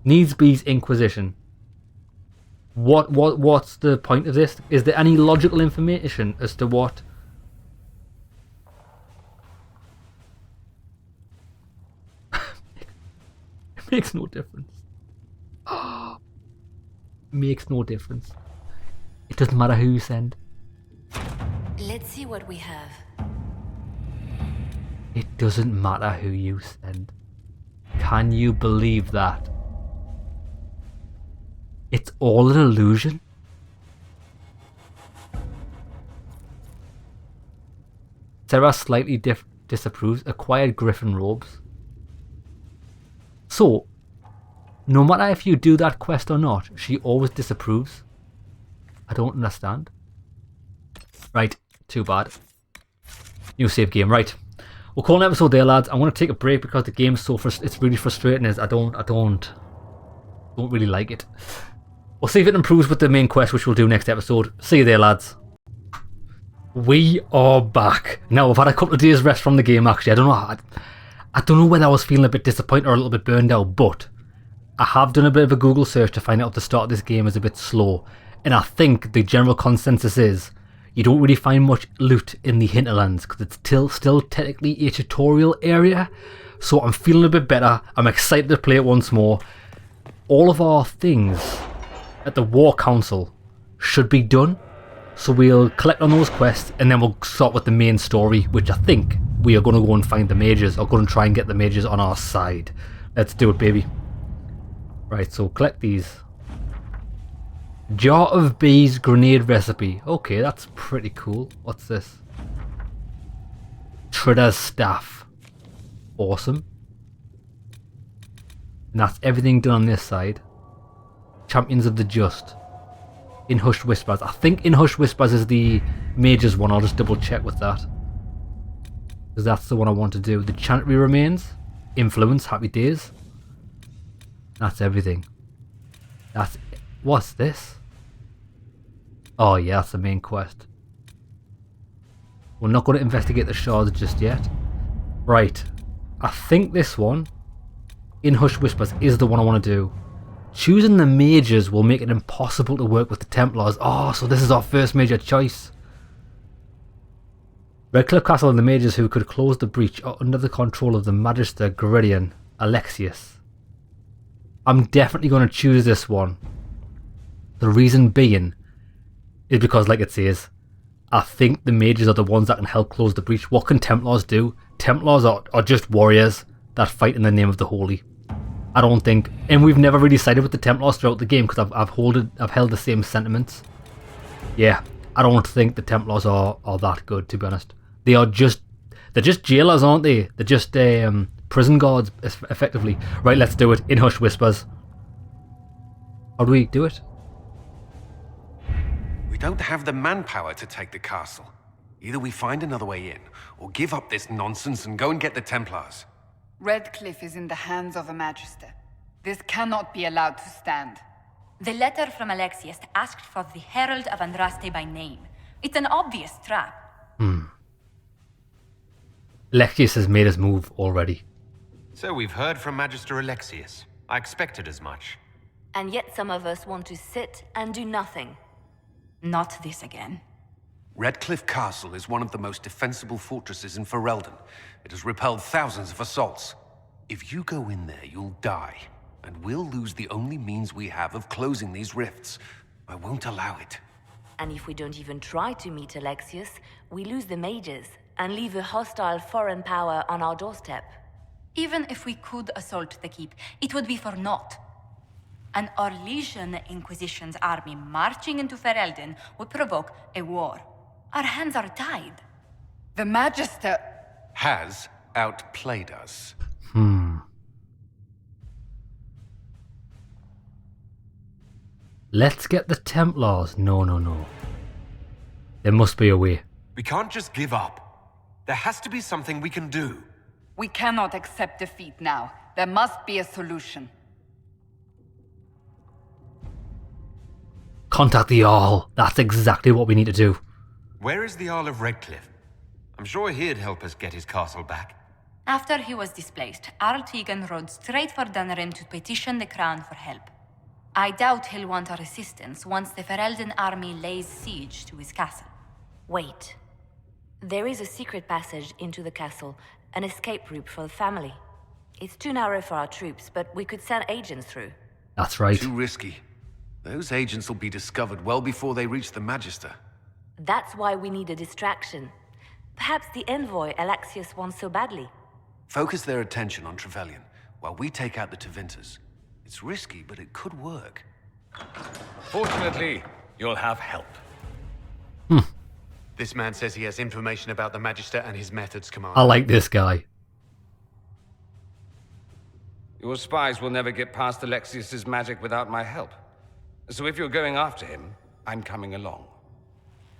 Needsby's Inquisition. What's the point of this? Is there any logical information as to what? It makes no difference. Makes no difference. It doesn't matter who you send. Let's see what we have. It doesn't matter who you send. Can you believe that? It's all an illusion? Sarah slightly disapproves. Acquired griffin robes. So, no matter if you do that quest or not, she always disapproves. I don't understand. Right, too bad. New save game, right. We'll call an episode there, lads. I'm going to take a break because the game's so it's really frustrating. I don't really like it. We'll see if it improves with the main quest, which we'll do next episode. See you there, lads. We are back. Now, I've had a couple of days rest from the game, actually. I don't know whether I was feeling a bit disappointed or a little bit burned out, but I have done a bit of a Google search to find out if the start of this game is a bit slow. And I think the general consensus is you don't really find much loot in the hinterlands because it's still technically a tutorial area. So I'm feeling a bit better. I'm excited to play it once more. All of our things at the War Council should be done. So we'll collect on those quests and then we'll start with the main story, which I think we are going to go and find the mages, or going to try and get the mages on our side. Let's do it, baby. Right, so collect these. Jar of Bees grenade recipe. Okay, that's pretty cool. What's this? Thedas staff. Awesome. And that's everything done on this side. Champions of the Just. In Hushed Whispers. I think In Hushed Whispers is the mages one. I'll just double check with that. Because that's the one I want to do. The Chantry Remains. Influence. Happy Days. That's everything. That's... What's this? Oh yeah, that's the main quest. We're not going to investigate the shards just yet. Right. I think this one, In Hushed Whispers, is the one I want to do. Choosing the mages will make it impossible to work with the Templars. Oh, so this is our first major choice. Redcliffe Castle and the mages who could close the breach are under the control of the Magister Geridian Alexius. I'm definitely going to choose this one. The reason being is because, like it says, I think the mages are the ones that can help close the breach. What can Templars do? Templars are just warriors that fight in the name of the holy. I don't think, and we've never really sided with the Templars throughout the game because I've held the same sentiments. Yeah, I don't think the Templars are that good, to be honest. They're just jailers, aren't they? They're just prison guards, effectively. Right, let's do it. In Hushed Whispers. How do we do it? We don't have the manpower to take the castle. Either we find another way in, or give up this nonsense and go and get the Templars. Redcliffe is in the hands of a Magister. This cannot be allowed to stand. The letter from Alexius asked for the Herald of Andraste by name. It's an obvious trap. Alexius has made his move already. So we've heard from Magister Alexius. I expected as much. And yet some of us want to sit and do nothing. Not this again. Redcliffe Castle is one of the most defensible fortresses in Ferelden. It has repelled thousands of assaults. If you go in there, you'll die. And we'll lose the only means we have of closing these rifts. I won't allow it. And if we don't even try to meet Alexius, we lose the mages and leave a hostile foreign power on our doorstep. Even if we could assault the keep, it would be for naught. An Orlesian Inquisition's army marching into Ferelden would provoke a war. Our hands are tied. The Magister has outplayed us. Let's get the Templars. No. There must be a way. We can't just give up. There has to be something we can do. We cannot accept defeat now. There must be a solution. Contact the Jarl. That's exactly what we need to do. Where is the Jarl of Redcliffe? I'm sure he'd help us get his castle back. After he was displaced, Arl Tegan rode straight for Dunrim to petition the Crown for help. I doubt he'll want our assistance once the Ferelden army lays siege to his castle. Wait. There is a secret passage into the castle, an escape route for the family. It's too narrow for our troops, but we could send agents through. That's right. Too risky. Those agents will be discovered well before they reach the Magister. That's why we need a distraction. Perhaps the envoy Alexius wants so badly. Focus their attention on Trevelyan, while we take out the Tevinters. It's risky, but it could work. Fortunately, you'll have help. This man says he has information about the Magister and his methods, Commander. I like this guy. Your spies will never get past Alexius's magic without my help. So if you're going after him, I'm coming along.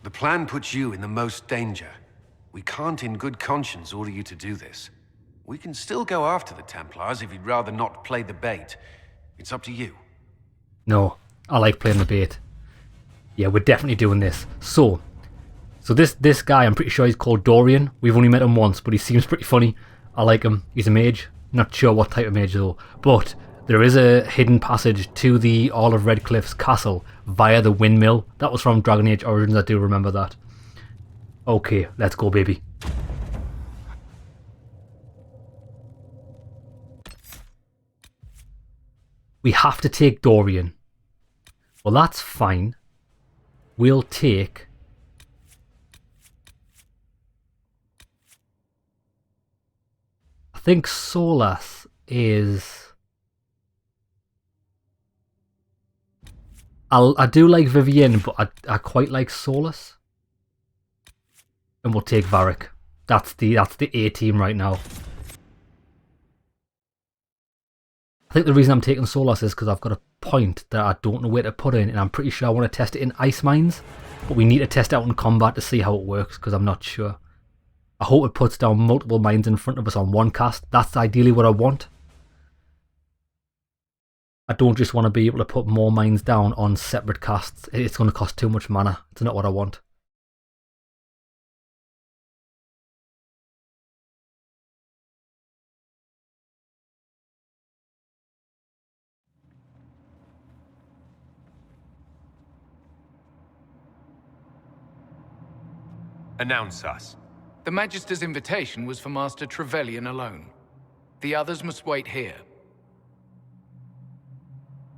The plan puts you in the most danger. We can't in good conscience order you to do this. We can still go after the Templars if you'd rather not play the bait. It's up to you. No, I like playing the bait. Yeah, we're definitely doing this. So this guy, I'm pretty sure he's called Dorian. We've only met him once, but he seems pretty funny. I like him. He's a mage. Not sure what type of mage though. But there is a hidden passage to the All of Redcliffe's castle via the windmill. That was from Dragon Age Origins, I do remember that. Okay, let's go, baby. We have to take Dorian. Well, that's fine. We'll take... I think Solas is... I do like Vivienne, but I quite like Solas. And we'll take Varric. That's the A team right now. I think the reason I'm taking Solas is because I've got a point that I don't know where to put in, and I'm pretty sure I want to test it in ice mines, but we need to test it out in combat to see how it works, because I'm not sure. I hope it puts down multiple mines in front of us on one cast. That's ideally what I want. I don't just want to be able to put more mines down on separate casts. It's going to cost too much mana. It's not what I want. Announce us. The Magister's invitation was for Master Trevelyan alone. The others must wait here.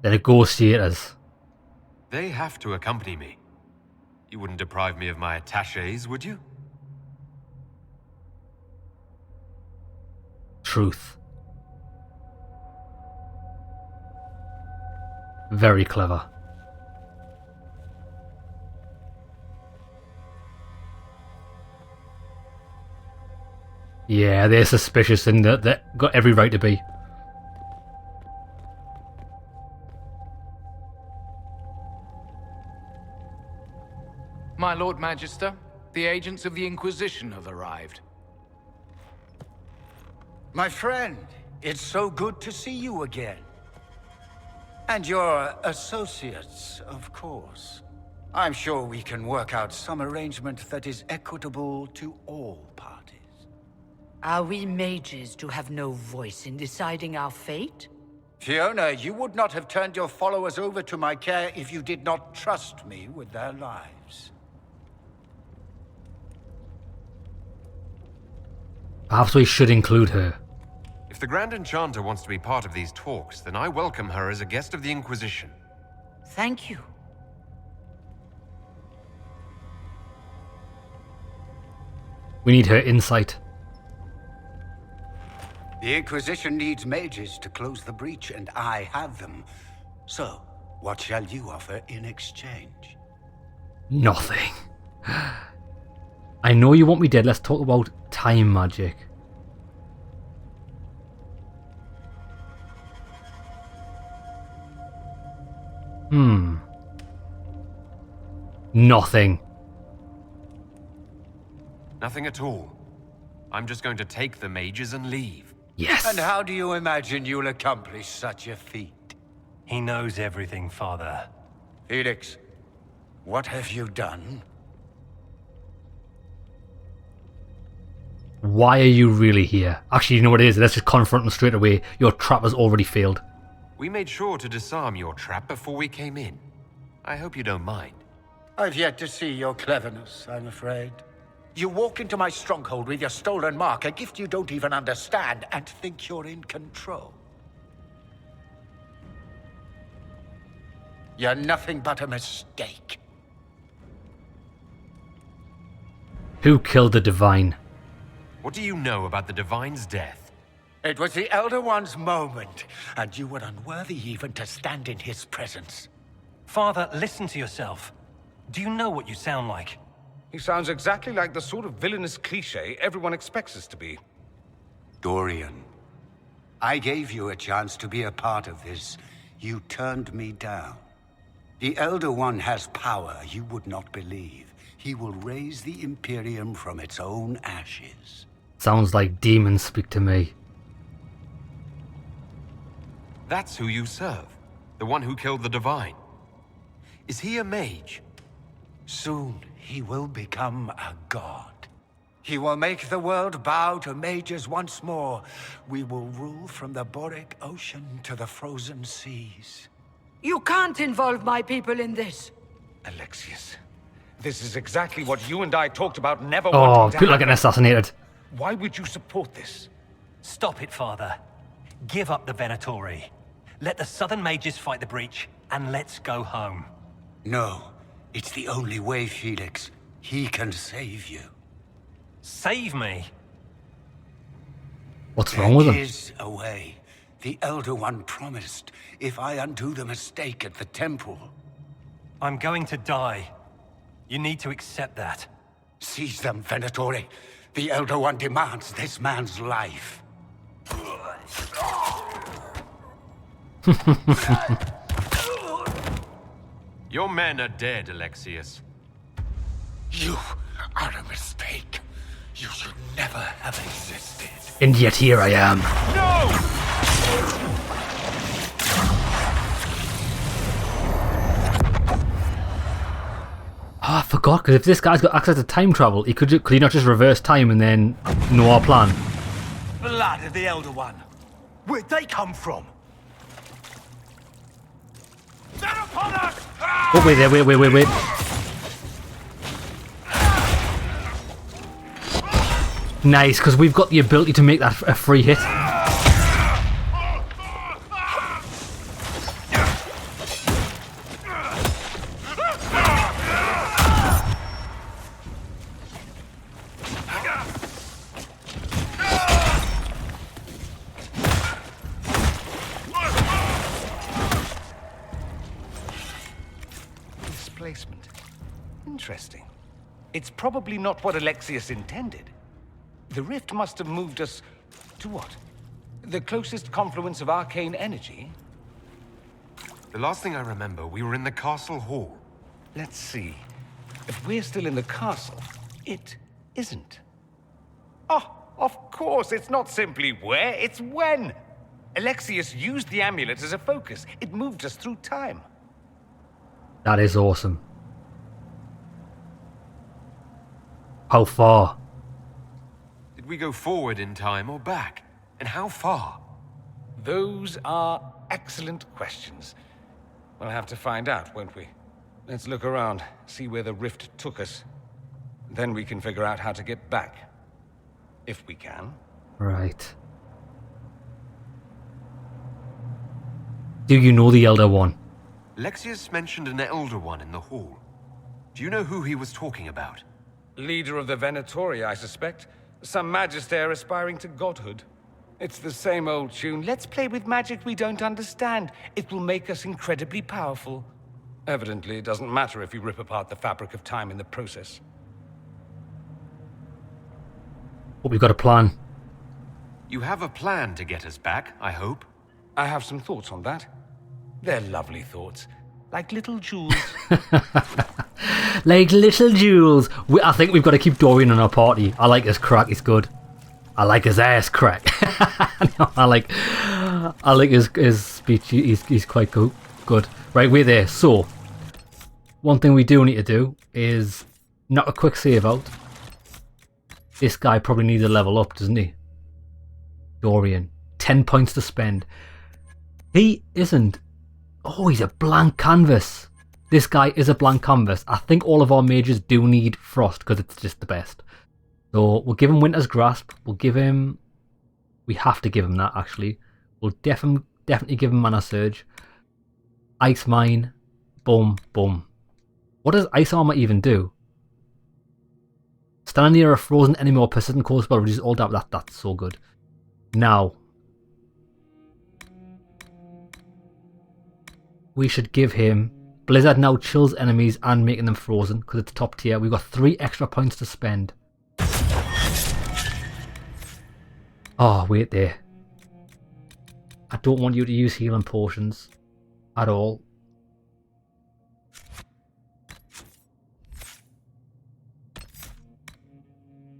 The negotiators. They have to accompany me. You wouldn't deprive me of my attachés, would you? Truth. Very clever. Yeah, they're suspicious and they've got every right to be. My Lord Magister, the agents of the Inquisition have arrived. My friend, it's so good to see you again. And your associates, of course. I'm sure we can work out some arrangement that is equitable to all parties. Are we mages to have no voice in deciding our fate? Fiona, you would not have turned your followers over to my care if you did not trust me with their lives. Perhaps we should include her. If the Grand Enchanter wants to be part of these talks, then I welcome her as a guest of the Inquisition. Thank you. We need her insight. The Inquisition needs mages to close the breach, and I have them. So, what shall you offer in exchange? Nothing. I know you want me dead. Let's talk about time magic. Nothing. Nothing at all. I'm just going to take the mages and leave. Yes. And how do you imagine you'll accomplish such a feat? He knows everything, Father. Felix, what have you done? Why are you really here? Actually, you know what it is? Let's just confront them straight away. Your trap has already failed. We made sure to disarm your trap before we came in. I hope you don't mind. I've yet to see your cleverness, I'm afraid. You walk into my stronghold with your stolen mark, a gift you don't even understand, and think you're in control. You're nothing but a mistake. Who killed the Divine? What do you know about the Divine's death? It was the Elder One's moment, and you were unworthy even to stand in his presence. Father, listen to yourself. Do you know what you sound like? He sounds exactly like the sort of villainous cliché everyone expects us to be. Dorian, I gave you a chance to be a part of this. You turned me down. The Elder One has power you would not believe. He will raise the Imperium from its own ashes. Sounds like demons speak to me. That's who you serve. The one who killed the Divine. Is he a mage? Soon, he will become a god. He will make the world bow to mages once more. We will rule from the Boric Ocean to the frozen seas. You can't involve my people in this. Alexius, this is exactly what you and I talked about never Oh, wanting to people are happen. getting assassinated. Why would you support this? Stop it, Father. Give up the Venatori. Let the Southern Mages fight the breach, and let's go home. No, it's the only way, Felix. He can save you. Save me? What's wrong with him? There is a way. The Elder One promised, if I undo the mistake at the temple. I'm going to die. You need to accept that. Seize them, Venatori. The Elder One demands this man's life. Your men are dead, Alexius. You are a mistake. You should never have existed. And yet here I am. Oh, I forgot, because if this guy's got access to time travel, could he not just reverse time and then know our plan? Blood of the Elder One. Where'd they come from? They're upon us! Oh, wait there, wait. Nice, because we've got the ability to make that a free hit. Displacement. Interesting. It's probably not what Alexius intended. The rift must have moved us to what? The closest confluence of arcane energy? The last thing I remember, we were in the castle hall. Let's see. If we're still in the castle, it isn't. Oh, of course, it's not simply where, it's when. Alexius used the amulet as a focus. It moved us through time. That is awesome. How far? Did we go forward in time or back? And how far? Those are excellent questions. We'll have to find out, won't we? Let's look around, see where the rift took us. Then we can figure out how to get back. If we can. Right. Do you know the Elder One? Alexius mentioned an Elder One in the hall. Do you know who he was talking about? Leader of the Venatori, I suspect. Some magister aspiring to godhood. It's the same old tune. Let's play with magic we don't understand. It will make us incredibly powerful. Evidently, it doesn't matter if you rip apart the fabric of time in the process. But we've got a plan. You have a plan to get us back, I hope. I have some thoughts on that. They're lovely thoughts. Like little jewels. Like little jewels. I think we've got to keep Dorian in our party. I like his crack, he's good. I like his ass crack. No, I like his speech, he's quite good. Right, we're there. So, one thing we do need to do is knock a quick save out. This guy probably needs a level up, doesn't he? Dorian. 10 points to spend. He isn't... Oh, he's a blank canvas. This guy is a blank canvas. I think all of our mages do need frost because it's just the best. So we'll give him Winter's Grasp. We'll give him... We have to give him that, actually. We'll definitely give him Mana Surge. Ice Mine. Boom, boom. What does Ice Armor even do? Standing near a frozen enemy or persistent cold spell reduces all damage. That's so good. Now, we should give him Blizzard. Now chills enemies and making them frozen because it's top tier. We've got 3 extra points to spend. Oh, wait there. I don't want you to use healing potions at all.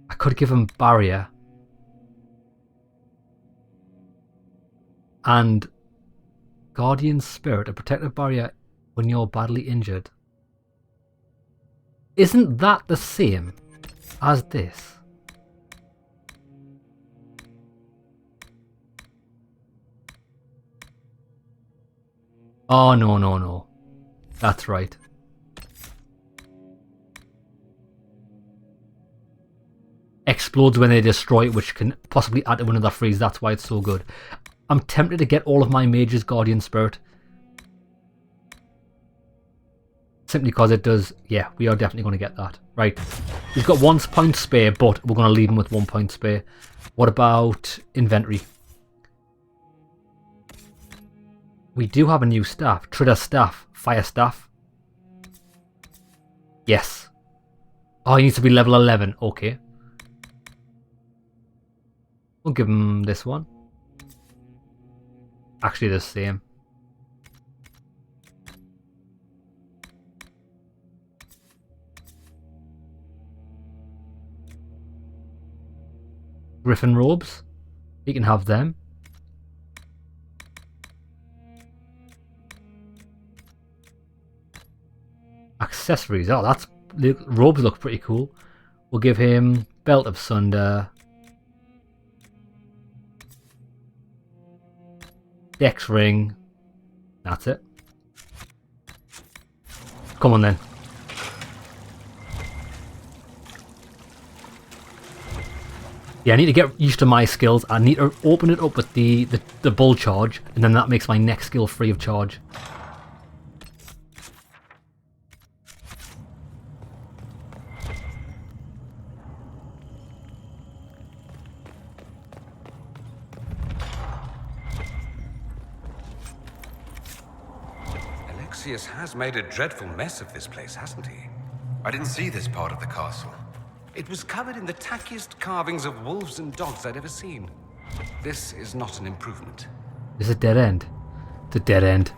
I could give him Barrier. And Guardian Spirit, a protective barrier when you're badly injured. Isn't that the same as this? Oh, no, no, no. That's right. Explodes when they destroy it, which can possibly add to another freeze. That's why it's so good. I'm tempted to get all of my mages Guardian Spirit. Simply because it does... Yeah, we are definitely going to get that. Right. He's got 1 point spare, but we're going to leave him with 1 point spare. What about inventory? We do have a new staff. Trader's Staff. Fire Staff. Yes. Oh, he needs to be level 11. Okay. We'll give him this one. Actually the same. Griffin robes. He can have them. Accessories. Oh, that's... The robes look pretty cool. We'll give him Belt of Sunder. Dex ring. That's it. Come on then. Yeah, I need to get used to my skills. I need to open it up with the bull charge, and then that makes my next skill free of charge. Alexius has made a dreadful mess of this place, hasn't he? I didn't see this part of the castle. It was covered in the tackiest carvings of wolves and dogs I'd ever seen. This is not an improvement. It's a dead end. It's a dead end.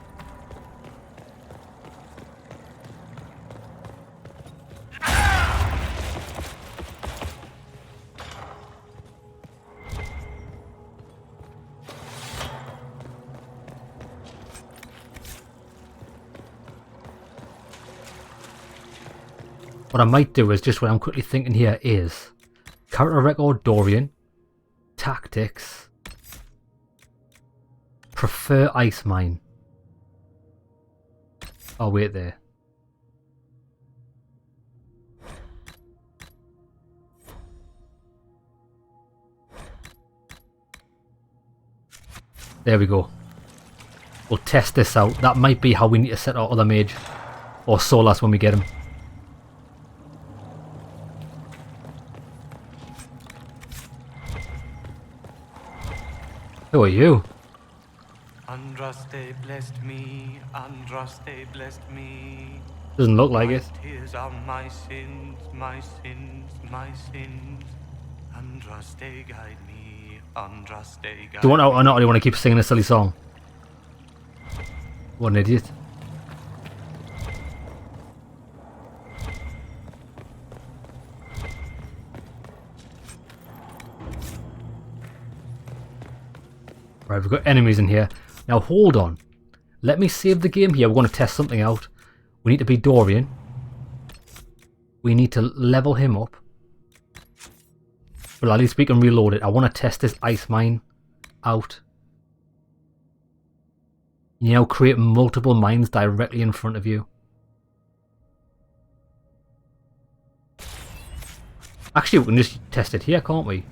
What I might do is just what I'm quickly thinking here is character record Dorian, tactics, prefer Ice Mine. Oh wait there. There we go. We'll test this out. That might be how we need to set our other mage or Solas when we get him. Who are you? Andraste blessed me, Andraste blessed me. Doesn't look like it. Tears are my sins, my sins, my sins. Andraste guide me, Andraste guide Do you want or not? Or do you want to keep singing a silly song? What an idiot. Right, we've got enemies in here. Now hold on. Let me save the game here. We're going to test something out. We need to be Dorian. We need to level him up. Well, at least we can reload it. I want to test this ice mine out. You know, create multiple mines directly in front of you. Actually, we can just test it here, can't we?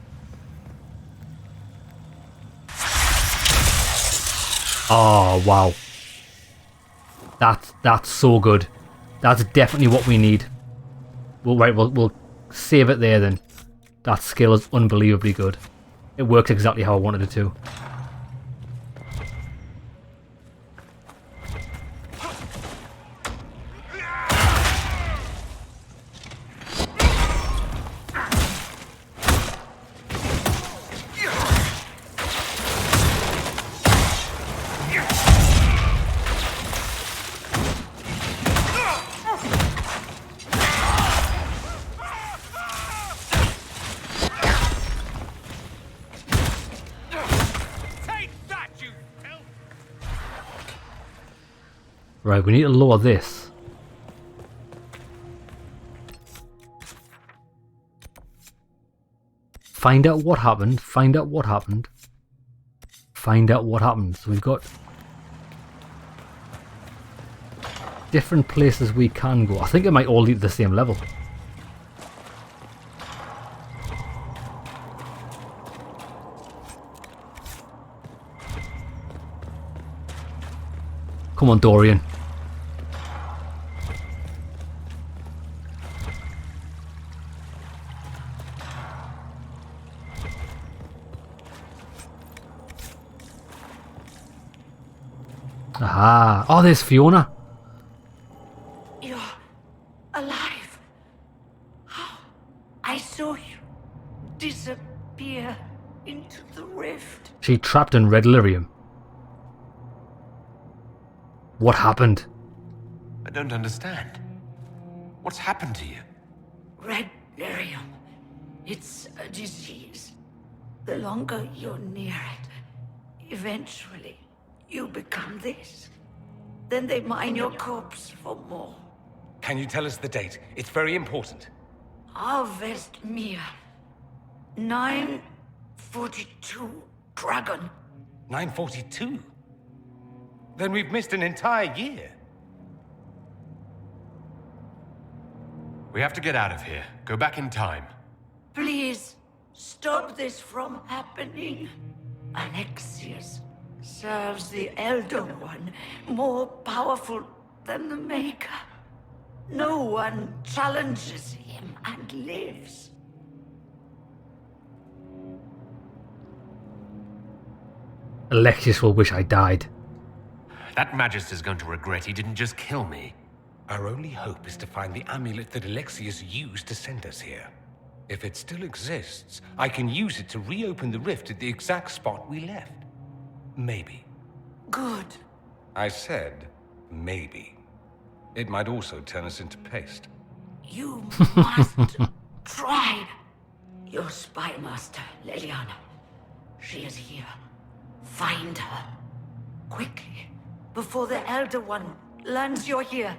Oh, wow. That's so good. That's definitely what we need. We'll save it there then. That skill is unbelievably good. It worked exactly how I wanted it to. Right, we need to lower this. Find out what happened, find out what happened. Find out what happened. So we've got different places we can go. I think it might all lead to the same level. Come on, Dorian. Aha. Oh, there's Fiona. You're alive. How? I saw you disappear into the rift. She trapped in Red Lyrium. What happened? I don't understand. What's happened to you? Red lyrium. It's a disease. The longer you're near it, eventually you become this. Then they mine your corpse for more. Can you tell us the date? It's very important. Harvest Mia. 942 Dragon. 942? Then we've missed an entire year. We have to get out of here. Go back in time. Please, stop this from happening. Alexius serves the Elder One, more powerful than the Maker. No one challenges him and lives. Alexius will wish I died. That Magister's going to regret he didn't just kill me. Our only hope is to find the amulet that Alexius used to send us here. If it still exists, I can use it to reopen the rift at the exact spot we left. Maybe. Good. I said, maybe. It might also turn us into paste. You must try. Your spy master, Leliana. She is here. Find her. Quickly. Before the Elder One learns you're here.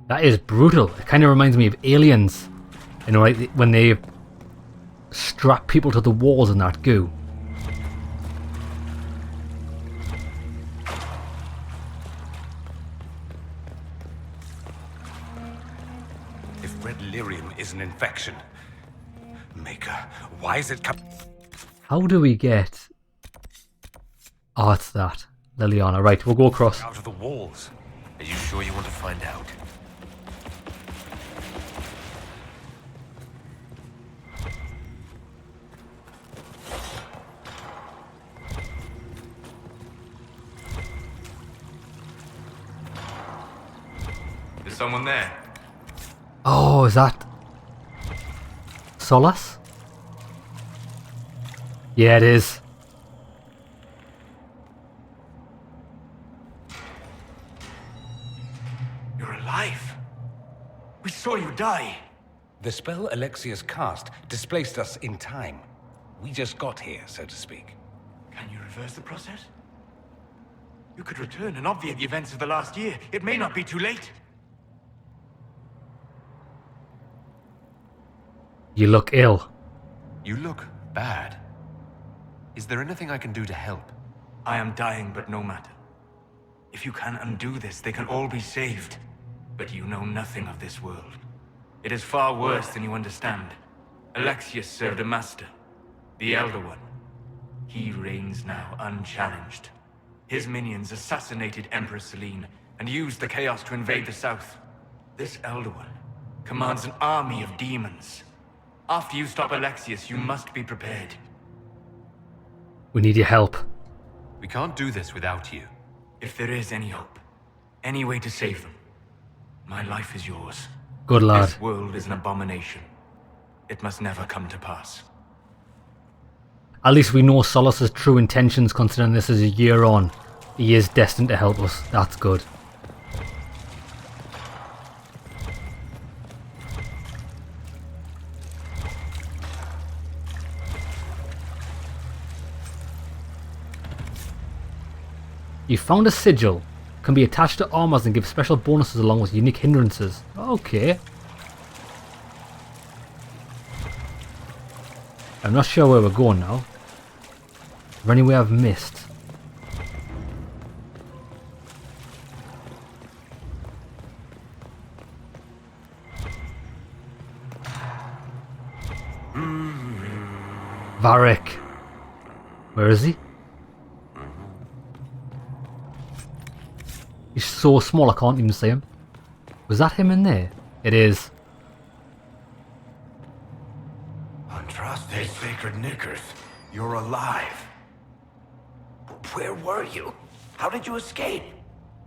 That is brutal. It kind of reminds me of Aliens. You know, like when they strap people to the walls in that goo. If red lyrium is an infection, Maker, why is it How do we get... Oh, it's that. Leliana. Right, we'll go across. Out of the walls. Are you sure you want to find out? Is someone there? Oh, is that... Solace? Yeah, it is. You're alive. We saw you die. The spell Alexius cast displaced us in time. We just got here, so to speak. Can you reverse the process? You could return and obviate the events of the last year. It may not be too late. You look ill. You look bad. Is there anything I can do to help? I am dying, but no matter. If you can undo this, they can all be saved. But you know nothing of this world. It is far worse than you understand. Alexius served a master, the Elder One. He reigns now unchallenged. His minions assassinated Empress Selene and used the chaos to invade the south. This Elder One commands an army of demons. After you stop Alexius, you must be prepared. We need your help. We can't do this without you. If there is any hope, any way to save them, my life is yours. Good lad. This world is an abomination. It must never come to pass. At least we know Solas's true intentions, considering this is a year on. He is destined to help us. That's good. You found a sigil. Can be attached to armors and give special bonuses along with unique hindrances. Okay. I'm not sure where we're going now. Is there any way I've missed? Varric. Where is he? He's so small I can't even see him. Was that him in there? It is. Andraste Sacred Knickers, you're alive. Where were you? How did you escape?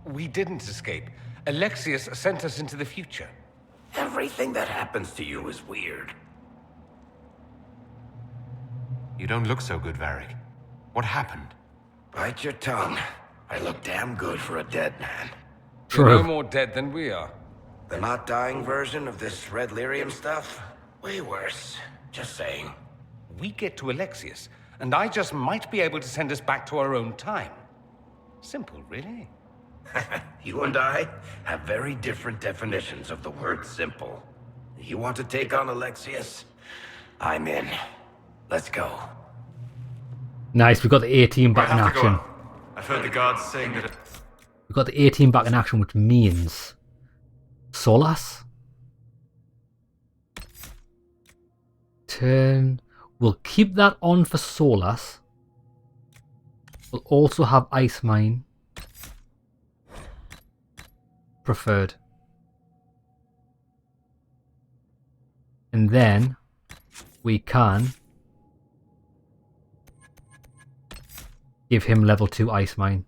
We didn't escape. Alexius sent us into the future. Everything that happens to you is weird. You don't look so good, Varric. What happened? Bite your tongue. I look damn good for a dead man. You're no more dead than we are. The not dying version of this red lyrium stuff? Way worse. Just saying. We get to Alexius, and I just might be able to send us back to our own time. Simple, really. You and I have very different definitions of the word simple. You want to take on Alexius? I'm in. Let's go. Nice, we got the A-team back in action. I've heard the guards saying that... We've got the A-team back in action, which means... Solas? Turn... We'll keep that on for Solas. We'll also have Ice Mine. Preferred. And then... we can... give him level 2 Ice Mine.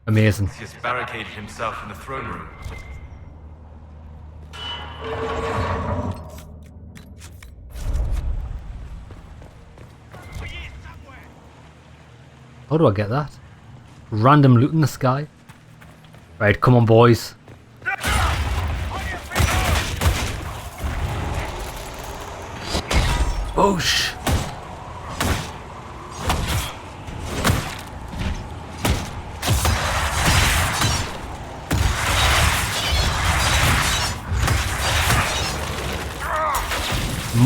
Amazing. He has barricaded himself in the throne room. How do I get that? Random loot in the sky? Right, come on boys. Boosh!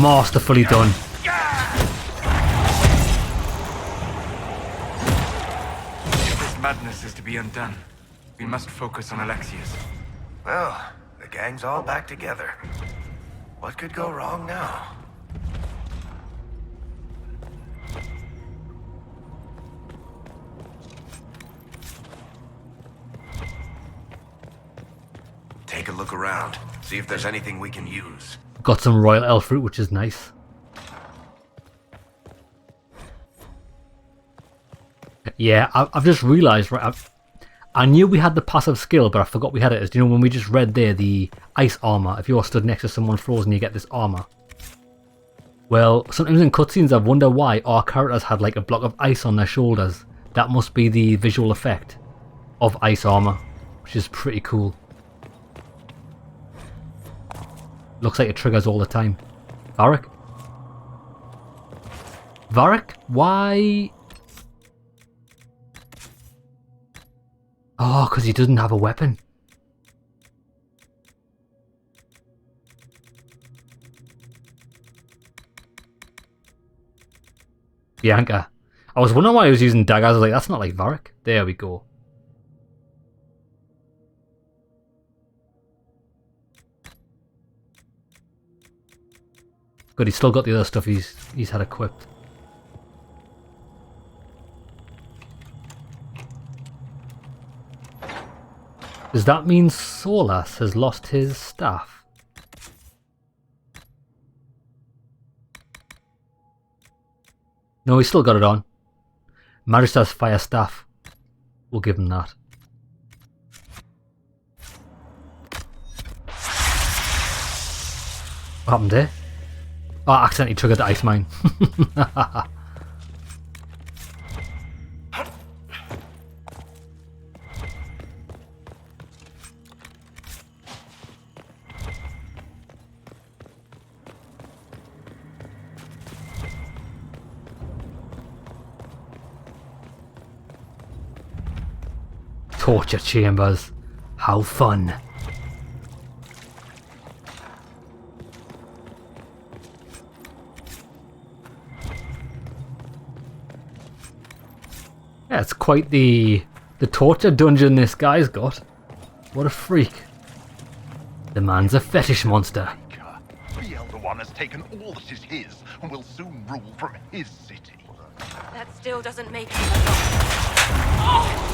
Masterfully done. If this madness is to be undone, we must focus on Alexius. Well, the gang's all back together. What could go wrong now? Take a look around. See if there's anything we can use. Got some royal elf fruit, which is nice. Yeah, I've just realised, right, I knew we had the passive skill, but I forgot we had it. As you know, when we just read there, the ice armour, if you're stood next to someone frozen, you get this armour. Well, sometimes in cutscenes I've wondered why our characters had like a block of ice on their shoulders. That must be the visual effect of ice armour, which is pretty cool. Looks like it triggers all the time. Varric? Varric? Why? Oh, because he doesn't have a weapon. Bianca. I was wondering why he was using daggers. I was like, that's not like Varric. There we go. Good, he's still got the other stuff he's had equipped. Does that mean Solas has lost his staff? No, he's still got it on. Magister's fire staff. We'll give him that. What happened there? Oh, I accidentally triggered the ice mine. Torture chambers. How fun. Yeah, it's quite the torture dungeon this guy's got. What a freak. The man's a fetish monster. The Elder One has taken all that is his and will soon rule from his city. That still doesn't make him a god.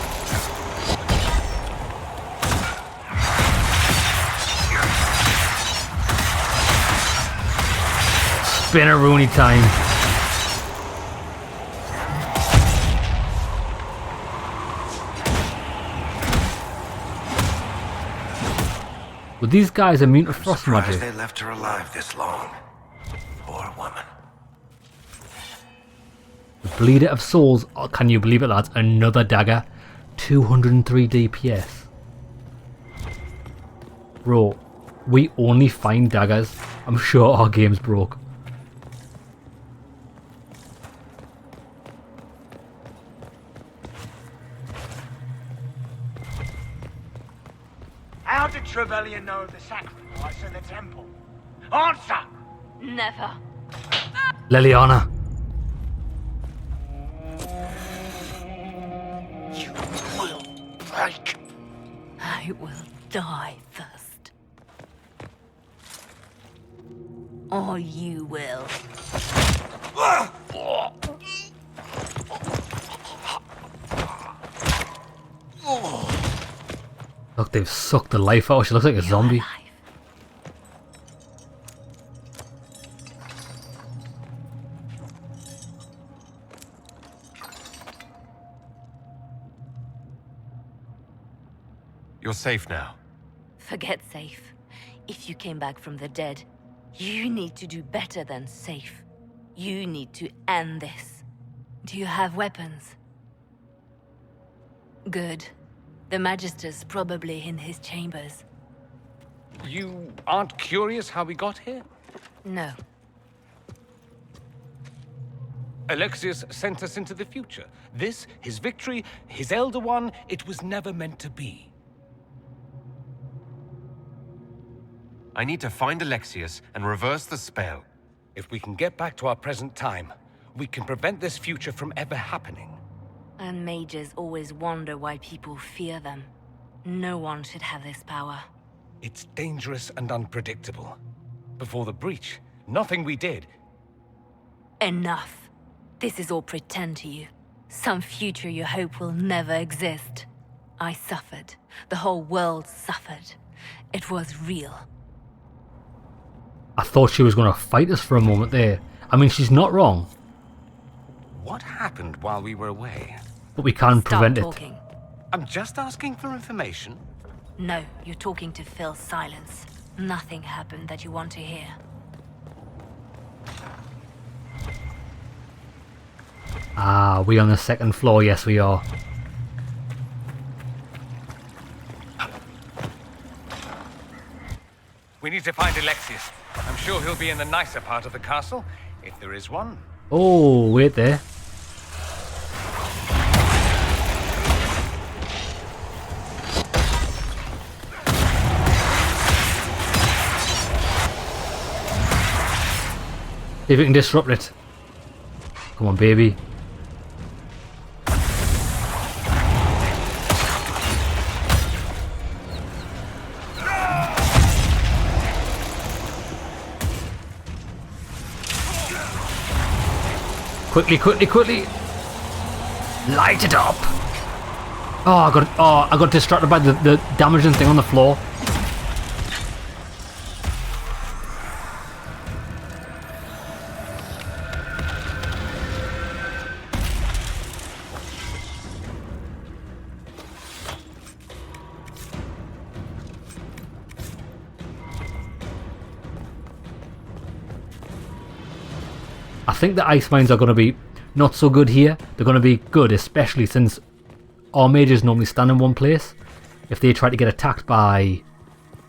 Spinneroonie time. But these guys are immune to frost magic. They left her alive this long. Poor woman. The Bleeder of Souls. Oh, can you believe it, lads? Another dagger. 203 DPS. Bro, we only find daggers. I'm sure our game's broke. How did Trevelyan know of the sacrifice in the temple? Answer! Never. Liliana. You will break. I will die first. Or you will. Look, they've sucked the life out. She looks like a zombie. You're safe now. Forget safe. If you came back from the dead, you need to do better than safe. You need to end this. Do you have weapons? Good. The Magister's probably in his chambers. You aren't curious how we got here? No. Alexius sent us into the future. This, his victory, his Elder One, it was never meant to be. I need to find Alexius and reverse the spell. If we can get back to our present time, we can prevent this future from ever happening. And mages always wonder why people fear them. No one should have this power. It's dangerous and unpredictable. Before the breach, nothing we did. Enough. This is all pretend to you. Some future you hope will never exist. I suffered. The whole world suffered. It was real. I thought she was going to fight us for a moment there. I mean, she's not wrong. What happened while we were away? But we can prevent talking. it. I'm just asking for information. No, you're talking to fill silence. Nothing happened that you want to hear. Ah, we on the second floor? Yes, we are. We need to find Alexius. I'm sure he'll be in the nicer part of the castle, if there is one. Oh, wait there. See if we can disrupt it. Come on, baby. Quickly, quickly, quickly! Light it up! Oh, I got distracted by the damaging thing on the floor. I think the ice mines are going to be not so good here. They're going to be good, especially since our mages normally stand in one place. If they try to get attacked by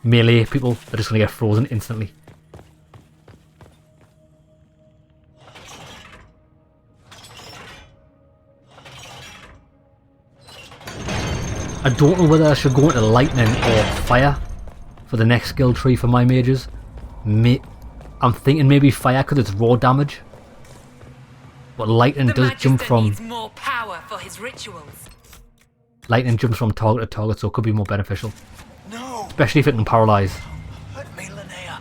melee people, they're just going to get frozen instantly. I don't know whether I should go into lightning or fire for the next skill tree for my mages. I'm thinking maybe fire because it's raw damage. But lightning does jump from... needs more power for his rituals. Lightning jumps from target to target, so it could be more beneficial. No. Especially if it can paralyze. Let me, Linnea.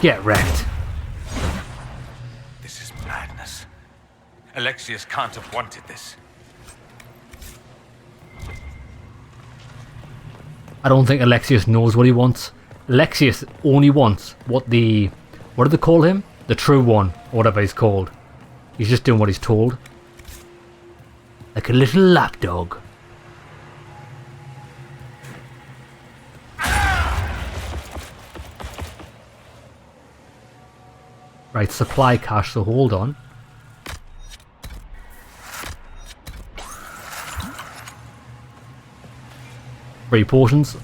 Get wrecked. This is madness. Alexius can't have wanted this. I don't think Alexius knows what he wants. Alexius only wants what do they call him? The true one, or whatever he's called. He's just doing what he's told. Like a little lapdog. Right, supply cache, so hold on. Three potions.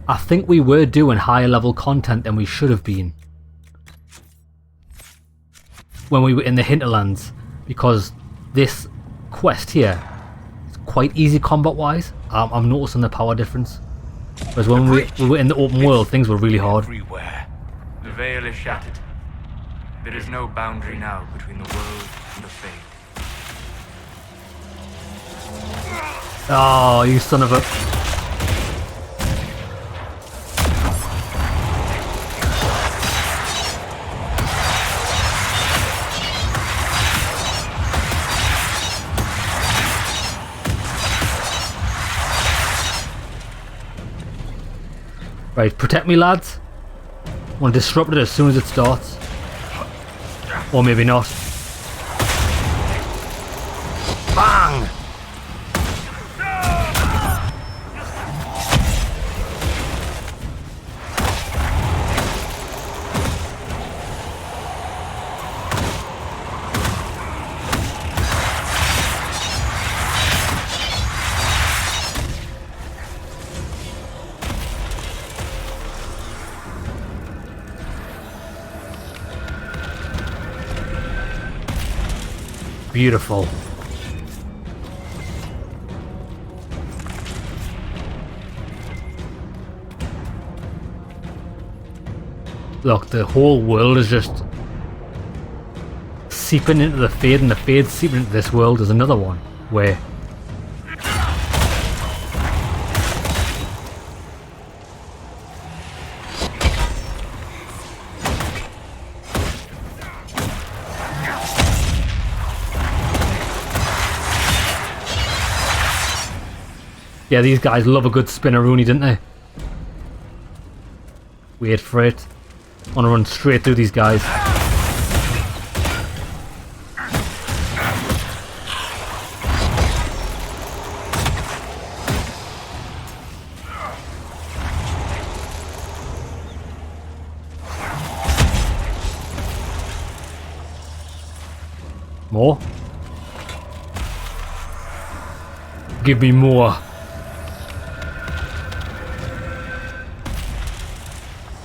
I think we were doing higher level content than we should have been when we were in the hinterlands, because this quest here is quite easy combat wise. I'm noticing the power difference, whereas when we were in the open world, things were really hard. Everywhere. The veil is shattered. There is no boundary now between the world and the fate. Oh, you son of a... Right, protect me, lads. I want to disrupt it as soon as it starts. Or maybe not. Bang! Beautiful. Look, the whole world is just seeping into the Fade, and the Fade seeping into this world. There's another one where yeah, these guys love a good spinneroonie, didn't they? Wait for it. I want to run straight through these guys. More? Give me more.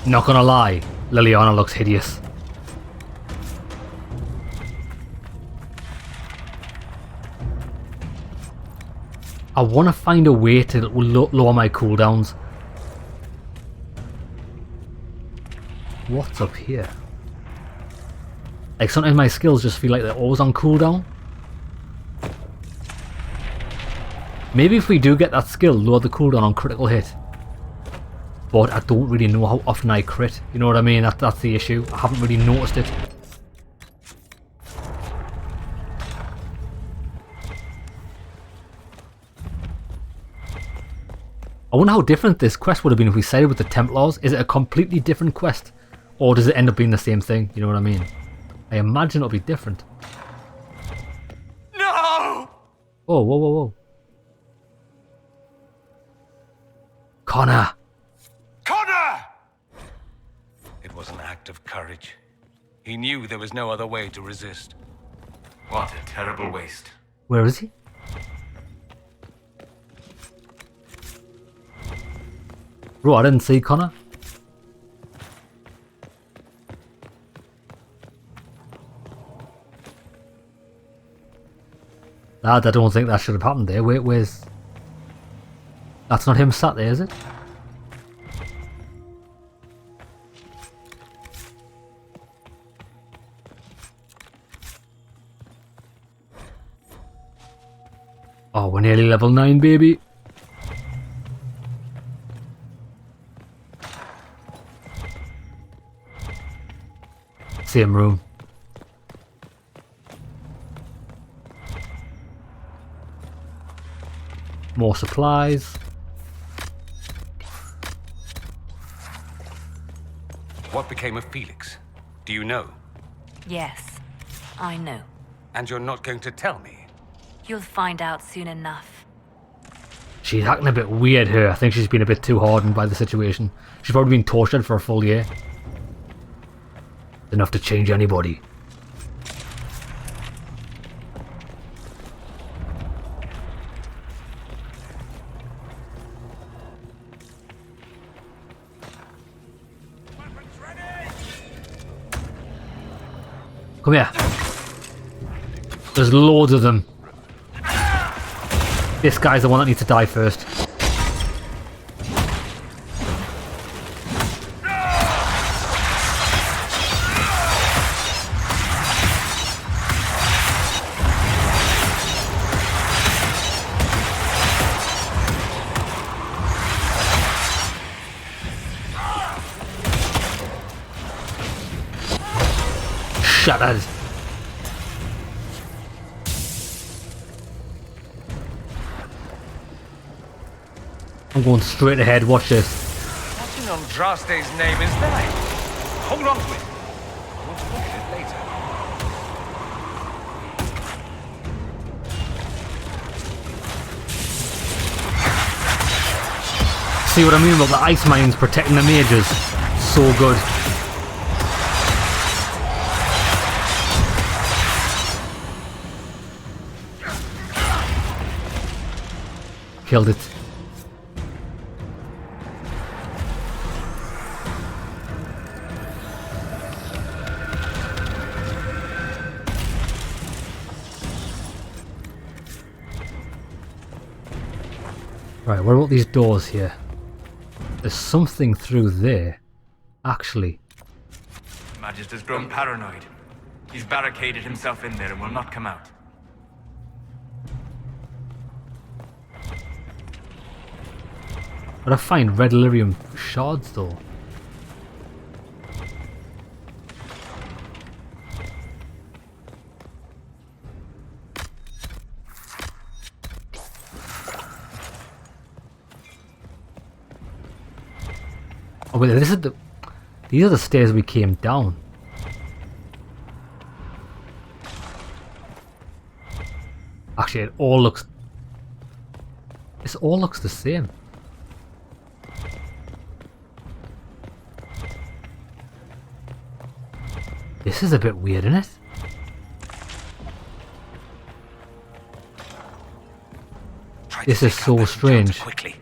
Not gonna lie, Liliana looks hideous. I want to find a way to lower my cooldowns. What's up here? Like sometimes my skills just feel like they're always on cooldown. Maybe if we do get that skill, lower the cooldown on critical hit. But I don't really know how often I crit. You know what I mean? That's the issue. I haven't really noticed it. I wonder how different this quest would have been if we sided with the Templars. Is it a completely different quest? Or does it end up being the same thing? You know what I mean? I imagine it'll be different. No! Oh, whoa, whoa, whoa. Connor! Connor! It was an act of courage. He knew there was no other way to resist. What a terrible waste. Where is he? Bro, I didn't see Connor. I don't think that should have happened there. Where's... That's not him sat there, is it? Oh, we're nearly level 9, baby. Same room. More supplies. What became of Felix? Do you know? Yes, I know. And you're not going to tell me? You'll find out soon enough. She's acting a bit weird here. I think she's been a bit too hardened by the situation. She's probably been tortured for a full year. Enough to change anybody. Come here. There's loads of them. This guy's the one that needs to die first. Shattered. I'm going straight ahead, watch this. What in Andraste's name is that? Hold on to it. I want to look at it later. See what I mean about the ice mines protecting the mages? So good. Killed it. Right, what about these doors here? There's something through there. Actually. Magister's grown paranoid. He's barricaded himself in there and will not come out. But I find red lyrium shards though. Oh wait, this is the... These are the stairs we came down. Actually, it all looks... This all looks the same. This is a bit weird, isn't it? This is so strange. Quickly.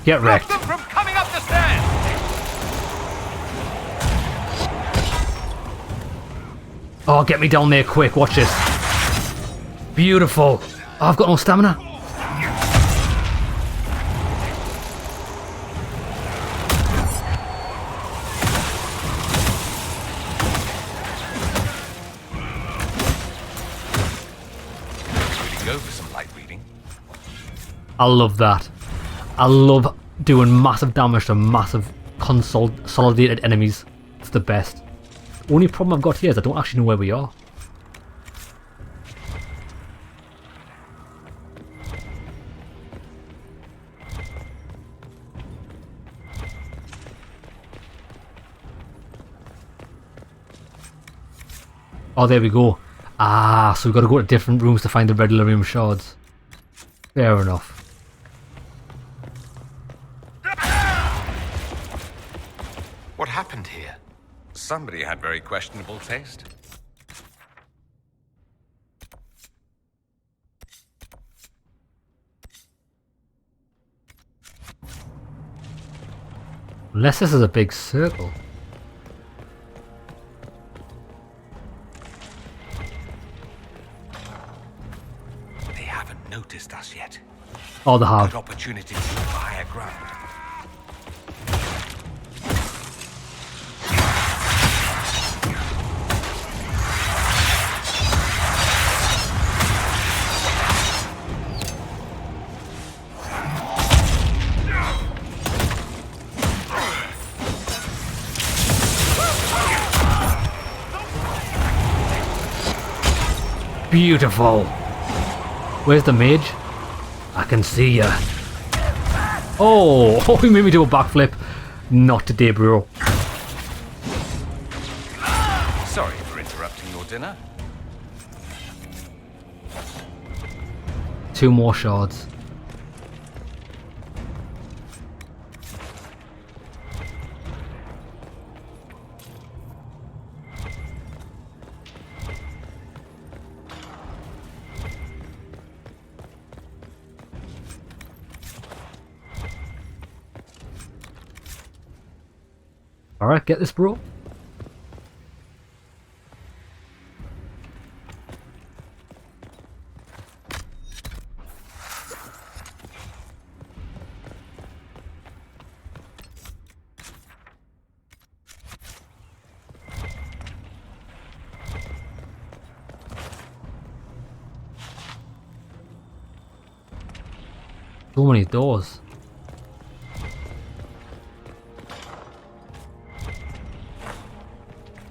Get wrecked. Stop them from coming up the stairs! Oh, get me down there quick. Watch this. Beautiful. Oh, I've got no stamina. Really go for some light reading. I love that. I love doing massive damage to massive consolidated enemies. It's the best. The only problem I've got here is I don't actually know where we are. Oh, there we go. Ah, so we've got to go to different rooms to find the red delirium shards. Fair enough. What happened here? Somebody had very questionable taste. Unless this is a big circle. They haven't noticed us yet. Oh, they have. Good opportunity to move for higher ground. Beautiful. Where's the mage? I can see ya. Oh, he made me do a backflip. Not today, bro. Sorry for interrupting your dinner. 2 more shards. Alright, get this, bro. So many doors.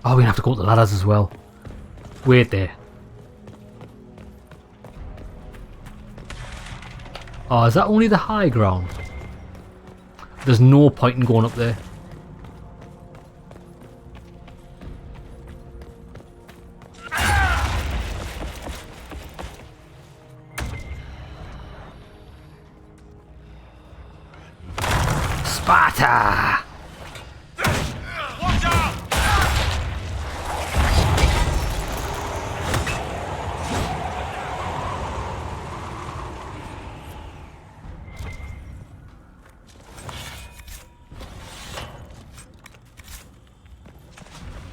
Oh, we have to go up the ladders as well. Wait there. Oh, is that only the high ground? There's no point in going up there. Sparta!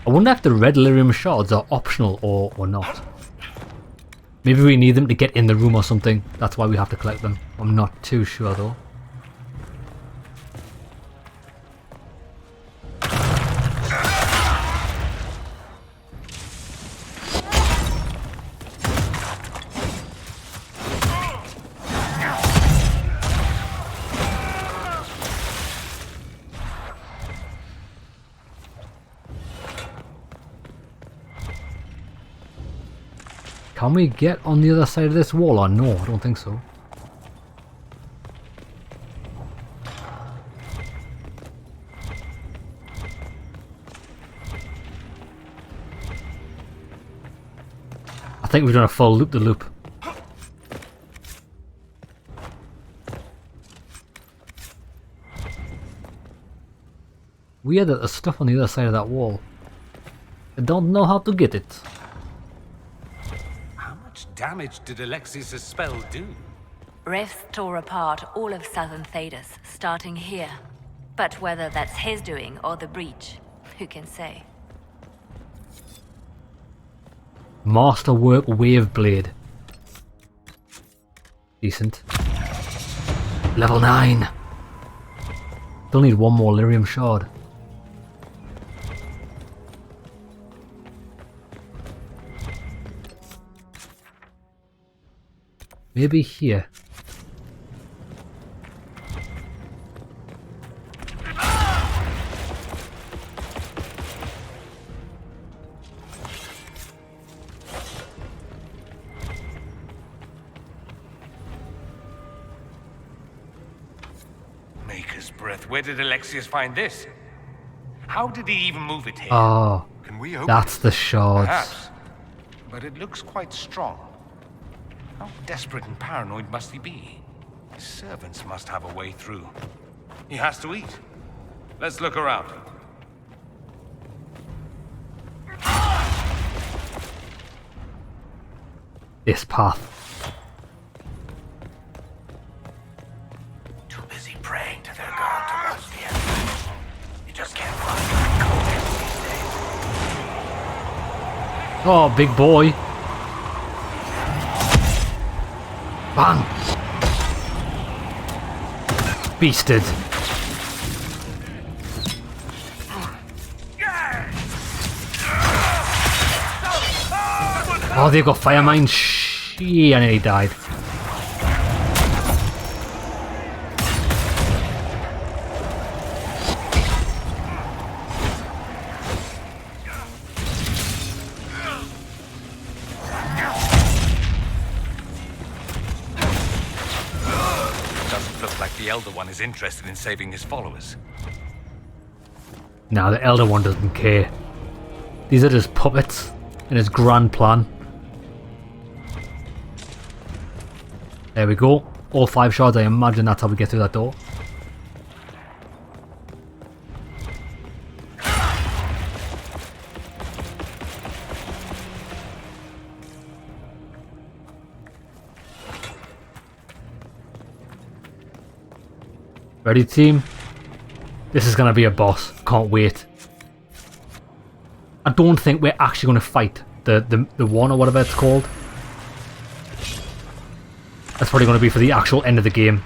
I wonder if the red lyrium shards are optional or not. Maybe we need them to get in the room or something. That's why we have to collect them. I'm not too sure though. Can we get on the other side of this wall or no? I don't think so. I think we've done a full loop-the-loop. Weird that there's stuff on the other side of that wall. I don't know how to get it. How much damage did Alexius' spell do? Rifts tore apart all of southern Thedas, starting here. But whether that's his doing or the breach, who can say? Masterwork Wave Blade. Decent. Level 9. Still need one more lyrium shard. Maybe here. Maker's breath. Where did Alexius find this? How did he even move it here? Oh, that's the shards. Perhaps. But it looks quite strong. How desperate and paranoid must he be? His servants must have a way through. He has to eat. Let's look around. This path. Too busy praying to their god to watch the end. You just can't find the right codex these days. Oh, big boy. Bang. Beasted. Oh, they've got fire mines. Shit, I nearly died. Doesn't look like the Elder One is interested in saving his followers. Now the Elder One doesn't care. These are just puppets in his grand plan. There we go. All 5 shards. I imagine that's how we get through that door. Ready, team? This is gonna be a boss. Can't wait. I don't think we're actually gonna fight the one or whatever it's called. That's probably gonna be for the actual end of the game.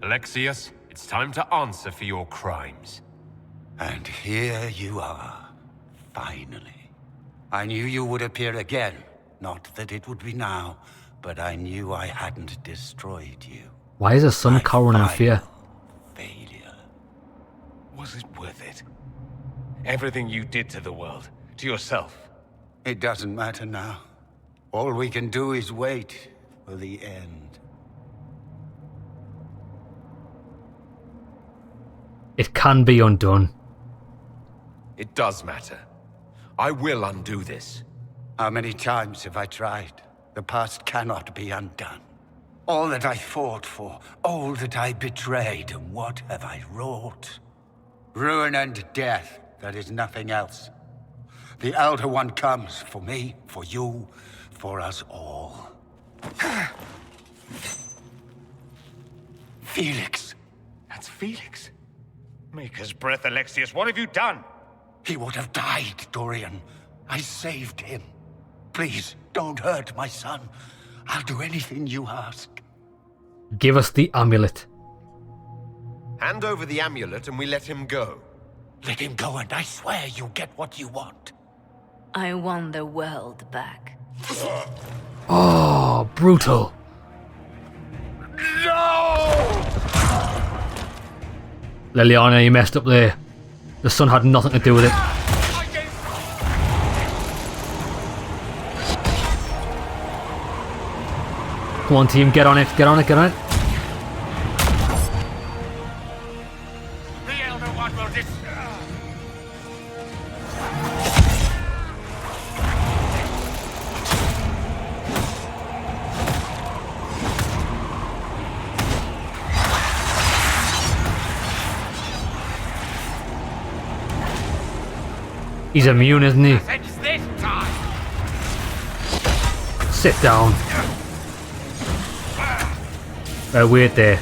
Alexius, it's time to answer for your crimes. And here you are, finally. I knew you would appear again. Not that it would be now, but I knew I hadn't destroyed you. Why is his son cowering in fear? Was it worth it? Everything you did to the world, to yourself. It doesn't matter now. All we can do is wait for the end. It can be undone. It does matter. I will undo this. How many times have I tried? The past cannot be undone. All that I fought for, all that I betrayed, and what have I wrought? Ruin and death, that is nothing else. The Elder One comes for me, for you, for us all. Felix. That's Felix. Maker's breath, Alexius, what have you done? He would have died, Dorian. I saved him. Please, don't hurt my son. I'll do anything you ask. Give us the amulet. Hand over the amulet and we let him go. Let him go and I swear you'll get what you want. I want the world back. Oh, brutal. No! Liliana, you messed up there. The sun had nothing to do with it. Come on, team, get on it, get on it, get on it. The Elder One will He's immune, isn't he? It's this time. Sit down. Wait there.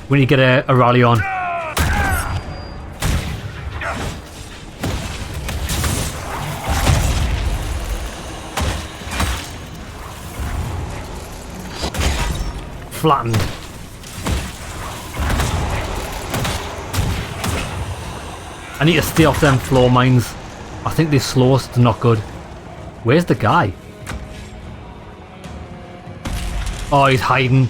We need to get a rally on. Flattened. I need to stay off them floor mines. I think they slow us, it's not good. Where's the guy? Oh, he's hiding.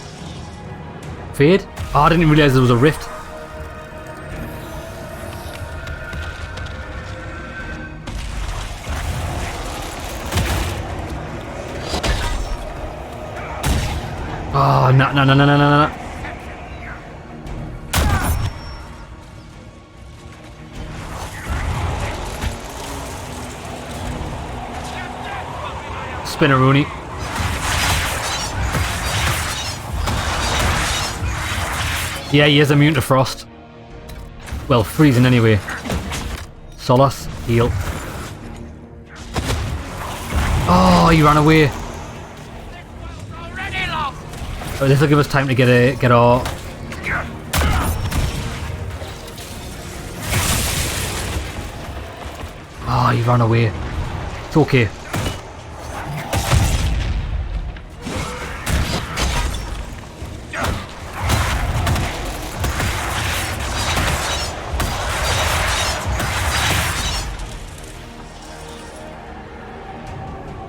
Fade? Oh, I didn't realise there was a rift. Oh, no. Spinneroonie. Yeah, he is immune to frost. Well, freezing anyway. Solace, heal. Oh, he ran away. Oh, this will give us time to get our... Oh, he ran away. It's okay.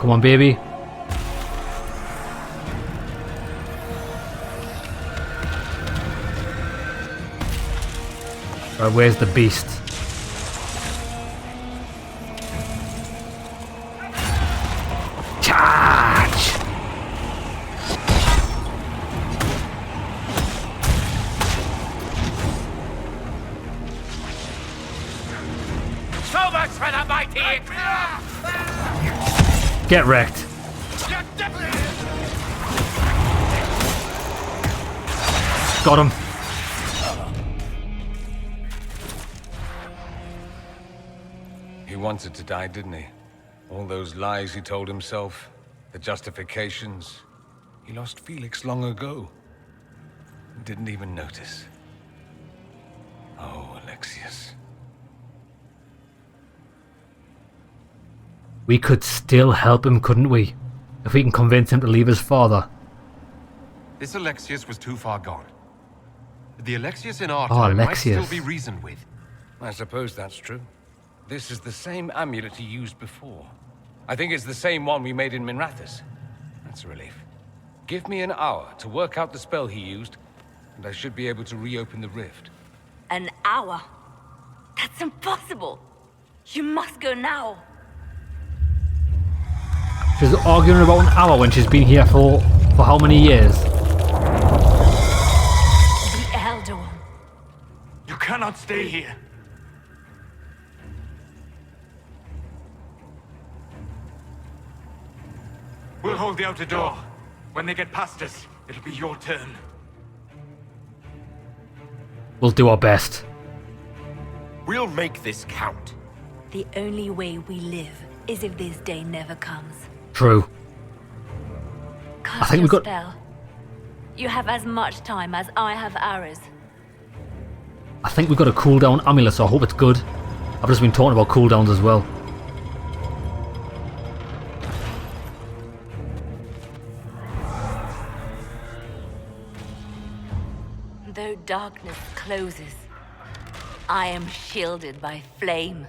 Come on, baby. Right, where's the beast? Charge! So much for the mighty! Get wrecked. Got him. He wanted to die, didn't he? All those lies he told himself, the justifications. He lost Felix long ago. Didn't even notice. Oh, Alexius. We could still help him, couldn't we? If we can convince him to leave his father. This Alexius was too far gone. The Alexius in our Oh, time might Alexius. still be reasoned with. I suppose that's true. This is the same amulet he used before. I think it's the same one we made in Minrathous. That's a relief. Give me an hour to work out the spell he used, and I should be able to reopen the rift. An hour? That's impossible. You must go now. She's arguing about an hour when she's been here for how many years? The Elder One. You cannot stay here. We'll hold the outer door. When they get past us, it'll be your turn. We'll do our best. We'll make this count. The only way we live is if this day never comes. True. Cast think your we got- spell. You have as much time as I have hours. I think we've got a cooldown amulet, so I hope it's good. I've just been talking about cooldowns as well. Though darkness closes, I am shielded by flame.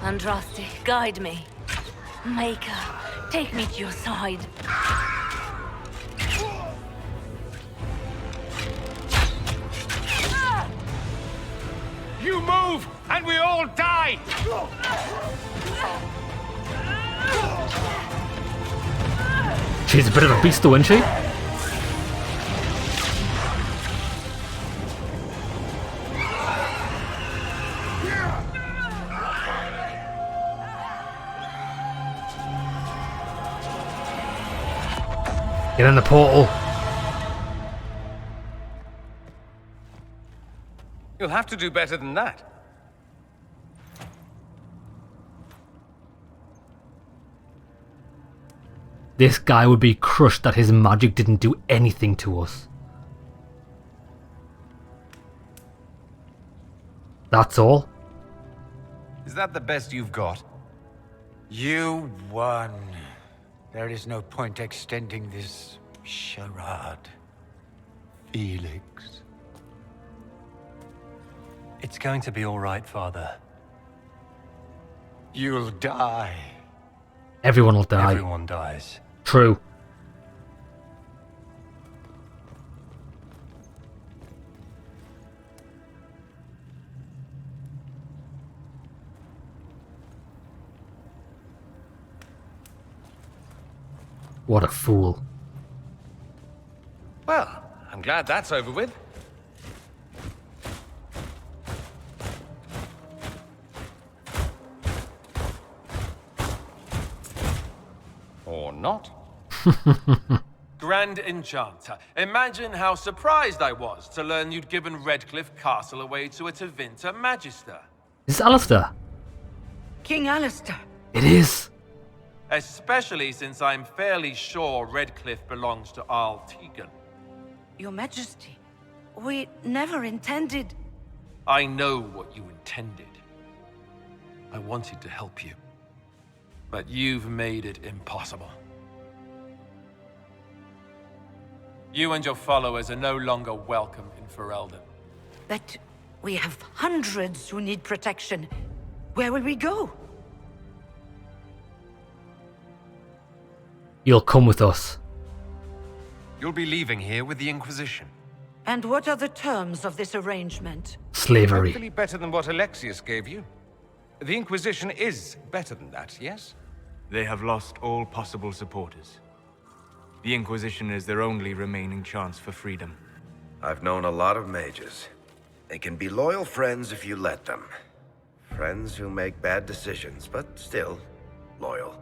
Andraste, guide me. Maker, take me to your side. You move, and we all die! She's a bit of a beast though, isn't she? Get in the portal. You'll have to do better than that. This guy would be crushed that his magic didn't do anything to us. That's all? Is that the best you've got? You won. There is no point extending this charade. Felix. It's going to be all right, Father. You'll die. Everyone will die. Everyone dies. True. What a fool. Well, I'm glad that's over with. Or not. Grand Enchanter, imagine how surprised I was to learn you'd given Redcliffe Castle away to a Tevinter Magister. Is this Alistair? King Alistair. It is. Especially since I'm fairly sure Redcliffe belongs to Arl Tegan. Your Majesty, we never intended... I know what you intended. I wanted to help you. But you've made it impossible. You and your followers are no longer welcome in Ferelden. But we have hundreds who need protection. Where will we go? You'll come with us. You'll be leaving here with the Inquisition. And what are the terms of this arrangement? Slavery. Hopefully better than what Alexius gave you. The Inquisition is better than that, yes? They have lost all possible supporters. The Inquisition is their only remaining chance for freedom. I've known a lot of mages. They can be loyal friends if you let them. Friends who make bad decisions, but still loyal.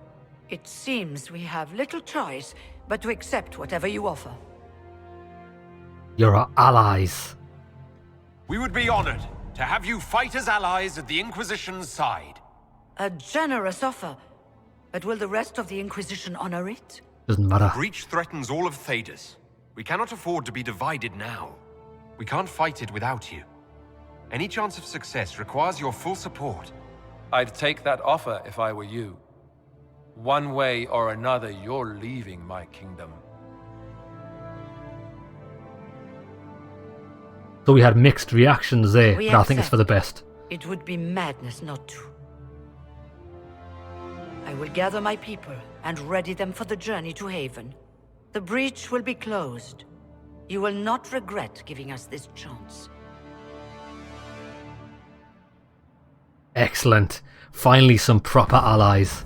It seems we have little choice but to accept whatever you offer. You're our allies. We would be honored to have you fight as allies at the Inquisition's side. A generous offer, but will the rest of the Inquisition honor it? Doesn't matter. The breach threatens all of Thedas. We cannot afford to be divided now. We can't fight it without you. Any chance of success requires your full support. I'd take that offer if I were you. One way or another, you're leaving my kingdom. So we had mixed reactions there, We but I think it's for the accept. best. It would be madness not to. I will gather my people and ready them for the journey to Haven. The breach will be closed. You will not regret giving us this chance. Excellent. Finally some proper allies.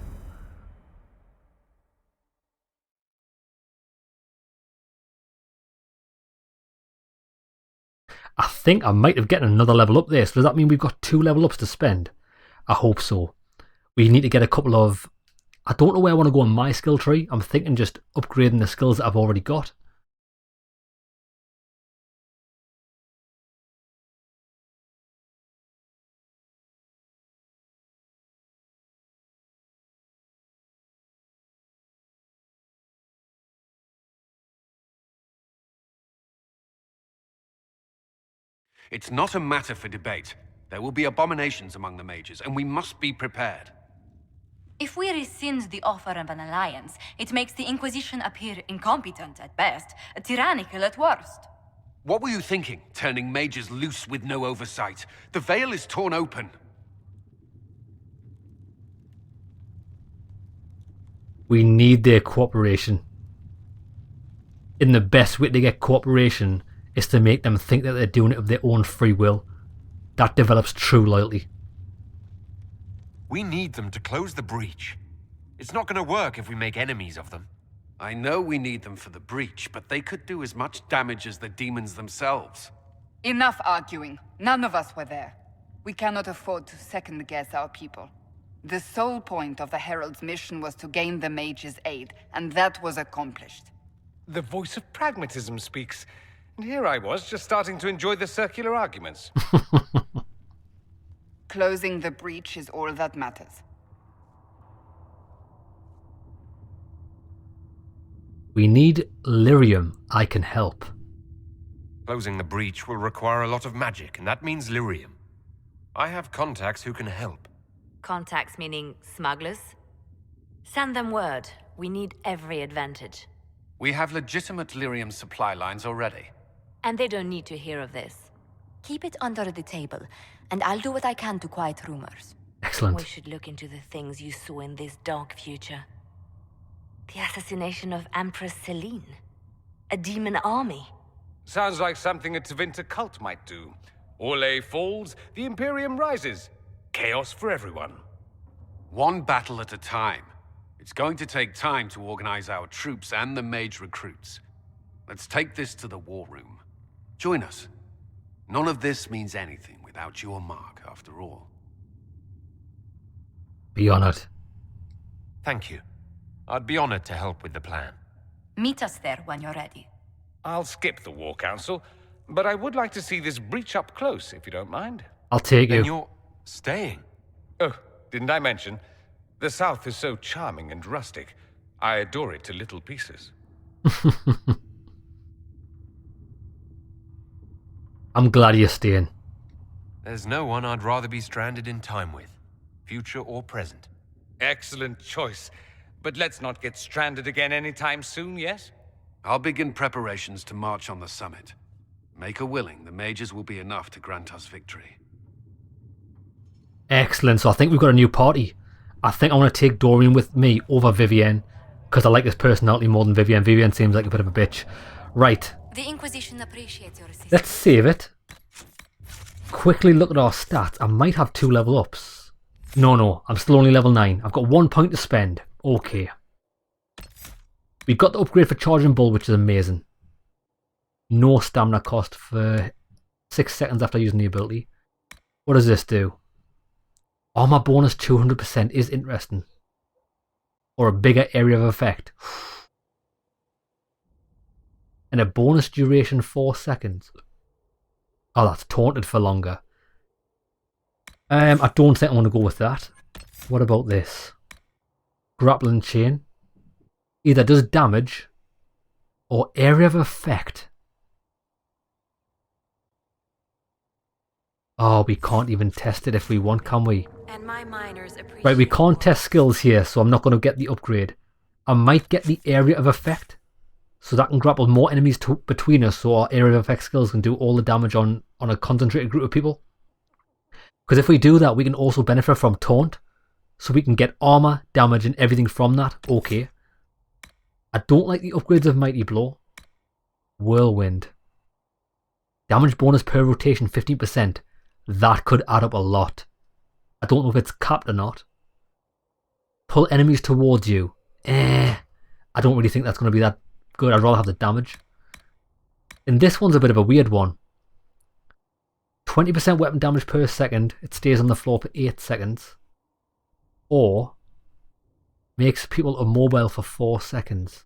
I think I might have gotten another level up there. So does that mean we've got 2 level ups to spend? I hope so. We need to get a couple of... I don't know where I want to go on my skill tree. I'm thinking just upgrading the skills that I've already got. It's not a matter for debate. There will be abominations among the mages, and we must be prepared. If we rescind the offer of an alliance, it makes the Inquisition appear incompetent at best, tyrannical at worst. What were you thinking, turning mages loose with no oversight? The veil is torn open. We need their cooperation. And the best way to get cooperation is to make them think that they're doing it of their own free will. That develops true loyalty. We need them to close the breach. It's not going to work if we make enemies of them. I know we need them for the breach, but they could do as much damage as the demons themselves. Enough arguing. None of us were there. We cannot afford to second-guess our people. The sole point of the Herald's mission was to gain the mage's aid, and that was accomplished. The voice of pragmatism speaks. And here I was, just starting to enjoy the circular arguments. Closing the breach is all that matters. We need lyrium. I can help. Closing the breach will require a lot of magic, and that means lyrium. I have contacts who can help. Contacts meaning smugglers? Send them word. We need every advantage. We have legitimate lyrium supply lines already. And they don't need to hear of this. Keep it under the table, and I'll do what I can to quiet rumors. Excellent. We should look into the things you saw in this dark future. The assassination of Empress Celine. A demon army. Sounds like something a Tevinter cult might do. Orlais falls, the Imperium rises. Chaos for everyone. One battle at a time. It's going to take time to organize our troops and the mage recruits. Let's take this to the war room. Join us. None of this means anything without your mark, after all. Be honored. Thank you. I'd be honored to help with the plan. Meet us there when you're ready. I'll skip the War Council, but I would like to see this breach up close, if you don't mind. I'll take you. And you're staying? Oh, didn't I mention? The South is so charming and rustic. I adore it to little pieces. I'm glad you're staying. There's no one I'd rather be stranded in time with, future or present. Excellent choice. But let's not get stranded again anytime soon, yes? I'll begin preparations to march on the summit. Maker willing, the mages will be enough to grant us victory. Excellent. So I think we've got a new party. I think I want to take Dorian with me over Vivienne, because I like his personality more than Vivienne. Vivienne seems like a bit of a bitch. Right. The Inquisition appreciates your assistance. Let's save it. Quickly look at our stats. I might have 2 level ups. No, I'm still only level 9. I've got 1 point to spend. Okay. We've got the upgrade for Charging Bull, which is amazing. No stamina cost for 6 seconds after using the ability. What does this do? Armor bonus 200% is interesting. Or a bigger area of effect. And a bonus duration 4 seconds. Oh, that's taunted for longer. I don't think I want to go with that. What about this? Grappling chain. Either does damage or area of effect. Oh, we can't even test it if we want, can we? And my miners appreciate. Right, we can't test skills here, so I'm not going to get the upgrade. I might get the area of effect, so that can grapple more enemies between us, so our area of effect skills can do all the damage on a concentrated group of people. Because if we do that, we can also benefit from taunt, so we can get armor, damage, and everything from that. Okay. I don't like the upgrades of Mighty Blow. Whirlwind. Damage bonus per rotation 15%. That could add up a lot. I don't know if it's capped or not. Pull enemies towards you. I don't really think that's going to be that good. I'd rather have the damage. And this one's a bit of a weird one. 20% weapon damage per second. It stays on the floor for 8 seconds. Or makes people immobile for 4 seconds.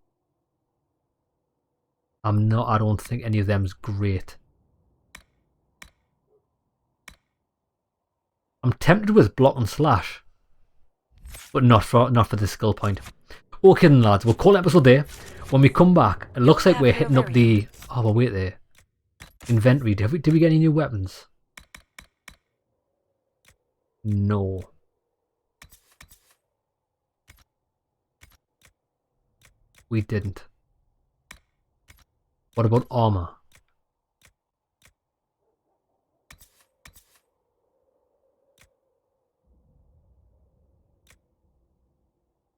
I don't think any of them's great. I'm tempted with block and slash, but not for the skill point. Okay then lads, we'll call it episode there. When we come back, it looks like we're hitting up the... Oh, well, wait there. Inventory. Did we get any new weapons? No. We didn't. What about armor?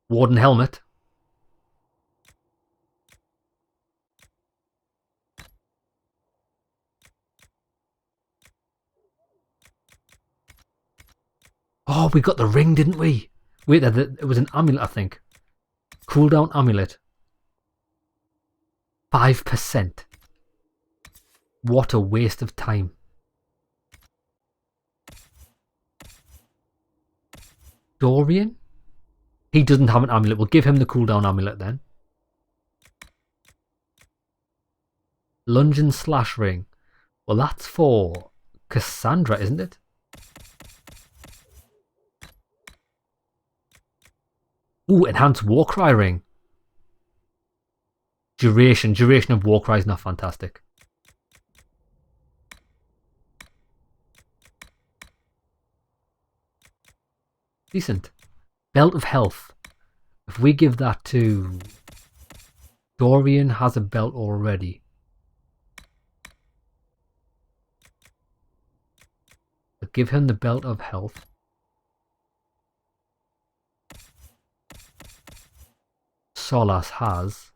Warden helmet. Oh, we got the ring, didn't we? Wait, it was an amulet, I think. Cooldown amulet. 5%. What a waste of time. Dorian? He doesn't have an amulet. We'll give him the cooldown amulet then. Lunge and slash ring. Well, that's for Cassandra, isn't it? Ooh, enhanced Warcry ring. Duration of Warcry is not fantastic. Decent. Belt of Health. If we give that to... Dorian has a belt already. But give him the Belt of Health. Solas has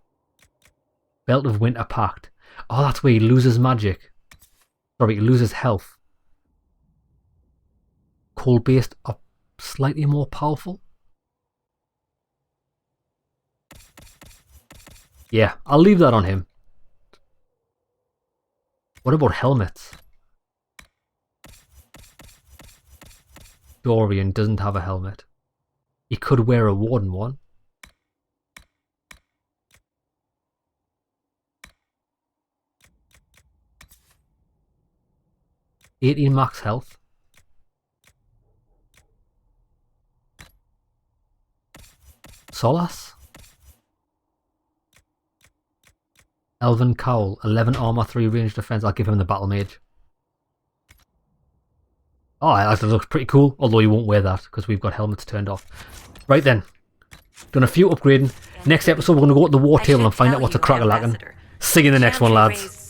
Belt of Winter Pact. Oh, that's where he loses magic. Sorry, he loses health. Cold-based are slightly more powerful. Yeah, I'll leave that on him. What about helmets? Dorian doesn't have a helmet. He could wear a Warden one. $18 max health. Solas. Elven Cowl, 11 armor, 3 range defense. I'll give him the Battle Mage. Oh, that looks pretty cool, although he won't wear that because we've got helmets turned off. Right then, done a few upgrading. Next episode we're going to go to the war table and find out what's a crack-a-lackin'. See you in the next one, lads.